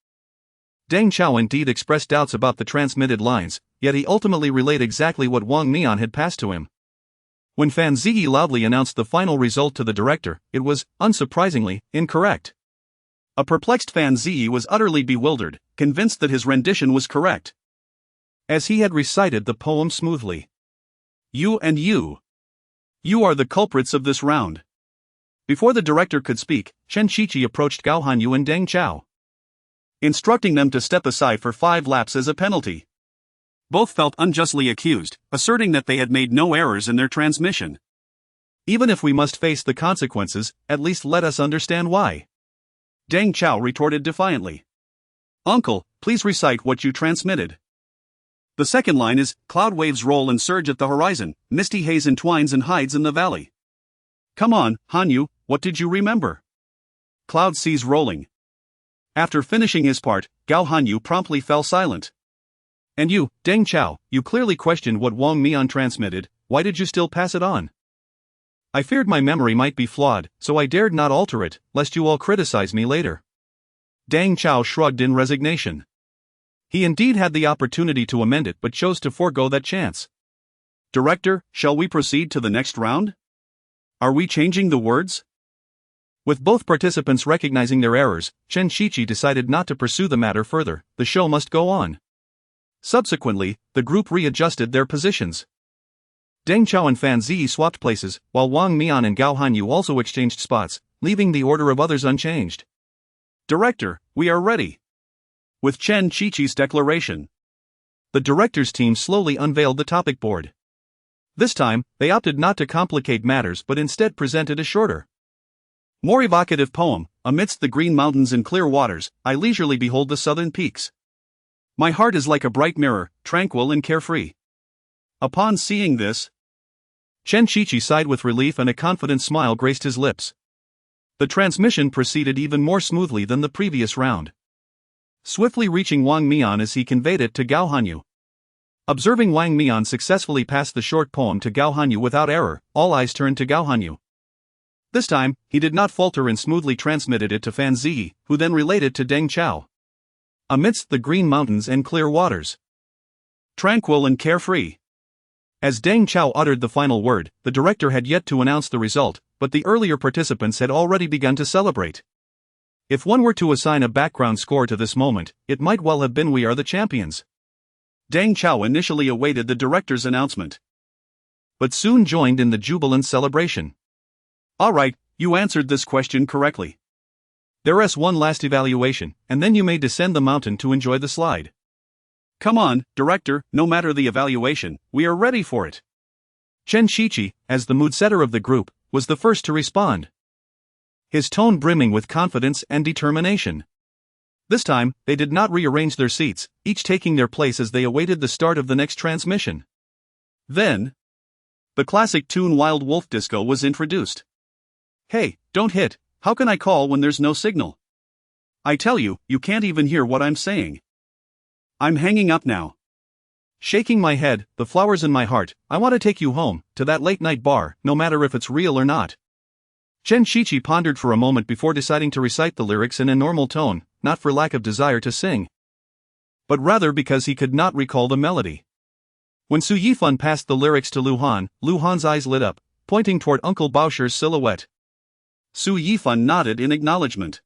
Deng Chao indeed expressed doubts about the transmitted lines, yet he ultimately relayed exactly what Wang Mian had passed to him. When Fan Ziyi loudly announced the final result to the director, it was, unsurprisingly, incorrect. A perplexed Fan Ziyi was utterly bewildered, convinced that his rendition was correct, as he had recited the poem smoothly. You and you. You are the culprits of this round. Before the director could speak, Chen Shiqi approached Gao Hanyu and Deng Chao, instructing them to step aside for 5 laps as a penalty. Both felt unjustly accused, asserting that they had made no errors in their transmission. Even if we must face the consequences, at least let us understand why. Deng Chao retorted defiantly. Uncle, please recite what you transmitted. The second line is, cloud waves roll and surge at the horizon, misty haze entwines and hides in the valley. Come on, Hanyu, what did you remember? Cloud seas rolling. After finishing his part, Gao Hanyu promptly fell silent. And you, Deng Chao, you clearly questioned what Wang Mian transmitted, why did you still pass it on? I feared my memory might be flawed, so I dared not alter it, lest you all criticize me later. Deng Chao shrugged in resignation. He indeed had the opportunity to amend it but chose to forego that chance. Director, shall we proceed to the next round? Are we changing the words? With both participants recognizing their errors, Chen Shiqi decided not to pursue the matter further, the show must go on. Subsequently, the group readjusted their positions. Deng Chao and Fan Ziyi swapped places, while Wang Mian and Gao Hanyu also exchanged spots, leaving the order of others unchanged. Director, we are ready. With Chen Shiqi's declaration, the director's team slowly unveiled the topic board. This time, they opted not to complicate matters but instead presented a shorter, more evocative poem. Amidst the green mountains and clear waters, I leisurely behold the southern peaks. My heart is like a bright mirror, tranquil and carefree. Upon seeing this, Chen Shiqi sighed with relief and a confident smile graced his lips. The transmission proceeded even more smoothly than the previous round, swiftly reaching Wang Mian as he conveyed it to Gao Hanyu. Observing Wang Mian successfully pass the short poem to Gao Hanyu without error, all eyes turned to Gao Hanyu. This time, he did not falter and smoothly transmitted it to Fan Ziyi, who then related to Deng Chao. Amidst the green mountains and clear waters, tranquil and carefree. As Deng Chao uttered the final word, the director had yet to announce the result, but the earlier participants had already begun to celebrate. If one were to assign a background score to this moment, it might well have been "We are the champions." Deng Chao initially awaited the director's announcement. but soon joined in the jubilant celebration. Alright, you answered this question correctly. There's one last evaluation, and then you may descend the mountain to enjoy the slide. Come on, director, no matter the evaluation, we are ready for it. Chen Shichi, as the mood-setter of the group, was the first to respond, his tone brimming with confidence and determination. This time, they did not rearrange their seats, each taking their place as they awaited the start of the next transmission. Then, the classic tune Wild Wolf Disco was introduced. Hey, don't hit, how can I call when there's no signal? I tell you, you can't even hear what I'm saying. I'm hanging up now. Shaking my head, the flowers in my heart, I want to take you home, to that late-night bar, no matter if it's real or not. Chen Shichi pondered for a moment before deciding to recite the lyrics in a normal tone, not for lack of desire to sing, but rather because he could not recall the melody. When Su Yifan passed the lyrics to Lu Han, Lu Han's eyes lit up, pointing toward Uncle Baoshi's silhouette. Su Yifan nodded in acknowledgement.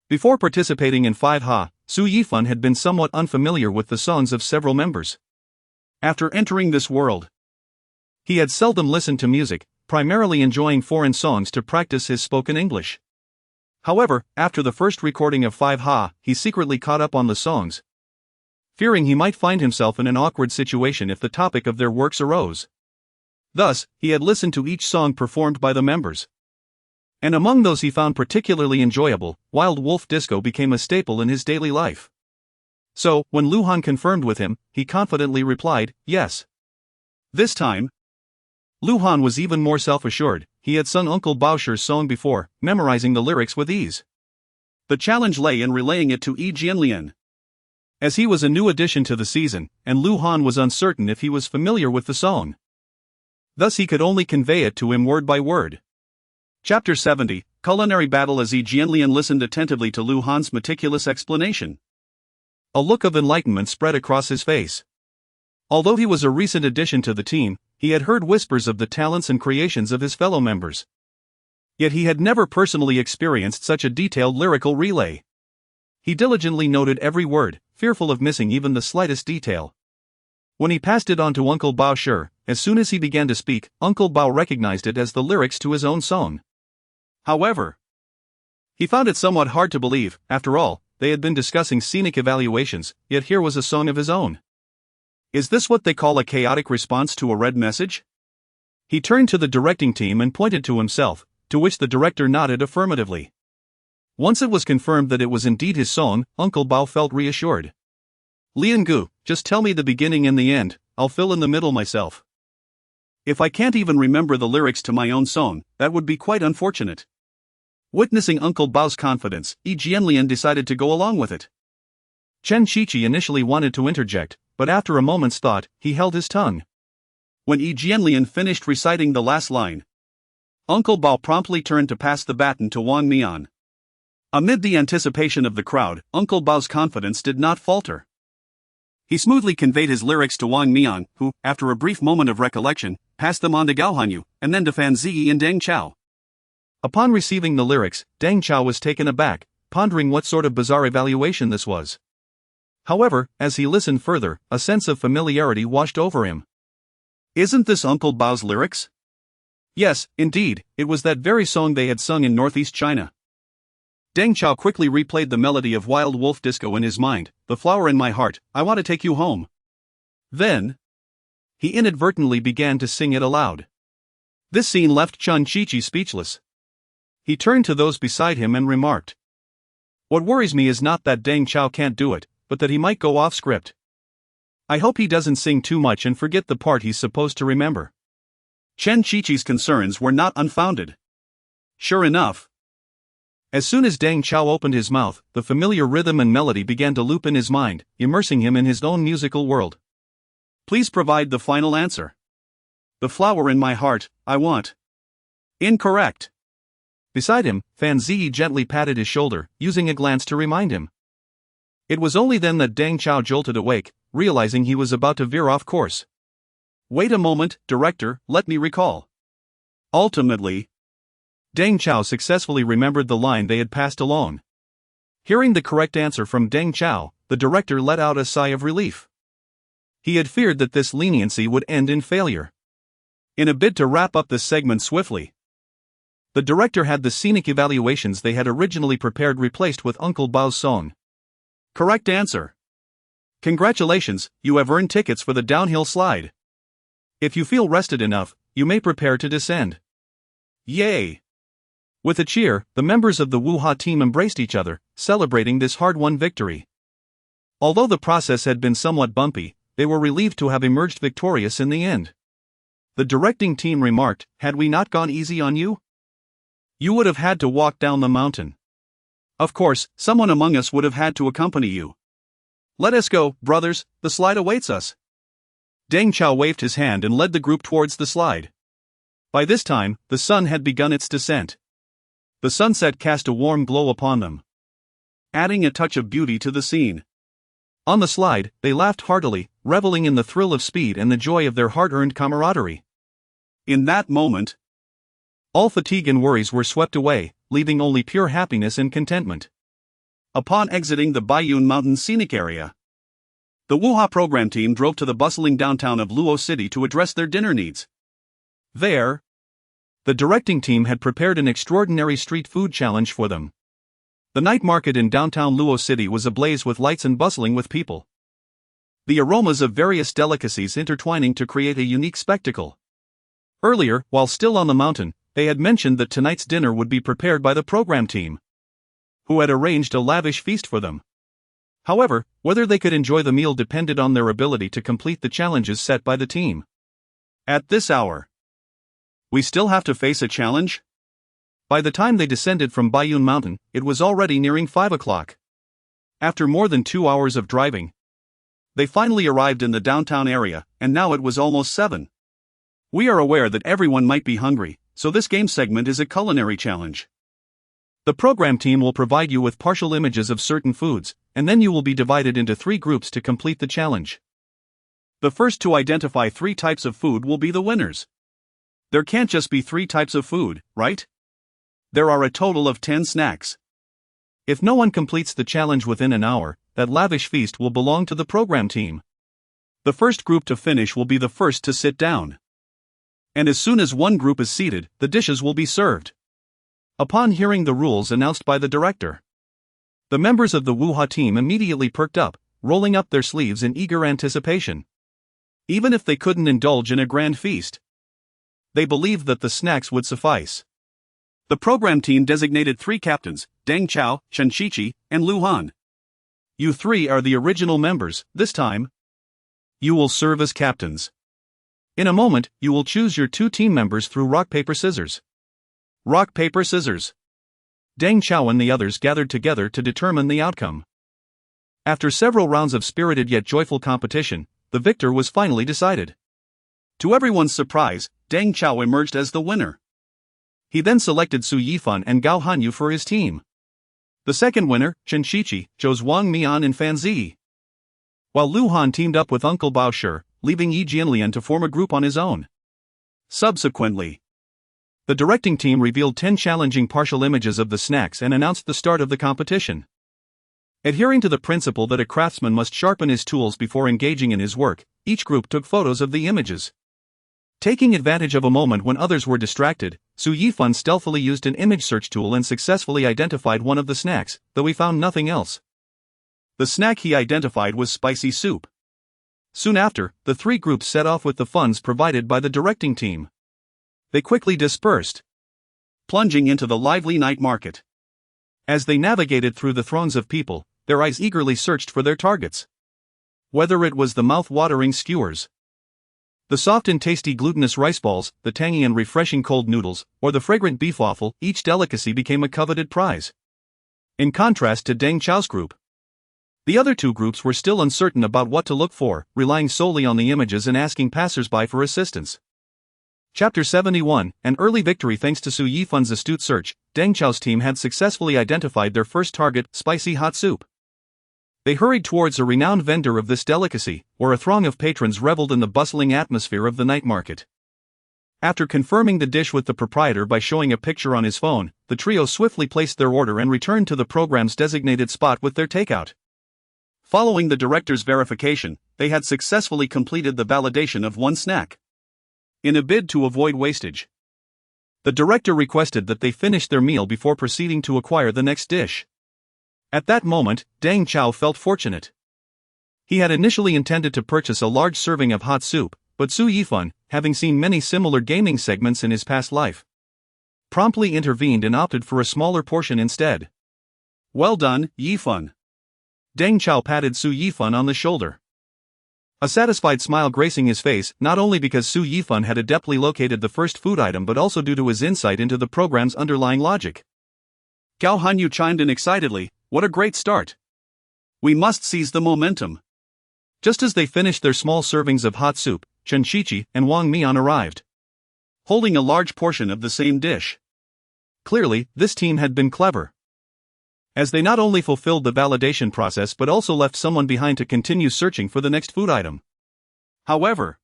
Before participating in 5Ha, Su Yifan had been somewhat unfamiliar with the songs of several members. After entering this world, he had seldom listened to music, primarily enjoying foreign songs to practice his spoken English. However, after the first recording of 5Ha, he secretly caught up on the songs, fearing he might find himself in an awkward situation if the topic of their works arose. Thus, he had listened to each song performed by the members. And among those he found particularly enjoyable, Wild Wolf Disco became a staple in his daily life. So, when Lu Han confirmed with him, he confidently replied, yes. This time, Lu Han was even more self-assured. He had sung Uncle Baoshi's song before, memorizing the lyrics with ease. The challenge lay in relaying it to Yi Jianlian, as he was a new addition to the season, and Lu Han was uncertain if he was familiar with the song. Thus he could only convey it to him word by word. Chapter 70, Culinary Battle. As Yi Jianlian listened attentively to Lu Han's meticulous explanation, a look of enlightenment spread across his face. Although he was a recent addition to the team, he had heard whispers of the talents and creations of his fellow members. Yet he had never personally experienced such a detailed lyrical relay. He diligently noted every word, fearful of missing even the slightest detail. When he passed it on to Uncle Baoshi, as soon as he began to speak, Uncle Bao recognized it as the lyrics to his own song. However, he found it somewhat hard to believe. After all, they had been discussing scenic evaluations, yet here was a song of his own. Is this what they call a chaotic response to a read message? He turned to the directing team and pointed to himself, to which the director nodded affirmatively. Once it was confirmed that it was indeed his song, Uncle Bao felt reassured. Lian Gu, just tell me the beginning and the end, I'll fill in the middle myself. If I can't even remember the lyrics to my own song, that would be quite unfortunate. Witnessing Uncle Bao's confidence, Yi Jianlian decided to go along with it. Chen Shichi initially wanted to interject, but after a moment's thought, he held his tongue. When Yi Jianlian finished reciting the last line, Uncle Bao promptly turned to pass the baton to Wang Mian. Amid the anticipation of the crowd, Uncle Bao's confidence did not falter. He smoothly conveyed his lyrics to Wang Mian, who, after a brief moment of recollection, passed them on to Gao Hanyu, and then to Fan Ziyi and Deng Chao. Upon receiving the lyrics, Deng Chao was taken aback, pondering what sort of bizarre evaluation this was. However, as he listened further, a sense of familiarity washed over him. Isn't this Uncle Bao's lyrics? Yes, indeed, it was that very song they had sung in northeast China. Deng Chao quickly replayed the melody of Wild Wolf Disco in his mind, the flower in my heart, I want to take you home. Then, he inadvertently began to sing it aloud. This scene left Chen Shichi speechless. He turned to those beside him and remarked, "What worries me is not that Deng Chao can't do it, but that he might go off script. I hope he doesn't sing too much and forget the part he's supposed to remember." Chen Shichi's concerns were not unfounded. Sure enough, as soon as Deng Chao opened his mouth, the familiar rhythm and melody began to loop in his mind, immersing him in his own musical world. Please provide the final answer. The flower in my heart, I want. Incorrect. Beside him, Fan Ziyi gently patted his shoulder, using a glance to remind him. It was only then that Deng Chao jolted awake, realizing he was about to veer off course. Wait a moment, director, let me recall. Ultimately, Deng Chao successfully remembered the line they had passed along. Hearing the correct answer from Deng Chao, the director let out a sigh of relief. He had feared that this leniency would end in failure. In a bid to wrap up this segment swiftly, the director had the scenic evaluations they had originally prepared replaced with Uncle Bao's song. Correct answer. Congratulations, you have earned tickets for the downhill slide. If you feel rested enough, you may prepare to descend. Yay! With a cheer, the members of the Wuha team embraced each other, celebrating this hard-won victory. Although the process had been somewhat bumpy, they were relieved to have emerged victorious in the end. The directing team remarked, "Had we not gone easy on you? You would have had to walk down the mountain. Of course, someone among us would have had to accompany you. Let us go, brothers, the slide awaits us." Deng Chao waved his hand and led the group towards the slide. By this time, the sun had begun its descent. The sunset cast a warm glow upon them, adding a touch of beauty to the scene. On the slide, they laughed heartily, reveling in the thrill of speed and the joy of their hard-earned camaraderie. In that moment, all fatigue and worries were swept away, leaving only pure happiness and contentment. Upon exiting the Baiyun Mountain scenic area, the Wuha program team drove to the bustling downtown of Luo City to address their dinner needs. There, the directing team had prepared an extraordinary street food challenge for them. The night market in downtown Luo City was ablaze with lights and bustling with people. The aromas of various delicacies intertwining to create a unique spectacle. Earlier, while still on the mountain, they had mentioned that tonight's dinner would be prepared by the program team, who had arranged a lavish feast for them. However, whether they could enjoy the meal depended on their ability to complete the challenges set by the team. At this hour, we still have to face a challenge? By the time they descended from Baiyun Mountain, it was already nearing 5 o'clock. After more than 2 hours of driving, they finally arrived in the downtown area, and now it was almost 7. We are aware that everyone might be hungry, so this game segment is a culinary challenge. The program team will provide you with partial images of certain foods, and then you will be divided into 3 groups to complete the challenge. The first to identify 3 types of food will be the winners. There can't just be 3 types of food, right? There are a total of 10 snacks. If no one completes the challenge within an hour, that lavish feast will belong to the program team. The first group to finish will be the first to sit down. And as soon as one group is seated, the dishes will be served. Upon hearing the rules announced by the director, the members of the Wuha team immediately perked up, rolling up their sleeves in eager anticipation. Even if they couldn't indulge in a grand feast, they believed that the snacks would suffice. The program team designated 3 captains, Deng Chao, Chen Shiqi, and Lu Han. You 3 are the original members. This time, you will serve as captains. In a moment, you will choose your 2 team members through rock, paper, scissors. Rock, paper, scissors. Deng Chao and the others gathered together to determine the outcome. After several rounds of spirited yet joyful competition, the victor was finally decided. To everyone's surprise, Deng Chao emerged as the winner. He then selected Su Yifan and Gao Hanyu for his team. The second winner, Chen Shiqi, chose Wang Mian and Fan Zi, while Lu Han teamed up with Uncle Bao Shi, leaving Yi Jianlian to form a group on his own. Subsequently, the directing team revealed 10 challenging partial images of the snacks and announced the start of the competition. Adhering to the principle that a craftsman must sharpen his tools before engaging in his work, each group took photos of the images. Taking advantage of a moment when others were distracted, Su Yifan stealthily used an image search tool and successfully identified one of the snacks, though he found nothing else. The snack he identified was spicy soup. Soon after, the 3 groups set off with the funds provided by the directing team. They quickly dispersed, plunging into the lively night market. As they navigated through the throngs of people, their eyes eagerly searched for their targets. Whether it was the mouth-watering skewers, the soft and tasty glutinous rice balls, the tangy and refreshing cold noodles, or the fragrant beef waffle, each delicacy became a coveted prize. In contrast to Deng Chao's group, the other 2 groups were still uncertain about what to look for, relying solely on the images and asking passersby for assistance. Chapter 71, an early victory thanks to Su Yifan's astute search. Deng Chao's team had successfully identified their first target, spicy hot soup. They hurried towards a renowned vendor of this delicacy, where a throng of patrons reveled in the bustling atmosphere of the night market. After confirming the dish with the proprietor by showing a picture on his phone, the trio swiftly placed their order and returned to the program's designated spot with their takeout. Following the director's verification, they had successfully completed the validation of 1 snack. in a bid to avoid wastage. The director requested that they finish their meal before proceeding to acquire the next dish. At that moment, Deng Chao felt fortunate. He had initially intended to purchase a large serving of hot soup, but Su Yifan, having seen many similar gaming segments in his past life, promptly intervened and opted for a smaller portion instead. "Well done, Yifan." Deng Chao patted Su Yifan on the shoulder, a satisfied smile gracing his face, not only because Su Yifan had adeptly located the first food item but also due to his insight into the program's underlying logic. Gao Hanyu chimed in excitedly, "What a great start! We must seize the momentum." Just as they finished their small servings of hot soup, Chen Shiqi and Wang Mian arrived, holding a large portion of the same dish. Clearly, this team had been clever, as they not only fulfilled the validation process but also left someone behind to continue searching for the next food item. However,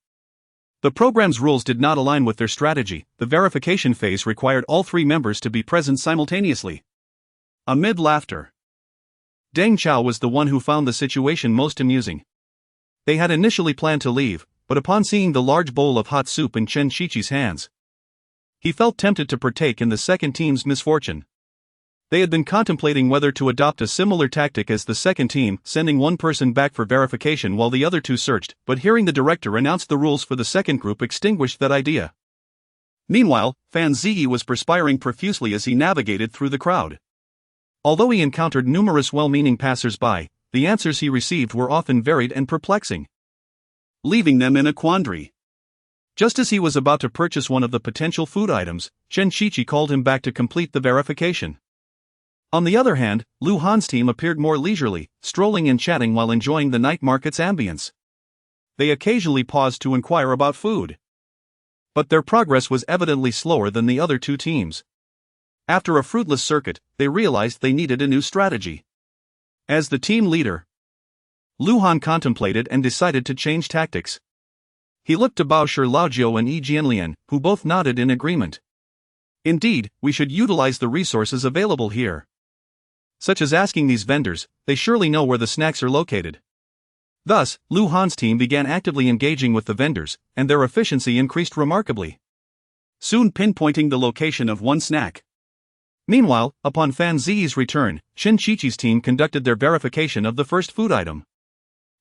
the program's rules did not align with their strategy. The verification phase required all three members to be present simultaneously. Amid laughter, Deng Chao was the one who found the situation most amusing. They had initially planned to leave, but upon seeing the large bowl of hot soup in Chen Shiqi's hands, he felt tempted to partake in the second team's misfortune. They had been contemplating whether to adopt a similar tactic as the second team, sending one person back for verification while the other two searched, but hearing the director announce the rules for the second group extinguished that idea. Meanwhile, Fan Ziyi was perspiring profusely as he navigated through the crowd. Although he encountered numerous well-meaning passers-by, the answers he received were often varied and perplexing, leaving them in a quandary. Just as he was about to purchase one of the potential food items, Chen Shiqi called him back to complete the verification. On the other hand, Lu Han's team appeared more leisurely, strolling and chatting while enjoying the night market's ambience. They occasionally paused to inquire about food, but their progress was evidently slower than the other two teams. After a fruitless circuit, they realized they needed a new strategy. As the team leader, Lu Han contemplated and decided to change tactics. He looked to Bao Shi Laojiu and Yi Jianlian, who both nodded in agreement. "Indeed, we should utilize the resources available here, such as asking these vendors. They surely know where the snacks are located." Thus, Lu Han's team began actively engaging with the vendors, and their efficiency increased remarkably, soon pinpointing the location of one snack. Meanwhile, upon Fan Ziyi's return, Chen Shiqi's team conducted their verification of the first food item.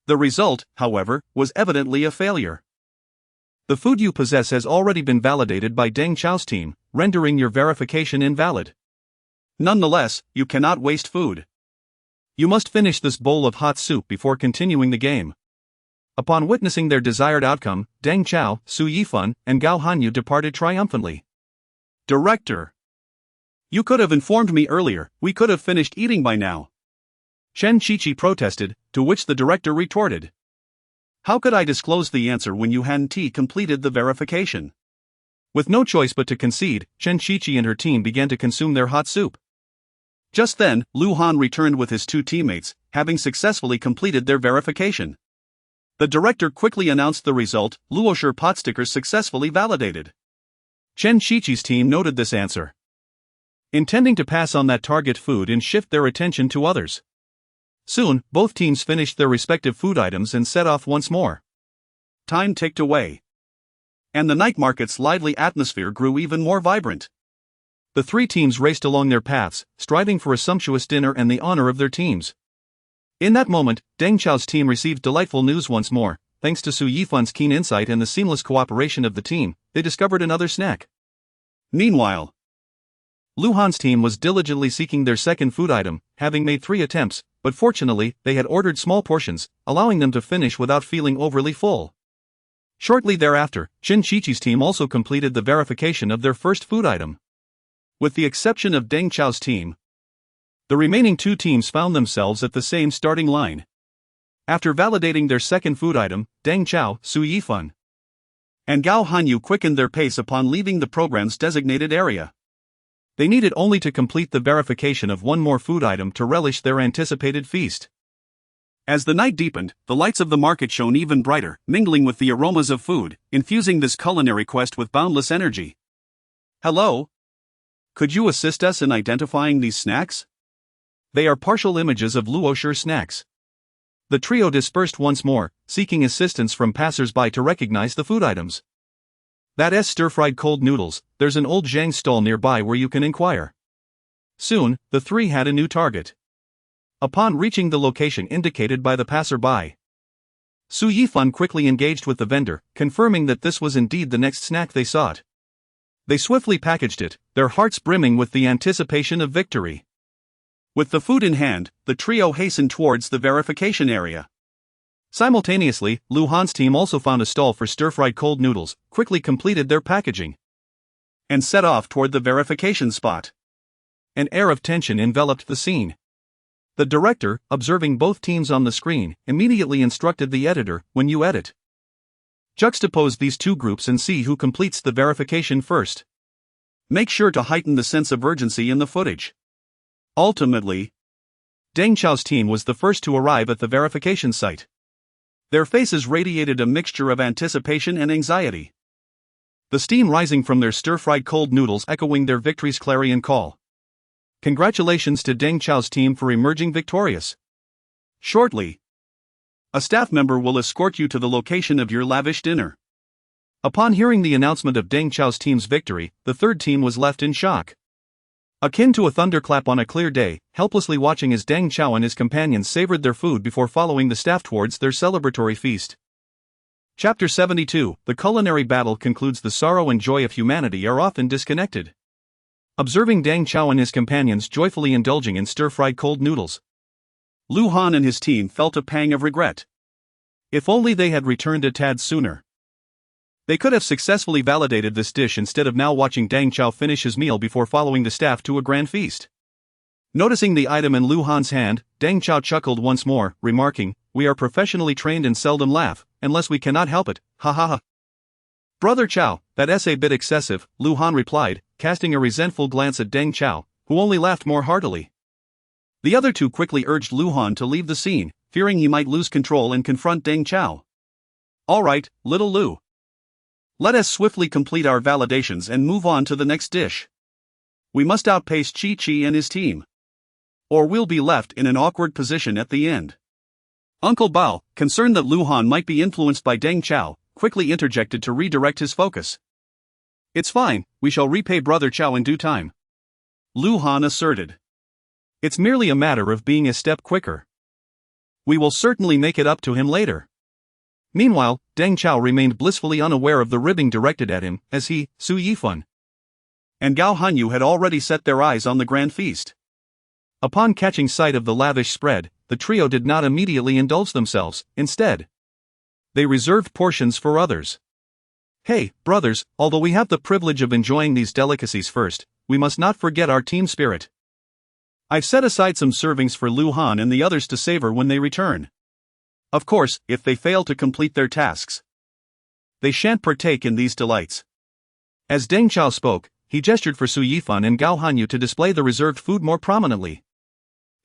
The result, however, was evidently a failure. "The food you possess has already been validated by Deng Chao's team, rendering your verification invalid. Nonetheless, you cannot waste food. You must finish this bowl of hot soup before continuing the game." Upon witnessing their desired outcome, Deng Chao, Su Yifan, and Gao Hanyu departed triumphantly. "Director, you could have informed me earlier. We could have finished eating by now," Chen Shiqi protested, to which the director retorted, "How could I disclose the answer when you hadn't completed the verification?" With no choice but to concede, Chen Shiqi and her team began to consume their hot soup. Just then, Lu Han returned with his two teammates, having successfully completed their verification. The director quickly announced the result: Luosher pot stickers successfully validated. Chen Shiqi's team noted this answer, intending to pass on that target food and shift their attention to others. Soon, both teams finished their respective food items and set off once more. Time ticked away, and the night market's lively atmosphere grew even more vibrant. The three teams raced along their paths, striving for a sumptuous dinner and the honor of their teams. In that moment, Deng Chao's team received delightful news once more. Thanks to Su Yifan's keen insight and the seamless cooperation of the team, they discovered another snack. Meanwhile, Lu Han's team was diligently seeking their second food item, having made 3 attempts, but fortunately, they had ordered small portions, allowing them to finish without feeling overly full. Shortly thereafter, Chen Shiqi's team also completed the verification of their first food item. With the exception of Deng Chao's team, the remaining 2 teams found themselves at the same starting line. After validating their second food item, Deng Chao, Su Yifan, and Gao Hanyu quickened their pace upon leaving the program's designated area. They needed only to complete the verification of one more food item to relish their anticipated feast. As the night deepened, the lights of the market shone even brighter, mingling with the aromas of food, infusing this culinary quest with boundless energy. "Hello? Could you assist us in identifying these snacks?" They are partial images of Luosher snacks. The trio dispersed once more, seeking assistance from passers-by to recognize the food items. That's stir-fried cold noodles. There's an old Zhang stall nearby where you can inquire. Soon, the three had a new target. Upon reaching the location indicated by the passerby, Su Yifan quickly engaged with the vendor, confirming that this was indeed the next snack they sought. They swiftly packaged it, their hearts brimming with the anticipation of victory. With the food in hand, the trio hastened towards the verification area. Simultaneously, Lu Han's team also found a stall for stir-fried cold noodles, quickly completed their packaging, and set off toward the verification spot. An air of tension enveloped the scene. The director, observing both teams on the screen, immediately instructed the editor, when you edit, juxtapose these two groups and see who completes the verification first. Make sure to heighten the sense of urgency in the footage. Ultimately, Deng Chao's team was the first to arrive at the verification site. Their faces radiated a mixture of anticipation and anxiety, the steam rising from their stir-fried cold noodles echoing their victory's clarion call. Congratulations to Deng Chao's team for emerging victorious. Shortly, a staff member will escort you to the location of your lavish dinner. Upon hearing the announcement of Deng Chao's team's victory, the third team was left in shock. Akin to a thunderclap on a clear day, helplessly watching as Deng Chao and his companions savored their food before following the staff towards their celebratory feast. Chapter 72, The culinary battle concludes. The sorrow and joy of humanity are often disconnected. Observing Deng Chao and his companions joyfully indulging in stir-fried cold noodles, Lu Han and his team felt a pang of regret. If only they had returned a tad sooner. They could have successfully validated this dish instead of now watching Deng Chao finish his meal before following the staff to a grand feast. Noticing the item in Lu Han's hand, Deng Chao chuckled once more, remarking, "We are professionally trained and seldom laugh, unless we cannot help it, ha ha ha." "Brother Chao, that's a bit excessive," Lu Han replied, casting a resentful glance at Deng Chao, who only laughed more heartily. The other two quickly urged Lu Han to leave the scene, fearing he might lose control and confront Deng Chao. "All right, little Lu. Let us swiftly complete our validations and move on to the next dish. We must outpace Chi Chi and his team, or we'll be left in an awkward position at the end." Uncle Bao, concerned that Lu Han might be influenced by Deng Chao, quickly interjected to redirect his focus. "It's fine, we shall repay Brother Chao in due time," Lu Han asserted. "It's merely a matter of being a step quicker. We will certainly make it up to him later." Meanwhile, Deng Chao remained blissfully unaware of the ribbing directed at him, as he, Su Yifan, and Gao Hanyu had already set their eyes on the grand feast. Upon catching sight of the lavish spread, the trio did not immediately indulge themselves. Instead, they reserved portions for others. "Hey, brothers, although we have the privilege of enjoying these delicacies first, we must not forget our team spirit. I've set aside some servings for Lu Han and the others to savor when they return. Of course, if they fail to complete their tasks, they shan't partake in these delights." As Deng Chao spoke, he gestured for Su Yifan and Gao Hanyu to display the reserved food more prominently,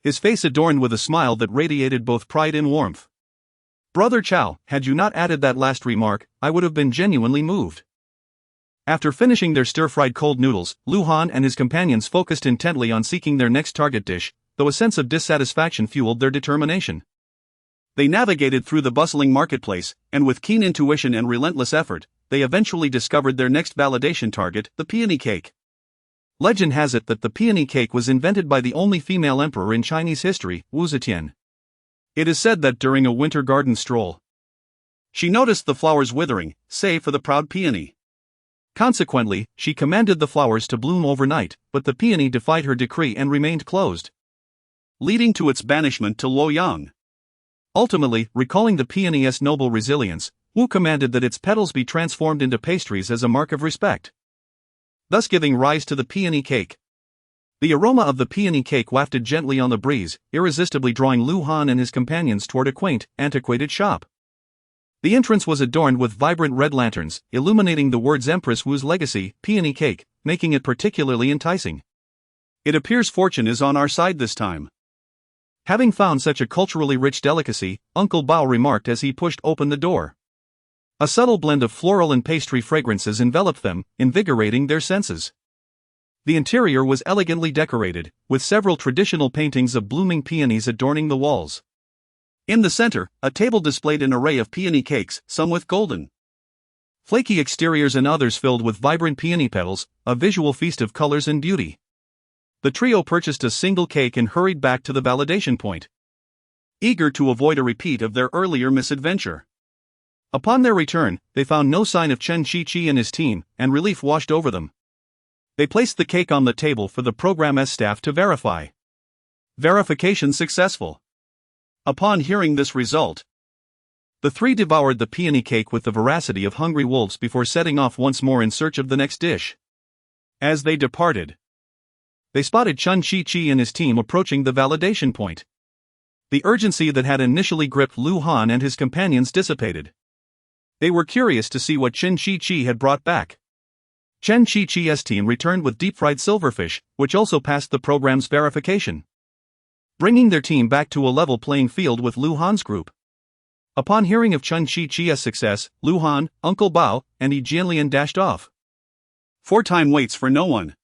his face adorned with a smile that radiated both pride and warmth. "Brother Chao, had you not added that last remark, I would have been genuinely moved." After finishing their stir-fried cold noodles, Lu Han and his companions focused intently on seeking their next target dish, though a sense of dissatisfaction fueled their determination. They navigated through the bustling marketplace, and with keen intuition and relentless effort, they eventually discovered their next validation target, the peony cake. Legend has it that the peony cake was invented by the only female emperor in Chinese history, Wu Zetian. It is said that during a winter garden stroll, she noticed the flowers withering, save for the proud peony. Consequently, she commanded the flowers to bloom overnight, but the peony defied her decree and remained closed, leading to its banishment to Luoyang. Ultimately, recalling the peony's noble resilience, Wu commanded that its petals be transformed into pastries as a mark of respect, thus giving rise to the peony cake. The aroma of the peony cake wafted gently on the breeze, irresistibly drawing Lu Han and his companions toward a quaint, antiquated shop. The entrance was adorned with vibrant red lanterns, illuminating the words Empress Wu's legacy, peony cake, making it particularly enticing. "It appears fortune is on our side this time." Having found such a culturally rich delicacy, Uncle Bao remarked as he pushed open the door. A subtle blend of floral and pastry fragrances enveloped them, invigorating their senses. The interior was elegantly decorated, with several traditional paintings of blooming peonies adorning the walls. In the center, a table displayed an array of peony cakes, some with golden Flaky exteriors and others filled with vibrant peony petals, a visual feast of colors and beauty. The trio purchased a single cake and hurried back to the validation point, eager to avoid a repeat of their earlier misadventure. Upon their return, they found no sign of Chen Chi-Chi and his team, and relief washed over them. They placed the cake on the table for the program's staff to verify. Verification successful. Upon hearing this result, the three devoured the peony cake with the voracity of hungry wolves before setting off once more in search of the next dish. As they departed, they spotted Chen Chi-Chi and his team approaching the validation point. The urgency that had initially gripped Lu Han and his companions dissipated. They were curious to see what Chen Chi-Chi had brought back. Chen Chi-Chi's team returned with deep-fried silverfish, which also passed the program's verification, bringing their team back to a level playing field with Lu Han's group. Upon hearing of Chen Chi-Chi's success, Lu Han, Uncle Bao, and Yi Jianlian dashed off. 4-time waits for no one.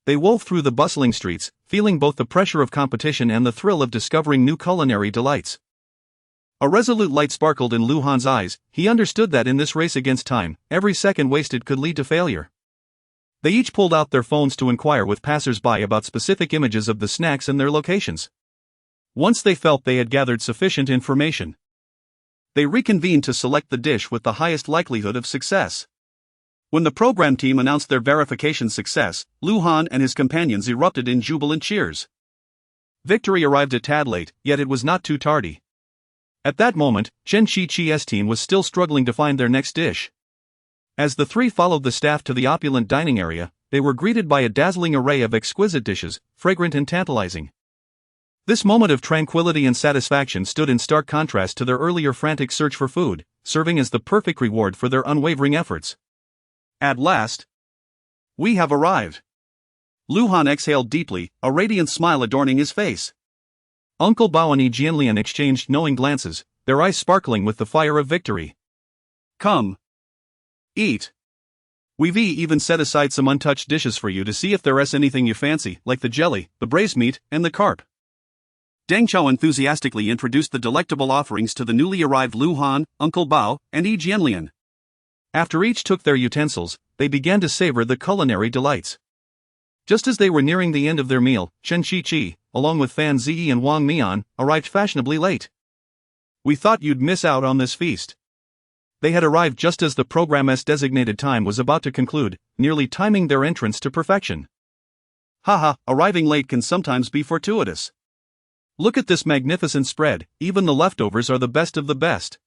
They wove through the bustling streets, feeling both the pressure of competition and the thrill of discovering new culinary delights. A resolute light sparkled in Lu Han's eyes. He understood that in this race against time, every second wasted could lead to failure. They each pulled out their phones to inquire with passers-by about specific images of the snacks and their locations. Once they felt they had gathered sufficient information, they reconvened to select the dish with the highest likelihood of success. When the program team announced their verification success, Lu Han and his companions erupted in jubilant cheers. Victory arrived a tad late, yet it was not too tardy. At that moment, Chen Chi-Chi's team was still struggling to find their next dish. As the three followed the staff to the opulent dining area, they were greeted by a dazzling array of exquisite dishes, fragrant and tantalizing. This moment of tranquility and satisfaction stood in stark contrast to their earlier frantic search for food, serving as the perfect reward for their unwavering efforts. At last, we have arrived. Lu Han exhaled deeply, a radiant smile adorning his face. Uncle Bao and Yi Jianlian exchanged knowing glances, their eyes sparkling with the fire of victory. Come. Eat. We've even set aside some untouched dishes for you to see if there's anything you fancy, like the jelly, the braised meat, and the carp. Deng Chao enthusiastically introduced the delectable offerings to the newly arrived Lu Han, Uncle Bao, and Yi Jianlian. After each took their utensils, they began to savor the culinary delights. Just as they were nearing the end of their meal, Chen Chi-Chi, along with Fan Ziyi and Wang Mian, arrived fashionably late. We thought you'd miss out on this feast. They had arrived just as the program's designated time was about to conclude, nearly timing their entrance to perfection. Haha, arriving late can sometimes be fortuitous. Look at this magnificent spread, even the leftovers are the best of the best.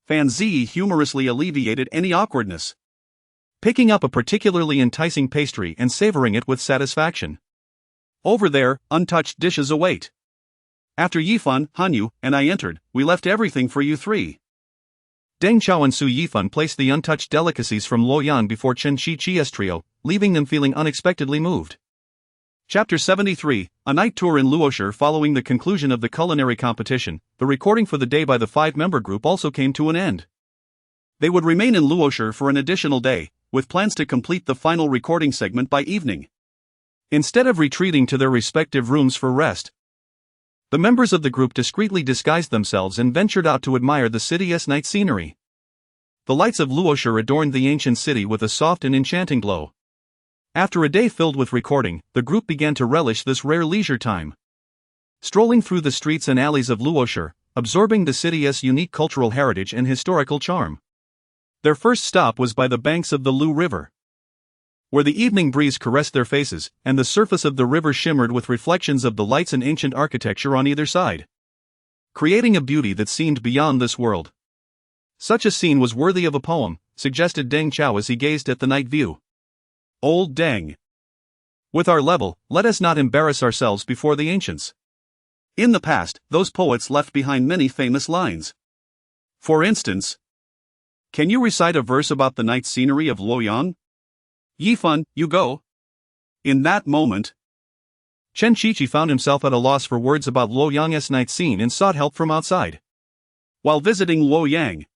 Fan Ziyi humorously alleviated any awkwardness, picking up a particularly enticing pastry and savoring it with satisfaction. Over there, untouched dishes await. After Yifan, Hanyu, and I entered, we left everything for you three. Deng Chao and Su Yifan placed the untouched delicacies from Luoyang before Chen Chi-Chi's trio, leaving them feeling unexpectedly moved. Chapter 73, A Night Tour in Luoshi. Following the conclusion of the culinary competition, the recording for the day by the 5-member group also came to an end. They would remain in Luoshi for an additional day, with plans to complete the final recording segment by evening. Instead of retreating to their respective rooms for rest, the members of the group discreetly disguised themselves and ventured out to admire the city's night scenery. The lights of Luoshi adorned the ancient city with a soft and enchanting glow. After a day filled with recording, the group began to relish this rare leisure time. Strolling through the streets and alleys of Luoshi, absorbing the city's unique cultural heritage and historical charm. Their first stop was by the banks of the Lu River, where the evening breeze caressed their faces, and the surface of the river shimmered with reflections of the lights and ancient architecture on either side, creating a beauty that seemed beyond this world. Such a scene was worthy of a poem, suggested Deng Chao as he gazed at the night view. Old Deng. With our level, let us not embarrass ourselves before the ancients. In the past, those poets left behind many famous lines. For instance, can you recite a verse about the night scenery of Luoyang? Yifan, you go. In that moment, Chen Chi-Chi found himself at a loss for words about Luoyang's night scene and sought help from outside. While visiting Luoyang,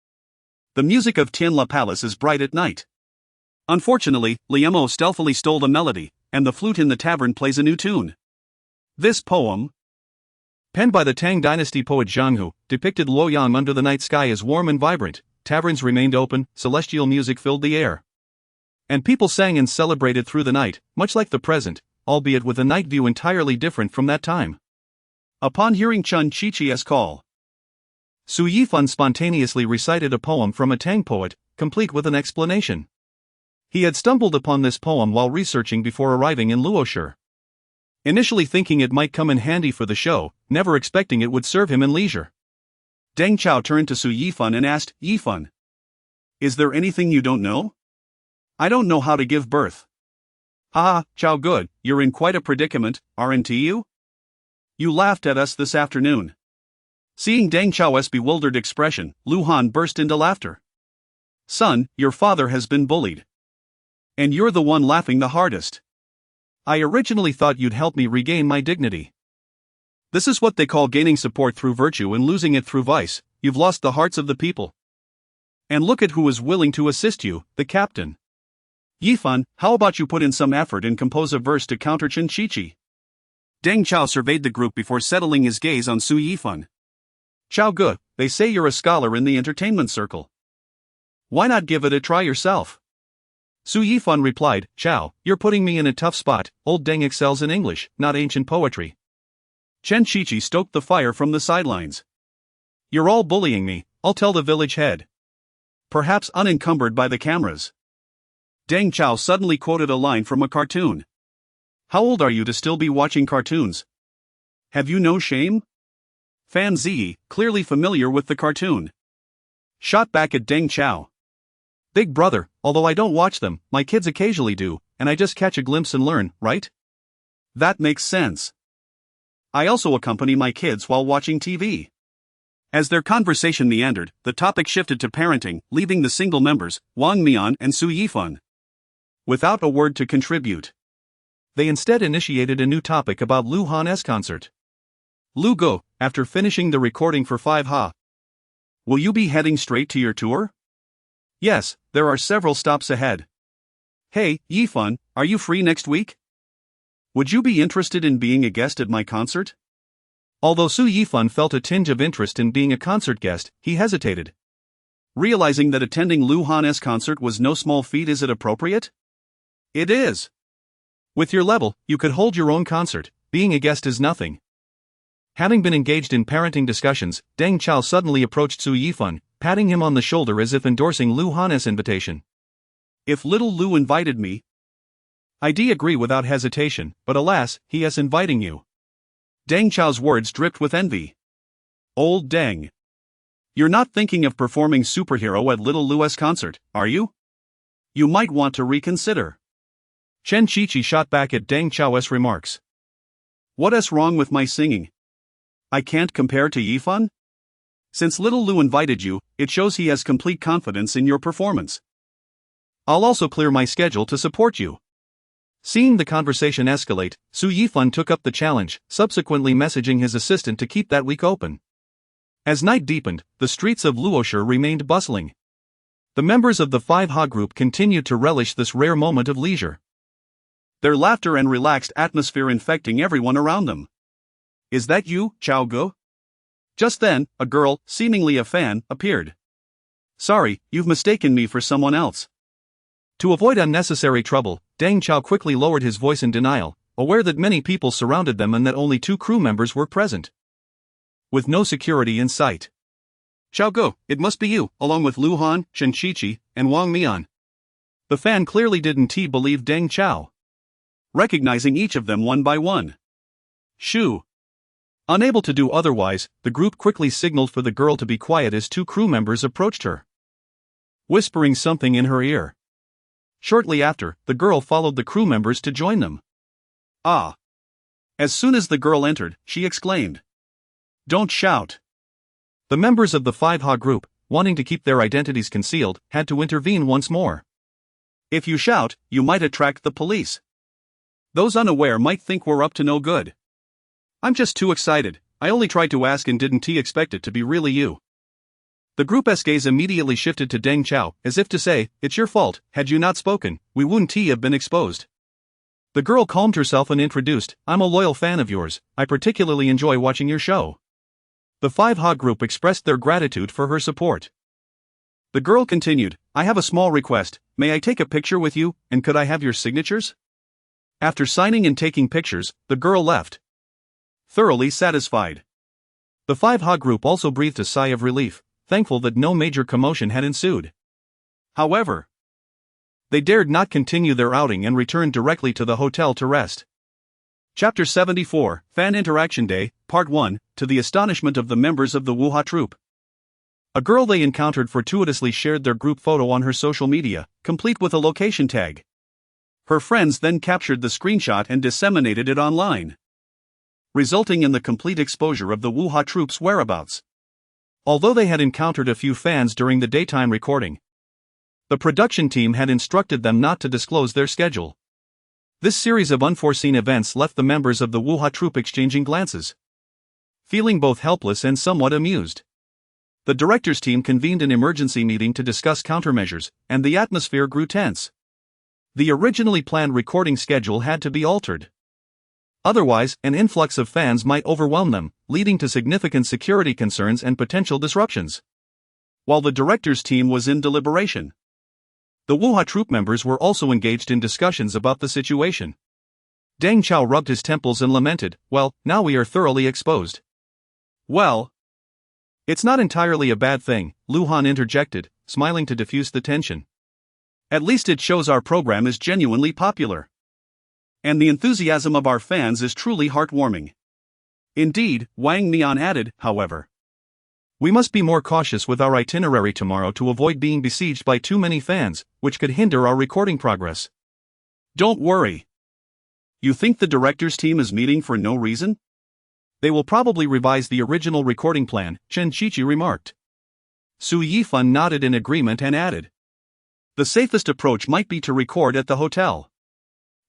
the music of Tianla Palace is bright at night. Unfortunately, Liemo stealthily stole the melody, and the flute in the tavern plays a new tune. This poem, penned by the Tang Dynasty poet Zhang Hu, depicted Luoyang under the night sky as warm and vibrant, taverns remained open, celestial music filled the air. And people sang and celebrated through the night, much like the present, albeit with a night view entirely different from that time. Upon hearing Chen Qiqi's call, Su Yifan spontaneously recited a poem from a Tang poet, complete with an explanation. He had stumbled upon this poem while researching before arriving in Luoshi. Initially thinking it might come in handy for the show, never expecting it would serve him in leisure. Deng Chao turned to Su Yifan and asked, "Yifan, is there anything you don't know? I don't know how to give birth." "Ah, Chao good, you're in quite a predicament, aren't you? You laughed at us this afternoon." Seeing Deng Chao's bewildered expression, Lu Han burst into laughter. "Son, your father has been bullied. And you're the one laughing the hardest. I originally thought you'd help me regain my dignity. This is what they call gaining support through virtue and losing it through vice. You've lost the hearts of the people. And look at who is willing to assist you, the captain. Yifan, how about you put in some effort and compose a verse to counter Chen Qiqi?" Deng Chao surveyed the group before settling his gaze on Su Yifan. "Chao Ge, they say you're a scholar in the entertainment circle. Why not give it a try yourself?" Su Yifan replied, "Chao, you're putting me in a tough spot. Old Deng excels in English, not ancient poetry." Chen Qiqi stoked the fire from the sidelines. "You're all bullying me, I'll tell the village head." Perhaps unencumbered by the cameras, Deng Chao suddenly quoted a line from a cartoon. "How old are you to still be watching cartoons? Have you no shame?" Fan Ziyi, clearly familiar with the cartoon, shot back at Deng Chao. "Big brother, although I don't watch them, my kids occasionally do, and I just catch a glimpse and learn, right?" "That makes sense. I also accompany my kids while watching TV." As their conversation meandered, the topic shifted to parenting, leaving the single members, Wang Mian and Su Yifan, without a word to contribute. They instead initiated a new topic about Lu Han's concert. "Lu Go, after finishing the recording for 5Ha, will you be heading straight to your tour?" "Yes, there are several stops ahead." "Hey, Yifan, are you free next week? Would you be interested in being a guest at my concert?" Although Su Yifan felt a tinge of interest in being a concert guest, he hesitated. Realizing that attending Lu Han's concert was no small feat, is it appropriate? "It is. With your level, you could hold your own concert, being a guest is nothing." Having been engaged in parenting discussions, Deng Chao suddenly approached Su Yifan, patting him on the shoulder as if endorsing Lu Han's invitation. "If little Lu invited me, I'd agree without hesitation, but alas, he is inviting you." Deng Chao's words dripped with envy. "Old Deng. You're not thinking of performing superhero at little Lu's concert, are you? You might want to reconsider." Chen Qiqi shot back at Deng Chao's remarks. "What's wrong with my singing? I can't compare to Yifan? Since little Lu invited you, it shows he has complete confidence in your performance." "I'll also clear my schedule to support you." Seeing the conversation escalate, Su Yifan took up the challenge, subsequently messaging his assistant to keep that week open. As night deepened, the streets of Luoshi remained bustling. The members of the 5Ha group continued to relish this rare moment of leisure, their laughter and relaxed atmosphere infecting everyone around them. "Is that you, Chao Ge?" Just then, a girl, seemingly a fan, appeared. "Sorry, you've mistaken me for someone else." To avoid unnecessary trouble, Deng Chao quickly lowered his voice in denial, aware that many people surrounded them and that only 2 crew members were present, with no security in sight. "Chao Ge, it must be you, along with Lu Han, Chen Qiqi, and Wang Mian." The fan clearly didn't believe Deng Chao, recognizing each of them one by one. "Shoo." Unable to do otherwise, the group quickly signaled for the girl to be quiet as 2 crew members approached her, whispering something in her ear. Shortly after, the girl followed the crew members to join them. "Ah." As soon as the girl entered, she exclaimed, "Don't shout." The members of the 5Ha group, wanting to keep their identities concealed, had to intervene once more. "If you shout, you might attract the police. Those unaware might think we're up to no good." "I'm just too excited, I only tried to ask and didn't expect it to be really you." The group's gaze immediately shifted to Deng Chao, as if to say, "It's your fault, had you not spoken, we wouldn't have been exposed." The girl calmed herself and introduced, "I'm a loyal fan of yours, I particularly enjoy watching your show." The 5Ha group expressed their gratitude for her support. The girl continued, I have a small request, may I take a picture with you, and could I have your signatures? After signing and taking pictures, the girl left, thoroughly satisfied. The 5Ha group also breathed a sigh of relief, thankful that no major commotion had ensued. However, they dared not continue their outing and returned directly to the hotel to rest. Chapter 74, Fan Interaction Day, Part 1, to the astonishment of the members of the Wuha troupe. A girl they encountered fortuitously shared their group photo on her social media, complete with a location tag. Her friends then captured the screenshot and disseminated it online, resulting in the complete exposure of the Wuha troupe's whereabouts. Although they had encountered a few fans during the daytime recording, the production team had instructed them not to disclose their schedule. This series of unforeseen events left the members of the Wuha troupe exchanging glances, feeling both helpless and somewhat amused. The directors' team convened an emergency meeting to discuss countermeasures, and the atmosphere grew tense. The originally planned recording schedule had to be altered. Otherwise, an influx of fans might overwhelm them, leading to significant security concerns and potential disruptions. While the directors' team was in deliberation, the Wuha troupe members were also engaged in discussions about the situation. Deng Chao rubbed his temples and lamented, well, now we are thoroughly exposed. Well, it's not entirely a bad thing, Lu Han interjected, smiling to diffuse the tension. At least it shows our program is genuinely popular. And the enthusiasm of our fans is truly heartwarming. Indeed, Wang Nian added, however. We must be more cautious with our itinerary tomorrow to avoid being besieged by too many fans, which could hinder our recording progress. Don't worry. You think the directors' team is meeting for no reason? They will probably revise the original recording plan, Chen Qiqi remarked. Su Yifan nodded in agreement and added. The safest approach might be to record at the hotel.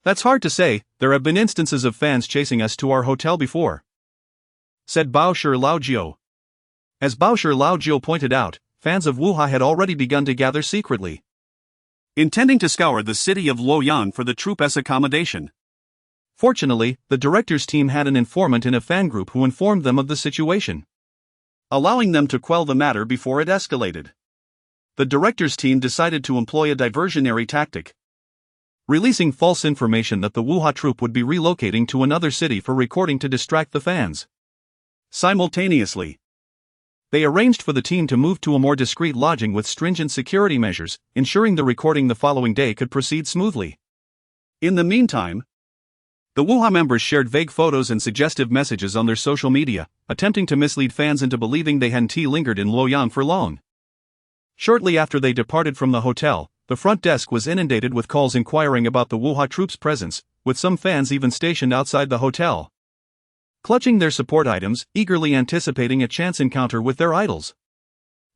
That's hard to say, there have been instances of fans chasing us to our hotel before, said Baoshi Laojiu. As Baoshi Laojiu pointed out, fans of Wuha had already begun to gather secretly, intending to scour the city of Luoyang for the troupe's accommodation. Fortunately, the directors' team had an informant in a fan group who informed them of the situation, allowing them to quell the matter before it escalated. The directors' team decided to employ a diversionary tactic, releasing false information that the Wuha troupe would be relocating to another city for recording to distract the fans. Simultaneously, they arranged for the team to move to a more discreet lodging with stringent security measures, ensuring the recording the following day could proceed smoothly. In the meantime, the Wuha members shared vague photos and suggestive messages on their social media, attempting to mislead fans into believing they hadn't lingered in Luoyang for long. Shortly after they departed from the hotel, the front desk was inundated with calls inquiring about the Wuha troupe's presence, with some fans even stationed outside the hotel, clutching their support items, eagerly anticipating a chance encounter with their idols.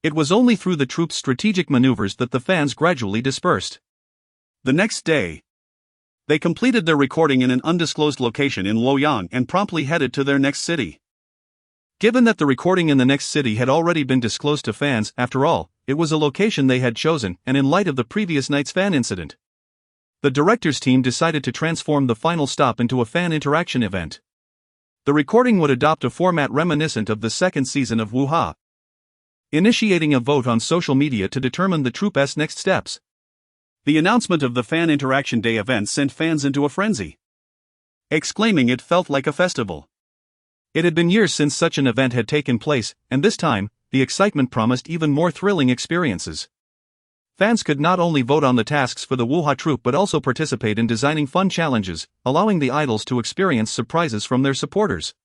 It was only through the troupe's strategic maneuvers that the fans gradually dispersed. The next day, they completed their recording in an undisclosed location in Luoyang and promptly headed to their next city. Given that the recording in the next city had already been disclosed to fans, after all, it was a location they had chosen, and in light of the previous night's fan incident, the directors' team decided to transform the final stop into a fan interaction event. The recording would adopt a format reminiscent of the second season of Wuha, initiating a vote on social media to determine the troupe's next steps. The announcement of the Fan Interaction Day event sent fans into a frenzy, exclaiming it felt like a festival. It had been years since such an event had taken place, and this time, the excitement promised even more thrilling experiences. Fans could not only vote on the tasks for the Wuha troupe but also participate in designing fun challenges, allowing the idols to experience surprises from their supporters.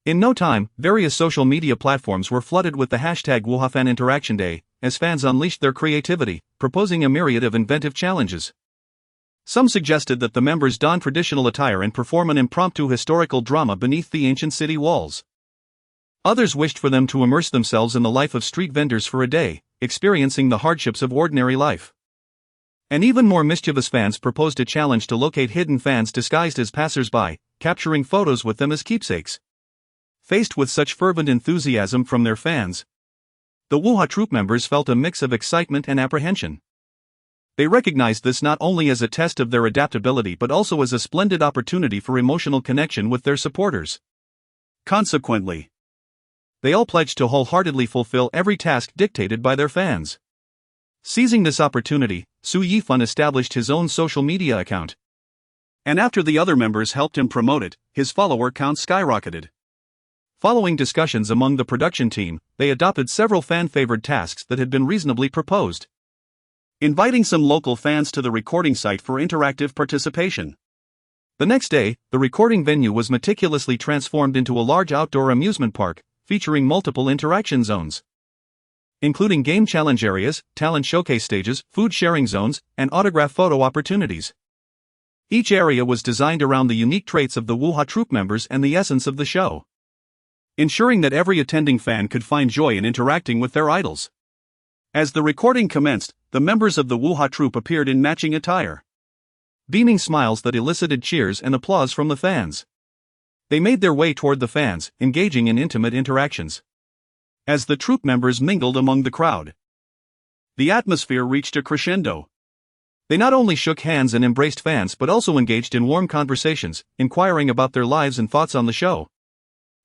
In no time, various social media platforms were flooded with the hashtag #WuhaFanInteractionDay, as fans unleashed their creativity, proposing a myriad of inventive challenges. Some suggested that the members don traditional attire and perform an impromptu historical drama beneath the ancient city walls. Others wished for them to immerse themselves in the life of street vendors for a day, experiencing the hardships of ordinary life. And even more mischievous fans proposed a challenge to locate hidden fans disguised as passers-by, capturing photos with them as keepsakes. Faced with such fervent enthusiasm from their fans, the Wuha troupe members felt a mix of excitement and apprehension. They recognized this not only as a test of their adaptability but also as a splendid opportunity for emotional connection with their supporters. Consequently, they all pledged to wholeheartedly fulfill every task dictated by their fans. Seizing this opportunity, Su Yifan established his own social media account. And after the other members helped him promote it, his follower count skyrocketed. Following discussions among the production team, they adopted several fan-favored tasks that had been reasonably proposed. Inviting some local fans to the recording site for interactive participation. The next day, the recording venue was meticulously transformed into a large outdoor amusement park, featuring multiple interaction zones, including game challenge areas, talent showcase stages, food sharing zones, and autograph photo opportunities. Each area was designed around the unique traits of the Wuha troupe members and the essence of the show, ensuring that every attending fan could find joy in interacting with their idols. As the recording commenced, the members of the Wuha troupe appeared in matching attire, beaming smiles that elicited cheers and applause from the fans. They made their way toward the fans, engaging in intimate interactions. As the troupe members mingled among the crowd, the atmosphere reached a crescendo. They not only shook hands and embraced fans but also engaged in warm conversations, inquiring about their lives and thoughts on the show,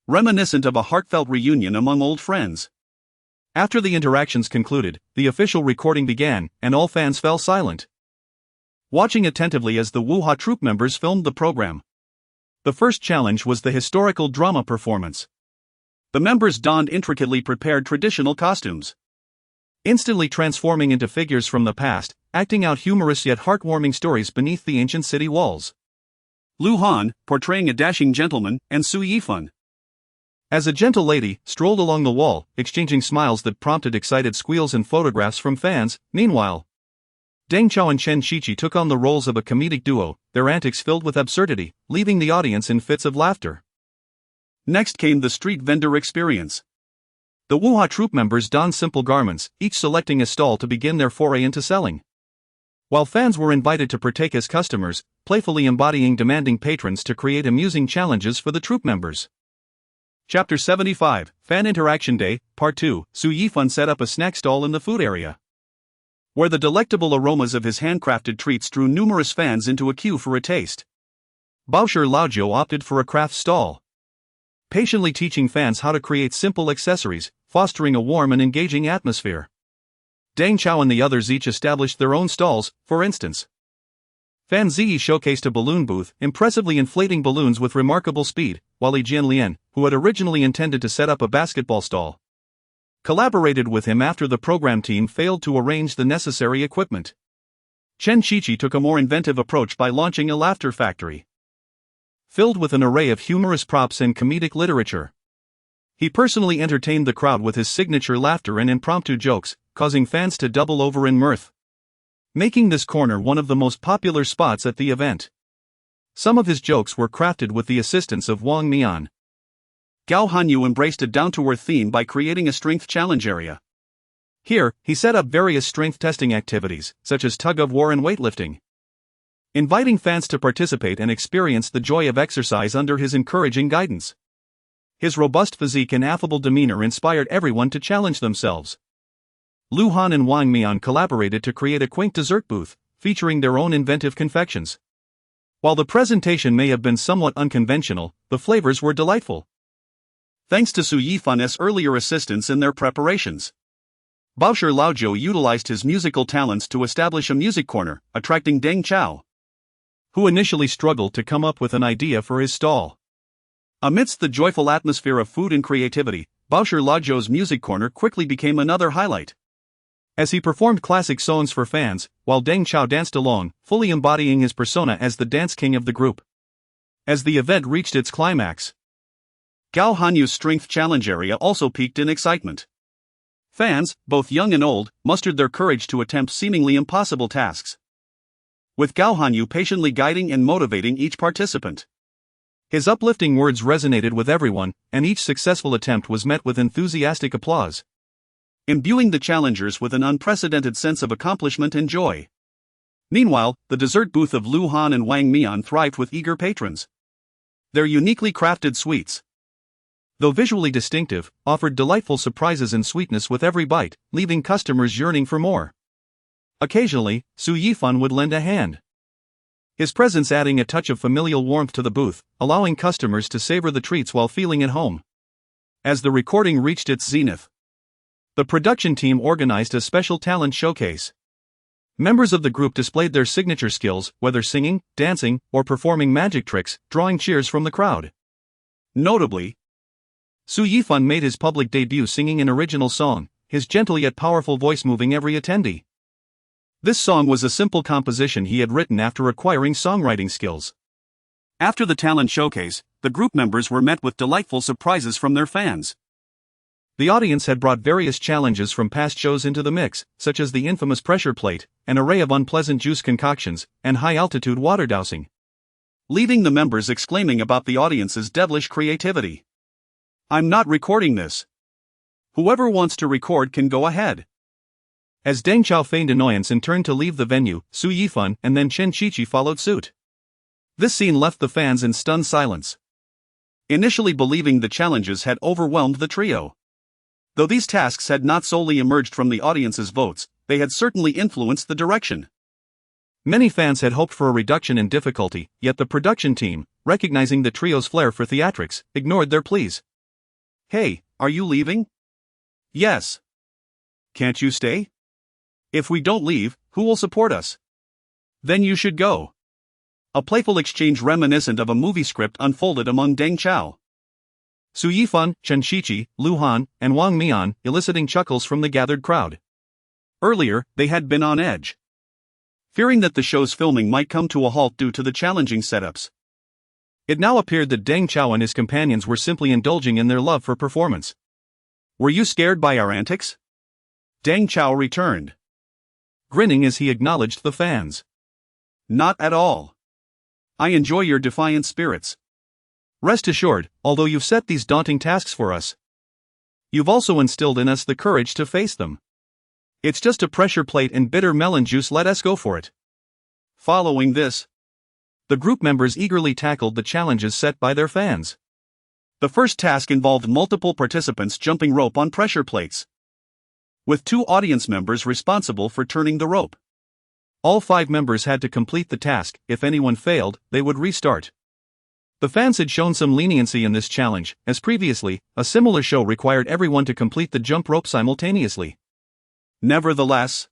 reminiscent of a heartfelt reunion among old friends. After the interactions concluded, the official recording began, and all fans fell silent, watching attentively as the Wuha troupe members filmed the program. The first challenge was the historical drama performance. The members donned intricately prepared traditional costumes, instantly transforming into figures from the past, acting out humorous yet heartwarming stories beneath the ancient city walls. Lu Han, portraying a dashing gentleman, and Su Yifan, as a gentle lady, strolled along the wall, exchanging smiles that prompted excited squeals and photographs from fans. Meanwhile, Deng Chao and Chen Shiqi took on the roles of a comedic duo, their antics filled with absurdity, leaving the audience in fits of laughter. Next came the street vendor experience. The Wuha troupe members donned simple garments, each selecting a stall to begin their foray into selling, while fans were invited to partake as customers, playfully embodying demanding patrons to create amusing challenges for the troupe members. Chapter 75, Fan Interaction Day, Part 2. Su Yifan set up a snack stall in the food area, where the delectable aromas of his handcrafted treats drew numerous fans into a queue for a taste. Baosher Laojiu opted for a craft stall, patiently teaching fans how to create simple accessories, fostering a warm and engaging atmosphere. Deng Chao and the others each established their own stalls. For instance, Fan Ziyi showcased a balloon booth, impressively inflating balloons with remarkable speed, while Li Jianlian, who had originally intended to set up a basketball stall, collaborated with him after the program team failed to arrange the necessary equipment. Chen Shiqi took a more inventive approach by launching a laughter factory, filled with an array of humorous props and comedic literature. He personally entertained the crowd with his signature laughter and impromptu jokes, causing fans to double over in mirth, making this corner one of the most popular spots at the event. Some of his jokes were crafted with the assistance of Wang Mian. Gao Hanyu embraced a down-to-earth theme by creating a strength challenge area. Here, he set up various strength testing activities, such as tug-of-war and weightlifting, inviting fans to participate and experience the joy of exercise under his encouraging guidance. His robust physique and affable demeanor inspired everyone to challenge themselves. Lu Han and Wang Mian collaborated to create a quaint dessert booth, featuring their own inventive confections. While the presentation may have been somewhat unconventional, the flavors were delightful, thanks to Su Yifan's earlier assistance in their preparations. Baosher Laojiu utilized his musical talents to establish a music corner, attracting Deng Chao, who initially struggled to come up with an idea for his stall. Amidst the joyful atmosphere of food and creativity, Baosher Laojiu's music corner quickly became another highlight, as he performed classic songs for fans, while Deng Chao danced along, fully embodying his persona as the dance king of the group. As the event reached its climax, Gao Hanyu's strength challenge area also peaked in excitement. Fans, both young and old, mustered their courage to attempt seemingly impossible tasks, with Gao Hanyu patiently guiding and motivating each participant. His uplifting words resonated with everyone, and each successful attempt was met with enthusiastic applause, imbuing the challengers with an unprecedented sense of accomplishment and joy. Meanwhile, the dessert booth of Lu Han and Wang Mian thrived with eager patrons. Their uniquely crafted sweets, though visually distinctive, offered delightful surprises and sweetness with every bite, leaving customers yearning for more. Occasionally, Su Yifan would lend a hand, his presence adding a touch of familial warmth to the booth, allowing customers to savor the treats while feeling at home. As the recording reached its zenith, The production team organized a special talent showcase. Members of the group displayed their signature skills, whether singing, dancing, or performing magic tricks, drawing cheers from the crowd. Notably, Yifan made his public debut singing an original song, his gentle yet powerful voice moving every attendee. This song was a simple composition he had written after acquiring songwriting skills. After the talent showcase, the group members were met with delightful surprises from their fans. The audience had brought various challenges from past shows into the mix, such as the infamous pressure plate, an array of unpleasant juice concoctions, and high-altitude water dousing, leaving the members exclaiming about the audience's devilish creativity. "I'm not recording this. Whoever wants to record can go ahead." As Deng Chao feigned annoyance and turned to leave the venue, Su Yifan and then Chen Qiqi followed suit. This scene left the fans in stunned silence, initially believing the challenges had overwhelmed the trio. Though these tasks had not solely emerged from the audience's votes, they had certainly influenced the direction. Many fans had hoped for a reduction in difficulty, yet the production team, recognizing the trio's flair for theatrics, ignored their pleas. "Hey, are you leaving?" "Yes." "Can't you stay?" "If we don't leave, who will support us?" "Then you should go." A playful exchange reminiscent of a movie script unfolded among Deng Chao, Su Yifan, Chen Qiqi, Lu Han, and Wang Mian, eliciting chuckles from the gathered crowd. Earlier, they had been on edge, fearing that the show's filming might come to a halt due to the challenging setups. It now appeared that Deng Chao and his companions were simply indulging in their love for performance. "Were you scared by our antics?" Deng Chao returned, grinning as he acknowledged the fans. "Not at all. I enjoy your defiant spirits. Rest assured, although you've set these daunting tasks for us, you've also instilled in us the courage to face them. It's just a pressure plate and bitter melon juice, let us go for it." Following this, the group members eagerly tackled the challenges set by their fans. The first task involved multiple participants jumping rope on pressure plates, with 2 audience members responsible for turning the rope. All 5 members had to complete the task. If anyone failed, they would restart. The fans had shown some leniency in this challenge, as previously, a similar show required everyone to complete the jump rope simultaneously. Nevertheless,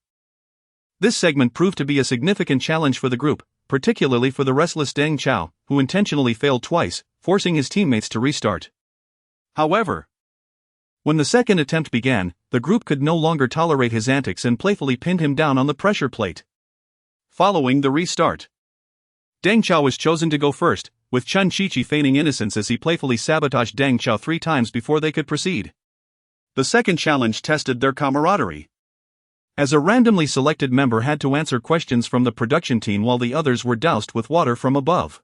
this segment proved to be a significant challenge for the group, particularly for the restless Deng Chao, who intentionally failed twice, forcing his teammates to restart. However, when the second attempt began, the group could no longer tolerate his antics and playfully pinned him down on the pressure plate. Following the restart, Deng Chao was chosen to go first, with Chen Qiqi feigning innocence as he playfully sabotaged Deng Chao 3 times before they could proceed. The second challenge tested their camaraderie, as a randomly selected member had to answer questions from the production team while the others were doused with water from above.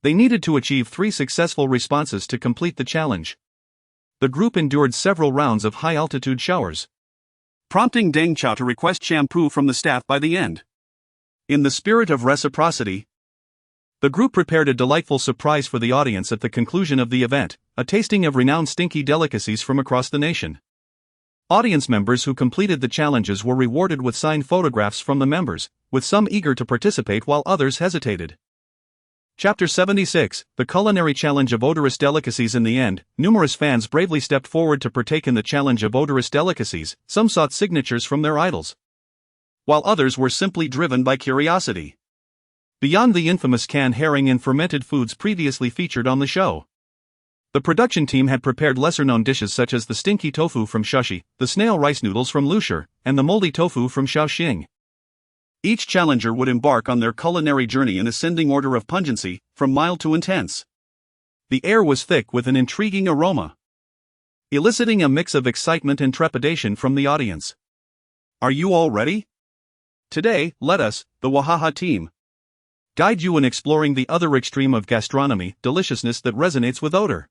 They needed to achieve 3 successful responses to complete the challenge. The group endured several rounds of high-altitude showers, prompting Deng Chao to request shampoo from the staff by the end. In the spirit of reciprocity, the group prepared a delightful surprise for the audience at the conclusion of the event, a tasting of renowned stinky delicacies from across the nation. Audience members who completed the challenges were rewarded with signed photographs from the members, with some eager to participate while others hesitated. Chapter 76, The Culinary Challenge of Odorous Delicacies. In the end, numerous fans bravely stepped forward to partake in the challenge of odorous delicacies. Some sought signatures from their idols, while others were simply driven by curiosity. Beyond the infamous canned herring and fermented foods previously featured on the show, the production team had prepared lesser-known dishes such as the stinky tofu from Shashi, the snail rice noodles from Lushur, and the moldy tofu from Shaoxing. Each challenger would embark on their culinary journey in ascending order of pungency, from mild to intense. The air was thick with an intriguing aroma, eliciting a mix of excitement and trepidation from the audience. Are you all ready? Today, let us, the Wuha team, guide you in exploring the other extreme of gastronomy, deliciousness that resonates with odor,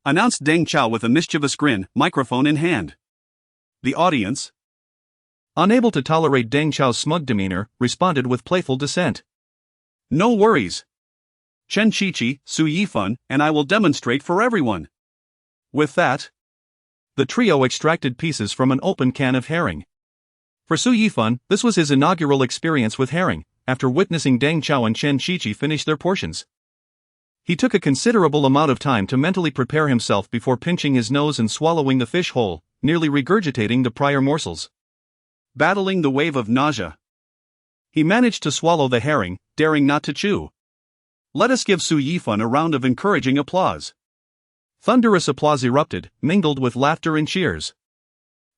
announced Deng Chao with a mischievous grin, microphone in hand. The audience, unable to tolerate Deng Chao's smug demeanor, responded with playful dissent. "No worries. Chen Qiqi, Su Yifan, and I will demonstrate for everyone." With that, the trio extracted pieces from an open can of herring. For Su Yifan, this was his inaugural experience with herring, after witnessing Deng Chao and Chen Qiqi finish their portions. He took a considerable amount of time to mentally prepare himself before pinching his nose and swallowing the fish whole, nearly regurgitating the prior morsels. Battling the wave of nausea, he managed to swallow the herring, daring not to chew. Let us give Su Yifan a round of encouraging applause. Thunderous applause erupted, mingled with laughter and cheers,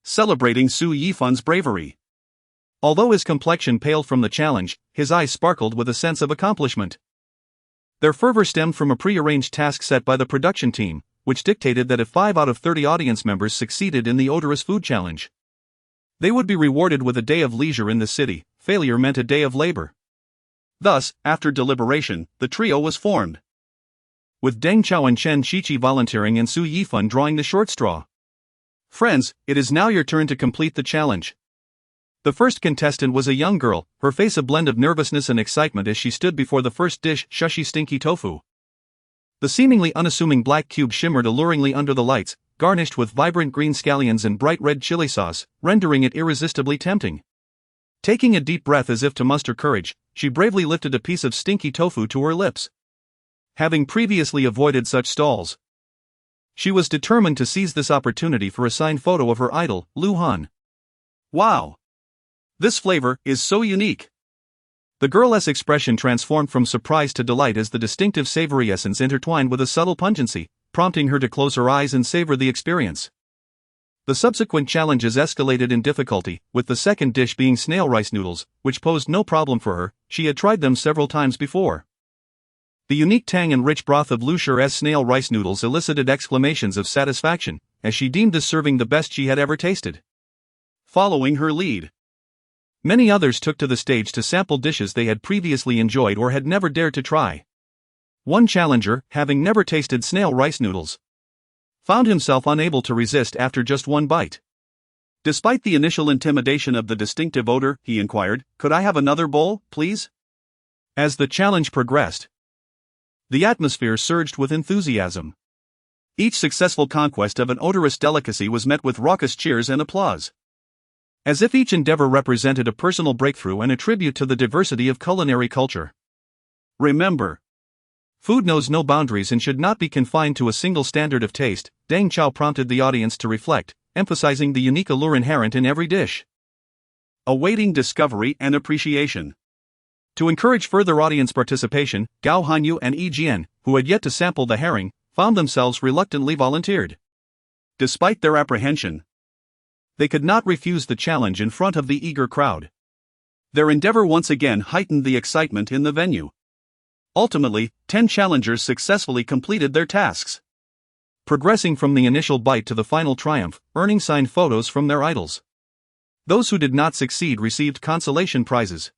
celebrating Su Yifan's bravery. Although his complexion paled from the challenge, his eyes sparkled with a sense of accomplishment. Their fervor stemmed from a pre-arranged task set by the production team, which dictated that if 5 out of 30 audience members succeeded in the odorous food challenge, they would be rewarded with a day of leisure in the city. Failure meant a day of labor. Thus, after deliberation, the trio was formed, with Deng Chao and Chen Shiqi volunteering and Su Yifan drawing the short straw. Friends, it is now your turn to complete the challenge. The first contestant was a young girl, her face a blend of nervousness and excitement as she stood before the first dish, Shushi Stinky Tofu. The seemingly unassuming black cube shimmered alluringly under the lights, garnished with vibrant green scallions and bright red chili sauce, rendering it irresistibly tempting. Taking a deep breath as if to muster courage, she bravely lifted a piece of stinky tofu to her lips. Having previously avoided such stalls, she was determined to seize this opportunity for a signed photo of her idol, Lu Han. Wow! This flavor is so unique. The girl's expression transformed from surprise to delight as the distinctive savory essence intertwined with a subtle pungency, prompting her to close her eyes and savor the experience. The subsequent challenges escalated in difficulty, with the second dish being snail rice noodles, which posed no problem for her. She had tried them several times before. The unique tang and rich broth of Lu Shi's snail rice noodles elicited exclamations of satisfaction, as she deemed this serving the best she had ever tasted. Following her lead, many others took to the stage to sample dishes they had previously enjoyed or had never dared to try. One challenger, having never tasted snail rice noodles, found himself unable to resist after just one bite. Despite the initial intimidation of the distinctive odor, he inquired, "Could I have another bowl, please?" As the challenge progressed, the atmosphere surged with enthusiasm. Each successful conquest of an odorous delicacy was met with raucous cheers and applause, as if each endeavor represented a personal breakthrough and a tribute to the diversity of culinary culture. Remember, food knows no boundaries and should not be confined to a single standard of taste. Deng Chao prompted the audience to reflect, emphasizing the unique allure inherent in every dish, awaiting discovery and appreciation. To encourage further audience participation, Gao Hanyu and Yi Jian, who had yet to sample the herring, found themselves reluctantly volunteered. Despite their apprehension, they could not refuse the challenge in front of the eager crowd. Their endeavor once again heightened the excitement in the venue. Ultimately, 10 challengers successfully completed their tasks, progressing from the initial bite to the final triumph, earning signed photos from their idols. Those who did not succeed received consolation prizes,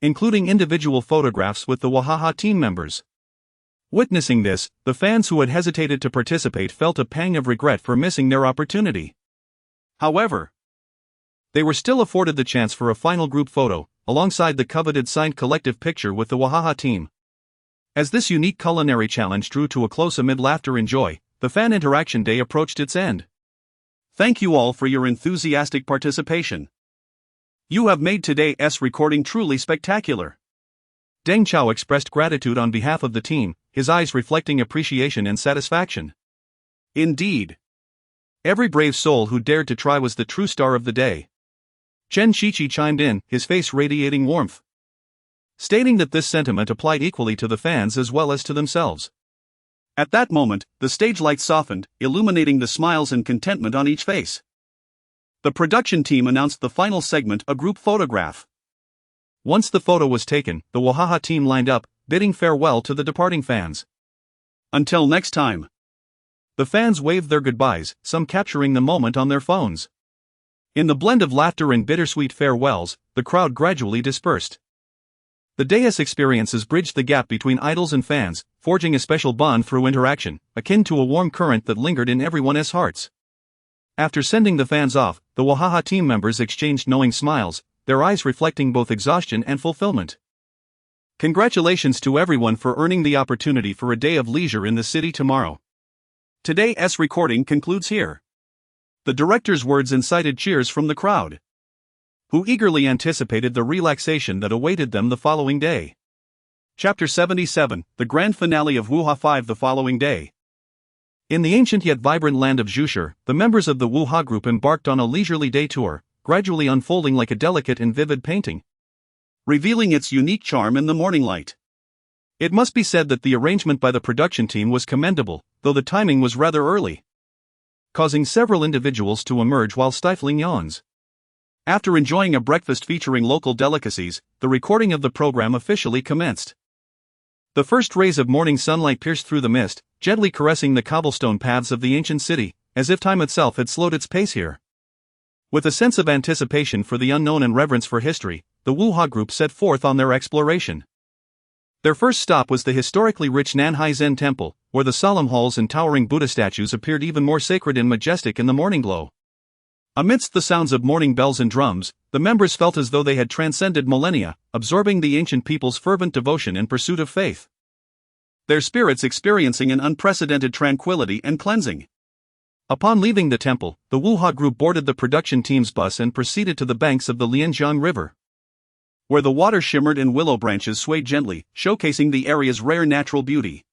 including individual photographs with the Wuha team members. Witnessing this, the fans who had hesitated to participate felt a pang of regret for missing their opportunity. However, they were still afforded the chance for a final group photo, alongside the coveted signed collective picture with the Wuha team. As this unique culinary challenge drew to a close amid laughter and joy, the fan interaction day approached its end. Thank you all for your enthusiastic participation. You have made today's recording truly spectacular. Deng Chao expressed gratitude on behalf of the team, his eyes reflecting appreciation and satisfaction. Indeed, every brave soul who dared to try was the true star of the day. Chen Shiqi chimed in, his face radiating warmth, stating that this sentiment applied equally to the fans as well as to themselves. At that moment, the stage lights softened, illuminating the smiles and contentment on each face. The production team announced the final segment, a group photograph. Once the photo was taken, the Wuha team lined up, bidding farewell to the departing fans. Until next time. The fans waved their goodbyes, some capturing the moment on their phones. In the blend of laughter and bittersweet farewells, the crowd gradually dispersed. The day's experiences bridged the gap between idols and fans, forging a special bond through interaction, akin to a warm current that lingered in everyone's hearts. After sending the fans off, the Wuha team members exchanged knowing smiles, their eyes reflecting both exhaustion and fulfillment. Congratulations to everyone for earning the opportunity for a day of leisure in the city tomorrow. Today's recording concludes here. The director's words incited cheers from the crowd, who eagerly anticipated the relaxation that awaited them the following day. Chapter 77, the grand finale of Wuha 5 the following day. In the ancient yet vibrant land of Zhushi, the members of the Wuha group embarked on a leisurely day tour, gradually unfolding like a delicate and vivid painting, revealing its unique charm in the morning light. It must be said that the arrangement by the production team was commendable, though the timing was rather early, causing several individuals to emerge while stifling yawns. After enjoying a breakfast featuring local delicacies, the recording of the program officially commenced. The first rays of morning sunlight pierced through the mist, gently caressing the cobblestone paths of the ancient city, as if time itself had slowed its pace here. With a sense of anticipation for the unknown and reverence for history, the Wuha group set forth on their exploration. Their first stop was the historically rich Nanhai Zen Temple, where the solemn halls and towering Buddha statues appeared even more sacred and majestic in the morning glow. Amidst the sounds of morning bells and drums, the members felt as though they had transcended millennia, absorbing the ancient people's fervent devotion and pursuit of faith, their spirits experiencing an unprecedented tranquility and cleansing. Upon leaving the temple, the Wuha group boarded the production team's bus and proceeded to the banks of the Lianjiang River, where the water shimmered and willow branches swayed gently, showcasing the area's rare natural beauty.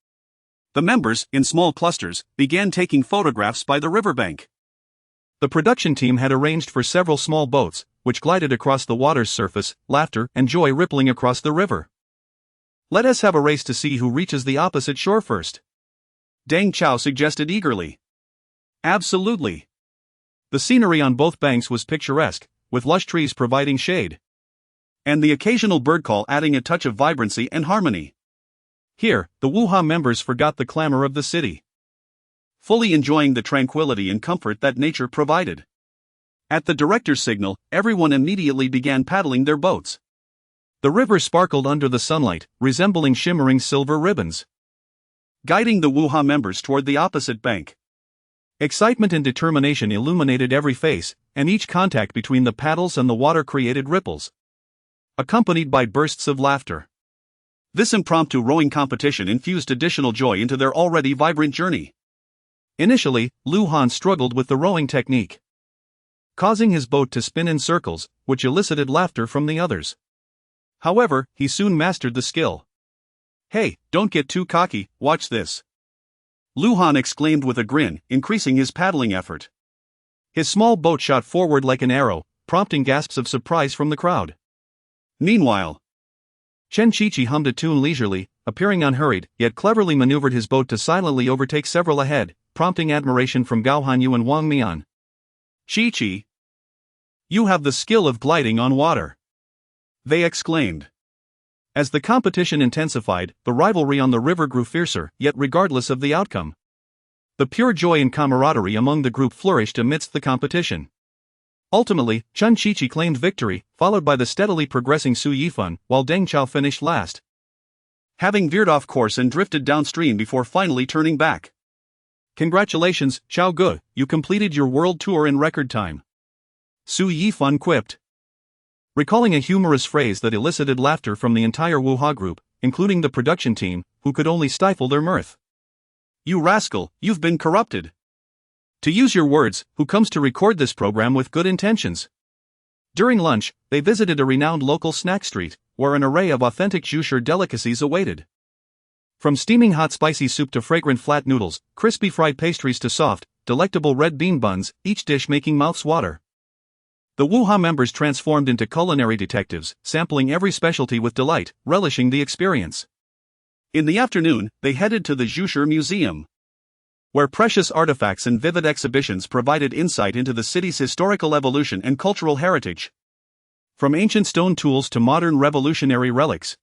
The members, in small clusters, began taking photographs by the riverbank. The production team had arranged for several small boats, which glided across the water's surface, laughter and joy rippling across the river. "Let us have a race to see who reaches the opposite shore first," Deng Chao suggested eagerly. Absolutely. The scenery on both banks was picturesque, with lush trees providing shade, and the occasional bird call adding a touch of vibrancy and harmony. Here, the Wuha members forgot the clamor of the city, fully enjoying the tranquility and comfort that nature provided. At the director's signal, everyone immediately began paddling their boats. The river sparkled under the sunlight, resembling shimmering silver ribbons, guiding the Wuha members toward the opposite bank. Excitement and determination illuminated every face, and each contact between the paddles and the water created ripples, accompanied by bursts of laughter. This impromptu rowing competition infused additional joy into their already vibrant journey. Initially, Lu Han struggled with the rowing technique, causing his boat to spin in circles, which elicited laughter from the others. However, he soon mastered the skill. "Hey, don't get too cocky, watch this," Lu Han exclaimed with a grin, increasing his paddling effort. His small boat shot forward like an arrow, prompting gasps of surprise from the crowd. Meanwhile, Chen Qiqi hummed a tune leisurely, appearing unhurried, yet cleverly maneuvered his boat to silently overtake several ahead, prompting admiration from Gao Hanyu and Wang Mian. "Qiqi, you have the skill of gliding on water," they exclaimed. As the competition intensified, the rivalry on the river grew fiercer, yet regardless of the outcome, the pure joy and camaraderie among the group flourished amidst the competition. Ultimately, Chen Qiqi claimed victory, followed by the steadily progressing Su Yifan, while Deng Chao finished last, having veered off course and drifted downstream before finally turning back. "Congratulations, Chao Gu, you completed your world tour in record time," Su Yifan quipped, recalling a humorous phrase that elicited laughter from the entire Wuha group, including the production team, who could only stifle their mirth. "You rascal, you've been corrupted. To use your words, who comes to record this program with good intentions?" During lunch, they visited a renowned local snack street, where an array of authentic Zhushi delicacies awaited. From steaming hot spicy soup to fragrant flat noodles, crispy fried pastries to soft, delectable red bean buns, each dish making mouths water. The Wuha members transformed into culinary detectives, sampling every specialty with delight, relishing the experience. In the afternoon, they headed to the Zhushi Museum, where precious artifacts and vivid exhibitions provided insight into the city's historical evolution and cultural heritage. From ancient stone tools to modern revolutionary relics,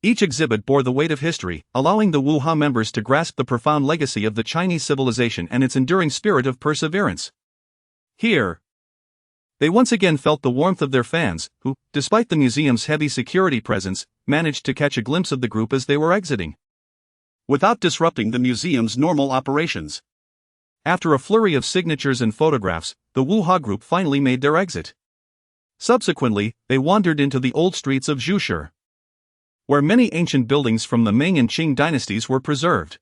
each exhibit bore the weight of history, allowing the Wuha members to grasp the profound legacy of the Chinese civilization and its enduring spirit of perseverance. Here, they once again felt the warmth of their fans, who, despite the museum's heavy security presence, managed to catch a glimpse of the group as they were exiting, without disrupting the museum's normal operations. After a flurry of signatures and photographs, the Wuha group finally made their exit. Subsequently, they wandered into the old streets of Zhushi, where many ancient buildings from the Ming and Qing dynasties were preserved.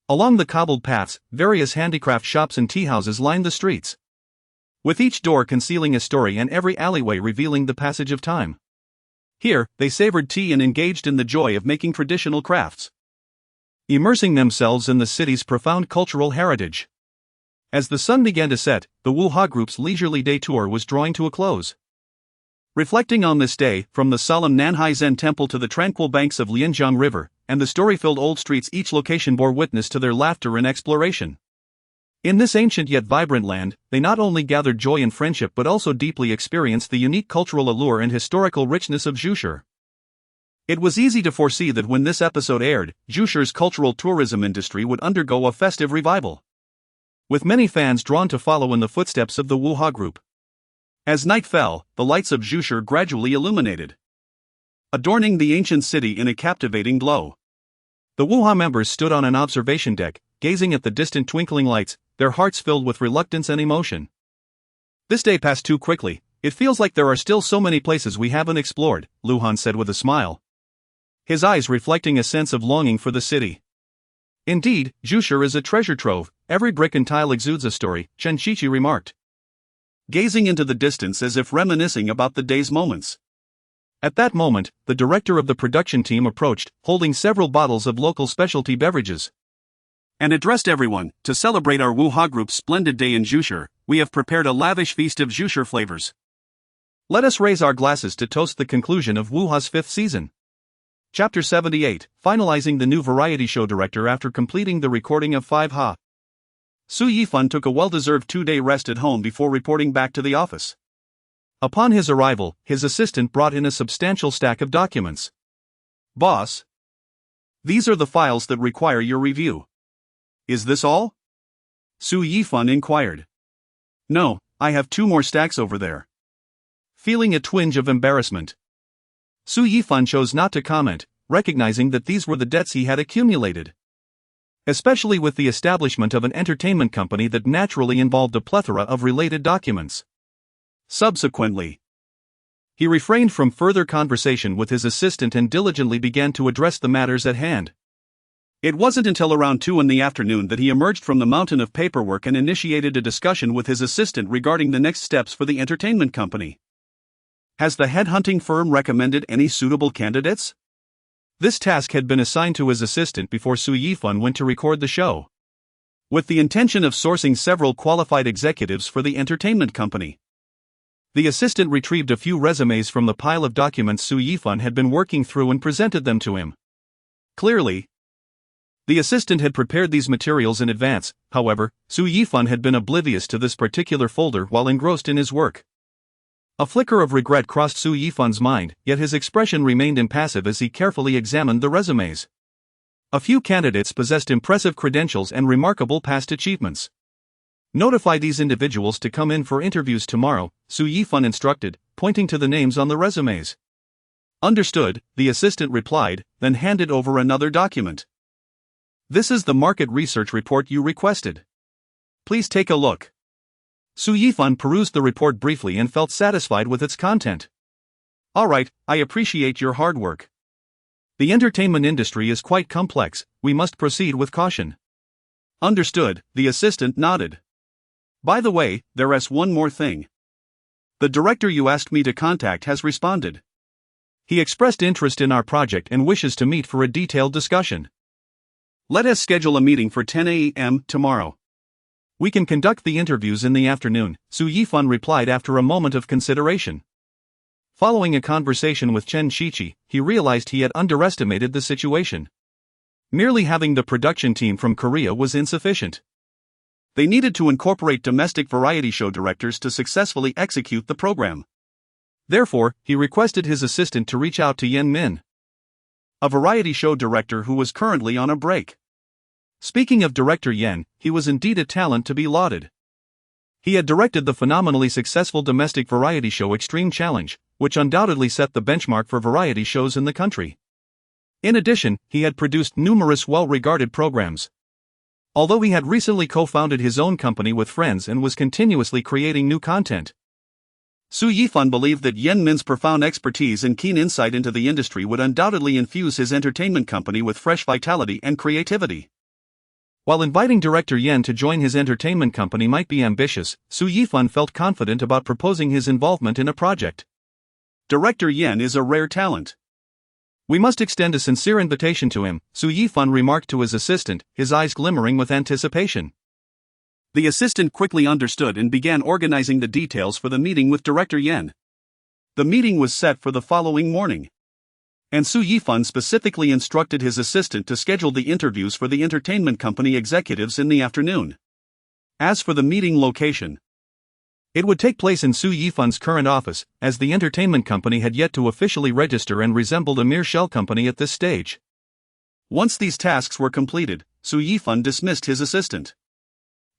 Along the cobbled paths, various handicraft shops and teahouses lined the streets, with each door concealing a story and every alleyway revealing the passage of time. Here, they savored tea and engaged in the joy of making traditional crafts. immersing themselves in the city's profound cultural heritage. As the sun began to set, the Wuha group's leisurely day tour was drawing to a close. Reflecting on this day, from the solemn Nanhai Zen Temple to the tranquil banks of Lianjiang River, and the story-filled old streets, each location bore witness to their laughter and exploration. In this ancient yet vibrant land, they not only gathered joy and friendship but also deeply experienced the unique cultural allure and historical richness of Zhushi. It was easy to foresee that when this episode aired, Zhushi's cultural tourism industry would undergo a festive revival, with many fans drawn to follow in the footsteps of the Wuha group. As night fell, the lights of Zhushi gradually illuminated, adorning the ancient city in a captivating glow. The Wuha members stood on an observation deck, gazing at the distant twinkling lights, their hearts filled with reluctance and emotion. This day passed too quickly. It feels like there are still so many places we haven't explored, Luhan said with a smile, his eyes reflecting a sense of longing for the city. Indeed, Zhushi is a treasure trove, every brick and tile exudes a story, Chen Shiqi remarked, gazing into the distance as if reminiscing about the day's moments. At that moment, the director of the production team approached, holding several bottles of local specialty beverages, and addressed everyone. To celebrate our Wuha group's splendid day in Zhushi, we have prepared a lavish feast of Zhushi flavors. Let us raise our glasses to toast the conclusion of Wuha's 5th season. Chapter 78, finalizing the new variety show director after completing the recording of 5 Ha. Su Yifan took a well-deserved 2-day rest at home before reporting back to the office. Upon his arrival, his assistant brought in a substantial stack of documents. Boss, these are the files that require your review. Is this all? Su Yifan inquired. No, I have 2 more stacks over there. Feeling a twinge of embarrassment, Su Yifan chose not to comment, recognizing that these were the debts he had accumulated, especially with the establishment of an entertainment company that naturally involved a plethora of related documents. Subsequently, he refrained from further conversation with his assistant and diligently began to address the matters at hand. It wasn't until around 2 in the afternoon that he emerged from the mountain of paperwork and initiated a discussion with his assistant regarding the next steps for the entertainment company. Has the headhunting firm recommended any suitable candidates? This task had been assigned to his assistant before Su Yifan went to record the show, with the intention of sourcing several qualified executives for the entertainment company. The assistant retrieved a few resumes from the pile of documents Su Yifan had been working through and presented them to him. Clearly, the assistant had prepared these materials in advance. However, Su Yifan had been oblivious to this particular folder while engrossed in his work. A flicker of regret crossed Su Yifan's mind, yet his expression remained impassive as he carefully examined the resumes. A few candidates possessed impressive credentials and remarkable past achievements. Notify these individuals to come in for interviews tomorrow, Su Yifan instructed, pointing to the names on the resumes. Understood, the assistant replied, then handed over another document. This is the market research report you requested. Please take a look. Su Yifan perused the report briefly and felt satisfied with its content. Alright, I appreciate your hard work. The entertainment industry is quite complex, we must proceed with caution. Understood, the assistant nodded. By the way, there's one more thing. The director you asked me to contact has responded. He expressed interest in our project and wishes to meet for a detailed discussion. Let us schedule a meeting for 10 a.m. tomorrow. We can conduct the interviews in the afternoon, Su Yifan replied after a moment of consideration. Following a conversation with Chen Shiqi, he realized he had underestimated the situation. Merely having the production team from Korea was insufficient. They needed to incorporate domestic variety show directors to successfully execute the program. Therefore, he requested his assistant to reach out to Yen Min, a variety show director who was currently on a break. Speaking of director Yen, he was indeed a talent to be lauded. He had directed the phenomenally successful domestic variety show Extreme Challenge, which undoubtedly set the benchmark for variety shows in the country. In addition, he had produced numerous well-regarded programs. Although he had recently co-founded his own company with friends and was continuously creating new content, Su Yifan believed that Yen Min's profound expertise and keen insight into the industry would undoubtedly infuse his entertainment company with fresh vitality and creativity. While inviting director Yen to join his entertainment company might be ambitious, Su Yifan felt confident about proposing his involvement in a project. Director Yen is a rare talent. We must extend a sincere invitation to him, Su Yifan remarked to his assistant, his eyes glimmering with anticipation. The assistant quickly understood and began organizing the details for the meeting with Director Yen. The meeting was set for the following morning, and Su Yifan specifically instructed his assistant to schedule the interviews for the entertainment company executives in the afternoon. As for the meeting location, it would take place in Su Yifan's current office, as the entertainment company had yet to officially register and resembled a mere shell company at this stage. Once these tasks were completed, Su Yifan dismissed his assistant.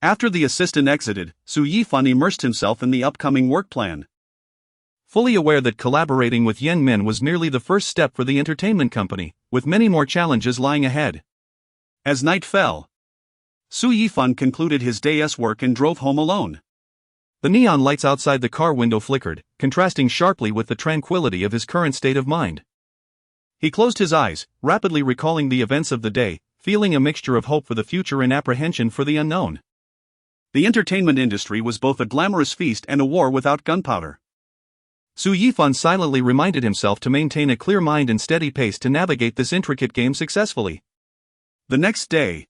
After the assistant exited, Su Yifan immersed himself in the upcoming work plan, fully aware that collaborating with Yen Min was merely the first step for the entertainment company, with many more challenges lying ahead. As night fell, Su Yifan concluded his day's work and drove home alone. The neon lights outside the car window flickered, contrasting sharply with the tranquility of his current state of mind. He closed his eyes, rapidly recalling the events of the day, feeling a mixture of hope for the future and apprehension for the unknown. The entertainment industry was both a glamorous feast and a war without gunpowder. Su Yifan silently reminded himself to maintain a clear mind and steady pace to navigate this intricate game successfully. The next day,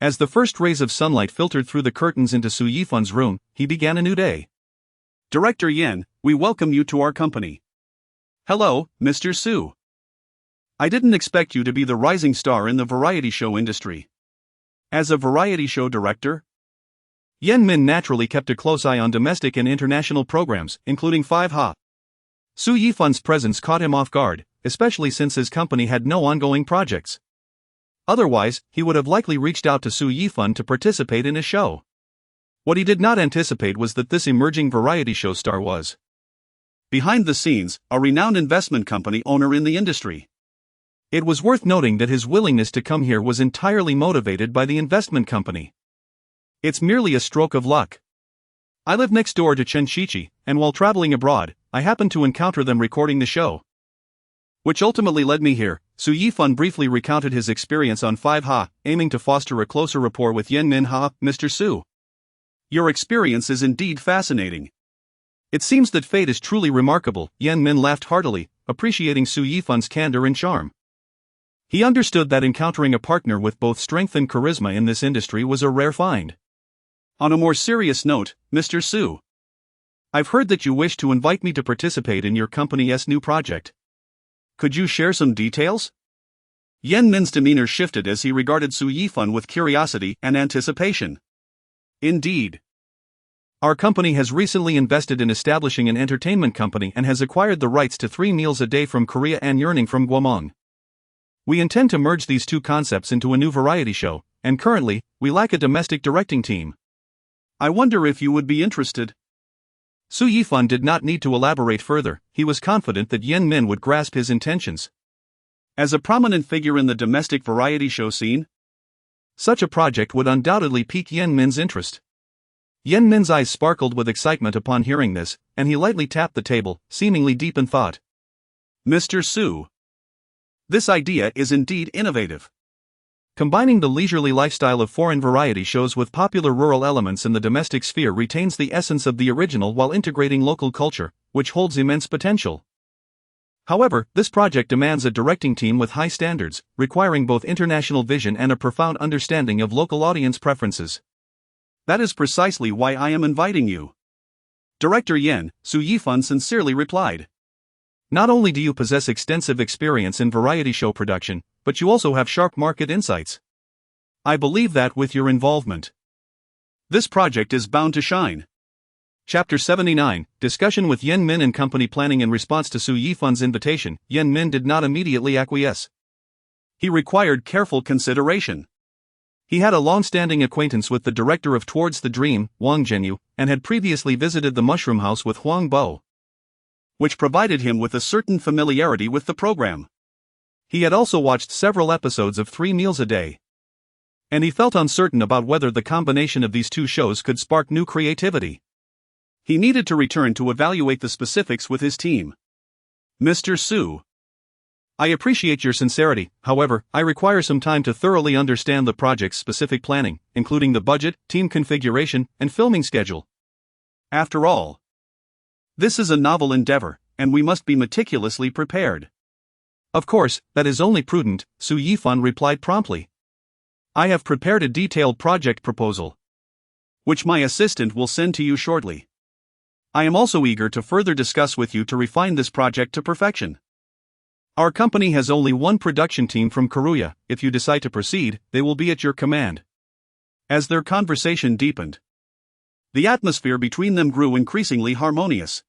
as the first rays of sunlight filtered through the curtains into Su Yifan's room, he began a new day. Director Yen, we welcome you to our company. Hello, Mr. Su. I didn't expect you to be the rising star in the variety show industry. As a variety show director, Yen Min naturally kept a close eye on domestic and international programs, including 5Ha. Su Yifan's presence caught him off guard, especially since his company had no ongoing projects. Otherwise, he would have likely reached out to Su Yifan to participate in a show. What he did not anticipate was that this emerging variety show star was, behind the scenes, a renowned investment company owner in the industry. It was worth noting that his willingness to come here was entirely motivated by the investment company. It's merely a stroke of luck. I live next door to Chen Shichi, and while traveling abroad, I happened to encounter them recording the show, which ultimately led me here. Su Yifan briefly recounted his experience on 5Ha, aiming to foster a closer rapport with Yen Min. Mr. Su. Your experience is indeed fascinating. It seems that fate is truly remarkable. Yen Min laughed heartily, appreciating Su Yifan's candor and charm. He understood that encountering a partner with both strength and charisma in this industry was a rare find. On a more serious note, Mr. Su, I've heard that you wish to invite me to participate in your company's new project. Could you share some details? Yen Min's demeanor shifted as he regarded Su Yifan with curiosity and anticipation. Indeed. Our company has recently invested in establishing an entertainment company and has acquired the rights to 3 meals a day from Korea and yearning from Guamong. We intend to merge these two concepts into a new variety show, and currently, we lack a domestic directing team. I wonder if you would be interested. Su Yifan did not need to elaborate further. He was confident that Yen Min would grasp his intentions. As a prominent figure in the domestic variety show scene, such a project would undoubtedly pique Yen Min's interest. Yen Min's eyes sparkled with excitement upon hearing this, and he lightly tapped the table, seemingly deep in thought. Mr. Su, this idea is indeed innovative. Combining the leisurely lifestyle of foreign variety shows with popular rural elements in the domestic sphere retains the essence of the original while integrating local culture, which holds immense potential. However, this project demands a directing team with high standards, requiring both international vision and a profound understanding of local audience preferences. That is precisely why I am inviting you. Director Yen, Su Yifan sincerely replied. Not only do you possess extensive experience in variety show production, but you also have sharp market insights. I believe that with your involvement, this project is bound to shine. Chapter 79, Discussion with Yen Min and Company. Planning. In response to Su Yifan's invitation, Yen Min did not immediately acquiesce. He required careful consideration. He had a long-standing acquaintance with the director of Towards the Dream, Wang Zhenyu, and had previously visited the Mushroom House with Huang Bo, which provided him with a certain familiarity with the program. He had also watched several episodes of 3 meals a day, and he felt uncertain about whether the combination of these two shows could spark new creativity. He needed to return to evaluate the specifics with his team. Mr. Su, I appreciate your sincerity. However, I require some time to thoroughly understand the project's specific planning, including the budget, team configuration, and filming schedule. After all, this is a novel endeavor, and we must be meticulously prepared. Of course, that is only prudent, Su Yifan replied promptly. I have prepared a detailed project proposal, which my assistant will send to you shortly. I am also eager to further discuss with you to refine this project to perfection. Our company has only one production team from Korea. If you decide to proceed, they will be at your command. As their conversation deepened, the atmosphere between them grew increasingly harmonious.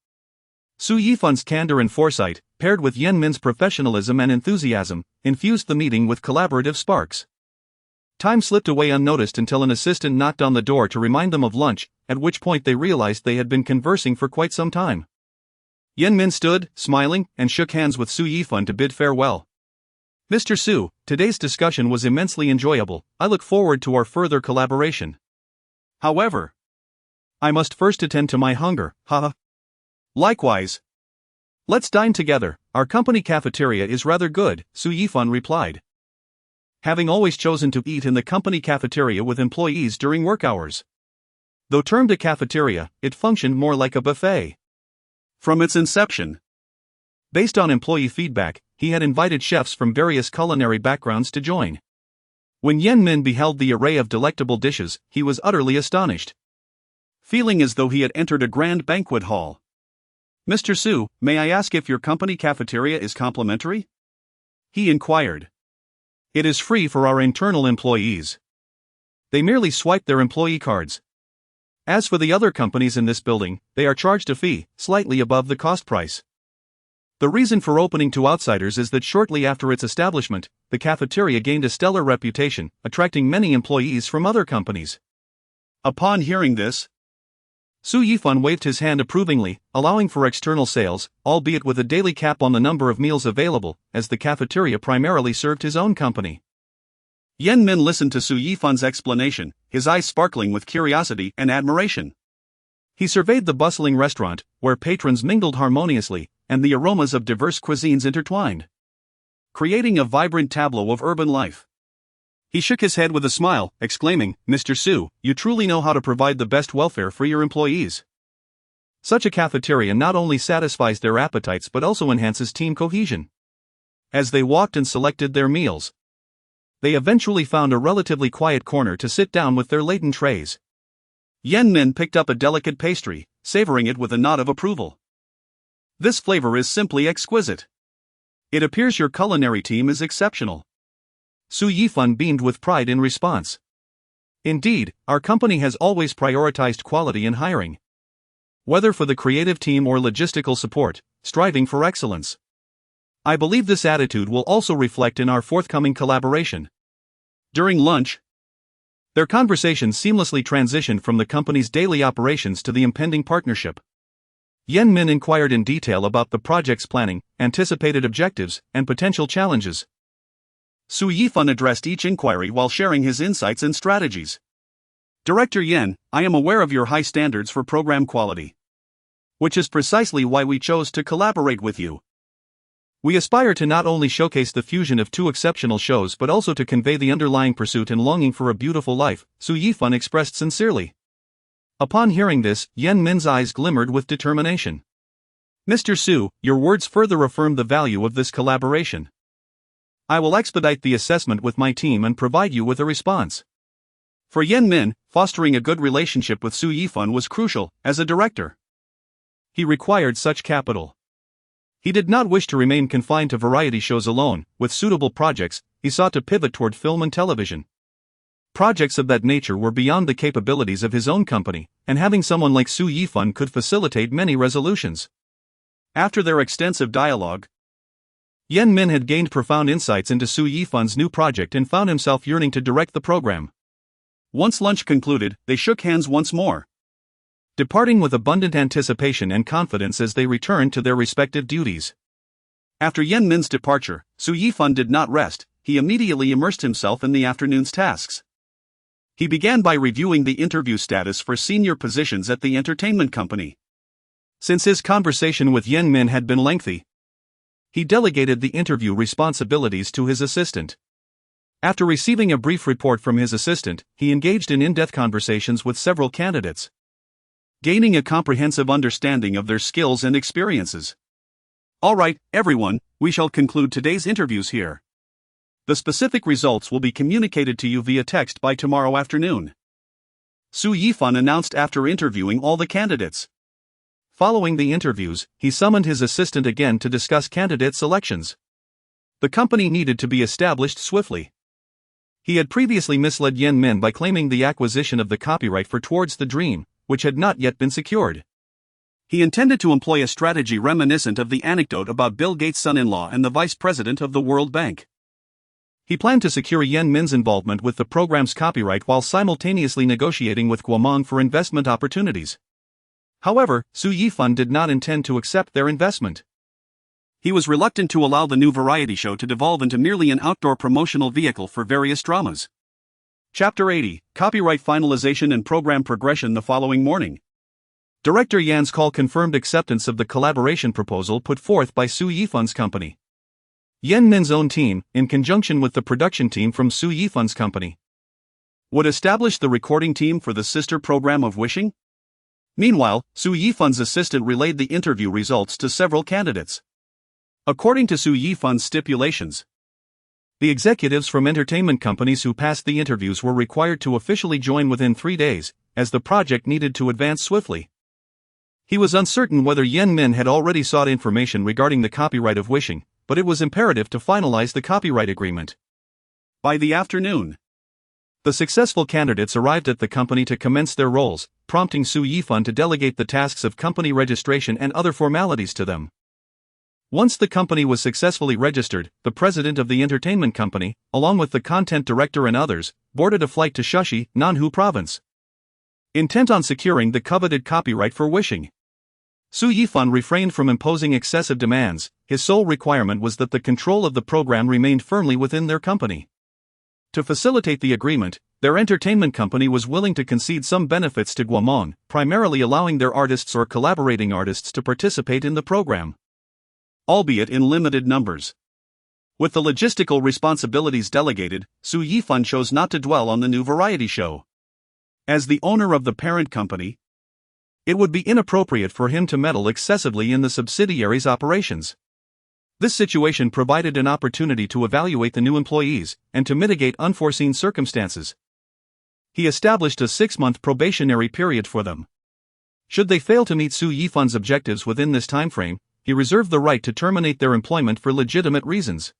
Su Yifan's candor and foresight, paired with Yen Min's professionalism and enthusiasm, infused the meeting with collaborative sparks. Time slipped away unnoticed until an assistant knocked on the door to remind them of lunch, at which point they realized they had been conversing for quite some time. Yen Min stood, smiling, and shook hands with Su Yifan to bid farewell. Mr. Su, today's discussion was immensely enjoyable. I look forward to our further collaboration. However, I must first attend to my hunger, haha. Likewise. Let's dine together. Our company cafeteria is rather good, Su Yifan replied. Having always chosen to eat in the company cafeteria with employees during work hours. Though termed a cafeteria, it functioned more like a buffet. From its inception, based on employee feedback, he had invited chefs from various culinary backgrounds to join. When Yen Min beheld the array of delectable dishes, he was utterly astonished, feeling as though he had entered a grand banquet hall. Mr. Su, may I ask if your company cafeteria is complimentary? He inquired. It is free for our internal employees. They merely swipe their employee cards. As for the other companies in this building, they are charged a fee, slightly above the cost price. The reason for opening to outsiders is that shortly after its establishment, the cafeteria gained a stellar reputation, attracting many employees from other companies. Upon hearing this, Su Yifan waved his hand approvingly, allowing for external sales, albeit with a daily cap on the number of meals available, as the cafeteria primarily served his own company. Yen Min listened to Su Yifan's explanation, his eyes sparkling with curiosity and admiration. He surveyed the bustling restaurant, where patrons mingled harmoniously, and the aromas of diverse cuisines intertwined, creating a vibrant tableau of urban life. He shook his head with a smile, exclaiming, Mr. Su, you truly know how to provide the best welfare for your employees. Such a cafeteria not only satisfies their appetites but also enhances team cohesion. As they walked and selected their meals, they eventually found a relatively quiet corner to sit down with their laden trays. Yen Min picked up a delicate pastry, savoring it with a nod of approval. This flavor is simply exquisite. It appears your culinary team is exceptional. Su Yifan beamed with pride in response. Indeed, our company has always prioritized quality in hiring. Whether for the creative team or logistical support, striving for excellence. I believe this attitude will also reflect in our forthcoming collaboration. During lunch, their conversation seamlessly transitioned from the company's daily operations to the impending partnership. Yen Min inquired in detail about the project's planning, anticipated objectives, and potential challenges. Su Yifan addressed each inquiry while sharing his insights and strategies. Director Yen, I am aware of your high standards for program quality, which is precisely why we chose to collaborate with you. We aspire to not only showcase the fusion of two exceptional shows but also to convey the underlying pursuit and longing for a beautiful life, Su Yifan expressed sincerely. Upon hearing this, Yen Min's eyes glimmered with determination. Mr. Su, your words further affirm the value of this collaboration. I will expedite the assessment with my team and provide you with a response. For Yen Min, fostering a good relationship with Su Yifan was crucial. As a director, he required such capital. He did not wish to remain confined to variety shows alone. With suitable projects, he sought to pivot toward film and television. Projects of that nature were beyond the capabilities of his own company, and having someone like Su Yifan could facilitate many resolutions. After their extensive dialogue, Yen Min had gained profound insights into Su Yifan's new project and found himself yearning to direct the program. Once lunch concluded, they shook hands once more, departing with abundant anticipation and confidence as they returned to their respective duties. After Yen Min's departure, Su Yifan did not rest. He immediately immersed himself in the afternoon's tasks. He began by reviewing the interview status for senior positions at the entertainment company. Since his conversation with Yen Min had been lengthy, he delegated the interview responsibilities to his assistant. After receiving a brief report from his assistant, he engaged in in-depth conversations with several candidates, gaining a comprehensive understanding of their skills and experiences. Alright, everyone, we shall conclude today's interviews here. The specific results will be communicated to you via text by tomorrow afternoon. Su Yifan announced after interviewing all the candidates. Following the interviews, he summoned his assistant again to discuss candidate selections. The company needed to be established swiftly. He had previously misled Yen Min by claiming the acquisition of the copyright for Towards the Dream, which had not yet been secured. He intended to employ a strategy reminiscent of the anecdote about Bill Gates' son-in-law and the vice president of the World Bank. He planned to secure Yen Min's involvement with the program's copyright while simultaneously negotiating with Guomong for investment opportunities. However, Su Yifan did not intend to accept their investment. He was reluctant to allow the new variety show to devolve into merely an outdoor promotional vehicle for various dramas. Chapter 80, Copyright Finalization and Program Progression. The following morning, Director Yan's call confirmed acceptance of the collaboration proposal put forth by Su Yifan's company. Yen Min's own team, in conjunction with the production team from Su Yifan's company, would establish the recording team for the sister program of Wishing. Meanwhile, Su Yifan's assistant relayed the interview results to several candidates. According to Su Yifan's stipulations, the executives from entertainment companies who passed the interviews were required to officially join within 3 days, as the project needed to advance swiftly. He was uncertain whether Yen Min had already sought information regarding the copyright of Wishing, but it was imperative to finalize the copyright agreement. By the afternoon, the successful candidates arrived at the company to commence their roles, prompting Su Yifan to delegate the tasks of company registration and other formalities to them. Once the company was successfully registered, the president of the entertainment company, along with the content director and others, boarded a flight to Shushi, Nanhu Province. Intent on securing the coveted copyright for Wishing, Su Yifan refrained from imposing excessive demands. His sole requirement was that the control of the program remained firmly within their company. To facilitate the agreement, their entertainment company was willing to concede some benefits to Guomong, primarily allowing their artists or collaborating artists to participate in the program, albeit in limited numbers. With the logistical responsibilities delegated, Su Yifan chose not to dwell on the new variety show. As the owner of the parent company, it would be inappropriate for him to meddle excessively in the subsidiary's operations. This situation provided an opportunity to evaluate the new employees and to mitigate unforeseen circumstances. He established a 6-month probationary period for them. Should they fail to meet Su Yifan's objectives within this timeframe, he reserved the right to terminate their employment for legitimate reasons.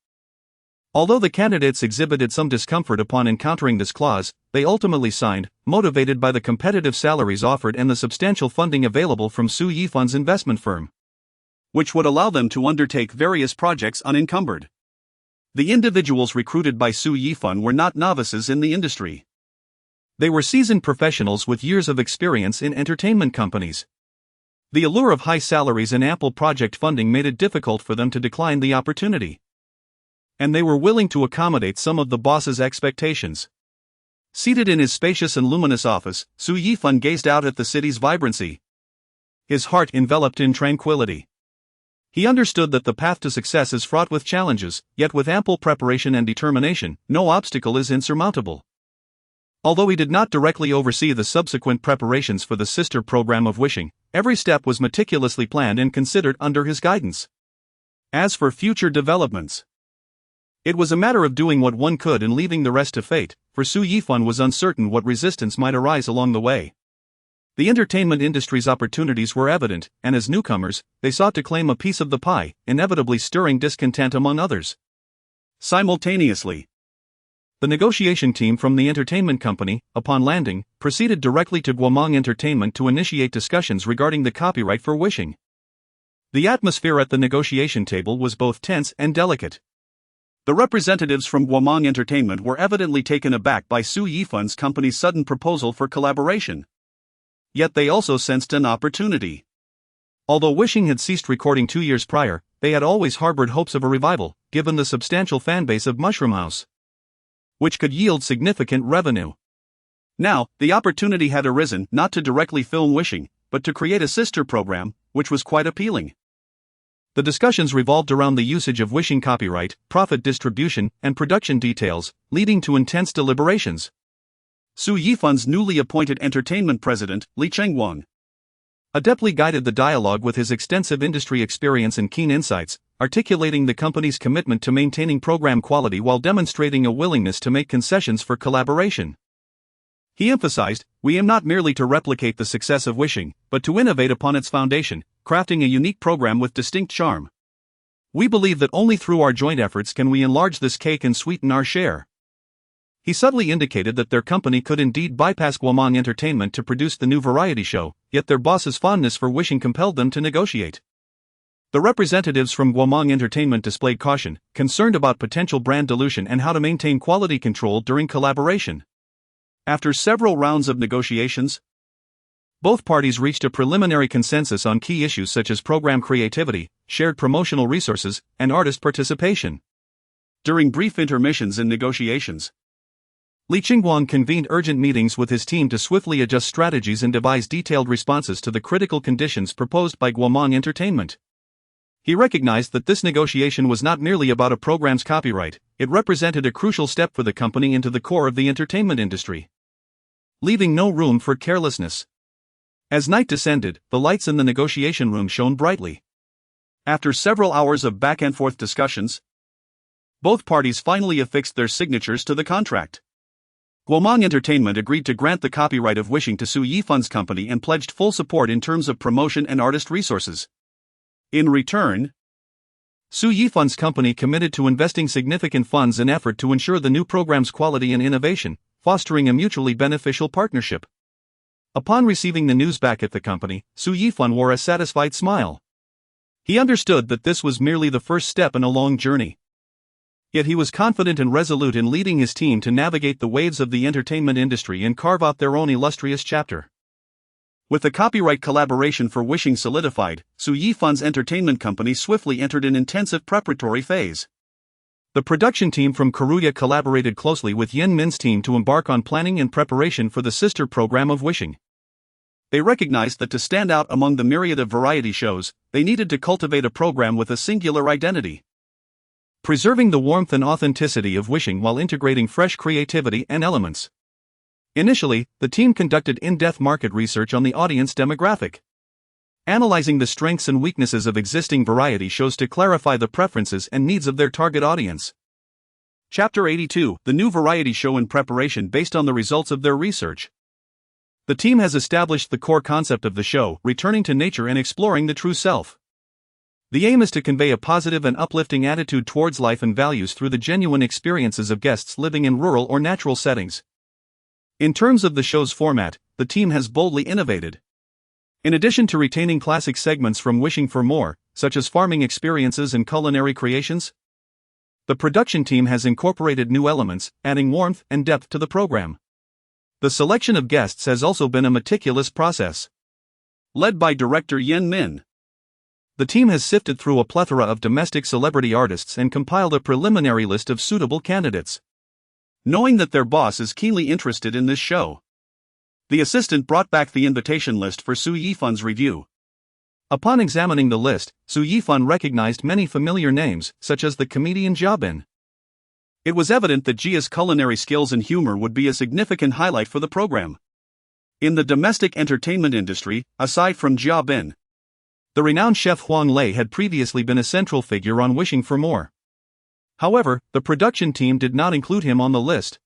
Although the candidates exhibited some discomfort upon encountering this clause, they ultimately signed, motivated by the competitive salaries offered and the substantial funding available from Su Yifan's investment firm, which would allow them to undertake various projects unencumbered. The individuals recruited by Su Yifan were not novices in the industry. They were seasoned professionals with years of experience in entertainment companies. The allure of high salaries and ample project funding made it difficult for them to decline the opportunity, and they were willing to accommodate some of the boss's expectations. Seated in his spacious and luminous office, Su Yifan gazed out at the city's vibrancy, his heart enveloped in tranquility. He understood that the path to success is fraught with challenges, yet with ample preparation and determination, no obstacle is insurmountable. Although he did not directly oversee the subsequent preparations for the sister program of Wishing, every step was meticulously planned and considered under his guidance. As for future developments, it was a matter of doing what one could and leaving the rest to fate, for Su Yifan was uncertain what resistance might arise along the way. The entertainment industry's opportunities were evident, and as newcomers, they sought to claim a piece of the pie, inevitably stirring discontent among others. Simultaneously, the negotiation team from the entertainment company, upon landing, proceeded directly to Guomong Entertainment to initiate discussions regarding the copyright for Wishing. The atmosphere at the negotiation table was both tense and delicate. The representatives from Guomong Entertainment were evidently taken aback by Su Yifan's company's sudden proposal for collaboration. Yet they also sensed an opportunity. Although Wishing had ceased recording 2 years prior, they had always harbored hopes of a revival, given the substantial fanbase of Mushroom House, which could yield significant revenue. Now, the opportunity had arisen not to directly film Wishing, but to create a sister program, which was quite appealing. The discussions revolved around the usage of Wishing copyright, profit distribution, and production details, leading to intense deliberations. Su Yifan's newly appointed entertainment president, Li Chengguang, Adeptly guided the dialogue with his extensive industry experience and keen insights, articulating the company's commitment to maintaining program quality while demonstrating a willingness to make concessions for collaboration. He emphasized, "We aim not merely to replicate the success of Wishing, but to innovate upon its foundation, crafting a unique program with distinct charm. We believe that only through our joint efforts can we enlarge this cake and sweeten our share." He subtly indicated that their company could indeed bypass Guomong Entertainment to produce the new variety show, yet their boss's fondness for Wishing compelled them to negotiate. The representatives from Guomong Entertainment displayed caution, concerned about potential brand dilution and how to maintain quality control during collaboration. After several rounds of negotiations, both parties reached a preliminary consensus on key issues such as program creativity, shared promotional resources, and artist participation. During brief intermissions in negotiations, Li Qingguang convened urgent meetings with his team to swiftly adjust strategies and devise detailed responses to the critical conditions proposed by Guomong Entertainment. He recognized that this negotiation was not merely about a program's copyright, it represented a crucial step for the company into the core of the entertainment industry, leaving no room for carelessness. As night descended, the lights in the negotiation room shone brightly. After several hours of back-and-forth discussions, both parties finally affixed their signatures to the contract. Guomong Entertainment agreed to grant the copyright of Wishing to Su Yifan's company and pledged full support in terms of promotion and artist resources. In return, Su Yifan's company committed to investing significant funds in effort to ensure the new program's quality and innovation, fostering a mutually beneficial partnership. Upon receiving the news back at the company, Su Yifan wore a satisfied smile. He understood that this was merely the first step in a long journey. Yet he was confident and resolute in leading his team to navigate the waves of the entertainment industry and carve out their own illustrious chapter. With the copyright collaboration for Wishing solidified, Su Yifan's entertainment company swiftly entered an intensive preparatory phase. The production team from Korea collaborated closely with Yen Min's team to embark on planning and preparation for the sister program of Wishing. They recognized that to stand out among the myriad of variety shows, they needed to cultivate a program with a singular identity, preserving the warmth and authenticity of Wishing while integrating fresh creativity and elements. Initially, the team conducted in-depth market research on the audience demographic, analyzing the strengths and weaknesses of existing variety shows to clarify the preferences and needs of their target audience. Chapter 82: The new variety show in preparation based on the results of their research. The team has established the core concept of the show, returning to nature and exploring the true self. The aim is to convey a positive and uplifting attitude towards life and values through the genuine experiences of guests living in rural or natural settings. In terms of the show's format, the team has boldly innovated. In addition to retaining classic segments from Wishing for More, such as farming experiences and culinary creations, the production team has incorporated new elements, adding warmth and depth to the program. The selection of guests has also been a meticulous process, led by director Yen Min. The team has sifted through a plethora of domestic celebrity artists and compiled a preliminary list of suitable candidates. Knowing that their boss is keenly interested in this show, the assistant brought back the invitation list for Su Yifan's review. Upon examining the list, Su Yifan recognized many familiar names, such as the comedian Jia Bin. It was evident that Jia's culinary skills and humor would be a significant highlight for the program. In the domestic entertainment industry, aside from Jia Bin, the renowned chef Huang Lei had previously been a central figure on Wishing for More. However, the production team did not include him on the list,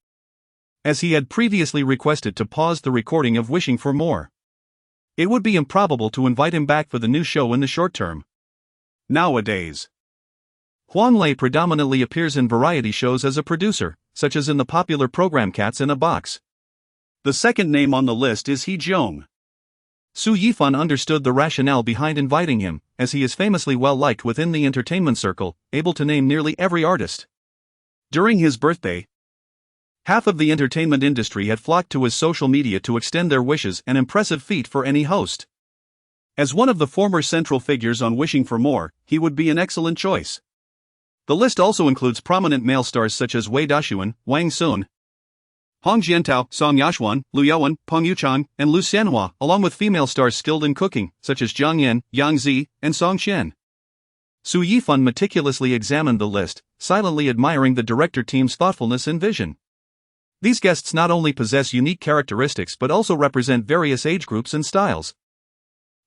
as he had previously requested to pause the recording of Wishing for More. It would be improbable to invite him back for the new show in the short term. Nowadays, Huang Lei predominantly appears in variety shows as a producer, such as in the popular program Cats in a Box. The second name on the list is He Jiong. Su Yifan understood the rationale behind inviting him, as he is famously well liked within the entertainment circle, able to name nearly every artist. During his birthday, half of the entertainment industry had flocked to his social media to extend their wishes, an impressive feat for any host. As one of the former central figures on Wishing for More, he would be an excellent choice. The list also includes prominent male stars such as Wei Dashuan, Wang Sun, Hong Jiantao, Song Yashuan, Lu Yaowen, Peng Yuchang, and Lu Xianhua, along with female stars skilled in cooking, such as Zhang Yan, Yang Zi, and Song Xian. Su Yifan meticulously examined the list, silently admiring the director team's thoughtfulness and vision. These guests not only possess unique characteristics but also represent various age groups and styles.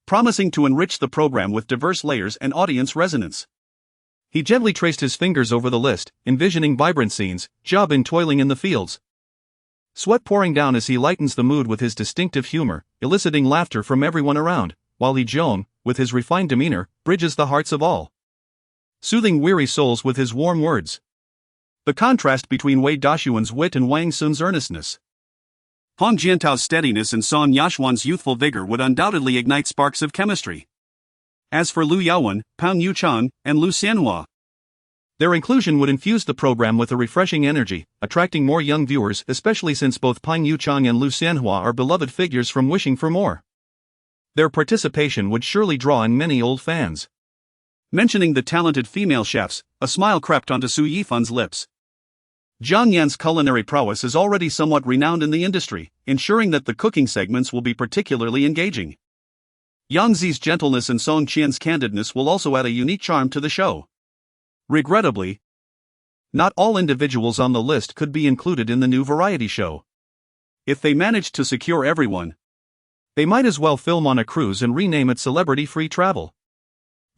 promising to enrich the program with diverse layers and audience resonance. He gently traced his fingers over the list, envisioning vibrant scenes, Jobin toiling in the fields, sweat pouring down as he lightens the mood with his distinctive humor, eliciting laughter from everyone around, while Li Zhong, with his refined demeanor, bridges the hearts of all, soothing weary souls with his warm words. The contrast between Wei Daxuan's wit and Wang Sun's earnestness, Hong Jiantao's steadiness and Song Yashuan's youthful vigor would undoubtedly ignite sparks of chemistry. As for Lu Yaowen, Pang Yuchang, and Lu Xianhua, their inclusion would infuse the program with a refreshing energy, attracting more young viewers, especially since both Pang Yuchang and Lu Xianhua are beloved figures from Wishing for More. Their participation would surely draw in many old fans. Mentioning the talented female chefs, a smile crept onto Su Yifan's lips. Zhang Yan's culinary prowess is already somewhat renowned in the industry, ensuring that the cooking segments will be particularly engaging. Yang Zi's gentleness and Song Qian's candidness will also add a unique charm to the show. Regrettably, not all individuals on the list could be included in the new variety show. If they managed to secure everyone, they might as well film on a cruise and rename it Celebrity-Free Travel.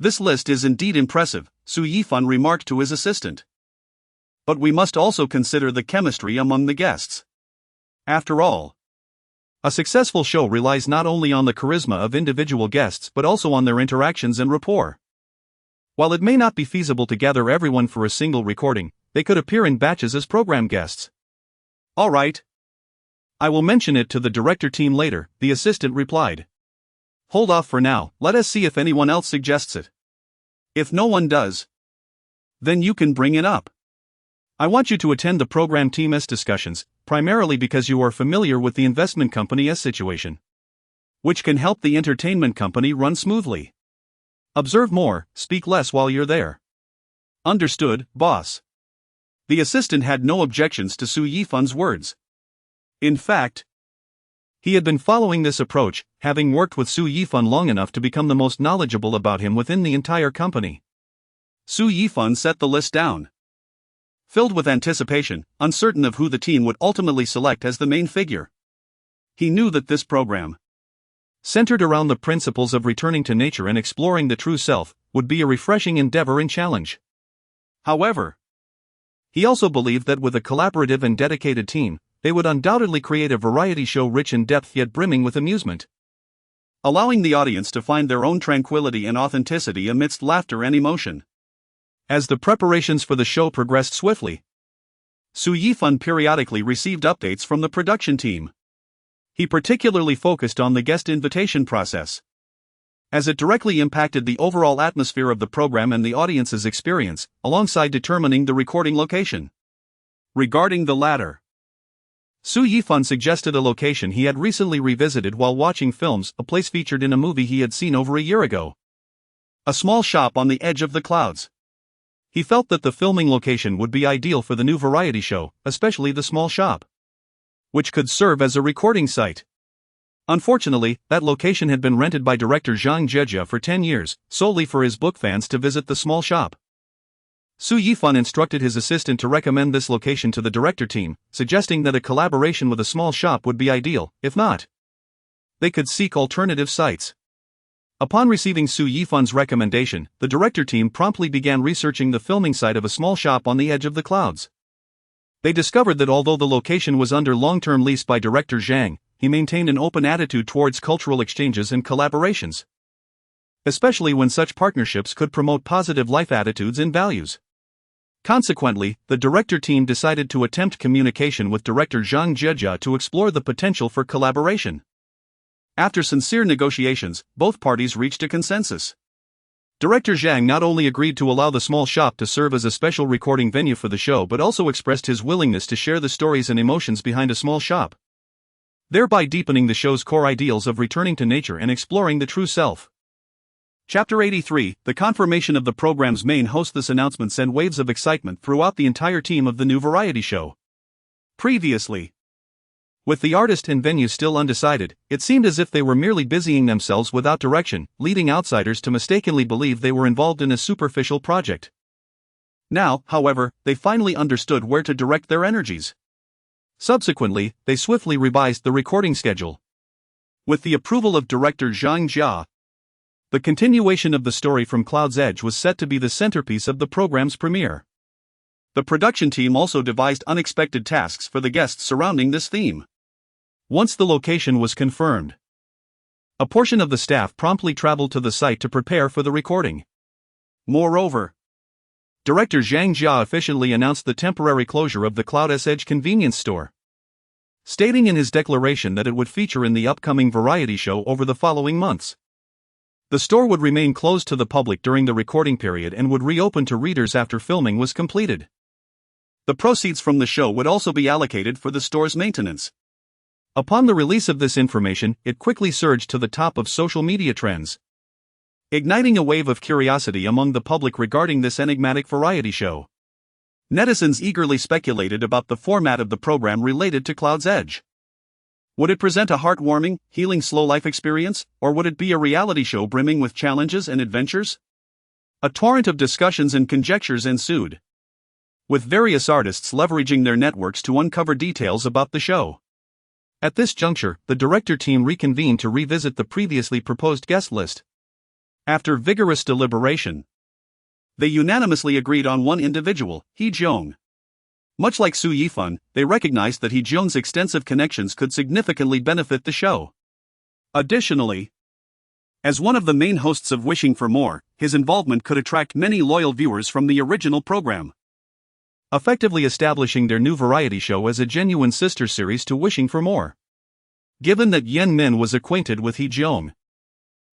This list is indeed impressive, Su Yifan remarked to his assistant. But we must also consider the chemistry among the guests. After all, a successful show relies not only on the charisma of individual guests but also on their interactions and rapport. While it may not be feasible to gather everyone for a single recording, they could appear in batches as program guests. All right. I will mention it to the director team later, the assistant replied. Hold off for now, let us see if anyone else suggests it. If no one does, then you can bring it up. I want you to attend the program team's discussions, primarily because you are familiar with the investment company's situation, which can help the entertainment company run smoothly. Observe more, speak less while you're there. Understood, boss. The assistant had no objections to Su Yifan's words. In fact, he had been following this approach, having worked with Su Yifan long enough to become the most knowledgeable about him within the entire company. Su Yifan set the list down, filled with anticipation, uncertain of who the team would ultimately select as the main figure. He knew that this program, centered around the principles of returning to nature and exploring the true self, would be a refreshing endeavor and challenge. However, he also believed that with a collaborative and dedicated team, they would undoubtedly create a variety show rich in depth yet brimming with amusement, allowing the audience to find their own tranquility and authenticity amidst laughter and emotion. As the preparations for the show progressed swiftly, Su Yifan periodically received updates from the production team. He particularly focused on the guest invitation process, as it directly impacted the overall atmosphere of the program and the audience's experience, alongside determining the recording location. Regarding the latter, Su Yifan suggested a location he had recently revisited while watching films, a place featured in a movie he had seen over a year ago. A small shop on the edge of the clouds. He felt that the filming location would be ideal for the new variety show, especially the small shop, which could serve as a recording site. Unfortunately, that location had been rented by director Zhang Jejia for 10 years, solely for his book fans to visit the small shop. Su Yifan instructed his assistant to recommend this location to the director team, suggesting that a collaboration with a small shop would be ideal. If not, they could seek alternative sites. Upon receiving Su Yifan's recommendation, the director team promptly began researching the filming site of a small shop on the edge of the clouds. They discovered that although the location was under long-term lease by director Zhang, he maintained an open attitude towards cultural exchanges and collaborations, especially when such partnerships could promote positive life attitudes and values. Consequently, the director team decided to attempt communication with director Zhang Jejia to explore the potential for collaboration. After sincere negotiations, both parties reached a consensus. Director Zhang not only agreed to allow the small shop to serve as a special recording venue for the show but also expressed his willingness to share the stories and emotions behind a small shop, thereby deepening the show's core ideals of returning to nature and exploring the true self. Chapter 83, the confirmation of the program's main host. This announcement sent waves of excitement throughout the entire team of the new variety show. Previously, with the artist and venue still undecided, it seemed as if they were merely busying themselves without direction, leading outsiders to mistakenly believe they were involved in a superficial project. Now, however, they finally understood where to direct their energies. Subsequently, they swiftly revised the recording schedule. With the approval of director Zhang Jia, The continuation of the story from Cloud's Edge was set to be the centerpiece of the program's premiere. The production team also devised unexpected tasks for the guests surrounding this theme. Once the location was confirmed, a portion of the staff promptly traveled to the site to prepare for the recording. Moreover, Director Zhang Jia officially announced the temporary closure of the Cloud's Edge convenience store, stating in his declaration that it would feature in the upcoming variety show over the following months. The store would remain closed to the public during the recording period and would reopen to readers after filming was completed. The proceeds from the show would also be allocated for the store's maintenance. Upon the release of this information, it quickly surged to the top of social media trends, igniting a wave of curiosity among the public regarding this enigmatic variety show. Netizens eagerly speculated about the format of the program related to Cloud's Edge. Would it present a heartwarming, healing slow life experience, or would it be a reality show brimming with challenges and adventures? A torrent of discussions and conjectures ensued, with various artists leveraging their networks to uncover details about the show. At this juncture, the director team reconvened to revisit the previously proposed guest list. After vigorous deliberation, they unanimously agreed on one individual, He Jeong. Much like Su Yifan, they recognized that He Jeong's extensive connections could significantly benefit the show. Additionally, as one of the main hosts of Wishing for More, his involvement could attract many loyal viewers from the original program, effectively establishing their new variety show as a genuine sister series to Wishing for More. Given that Yen Min was acquainted with He Jeong,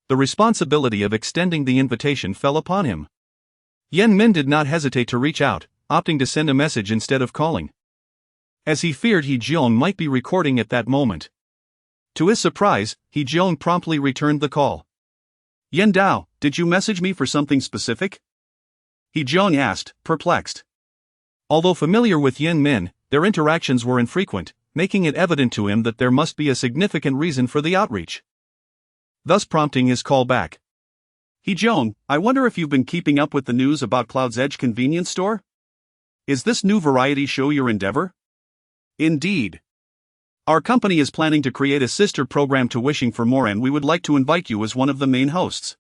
the responsibility of extending the invitation fell upon him. Yen Min did not hesitate to reach out, opting to send a message instead of calling, as he feared He Jeong might be recording at that moment. To his surprise, He Jeong promptly returned the call. "Yen Dao, did you message me for something specific?" He Jeong asked, perplexed. Although familiar with Yen Min, their interactions were infrequent, making it evident to him that there must be a significant reason for the outreach, thus prompting his call back. "He Jeong, I wonder if you've been keeping up with the news about Cloud's Edge convenience store? Is this new variety show your endeavor?" "Indeed. Our company is planning to create a sister program to Wishing for More, and we would like to invite you as one of the main hosts.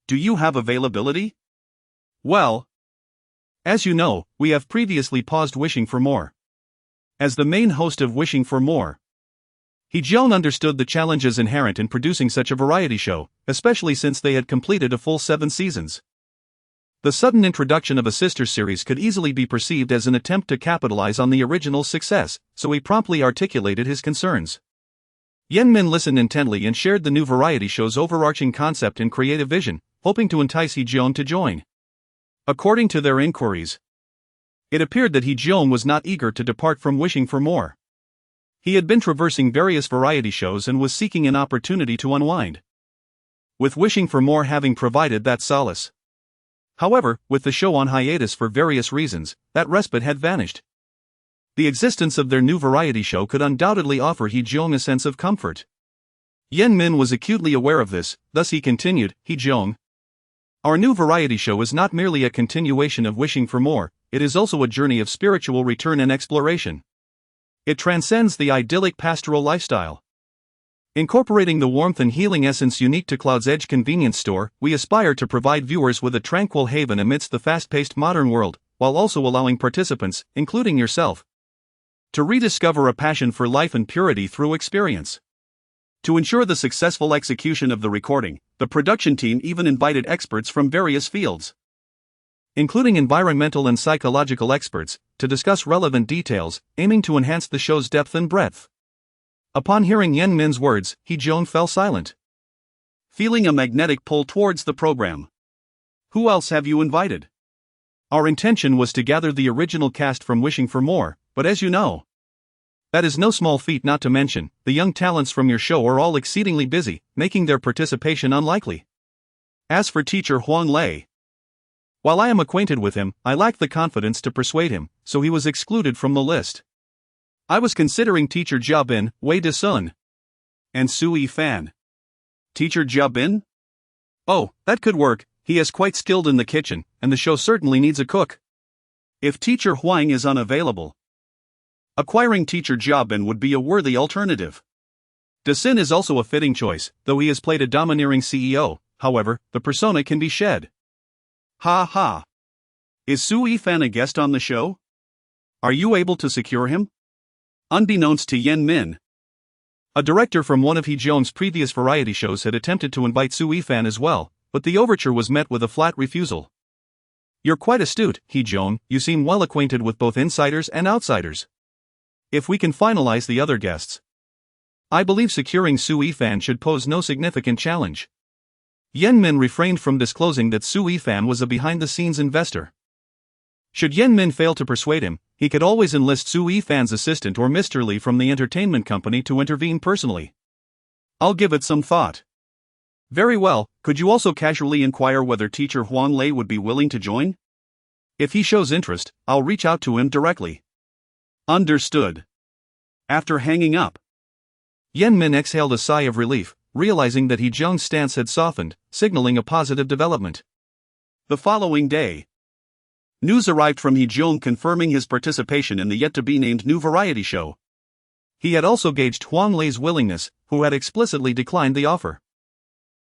Do you have availability?" "Well, as you know, we have previously paused Wishing for More. As the main host of Wishing for More, He Jeong understood the challenges inherent in producing such a variety show, especially since they had completed a full 7 seasons. The sudden introduction of a sister series could easily be perceived as an attempt to capitalize on the original's success, so he promptly articulated his concerns. Yen Min listened intently and shared the new variety show's overarching concept and creative vision, hoping to entice He Jeong to join. According to their inquiries, it appeared that He Jeong was not eager to depart from Wishing for More. He had been traversing various variety shows and was seeking an opportunity to unwind, with Wishing for More having provided that solace. However, with the show on hiatus for various reasons, that respite had vanished. The existence of their new variety show could undoubtedly offer He Jeong a sense of comfort. Yen Min was acutely aware of this, thus he continued, "He Jeong, our new variety show is not merely a continuation of Wishing for More, it is also a journey of spiritual return and exploration. It transcends the idyllic pastoral lifestyle. Incorporating the warmth and healing essence unique to Cloud's Edge convenience store, we aspire to provide viewers with a tranquil haven amidst the fast-paced modern world, while also allowing participants, including yourself, to rediscover a passion for life and purity through experience." To ensure the successful execution of the recording, the production team even invited experts from various fields, including environmental and psychological experts, to discuss relevant details, aiming to enhance the show's depth and breadth. Upon hearing Yen Min's words, He Jeong fell silent, feeling a magnetic pull towards the program. "Who else have you invited?" "Our intention was to gather the original cast from Wishing for More, but as you know, that is no small feat, not to mention, the young talents from your show are all exceedingly busy, making their participation unlikely. As for teacher Huang Lei, while I am acquainted with him, I lack the confidence to persuade him, so he was excluded from the list. I was considering teacher Jia Bin, Wei De Sun, and Su Yifan." "Teacher Jia Bin? Oh, that could work, he is quite skilled in the kitchen, and the show certainly needs a cook." "If teacher Huang is unavailable, acquiring teacher Jia Bin would be a worthy alternative. De Sin is also a fitting choice, though he has played a domineering CEO, however, the persona can be shed. Ha ha. Is Su Yifan a guest on the show? Are you able to secure him? Unbeknownst to Yen Min, A director from one of He Jong's previous variety shows had attempted to invite Su Yifan as well, but the overture was met with a flat refusal. You're quite astute, He Jong, you seem well acquainted with both insiders and outsiders. If we can finalize the other guests, I believe securing Su Yifan should pose no significant challenge. Yen Min refrained from disclosing that Su Yifan was a behind-the-scenes investor. Should Yen Min fail to persuade him, he could always enlist Su Yifan's assistant or Mr. Li from the entertainment company to intervene personally. I'll give it some thought. Very well, could you also casually inquire whether teacher Huang Lei would be willing to join? If he shows interest, I'll reach out to him directly. Understood. After hanging up, Yen Min exhaled a sigh of relief, realizing that He Jong's stance had softened, signaling a positive development. The following day, news arrived from He Jong confirming his participation in the yet-to-be-named new variety show. He had also gauged Huang Lei's willingness, who had explicitly declined the offer.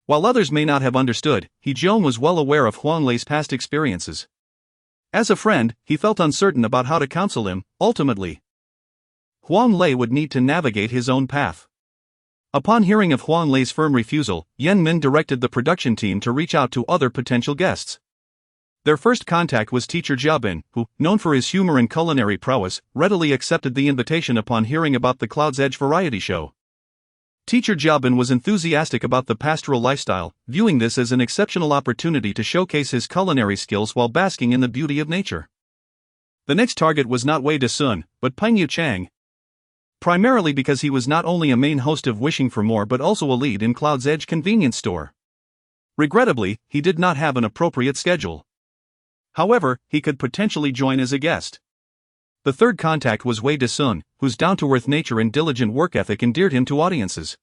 While others may not have understood, He Jong was well aware of Huang Lei's past experiences. As a friend, he felt uncertain about how to counsel him. Ultimately, Huang Lei would need to navigate his own path. Upon hearing of Huang Lei's firm refusal, Yen Min directed the production team to reach out to other potential guests. Their first contact was teacher Jiabin, who, known for his humor and culinary prowess, readily accepted the invitation upon hearing about the Cloud's Edge variety show. Teacher Jiabin was enthusiastic about the pastoral lifestyle, viewing this as an exceptional opportunity to showcase his culinary skills while basking in the beauty of nature. The next target was not Wei Desun, but Peng Yu Chang. Primarily because he was not only a main host of Wishing for More but also a lead in Cloud's Edge convenience store. Regrettably, he did not have an appropriate schedule. However, he could potentially join as a guest. The third contact was Wei Desun, whose down-to-earth nature and diligent work ethic endeared him to audiences.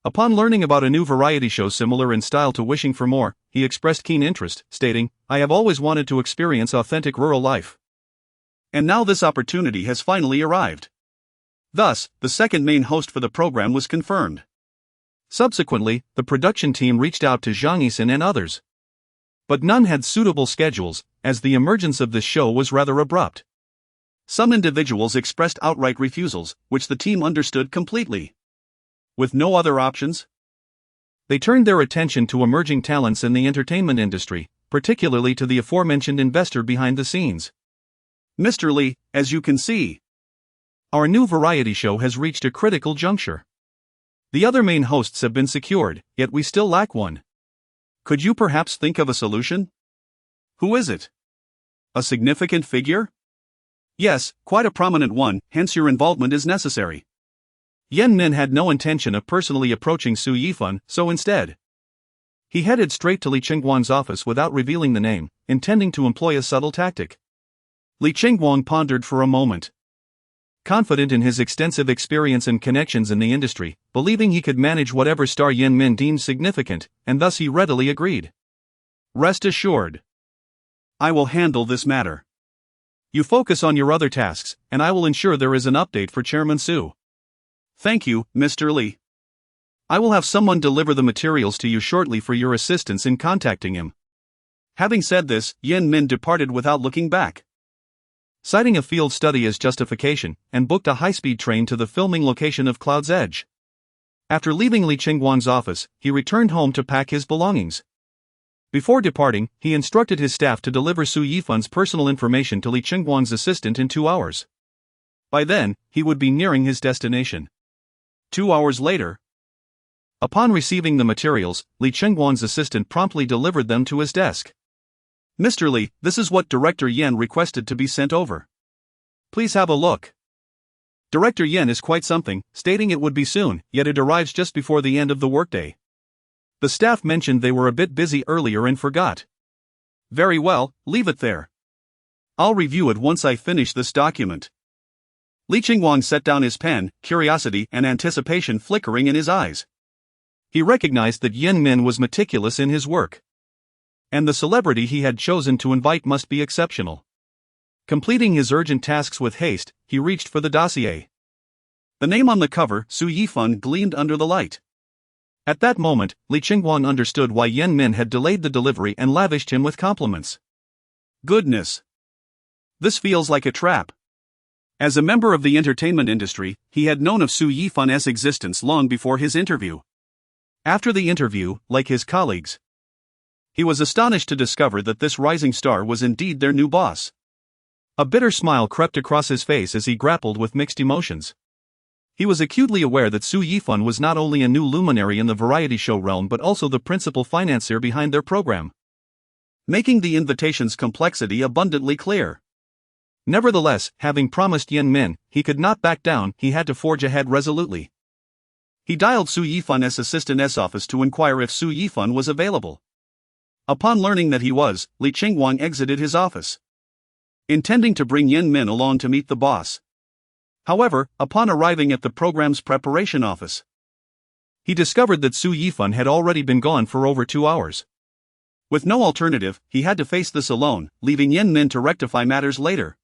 Upon learning about a new variety show similar in style to Wishing for More, he expressed keen interest, stating, "I have always wanted to experience authentic rural life. And now this opportunity has finally arrived." Thus, the second main host for the program was confirmed. Subsequently, the production team reached out to Zhang Yixin and others. But none had suitable schedules, as the emergence of this show was rather abrupt. Some individuals expressed outright refusals, which the team understood completely. With no other options, they turned their attention to emerging talents in the entertainment industry, particularly to the aforementioned investor behind the scenes. Mr. Li, as you can see, our new variety show has reached a critical juncture. The other main hosts have been secured, yet we still lack one. Could you perhaps think of a solution? Who is it? A significant figure? Yes, quite a prominent one, hence your involvement is necessary. Yen Min had no intention of personally approaching Su Yifan, so instead, he headed straight to Li Qingguang's office without revealing the name, intending to employ a subtle tactic. Li Qingguang pondered for a moment. Confident in his extensive experience and connections in the industry, believing he could manage whatever star Yen Min deemed significant, and thus he readily agreed. Rest assured, I will handle this matter. You focus on your other tasks, and I will ensure there is an update for Chairman Su. Thank you, Mr. Li. I will have someone deliver the materials to you shortly for your assistance in contacting him. Having said this, Yen Min departed without looking back, citing a field study as justification, and booked a high-speed train to the filming location of Cloud's Edge. After leaving Li Qingguang's office, he returned home to pack his belongings. Before departing, he instructed his staff to deliver Su Yifan's personal information to Li Qingguang's assistant in 2 hours. By then, he would be nearing his destination. 2 hours later, upon receiving the materials, Li Qingguang's assistant promptly delivered them to his desk. Mr. Li, this is what Director Yen requested to be sent over. Please have a look. Director Yen is quite something, stating it would be soon, yet it arrives just before the end of the workday. The staff mentioned they were a bit busy earlier and forgot. Very well, leave it there. I'll review it once I finish this document. Li Qingguang set down his pen, curiosity and anticipation flickering in his eyes. He recognized that Yen Min was meticulous in his work. And the celebrity he had chosen to invite must be exceptional. Completing his urgent tasks with haste, he reached for the dossier. The name on the cover, Su Yifan, gleamed under the light. At that moment, Li Qingguang understood why Yan Min had delayed the delivery and lavished him with compliments. Goodness. This feels like a trap. As a member of the entertainment industry, he had known of Su Yifan's existence long before his interview. After the interview, like his colleagues, he was astonished to discover that this rising star was indeed their new boss. A bitter smile crept across his face as he grappled with mixed emotions. He was acutely aware that Su Yifan was not only a new luminary in the variety show realm but also the principal financier behind their program, making the invitation's complexity abundantly clear. Nevertheless, having promised Yan Min, he could not back down. He had to forge ahead resolutely. He dialed Su Yifan's assistant's office to inquire if Su Yifan was available. Upon learning that he was, Li Qingguang exited his office, intending to bring Yan Min along to meet the boss. However, upon arriving at the program's preparation office, he discovered that Su Yifan had already been gone for over 2 hours. With no alternative, he had to face this alone, leaving Yan Min to rectify matters later.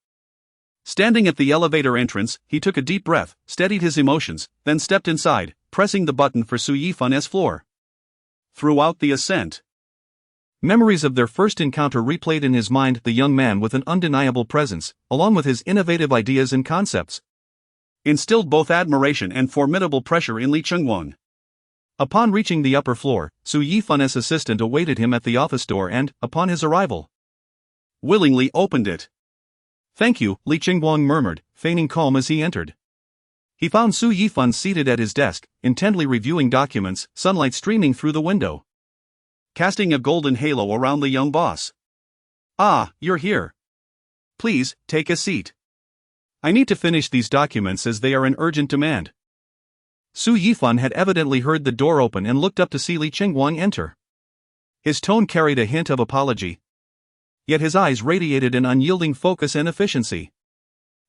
Standing at the elevator entrance, he took a deep breath, steadied his emotions, then stepped inside, pressing the button for Su Yifan's floor. Throughout the ascent, memories of their first encounter replayed in his mind. The young man with an undeniable presence, along with his innovative ideas and concepts, instilled both admiration and formidable pressure in Li Qingguang. Upon reaching the upper floor, Su Yifan's assistant awaited him at the office door and, upon his arrival, willingly opened it. "Thank you," Li Qingguang murmured, feigning calm as he entered. He found Su Yifan seated at his desk, intently reviewing documents, sunlight streaming through the window, casting a golden halo around the young boss. "Ah, you're here. Please, take a seat. I need to finish these documents as they are in urgent demand." Su Yifan had evidently heard the door open and looked up to see Li Qingguang enter. His tone carried a hint of apology, yet his eyes radiated an unyielding focus and efficiency.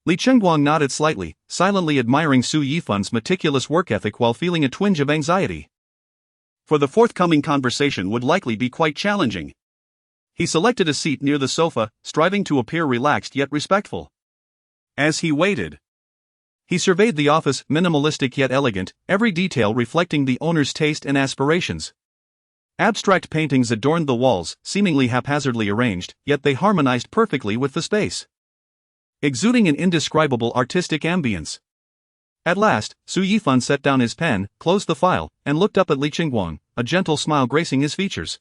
Li Qingguang nodded slightly, silently admiring Su Yifan's meticulous work ethic while feeling a twinge of anxiety. For the forthcoming conversation would likely be quite challenging. He selected a seat near the sofa, striving to appear relaxed yet respectful. As he waited, he surveyed the office, minimalistic yet elegant, every detail reflecting the owner's taste and aspirations. Abstract paintings adorned the walls, seemingly haphazardly arranged, yet they harmonized perfectly with the space, exuding an indescribable artistic ambience. At last, Su Yifan set down his pen, closed the file, and looked up at Li Qingguang, a gentle smile gracing his features.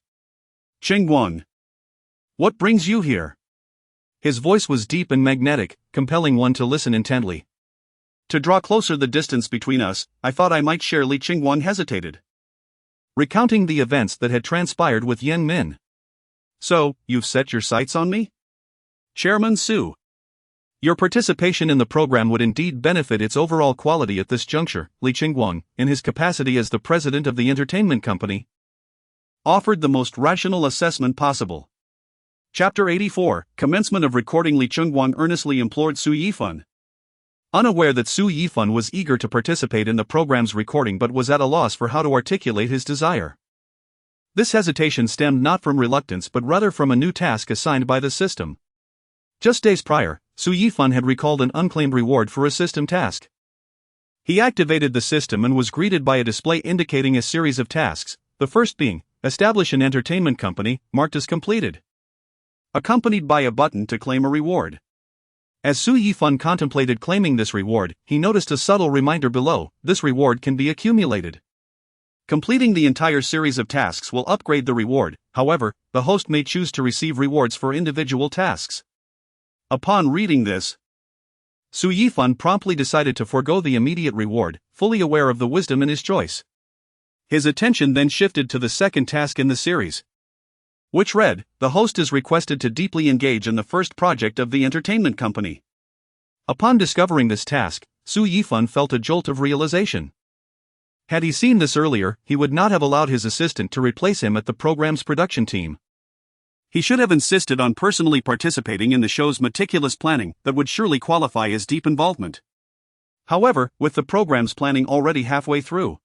"Qingguang, what brings you here?" His voice was deep and magnetic, compelling one to listen intently. "To draw closer the distance between us, I thought I might share." Li Qingguang hesitated, recounting the events that had transpired with Yan Min. "So, you've set your sights on me? Chairman Su. Your participation in the program would indeed benefit its overall quality at this juncture." Li Qingguang, in his capacity as the president of the entertainment company, offered the most rational assessment possible. Chapter 84, Commencement of Recording. Li Qingguang earnestly implored Su Yifan, unaware that Su Yifan was eager to participate in the program's recording but was at a loss for how to articulate his desire. This hesitation stemmed not from reluctance but rather from a new task assigned by the system. Just days prior, Su Yifan had recalled an unclaimed reward for a system task. He activated the system and was greeted by a display indicating a series of tasks, the first being, establish an entertainment company, marked as completed, accompanied by a button to claim a reward. As Su Yifan contemplated claiming this reward, he noticed a subtle reminder below: this reward can be accumulated. Completing the entire series of tasks will upgrade the reward, however, the host may choose to receive rewards for individual tasks. Upon reading this, Su Yifan promptly decided to forego the immediate reward, fully aware of the wisdom in his choice. His attention then shifted to the second task in the series, which read, "The host is requested to deeply engage in the first project of the entertainment company." Upon discovering this task, Su Yifan felt a jolt of realization. Had he seen this earlier, he would not have allowed his assistant to replace him at the program's production team. He should have insisted on personally participating in the show's meticulous planning that would surely qualify as deep involvement. However, with the program's planning already halfway through,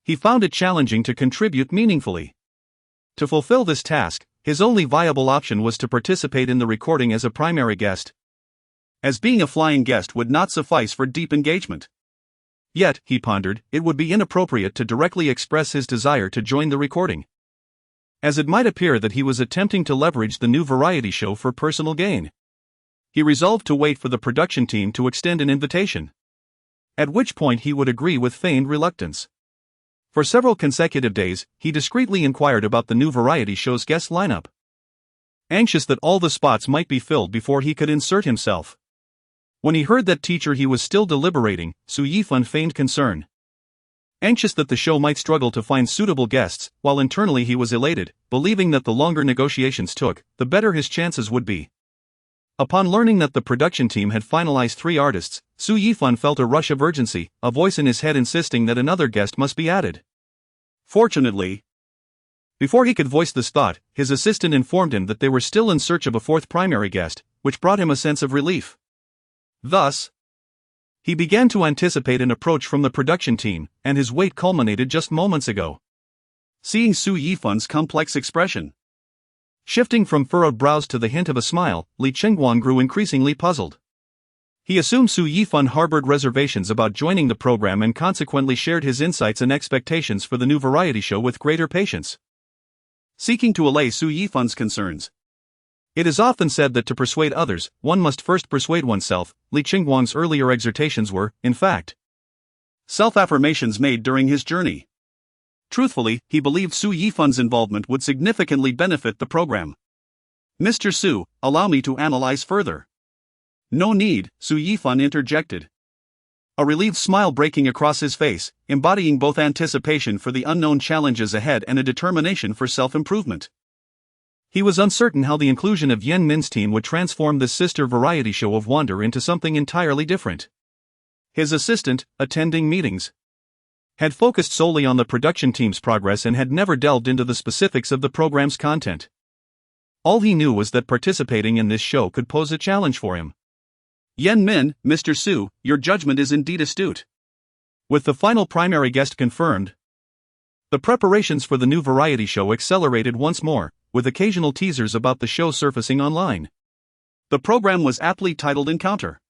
he found it challenging to contribute meaningfully. To fulfill this task, his only viable option was to participate in the recording as a primary guest, as being a flying guest would not suffice for deep engagement. Yet, he pondered, it would be inappropriate to directly express his desire to join the recording, as it might appear that he was attempting to leverage the new variety show for personal gain. He resolved to wait for the production team to extend an invitation, at which point he would agree with feigned reluctance. For several consecutive days, he discreetly inquired about the new variety show's guest lineup, anxious that all the spots might be filled before he could insert himself. When he heard that teacher he was still deliberating, Yifan feigned concern, anxious that the show might struggle to find suitable guests, while internally he was elated, believing that the longer negotiations took, the better his chances would be. Upon learning that the production team had finalized 3 artists, Yifan felt a rush of urgency, a voice in his head insisting that another guest must be added. Fortunately, before he could voice this thought, his assistant informed him that they were still in search of a 4th primary guest, which brought him a sense of relief. Thus, he began to anticipate an approach from the production team, and his wait culminated just moments ago. Seeing Yifan's complex expression shifting from furrowed brows to the hint of a smile, Li Chengguang grew increasingly puzzled. He assumed Yifan harbored reservations about joining the program and consequently shared his insights and expectations for the new variety show with greater patience. Seeking to allay Yifan's concerns. It is often said that to persuade others, one must first persuade oneself. Li Chengguang's earlier exhortations were, in fact, self-affirmations made during his journey. Truthfully, he believed Yifan's involvement would significantly benefit the program. "Mr. Su, allow me to analyze further." "No need," Yifan interjected, a relieved smile breaking across his face, embodying both anticipation for the unknown challenges ahead and a determination for self-improvement. He was uncertain how the inclusion of Yan Min's team would transform this sister variety show of Wander into something entirely different. His assistant, attending meetings, had focused solely on the production team's progress and had never delved into the specifics of the program's content. All he knew was that participating in this show could pose a challenge for him. "Yan Min, Mr. Su, your judgment is indeed astute." With the final primary guest confirmed, the preparations for the new variety show accelerated once more, with occasional teasers about the show surfacing online. The program was aptly titled Encounter,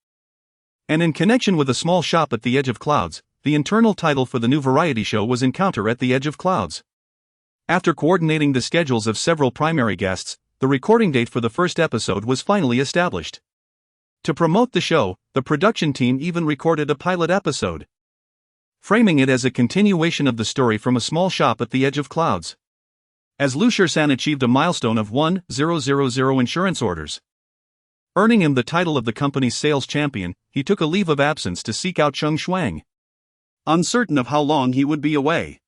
and in connection with a small shop at the edge of clouds, the internal title for the new variety show was Encounter at the Edge of Clouds. After coordinating the schedules of several primary guests, the recording date for the first episode was finally established. To promote the show, the production team even recorded a pilot episode, framing it as a continuation of the story from a small shop at the edge of clouds. As Lu Shisan achieved a milestone of 1,000 insurance orders, earning him the title of the company's sales champion, he took a leave of absence to seek out Cheng Shuang. Uncertain of how long he would be away,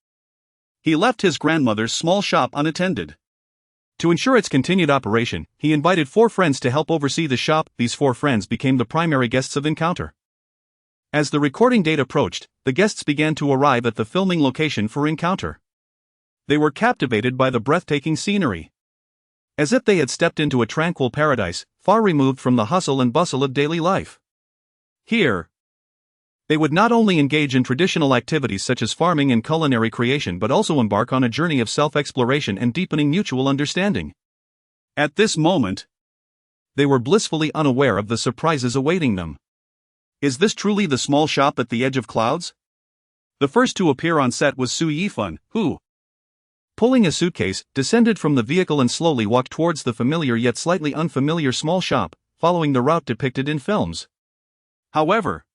he left his grandmother's small shop unattended. To ensure its continued operation, he invited 4 friends to help oversee the shop. These 4 friends became the primary guests of Encounter. As the recording date approached, the guests began to arrive at the filming location for Encounter. They were captivated by the breathtaking scenery, as if they had stepped into a tranquil paradise, far removed from the hustle and bustle of daily life. Here, they would not only engage in traditional activities such as farming and culinary creation but also embark on a journey of self-exploration and deepening mutual understanding. At this moment, they were blissfully unaware of the surprises awaiting them. Is this truly the small shop at the edge of clouds? The first to appear on set was Yifan, who, pulling a suitcase, descended from the vehicle and slowly walked towards the familiar yet slightly unfamiliar small shop, following the route depicted in films. However,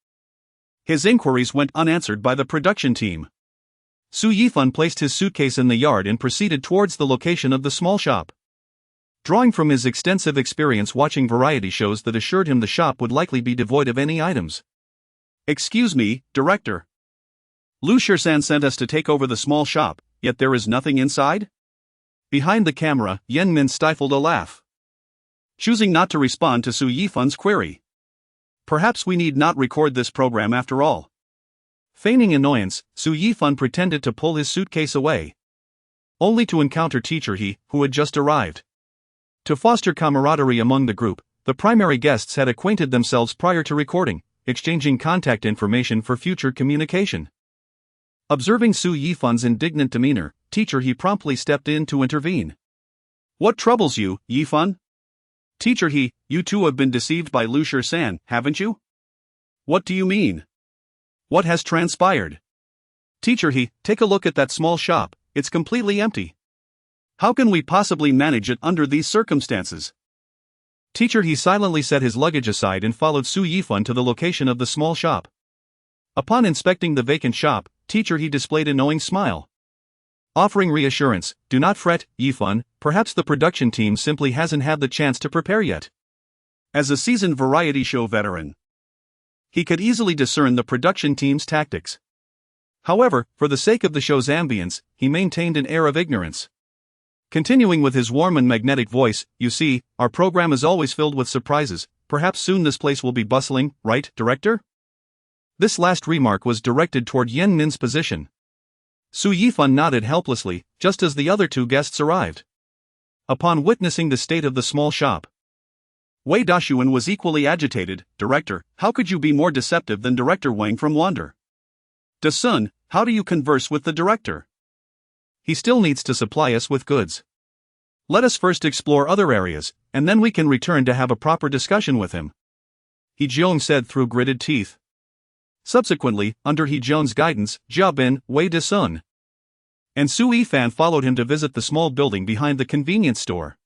his inquiries went unanswered by the production team. Yifan placed his suitcase in the yard and proceeded towards the location of the small shop, drawing from his extensive experience watching variety shows that assured him the shop would likely be devoid of any items. "Excuse me, director. Lu Shisan sent us to take over the small shop, yet there is nothing inside?" Behind the camera, Yan Min stifled a laugh, choosing not to respond to Yifan's query. "Perhaps we need not record this program after all." Feigning annoyance, Yifan pretended to pull his suitcase away, only to encounter teacher He, who had just arrived. To foster camaraderie among the group, the primary guests had acquainted themselves prior to recording, exchanging contact information for future communication. Observing Yifan's indignant demeanor, teacher He promptly stepped in to intervene. "What troubles you, Yifan?" "Teacher He, you too have been deceived by Lu Shisan, haven't you?" "What do you mean?" What has transpired? Teacher He, take a look at that small shop, it's completely empty. How can we possibly manage it under these circumstances? Teacher He silently set his luggage aside and followed Su Yifan to the location of the small shop. Upon inspecting the vacant shop, Teacher He displayed a knowing smile. Offering reassurance, do not fret, Yifan, perhaps the production team simply hasn't had the chance to prepare yet. As a seasoned variety show veteran, he could easily discern the production team's tactics. However, for the sake of the show's ambience, he maintained an air of ignorance. Continuing with his warm and magnetic voice, you see, our program is always filled with surprises, perhaps soon this place will be bustling, right, director? This last remark was directed toward Yen Min's position. Su Yifan nodded helplessly, just as the other two guests arrived. Upon witnessing the state of the small shop, Wei Dashuan was equally agitated. Director, how could you be more deceptive than Director Wang from Wander? Dasun, how do you converse with the director? He still needs to supply us with goods. Let us first explore other areas, and then we can return to have a proper discussion with him, He Jiong said through gritted teeth. Subsequently, under He Jiong's guidance, Jia Bin, Wei Dasun, and Su Yifan followed him to visit the small building behind the convenience store.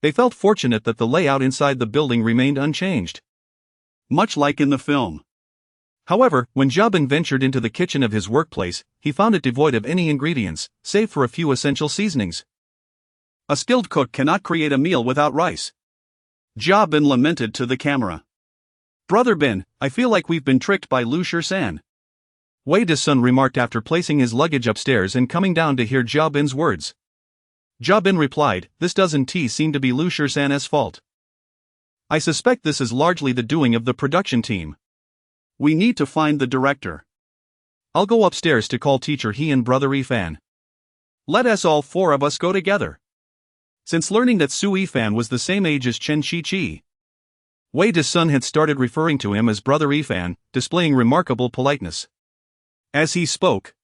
They felt fortunate that the layout inside the building remained unchanged, much like in the film. However, when Jia Bin ventured into the kitchen of his workplace, he found it devoid of any ingredients, save for a few essential seasonings. A skilled cook cannot create a meal without rice, Jia Bin lamented to the camera. Brother Bin, I feel like we've been tricked by Lu Shisan, Wei Dasun remarked after placing his luggage upstairs and coming down to hear Jia Bin's words. Jia Bin replied, this doesn't seem to be Lu Shisan's fault. I suspect this is largely the doing of the production team. We need to find the director. I'll go upstairs to call Teacher He and Brother Yifan. Let us all four of us go together. Since learning that Su Yifan was the same age as Chen Chi-chi, Wei Dasun had started referring to him as Brother Yifan, displaying remarkable politeness. As he spoke,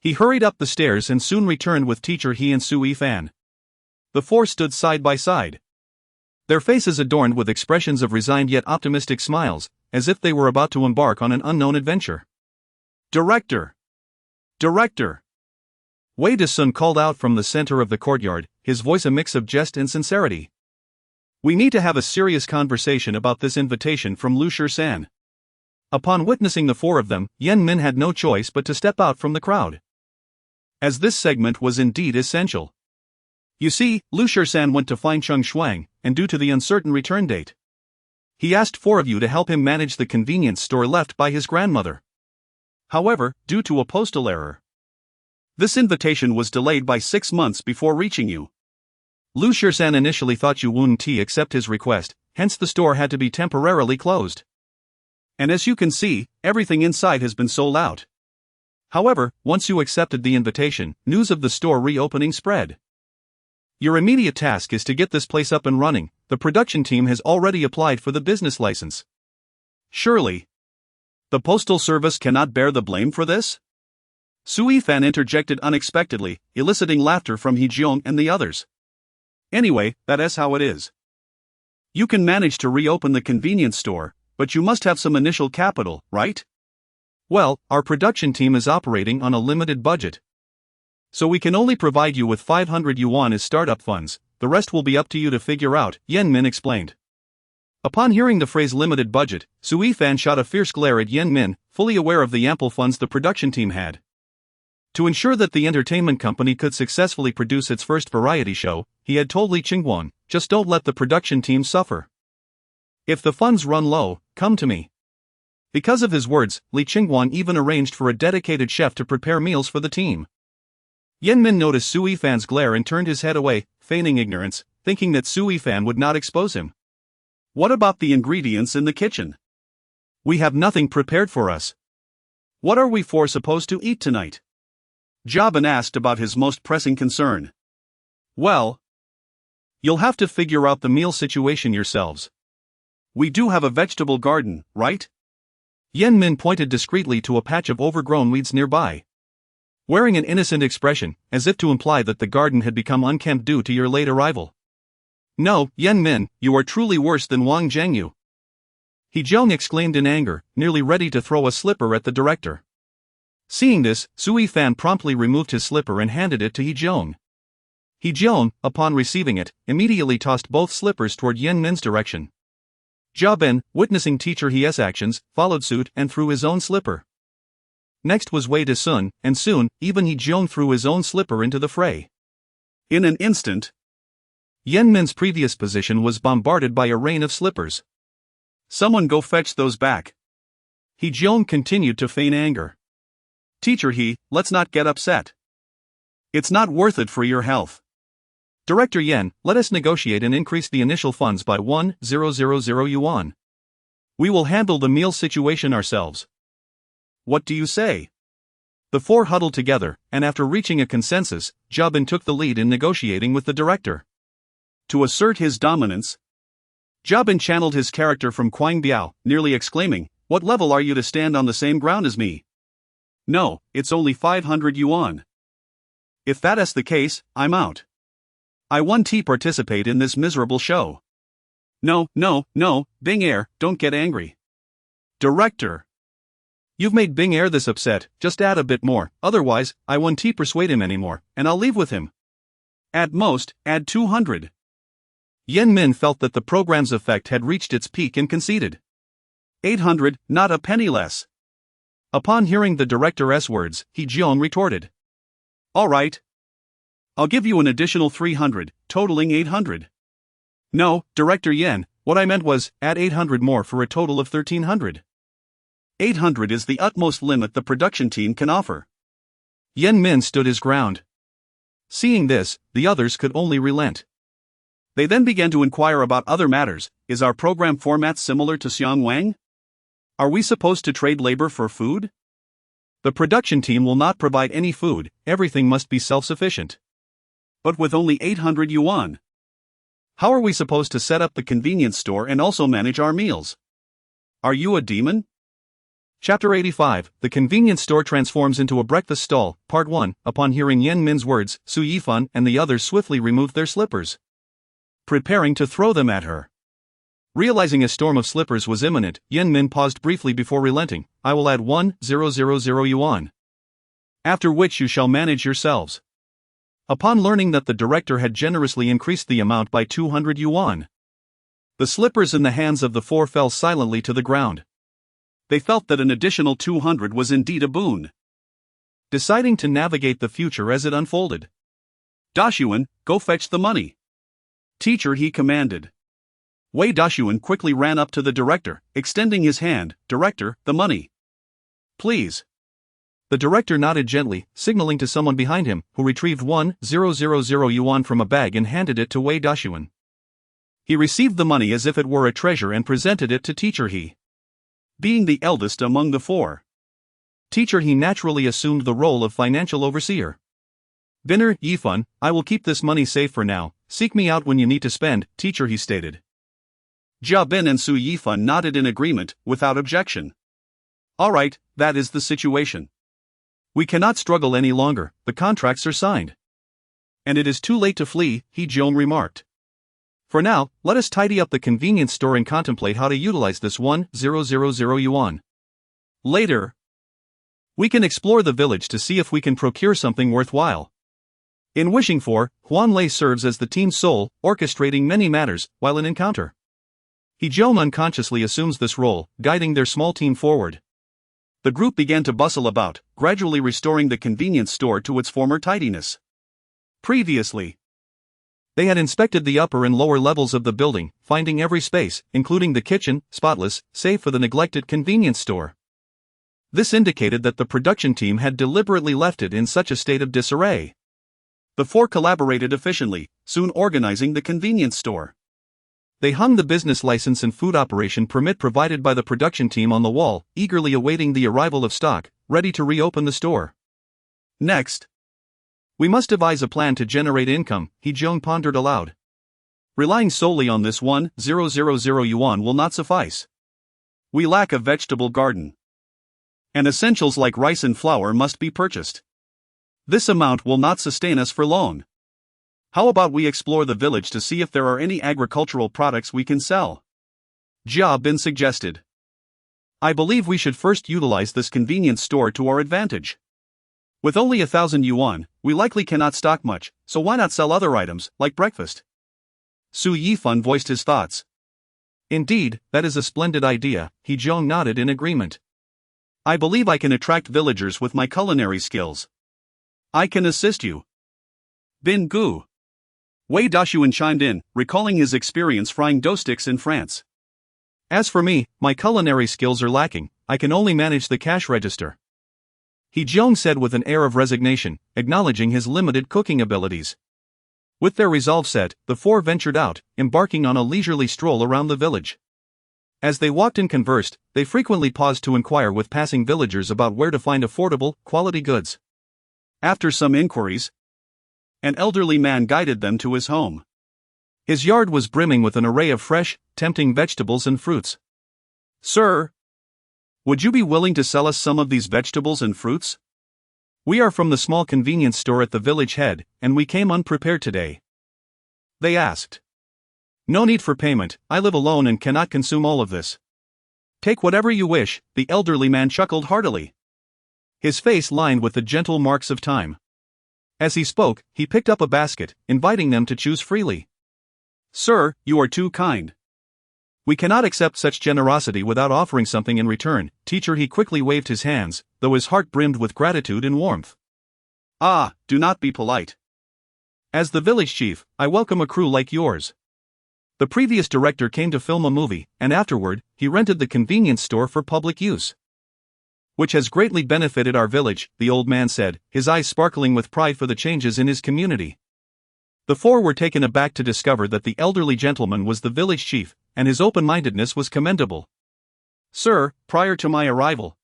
he hurried up the stairs and soon returned with Teacher He and Su Yifan. The four stood side by side, their faces adorned with expressions of resigned yet optimistic smiles, as if they were about to embark on an unknown adventure. Director! Director! Wei Dasun called out from the center of the courtyard, his voice a mix of jest and sincerity. We need to have a serious conversation about this invitation from Lu Shisan. Upon witnessing the four of them, Yen Min had no choice but to step out from the crowd, as this segment was indeed essential. You see, Lu Shisan went to find Cheng Shuang, and due to the uncertain return date, he asked four of you to help him manage the convenience store left by his grandmother. However, due to a postal error, this invitation was delayed by 6 months before reaching you. Lu Shisan initially thought you wouldn't accept his request, hence the store had to be temporarily closed. And as you can see, everything inside has been sold out. However, once you accepted the invitation, news of the store reopening spread. Your immediate task is to get this place up and running. The production team has already applied for the business license. Surely, the postal service cannot bear the blame for this? Su Yifan interjected unexpectedly, eliciting laughter from He Jiong and the others. Anyway, that is how it is. You can manage to reopen the convenience store, but you must have some initial capital, right? Well, our production team is operating on a limited budget, so we can only provide you with 500 yuan as startup funds. The rest will be up to you to figure out, Yen Min explained. Upon hearing the phrase limited budget, Su Yifan shot a fierce glare at Yen Min, fully aware of the ample funds the production team had. To ensure that the entertainment company could successfully produce its first variety show, he had told Li Qingguan, just don't let the production team suffer. If the funds run low, come to me. Because of his words, Li Qingguan even arranged for a dedicated chef to prepare meals for the team. Yen Min noticed Su Yifan's glare and turned his head away, feigning ignorance, thinking that Su Yifan would not expose him. What about the ingredients in the kitchen? We have nothing prepared for us. What are we four supposed to eat tonight? Jia Bin asked about his most pressing concern. Well, you'll have to figure out the meal situation yourselves. We do have a vegetable garden, right? Yen Min pointed discreetly to a patch of overgrown weeds nearby, wearing an innocent expression, as if to imply that the garden had become unkempt due to your late arrival. No, Yen Min, you are truly worse than Wang Zhengyu. Hee-jeong exclaimed in anger, nearly ready to throw a slipper at the director. Seeing this, Yifan promptly removed his slipper and handed it to Hee-jeong. Hee-jeong, upon receiving it, immediately tossed both slippers toward Yen-min's direction. Ja-bin, witnessing teacher He's actions, followed suit and threw his own slipper. Next was Wei Da-sun, and soon, even Hee-jeong threw his own slipper into the fray. In an instant, Yen-min's previous position was bombarded by a rain of slippers. Someone go fetch those back. Hee-jeong continued to feign anger. Teacher He, let's not get upset. It's not worth it for your health. Director Yen, let us negotiate and increase the initial funds by 1,000 yuan. We will handle the meal situation ourselves. What do you say? The four huddled together, and after reaching a consensus, Ja-bin took the lead in negotiating with the director. To assert his dominance, Ja-bin channeled his character from Quang Biao, nearly exclaiming, "What level are you to stand on the same ground as me? No, it's only 500 yuan. If that's the case, I'm out. I want to participate in this miserable show." No, Bing Air, don't get angry. Director, you've made Bing Air this upset, just add a bit more, otherwise, I won't persuade him anymore, and I'll leave with him. At most, add 200. Yen-min felt that the program's effect had reached its peak and conceded. 800, not a penny less. Upon hearing the director's words, Hee-jeong retorted. All right. I'll give you an additional 300, totaling 800. No, Director Yen, what I meant was, add 800 more for a total of 1,300. 800 is the utmost limit the production team can offer. Yen-min stood his ground. Seeing this, the others could only relent. They then began to inquire about other matters. Is our program format similar to Xiangwang? Are we supposed to trade labor for food? The production team will not provide any food, everything must be self-sufficient. But with only 800 yuan. How are we supposed to set up the convenience store and also manage our meals? Are you a demon? Chapter 85, The Convenience Store Transforms into a Breakfast Stall, Part 1. Upon hearing Yen-min's words, Yifan and the others swiftly removed their slippers, preparing to throw them at her. Realizing a storm of slippers was imminent, Yen-min paused briefly before relenting. I will add 1,000 yuan. After which you shall manage yourselves. Upon learning that the director had generously increased the amount by 200 yuan, the slippers in the hands of the four fell silently to the ground. They felt that an additional 200 was indeed a boon. Deciding to navigate the future as it unfolded, Da-xuan, go fetch the money. Teacher He commanded. Wei Da-xuan quickly ran up to the director, extending his hand. Director, the money. Please. The director nodded gently, signaling to someone behind him, who retrieved 1,000 yuan from a bag and handed it to Wei Da-xuan. He received the money as if it were a treasure and presented it to Teacher He. Being the eldest among the four, Teacher He naturally assumed the role of financial overseer. Binner, Yifan, I will keep this money safe for now, seek me out when you need to spend, Teacher He stated. Ja-bin and Yifan nodded in agreement, without objection. All right, that is the situation. We cannot struggle any longer, the contracts are signed. And it is too late to flee, Hee-jeong remarked. For now, let us tidy up the convenience store and contemplate how to utilize this 1,000 yuan. Later, we can explore the village to see if we can procure something worthwhile. In Wishing For, Huan Lei serves as the team's soul, orchestrating many matters, while in Encounter, Hee-jeong unconsciously assumes this role, guiding their small team forward. The group began to bustle about, gradually restoring the convenience store to its former tidiness. Previously, they had inspected the upper and lower levels of the building, finding every space, including the kitchen, spotless, save for the neglected convenience store. This indicated that the production team had deliberately left it in such a state of disarray. The four collaborated efficiently, soon organizing the convenience store. They hung the business license and food operation permit provided by the production team on the wall, eagerly awaiting the arrival of stock, ready to reopen the store. Next, we must devise a plan to generate income, Hee-jeong pondered aloud. Relying solely on this 1,000 yuan will not suffice. We lack a vegetable garden, and essentials like rice and flour must be purchased. This amount will not sustain us for long. How about we explore the village to see if there are any agricultural products we can sell? Jia Bin suggested. I believe we should first utilize this convenience store to our advantage. With only 1,000 yuan, we likely cannot stock much, so why not sell other items, like breakfast? Su Yifan voiced his thoughts. Indeed, that is a splendid idea, He Zhong nodded in agreement. I believe I can attract villagers with my culinary skills. I can assist you. Bin Gu. Wei Dashuan chimed in, recalling his experience frying dough sticks in France. As for me, my culinary skills are lacking, I can only manage the cash register. He Zhong said with an air of resignation, acknowledging his limited cooking abilities. With their resolve set, the four ventured out, embarking on a leisurely stroll around the village. As they walked and conversed, they frequently paused to inquire with passing villagers about where to find affordable, quality goods. After some inquiries, an elderly man guided them to his home. His yard was brimming with an array of fresh, tempting vegetables and fruits. Sir, would you be willing to sell us some of these vegetables and fruits? We are from the small convenience store at the village head, and we came unprepared today. They asked. No need for payment, I live alone and cannot consume all of this. Take whatever you wish, the elderly man chuckled heartily. His face lined with the gentle marks of time. As he spoke, he picked up a basket, inviting them to choose freely. Sir, you are too kind. We cannot accept such generosity without offering something in return, teacher. He quickly waved his hands, though his heart brimmed with gratitude and warmth. Ah, do not be polite. As the village chief, I welcome a crew like yours. The previous director came to film a movie, and afterward, he rented the convenience store for public use. Which has greatly benefited our village, the old man said, his eyes sparkling with pride for the changes in his community. The four were taken aback to discover that the elderly gentleman was the village chief, and his open-mindedness was commendable. Sir, prior to my arrival,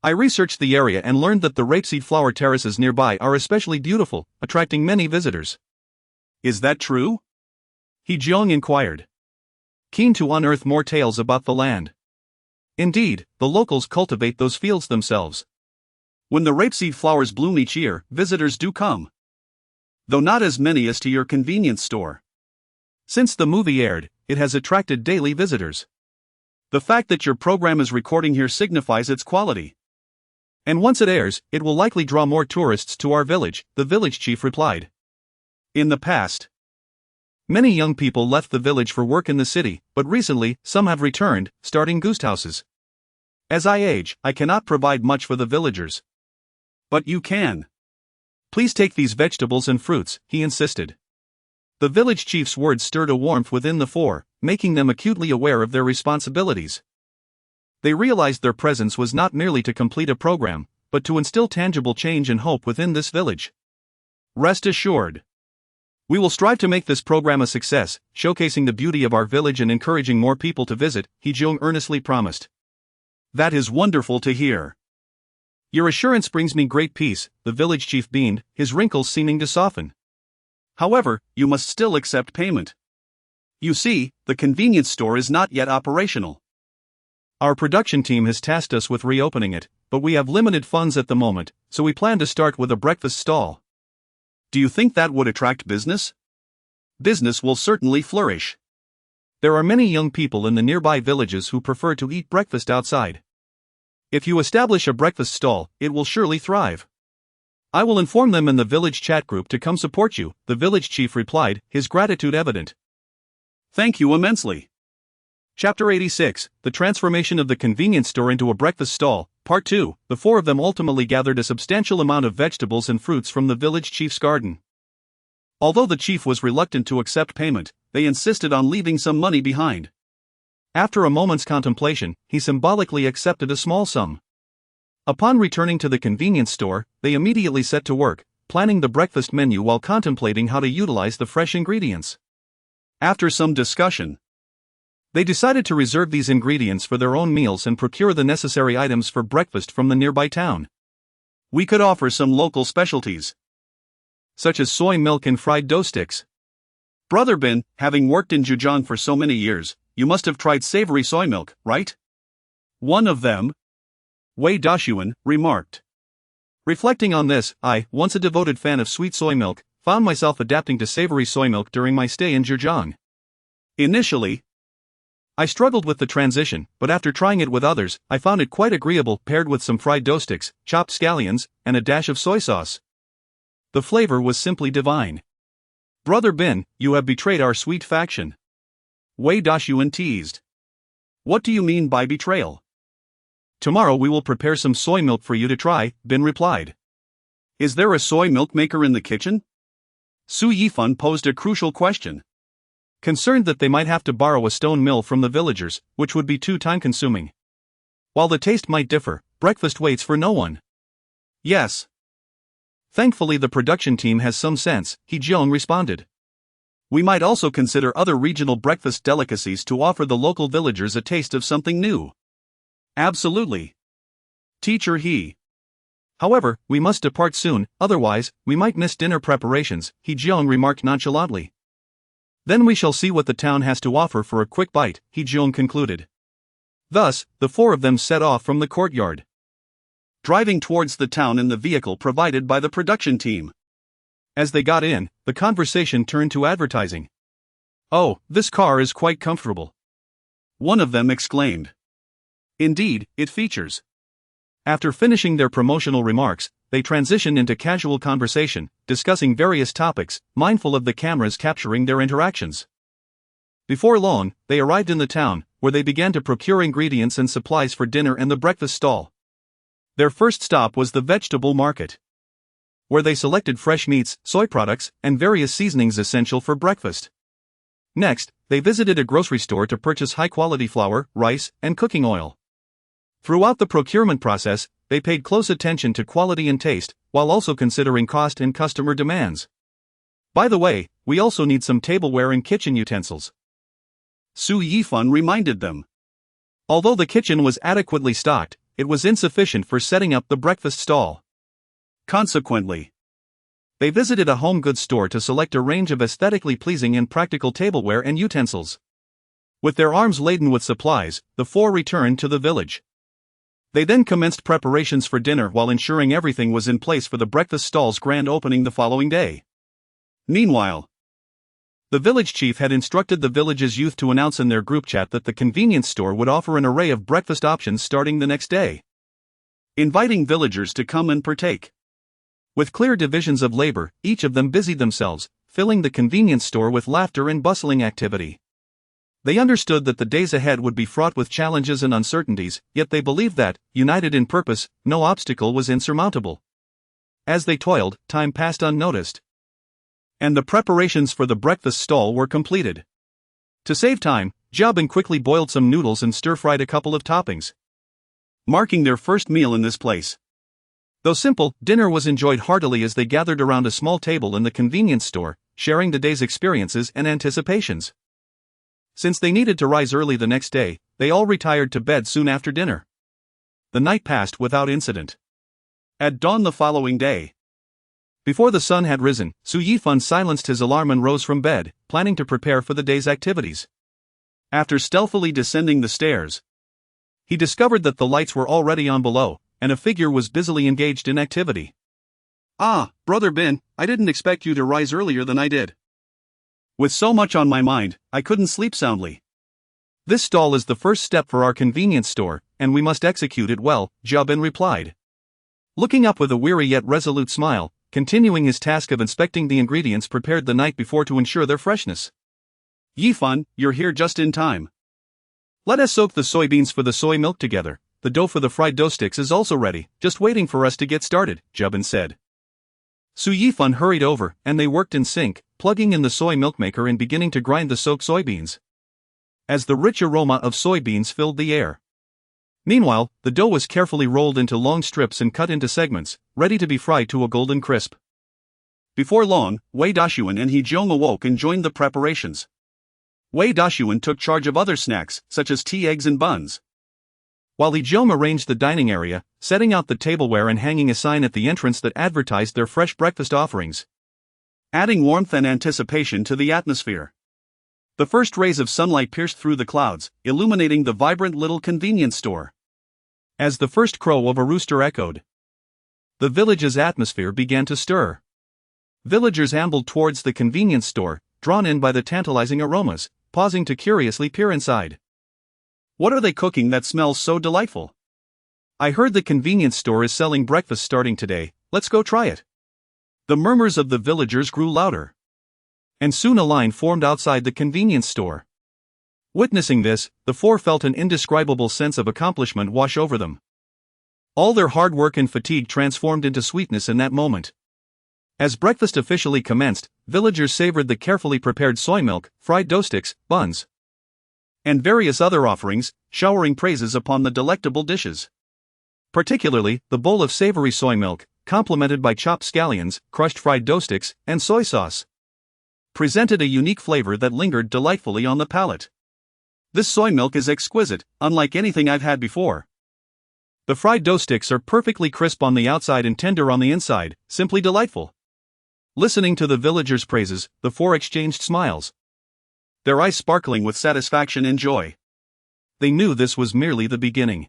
I researched the area and learned that the rapeseed flower terraces nearby are especially beautiful, attracting many visitors. Is that true? He Zhong inquired, keen to unearth more tales about the land. Indeed, the locals cultivate those fields themselves. When the rapeseed flowers bloom each year, visitors do come. Though not as many as to your convenience store. Since the movie aired, it has attracted daily visitors. The fact that your program is recording here signifies its quality. And once it airs, it will likely draw more tourists to our village, the village chief replied. In the past, many young people left the village for work in the city, but recently, some have returned, starting ghost houses. As I age, I cannot provide much for the villagers. But you can. Please take these vegetables and fruits, he insisted. The village chief's words stirred a warmth within the four, making them acutely aware of their responsibilities. They realized their presence was not merely to complete a program, but to instill tangible change and hope within this village. Rest assured, we will strive to make this program a success, showcasing the beauty of our village and encouraging more people to visit, He Zhong earnestly promised. That is wonderful to hear. Your assurance brings me great peace, the village chief beamed, his wrinkles seeming to soften. However, you must still accept payment. You see, the convenience store is not yet operational. Our production team has tasked us with reopening it, but we have limited funds at the moment, so we plan to start with a breakfast stall. Do you think that would attract business? Business will certainly flourish. There are many young people in the nearby villages who prefer to eat breakfast outside. If you establish a breakfast stall, it will surely thrive. I will inform them in the village chat group to come support you, the village chief replied, his gratitude evident. Thank you immensely. Chapter 86, The Transformation of the Convenience Store into a Breakfast Stall, Part 2, the four of them ultimately gathered a substantial amount of vegetables and fruits from the village chief's garden. Although the chief was reluctant to accept payment, they insisted on leaving some money behind. After a moment's contemplation, he symbolically accepted a small sum. Upon returning to the convenience store, they immediately set to work, planning the breakfast menu while contemplating how to utilize the fresh ingredients. After some discussion, they decided to reserve these ingredients for their own meals and procure the necessary items for breakfast from the nearby town. We could offer some local specialties, such as soy milk and fried dough sticks. Brother Bin, having worked in Zhejiang for so many years, you must have tried savory soy milk, right? One of them, Wei Dashuan, remarked. Reflecting on this, I, once a devoted fan of sweet soy milk, found myself adapting to savory soy milk during my stay in Zhejiang. Initially, I struggled with the transition, but after trying it with others, I found it quite agreeable, paired with some fried dough sticks, chopped scallions, and a dash of soy sauce. The flavor was simply divine. Brother Bin, you have betrayed our sweet faction. Wei Dashuan teased. What do you mean by betrayal? Tomorrow we will prepare some soy milk for you to try, Bin replied. Is there a soy milk maker in the kitchen? Su Yifan posed a crucial question. Concerned that they might have to borrow a stone mill from the villagers, which would be too time-consuming. While the taste might differ, breakfast waits for no one. Yes. Thankfully the production team has some sense, He Jiong responded. We might also consider other regional breakfast delicacies to offer the local villagers a taste of something new. Absolutely. Teacher He. However, we must depart soon, otherwise, we might miss dinner preparations, He Jiong remarked nonchalantly. Then we shall see what the town has to offer for a quick bite, He Jiong concluded. Thus, the four of them set off from the courtyard, driving towards the town in the vehicle provided by the production team. As they got in, the conversation turned to advertising. Oh, this car is quite comfortable. One of them exclaimed. Indeed, it features. After finishing their promotional remarks, they transitioned into casual conversation, discussing various topics, mindful of the cameras capturing their interactions. Before long, they arrived in the town, where they began to procure ingredients and supplies for dinner and the breakfast stall. Their first stop was the vegetable market, where they selected fresh meats, soy products, and various seasonings essential for breakfast. Next, they visited a grocery store to purchase high-quality flour, rice, and cooking oil. Throughout the procurement process, they paid close attention to quality and taste, while also considering cost and customer demands. By the way, we also need some tableware and kitchen utensils. Su Yifan reminded them. Although the kitchen was adequately stocked, it was insufficient for setting up the breakfast stall. Consequently, they visited a home goods store to select a range of aesthetically pleasing and practical tableware and utensils. With their arms laden with supplies, the four returned to the village. They then commenced preparations for dinner while ensuring everything was in place for the breakfast stall's grand opening the following day. Meanwhile, the village chief had instructed the village's youth to announce in their group chat that the convenience store would offer an array of breakfast options starting the next day, inviting villagers to come and partake. With clear divisions of labor, each of them busied themselves, filling the convenience store with laughter and bustling activity. They understood that the days ahead would be fraught with challenges and uncertainties, yet they believed that, united in purpose, no obstacle was insurmountable. As they toiled, time passed unnoticed, and the preparations for the breakfast stall were completed. To save time, Jiabin quickly boiled some noodles and stir-fried a couple of toppings, marking their first meal in this place. Though simple, dinner was enjoyed heartily as they gathered around a small table in the convenience store, sharing the day's experiences and anticipations. Since they needed to rise early the next day, they all retired to bed soon after dinner. The night passed without incident. At dawn the following day, before the sun had risen, Su Yifan silenced his alarm and rose from bed, planning to prepare for the day's activities. After stealthily descending the stairs, he discovered that the lights were already on below, and a figure was busily engaged in activity. Ah, Brother Bin, I didn't expect you to rise earlier than I did. With so much on my mind, I couldn't sleep soundly. This stall is the first step for our convenience store, and we must execute it well, Jiabin replied, looking up with a weary yet resolute smile, continuing his task of inspecting the ingredients prepared the night before to ensure their freshness. Yifan, you're here just in time. Let us soak the soybeans for the soy milk together. The dough for the fried dough sticks is also ready, just waiting for us to get started, Jiabin said. Su Yifan hurried over, and they worked in sync, plugging in the soy milk maker and beginning to grind the soaked soybeans, as the rich aroma of soybeans filled the air. Meanwhile, the dough was carefully rolled into long strips and cut into segments, ready to be fried to a golden crisp. Before long, Wei Dashuan and He Jiong awoke and joined the preparations. Wei Dashuan took charge of other snacks, such as tea, eggs and buns, while He Jiong arranged the dining area, setting out the tableware and hanging a sign at the entrance that advertised their fresh breakfast offerings, adding warmth and anticipation to the atmosphere. The first rays of sunlight pierced through the clouds, illuminating the vibrant little convenience store. As the first crow of a rooster echoed, the village's atmosphere began to stir. Villagers ambled towards the convenience store, drawn in by the tantalizing aromas, pausing to curiously peer inside. What are they cooking that smells so delightful? I heard the convenience store is selling breakfast starting today, let's go try it. The murmurs of the villagers grew louder. And soon a line formed outside the convenience store. Witnessing this, the four felt an indescribable sense of accomplishment wash over them. All their hard work and fatigue transformed into sweetness in that moment. As breakfast officially commenced, villagers savored the carefully prepared soy milk, fried dough sticks, buns, and various other offerings, showering praises upon the delectable dishes. Particularly, the bowl of savory soy milk, complemented by chopped scallions, crushed fried dough sticks, and soy sauce, presented a unique flavor that lingered delightfully on the palate. This soy milk is exquisite, unlike anything I've had before. The fried dough sticks are perfectly crisp on the outside and tender on the inside, simply delightful. Listening to the villagers' praises, the four exchanged smiles, their eyes sparkling with satisfaction and joy. They knew this was merely the beginning.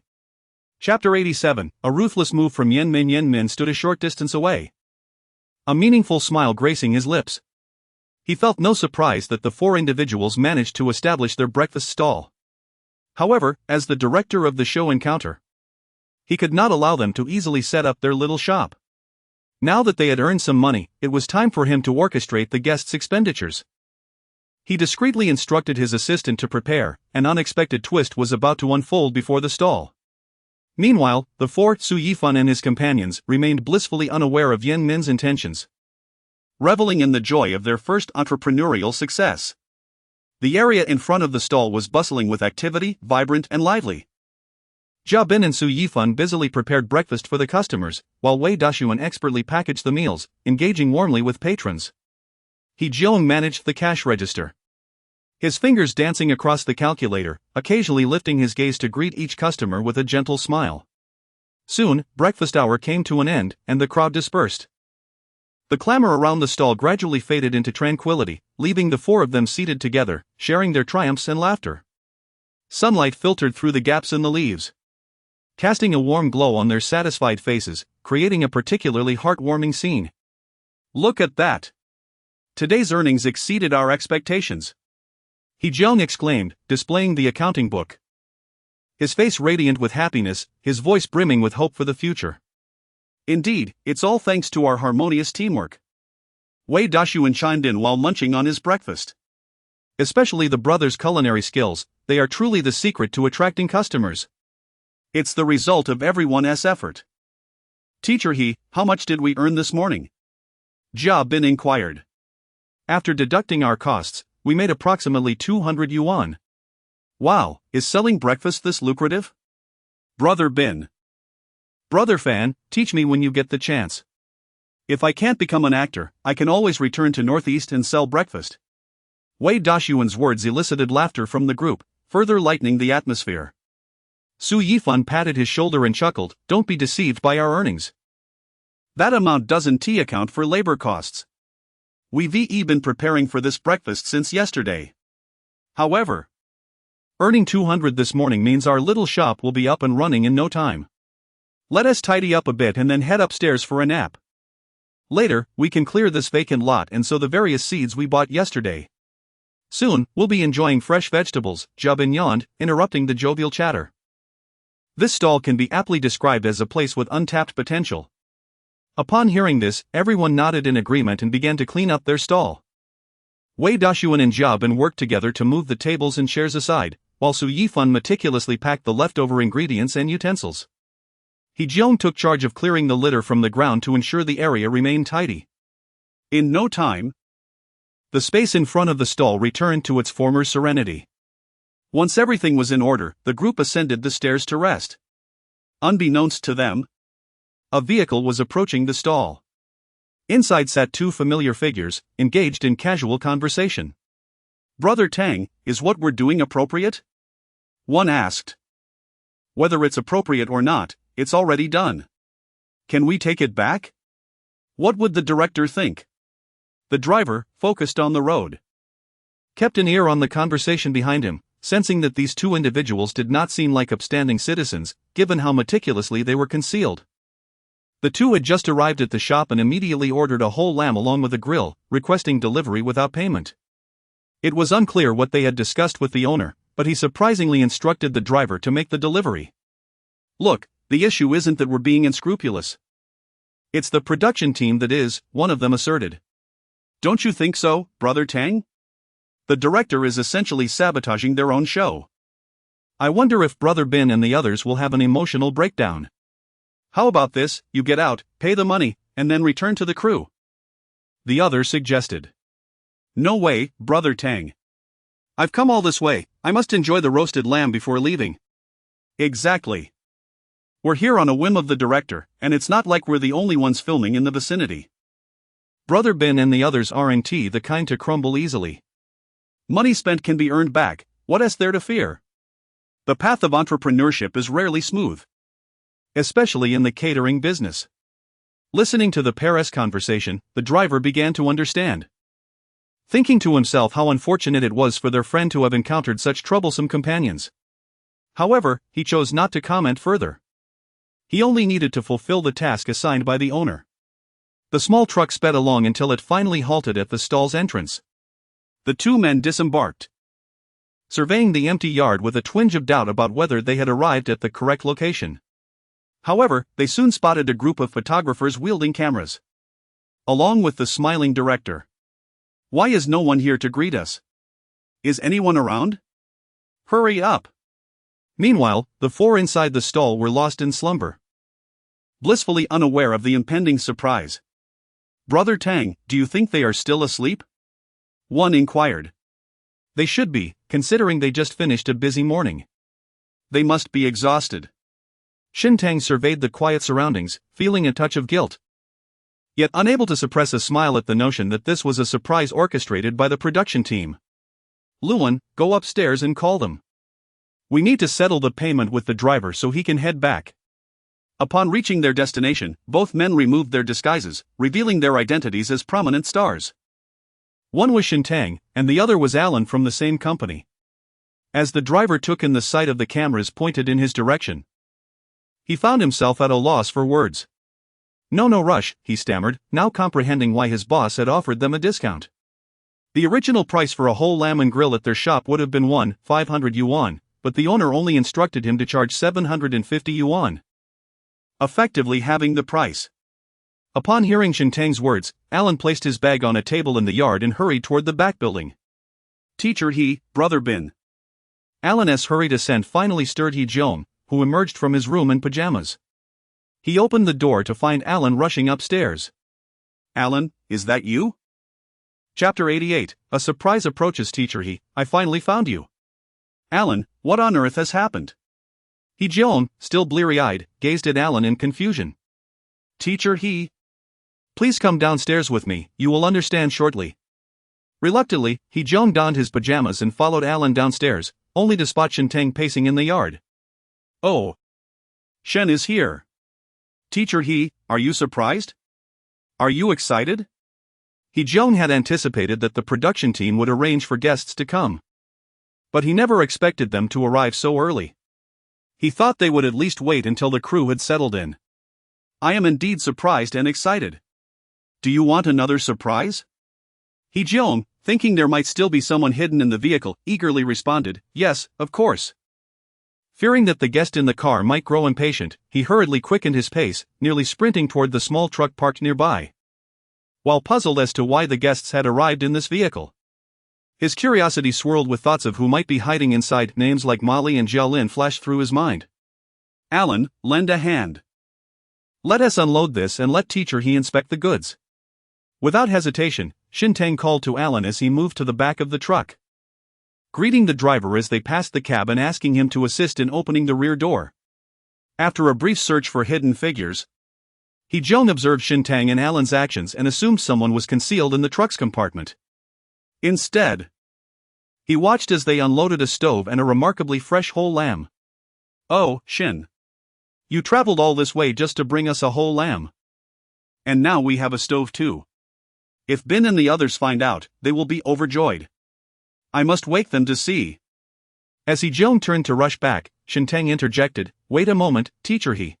Chapter 87, a ruthless move from Yen Min. Yen Min stood a short distance away, a meaningful smile gracing his lips. He felt no surprise that the four individuals managed to establish their breakfast stall. However, as the director of the show encounter, he could not allow them to easily set up their little shop. Now that they had earned some money, it was time for him to orchestrate the guests' expenditures. He discreetly instructed his assistant to prepare. An unexpected twist was about to unfold before the stall. Meanwhile, the four, Su Yifan and his companions, remained blissfully unaware of Yen Min's intentions, reveling in the joy of their first entrepreneurial success. The area in front of the stall was bustling with activity, vibrant and lively. Jia Bin and Su Yifan busily prepared breakfast for the customers, while Wei Dashuan expertly packaged the meals, engaging warmly with patrons. He Jiong managed the cash register, his fingers dancing across the calculator, occasionally lifting his gaze to greet each customer with a gentle smile. Soon, breakfast hour came to an end, and the crowd dispersed. The clamor around the stall gradually faded into tranquility, leaving the four of them seated together, sharing their triumphs and laughter. Sunlight filtered through the gaps in the leaves, casting a warm glow on their satisfied faces, creating a particularly heartwarming scene. Look at that! Today's earnings exceeded our expectations. He Jiang exclaimed, displaying the accounting book, his face radiant with happiness, his voice brimming with hope for the future. Indeed, it's all thanks to our harmonious teamwork. Wei Dashuan chimed in while munching on his breakfast. Especially the brothers' culinary skills, they are truly the secret to attracting customers. It's the result of everyone's effort. Teacher He, how much did we earn this morning? Jia Bin inquired. After deducting our costs, we made approximately 200 yuan. Wow, is selling breakfast this lucrative? Brother Bin. Brother Fan, teach me when you get the chance. If I can't become an actor, I can always return to Northeast and sell breakfast. Wei Dashuan's words elicited laughter from the group, further lightening the atmosphere. Su Yifan patted his shoulder and chuckled, don't be deceived by our earnings. That amount doesn't account for labor costs. We've been preparing for this breakfast since yesterday. However, earning 200 this morning means our little shop will be up and running in no time. Let us tidy up a bit and then head upstairs for a nap. Later, we can clear this vacant lot and sow the various seeds we bought yesterday. Soon, we'll be enjoying fresh vegetables, Jia Bin yawned, interrupting the jovial chatter. This stall can be aptly described as a place with untapped potential. Upon hearing this, everyone nodded in agreement and began to clean up their stall. Wei Dashuan and Jia Bin worked together to move the tables and chairs aside, while Su Yifan meticulously packed the leftover ingredients and utensils. He Jiong took charge of clearing the litter from the ground to ensure the area remained tidy. In no time, the space in front of the stall returned to its former serenity. Once everything was in order, the group ascended the stairs to rest. Unbeknownst to them, a vehicle was approaching the stall. Inside sat two familiar figures, engaged in casual conversation. Brother Tang, is what we're doing appropriate? One asked. Whether it's appropriate or not, it's already done. Can we take it back? What would the director think? The driver, focused on the road, kept an ear on the conversation behind him, sensing that these two individuals did not seem like upstanding citizens, given how meticulously they were concealed. The two had just arrived at the shop and immediately ordered a whole lamb along with a grill, requesting delivery without payment. It was unclear what they had discussed with the owner, but he surprisingly instructed the driver to make the delivery. Look, the issue isn't that we're being unscrupulous. It's the production team that is, one of them asserted. Don't you think so, Brother Tang? The director is essentially sabotaging their own show. I wonder if Brother Bin and the others will have an emotional breakdown. How about this, you get out, pay the money, and then return to the crew? The other suggested. No way, Brother Tang. I've come all this way, I must enjoy the roasted lamb before leaving. Exactly. We're here on a whim of the director, and it's not like we're the only ones filming in the vicinity. Brother Bin and the others aren't the kind to crumble easily. Money spent can be earned back, what is there to fear? The path of entrepreneurship is rarely smooth. Especially in the catering business. Listening to the pair's conversation, the driver began to understand. Thinking to himself how unfortunate it was for their friend to have encountered such troublesome companions. However, he chose not to comment further. He only needed to fulfill the task assigned by the owner. The small truck sped along until it finally halted at the stall's entrance. The two men disembarked, surveying the empty yard with a twinge of doubt about whether they had arrived at the correct location. However, they soon spotted a group of photographers wielding cameras, along with the smiling director. Why is no one here to greet us? Is anyone around? Hurry up! Meanwhile, the four inside the stall were lost in slumber, blissfully unaware of the impending surprise. Brother Tang, do you think they are still asleep? One inquired. They should be, considering they just finished a busy morning. They must be exhausted. Shintang surveyed the quiet surroundings, feeling a touch of guilt, yet unable to suppress a smile at the notion that this was a surprise orchestrated by the production team. Luan, go upstairs and call them. We need to settle the payment with the driver so he can head back. Upon reaching their destination, both men removed their disguises, revealing their identities as prominent stars. One was Shintang, and the other was Alan from the same company. As the driver took in the sight of the cameras pointed in his direction, he found himself at a loss for words. No rush, he stammered, now comprehending why his boss had offered them a discount. The original price for a whole lamb and grill at their shop would have been 500 yuan, but the owner only instructed him to charge 750 yuan. Effectively halving the price. Upon hearing Shintang's words, Alan placed his bag on a table in the yard and hurried toward the back building. Teacher He, Brother Bin. Alan's hurried ascent finally stirred He Jiong, who emerged from his room in pajamas. He opened the door to find Alan rushing upstairs. Alan, is that you? Chapter 88, A Surprise Approaches. Teacher He, I finally found you. Alan, what on earth has happened? He Jiong, still bleary-eyed, gazed at Alan in confusion. Teacher He. Please come downstairs with me, you will understand shortly. Reluctantly, He Jiong donned his pajamas and followed Alan downstairs, only to spot Shintang pacing in the yard. Oh. Shen is here. Teacher He, are you surprised? Are you excited? He Jiong had anticipated that the production team would arrange for guests to come, but he never expected them to arrive so early. He thought they would at least wait until the crew had settled in. I am indeed surprised and excited. Do you want another surprise? He Jiong, thinking there might still be someone hidden in the vehicle, eagerly responded, yes, of course. Fearing that the guest in the car might grow impatient, he hurriedly quickened his pace, nearly sprinting toward the small truck parked nearby. While puzzled as to why the guests had arrived in this vehicle, his curiosity swirled with thoughts of who might be hiding inside. Names like Molly and Jiaolin flashed through his mind. Alan, lend a hand. Let us unload this and let Teacher He inspect the goods. Without hesitation, Shintang called to Alan as he moved to the back of the truck, greeting the driver as they passed the cab and asking him to assist in opening the rear door. After a brief search for hidden figures, He Jiong observed Shintang and Alan's actions and assumed someone was concealed in the truck's compartment. Instead, he watched as they unloaded a stove and a remarkably fresh whole lamb. Oh, Shin. You traveled all this way just to bring us a whole lamb. And now we have a stove too. If Bin and the others find out, they will be overjoyed. I must wake them to see. As He Jiong turned to rush back, Shintang interjected, wait a moment, Teacher He.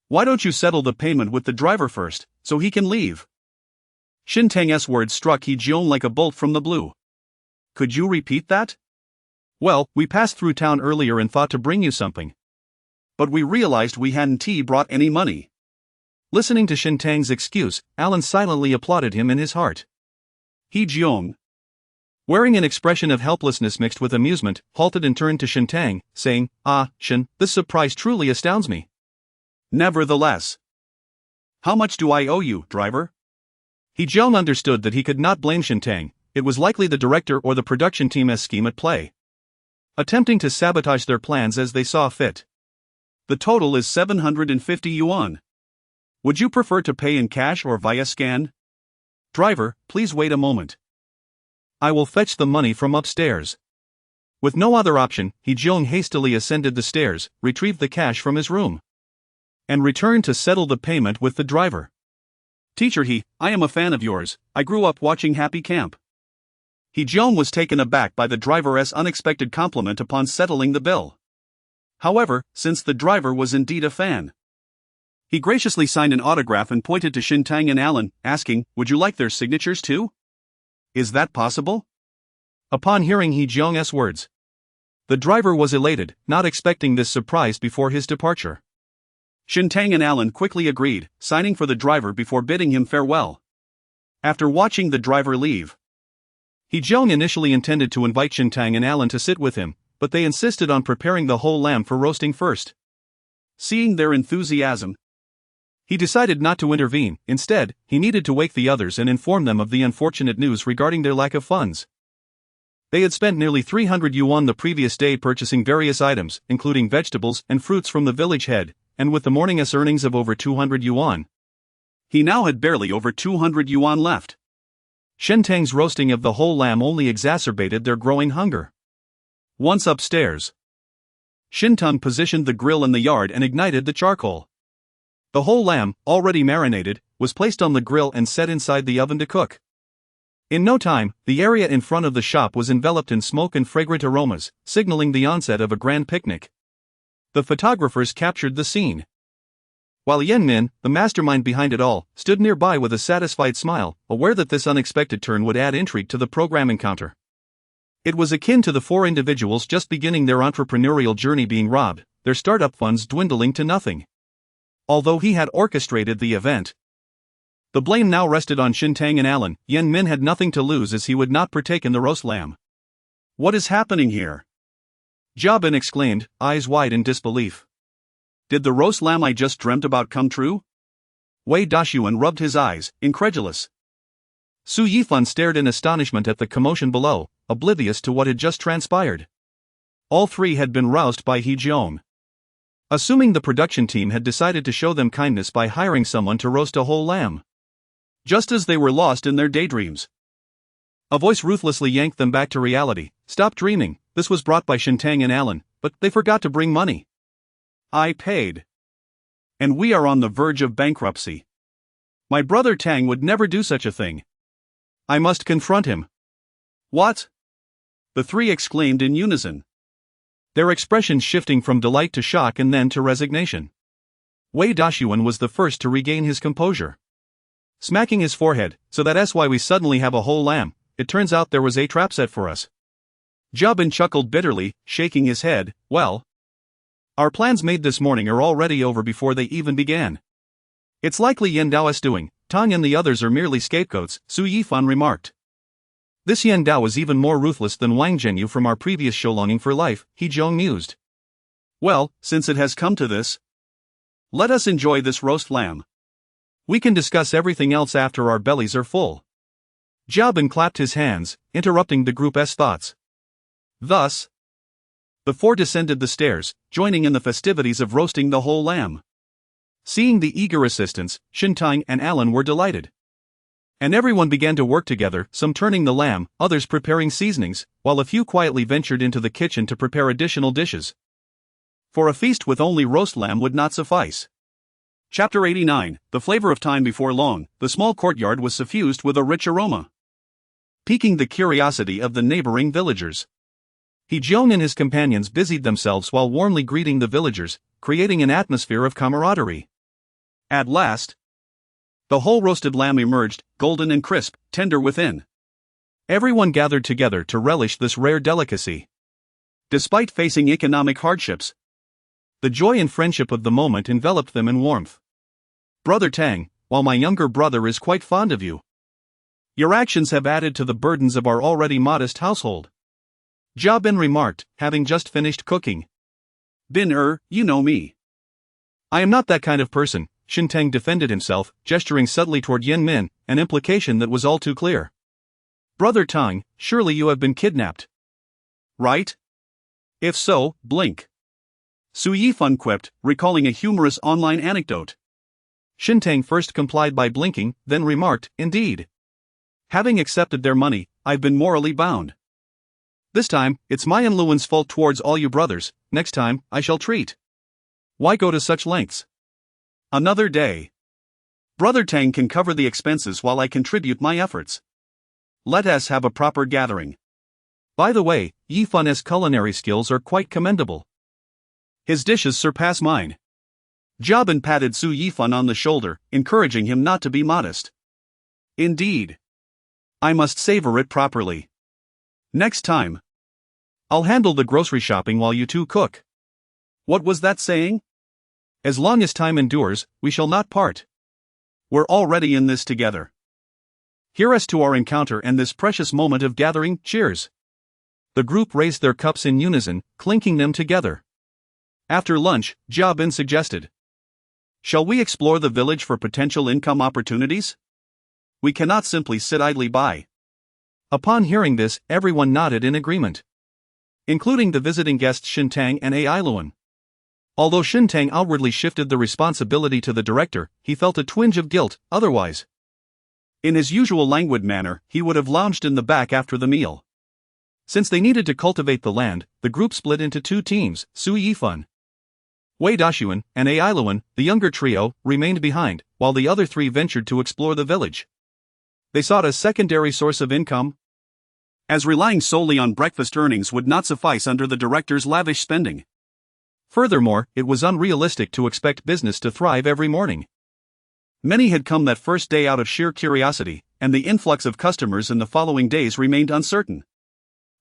Why don't you settle the payment with the driver first, so he can leave? Shintang's words struck He Jiong like a bolt from the blue. Could you repeat that? Well, we passed through town earlier and thought to bring you something. But we realized we hadn't brought any money. Listening to Shintang's excuse, Alan silently applauded him in his heart. He Jiong, wearing an expression of helplessness mixed with amusement, halted and turned to Shintang, saying, "Ah, Shin, this surprise truly astounds me." Nevertheless. How much do I owe you, driver? He Jiong understood that he could not blame Shintang. It was likely the director or the production team's scheme at play, attempting to sabotage their plans as they saw fit. The total is 750 yuan. Would you prefer to pay in cash or via scan? Driver, please wait a moment. I will fetch the money from upstairs. With no other option, He Jiong hastily ascended the stairs, retrieved the cash from his room, and returned to settle the payment with the driver. Teacher I am a fan of yours. I grew up watching Happy Camp. He Jiong was taken aback by the driver's unexpected compliment upon settling the bill. However, since the driver was indeed a fan, he graciously signed an autograph and pointed to Shintang and Alan, asking, "Would you like their signatures too? Is that possible?" Upon hearing He Jiong's words, the driver was elated, not expecting this surprise before his departure. Shintang and Alan quickly agreed, signing for the driver before bidding him farewell. After watching the driver leave, He Jiong initially intended to invite Shintang and Alan to sit with him, but they insisted on preparing the whole lamb for roasting first. Seeing their enthusiasm, he decided not to intervene. Instead, he needed to wake the others and inform them of the unfortunate news regarding their lack of funds. They had spent nearly 300 yuan the previous day purchasing various items, including vegetables and fruits from the village head, and with the morning's earnings of over 200 yuan, he now had barely over 200 yuan left. Shintang's roasting of the whole lamb only exacerbated their growing hunger. Once upstairs, Shintang positioned the grill in the yard and ignited the charcoal. The whole lamb, already marinated, was placed on the grill and set inside the oven to cook. In no time, the area in front of the shop was enveloped in smoke and fragrant aromas, signaling the onset of a grand picnic. The photographers captured the scene, while Yan Min, the mastermind behind it all, stood nearby with a satisfied smile, aware that this unexpected turn would add intrigue to the program encounter. It was akin to the four individuals just beginning their entrepreneurial journey being robbed, their startup funds dwindling to nothing. Although he had orchestrated the event, the blame now rested on Shintang and Alan. Yan Min had nothing to lose as he would not partake in the roast lamb. What is happening here? Jia exclaimed, eyes wide in disbelief. Did the roast lamb I just dreamt about come true? Wei Dashuan rubbed his eyes, incredulous. Su Yifan stared in astonishment at the commotion below, oblivious to what had just transpired. All three had been roused by He Jiong, assuming the production team had decided to show them kindness by hiring someone to roast a whole lamb, just as they were lost in their daydreams. A voice ruthlessly yanked them back to reality. Stop dreaming. This was brought by Shintang and Alan, but they forgot to bring money. I paid. And we are on the verge of bankruptcy. My brother Tang would never do such a thing. I must confront him. What? The three exclaimed in unison, their expressions shifting from delight to shock and then to resignation. Wei Dashuan was the first to regain his composure, smacking his forehead, "So that's why we suddenly have a whole lamb. It turns out there was a trap set for us." Jia chuckled bitterly, shaking his head. "Well, our plans made this morning are already over before they even began. It's likely Yan Dao's doing. Tang and the others are merely scapegoats," Su Yifan remarked. This Yan Dao is even more ruthless than Wang Zhenyu from our previous show Longing for Life, He Jiong mused. Well, since it has come to this, let us enjoy this roast lamb. We can discuss everything else after our bellies are full. Jia clapped his hands, interrupting the group's thoughts. Thus, the four descended the stairs, joining in the festivities of roasting the whole lamb. Seeing the eager assistants, Shintang and Alan were delighted. And everyone began to work together, some turning the lamb, others preparing seasonings, while a few quietly ventured into the kitchen to prepare additional dishes. For a feast with only roast lamb would not suffice. Chapter 89, The Flavor of Time. Before long, the small courtyard was suffused with a rich aroma, piquing the curiosity of the neighboring villagers. He Jiong and his companions busied themselves while warmly greeting the villagers, creating an atmosphere of camaraderie. At last, the whole roasted lamb emerged, golden and crisp, tender within. Everyone gathered together to relish this rare delicacy. Despite facing economic hardships, the joy and friendship of the moment enveloped them in warmth. Brother Tang, while my younger brother is quite fond of you, your actions have added to the burdens of our already modest household. Jia Bin remarked, having just finished cooking. Bin you know me. I am not that kind of person, Shin Tang defended himself, gesturing subtly toward Yin Min, an implication that was all too clear. Brother Tang, surely you have been kidnapped. Right? If so, blink. Su Yifan quipped, recalling a humorous online anecdote. Shin Tang first complied by blinking, then remarked, indeed. Having accepted their money, I've been morally bound. This time, it's my and Luan's fault towards all you brothers. Next time, I shall treat. Why go to such lengths? Another day. Brother Tang can cover the expenses while I contribute my efforts. Let us have a proper gathering. By the way, Yifan's culinary skills are quite commendable. His dishes surpass mine. Jia Bin patted Su Yifan on the shoulder, encouraging him not to be modest. Indeed. I must savor it properly. Next time. I'll handle the grocery shopping while you two cook. What was that saying? As long as time endures, we shall not part. We're already in this together. Hear us to our encounter and this precious moment of gathering. Cheers. The group raised their cups in unison, clinking them together. After lunch, Jia Bin suggested. Shall we explore the village for potential income opportunities? We cannot simply sit idly by. Upon hearing this, everyone nodded in agreement, including the visiting guests Shin Tang and Ai Luan. Although Shin Tang outwardly shifted the responsibility to the director, he felt a twinge of guilt, otherwise. In his usual languid manner, he would have lounged in the back after the meal. Since they needed to cultivate the land, the group split into two teams. Su Yifan, Wei Dashuan, and Ai Luan, the younger trio, remained behind, while the other three ventured to explore the village. They sought a secondary source of income, as relying solely on breakfast earnings would not suffice under the director's lavish spending. Furthermore, it was unrealistic to expect business to thrive every morning. Many had come that first day out of sheer curiosity, and the influx of customers in the following days remained uncertain.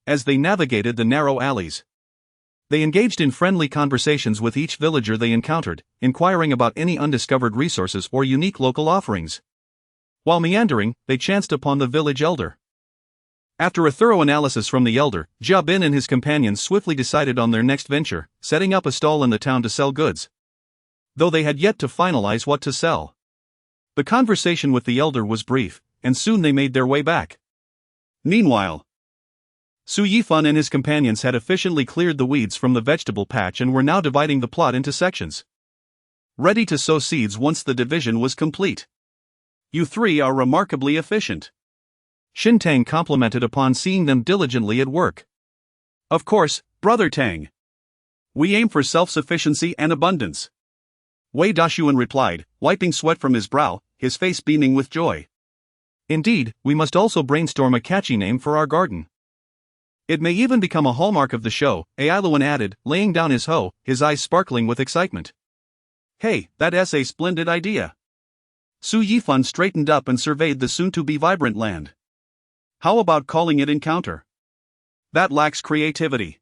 As they navigated the narrow alleys, they engaged in friendly conversations with each villager they encountered, inquiring about any undiscovered resources or unique local offerings. While meandering, they chanced upon the village elder. After a thorough analysis from the elder, Jia Bin and his companions swiftly decided on their next venture, setting up a stall in the town to sell goods, though they had yet to finalize what to sell. The conversation with the elder was brief, and soon they made their way back. Meanwhile, Su Yifan and his companions had efficiently cleared the weeds from the vegetable patch and were now dividing the plot into sections, ready to sow seeds once the division was complete. You three are remarkably efficient. Shin Tang complimented upon seeing them diligently at work. Of course, Brother Tang. We aim for self-sufficiency and abundance. Wei Dashuan replied, wiping sweat from his brow, his face beaming with joy. Indeed, we must also brainstorm a catchy name for our garden. It may even become a hallmark of the show, Ai Luan added, laying down his hoe, his eyes sparkling with excitement. Hey, that's a splendid idea. Su Yifan straightened up and surveyed the soon-to-be vibrant land. How about calling it Encounter? That lacks creativity.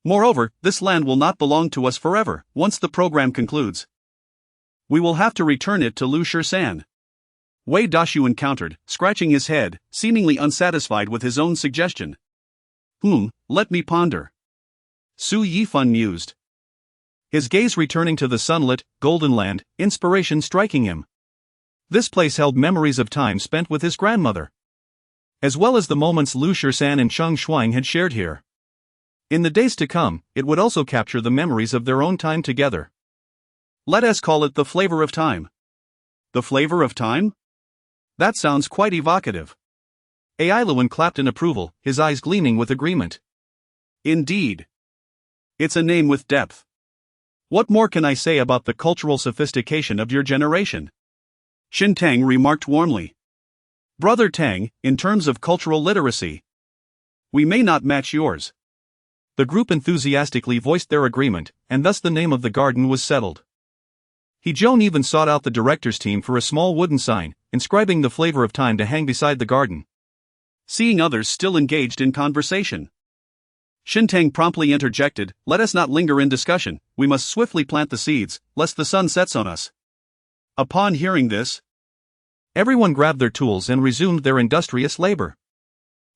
Moreover, this land will not belong to us forever, once the program concludes. We will have to return it to Lu Shisan. Wei Dashuan countered, scratching his head, seemingly unsatisfied with his own suggestion. Let me ponder. Su Yifan mused, his gaze returning to the sunlit, golden land, inspiration striking him. This place held memories of time spent with his grandmother, as well as the moments Lu Shisan and Cheng Shuang had shared here. In the days to come, it would also capture the memories of their own time together. Let us call it the flavor of time. The flavor of time? That sounds quite evocative. Ai Luan clapped in approval, his eyes gleaming with agreement. Indeed. It's a name with depth. What more can I say about the cultural sophistication of your generation? Shin Tang remarked warmly. Brother Tang, in terms of cultural literacy, we may not match yours. The group enthusiastically voiced their agreement, and thus the name of the garden was settled. He Joan even sought out the director's team for a small wooden sign, inscribing the flavor of time to hang beside the garden. Seeing others still engaged in conversation, Shintang promptly interjected, let us not linger in discussion, we must swiftly plant the seeds, lest the sun sets on us. Upon hearing this, everyone grabbed their tools and resumed their industrious labor.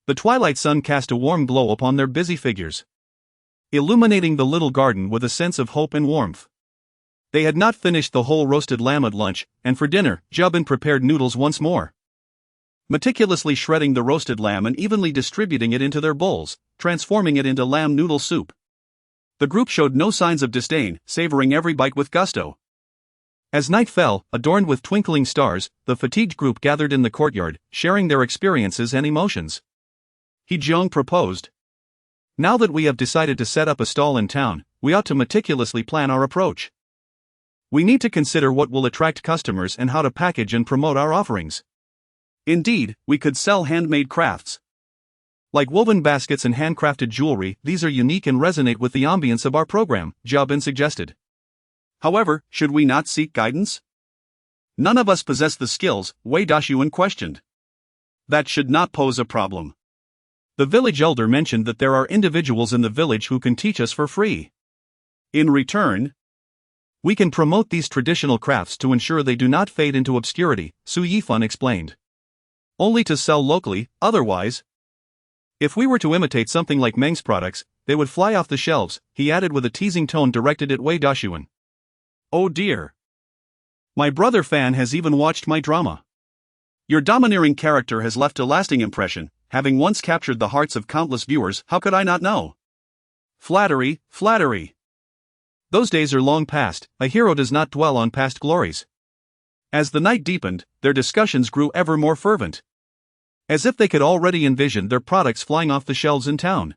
The twilight sun cast a warm glow upon their busy figures, illuminating the little garden with a sense of hope and warmth. They had not finished the whole roasted lamb at lunch, and for dinner, Jubin prepared noodles once more. Meticulously shredding the roasted lamb and evenly distributing it into their bowls, transforming it into lamb noodle soup. The group showed no signs of disdain, savoring every bite with gusto. As night fell, adorned with twinkling stars, the fatigued group gathered in the courtyard, sharing their experiences and emotions. Heejong proposed, now that we have decided to set up a stall in town, we ought to meticulously plan our approach. We need to consider what will attract customers and how to package and promote our offerings. Indeed, we could sell handmade crafts. Like woven baskets and handcrafted jewelry, these are unique and resonate with the ambience of our program, Jubin suggested. However, should we not seek guidance? None of us possess the skills, Wei Dashuan questioned. That should not pose a problem. The village elder mentioned that there are individuals in the village who can teach us for free. In return, we can promote these traditional crafts to ensure they do not fade into obscurity, Su Yifan explained. Only to sell locally, otherwise, if we were to imitate something like Meng's products, they would fly off the shelves, he added with a teasing tone directed at Wei Dashuan. Oh dear. My brother Fan has even watched my drama. Your domineering character has left a lasting impression, having once captured the hearts of countless viewers, how could I not know? Flattery, flattery. Those days are long past, a hero does not dwell on past glories. As the night deepened, their discussions grew ever more fervent. As if they could already envision their products flying off the shelves in town.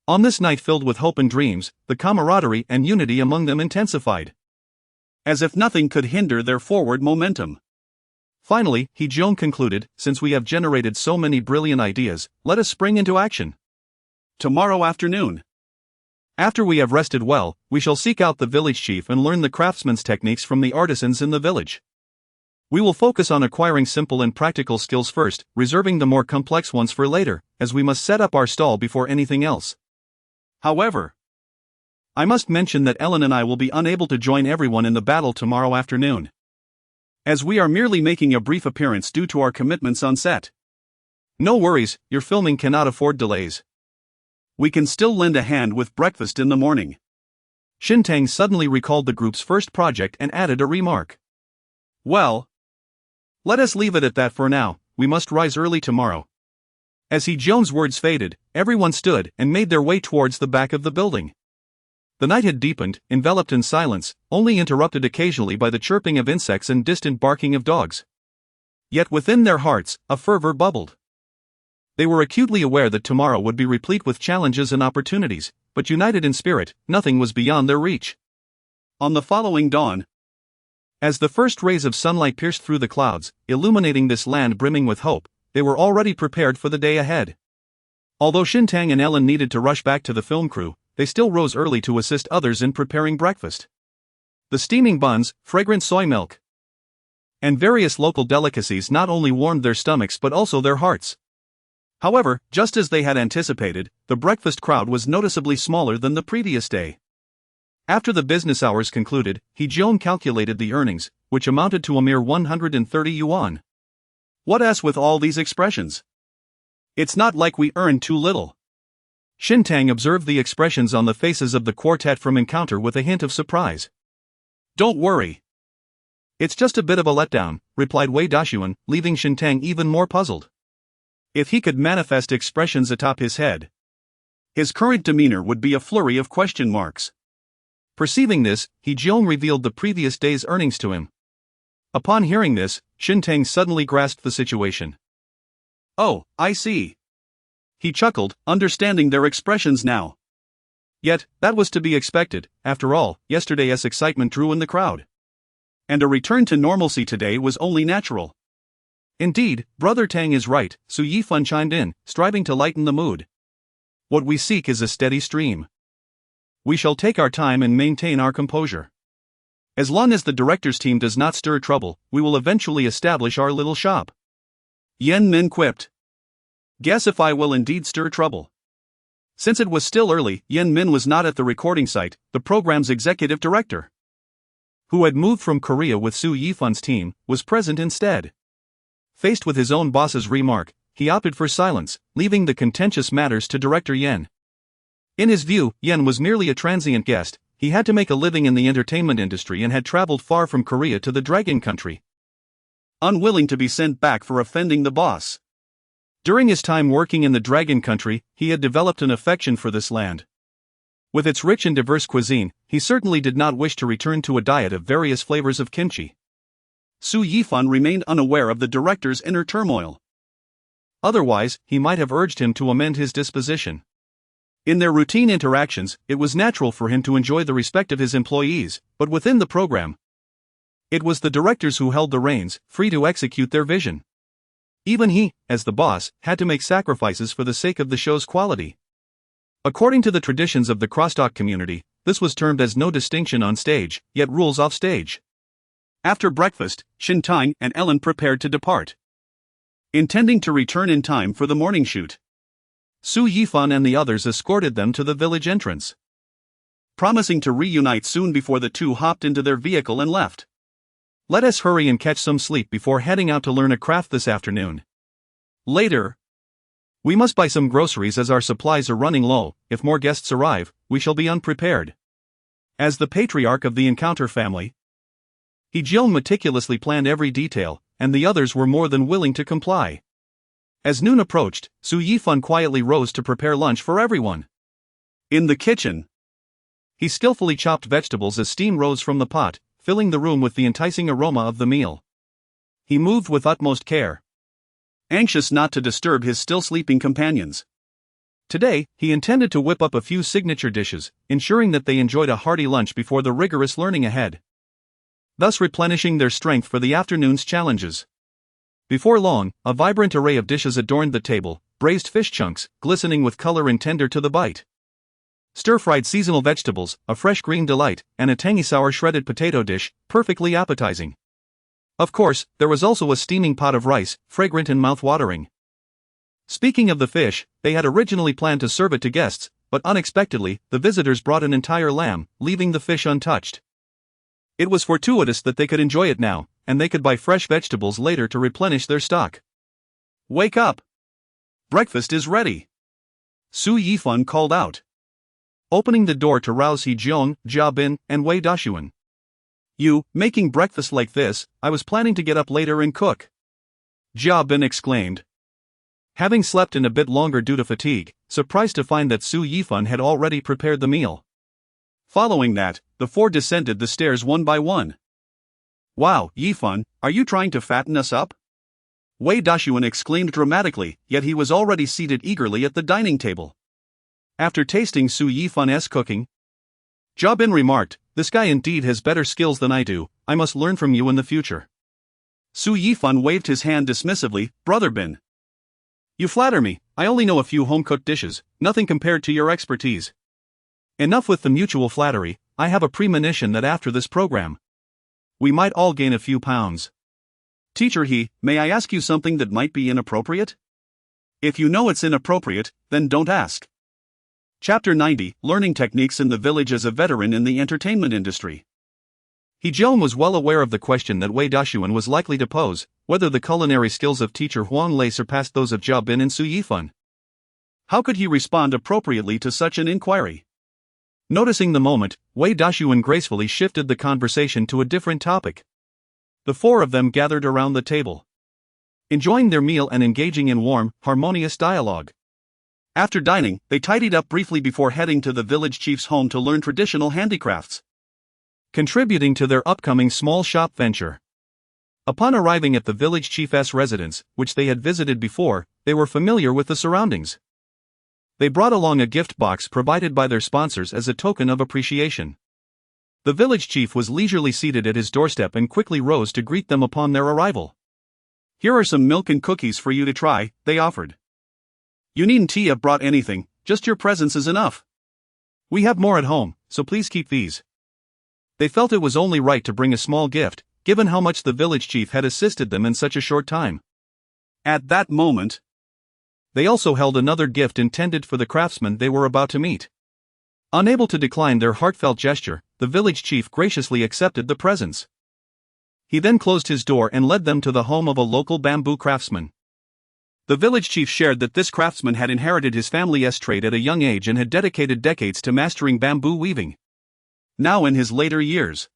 On this night filled with hope and dreams, the camaraderie and unity among them intensified. As if nothing could hinder their forward momentum. Finally, Heejong concluded, since we have generated so many brilliant ideas, let us spring into action. Tomorrow afternoon. After we have rested well, we shall seek out the village chief and learn the craftsman's techniques from the artisans in the village. We will focus on acquiring simple and practical skills first, reserving the more complex ones for later, as we must set up our stall before anything else. However, I must mention that Ellen and I will be unable to join everyone in the battle tomorrow afternoon, as we are merely making a brief appearance due to our commitments on set. No worries, your filming cannot afford delays. We can still lend a hand with breakfast in the morning. Shintang suddenly recalled the group's first project and added a remark. Well, let us leave it at that for now, we must rise early tomorrow. As Heejong's words faded, everyone stood and made their way towards the back of the building. The night had deepened, enveloped in silence, only interrupted occasionally by the chirping of insects and distant barking of dogs. Yet within their hearts, a fervor bubbled. They were acutely aware that tomorrow would be replete with challenges and opportunities, but united in spirit, nothing was beyond their reach. On the following dawn, as the first rays of sunlight pierced through the clouds, illuminating this land brimming with hope, they were already prepared for the day ahead. Although Shintang and Ellen needed to rush back to the film crew, they still rose early to assist others in preparing breakfast. The steaming buns, fragrant soy milk, and various local delicacies not only warmed their stomachs but also their hearts. However, just as they had anticipated, the breakfast crowd was noticeably smaller than the previous day. After the business hours concluded, Heejong calculated the earnings, which amounted to a mere 130 yuan. What else with all these expressions? It's not like we earned too little. Shintang observed the expressions on the faces of the quartet from Encounter with a hint of surprise. Don't worry. It's just a bit of a letdown, replied Wei Dashuan, leaving Shintang even more puzzled. If he could manifest expressions atop his head, his current demeanor would be a flurry of question marks. Perceiving this, Heejong revealed the previous day's earnings to him. Upon hearing this, Shintang suddenly grasped the situation. Oh, I see. He chuckled, understanding their expressions now. Yet, that was to be expected, after all, yesterday's excitement drew in the crowd. And a return to normalcy today was only natural. Indeed, Brother Tang is right, Su Yifan chimed in, striving to lighten the mood. What we seek is a steady stream. We shall take our time and maintain our composure. As long as the director's team does not stir trouble, we will eventually establish our little shop. Yen Min quipped. Guess if I will indeed stir trouble. Since it was still early, Yen Min was not at the recording site. The program's executive director, who had moved from Korea with Su Yifan's team, was present instead. Faced with his own boss's remark, he opted for silence, leaving the contentious matters to Director Yen. In his view, Yen was merely a transient guest. He had to make a living in the entertainment industry and had traveled far from Korea to the Dragon Country, unwilling to be sent back for offending the boss. During his time working in the Dragon Country, he had developed an affection for this land. With its rich and diverse cuisine, he certainly did not wish to return to a diet of various flavors of kimchi. Su Yifan remained unaware of the director's inner turmoil. Otherwise, he might have urged him to amend his disposition. In their routine interactions, it was natural for him to enjoy the respect of his employees, but within the program, it was the directors who held the reins, free to execute their vision. Even he, as the boss, had to make sacrifices for the sake of the show's quality. According to the traditions of the crosstalk community, this was termed as no distinction on stage, yet rules off stage. After breakfast, Shintang and Ellen prepared to depart, intending to return in time for the morning shoot. Su Yifan and the others escorted them to the village entrance, promising to reunite soon before the two hopped into their vehicle and left. Let us hurry and catch some sleep before heading out to learn a craft this afternoon. Later, we must buy some groceries as our supplies are running low. If more guests arrive, we shall be unprepared. As the patriarch of the Encounter family, He Jeong meticulously planned every detail, and the others were more than willing to comply. As noon approached, Su Yifan quietly rose to prepare lunch for everyone. In the kitchen, he skillfully chopped vegetables as steam rose from the pot, filling the room with the enticing aroma of the meal. He moved with utmost care, anxious not to disturb his still sleeping companions. Today, he intended to whip up a few signature dishes, ensuring that they enjoyed a hearty lunch before the rigorous learning ahead, thus replenishing their strength for the afternoon's challenges. Before long, a vibrant array of dishes adorned the table: braised fish chunks, glistening with color and tender to the bite, stir-fried seasonal vegetables, a fresh green delight, and a tangy sour shredded potato dish, perfectly appetizing. Of course, there was also a steaming pot of rice, fragrant and mouth-watering. Speaking of the fish, they had originally planned to serve it to guests, but unexpectedly, the visitors brought an entire lamb, leaving the fish untouched. It was fortuitous that they could enjoy it now, and they could buy fresh vegetables later to replenish their stock. Wake up! Breakfast is ready! Su Yifan called out, opening the door to rouse He Jeong, Jia Bin, and Wei Dashuan. You, making breakfast like this? I was planning to get up later and cook, Jia Bin exclaimed, having slept in a bit longer due to fatigue, surprised to find that Su Yifan had already prepared the meal. Following that, the four descended the stairs one by one. Wow, Yifan, are you trying to fatten us up? Wei Dashuan exclaimed dramatically, yet he was already seated eagerly at the dining table. After tasting Su Yifan's cooking, Jia Bin remarked, "This guy indeed has better skills than I do. I must learn from you in the future." Su Yifan waved his hand dismissively. Brother Bin, you flatter me. I only know a few home-cooked dishes, nothing compared to your expertise. Enough with the mutual flattery. I have a premonition that after this program, we might all gain a few pounds. Teacher He, may I ask you something that might be inappropriate? If you know it's inappropriate, then don't ask. Chapter 90, Learning Techniques in the Village as a Veteran in the Entertainment Industry. He Jeong was well aware of the question that Wei Dashuan was likely to pose, whether the culinary skills of teacher Huang Lei surpassed those of Jia Bin and Su Yifan. How could he respond appropriately to such an inquiry? Noticing the moment, Wei Dashuan gracefully shifted the conversation to a different topic. The four of them gathered around the table, enjoying their meal and engaging in warm, harmonious dialogue. After dining, they tidied up briefly before heading to the village chief's home to learn traditional handicrafts, contributing to their upcoming small shop venture. Upon arriving at the village chief's residence, which they had visited before, they were familiar with the surroundings. They brought along a gift box provided by their sponsors as a token of appreciation. The village chief was leisurely seated at his doorstep and quickly rose to greet them upon their arrival. Here are some milk and cookies for you to try, they offered. You needn't have brought anything, just your presence is enough. We have more at home, so please keep these. They felt it was only right to bring a small gift, given how much the village chief had assisted them in such a short time. At that moment, They also held another gift intended for the craftsman they were about to meet. Unable to decline their heartfelt gesture, the village chief graciously accepted the presents. He then closed his door and led them to the home of a local bamboo craftsman. The village chief shared that this craftsman had inherited his family's trade at a young age and had dedicated decades to mastering bamboo weaving. Now in his later years,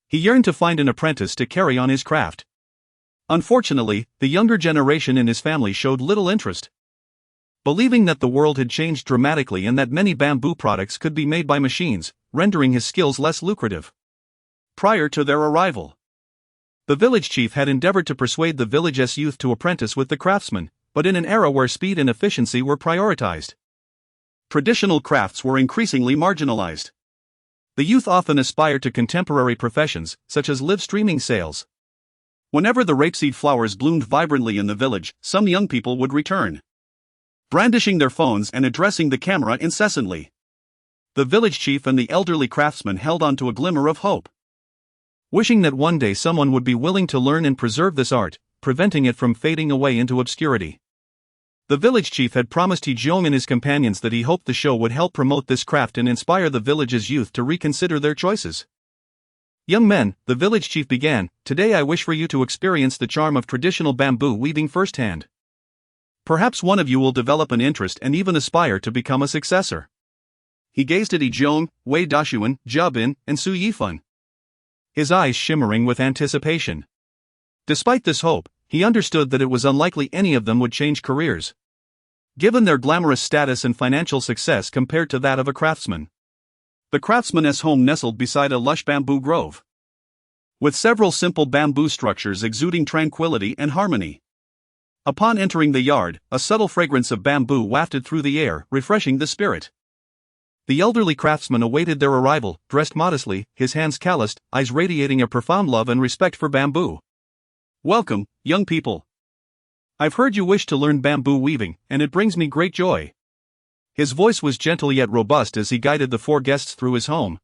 he yearned to find an apprentice to carry on his craft. Unfortunately, the younger generation in his family showed little interest, believing that the world had changed dramatically and that many bamboo products could be made by machines, rendering his skills less lucrative. Prior to their arrival, the village chief had endeavored to persuade the village's youth to apprentice with the craftsman, but in an era where speed and efficiency were prioritized, traditional crafts were increasingly marginalized. The youth often aspired to contemporary professions, such as live streaming sales. Whenever the rapeseed flowers bloomed vibrantly in the village, some young people would return, brandishing their phones and addressing the camera incessantly. The village chief and the elderly craftsman held on to a glimmer of hope, wishing that one day someone would be willing to learn and preserve this art, preventing it from fading away into obscurity. The village chief had promised Heejong and his companions that he hoped the show would help promote this craft and inspire the village's youth to reconsider their choices. "Young men," the village chief began, "today I wish for you to experience the charm of traditional bamboo weaving firsthand. Perhaps one of you will develop an interest and even aspire to become a successor." He gazed at Heejong, Wei Dashuan, Jia Bin, and Su Yifan, his eyes shimmering with anticipation. Despite this hope, he understood that it was unlikely any of them would change careers, given their glamorous status and financial success compared to that of a craftsman. The craftsman's home nestled beside a lush bamboo grove, with several simple bamboo structures exuding tranquility and harmony. Upon entering the yard, a subtle fragrance of bamboo wafted through the air, refreshing the spirit. The elderly craftsman awaited their arrival, dressed modestly, his hands calloused, eyes radiating a profound love and respect for bamboo. "Welcome, young people. I've heard you wish to learn bamboo weaving, and it brings me great joy." His voice was gentle yet robust as he guided the four guests through his home,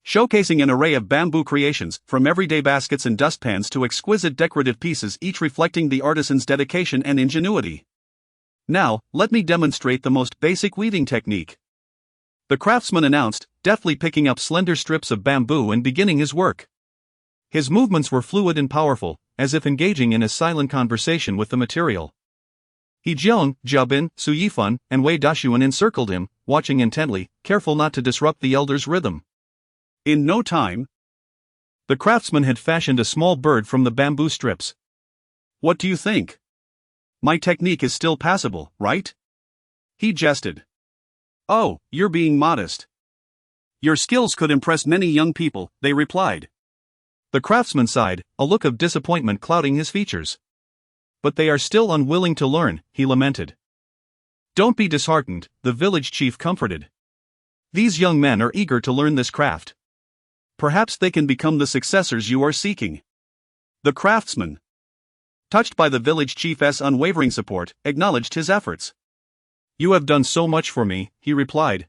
showcasing an array of bamboo creations, from everyday baskets and dustpans to exquisite decorative pieces, each reflecting the artisan's dedication and ingenuity. "Now, let me demonstrate the most basic weaving technique," the craftsman announced, deftly picking up slender strips of bamboo and beginning his work. His movements were fluid and powerful, as if engaging in a silent conversation with the material. Heejong, Jia Bin, Su Yifan, and Wei Dashuan encircled him, watching intently, careful not to disrupt the elder's rhythm. In no time, the craftsman had fashioned a small bird from the bamboo strips. "What do you think? My technique is still passable, right?" he jested. "Oh, you're being modest. Your skills could impress many young people," they replied. The craftsman sighed, a look of disappointment clouding his features. "But they are still unwilling to learn," he lamented. "Don't be disheartened," the village chief comforted. "These young men are eager to learn this craft. Perhaps they can become the successors you are seeking." The craftsman, touched by the village chief's unwavering support, acknowledged his efforts. "You have done so much for me," he replied.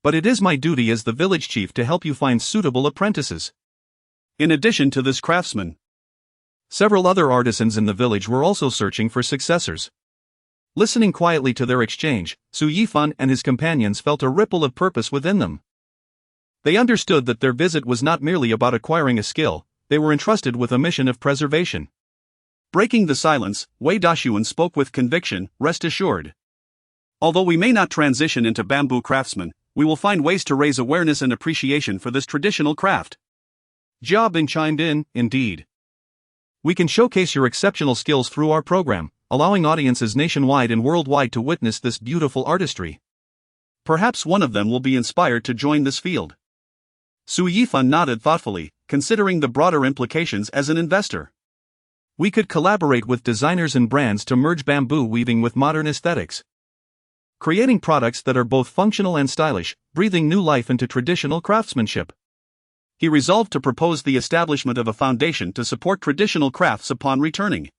"But it is my duty as the village chief to help you find suitable apprentices." In addition to this craftsman, several other artisans in the village were also searching for successors. Listening quietly to their exchange, Su Yifan and his companions felt a ripple of purpose within them. They understood that their visit was not merely about acquiring a skill, they were entrusted with a mission of preservation. Breaking the silence, Wei Dashuan spoke with conviction, "Rest assured. Although we may not transition into bamboo craftsmen, we will find ways to raise awareness and appreciation for this traditional craft." Jia Bin chimed in, "Indeed. We can showcase your exceptional skills through our program, allowing audiences nationwide and worldwide to witness this beautiful artistry. Perhaps one of them will be inspired to join this field." Su Yifan nodded thoughtfully, considering the broader implications as an investor. "We could collaborate with designers and brands to merge bamboo weaving with modern aesthetics, creating products that are both functional and stylish, breathing new life into traditional craftsmanship." He resolved to propose the establishment of a foundation to support traditional crafts upon returning.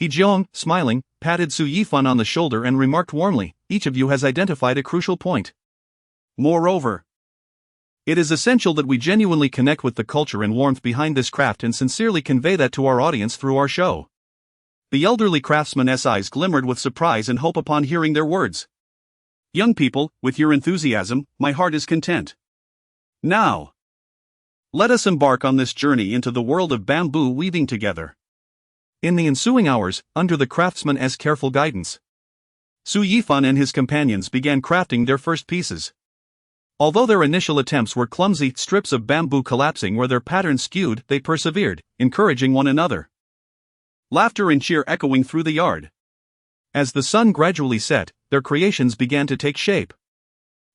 Heejong, smiling, patted Su Yifan on the shoulder and remarked warmly, "Each of you has identified a crucial point. Moreover, it is essential that we genuinely connect with the culture and warmth behind this craft and sincerely convey that to our audience through our show." The elderly craftsman's eyes glimmered with surprise and hope upon hearing their words. Young people, with your enthusiasm, my heart is content. Now, let us embark on this journey into the world of bamboo weaving together. In the ensuing hours, under the craftsman's careful guidance, Su Yifan and his companions began crafting their first pieces. Although their initial attempts were clumsy strips of bamboo collapsing where their patterns skewed, they persevered, encouraging one another. Laughter and cheer echoing through the yard. As the sun gradually set, their creations began to take shape.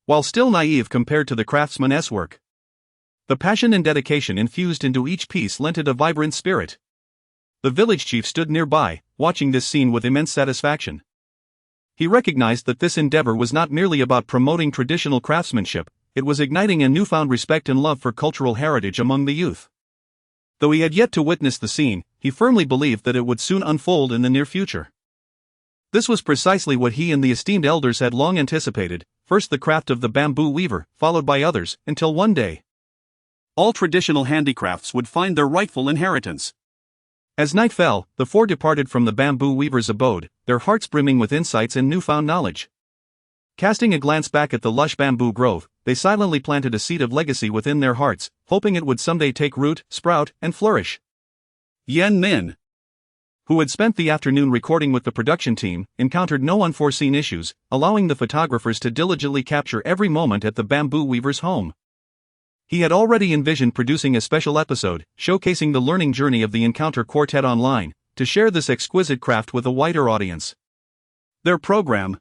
While still naive compared to the craftsman's work, the passion and dedication infused into each piece lent it a vibrant spirit. The village chief stood nearby, watching this scene with immense satisfaction. He recognized that this endeavor was not merely about promoting traditional craftsmanship, it was igniting a newfound respect and love for cultural heritage among the youth. Though he had yet to witness the scene, he firmly believed that it would soon unfold in the near future. This was precisely what he and the esteemed elders had long anticipated, first the craft of the bamboo weaver, followed by others, until one day all traditional handicrafts would find their rightful inheritance. As night fell, the four departed from the bamboo weaver's abode, their hearts brimming with insights and newfound knowledge. Casting a glance back at the lush bamboo grove, they silently planted a seed of legacy within their hearts, hoping it would someday take root, sprout, and flourish. Yan Min, who had spent the afternoon recording with the production team, encountered no unforeseen issues, allowing the photographers to diligently capture every moment at the bamboo weaver's home. He had already envisioned producing a special episode, showcasing the learning journey of the Encounter Quartet online, to share this exquisite craft with a wider audience. Their program,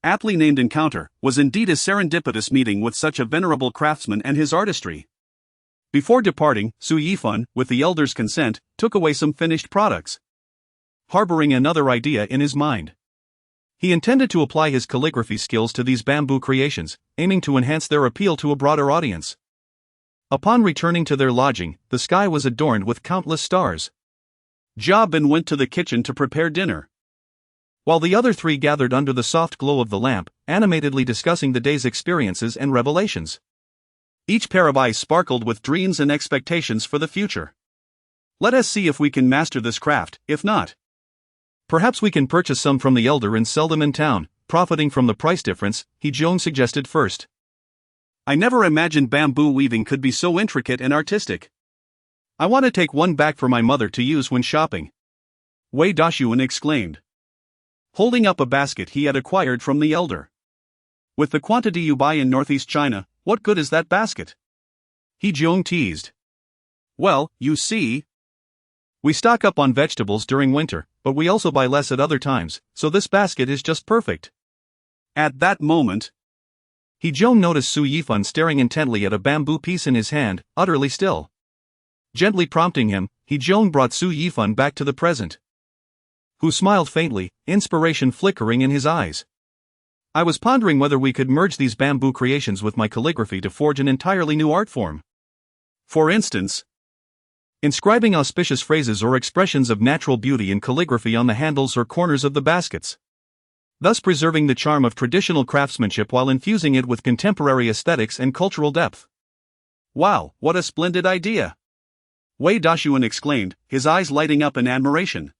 aptly named Encounter, was indeed a serendipitous meeting with such a venerable craftsman and his artistry. Before departing, Su Yifan, with the elders' consent, took away some finished products, harboring another idea in his mind. He intended to apply his calligraphy skills to these bamboo creations, aiming to enhance their appeal to a broader audience. Upon returning to their lodging, the sky was adorned with countless stars. Jia Bin went to the kitchen to prepare dinner, while the other three gathered under the soft glow of the lamp, animatedly discussing the day's experiences and revelations. Each pair of eyes sparkled with dreams and expectations for the future. Let us see if we can master this craft, if not, perhaps we can purchase some from the elder and sell them in town, profiting from the price difference, He-jong suggested first. I never imagined bamboo weaving could be so intricate and artistic. I want to take one back for my mother to use when shopping, Wei Dashuan exclaimed, holding up a basket he had acquired from the elder. With the quantity you buy in Northeast China, what good is that basket? He-jong teased. Well, you see, we stock up on vegetables during winter, but we also buy less at other times, so this basket is just perfect. At that moment, He-jong noticed Su Yifan staring intently at a bamboo piece in his hand, utterly still. Gently prompting him, He-jong brought Su Yifan back to the present, who smiled faintly, inspiration flickering in his eyes. I was pondering whether we could merge these bamboo creations with my calligraphy to forge an entirely new art form. For instance, inscribing auspicious phrases or expressions of natural beauty in calligraphy on the handles or corners of the baskets, thus preserving the charm of traditional craftsmanship while infusing it with contemporary aesthetics and cultural depth. Wow, what a splendid idea! Wei Dashuan exclaimed, his eyes lighting up in admiration.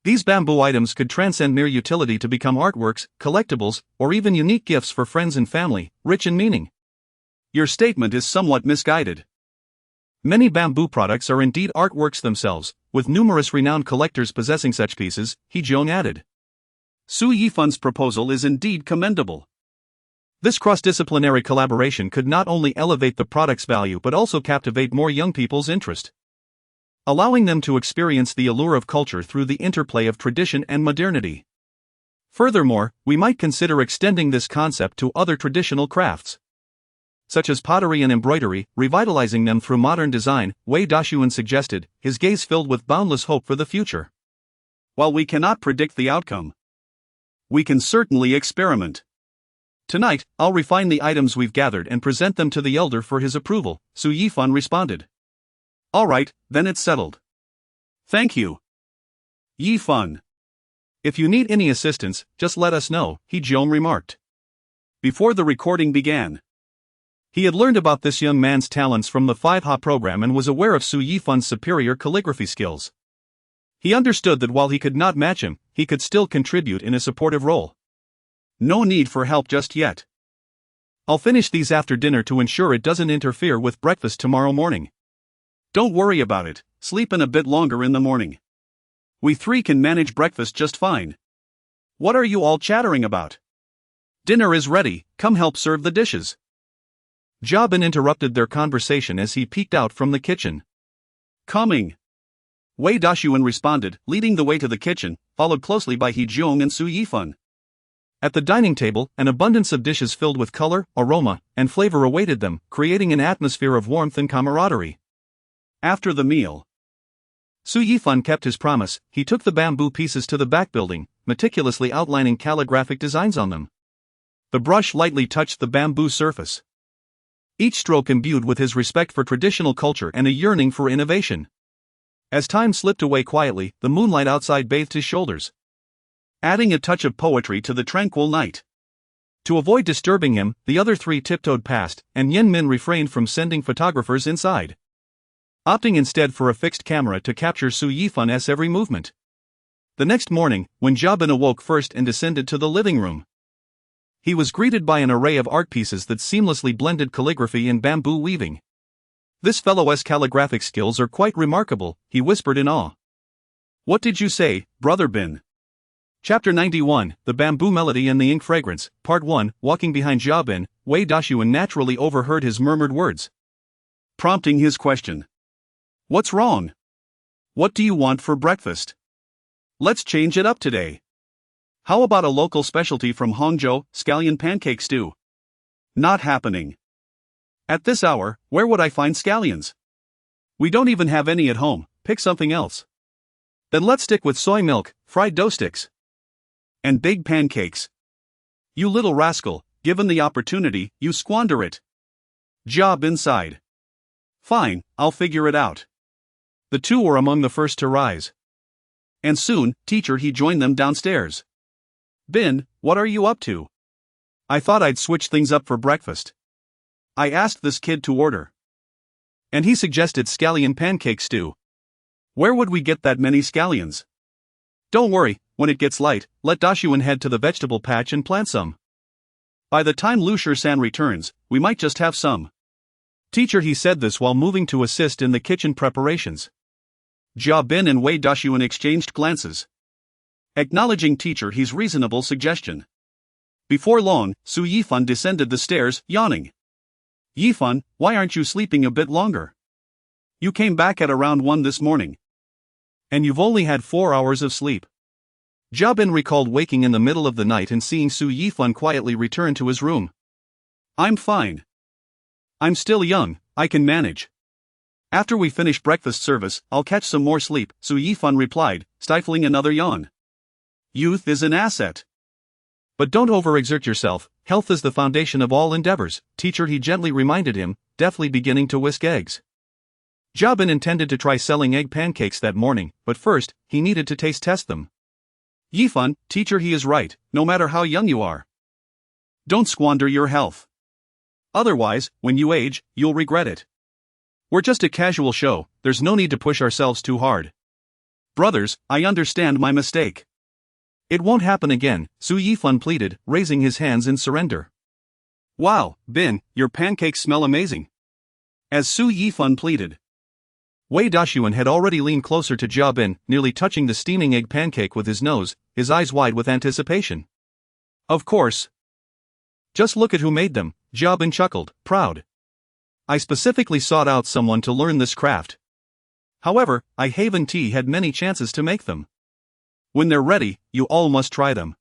These bamboo items could transcend mere utility to become artworks, collectibles, or even unique gifts for friends and family, rich in meaning. Your statement is somewhat misguided. Many bamboo products are indeed artworks themselves, with numerous renowned collectors possessing such pieces, He-jong added. Su Yifan's proposal is indeed commendable. This cross-disciplinary collaboration could not only elevate the product's value but also captivate more young people's interest, allowing them to experience the allure of culture through the interplay of tradition and modernity. Furthermore, we might consider extending this concept to other traditional crafts, such as pottery and embroidery, revitalizing them through modern design, Wei Dashuan suggested, his gaze filled with boundless hope for the future. While we cannot predict the outcome, we can certainly experiment. Tonight, I'll refine the items we've gathered and present them to the elder for his approval, Su Yifan responded. All right, then it's settled. Thank you, Yifan. If you need any assistance, just let us know, He-jong remarked. Before the recording began, he had learned about this young man's talents from the 5Ha program and was aware of Su Yifan's superior calligraphy skills. He understood that while he could not match him, he could still contribute in a supportive role. No need for help just yet. I'll finish these after dinner to ensure it doesn't interfere with breakfast tomorrow morning. Don't worry about it, sleep in a bit longer in the morning. We three can manage breakfast just fine. What are you all chattering about? Dinner is ready, come help serve the dishes. Jobin interrupted their conversation as he peeked out from the kitchen. Coming. Wei Dashuan responded, leading the way to the kitchen, followed closely by He Jiong and Su Yifan. At the dining table, an abundance of dishes filled with color, aroma, and flavor awaited them, creating an atmosphere of warmth and camaraderie. After the meal, Su Yifan kept his promise. He took the bamboo pieces to the back building, meticulously outlining calligraphic designs on them. The brush lightly touched the bamboo surface, each stroke imbued with his respect for traditional culture and a yearning for innovation. As time slipped away quietly, the moonlight outside bathed his shoulders, adding a touch of poetry to the tranquil night. To avoid disturbing him, the other three tiptoed past, and Yin Min refrained from sending photographers inside, opting instead for a fixed camera to capture Su Yifan's every movement. The next morning, when Jobin awoke first and descended to the living room, he was greeted by an array of art pieces that seamlessly blended calligraphy and bamboo weaving. This fellow's calligraphic skills are quite remarkable, he whispered in awe. What did you say, Brother Bin? Chapter 91, The Bamboo Melody and the Ink Fragrance, Part 1. Walking behind Jobin, Wei Dashuan naturally overheard his murmured words, prompting his question. What's wrong? What do you want for breakfast? Let's change it up today. How about a local specialty from Hangzhou, scallion pancake stew? Not happening. At this hour, where would I find scallions? We don't even have any at home, pick something else. Then let's stick with soy milk, fried dough sticks, and big pancakes. You little rascal, given the opportunity, you squander it. Job inside. Fine, I'll figure it out. The two were among the first to rise. And soon, teacher he joined them downstairs. Bin, what are you up to? I thought I'd switch things up for breakfast. I asked this kid to order, and he suggested scallion pancake stew. Where would we get that many scallions? Don't worry, when it gets light, let Dashuan head to the vegetable patch and plant some. By the time Lu Shisan returns, we might just have some. Teacher, he said this while moving to assist in the kitchen preparations. Jia Bin and Wei Dashuan exchanged glances, acknowledging teacher he's reasonable suggestion. Before long, Su Yifan descended the stairs, yawning. Yifan, why aren't you sleeping a bit longer? You came back at around 1 this morning. And you've only had 4 hours of sleep. Jobin recalled waking in the middle of the night and seeing Su Yifan quietly return to his room. I'm fine. I'm still young, I can manage. After we finish breakfast service, I'll catch some more sleep, Su Yifan replied, stifling another yawn. Youth is an asset. But don't overexert yourself, health is the foundation of all endeavors, teacher, he gently reminded him, deftly beginning to whisk eggs. Jobin intended to try selling egg pancakes that morning, but first, he needed to taste test them. Yifan, teacher, he is right, no matter how young you are. Don't squander your health. Otherwise, when you age, you'll regret it. We're just a casual show, there's no need to push ourselves too hard. Brothers, I understand my mistake. It won't happen again, Su Yifan pleaded, raising his hands in surrender. Wow, Bin, your pancakes smell amazing. As Su Yifan pleaded. Wei Dashuan had already leaned closer to Jia Bin, nearly touching the steaming egg pancake with his nose, his eyes wide with anticipation. Of course. Just look at who made them, Jia Bin chuckled, proud. I specifically sought out someone to learn this craft. However, I haven't had many chances to make them. When they're ready, you all must try them.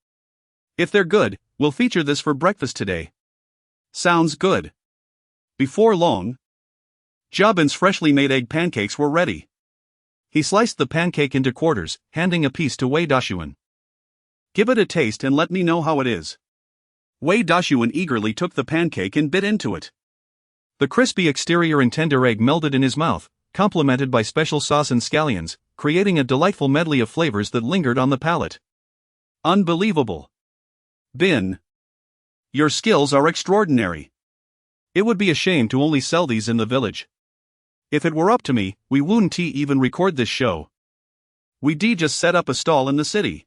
If they're good, we'll feature this for breakfast today. Sounds good. Before long, Jobin's freshly made egg pancakes were ready. He sliced the pancake into quarters, handing a piece to Wei Dashuan. Give it a taste and let me know how it is. Wei Dashuan eagerly took the pancake and bit into it. The crispy exterior and tender egg melded in his mouth, complemented by special sauce and scallions, creating a delightful medley of flavors that lingered on the palate. Unbelievable. Bin, your skills are extraordinary. It would be a shame to only sell these in the village. If it were up to me, we wouldn't even record this show. We just set up a stall in the city,"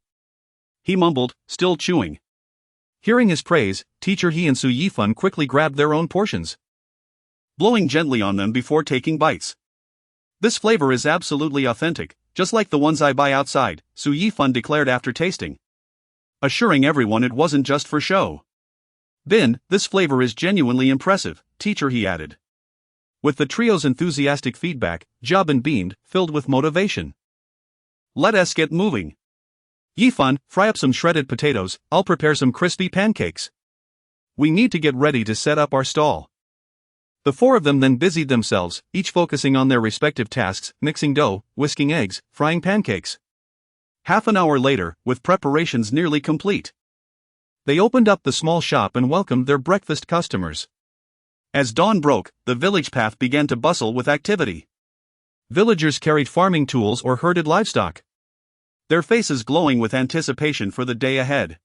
he mumbled, still chewing. Hearing his praise, Teacher He and Su Yifan quickly grabbed their own portions, blowing gently on them before taking bites. "This flavor is absolutely authentic, just like the ones I buy outside," Su Yifan declared after tasting, assuring everyone it wasn't just for show. "Bin, this flavor is genuinely impressive," Teacher He added. With the trio's enthusiastic feedback, Jobin beamed, filled with motivation. "Let us get moving. Yifan, fry up some shredded potatoes, I'll prepare some crispy pancakes. We need to get ready to set up our stall." The four of them then busied themselves, each focusing on their respective tasks, mixing dough, whisking eggs, frying pancakes. Half an hour later, with preparations nearly complete, they opened up the small shop and welcomed their breakfast customers. As dawn broke, the village path began to bustle with activity. Villagers carried farming tools or herded livestock, their faces glowing with anticipation for the day ahead.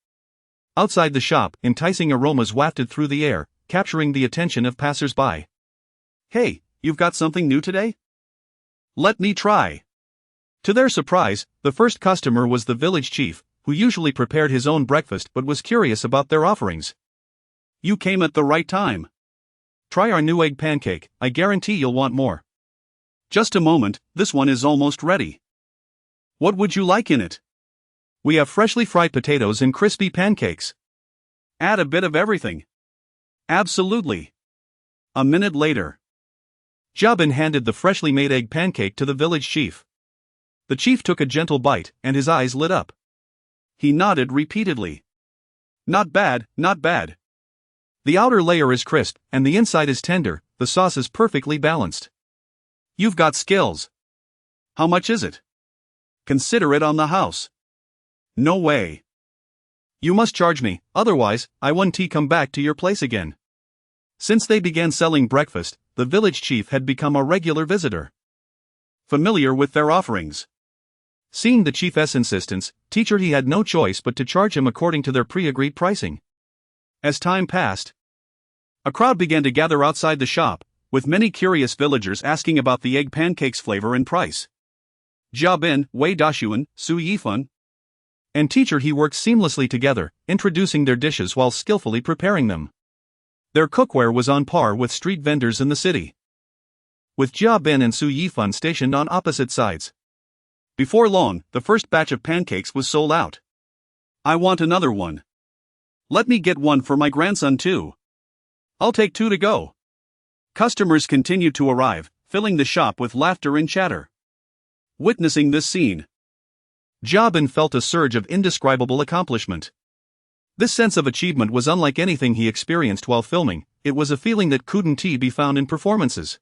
Outside the shop, enticing aromas wafted through the air, capturing the attention of passers-by. "Hey, you've got something new today? Let me try." To their surprise, the first customer was the village chief, who usually prepared his own breakfast but was curious about their offerings. "You came at the right time. Try our new egg pancake, I guarantee you'll want more." "Just a moment, this one is almost ready. What would you like in it?" "We have freshly fried potatoes and crispy pancakes." "Add a bit of everything." "Absolutely." A minute later, Jobin handed the freshly made egg pancake to the village chief. The chief took a gentle bite, and his eyes lit up. He nodded repeatedly. "Not bad, not bad. The outer layer is crisp, and the inside is tender, the sauce is perfectly balanced." "You've got skills. How much is it?" "Consider it on the house." "No way. You must charge me, otherwise, I won't come back to your place again." Since they began selling breakfast, the village chief had become a regular visitor, familiar with their offerings. Seeing the chief's insistence, Teacher He had no choice but to charge him according to their pre-agreed pricing. As time passed, a crowd began to gather outside the shop, with many curious villagers asking about the egg pancakes' flavor and price. Jia Wei Dashuan, Su Yifan, and Teacher He worked seamlessly together, introducing their dishes while skillfully preparing them. Their cookware was on par with street vendors in the city, with Jia and Su Yifan stationed on opposite sides. Before long, the first batch of pancakes was sold out. "I want another one. Let me get one for my grandson too. I'll take 2 to go." Customers continued to arrive, filling the shop with laughter and chatter. Witnessing this scene, Jobin felt a surge of indescribable accomplishment. This sense of achievement was unlike anything he experienced while filming. It was a feeling that couldn't be found in performances.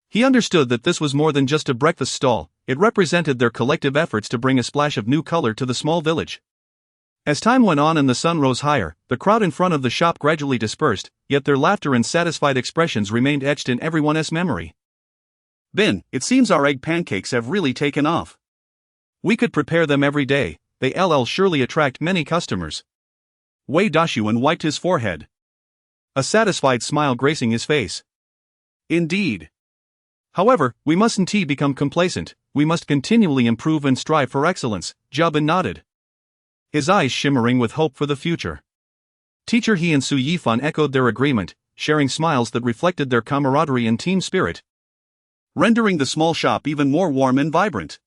He understood that this was more than just a breakfast stall, it represented their collective efforts to bring a splash of new color to the small village. As time went on and the sun rose higher, the crowd in front of the shop gradually dispersed, yet their laughter and satisfied expressions remained etched in everyone's memory. "Bin, it seems our egg pancakes have really taken off. We could prepare them every day, they'll surely attract many customers." Wei Dashuan wiped his forehead, a satisfied smile gracing his face. "Indeed. However, we mustn't become complacent, we must continually improve and strive for excellence," Jobin nodded, his eyes shimmering with hope for the future. Teacher He and Su Yifan echoed their agreement, sharing smiles that reflected their camaraderie and team spirit, rendering the small shop even more warm and vibrant.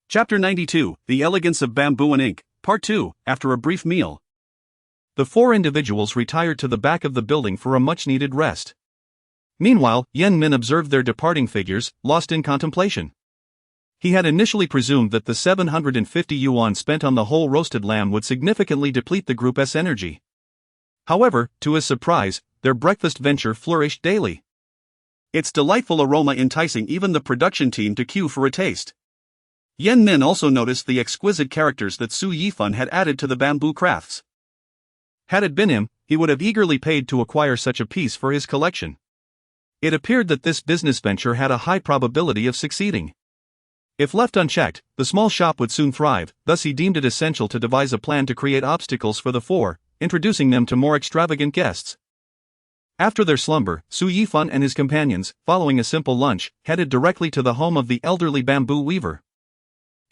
Chapter 92, The Elegance of Bamboo and Ink, Part 2, After a brief meal. The four individuals retired to the back of the building for a much-needed rest. Meanwhile, Yen Min observed their departing figures, lost in contemplation. He had initially presumed that the 750 yuan spent on the whole roasted lamb would significantly deplete the group's energy. However, to his surprise, their breakfast venture flourished daily, its delightful aroma enticing even the production team to queue for a taste. Yen Min also noticed the exquisite characters that Su Yifan had added to the bamboo crafts. Had it been him, he would have eagerly paid to acquire such a piece for his collection. It appeared that this business venture had a high probability of succeeding. If left unchecked, the small shop would soon thrive, thus he deemed it essential to devise a plan to create obstacles for the four, introducing them to more extravagant guests. After their slumber, Su Yifan and his companions, following a simple lunch, headed directly to the home of the elderly bamboo weaver.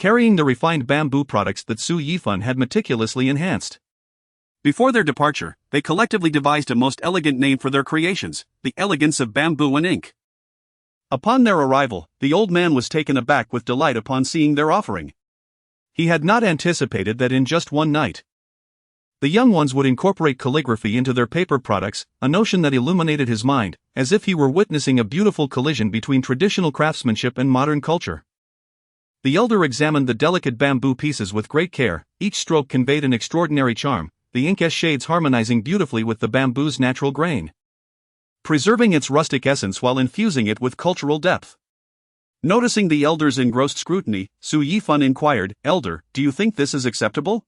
carrying the refined bamboo products that Su Yifan had meticulously enhanced. Before their departure, they collectively devised a most elegant name for their creations, the elegance of bamboo and ink. Upon their arrival, the old man was taken aback with delight upon seeing their offering. He had not anticipated that in just one night, the young ones would incorporate calligraphy into their paper products, a notion that illuminated his mind, as if he were witnessing a beautiful collision between traditional craftsmanship and modern culture. The elder examined the delicate bamboo pieces with great care, each stroke conveyed an extraordinary charm, the ink's shades harmonizing beautifully with the bamboo's natural grain, preserving its rustic essence while infusing it with cultural depth. Noticing the elder's engrossed scrutiny, Su Yifan inquired, "Elder, do you think this is acceptable?"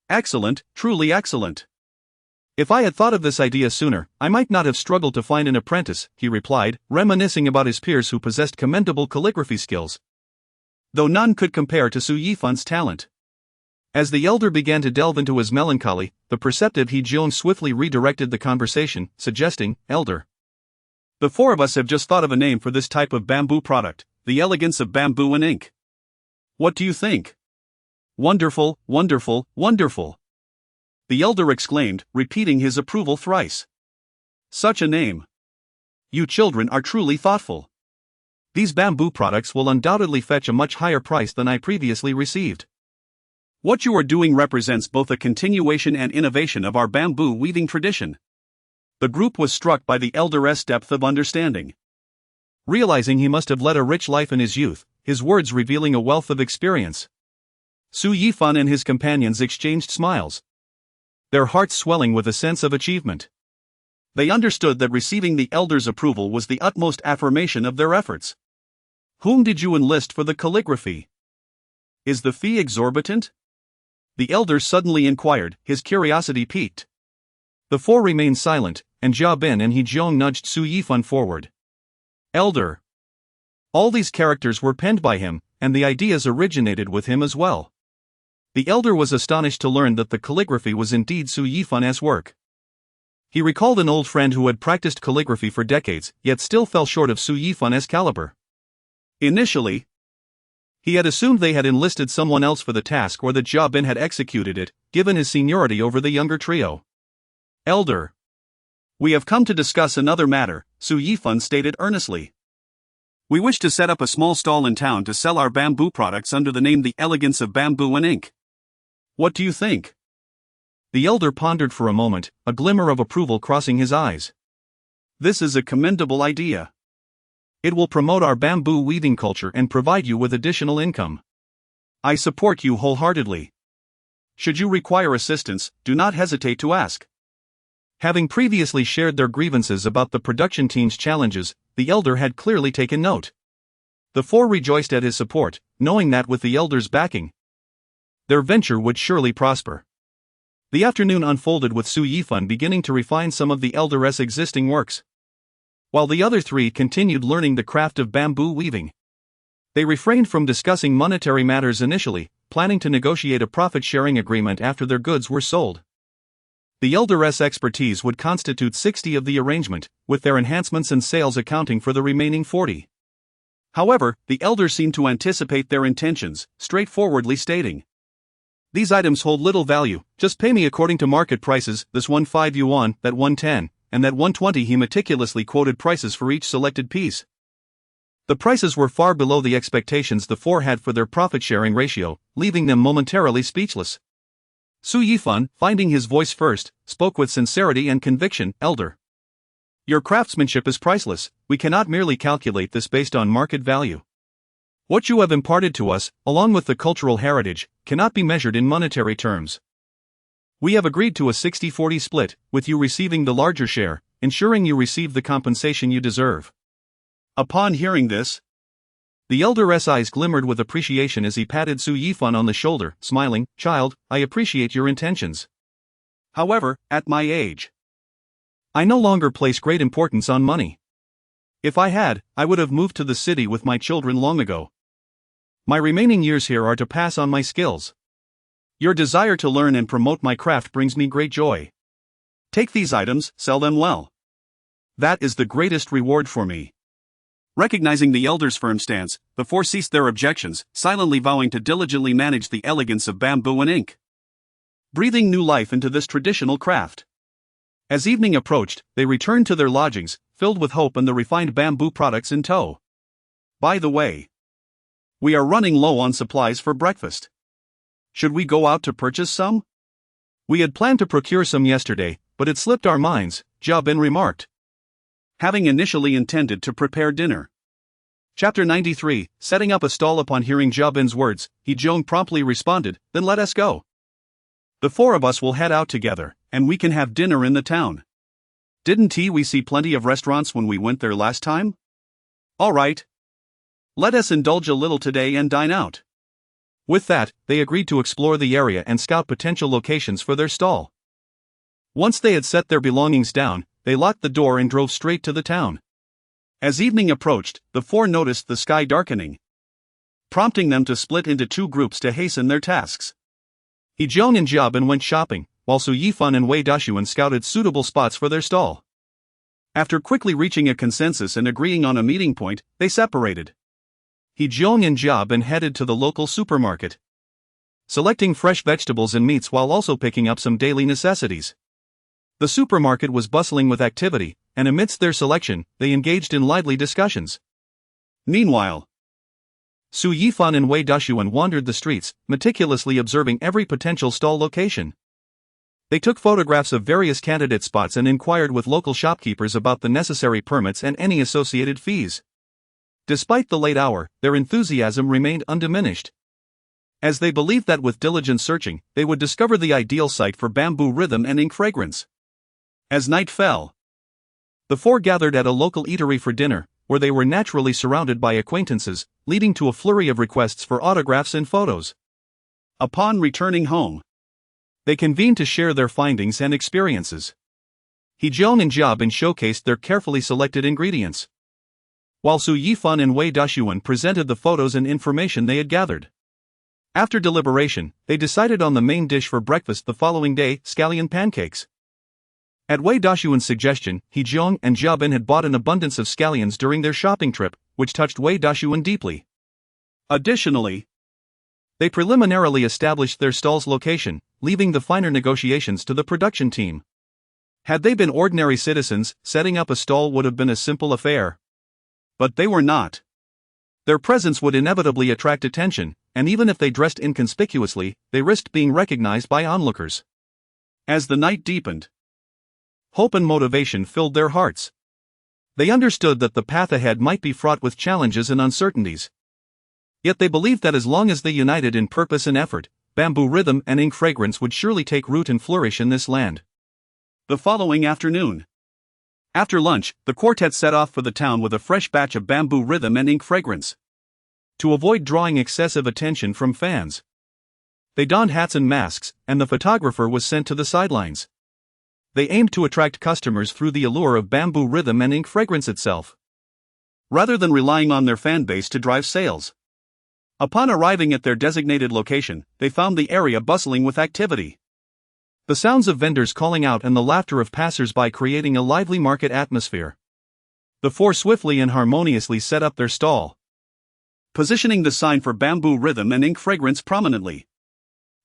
"Excellent, truly excellent. If I had thought of this idea sooner, I might not have struggled to find an apprentice," he replied, reminiscing about his peers who possessed commendable calligraphy skills, though none could compare to Su Yifan's talent. As the elder began to delve into his melancholy, the perceptive He Jiong swiftly redirected the conversation, suggesting, "Elder, the four of us have just thought of a name for this type of bamboo product, the elegance of bamboo and ink. What do you think?" "Wonderful, wonderful, wonderful!" the elder exclaimed, repeating his approval thrice. "Such a name! You children are truly thoughtful. These bamboo products will undoubtedly fetch a much higher price than I previously received. What you are doing represents both a continuation and innovation of our bamboo weaving tradition." The group was struck by the elder's depth of understanding. Realizing he must have led a rich life in his youth, his words revealing a wealth of experience, Su Yifan and his companions exchanged smiles, their hearts swelling with a sense of achievement. They understood that receiving the elder's approval was the utmost affirmation of their efforts. "Whom did you enlist for the calligraphy? Is the fee exorbitant?" the elder suddenly inquired, his curiosity piqued. The four remained silent, and Jia Bin and He Jiong nudged Su Yifan forward. "Elder, all these characters were penned by him, and the ideas originated with him as well." The elder was astonished to learn that the calligraphy was indeed Su Yifan's work. He recalled an old friend who had practiced calligraphy for decades, yet still fell short of Su Yifan's caliber. Initially, he had assumed they had enlisted someone else for the task or that Jia Bin had executed it, given his seniority over the younger trio. "Elder, we have come to discuss another matter," Su Yifan stated earnestly. "We wish to set up a small stall in town to sell our bamboo products under the name The Elegance of Bamboo and Ink. What do you think?" The elder pondered for a moment, a glimmer of approval crossing his eyes. "This is a commendable idea. It will promote our bamboo weaving culture and provide you with additional income. I support you wholeheartedly. Should you require assistance, do not hesitate to ask." Having previously shared their grievances about the production team's challenges, the elder had clearly taken note. The four rejoiced at his support, knowing that with the elder's backing, their venture would surely prosper. The afternoon unfolded with Su Yifan beginning to refine some of the elder's existing works, while the other three continued learning the craft of bamboo weaving. They refrained from discussing monetary matters initially, planning to negotiate a profit-sharing agreement after their goods were sold. The elder's expertise would constitute 60 of the arrangement, with their enhancements and sales accounting for the remaining 40. However, the elder seemed to anticipate their intentions, straightforwardly stating, "These items hold little value, just pay me according to market prices, this one 5 yuan, that one 10, and that 120." He meticulously quoted prices for each selected piece. The prices were far below the expectations the four had for their profit-sharing ratio, leaving them momentarily speechless. Su Yifan, finding his voice first, spoke with sincerity and conviction, "Elder, your craftsmanship is priceless. We cannot merely calculate this based on market value. What you have imparted to us, along with the cultural heritage, cannot be measured in monetary terms. We have agreed to a 60-40 split, with you receiving the larger share, ensuring you receive the compensation you deserve." Upon hearing this, the elder's eyes glimmered with appreciation as he patted Su Yifan on the shoulder, smiling, "Child, I appreciate your intentions. However, at my age, I no longer place great importance on money. If I had, I would have moved to the city with my children long ago. My remaining years here are to pass on my skills. Your desire to learn and promote my craft brings me great joy. Take these items, sell them well. That is the greatest reward for me." Recognizing the elder's firm stance, the four ceased their objections, silently vowing to diligently manage the elegance of bamboo and ink, breathing new life into this traditional craft. As evening approached, they returned to their lodgings, filled with hope and the refined bamboo products in tow. By the way, we are running low on supplies for breakfast. Should we go out to purchase some? We had planned to procure some yesterday, but it slipped our minds, Jia remarked, having initially intended to prepare dinner. Chapter 93, setting up a stall. Upon hearing Jia words, He promptly responded, then let us go. The four of us will head out together, and we can have dinner in the town. Didn't we see plenty of restaurants when we went there last time? All right. Let us indulge a little today and dine out. With that, they agreed to explore the area and scout potential locations for their stall. Once they had set their belongings down, they locked the door and drove straight to the town. As evening approached, the four noticed the sky darkening, prompting them to split into two groups to hasten their tasks. Yifan and Jia went shopping, while Yifan and Wei Dashuan scouted suitable spots for their stall. After quickly reaching a consensus and agreeing on a meeting point, they separated. Yifan and Jia headed to the local supermarket, selecting fresh vegetables and meats while also picking up some daily necessities. The supermarket was bustling with activity, and amidst their selection, they engaged in lively discussions. Meanwhile, Yifan and Wei Dashuan wandered the streets, meticulously observing every potential stall location. They took photographs of various candidate spots and inquired with local shopkeepers about the necessary permits and any associated fees. Despite the late hour, their enthusiasm remained undiminished, as they believed that with diligent searching, they would discover the ideal site for bamboo rhythm and ink fragrance. As night fell, the four gathered at a local eatery for dinner, where they were naturally surrounded by acquaintances, leading to a flurry of requests for autographs and photos. Upon returning home, they convened to share their findings and experiences. Yifan and Jia showcased their carefully selected ingredients, while Yifan and Wei Dashuan presented the photos and information they had gathered. After deliberation, they decided on the main dish for breakfast the following day: scallion pancakes. At Wei Dashuan's suggestion, Yifan and Jia had bought an abundance of scallions during their shopping trip, which touched Wei Dashuan deeply. Additionally, they preliminarily established their stall's location, leaving the finer negotiations to the production team. Had they been ordinary citizens, setting up a stall would have been a simple affair. But they were not. Their presence would inevitably attract attention, and even if they dressed inconspicuously, they risked being recognized by onlookers. As the night deepened, hope and motivation filled their hearts. They understood that the path ahead might be fraught with challenges and uncertainties. Yet they believed that as long as they united in purpose and effort, bamboo rhythm and ink fragrance would surely take root and flourish in this land. The following afternoon, after lunch, the quartet set off for the town with a fresh batch of bamboo rhythm and ink fragrance. To avoid drawing excessive attention from fans, they donned hats and masks, and the photographer was sent to the sidelines. They aimed to attract customers through the allure of bamboo rhythm and ink fragrance itself, rather than relying on their fan base to drive sales. Upon arriving at their designated location, they found the area bustling with activity, the sounds of vendors calling out and the laughter of passers-by creating a lively market atmosphere. The four swiftly and harmoniously set up their stall, positioning the sign for bamboo rhythm and ink fragrance prominently.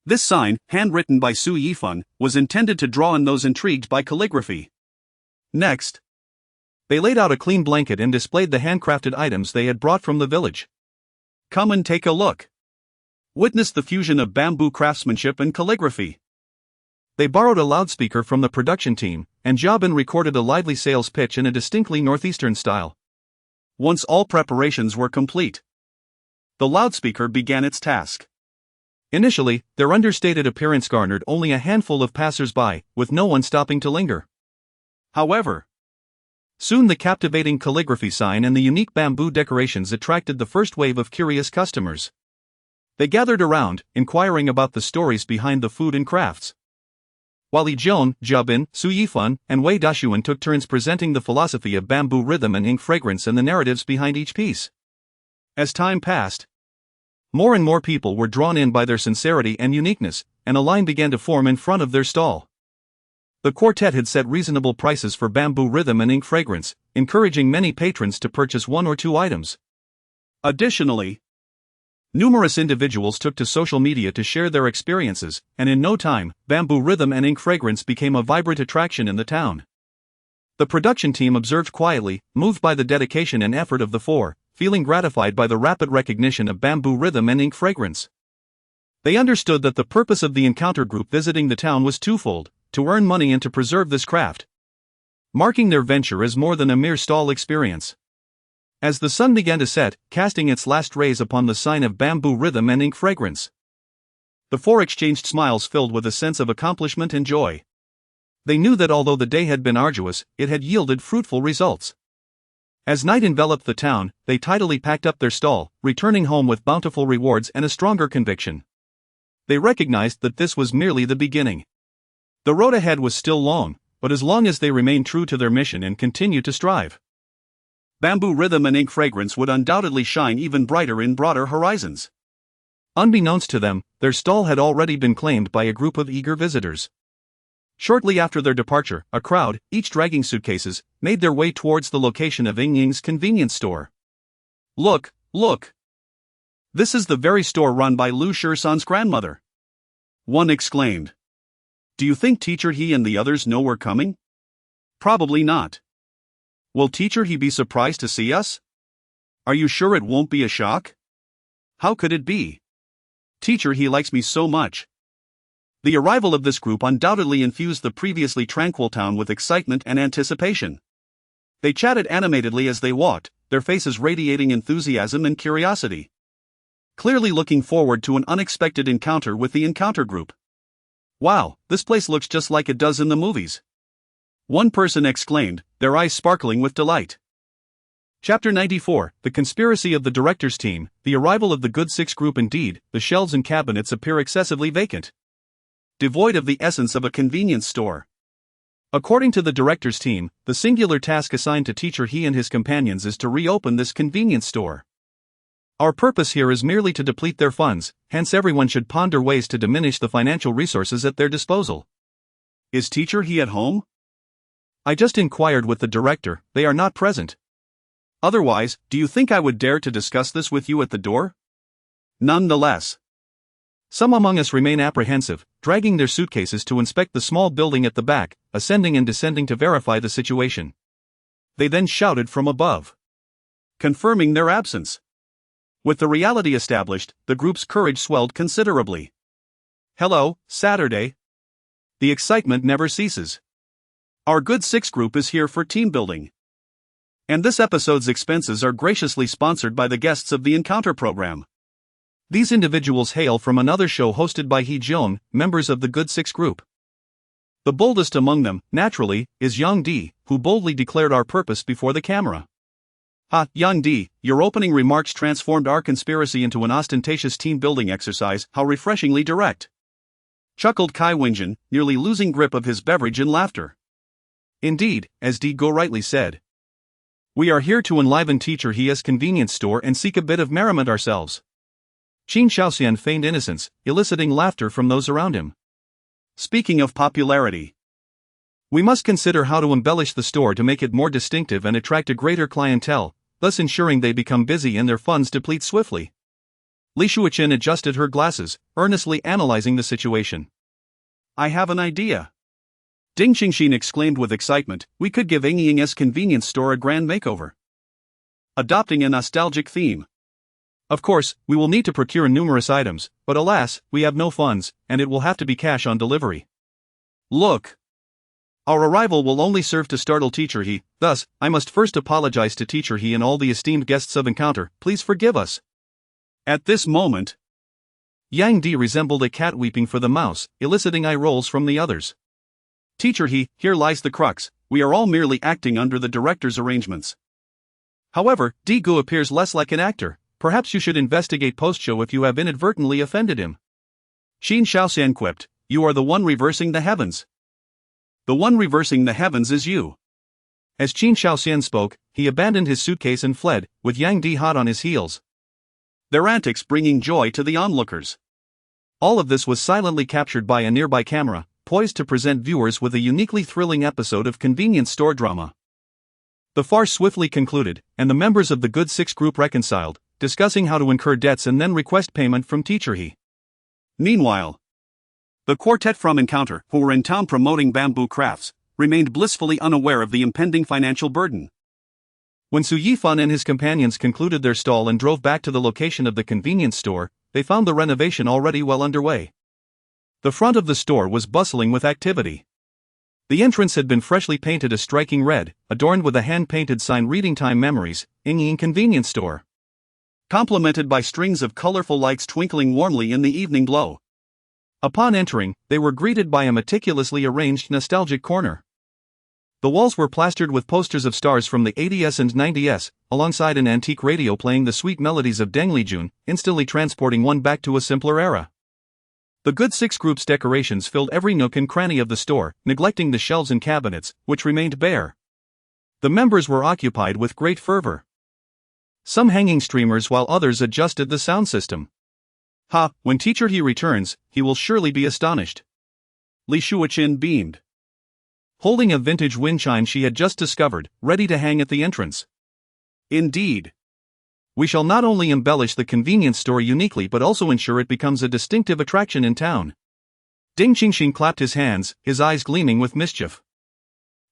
This sign, handwritten by Yifan, was intended to draw in those intrigued by calligraphy. Next, they laid out a clean blanket and displayed the handcrafted items they had brought from the village. Come and take a look. Witness the fusion of bamboo craftsmanship and calligraphy. They borrowed a loudspeaker from the production team, and Jia recorded a lively sales pitch in a distinctly northeastern style. Once all preparations were complete, the loudspeaker began its task. Initially, their understated appearance garnered only a handful of passers-by, with no one stopping to linger. However, soon the captivating calligraphy sign and the unique bamboo decorations attracted the first wave of curious customers. They gathered around, inquiring about the stories behind the food and crafts, while Yifan, Jia, Yifan, and Wei Dashuan took turns presenting the philosophy of bamboo rhythm and ink fragrance and the narratives behind each piece. As time passed, more and more people were drawn in by their sincerity and uniqueness, and a line began to form in front of their stall. The quartet had set reasonable prices for bamboo rhythm and ink fragrance, encouraging many patrons to purchase one or two items. Additionally, numerous individuals took to social media to share their experiences, and in no time, bamboo rhythm and ink fragrance became a vibrant attraction in the town. The production team observed quietly, moved by the dedication and effort of the four, feeling gratified by the rapid recognition of bamboo rhythm and ink fragrance. They understood that the purpose of the encounter group visiting the town was twofold: to earn money and to preserve this craft, marking their venture as more than a mere stall experience. As the sun began to set, casting its last rays upon the sign of bamboo rhythm and ink fragrance, the four exchanged smiles filled with a sense of accomplishment and joy. They knew that although the day had been arduous, it had yielded fruitful results. As night enveloped the town, they tidily packed up their stall, returning home with bountiful rewards and a stronger conviction. They recognized that this was merely the beginning. The road ahead was still long, but as long as they remained true to their mission and continued to strive, bamboo rhythm and ink fragrance would undoubtedly shine even brighter in broader horizons. Unbeknownst to them, their stall had already been claimed by a group of eager visitors. Shortly after their departure, a crowd, each dragging suitcases, made their way towards the location of Ying Ying's convenience store. Look, look! This is the very store run by Lu Shisan's grandmother, one exclaimed. Do you think Teacher He and the others know we're coming? Probably not. Will Teacher He be surprised to see us? Are you sure it won't be a shock? How could it be? Teacher He likes me so much. The arrival of this group undoubtedly infused the previously tranquil town with excitement and anticipation. They chatted animatedly as they walked, their faces radiating enthusiasm and curiosity, clearly looking forward to an unexpected encounter with the encounter group. Wow, this place looks just like it does in the movies, one person exclaimed, their eyes sparkling with delight. Chapter 94, The Conspiracy of the Directors Team, The Arrival of the Good Six Group. Indeed, the shelves and cabinets appear excessively vacant, devoid of the essence of a convenience store. According to the directors' team, the singular task assigned to Teacher He and his companions is to reopen this convenience store. Our purpose here is merely to deplete their funds, hence everyone should ponder ways to diminish the financial resources at their disposal. Is Teacher He at home? I just inquired with the director, they are not present. Otherwise, do you think I would dare to discuss this with you at the door? Nonetheless, some among us remain apprehensive, dragging their suitcases to inspect the small building at the back, ascending and descending to verify the situation. They then shouted from above, confirming their absence. With the reality established, the group's courage swelled considerably. Hello, Saturday. The excitement never ceases. Our Good Six group is here for team building. And this episode's expenses are graciously sponsored by the guests of the Encounter program. These individuals hail from another show hosted by He Jiong, members of the Good Six group. The boldest among them, naturally, is Yang Di, who boldly declared our purpose before the camera. Ha, Yang Di, your opening remarks transformed our conspiracy into an ostentatious team-building exercise. How refreshingly direct, chuckled Kai Wenjin, nearly losing grip of his beverage in laughter. Indeed, as Di Go rightly said, we are here to enliven Teacher He's convenience store and seek a bit of merriment ourselves. Qin Shaoxian feigned innocence, eliciting laughter from those around him. Speaking of popularity, we must consider how to embellish the store to make it more distinctive and attract a greater clientele, thus ensuring they become busy and their funds deplete swiftly. Li Shuiqin adjusted her glasses, earnestly analyzing the situation. I have an idea. Ding Xingxin exclaimed with excitement, we could give Ying Ying's convenience store a grand makeover, adopting a nostalgic theme. Of course, we will need to procure numerous items, but alas, we have no funds, and it will have to be cash on delivery. Look. Our arrival will only serve to startle Teacher He, thus, I must first apologize to Teacher He and all the esteemed guests of Encounter, please forgive us. At this moment, Yang Di resembled a cat weeping for the mouse, eliciting eye rolls from the others. Teacher He, here lies the crux, we are all merely acting under the director's arrangements. However, Di Gu appears less like an actor. Perhaps you should investigate post-show if you have inadvertently offended him. Qin Shaoxian quipped, you are the one reversing the heavens. The one reversing the heavens is you. As Qin Shaoxian spoke, he abandoned his suitcase and fled, with Yang Di hot on his heels, their antics bringing joy to the onlookers. All of this was silently captured by a nearby camera, poised to present viewers with a uniquely thrilling episode of convenience store drama. The farce swiftly concluded, and the members of the Good Six group reconciled, discussing how to incur debts and then request payment from teacher He. Meanwhile, the quartet from Encounter, who were in town promoting bamboo crafts, remained blissfully unaware of the impending financial burden. When Su Yifan and his companions concluded their stall and drove back to the location of the convenience store, they found the renovation already well underway. The front of the store was bustling with activity. The entrance had been freshly painted a striking red, adorned with a hand-painted sign reading Time Memories, Yifan Convenience Store, complemented by strings of colorful lights twinkling warmly in the evening glow. Upon entering, they were greeted by a meticulously arranged nostalgic corner. The walls were plastered with posters of stars from the 80s and 90s, alongside an antique radio playing the sweet melodies of Deng Lijun, instantly transporting one back to a simpler era. The Good Six group's decorations filled every nook and cranny of the store, neglecting the shelves and cabinets, which remained bare. The members were occupied with great fervor, some hanging streamers while others adjusted the sound system. When teacher He returns, he will surely be astonished. Li Shuoqin beamed, holding a vintage wind chime she had just discovered, ready to hang at the entrance. Indeed. We shall not only embellish the convenience store uniquely but also ensure it becomes a distinctive attraction in town. Ding Qingxing clapped his hands, his eyes gleaming with mischief.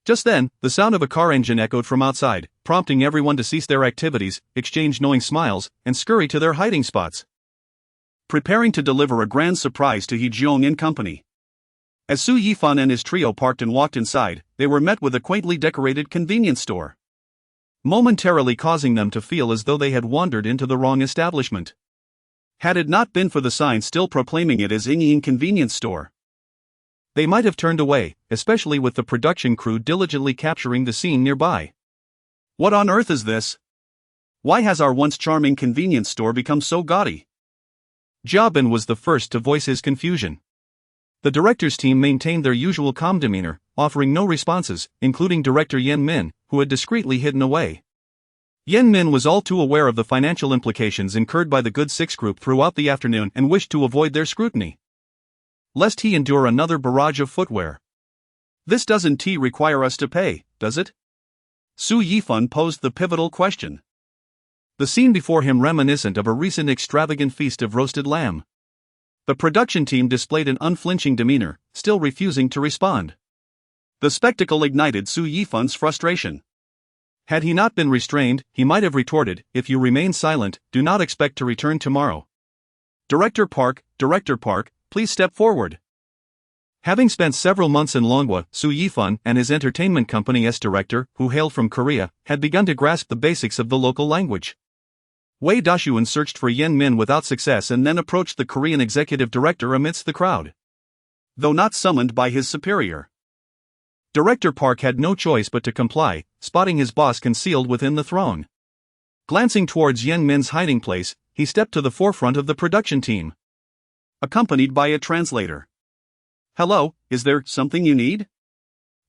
Just then, the sound of a car engine echoed from outside, prompting everyone to cease their activities, exchange knowing smiles, and scurry to their hiding spots, preparing to deliver a grand surprise to He Jiong in company. As Su Yifan and his trio parked and walked inside, they were met with a quaintly decorated convenience store, momentarily causing them to feel as though they had wandered into the wrong establishment. Had it not been for the sign still proclaiming it as Yifan Convenience Store, they might have turned away, especially with the production crew diligently capturing the scene nearby. What on earth is this? Why has our once charming convenience store become so gaudy? Jia Bin was the first to voice his confusion. The director's team maintained their usual calm demeanor, offering no responses, including director Yen Min, who had discreetly hidden away. Yen Min was all too aware of the financial implications incurred by the Good Six group throughout the afternoon and wished to avoid their scrutiny, lest he endure another barrage of footwear. This doesn't require us to pay, does it? Su Yifan posed the pivotal question, the scene before him reminiscent of a recent extravagant feast of roasted lamb. The production team displayed an unflinching demeanor, still refusing to respond. The spectacle ignited Su Yifan's frustration. Had he not been restrained, he might have retorted, "If you remain silent, do not expect to return tomorrow. Director Park, please step forward." Having spent several months in Longhua, Su Yifan and his entertainment company's director, who hailed from Korea, had begun to grasp the basics of the local language. Wei Dashuan searched for Yen Min without success and then approached the Korean executive director amidst the crowd, though not summoned by his superior. Director Park had no choice but to comply, spotting his boss concealed within the throng. Glancing towards Yen Min's hiding place, he stepped to the forefront of the production team, accompanied by a translator. "Hello, is there something you need?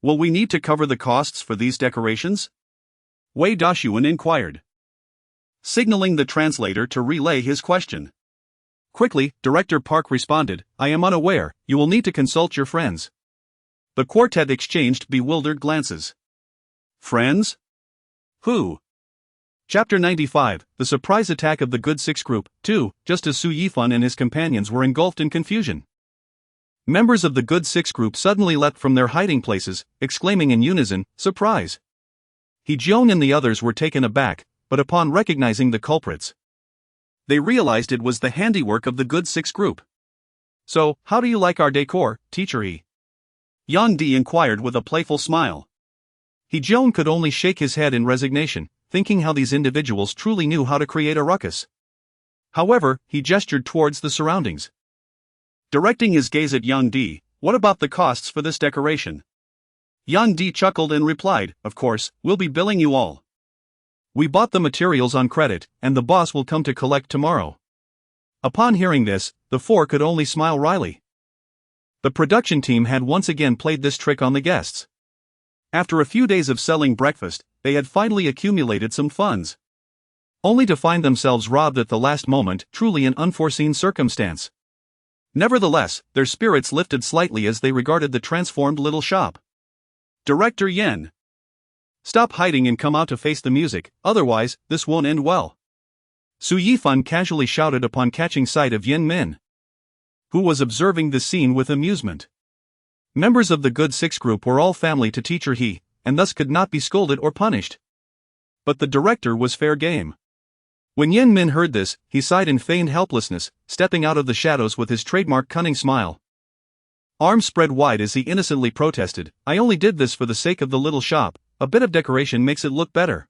Will we need to cover the costs for these decorations?" Wei Dashuan inquired, signaling the translator to relay his question. Quickly, Director Park responded, "I am unaware, you will need to consult your friends." The quartet exchanged bewildered glances. Friends? Who? Chapter 95, The Surprise Attack of the Good Six Group, 2, just as Su Yifan and his companions were engulfed in confusion. Members of the Good Six Group suddenly leapt from their hiding places, exclaiming in unison, "Surprise!" He Jiong and the others were taken aback, but upon recognizing the culprits, they realized it was the handiwork of the Good Six group. "So, how do you like our decor, teacher He?" Yang Di inquired with a playful smile. He Jiong could only shake his head in resignation, thinking how these individuals truly knew how to create a ruckus. However, he gestured towards the surroundings, directing his gaze at Yang Di. "What about the costs for this decoration?" Yang Di chuckled and replied, "Of course, we'll be billing you all. We bought the materials on credit, and the boss will come to collect tomorrow." Upon hearing this, the four could only smile wryly. The production team had once again played this trick on the guests. After a few days of selling breakfast, they had finally accumulated some funds, only to find themselves robbed at the last moment, truly an unforeseen circumstance. Nevertheless, their spirits lifted slightly as they regarded the transformed little shop. "Director Yen," Stop hiding and come out to face the music, otherwise, this won't end well. Su Yifan casually shouted upon catching sight of Yin Min, who was observing the scene with amusement. Members of the Good Six group were all family to teacher He, and thus could not be scolded or punished. But the director was fair game. When Yin Min heard this, he sighed in feigned helplessness, stepping out of the shadows with his trademark cunning smile. Arms spread wide as he innocently protested, "I only did this for the sake of the little shop. A bit of decoration makes it look better."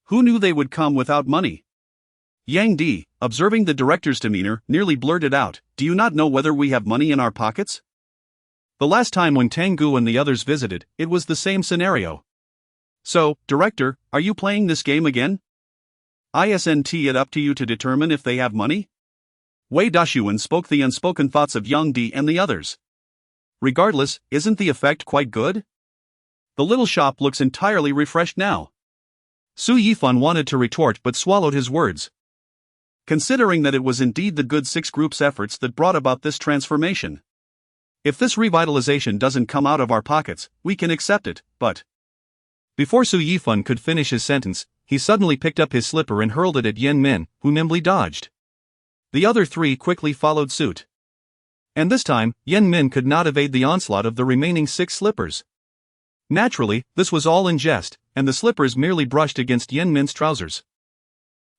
Who knew they would come without money? Yang Di, observing the director's demeanor, nearly blurted out, "Do you not know whether we have money in our pockets?" The last time when Tengu and the others visited, it was the same scenario. So, director, are you playing this game again? Isn't it up to you to determine if they have money? Wei Dashuan spoke the unspoken thoughts of Yang Di and the others. Regardless, isn't the effect quite good? The little shop looks entirely refreshed now. Su Yifan wanted to retort but swallowed his words. Considering that it was indeed the Good Six group's efforts that brought about this transformation. If this revitalization doesn't come out of our pockets, we can accept it, but... Before Su Yifan could finish his sentence, he suddenly picked up his slipper and hurled it at Yin Min, who nimbly dodged. The other three quickly followed suit. And this time, Yin Min could not evade the onslaught of the remaining 6 slippers. Naturally, this was all in jest, and the slippers merely brushed against Yin Min's trousers.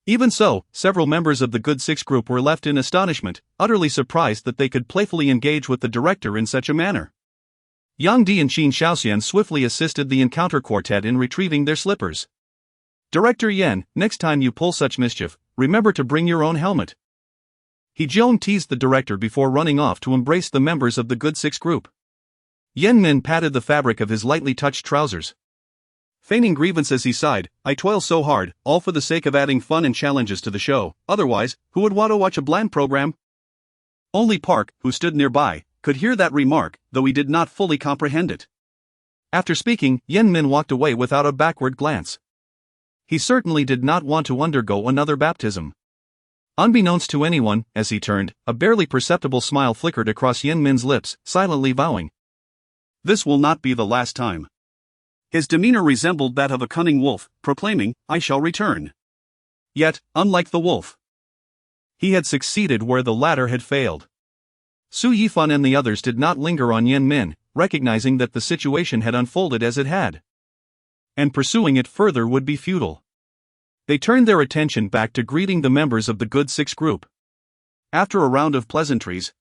Even so, several members of the Good Six group were left in astonishment, utterly surprised that they could playfully engage with the director in such a manner. Yang Di and Qin Shaoxian swiftly assisted the encounter quartet in retrieving their slippers. "Director Yen, next time you pull such mischief, remember to bring your own helmet." He Joan teased the director before running off to embrace the members of the Good Six group. Yen Min patted the fabric of his lightly touched trousers. Feigning grievance as he sighed, "I toil so hard, all for the sake of adding fun and challenges to the show, otherwise, who would want to watch a bland program?" Only Park, who stood nearby, could hear that remark, though he did not fully comprehend it. After speaking, Yen Min walked away without a backward glance. He certainly did not want to undergo another baptism. Unbeknownst to anyone, as he turned, a barely perceptible smile flickered across Yen Min's lips, silently vowing, "This will not be the last time." His demeanor resembled that of a cunning wolf, proclaiming, "I shall return." Yet, unlike the wolf, he had succeeded where the latter had failed. Su Yifan and the others did not linger on Yen Min, recognizing that the situation had unfolded as it had. And pursuing it further would be futile. They turned their attention back to greeting the members of the Good Six group. After a round of pleasantries,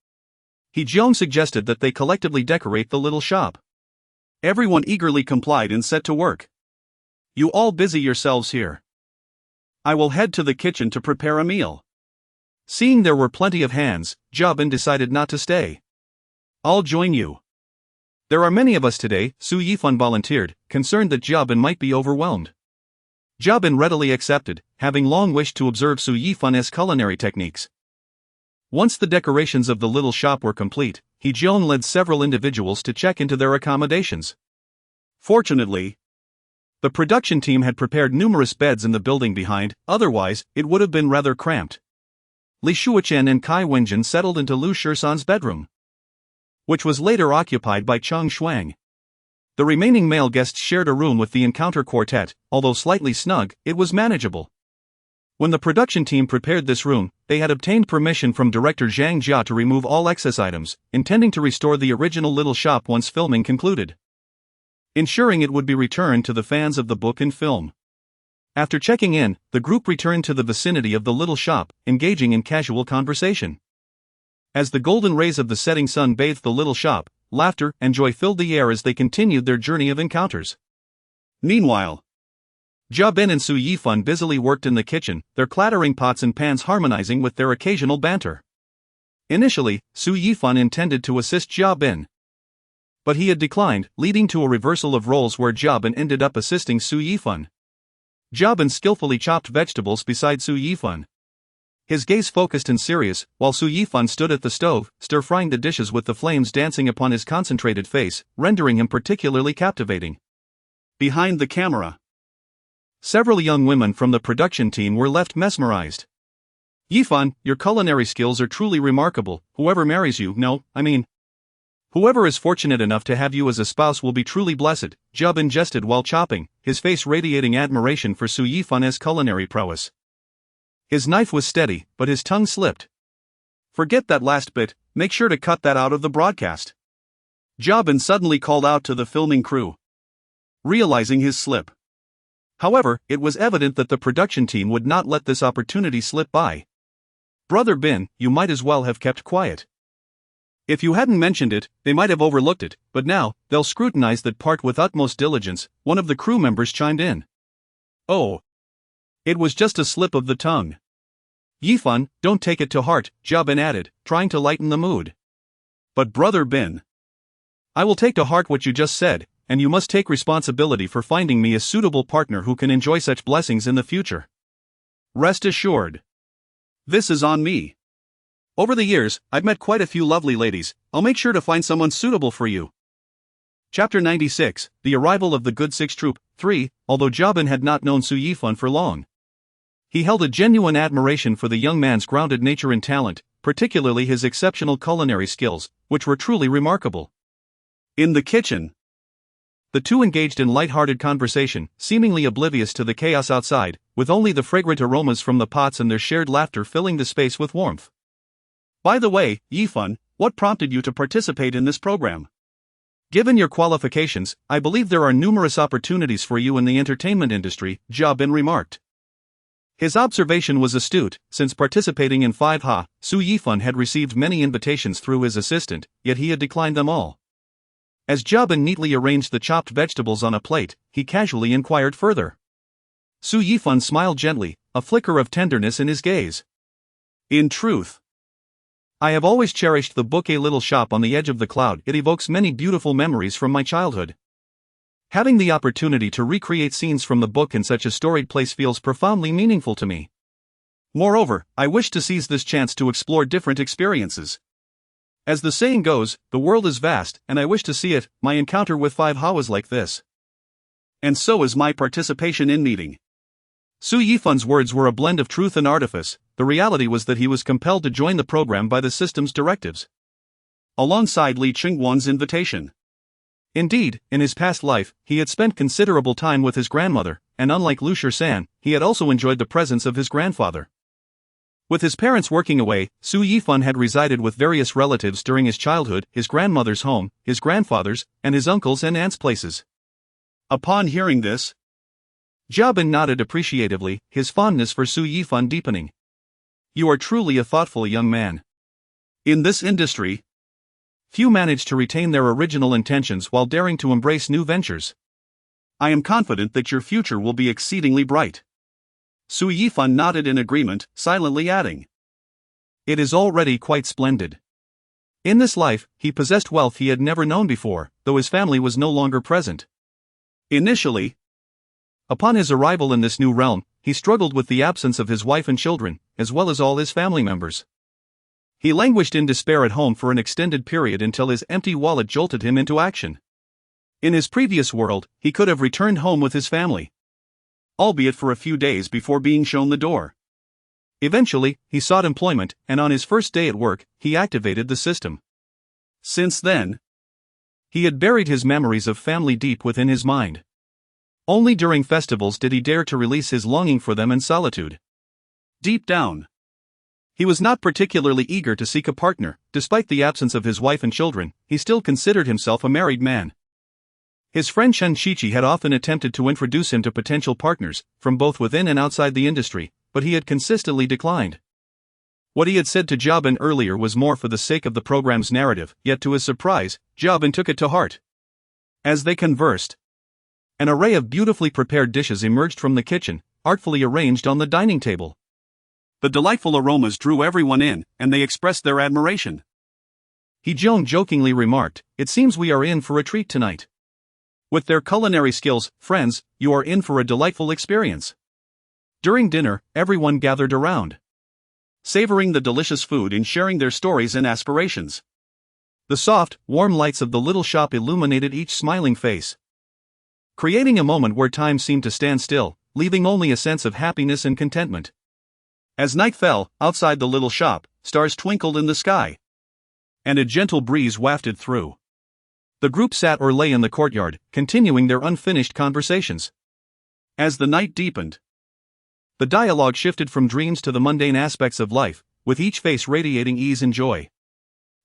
He Jiang suggested that they collectively decorate the little shop. Everyone eagerly complied and set to work. "You all busy yourselves here. I will head to the kitchen to prepare a meal." Seeing there were plenty of hands, Jobin decided not to stay. "I'll join you." "There are many of us today," Su Yifan volunteered, concerned that Jobin might be overwhelmed. Jobin readily accepted, having long wished to observe Su Yifan's culinary techniques. Once the decorations of the little shop were complete, He Jiang led several individuals to check into their accommodations. Fortunately, the production team had prepared numerous beds in the building behind, otherwise, it would have been rather cramped. Li Shuochen and Kai Wenjin settled into Lu Shisan's bedroom, which was later occupied by Cheng Shuang. The remaining male guests shared a room with the encounter quartet. Although slightly snug, it was manageable. When the production team prepared this room, they had obtained permission from director Zhang Jia to remove all excess items, intending to restore the original little shop once filming concluded, ensuring it would be returned to the fans of the book and film. After checking in, the group returned to the vicinity of the little shop, engaging in casual conversation. As the golden rays of the setting sun bathed the little shop, laughter and joy filled the air as they continued their journey of encounters. Meanwhile, Jia Bin and Su Yifan busily worked in the kitchen, their clattering pots and pans harmonizing with their occasional banter. Initially, Su Yifan intended to assist Jia Bin, but he had declined, leading to a reversal of roles where Jia Bin ended up assisting Su Yifan. Jia Bin skillfully chopped vegetables beside Su Yifan, his gaze focused and serious, while Su Yifan stood at the stove, stir-frying the dishes with the flames dancing upon his concentrated face, rendering him particularly captivating. Behind the camera, several young women from the production team were left mesmerized. "Yifan, your culinary skills are truly remarkable. Whoever marries you, Whoever is fortunate enough to have you as a spouse will be truly blessed, Jubin jested while chopping, his face radiating admiration for Su Yifan's culinary prowess. His knife was steady, but his tongue slipped. Forget that last bit, make sure to cut that out of the broadcast. Jubin suddenly called out to the filming crew, realizing his slip. However, it was evident that the production team would not let this opportunity slip by. Brother Bin, you might as well have kept quiet. If you hadn't mentioned it, they might have overlooked it, but now, they'll scrutinize that part with utmost diligence, one of the crew members chimed in. Oh. It was just a slip of the tongue. Yifan, don't take it to heart, Jubin added, trying to lighten the mood. But Brother Bin. I will take to heart what you just said, and you must take responsibility for finding me a suitable partner who can enjoy such blessings in the future. Rest assured. This is on me. Over the years, I've met quite a few lovely ladies. I'll make sure to find someone suitable for you. Chapter 96, The Arrival of the Good Six Troop, 3. Although Jubin had not known Su Yifan for long, he held a genuine admiration for the young man's grounded nature and talent, particularly his exceptional culinary skills, which were truly remarkable. In the kitchen, the two engaged in light-hearted conversation, seemingly oblivious to the chaos outside, with only the fragrant aromas from the pots and their shared laughter filling the space with warmth. By the way, Yifan, what prompted you to participate in this program? Given your qualifications, I believe there are numerous opportunities for you in the entertainment industry, Jubin remarked. His observation was astute, since participating in 5Ha, Su Yifan had received many invitations through his assistant, yet he had declined them all. As Jubin neatly arranged the chopped vegetables on a plate, he casually inquired further. Su Yifan smiled gently, a flicker of tenderness in his gaze. In truth, I have always cherished the book A Little Shop on the Edge of the Cloud. It evokes many beautiful memories from my childhood. Having the opportunity to recreate scenes from the book in such a storied place feels profoundly meaningful to me. Moreover, I wish to seize this chance to explore different experiences. As the saying goes, the world is vast, and I wish to see it. My encounter with 5Ha was like this. And so is my participation in meeting. Su Yifan's words were a blend of truth and artifice. The reality was that he was compelled to join the program by the system's directives, alongside Li Qingguan's invitation. Indeed, in his past life, he had spent considerable time with his grandmother, and unlike Lu Shisan, he had also enjoyed the presence of his grandfather. With his parents working away, Su Yifan had resided with various relatives during his childhood, his grandmother's home, his grandfather's, and his uncles' and aunts' places. Upon hearing this, Jubin nodded appreciatively, his fondness for Su Yifan deepening. You are truly a thoughtful young man. In this industry, few manage to retain their original intentions while daring to embrace new ventures. I am confident that your future will be exceedingly bright. Su Yifan nodded in agreement, silently adding, it is already quite splendid. In this life, he possessed wealth he had never known before, though his family was no longer present. Initially, upon his arrival in this new realm, he struggled with the absence of his wife and children, as well as all his family members. He languished in despair at home for an extended period until his empty wallet jolted him into action. In his previous world, he could have returned home with his family, albeit for a few days before being shown the door. Eventually, he sought employment, and on his first day at work, he activated the system. Since then, he had buried his memories of family deep within his mind. Only during festivals did he dare to release his longing for them in solitude. Deep down, he was not particularly eager to seek a partner. Despite the absence of his wife and children, he still considered himself a married man. His friend Chen Shichi had often attempted to introduce him to potential partners, from both within and outside the industry, but he had consistently declined. What he had said to Jubin earlier was more for the sake of the program's narrative, yet to his surprise, Jubin took it to heart. As they conversed, an array of beautifully prepared dishes emerged from the kitchen, artfully arranged on the dining table. The delightful aromas drew everyone in, and they expressed their admiration. Hee-jong jokingly remarked, it seems we are in for a treat tonight. With their culinary skills, friends, you are in for a delightful experience. During dinner, everyone gathered around, savoring the delicious food and sharing their stories and aspirations. The soft, warm lights of the little shop illuminated each smiling face, creating a moment where time seemed to stand still, leaving only a sense of happiness and contentment. As night fell, outside the little shop, stars twinkled in the sky, and a gentle breeze wafted through. The group sat or lay in the courtyard, continuing their unfinished conversations. As the night deepened, the dialogue shifted from dreams to the mundane aspects of life, with each face radiating ease and joy.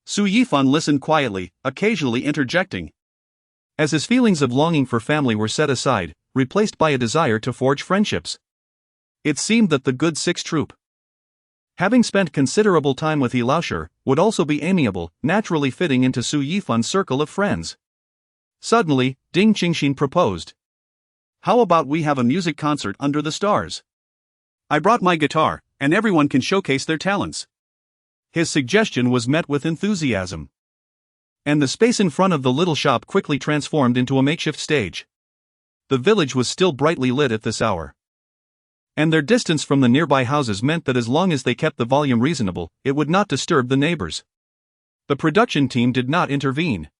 Su Yifan listened quietly, occasionally interjecting. As his feelings of longing for family were set aside, replaced by a desire to forge friendships. It seemed that the good sixth troop, having spent considerable time with Lauscher, would also be amiable, naturally fitting into Su Yifan's circle of friends. Suddenly, Ding Qingxin proposed. How about we have a music concert under the stars? I brought my guitar, and everyone can showcase their talents. His suggestion was met with enthusiasm. And the space in front of the little shop quickly transformed into a makeshift stage. The village was still brightly lit at this hour. And their distance from the nearby houses meant that as long as they kept the volume reasonable, it would not disturb the neighbors. The production team did not intervene.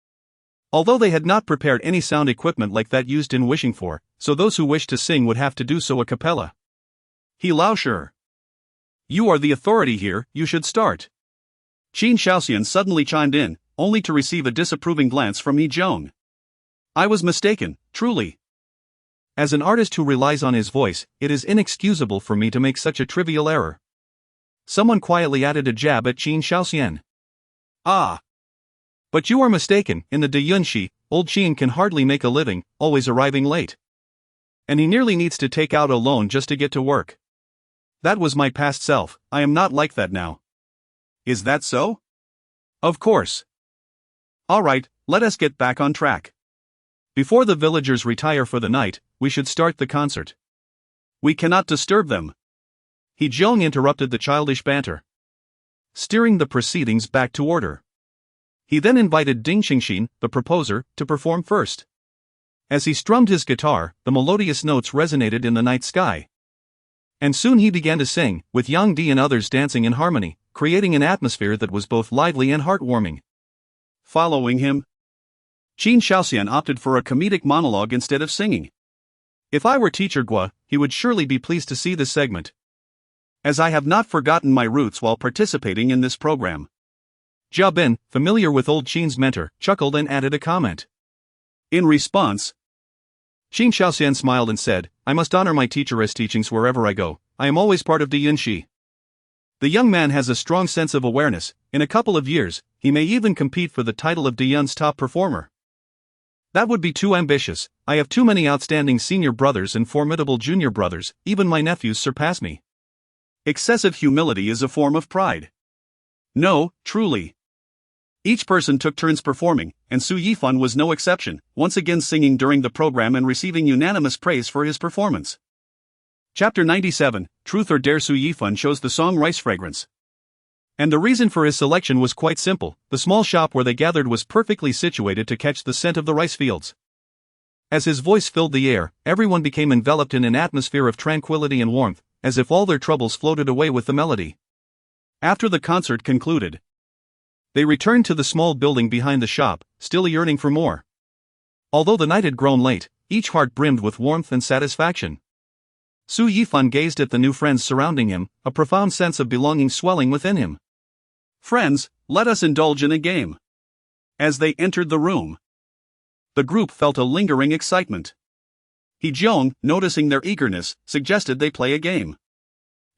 Although they had not prepared any sound equipment like that used in Wishing For, so those who wished to sing would have to do so a cappella. Lauscher, you are the authority here, you should start. Qin Shaoxian suddenly chimed in, only to receive a disapproving glance from Yi Zhong. I was mistaken, truly. As an artist who relies on his voice, it is inexcusable for me to make such a trivial error. Someone quietly added a jab at Qin Shaoxian. Ah. But you are mistaken, in the Deyunshi, old Qin can hardly make a living, always arriving late. And he nearly needs to take out a loan just to get to work. That was my past self, I am not like that now. Is that so? Of course. Alright, let us get back on track. Before the villagers retire for the night, we should start the concert. We cannot disturb them. He Zhong interrupted the childish banter, steering the proceedings back to order. He then invited Ding Qingxin, the proposer, to perform first. As he strummed his guitar, the melodious notes resonated in the night sky. And soon he began to sing, with Yang Di and others dancing in harmony, creating an atmosphere that was both lively and heartwarming. Following him, Qin Shaoxian opted for a comedic monologue instead of singing. If I were Teacher Gua, he would surely be pleased to see this segment, as I have not forgotten my roots while participating in this program. Jia Bin, familiar with old Qin's mentor, chuckled and added a comment. In response, Qin Shaoxian smiled and said, I must honor my teacher's teachings wherever I go. I am always part of Deyunshi. The young man has a strong sense of awareness. In a couple of years, he may even compete for the title of Deyun's top performer. That would be too ambitious. I have too many outstanding senior brothers and formidable junior brothers, even my nephews surpass me. Excessive humility is a form of pride. No, truly. Each person took turns performing, and Su Yifan was no exception, once again singing during the program and receiving unanimous praise for his performance. Chapter 97, Truth or Dare. Su Yifan chose the song Rice Fragrance. And the reason for his selection was quite simple. The small shop where they gathered was perfectly situated to catch the scent of the rice fields. As his voice filled the air, everyone became enveloped in an atmosphere of tranquility and warmth, as if all their troubles floated away with the melody. After the concert concluded, they returned to the small building behind the shop, still yearning for more. Although the night had grown late, each heart brimmed with warmth and satisfaction. Su Yifan gazed at the new friends surrounding him, a profound sense of belonging swelling within him. Friends, let us indulge in a game. As they entered the room, the group felt a lingering excitement. He Zhong, noticing their eagerness, suggested they play a game.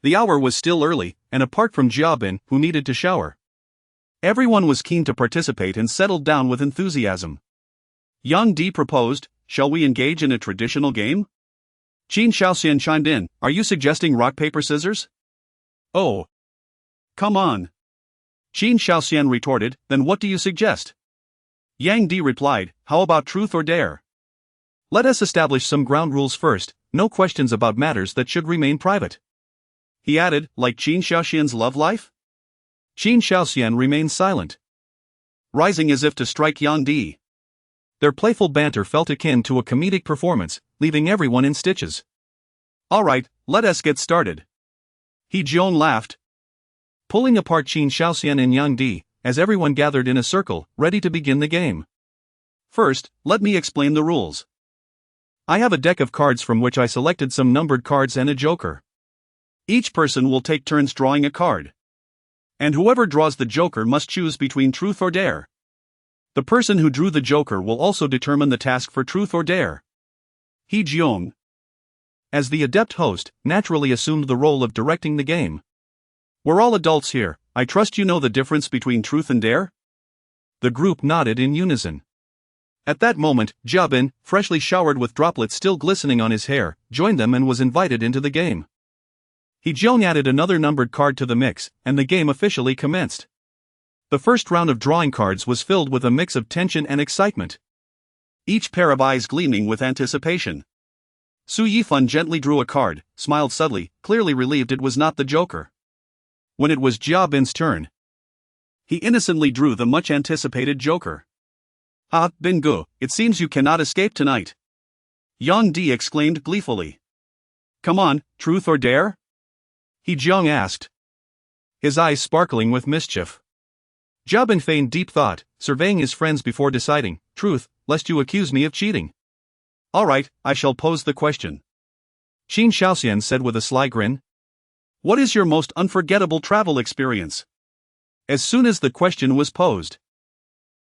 The hour was still early, and apart from Jia Bin, who needed to shower, everyone was keen to participate and settled down with enthusiasm. Yang Di proposed, shall we engage in a traditional game? Qin Shaoxian chimed in, are you suggesting rock paper scissors? Oh. Come on. Qin Shaoxian retorted, then what do you suggest? Yang Di replied, how about truth or dare? Let us establish some ground rules first, no questions about matters that should remain private. He added, like Qin Shaoxian's love life? Qin Shaoxian remained silent, rising as if to strike Yang Di. Their playful banter felt akin to a comedic performance, leaving everyone in stitches. Alright, let us get started. He Zhong laughed, pulling apart Qin Shaoxian and Yang Di, as everyone gathered in a circle, ready to begin the game. First, let me explain the rules. I have a deck of cards from which I selected some numbered cards and a joker. Each person will take turns drawing a card. And whoever draws the joker must choose between truth or dare. The person who drew the joker will also determine the task for truth or dare. He Jeong, as the adept host, naturally assumed the role of directing the game. We're all adults here, I trust you know the difference between truth and dare? The group nodded in unison. At that moment, Jabin, freshly showered with droplets still glistening on his hair, joined them and was invited into the game. He Jeong added another numbered card to the mix, and the game officially commenced. The first round of drawing cards was filled with a mix of tension and excitement, each pair of eyes gleaming with anticipation. Su Yifan gently drew a card, smiled subtly, clearly relieved it was not the joker. When it was Jabin's turn, he innocently drew the much-anticipated joker. Ah, Bin-gu, it seems you cannot escape tonight. Yang Di exclaimed gleefully. Come on, truth or dare? He Jeong asked, his eyes sparkling with mischief. Jabin feigned deep thought, surveying his friends before deciding, truth, lest you accuse me of cheating. All right, I shall pose the question. Qin Shaoxian said with a sly grin. What is your most unforgettable travel experience? As soon as the question was posed,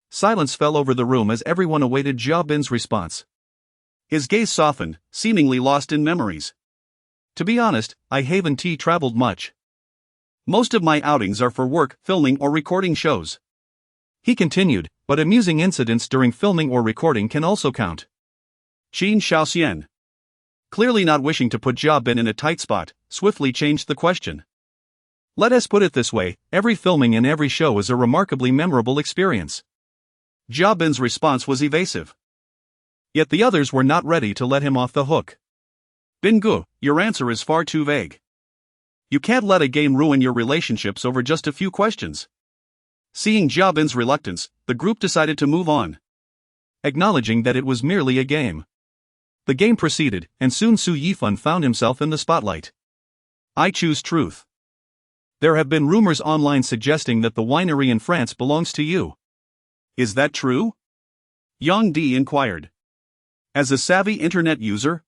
silence fell over the room as everyone awaited Jabin's response. His gaze softened, seemingly lost in memories. To be honest, I haven't traveled much. Most of my outings are for work, filming or recording shows. He continued, but amusing incidents during filming or recording can also count. Qin Shaoxian, clearly not wishing to put Jabin in a tight spot, swiftly changed the question. Let us put it this way, every filming and every show is a remarkably memorable experience. Jabin's response was evasive. Yet the others were not ready to let him off the hook. Bin-gu, your answer is far too vague. You can't let a game ruin your relationships over just a few questions. Seeing Jabin's reluctance, the group decided to move on, acknowledging that it was merely a game. The game proceeded, and soon Su Yifan found himself in the spotlight. I choose truth. There have been rumors online suggesting that the winery in France belongs to you. Is that true? Yang Di inquired. As a savvy internet user,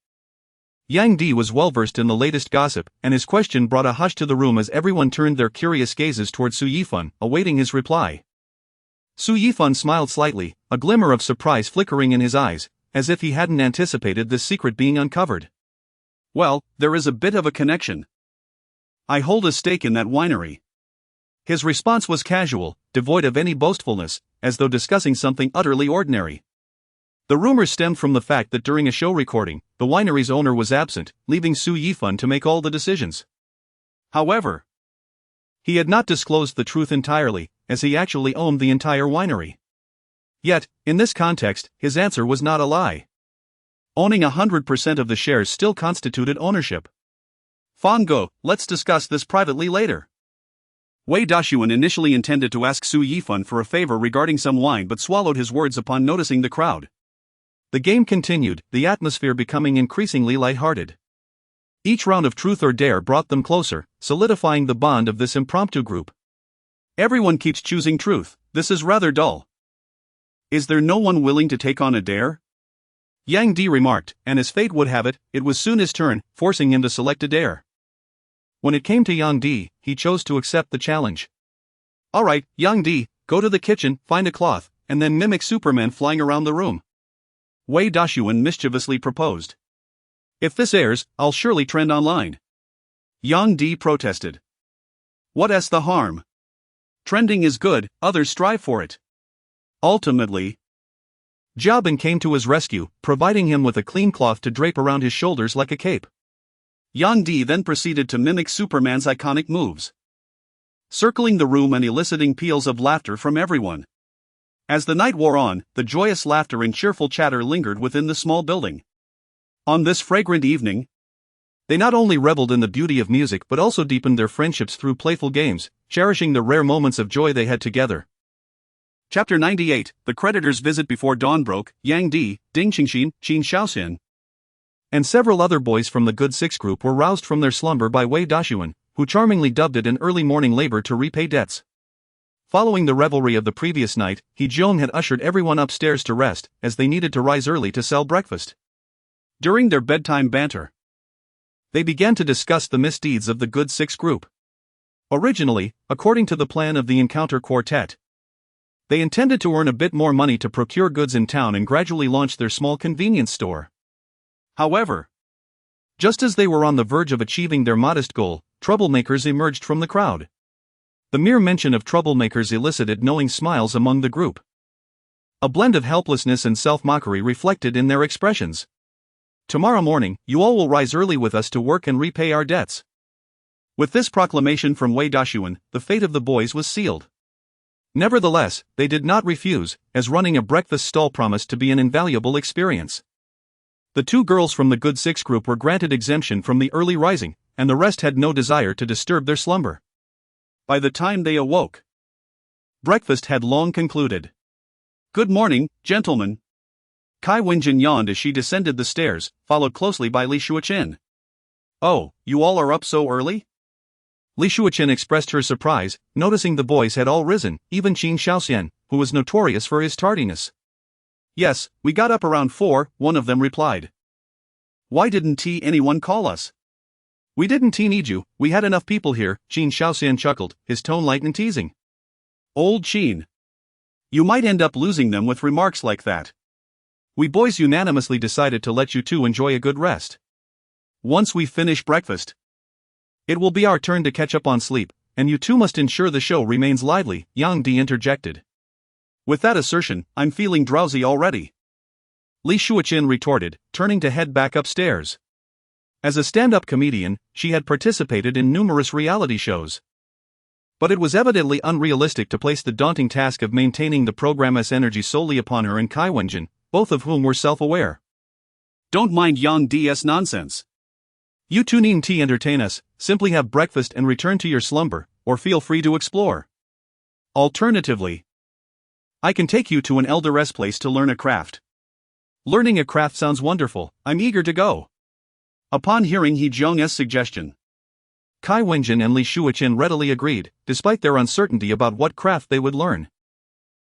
Yang Di was well versed in the latest gossip, and his question brought a hush to the room as everyone turned their curious gazes toward Su Yifan, awaiting his reply. Su Yifan smiled slightly, a glimmer of surprise flickering in his eyes, as if he hadn't anticipated this secret being uncovered. Well, there is a bit of a connection. I hold a stake in that winery. His response was casual, devoid of any boastfulness, as though discussing something utterly ordinary. The rumors stemmed from the fact that during a show recording, the winery's owner was absent, leaving Su Yifan to make all the decisions. However, he had not disclosed the truth entirely, as he actually owned the entire winery. Yet, in this context, his answer was not a lie. Owning 100% of the shares still constituted ownership. Fan-gu, let's discuss this privately later. Wei Dashuan initially intended to ask Su Yifan for a favor regarding some wine but swallowed his words upon noticing the crowd. The game continued, the atmosphere becoming increasingly lighthearted. Each round of truth or dare brought them closer, solidifying the bond of this impromptu group. Everyone keeps choosing truth, this is rather dull. Is there no one willing to take on a dare? Yang Di remarked, and as fate would have it, it was soon his turn, forcing him to select a dare. When it came to Yang Di, he chose to accept the challenge. Alright, Yang Di, go to the kitchen, find a cloth, and then mimic Superman flying around the room. Wei Dashuan mischievously proposed. If this airs, I'll surely trend online. Yang Di protested. What's the harm? Trending is good, others strive for it. Ultimately, Jabin came to his rescue, providing him with a clean cloth to drape around his shoulders like a cape. Yang Di then proceeded to mimic Superman's iconic moves, circling the room and eliciting peals of laughter from everyone. As the night wore on, the joyous laughter and cheerful chatter lingered within the small building. On this fragrant evening, they not only reveled in the beauty of music but also deepened their friendships through playful games, cherishing the rare moments of joy they had together. Chapter 98, The Creditor's Visit. Before dawn broke, Yang Di, Ding Qingxin, Qin Shaoxian, and several other boys from the Good Six group were roused from their slumber by Wei Dashuan, who charmingly dubbed it an early morning labor to repay debts. Following the revelry of the previous night, He Jeong had ushered everyone upstairs to rest, as they needed to rise early to sell breakfast. During their bedtime banter, they began to discuss the misdeeds of the Good Six group. Originally, according to the plan of the Encounter Quartet, They intended to earn a bit more money to procure goods in town and gradually launch their small convenience store. However, just as they were on the verge of achieving their modest goal, troublemakers emerged from the crowd. The mere mention of troublemakers elicited knowing smiles among the group. A blend of helplessness and self-mockery reflected in their expressions. "Tomorrow morning, you all will rise early with us to work and repay our debts." With this proclamation from Wei Dashuan, the fate of the boys was sealed. Nevertheless, they did not refuse, as running a breakfast stall promised to be an invaluable experience. The two girls from the Good Six group were granted exemption from the early rising, and the rest had no desire to disturb their slumber. By the time they awoke, breakfast had long concluded. "Good morning, gentlemen." Kai Wenjin yawned as she descended the stairs, followed closely by Li Shuochen. "Oh, you all are up so early?" Li Shuochen expressed her surprise, noticing the boys had all risen, even Qin Shaoxian, who was notorious for his tardiness. "Yes, we got up around 4, one of them replied. "Why didn't anyone call us?" "We didn't need you, we had enough people here," Qin Shaoxian chuckled, his tone light and teasing. "Old Qin. You might end up losing them with remarks like that. We boys unanimously decided to let you two enjoy a good rest. Once we finish breakfast, it will be our turn to catch up on sleep, and you two must ensure the show remains lively," Yang Di interjected. "With that assertion, I'm feeling drowsy already," Li Shuochen retorted, turning to head back upstairs. As a stand-up comedian, she had participated in numerous reality shows. But it was evidently unrealistic to place the daunting task of maintaining the program's energy solely upon her and Kai Wenjin, both of whom were self-aware. "Don't mind Yang Di's nonsense. You two needn't entertain us, simply have breakfast and return to your slumber, or feel free to explore. Alternatively, I can take you to an elder's place to learn a craft. Learning a craft sounds wonderful, I'm eager to go." Upon hearing He Zhong's suggestion, Kai Wenjin and Li Shuochen readily agreed, despite their uncertainty about what craft they would learn.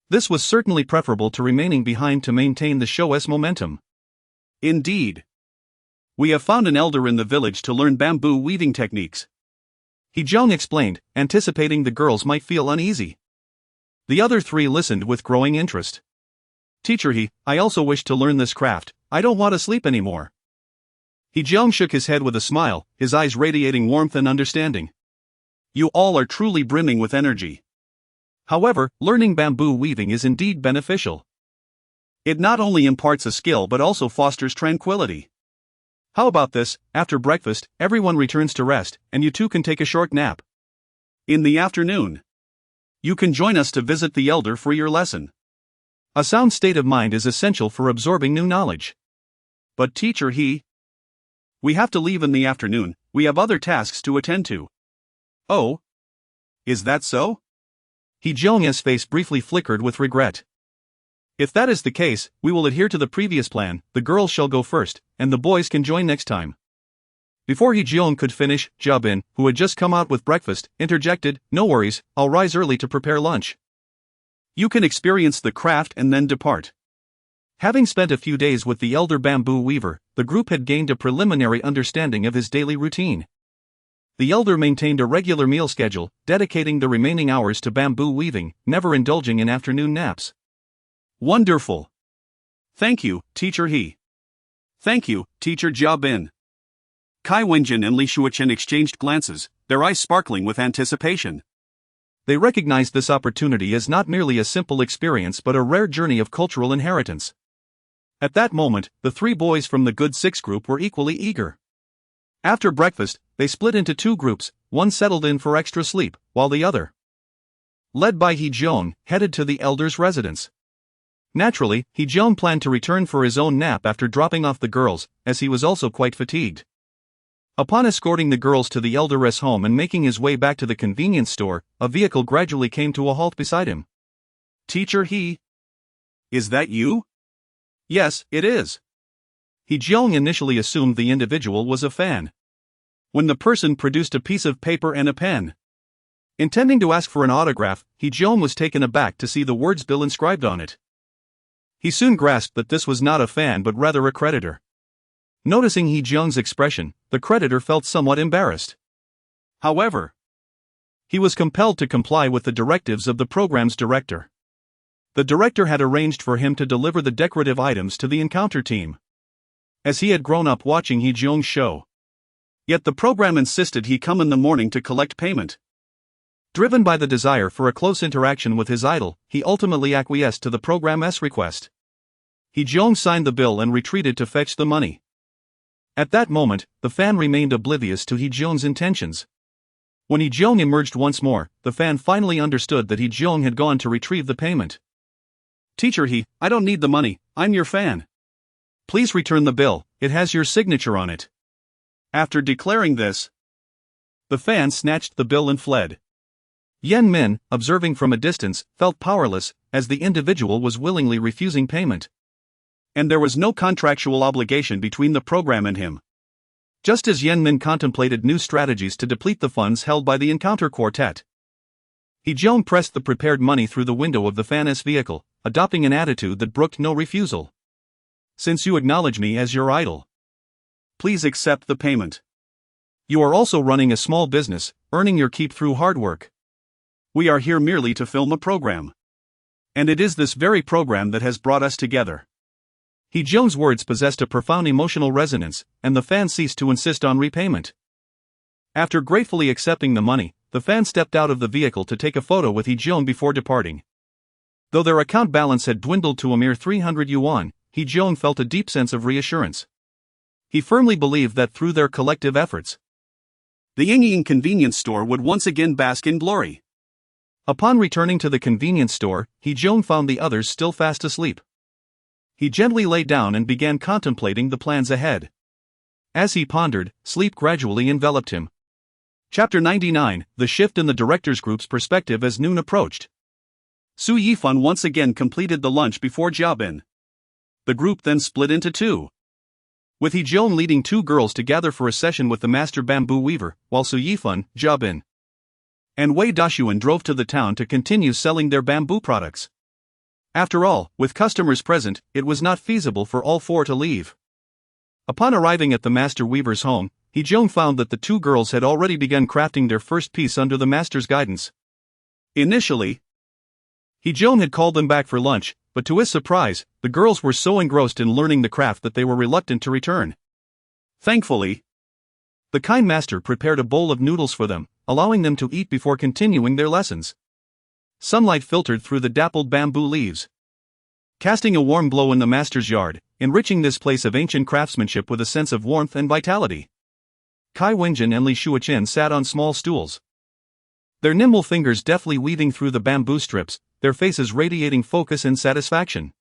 This was certainly preferable to remaining behind to maintain the show's momentum. "Indeed. We have found an elder in the village to learn bamboo weaving techniques," He Zhong explained, anticipating the girls might feel uneasy. The other three listened with growing interest. "Teacher I also wish to learn this craft, I don't want to sleep anymore." He Zhong shook his head with a smile, his eyes radiating warmth and understanding. "You all are truly brimming with energy. However, learning bamboo weaving is indeed beneficial. It not only imparts a skill but also fosters tranquility. How about this, after breakfast, everyone returns to rest, and you two can take a short nap. In the afternoon, you can join us to visit the elder for your lesson. A sound state of mind is essential for absorbing new knowledge." "But teacher we have to leave in the afternoon, we have other tasks to attend to." "Oh? Is that so?" He Zhong's face briefly flickered with regret. "If that is the case, we will adhere to the previous plan, the girls shall go first, and the boys can join next time." Before He Zhong could finish, Jia Bin, who had just come out with breakfast, interjected, "No worries, I'll rise early to prepare lunch. You can experience the craft and then depart." Having spent a few days with the elder bamboo weaver, the group had gained a preliminary understanding of his daily routine. The elder maintained a regular meal schedule, dedicating the remaining hours to bamboo weaving, never indulging in afternoon naps. "Wonderful. Thank you, teacher Thank you, teacher Jia Bin." Kai Wenjin and Li Shuochen exchanged glances, their eyes sparkling with anticipation. They recognized this opportunity as not merely a simple experience but a rare journey of cultural inheritance. At that moment, the three boys from the Good Six group were equally eager. After breakfast, they split into two groups, one settled in for extra sleep, while the other, led by He Zhong, headed to the elder's residence. Naturally, He Zhong planned to return for his own nap after dropping off the girls, as he was also quite fatigued. Upon escorting the girls to the elder's home and making his way back to the convenience store, a vehicle gradually came to a halt beside him. "Teacher is that you?" "Yes, it is." He Zhong initially assumed the individual was a fan. When the person produced a piece of paper and a pen, intending to ask for an autograph, He Zhong was taken aback to see the words "Bill" inscribed on it. He soon grasped that this was not a fan but rather a creditor. Noticing He Zhong's expression, the creditor felt somewhat embarrassed. However, he was compelled to comply with the directives of the program's director. The director had arranged for him to deliver the decorative items to the encounter team, as he had grown up watching Hee Jeong's show. Yet the program insisted he come in the morning to collect payment. Driven by the desire for a close interaction with his idol, he ultimately acquiesced to the program's request. Hee Jeong signed the bill and retreated to fetch the money. At that moment, the fan remained oblivious to Hee Jeong's intentions. When Hee Jeong emerged once more, the fan finally understood that Hee Jeong had gone to retrieve the payment. "Teacher Hee, I don't need the money, I'm your fan. Please return the bill, it has your signature on it." After declaring this, the fan snatched the bill and fled. Yen Min, observing from a distance, felt powerless, as the individual was willingly refusing payment. And there was no contractual obligation between the program and him. Just as Yen Min contemplated new strategies to deplete the funds held by the encounter quartet, Hee Jeong pressed the prepared money through the window of the fan's vehicle, adopting an attitude that brooked no refusal. "Since you acknowledge me as your idol, please accept the payment. You are also running a small business, earning your keep through hard work. We are here merely to film a program. And it is this very program that has brought us together." Hee Jeong's words possessed a profound emotional resonance, and the fan ceased to insist on repayment. After gratefully accepting the money, the fan stepped out of the vehicle to take a photo with Hee Jeong before departing. Though their account balance had dwindled to a mere 300 yuan, Hee Jeong felt a deep sense of reassurance. He firmly believed that through their collective efforts, the Yingying convenience store would once again bask in glory. Upon returning to the convenience store, Hee Jeong found the others still fast asleep. He gently lay down and began contemplating the plans ahead. As he pondered, sleep gradually enveloped him. Chapter 99, The Shift in the Directors Group's Perspective as noon approached. Su Yifan once again completed the lunch before Jiabin. The group then split into two, with Hee Jeong leading two girls to gather for a session with the master bamboo weaver, while Su Yifan, Jiabin, and Wei Dashuan drove to the town to continue selling their bamboo products. After all, with customers present, it was not feasible for all four to leave. Upon arriving at the master weaver's home, Hee Jeong found that the two girls had already begun crafting their first piece under the master's guidance. Initially, Hee Jeong had called them back for lunch, but to his surprise, the girls were so engrossed in learning the craft that they were reluctant to return. Thankfully, the kind master prepared a bowl of noodles for them, allowing them to eat before continuing their lessons. Sunlight filtered through the dappled bamboo leaves, casting a warm glow in the master's yard, enriching this place of ancient craftsmanship with a sense of warmth and vitality. Kai Wenjin and Li Shuochen sat on small stools, their nimble fingers deftly weaving through the bamboo strips, their faces radiating focus and satisfaction.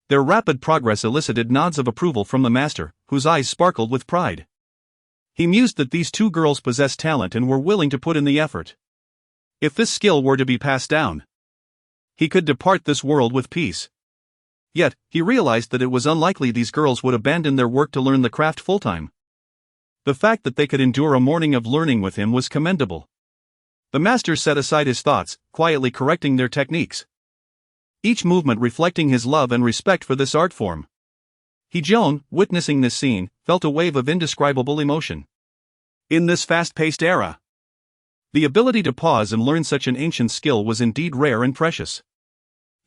Their rapid progress elicited nods of approval from the master, whose eyes sparkled with pride. He mused that these two girls possessed talent and were willing to put in the effort. If this skill were to be passed down, he could depart this world with peace. Yet, he realized that it was unlikely these girls would abandon their work to learn the craft full-time. The fact that they could endure a morning of learning with him was commendable. The master set aside his thoughts, quietly correcting their techniques, each movement reflecting his love and respect for this art form. Hee Jeong, witnessing this scene, felt a wave of indescribable emotion. In this fast-paced era, the ability to pause and learn such an ancient skill was indeed rare and precious.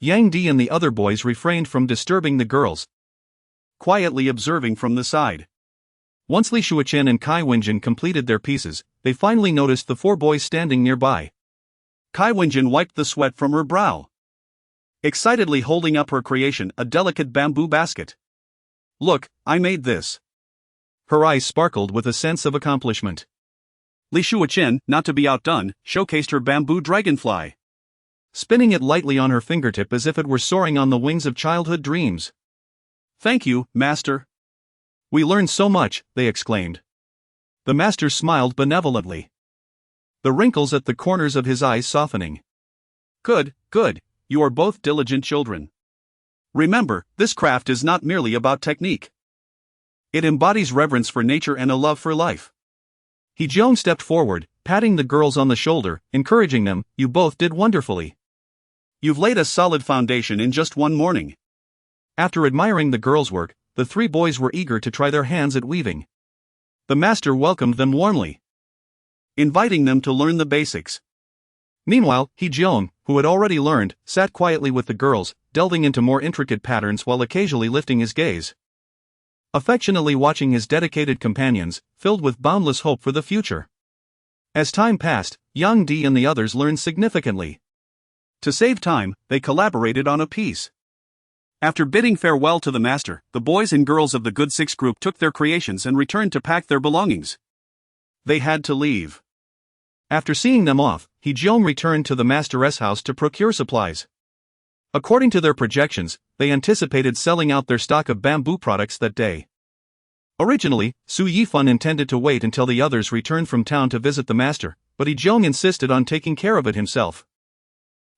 Yang Di and the other boys refrained from disturbing the girls, quietly observing from the side. Once Li Shuochen and Kai Wenjin completed their pieces, they finally noticed the four boys standing nearby. Kai Wenjin wiped the sweat from her brow, excitedly holding up her creation, a delicate bamboo basket. "Look, I made this." Her eyes sparkled with a sense of accomplishment. Li Shuochen, not to be outdone, showcased her bamboo dragonfly, spinning it lightly on her fingertip as if it were soaring on the wings of childhood dreams. "Thank you, master. We learned so much," they exclaimed. The master smiled benevolently, the wrinkles at the corners of his eyes softening. Good, you are both diligent children. Remember, this craft is not merely about technique. It embodies reverence for nature and a love for life." Hee Jeong stepped forward, patting the girls on the shoulder, encouraging them, "You both did wonderfully. You've laid a solid foundation in just one morning." After admiring the girls' work, the three boys were eager to try their hands at weaving. The master welcomed them warmly, inviting them to learn the basics. Meanwhile, Hee Jeong, who who had already learned, sat quietly with the girls, delving into more intricate patterns while occasionally lifting his gaze, affectionately watching his dedicated companions, filled with boundless hope for the future. As time passed, Yang Di and the others learned significantly. To save time, they collaborated on a piece. After bidding farewell to the master, the boys and girls of the Good Six group took their creations and returned to pack their belongings. They had to leave. After seeing them off, Heejong returned to the master's house to procure supplies. According to their projections, they anticipated selling out their stock of bamboo products that day. Originally, Su Yifan intended to wait until the others returned from town to visit the master, but Heejong insisted on taking care of it himself.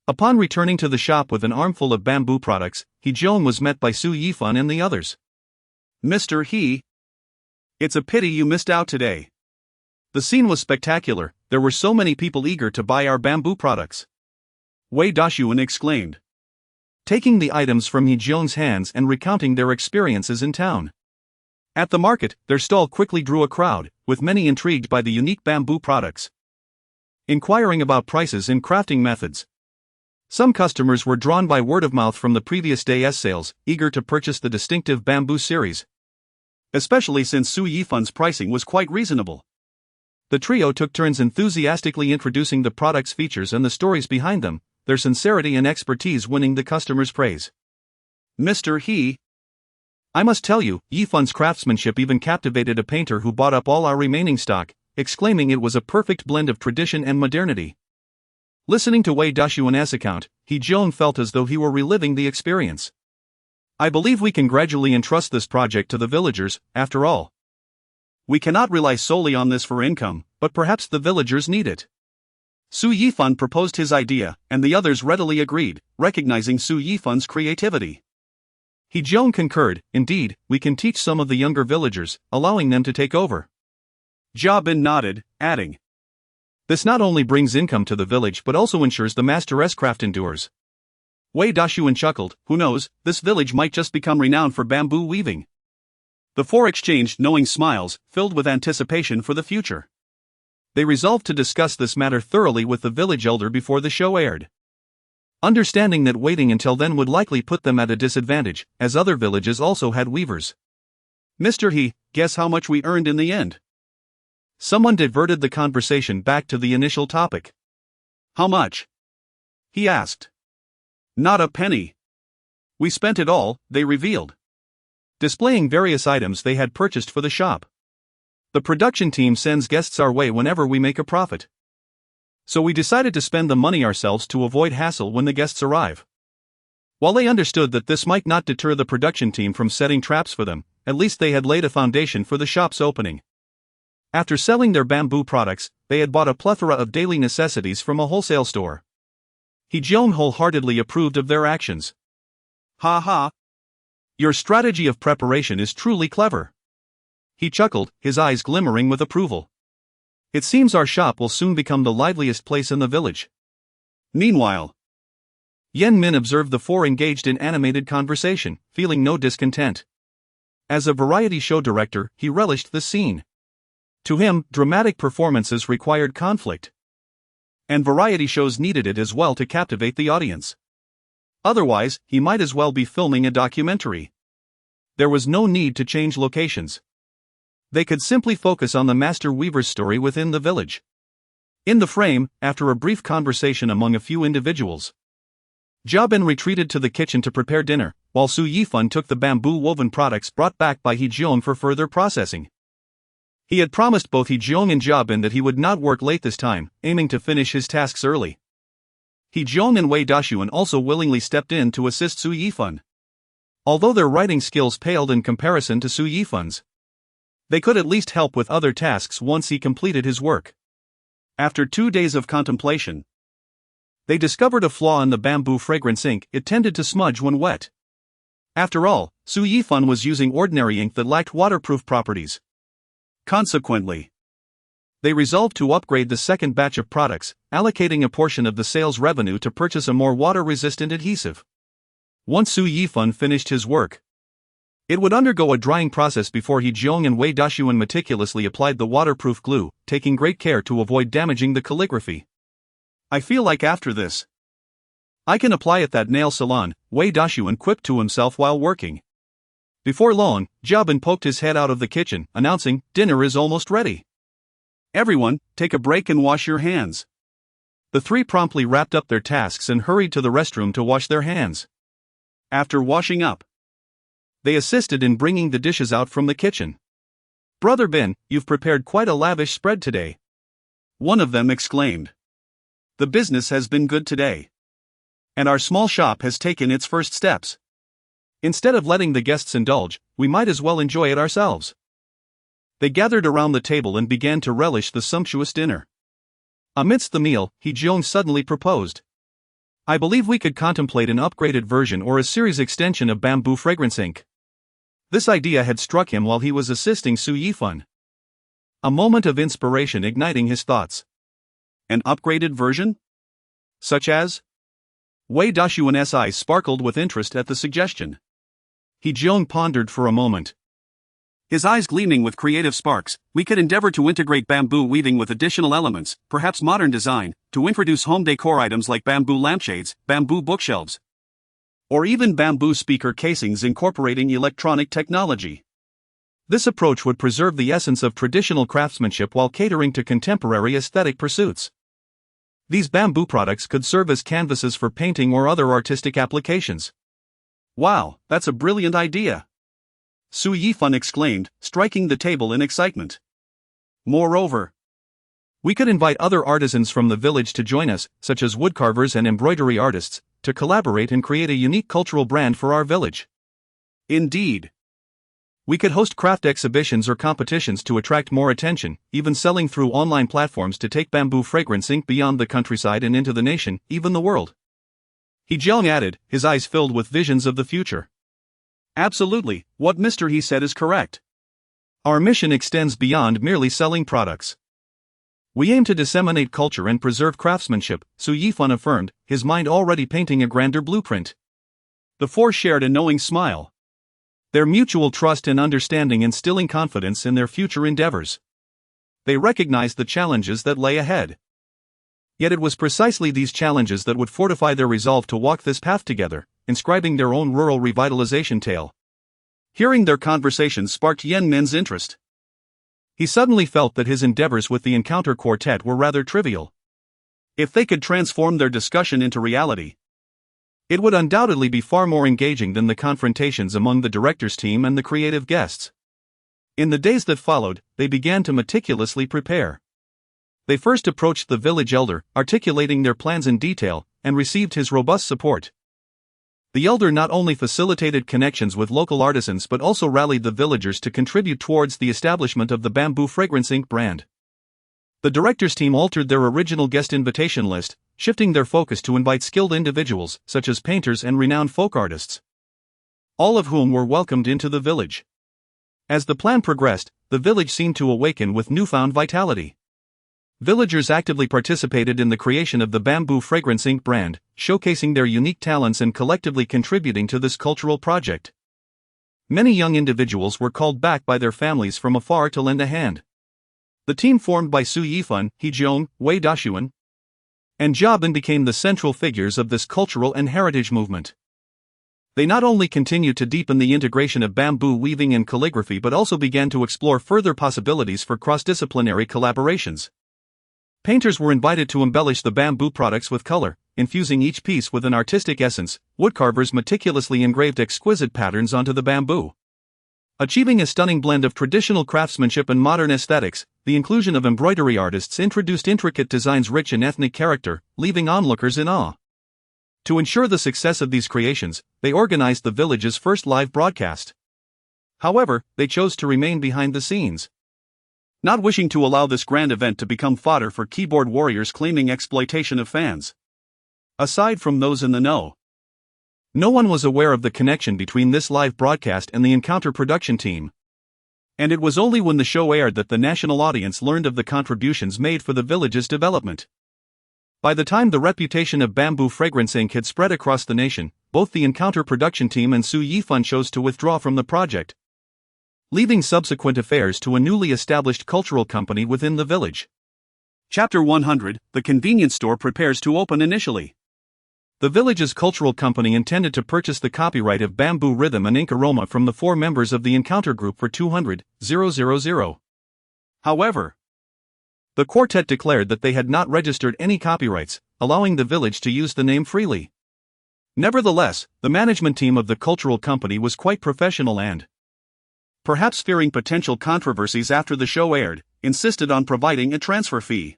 Upon returning to the shop with an armful of bamboo products, Heejong was met by Su Yifan and the others. Mr. He, it's a pity you missed out today. The scene was spectacular, there were so many people eager to buy our bamboo products. Wei Dashuan exclaimed, taking the items from Heejong's hands and recounting their experiences in town. At the market, their stall quickly drew a crowd, with many intrigued by the unique bamboo products, inquiring about prices and crafting methods. Some customers were drawn by word of mouth from the previous day's sales, eager to purchase the distinctive bamboo series, especially since Su Yifan's pricing was quite reasonable. The trio took turns enthusiastically introducing the product's features and the stories behind them, their sincerity and expertise winning the customers' praise. Mr. He, I must tell you, Yifan's craftsmanship even captivated a painter who bought up all our remaining stock, exclaiming it was a perfect blend of tradition and modernity. Listening to Wei Dashuan's account, Heejong felt as though he were reliving the experience. I believe we can gradually entrust this project to the villagers, after all. We cannot rely solely on this for income, but perhaps the villagers need it. Su Yifan proposed his idea, and the others readily agreed, recognizing Su Yifan's creativity. Heejong concurred, indeed, we can teach some of the younger villagers, allowing them to take over. Jia Bin nodded, adding, this not only brings income to the village but also ensures the master's craft endures. Wei Dashuan chuckled, who knows, this village might just become renowned for bamboo weaving. The four exchanged knowing smiles, filled with anticipation for the future. They resolved to discuss this matter thoroughly with the village elder before the show aired. Understanding that waiting until then would likely put them at a disadvantage, as other villages also had weavers. Mr. He, guess how much we earned in the end? Someone diverted the conversation back to the initial topic. How much? He asked. Not a penny. We spent it all, they revealed, displaying various items they had purchased for the shop. The production team sends guests our way whenever we make a profit. So we decided to spend the money ourselves to avoid hassle when the guests arrive. While they understood that this might not deter the production team from setting traps for them, at least they had laid a foundation for the shop's opening. After selling their bamboo products, they had bought a plethora of daily necessities from a wholesale store. Heejong wholeheartedly approved of their actions. Ha ha! Your strategy of preparation is truly clever. He chuckled, his eyes glimmering with approval. It seems our shop will soon become the liveliest place in the village. Meanwhile, Yen Min observed the four engaged in animated conversation, feeling no discontent. As a variety show director, he relished the scene. To him, dramatic performances required conflict. And variety shows needed it as well to captivate the audience. Otherwise, he might as well be filming a documentary. There was no need to change locations. They could simply focus on the master weaver's story within the village. In the frame, after a brief conversation among a few individuals, Jia Bin retreated to the kitchen to prepare dinner, while Su Yifan took the bamboo woven products brought back by Heejong for further processing. He had promised both Heejong and Jia Bin that he would not work late this time, aiming to finish his tasks early. Heejong and Wei Dashuan also willingly stepped in to assist Su Yifan. Although their writing skills paled in comparison to Su Yifan's, they could at least help with other tasks once he completed his work. After 2 days of contemplation, they discovered a flaw in the bamboo fragrance ink. It tended to smudge when wet. After all, Su Yifan was using ordinary ink that lacked waterproof properties. Consequently, they resolved to upgrade the second batch of products, allocating a portion of the sales revenue to purchase a more water-resistant adhesive. Once Su Yifan finished his work, it would undergo a drying process before Heejong and Wei Dashuan meticulously applied the waterproof glue, taking great care to avoid damaging the calligraphy. I feel like after this, I can apply at that nail salon, Wei Dashuan quipped to himself while working. Before long, Jiabin poked his head out of the kitchen, announcing, "Dinner is almost ready. Everyone, take a break and wash your hands." The three promptly wrapped up their tasks and hurried to the restroom to wash their hands. After washing up, they assisted in bringing the dishes out from the kitchen. "Brother Bin, you've prepared quite a lavish spread today," one of them exclaimed. "The business has been good today. And our small shop has taken its first steps. Instead of letting the guests indulge, we might as well enjoy it ourselves." They gathered around the table and began to relish the sumptuous dinner. Amidst the meal, He-jeong suddenly proposed, "I believe we could contemplate an upgraded version or a series extension of bamboo fragrance ink." This idea had struck him while he was assisting Su Yifan. A moment of inspiration igniting his thoughts. An upgraded version? Such as? Wei Dashuan's eyes sparkled with interest at the suggestion. He-jeong pondered for a moment. His eyes gleaming with creative sparks. "We could endeavor to integrate bamboo weaving with additional elements, perhaps modern design, to introduce home decor items like bamboo lampshades, bamboo bookshelves, or even bamboo speaker casings incorporating electronic technology. This approach would preserve the essence of traditional craftsmanship while catering to contemporary aesthetic pursuits. These bamboo products could serve as canvases for painting or other artistic applications." "Wow, that's a brilliant idea!" Su Yifan exclaimed, striking the table in excitement. "Moreover, we could invite other artisans from the village to join us, such as woodcarvers and embroidery artists, to collaborate and create a unique cultural brand for our village." "Indeed. We could host craft exhibitions or competitions to attract more attention, even selling through online platforms to take bamboo fragrance ink beyond the countryside and into the nation, even the world." He-jeong added, his eyes filled with visions of the future. "Absolutely, what Mr. He said is correct. Our mission extends beyond merely selling products. We aim to disseminate culture and preserve craftsmanship," Su Yifan affirmed, his mind already painting a grander blueprint. The four shared a knowing smile, their mutual trust and understanding instilling confidence in their future endeavors. They recognized the challenges that lay ahead. Yet it was precisely these challenges that would fortify their resolve to walk this path together, inscribing their own rural revitalization tale. Hearing their conversation sparked Yen Min's interest. He suddenly felt that his endeavors with the Encounter Quartet were rather trivial. If they could transform their discussion into reality, it would undoubtedly be far more engaging than the confrontations among the director's team and the creative guests. In the days that followed, they began to meticulously prepare. They first approached the village elder, articulating their plans in detail, and received his robust support. The elder not only facilitated connections with local artisans but also rallied the villagers to contribute towards the establishment of the bamboo fragrance ink brand. The director's team altered their original guest invitation list, shifting their focus to invite skilled individuals, such as painters and renowned folk artists, all of whom were welcomed into the village. As the plan progressed, the village seemed to awaken with newfound vitality. Villagers actively participated in the creation of the bamboo fragrance ink brand, showcasing their unique talents and collectively contributing to this cultural project. Many young individuals were called back by their families from afar to lend a hand. The team formed by Su Yifan, He-jeong, Wei Dashuan, and Jiabin became the central figures of this cultural and heritage movement. They not only continued to deepen the integration of bamboo weaving and calligraphy but also began to explore further possibilities for cross-disciplinary collaborations. Painters were invited to embellish the bamboo products with color, infusing each piece with an artistic essence. Woodcarvers meticulously engraved exquisite patterns onto the bamboo, achieving a stunning blend of traditional craftsmanship and modern aesthetics. The inclusion of embroidery artists introduced intricate designs rich in ethnic character, leaving onlookers in awe. To ensure the success of these creations, they organized the village's first live broadcast. However, they chose to remain behind the scenes, not wishing to allow this grand event to become fodder for keyboard warriors claiming exploitation of fans. Aside from those in the know, no one was aware of the connection between this live broadcast and the Encounter production team. And it was only when the show aired that the national audience learned of the contributions made for the village's development. By the time the reputation of bamboo fragrance ink had spread across the nation, both the Encounter production team and Su Yifan chose to withdraw from the project, leaving subsequent affairs to a newly established cultural company within the village. Chapter 100, The convenience store prepares to open initially. The village's cultural company intended to purchase the copyright of Bamboo Rhythm and Ink Aroma from the 4 members of the Encounter Group for 200,000. However, the quartet declared that they had not registered any copyrights, allowing the village to use the name freely. Nevertheless, the management team of the cultural company was quite professional and, perhaps fearing potential controversies after the show aired, insisted on providing a transfer fee.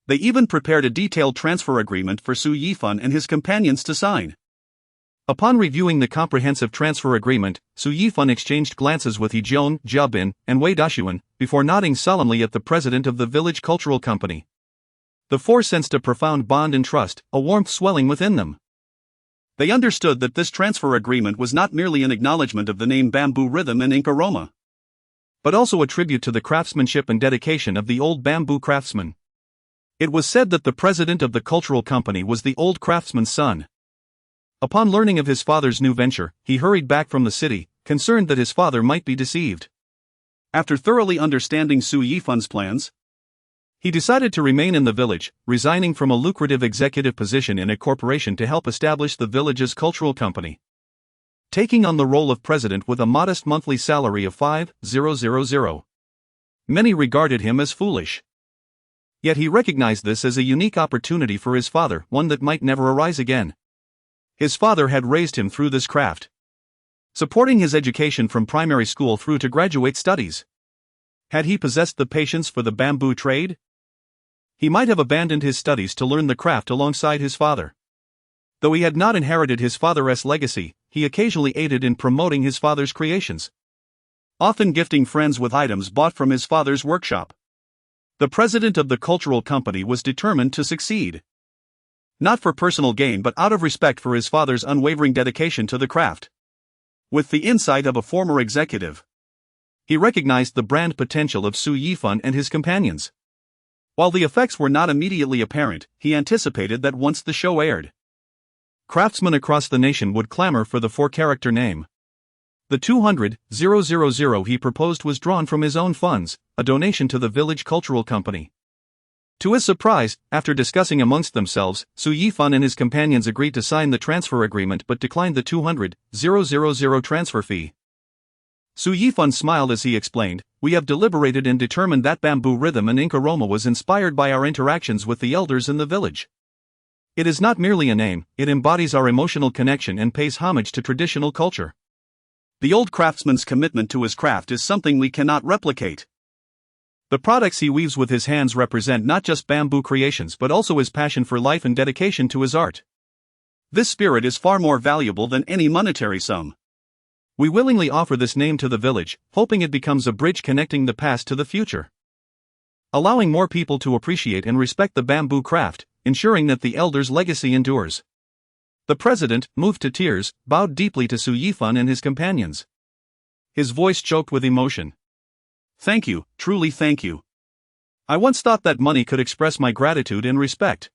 They even prepared a detailed transfer agreement for Su Yifan and his companions to sign. Upon reviewing the comprehensive transfer agreement, Su Yifan exchanged glances with Hejian, Jiabin, and Wei Dashuan, before nodding solemnly at the president of the village cultural company. The 4 sensed a profound bond and trust, a warmth swelling within them. They understood that this transfer agreement was not merely an acknowledgement of the name Bamboo Rhythm and Ink Aroma, but also a tribute to the craftsmanship and dedication of the old bamboo craftsman. It was said that the president of the cultural company was the old craftsman's son. Upon learning of his father's new venture, he hurried back from the city, concerned that his father might be deceived. After thoroughly understanding Su Yifan's plans, he decided to remain in the village, resigning from a lucrative executive position in a corporation to help establish the village's cultural company. Taking on the role of president with a modest monthly salary of 5,000. Many regarded him as foolish. Yet he recognized this as a unique opportunity for his father, one that might never arise again. His father had raised him through this craft, supporting his education from primary school through to graduate studies. Had he possessed the patience for the bamboo trade? He might have abandoned his studies to learn the craft alongside his father. Though he had not inherited his father's legacy, he occasionally aided in promoting his father's creations, often gifting friends with items bought from his father's workshop. The president of the cultural company was determined to succeed, not for personal gain but out of respect for his father's unwavering dedication to the craft. With the insight of a former executive, he recognized the brand potential of Su Yifan and his companions. While the effects were not immediately apparent, he anticipated that once the show aired, craftsmen across the nation would clamor for the 4-character name. The 200,000 he proposed was drawn from his own funds, a donation to the village cultural company. To his surprise, after discussing amongst themselves, Su Yifan and his companions agreed to sign the transfer agreement but declined the 200,000 transfer fee. Su Yifan smiled as he explained, "We have deliberated and determined that Bamboo Rhythm and Ink Aroma was inspired by our interactions with the elders in the village. It is not merely a name, it embodies our emotional connection and pays homage to traditional culture. The old craftsman's commitment to his craft is something we cannot replicate. The products he weaves with his hands represent not just bamboo creations but also his passion for life and dedication to his art. This spirit is far more valuable than any monetary sum. We willingly offer this name to the village, hoping it becomes a bridge connecting the past to the future, allowing more people to appreciate and respect the bamboo craft, ensuring that the elders' legacy endures." The president, moved to tears, bowed deeply to Su Yifan and his companions. His voice choked with emotion. "Thank you, truly thank you. I once thought that money could express my gratitude and respect.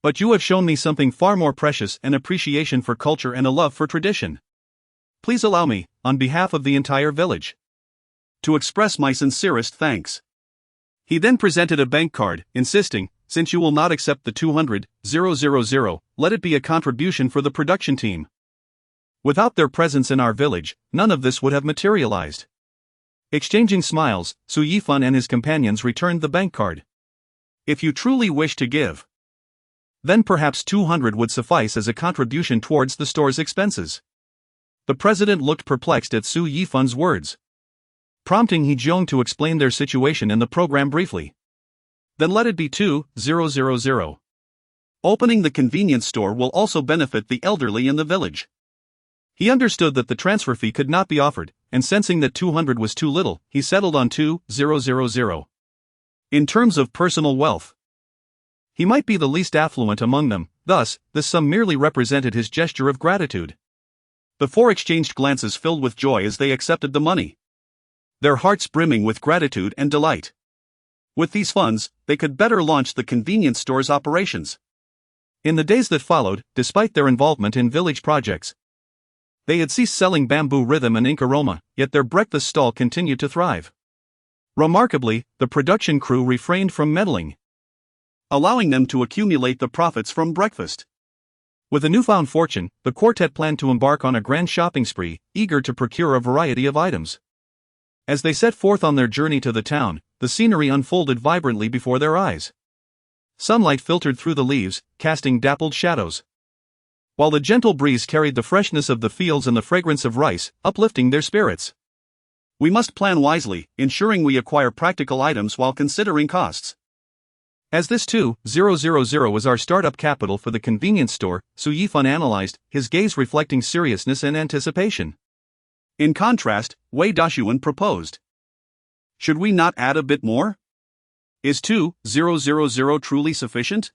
But you have shown me something far more precious, an appreciation for culture and a love for tradition. Please allow me, on behalf of the entire village, to express my sincerest thanks." He then presented a bank card, insisting, "Since you will not accept the 200,000, let it be a contribution for the production team. Without their presence in our village, none of this would have materialized." Exchanging smiles, Su Yifan and his companions returned the bank card. "If you truly wish to give, then perhaps 200 would suffice as a contribution towards the store's expenses." The president looked perplexed at Su Yifan's words, prompting Hejian to explain their situation in the program briefly. "Then let it be 2,000. Opening the convenience store will also benefit the elderly in the village." He understood that the transfer fee could not be offered, and sensing that 200 was too little, he settled on 2,000. In terms of personal wealth, he might be the least affluent among them, thus, this sum merely represented his gesture of gratitude. The 4 exchanged glances filled with joy as they accepted the money, their hearts brimming with gratitude and delight. With these funds, they could better launch the convenience store's operations. In the days that followed, despite their involvement in village projects, they had ceased selling Bamboo Rhythm and Ink Aroma, yet their breakfast stall continued to thrive. Remarkably, the production crew refrained from meddling, allowing them to accumulate the profits from breakfast. With a newfound fortune, the quartet planned to embark on a grand shopping spree, eager to procure a variety of items. As they set forth on their journey to the town, the scenery unfolded vibrantly before their eyes. Sunlight filtered through the leaves, casting dappled shadows, while the gentle breeze carried the freshness of the fields and the fragrance of rice, uplifting their spirits. We must plan wisely, ensuring we acquire practical items while considering costs. As this too, 000 was our startup capital for the convenience store, so Yifan analyzed, his gaze reflecting seriousness and anticipation. In contrast, Wei Dashuan proposed. Should we not add a bit more? Is 2,000 truly sufficient?